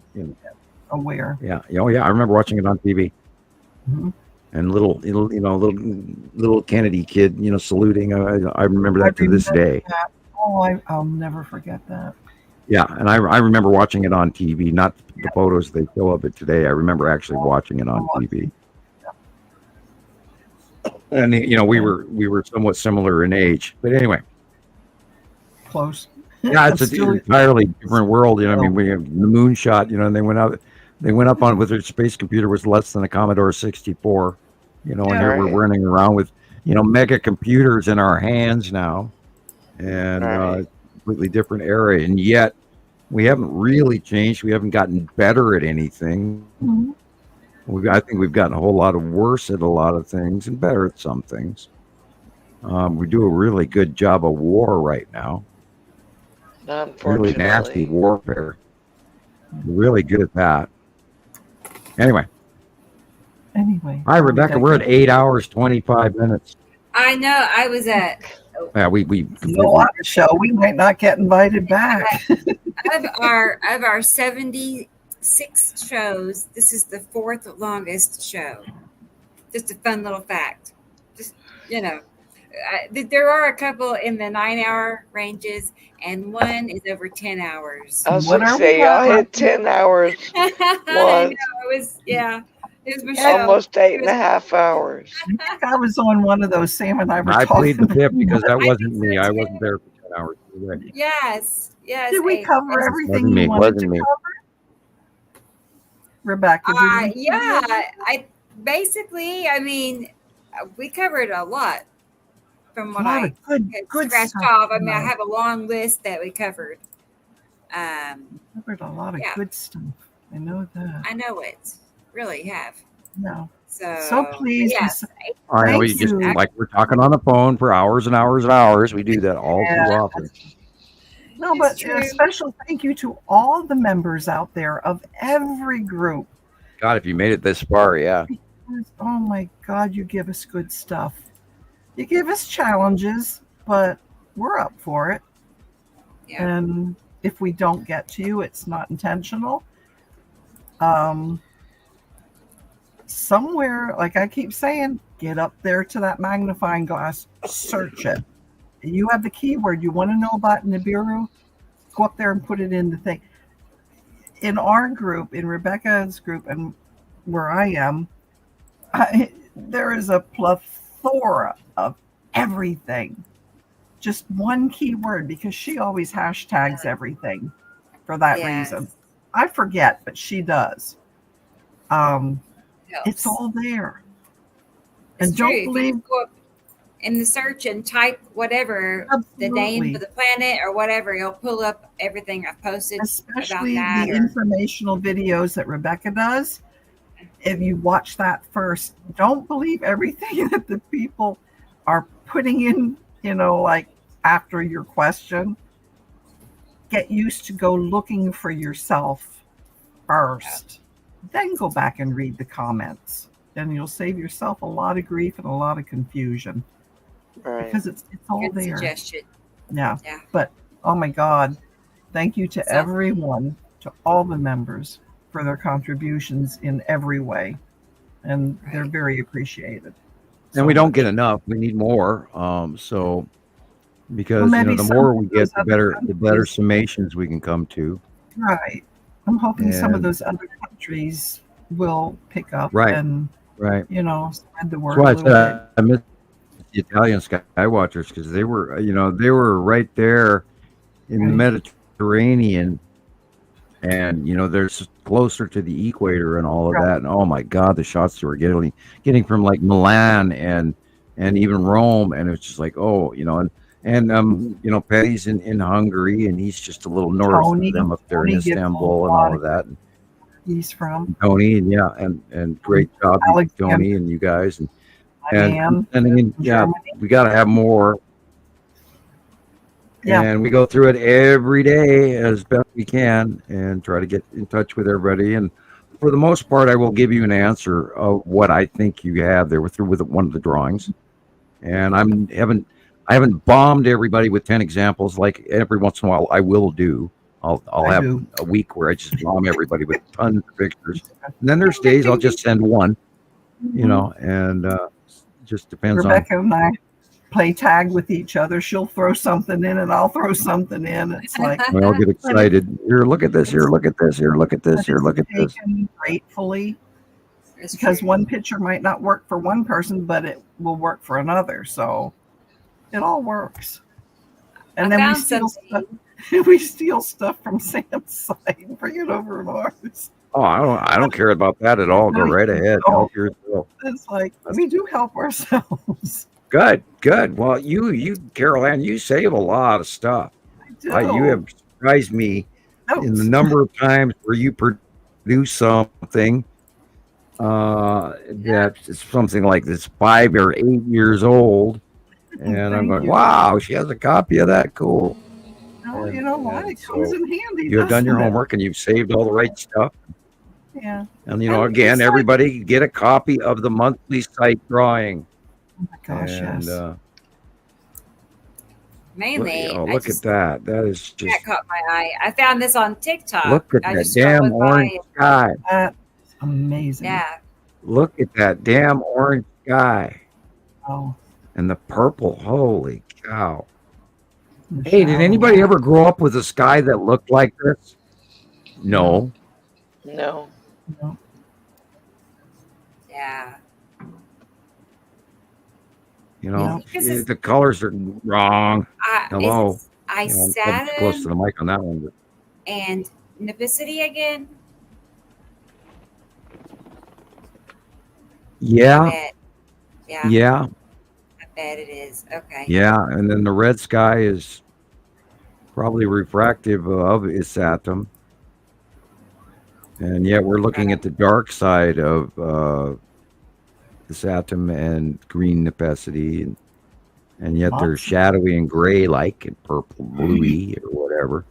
aware. Yeah. Oh yeah. I remember watching it on TV. Mm-hmm. And little Kennedy kid, saluting. I remember that to this day. That. Oh, I'll never forget that. Yeah, and I remember watching it on TV, not the photos they show of it today. I remember actually watching it on TV. And we were somewhat similar in age, but anyway, close. Yeah, it's an entirely different world. I mean, we have the moonshot. And they went up on with their space computer was less than a Commodore 64. And here we're running around with mega computers in our hands now. And completely different era, and yet we haven't really changed. We haven't gotten better at anything. Mm-hmm. I think we've gotten a whole lot worse at a lot of things and better at some things. We do a really good job of war right now. Really nasty warfare. We're really good at that. Anyway. Hi, Rebecca. We're at 8 hours, 25 minutes. I know. I was at. Yeah, we go on the show. We might not get invited back. of our 76 shows, this is the 4th longest show. Just a fun little fact. Just there are a couple in the 9-hour ranges, and one is over 10 hours. I was going to say y'all hit 10 hours. I know, it was almost 8.5 hours. I was on one of those. Sam and I were talking. I played the fifth because that wasn't me. I wasn't there for 10 hours. Yes. Did we cover everything you wanted to cover? Rebecca, we covered a lot from what I good scratched off. I mean, I have a long list that we covered. Covered a lot of good stuff. I know that. I know it. Really have. No. So please. Yes. I know just like we're talking on the phone for hours and hours and hours. We do that all too often. No, but a special thank you to all the members out there of every group. God, if you made it this far, yeah. Oh my God, you give us good stuff. You give us challenges, but we're up for it. Yeah. And if we don't get to you, it's not intentional. Somewhere, like I keep saying, get up there to that magnifying glass, search it. You have the keyword you want to know about Nibiru, go up there and put it in the thing. In our group, in Rebecca's group, and where I am, there is a plethora of everything. Just one keyword, because she always hashtags everything for that reason. I forget, but she does. It's all there. And don't believe. Go up in the search and type whatever the name of the planet or whatever, you'll pull up everything I've posted. Especially about that the informational videos that Rebecca does. If you watch that first, don't believe everything that the people are putting in, like after your question. Get used to go looking for yourself first. Then go back and read the comments. Then you'll save yourself a lot of grief and a lot of confusion. Right. Because it's all Good there. Suggestion. Yeah. But oh my God, thank you to everyone, to all the members. for their contributions in every way, and they're very appreciated. And we don't get enough. We need more. Because the more we get, the better summations we can come to. Right. I'm hoping some of those other countries will pick up and spread the word a little bit. I miss the Italian skywatchers because they were right there in the Mediterranean, and they're closer to the equator and all of that. And oh my God, the shots they were getting from like Milan and even Rome, and it's just like and Petty's in Hungary, and he's just a little north of them up there in Istanbul and all of that. He's from Tony, and great job, Tony, and you guys, and we got to have more. Yeah. And we go through it every day as best we can and try to get in touch with everybody. And for the most part, I will give you an answer of what I think you have there. We're through with one of the drawings, and I haven't bombed everybody with 10 examples. Like every once in a while, I will do. I'll have a week where I just bomb everybody with tons of pictures. And then there's days I'll just send one, and just depends Rebecca and I play tag with each other. She'll throw something in and I'll throw something in. It's like we all get excited. Here, look at this. Here, look at this. Here, look at this. Here, look at this. Gratefully, because one picture might not work for one person, but it will work for another. So it all works. And then we steal stuff from Sam's site and bring it over to ours. Oh, I don't care about that at all. Go right ahead. Help yourself. It's like we do help ourselves. Good. Well, you, Carol Ann, you save a lot of stuff. I do. You have surprised me in the number of times where you produce something that's something like this 5 or 8 years old, and I'm going, wow, she has a copy of that. Cool. Oh, you know what? It comes in handy. You have done your homework and you've saved all the right stuff. Yeah. And again, everybody get a copy of the monthly site drawing. Oh my gosh, yes. Mainly, look at that. That is just that caught my eye. I found this on TikTok. Look at that damn orange sky. That's amazing. Yeah. Look at that damn orange sky. Oh. And the purple. Holy cow. Hey, did anybody ever grow up with a sky that looked like this? No. No. Yeah. The colors are wrong. Hello. I sat close to the mic on that one. But. And Nipicity again? Yeah. Yeah. I bet it is. Okay. Yeah, and then the red sky is probably refractive of Isatum. And yet we're looking at the dark side of Isatum and green Nipicity, and yet they're shadowy and gray, like and purple, bluey, or whatever.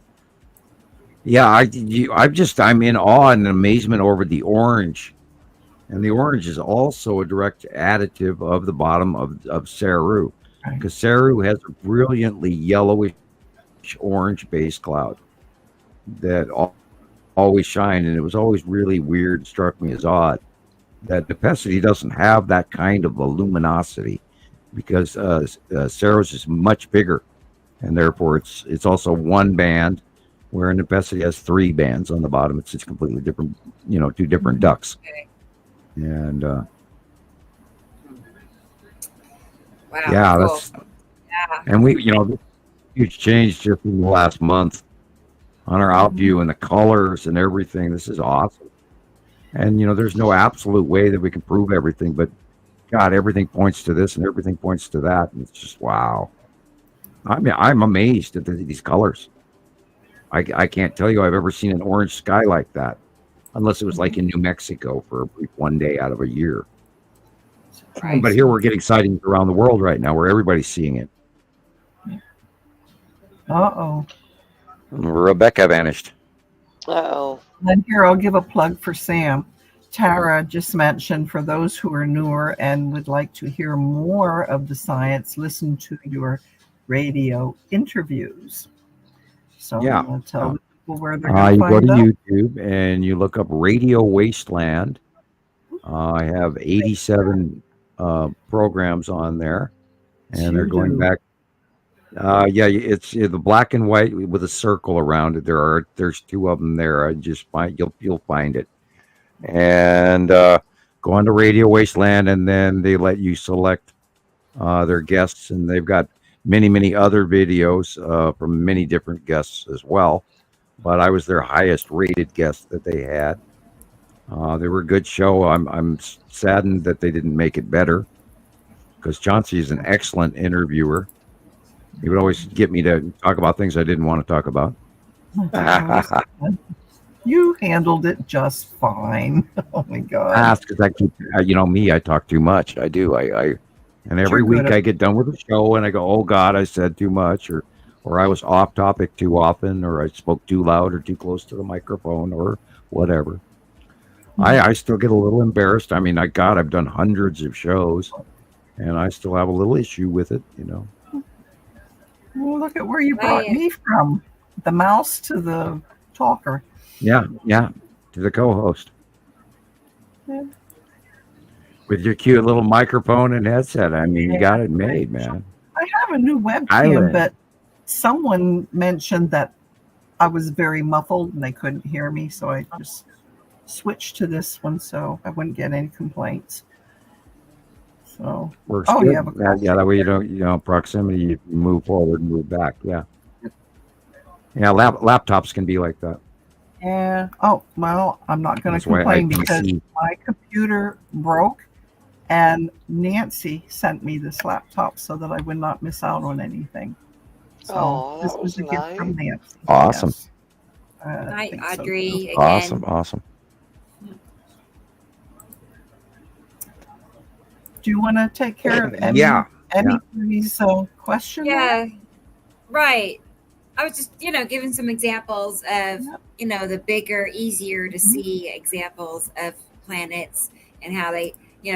Yeah, I'm in awe and amazement over the orange, and the orange is also a direct additive of the bottom of Saru, because Saru has a brilliantly yellowish orange base cloud that always shine, and it was always really weird. Struck me as odd that Nipicity doesn't have that kind of a luminosity, because Saros is much bigger, and therefore it's also one band, where Nipicity has 3 bands on the bottom. It's completely different, 2 different ducts. Okay. And wow, yeah, cool. that's and we huge change just in the last month on our out view and the colors and everything. This is awesome. And there's no absolute way that we can prove everything, but God, everything points to this and everything points to that, and it's just wow. I mean, I'm amazed at these colors. I can't tell you I've ever seen an orange sky like that, unless it was like in New Mexico for a brief one day out of a year. Right. But here we're getting sightings around the world right now where everybody's seeing it. Uh-oh. Rebecca vanished. Uh-oh. Then here, I'll give a plug for Sam. Tara just mentioned, for those who are newer and would like to hear more of the science, listen to your radio interviews. So yeah. I'm going to tell where they're going to You go find to them. YouTube and you look up Radio Wasteland. I have 87 programs on there, and they're going back. Yeah, it's the black and white with a circle around it. There's two of them there. I just you'll find it, and go on to Radio Wasteland, and then they let you select their guests, and they've got many other videos from many different guests as well. But I was their highest rated guest that they had. They were a good show. I'm saddened that they didn't make it better, because Chauncey is an excellent interviewer. He would always get me to talk about things I didn't want to talk about. You handled it just fine. Oh my God! That's because I keep, me. I talk too much. I do. And every week I get done with the show and I go, "Oh God, I said too much," or I was off topic too often, or I spoke too loud or too close to the microphone, or whatever. I still get a little embarrassed. I mean, I've done hundreds of shows, and I still have a little issue with it. Well, look at where you brought me from. The mouse to the talker. Yeah, to the co-host. Yeah. With your cute little microphone and headset. I mean, you got it made, man. I have a new webcam, but someone mentioned that I was very muffled and they couldn't hear me, so I just switched to this one so I wouldn't get any complaints. So, works good. That way you don't proximity. You move forward and move back. Yeah. Laptops can be like that. Yeah. Oh well, I'm not going to complain because my computer broke, and Nancy sent me this laptop so that I would not miss out on anything. So this was a gift from Nancy. Awesome. Yes. Hi, Audrey. So awesome. Do you want to take care of anybody's question? Yeah, right. I was just, giving some examples of, the bigger, easier to see examples of planets and how they,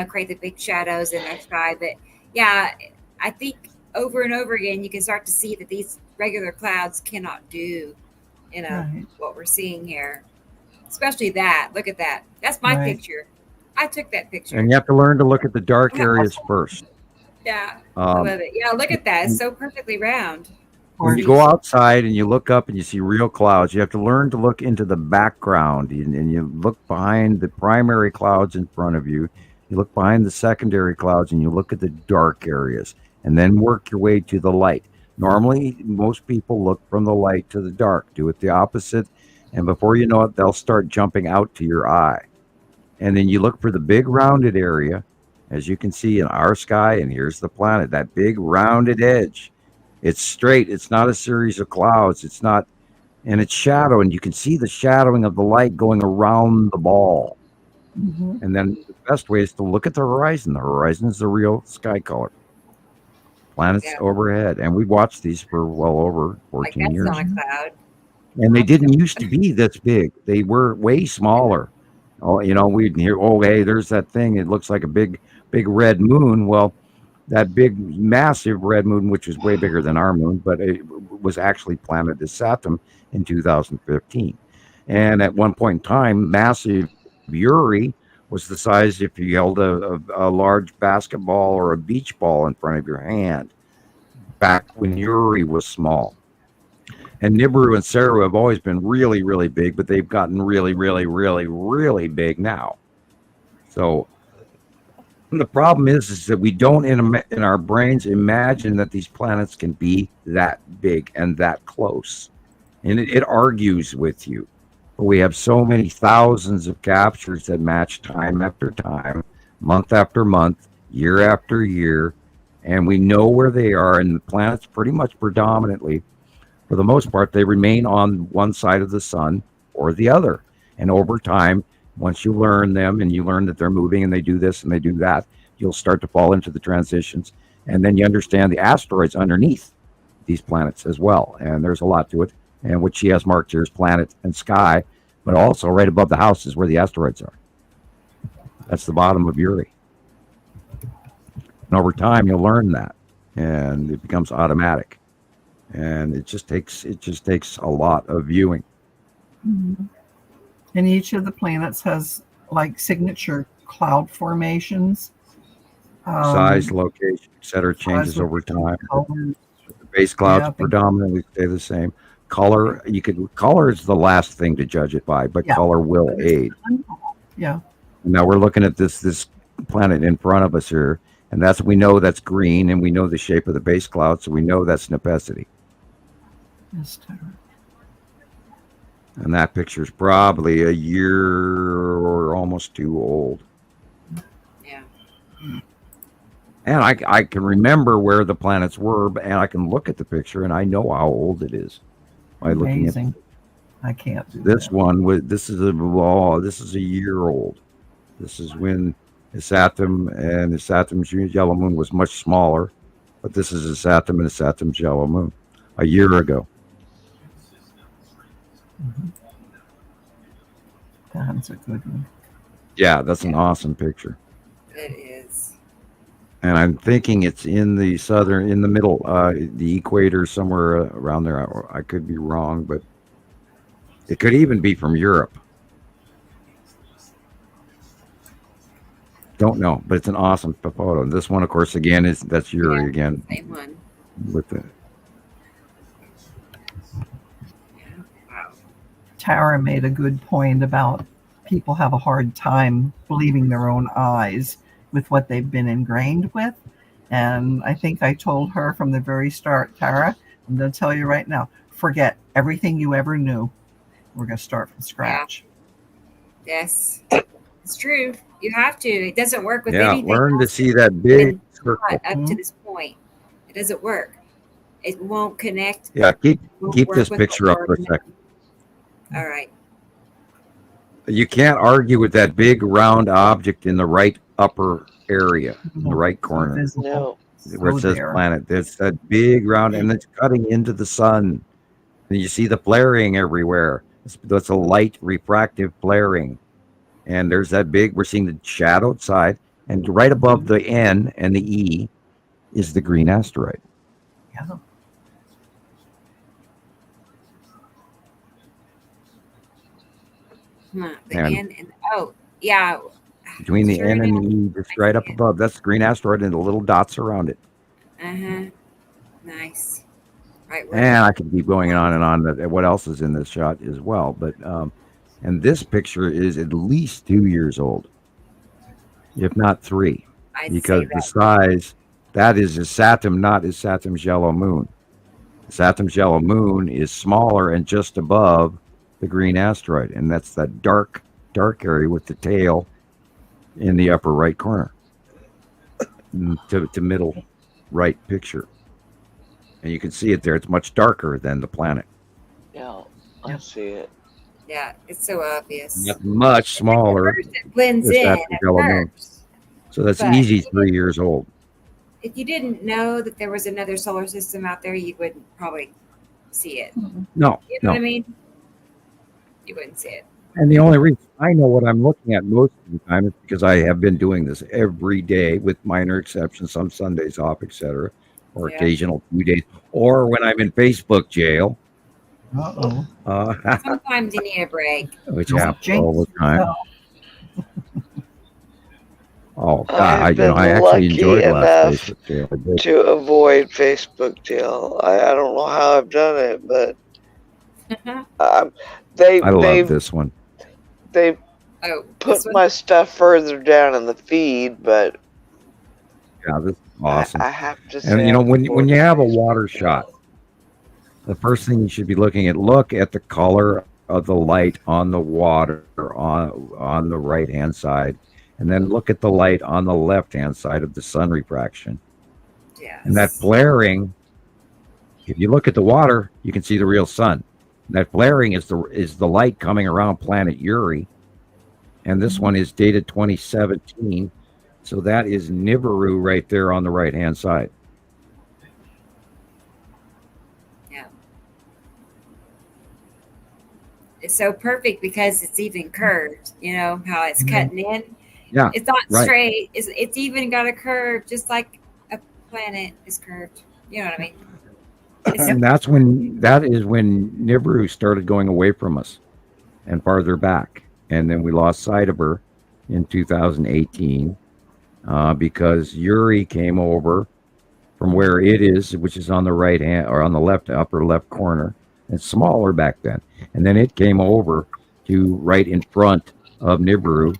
create the big shadows in their sky. But yeah, I think over and over again, you can start to see that these regular clouds cannot do, what we're seeing here. Especially that. Look at that. That's my picture. I took that picture. And you have to learn to look at the dark areas first. Yeah, I love it. Yeah, look at that. It's so perfectly round. When you go outside and you look up and you see real clouds, you have to learn to look into the background, and you look behind the primary clouds in front of you. You look behind the secondary clouds and you look at the dark areas, and then work your way to the light. Normally, most people look from the light to the dark. Do it the opposite, and before you know it, they'll start jumping out to your eye. And then you look for the big rounded area, as you can see in our sky, and here's the planet, that big rounded edge. It's straight. It's not a series of clouds. It's not, and it's shadow, and you can see the shadowing of the light going around the ball. Mm-hmm. And then the best way is to look at the horizon. The horizon is the real sky color. Planets overhead. And we watched these for well over 14 years. That's not a cloud. And they didn't used to be this big. They were way smaller. Oh, we'd hear, hey, there's that thing. It looks like a big red moon. Well, that big, massive red moon, which was way bigger than our moon, but it was actually planet Saturn in 2015. And at one point in time, massive Uri was the size if you held a large basketball or a beach ball in front of your hand, back when Uri was small. And Nibiru and Saru have always been really, really big, but they've gotten really, really, really, really big now. So the problem is that we don't in our brains imagine that these planets can be that big and that close. And it argues with you. But we have so many thousands of captures that match time after time, month after month, year after year. And we know where they are, and the planets pretty much predominantly, for the most part, they remain on one side of the sun or the other. And over time, once you learn them and you learn that they're moving and they do this and they do that, you'll start to fall into the transitions. And then you understand the asteroids underneath these planets as well. And there's a lot to it. And what she has marked here is planet and sky, but also right above the house is where the asteroids are. That's the bottom of Uri. And over time, you'll learn that. And it becomes automatic. And it just takes a lot of viewing. Mhm. And each of the planets has like signature cloud formations. Size, location, etc. changes over time. The base clouds predominantly stay the same. Color, color is the last thing to judge it by, but color will aid. Yeah. Now we're looking at this planet in front of us here, and we know that's green, and we know the shape of the base cloud, so we know that's Nepenthe. Yes, Tara. And that picture is probably a year or almost 2 old. Yeah. And I can remember where the planets were, and I can look at the picture, and I know how old it is by looking at it. I can't do this one. This is a year old. This is when Saturn and Saturn's yellow moon was much smaller, but this is Saturn and Saturn's yellow moon a year ago. Mm-hmm. That's a good one. Yeah, that's an awesome picture. It is. And I'm thinking it's in the middle, the equator, somewhere around there. I could be wrong, but it could even be from Europe. Don't know, but it's an awesome photo. And this one, of course, again, that's Yuri again. Same one. With the Tara made a good point about people have a hard time believing their own eyes with what they've been ingrained with. And I think I told her from the very start, Tara, I'm going to tell you right now, forget everything you ever knew. We're going to start from scratch. Yeah. Yes, it's true. You have to. It doesn't work with anything. Learn to see that big circle. Up to this point, it doesn't work. It won't connect. Yeah, keep this picture up for a second. All right. You can't argue with that big round object in the right upper area, in the right corner. No. Where it says planet. There's that big round, and it's cutting into the sun. And you see the flaring everywhere. That's a light refractive flaring. And there's that big, we're seeing the shadowed side. And right above the N and the E is the green asteroid. Yeah. Yeah. Between the N and the E, just right up above. That's the green asteroid and the little dots around it. Nice. Right. And I can keep going on and on. What else is in this shot as well? But and this picture is at least 2 years old, if not 3, because the size that is Saturn, not Saturn's yellow moon. Saturn's yellow moon is smaller and just above the green asteroid, and that's that dark area with the tail in the upper right corner to middle right picture. And you can see it there. It's much darker than the planet. Yeah, I see it. Yeah, it's so obvious. It's much smaller. It blends in at first. So that's easy 3 years old. If you didn't know that there was another solar system out there, you wouldn't probably see it. No. You know what I mean? You wouldn't see it. And the only reason I know what I'm looking at most of the time is because I have been doing this every day with minor exceptions, some Sundays off, etc., or occasional few days, or when I'm in Facebook jail. Sometimes you need a break. Which happens all the time. Oh, God, I actually enjoyed last Facebook jail. To avoid Facebook jail. I don't know how I've done it, but I love this one. They put my stuff further down in the feed, but yeah, this is awesome. I have to say, and when you have a water shot, the first thing you should be looking at, look at the color of the light on the water on the right hand side, and then look at the light on the left hand side of the sun refraction. Yes. And that flaring, if you look at the water, you can see the real sun. And that flaring is the light coming around planet Yuri, and this one is dated 2017. So that is Nibiru right there on the right hand side. Yeah. It's so perfect because it's even curved. You know how it's cutting in. Yeah. It's not straight. It's even got a curve, just like a planet is curved. You know what I mean? And that is when Nibiru started going away from us. and farther back. And then we lost sight of her in 2018 because Yuri came over from where it is, which is on the right hand or on the left, upper left corner. It's smaller back then. And then it came over to right in front of Nibiru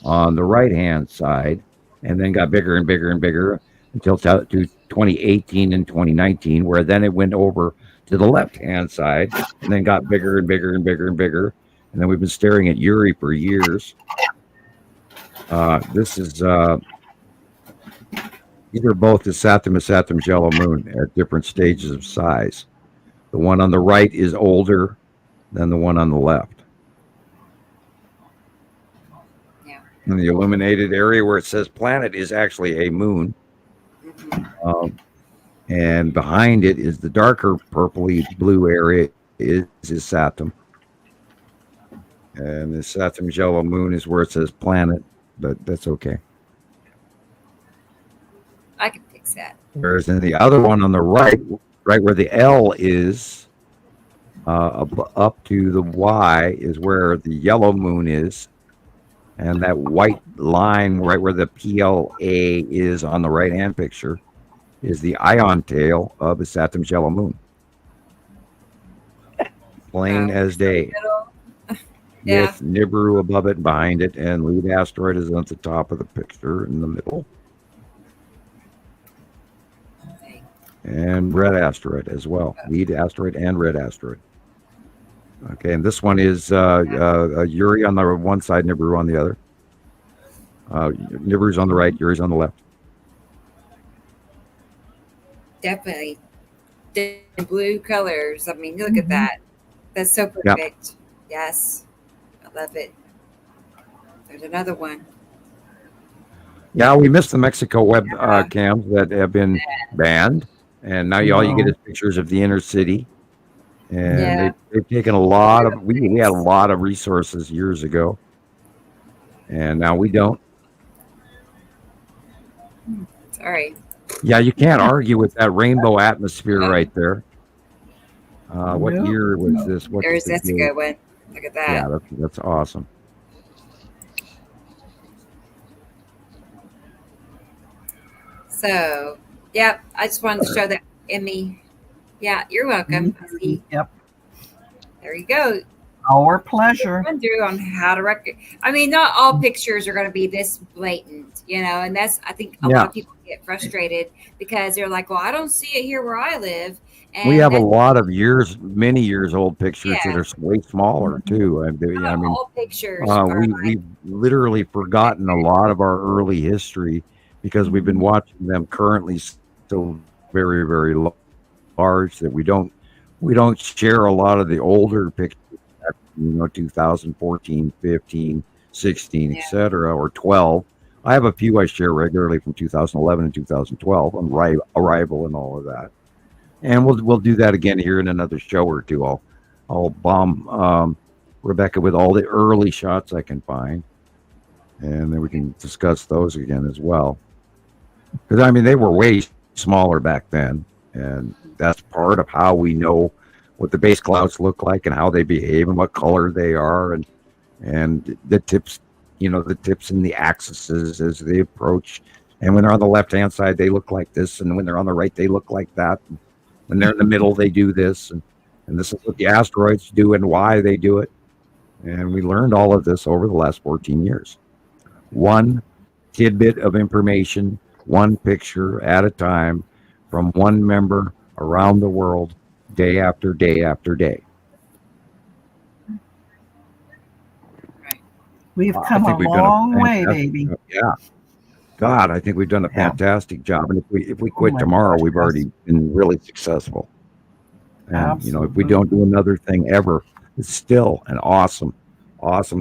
on the right hand side, and then got bigger and bigger and bigger until to 2018 and 2019, where then it went over to the left hand side and then got bigger and bigger and bigger and bigger. And then we've been staring at Yuri for years. This is either both the Saturn and Saturn's yellow moon at different stages of size. The one on the right is older than the one on the left. Yeah. And the illuminated area where it says planet is actually a moon. And behind it is the darker purpley blue area is Saturn. And the Saturn's yellow moon is where it says planet, but that's okay. I can fix that. Whereas in the other one on the right where the L is, up to the Y is where the yellow moon is. And that white line right where the PLA is on the right-hand picture is the ion tail of the Saturn's yellow moon. Plain as day. Yeah. With Nibiru above it and behind it, and lead asteroid is at the top of the picture in the middle. And red asteroid as well. Lead asteroid and red asteroid. Okay, and this one is Yuri on the one side, Nibiru on the other. Nibiru's on the right, Yuri's on the left. Definitely. The blue colors. I mean, look at that. That's so perfect. Yep. Yes. I love it. There's another one. Yeah, we missed the Mexico web cams that have been banned. And now all you get is pictures of the inner city. And they've taken a lot of, we had a lot of resources years ago. And now we don't. Sorry. Yeah, you can't argue with that rainbow atmosphere right there. What year was this? That's a good one. Look at that. Yeah, that's awesome. So, yeah, I just wanted to show that in me. Yeah, you're welcome. Yep. There you go. Our pleasure. Through on how to I mean, not all pictures are going to be this blatant, and that's, I think a lot of people get frustrated because they're like, well, I don't see it here where I live. And we have a lot of many years old pictures that are way smaller too. All pictures. We've literally forgotten a lot of our early history because we've been watching them currently so very, very large that we don't share a lot of the older pictures, 2014, 15, 16, etc., or 12. I have a few I share regularly from 2011 and 2012 on Arrival and all of that. And we'll do that again here in another show or two. I'll bomb Rebecca with all the early shots I can find, and then we can discuss those again as well. Because they were way smaller back then, and that's part of how we know what the base clouds look like and how they behave and what color they are, and the tips, the tips and the axes as they approach. And when they're on the left-hand side, they look like this, and when they're on the right, they look like that. When they're in the middle, they do this, and this is what the asteroids do and why they do it. And we learned all of this over the last 14 years. One tidbit of information, one picture at a time, from one member around the world, day after day after day. We've come a long way, baby. Yeah. God, I think we've done a fantastic job. And if we quit tomorrow, we've already been really successful. And, if we don't do another thing ever, it's still an awesome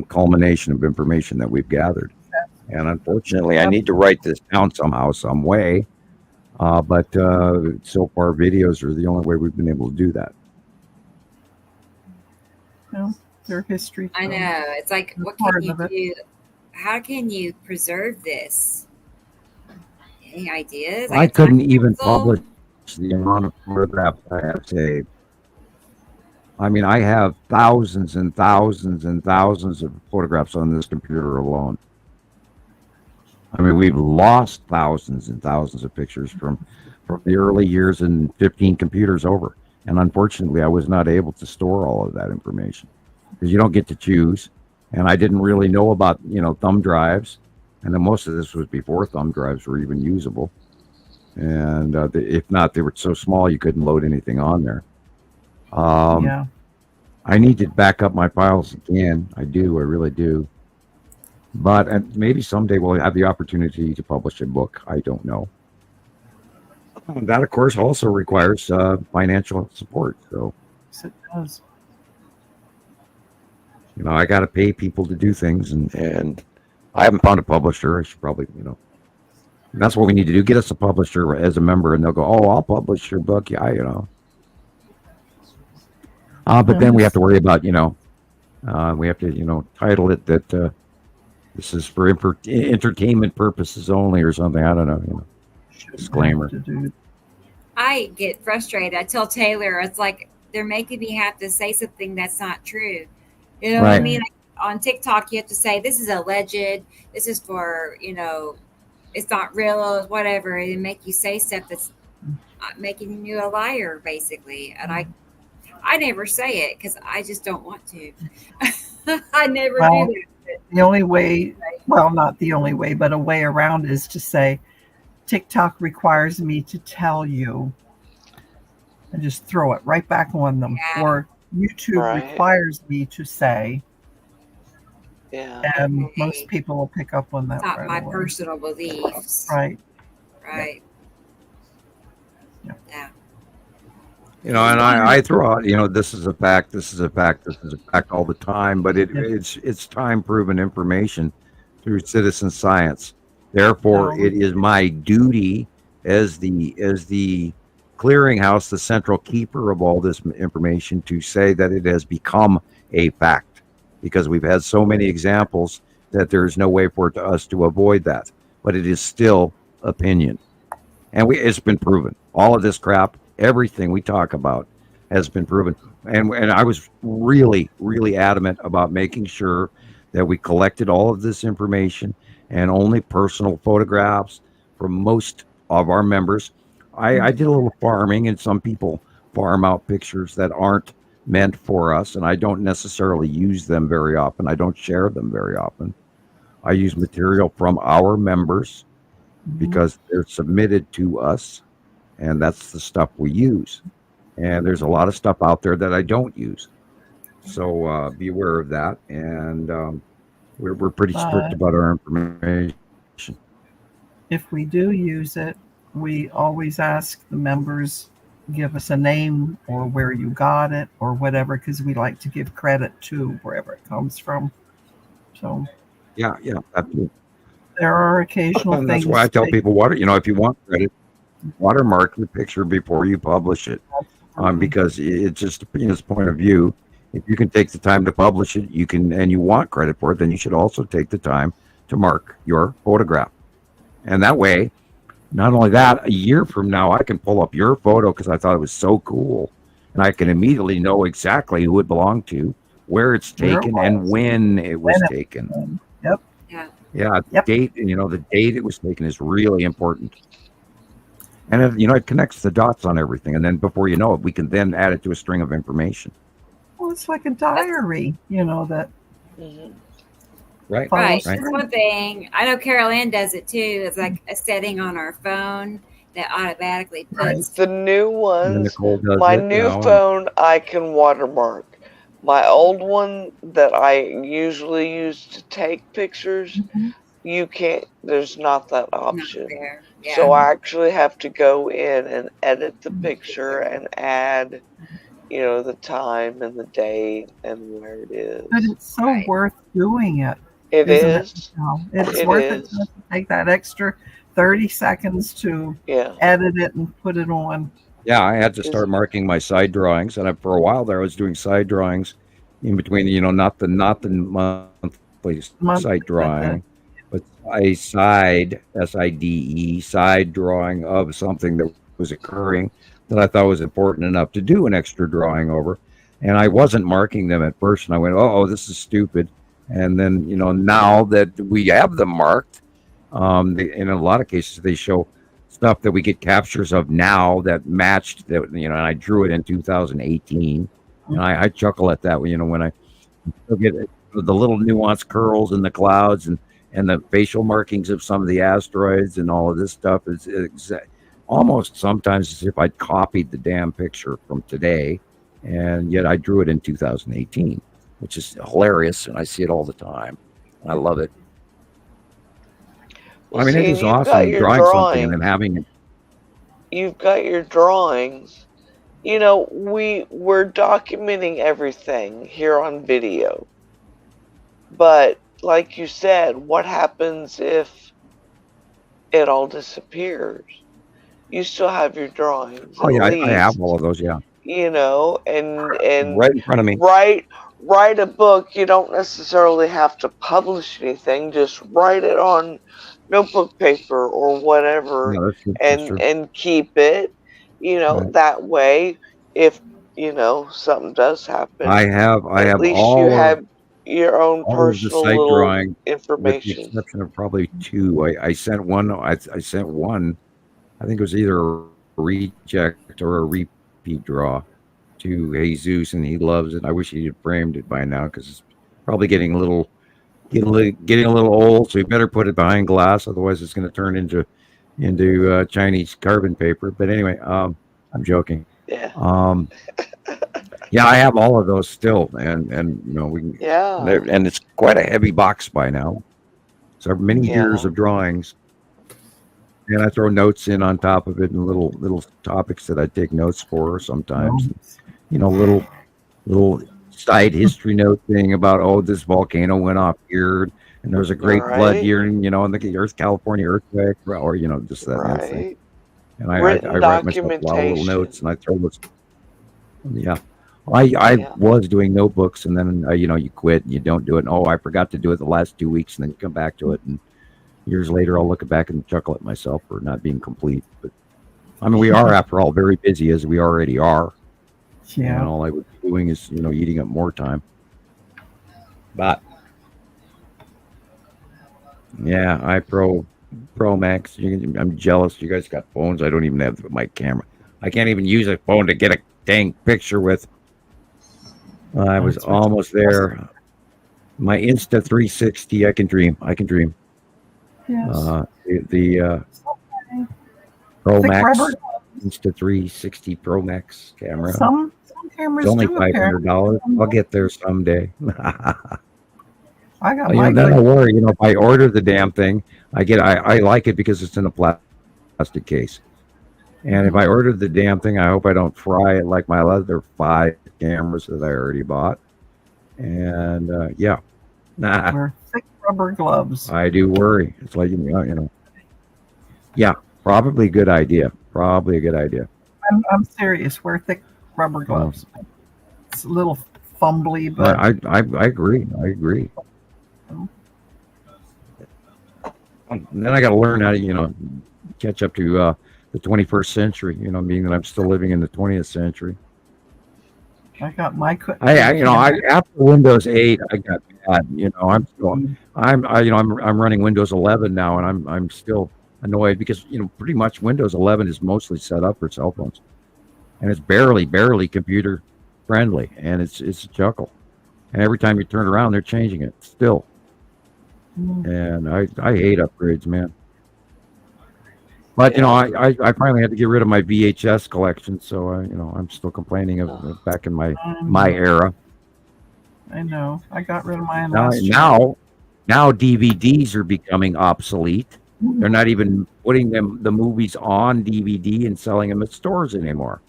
culmination of information that we've gathered. And unfortunately, I need to write this down somehow, some way. But so far, videos are the only way we've been able to do that. Well, their history. I know. It's like, what can you do? How can you preserve this? Any ideas? I couldn't even publish the amount of photographs I have saved. I mean, I have thousands and thousands and thousands of photographs on this computer alone. I mean, we've lost thousands and thousands of pictures from the early years and 15 computers over. And unfortunately, I was not able to store all of that information because you don't get to choose. And I didn't really know about, thumb drives. And then most of this was before thumb drives were even usable. And if not, they were so small you couldn't load anything on there. Yeah. I need to back up my files again. I do. I really do. But maybe someday we'll have the opportunity to publish a book. I don't know. That, of course, also requires financial support. So, Yes, it does. I got to pay people to do things, and I haven't found a publisher. I should probably, that's what we need to do. Get us a publisher as a member, and they'll go, "Oh, I'll publish your book." Yeah, but then we have to worry about, we have to, title it that this is for entertainment purposes only or something. I don't know. Disclaimer. I get frustrated. I tell Taylor, it's like they're making me have to say something that's not true. You know what I mean? Like on TikTok, you have to say, this is alleged. This is for, it's not real, whatever. And make you say stuff that's making you a liar, basically. And I never say it because I just don't want to. I never do that. The only way, well, not the only way, but a way around is to say, TikTok requires me to tell you, and just throw it right back on them. Yeah. Or YouTube requires me to say. Yeah. And most people will pick up on that. It's not my personal beliefs. Right. Right. Yeah. And I throw out, this is a fact, this is a fact, this is a fact all the time, but it's time proven information through citizen science. Therefore, it is my duty as the clearinghouse, the central keeper of all this information, to say that it has become a fact, because we've had so many examples that there is no way for us to avoid that. But it is still opinion, and it's been proven. All of this crap, everything we talk about, has been proven. And I was really, really adamant about making sure that we collected all of this information, and only personal photographs from most of our members. I did a little farming, and some people farm out pictures that aren't meant for us, and I don't necessarily use them very often. I don't share them very often. I use material from our members because they're submitted to us, and that's the stuff we use. And there's a lot of stuff out there that I don't use. So be aware of that. And we're pretty strict about our information. If we do use it, we always ask the members, give us a name or where you got it or whatever, because we like to give credit to wherever it comes from. So yeah, absolutely. There are occasional things. That's why I tell people, if you want credit, watermark the picture before you publish it, because it's just a point of view. If you can take the time to publish it, you can, and you want credit for it, then you should also take the time to mark your photograph. And that way, not only that, a year from now, I can pull up your photo because I thought it was so cool, and I can immediately know exactly who it belonged to, where it's taken, and when it was taken. Yep. Yeah. Date, the date it was taken is really important. And it connects the dots on everything, and then before you know it, we can then add it to a string of information. Well, it's like a diary, that. Right. That's one thing. I know Carol Ann does it too. It's like a setting on our phone that automatically puts the new ones. My new phone, I can watermark. My old one that I usually use to take pictures, you can't. There's not that option. Yeah. So I actually have to go in and edit the picture and add, the time and the date and where it is. But it's so worth doing it. It is. It's worth it to take that extra 30 seconds to edit it and put it on. Yeah, I had to start marking my side drawings, and for a while there, I was doing side drawings in between. Not the monthly side drawing, but a side SIDE side drawing of something that was occurring that I thought was important enough to do an extra drawing over. And I wasn't marking them at first, and I went, "Oh, this is stupid." And then, now that we have them marked, in a lot of cases they show stuff that we get captures of now that matched that, and I drew it in 2018, and I chuckle at that, when I still get the little nuanced curls in the clouds and the facial markings of some of the asteroids and all of this stuff is almost sometimes as if I'd copied the damn picture from today, and yet I drew it in 2018, which is hilarious, and I see it all the time. I love it. Well, it is awesome drawing something and then having it. You've got your drawings. We're documenting everything here on video. But like you said, what happens if it all disappears? You still have your drawings. Oh, yeah, I have all of those, yeah. And right in front of me. Write a book. You don't necessarily have to publish anything. Just write it on notebook paper or whatever, and keep it. Right. That way, if something does happen, I have at least all you have your own all personal of the site little drawing, information. with the exception of probably two. I sent one. I sent one. I think it was either a reject or a repeat draw to Jesus, and he loves it. I wish he had framed it by now because it's probably getting a little old. So you better put it behind glass, otherwise it's going to turn into Chinese carbon paper. But anyway, I'm joking. Yeah. Yeah, I have all of those still, and we can. Yeah. And it's quite a heavy box by now. So many years of drawings. And I throw notes in on top of it and little topics that I take notes for sometimes. Little side history note thing about, this volcano went off here and there was a great flood here, and in the California earthquake, or just that kind of thing. And I write myself a lot of little notes, and I throw those. Yeah. I was doing notebooks, and then you quit and you don't do it. And, I forgot to do it the last 2 weeks, and then you come back to it, and years later I'll look back and chuckle at myself for not being complete. But we are, after all, very busy, as we already are. Yeah. And all I would be doing is eating up more time. But yeah, Pro Max. I'm jealous. You guys got phones. I don't even have my camera. I can't even use a phone to get a dang picture with. I was almost there. My Insta 360. I can dream. Yes. The Pro Max Insta 360 Pro Max camera. Some cameras it's only do $500. I'll get there someday. I got then I worry. If I order the damn thing, I like it because it's in a plastic case. And if I order the damn thing, I hope I don't fry it like my other 5 cameras that I already bought. And Wear thick rubber gloves. I do worry. It's like Yeah, probably a good idea. I'm serious. Wear thick rubber gloves. It's a little fumbly, but I agree. And then I got to learn how to catch up to the 21st century. Being that I'm still living in the 20th century. I got my. After Windows 8, I got bad. I'm running Windows 11 now, and I'm still annoyed because pretty much Windows 11 is mostly set up for cell phones, and it's barely computer friendly, and it's a chuckle. And every time you turn around, they're changing it still. And I hate upgrades, man. But I finally had to get rid of my VHS collection, so I'm still complaining of back in my era. I know. I got rid of mine now DVDs are becoming obsolete. They're not even putting the movies on DVD and selling them at stores anymore.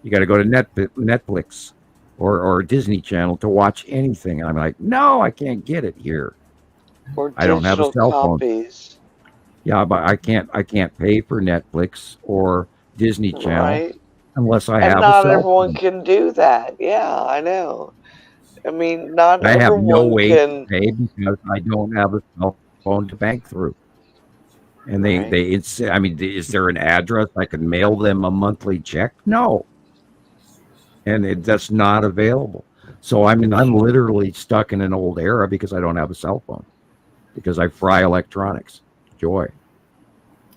You got to go to Netflix or Disney Channel to watch anything. And I'm like, no, I can't get it here. I don't have a cell phone. Yeah, but I can't pay for Netflix or Disney Channel unless I have a cell phone. Not everyone can do that. Yeah, I know. Not I have no everyone way can to pay because I don't have a cell phone to bank through. And is there an address I can mail them a monthly check? No. that's not available. So I mean, I'm literally stuck in an old era because I don't have a cell phone, because I fry electronics. Joy.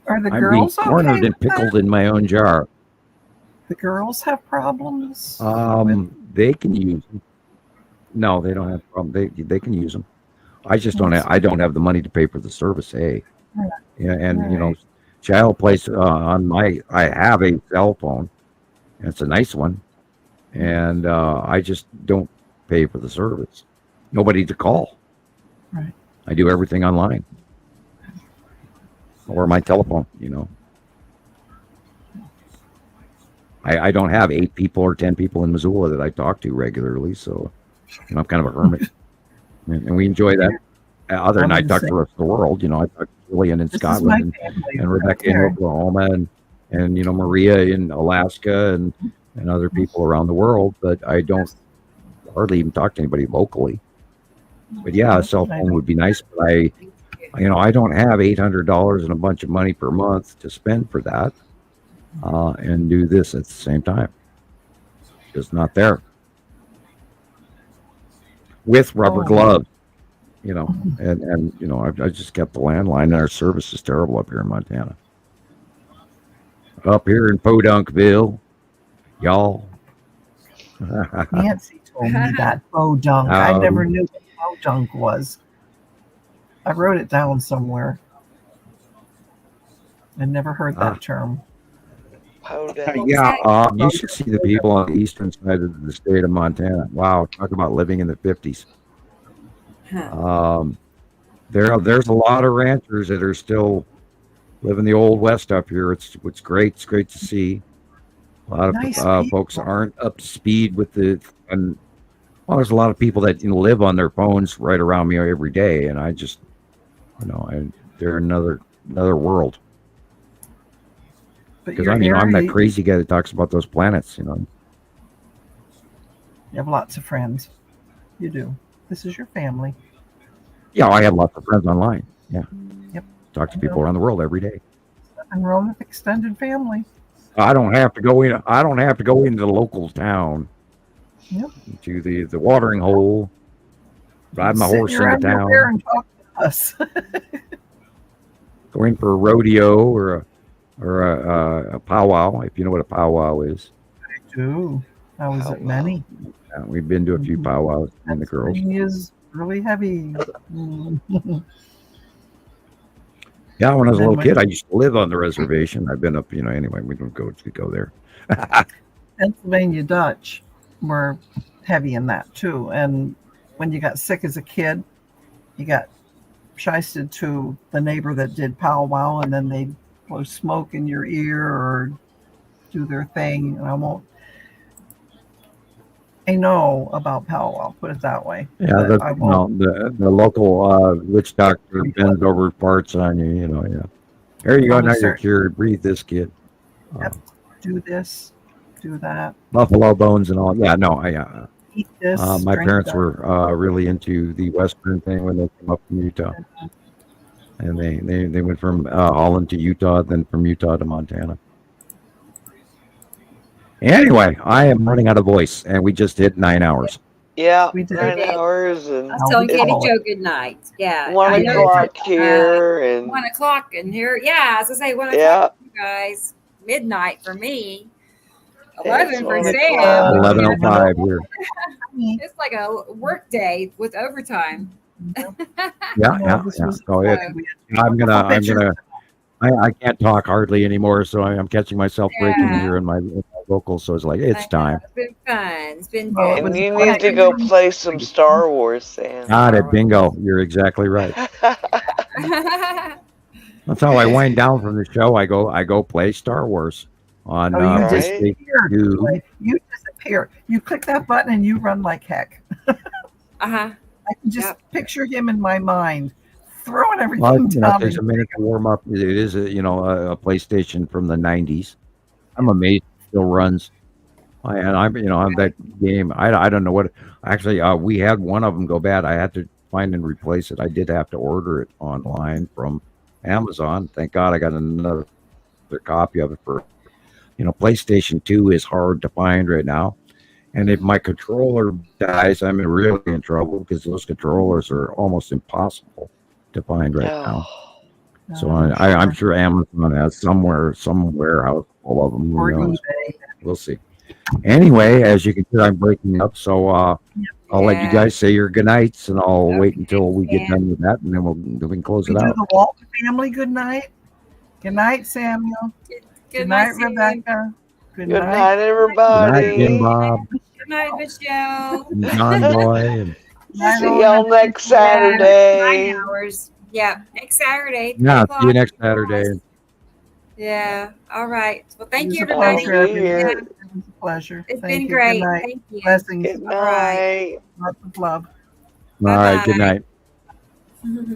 Are the I'm being girls cornered okay and with that? pickled in my own jar. The girls have problems. They can use them. No, they don't have problem. They can use them. I just don't have. I don't have the money to pay for the service. Hey, yeah, and you know, child plays on my. I have a cell phone, and it's a nice one, and I just don't pay for the service. Nobody to call. Right. I do everything online or my telephone. You know, I don't have 8 people or 10 people in Missoula that I talk to regularly, so you know, I'm kind of a hermit, and we enjoy that. Other than I talk to the rest of the world, you know, I talk to Gillian in Scotland and Rebecca in Oklahoma and you know, Maria in Alaska and other people around the world, but I don't hardly even talk to anybody locally. But yeah, a cell phone would be nice, but I don't have $800 and a bunch of money per month to spend for that and do this at the same time. Just not there. With rubber gloves. You know, and you know, I just kept the landline, and our service is terrible up here in Montana. Up here in Podunkville, y'all. Nancy told me that podunk. I never knew what podunk was. I wrote it down somewhere. I never heard that term. Yeah, you should see the people on the eastern side of the state of Montana. Wow, talk about living in the 50s. There's a lot of ranchers that are still living the old west up here. It's great. It's great to see. A lot of folks aren't up to speed with there's a lot of people that live on their phones right around me every day, and I just, they're another world. Because I'm that crazy guy that talks about those planets. You have lots of friends. You do. This is your family. Yeah, I have lots of friends online. Yeah. Yep. Talk to people around the world every day. Nothing wrong with extended family. I don't have to go in. I don't have to go into the local town. Yep. To the watering hole. Ride my horse into town. And talk to us. Go in for a rodeo or a powwow, if you know what a powwow is. I do. I was at many. Yeah, we've been to a few powwows and the girls. Is really heavy. Yeah, when I was a little kid, I used to live on the reservation. I've been up, anyway, we don't go there. Pennsylvania Dutch were heavy in that too. And when you got sick as a kid, you got shysted to the neighbor that did powwow, and then they'd blow smoke in your ear or do their thing. And I know about powwow, put it that way. Yeah, the local witch doctor bends over parts on you, yeah. There you go, now you're cured. Breathe this, kid. Yep. Do this, do that. Buffalo bones and all. Yeah, no, eat this. My parents were really into the Western thing when they came up from Utah. And they went from Holland to Utah, then from Utah to Montana. Anyway, I am running out of voice, and we just hit 9 hours. Yeah, We did. 9 hours. And I was telling Katie Joe good night. Yeah. 1 o'clock here. And 1 o'clock in here. Yeah, I was going to say 1 o'clock yeah. for you guys. Midnight for me. It's 11 for 1 Sam. o'clock. 11:05 here. It's like a work day with overtime. Yeah. So I can't talk hardly anymore, so I'm catching myself breaking here in my vocals. So it's like it's time. It's been fun. It's been good. And you need to go play some Star Wars, Sam. Got it, bingo. You're exactly right. That's how I wind down from the show. I go play Star Wars on. You disappeared. You disappear. You click that button and you run like heck. I can just picture him in my mind, throwing everything down. It takes a minute to warm up. It is a PlayStation from the 90s. I'm amazed it still runs. I'm that game. I don't know what. Actually, we had one of them go bad. I had to find and replace it. I did have to order it online from Amazon. Thank God I got another copy of it for. PlayStation 2 is hard to find right now. And if my controller dies, I'm really in trouble because those controllers are almost impossible to find right now. So I'm sure Amazon has somewhere some warehouse full of them. Who knows? We'll see. Anyway, as you can see, I'm breaking up, so I'll let you guys say your good nights, and I'll wait until we get done with that, and then we can close it out. The Walton family good night. Good night, Samuel. Good night, Rebecca. Good night, everybody. Good night, Jim Bob. Good night, Michelle. And John Boy. And see y'all next Saturday. 9 hours. Yeah, next Saturday. Yeah, see you next Saturday. Yeah. All right. Well, thank you, It was a everybody. pleasure. It was a pleasure. It's Thank been you. great. Good night. Thank you. Blessings. Good night. Lots of love. All right, good night. Bye-bye.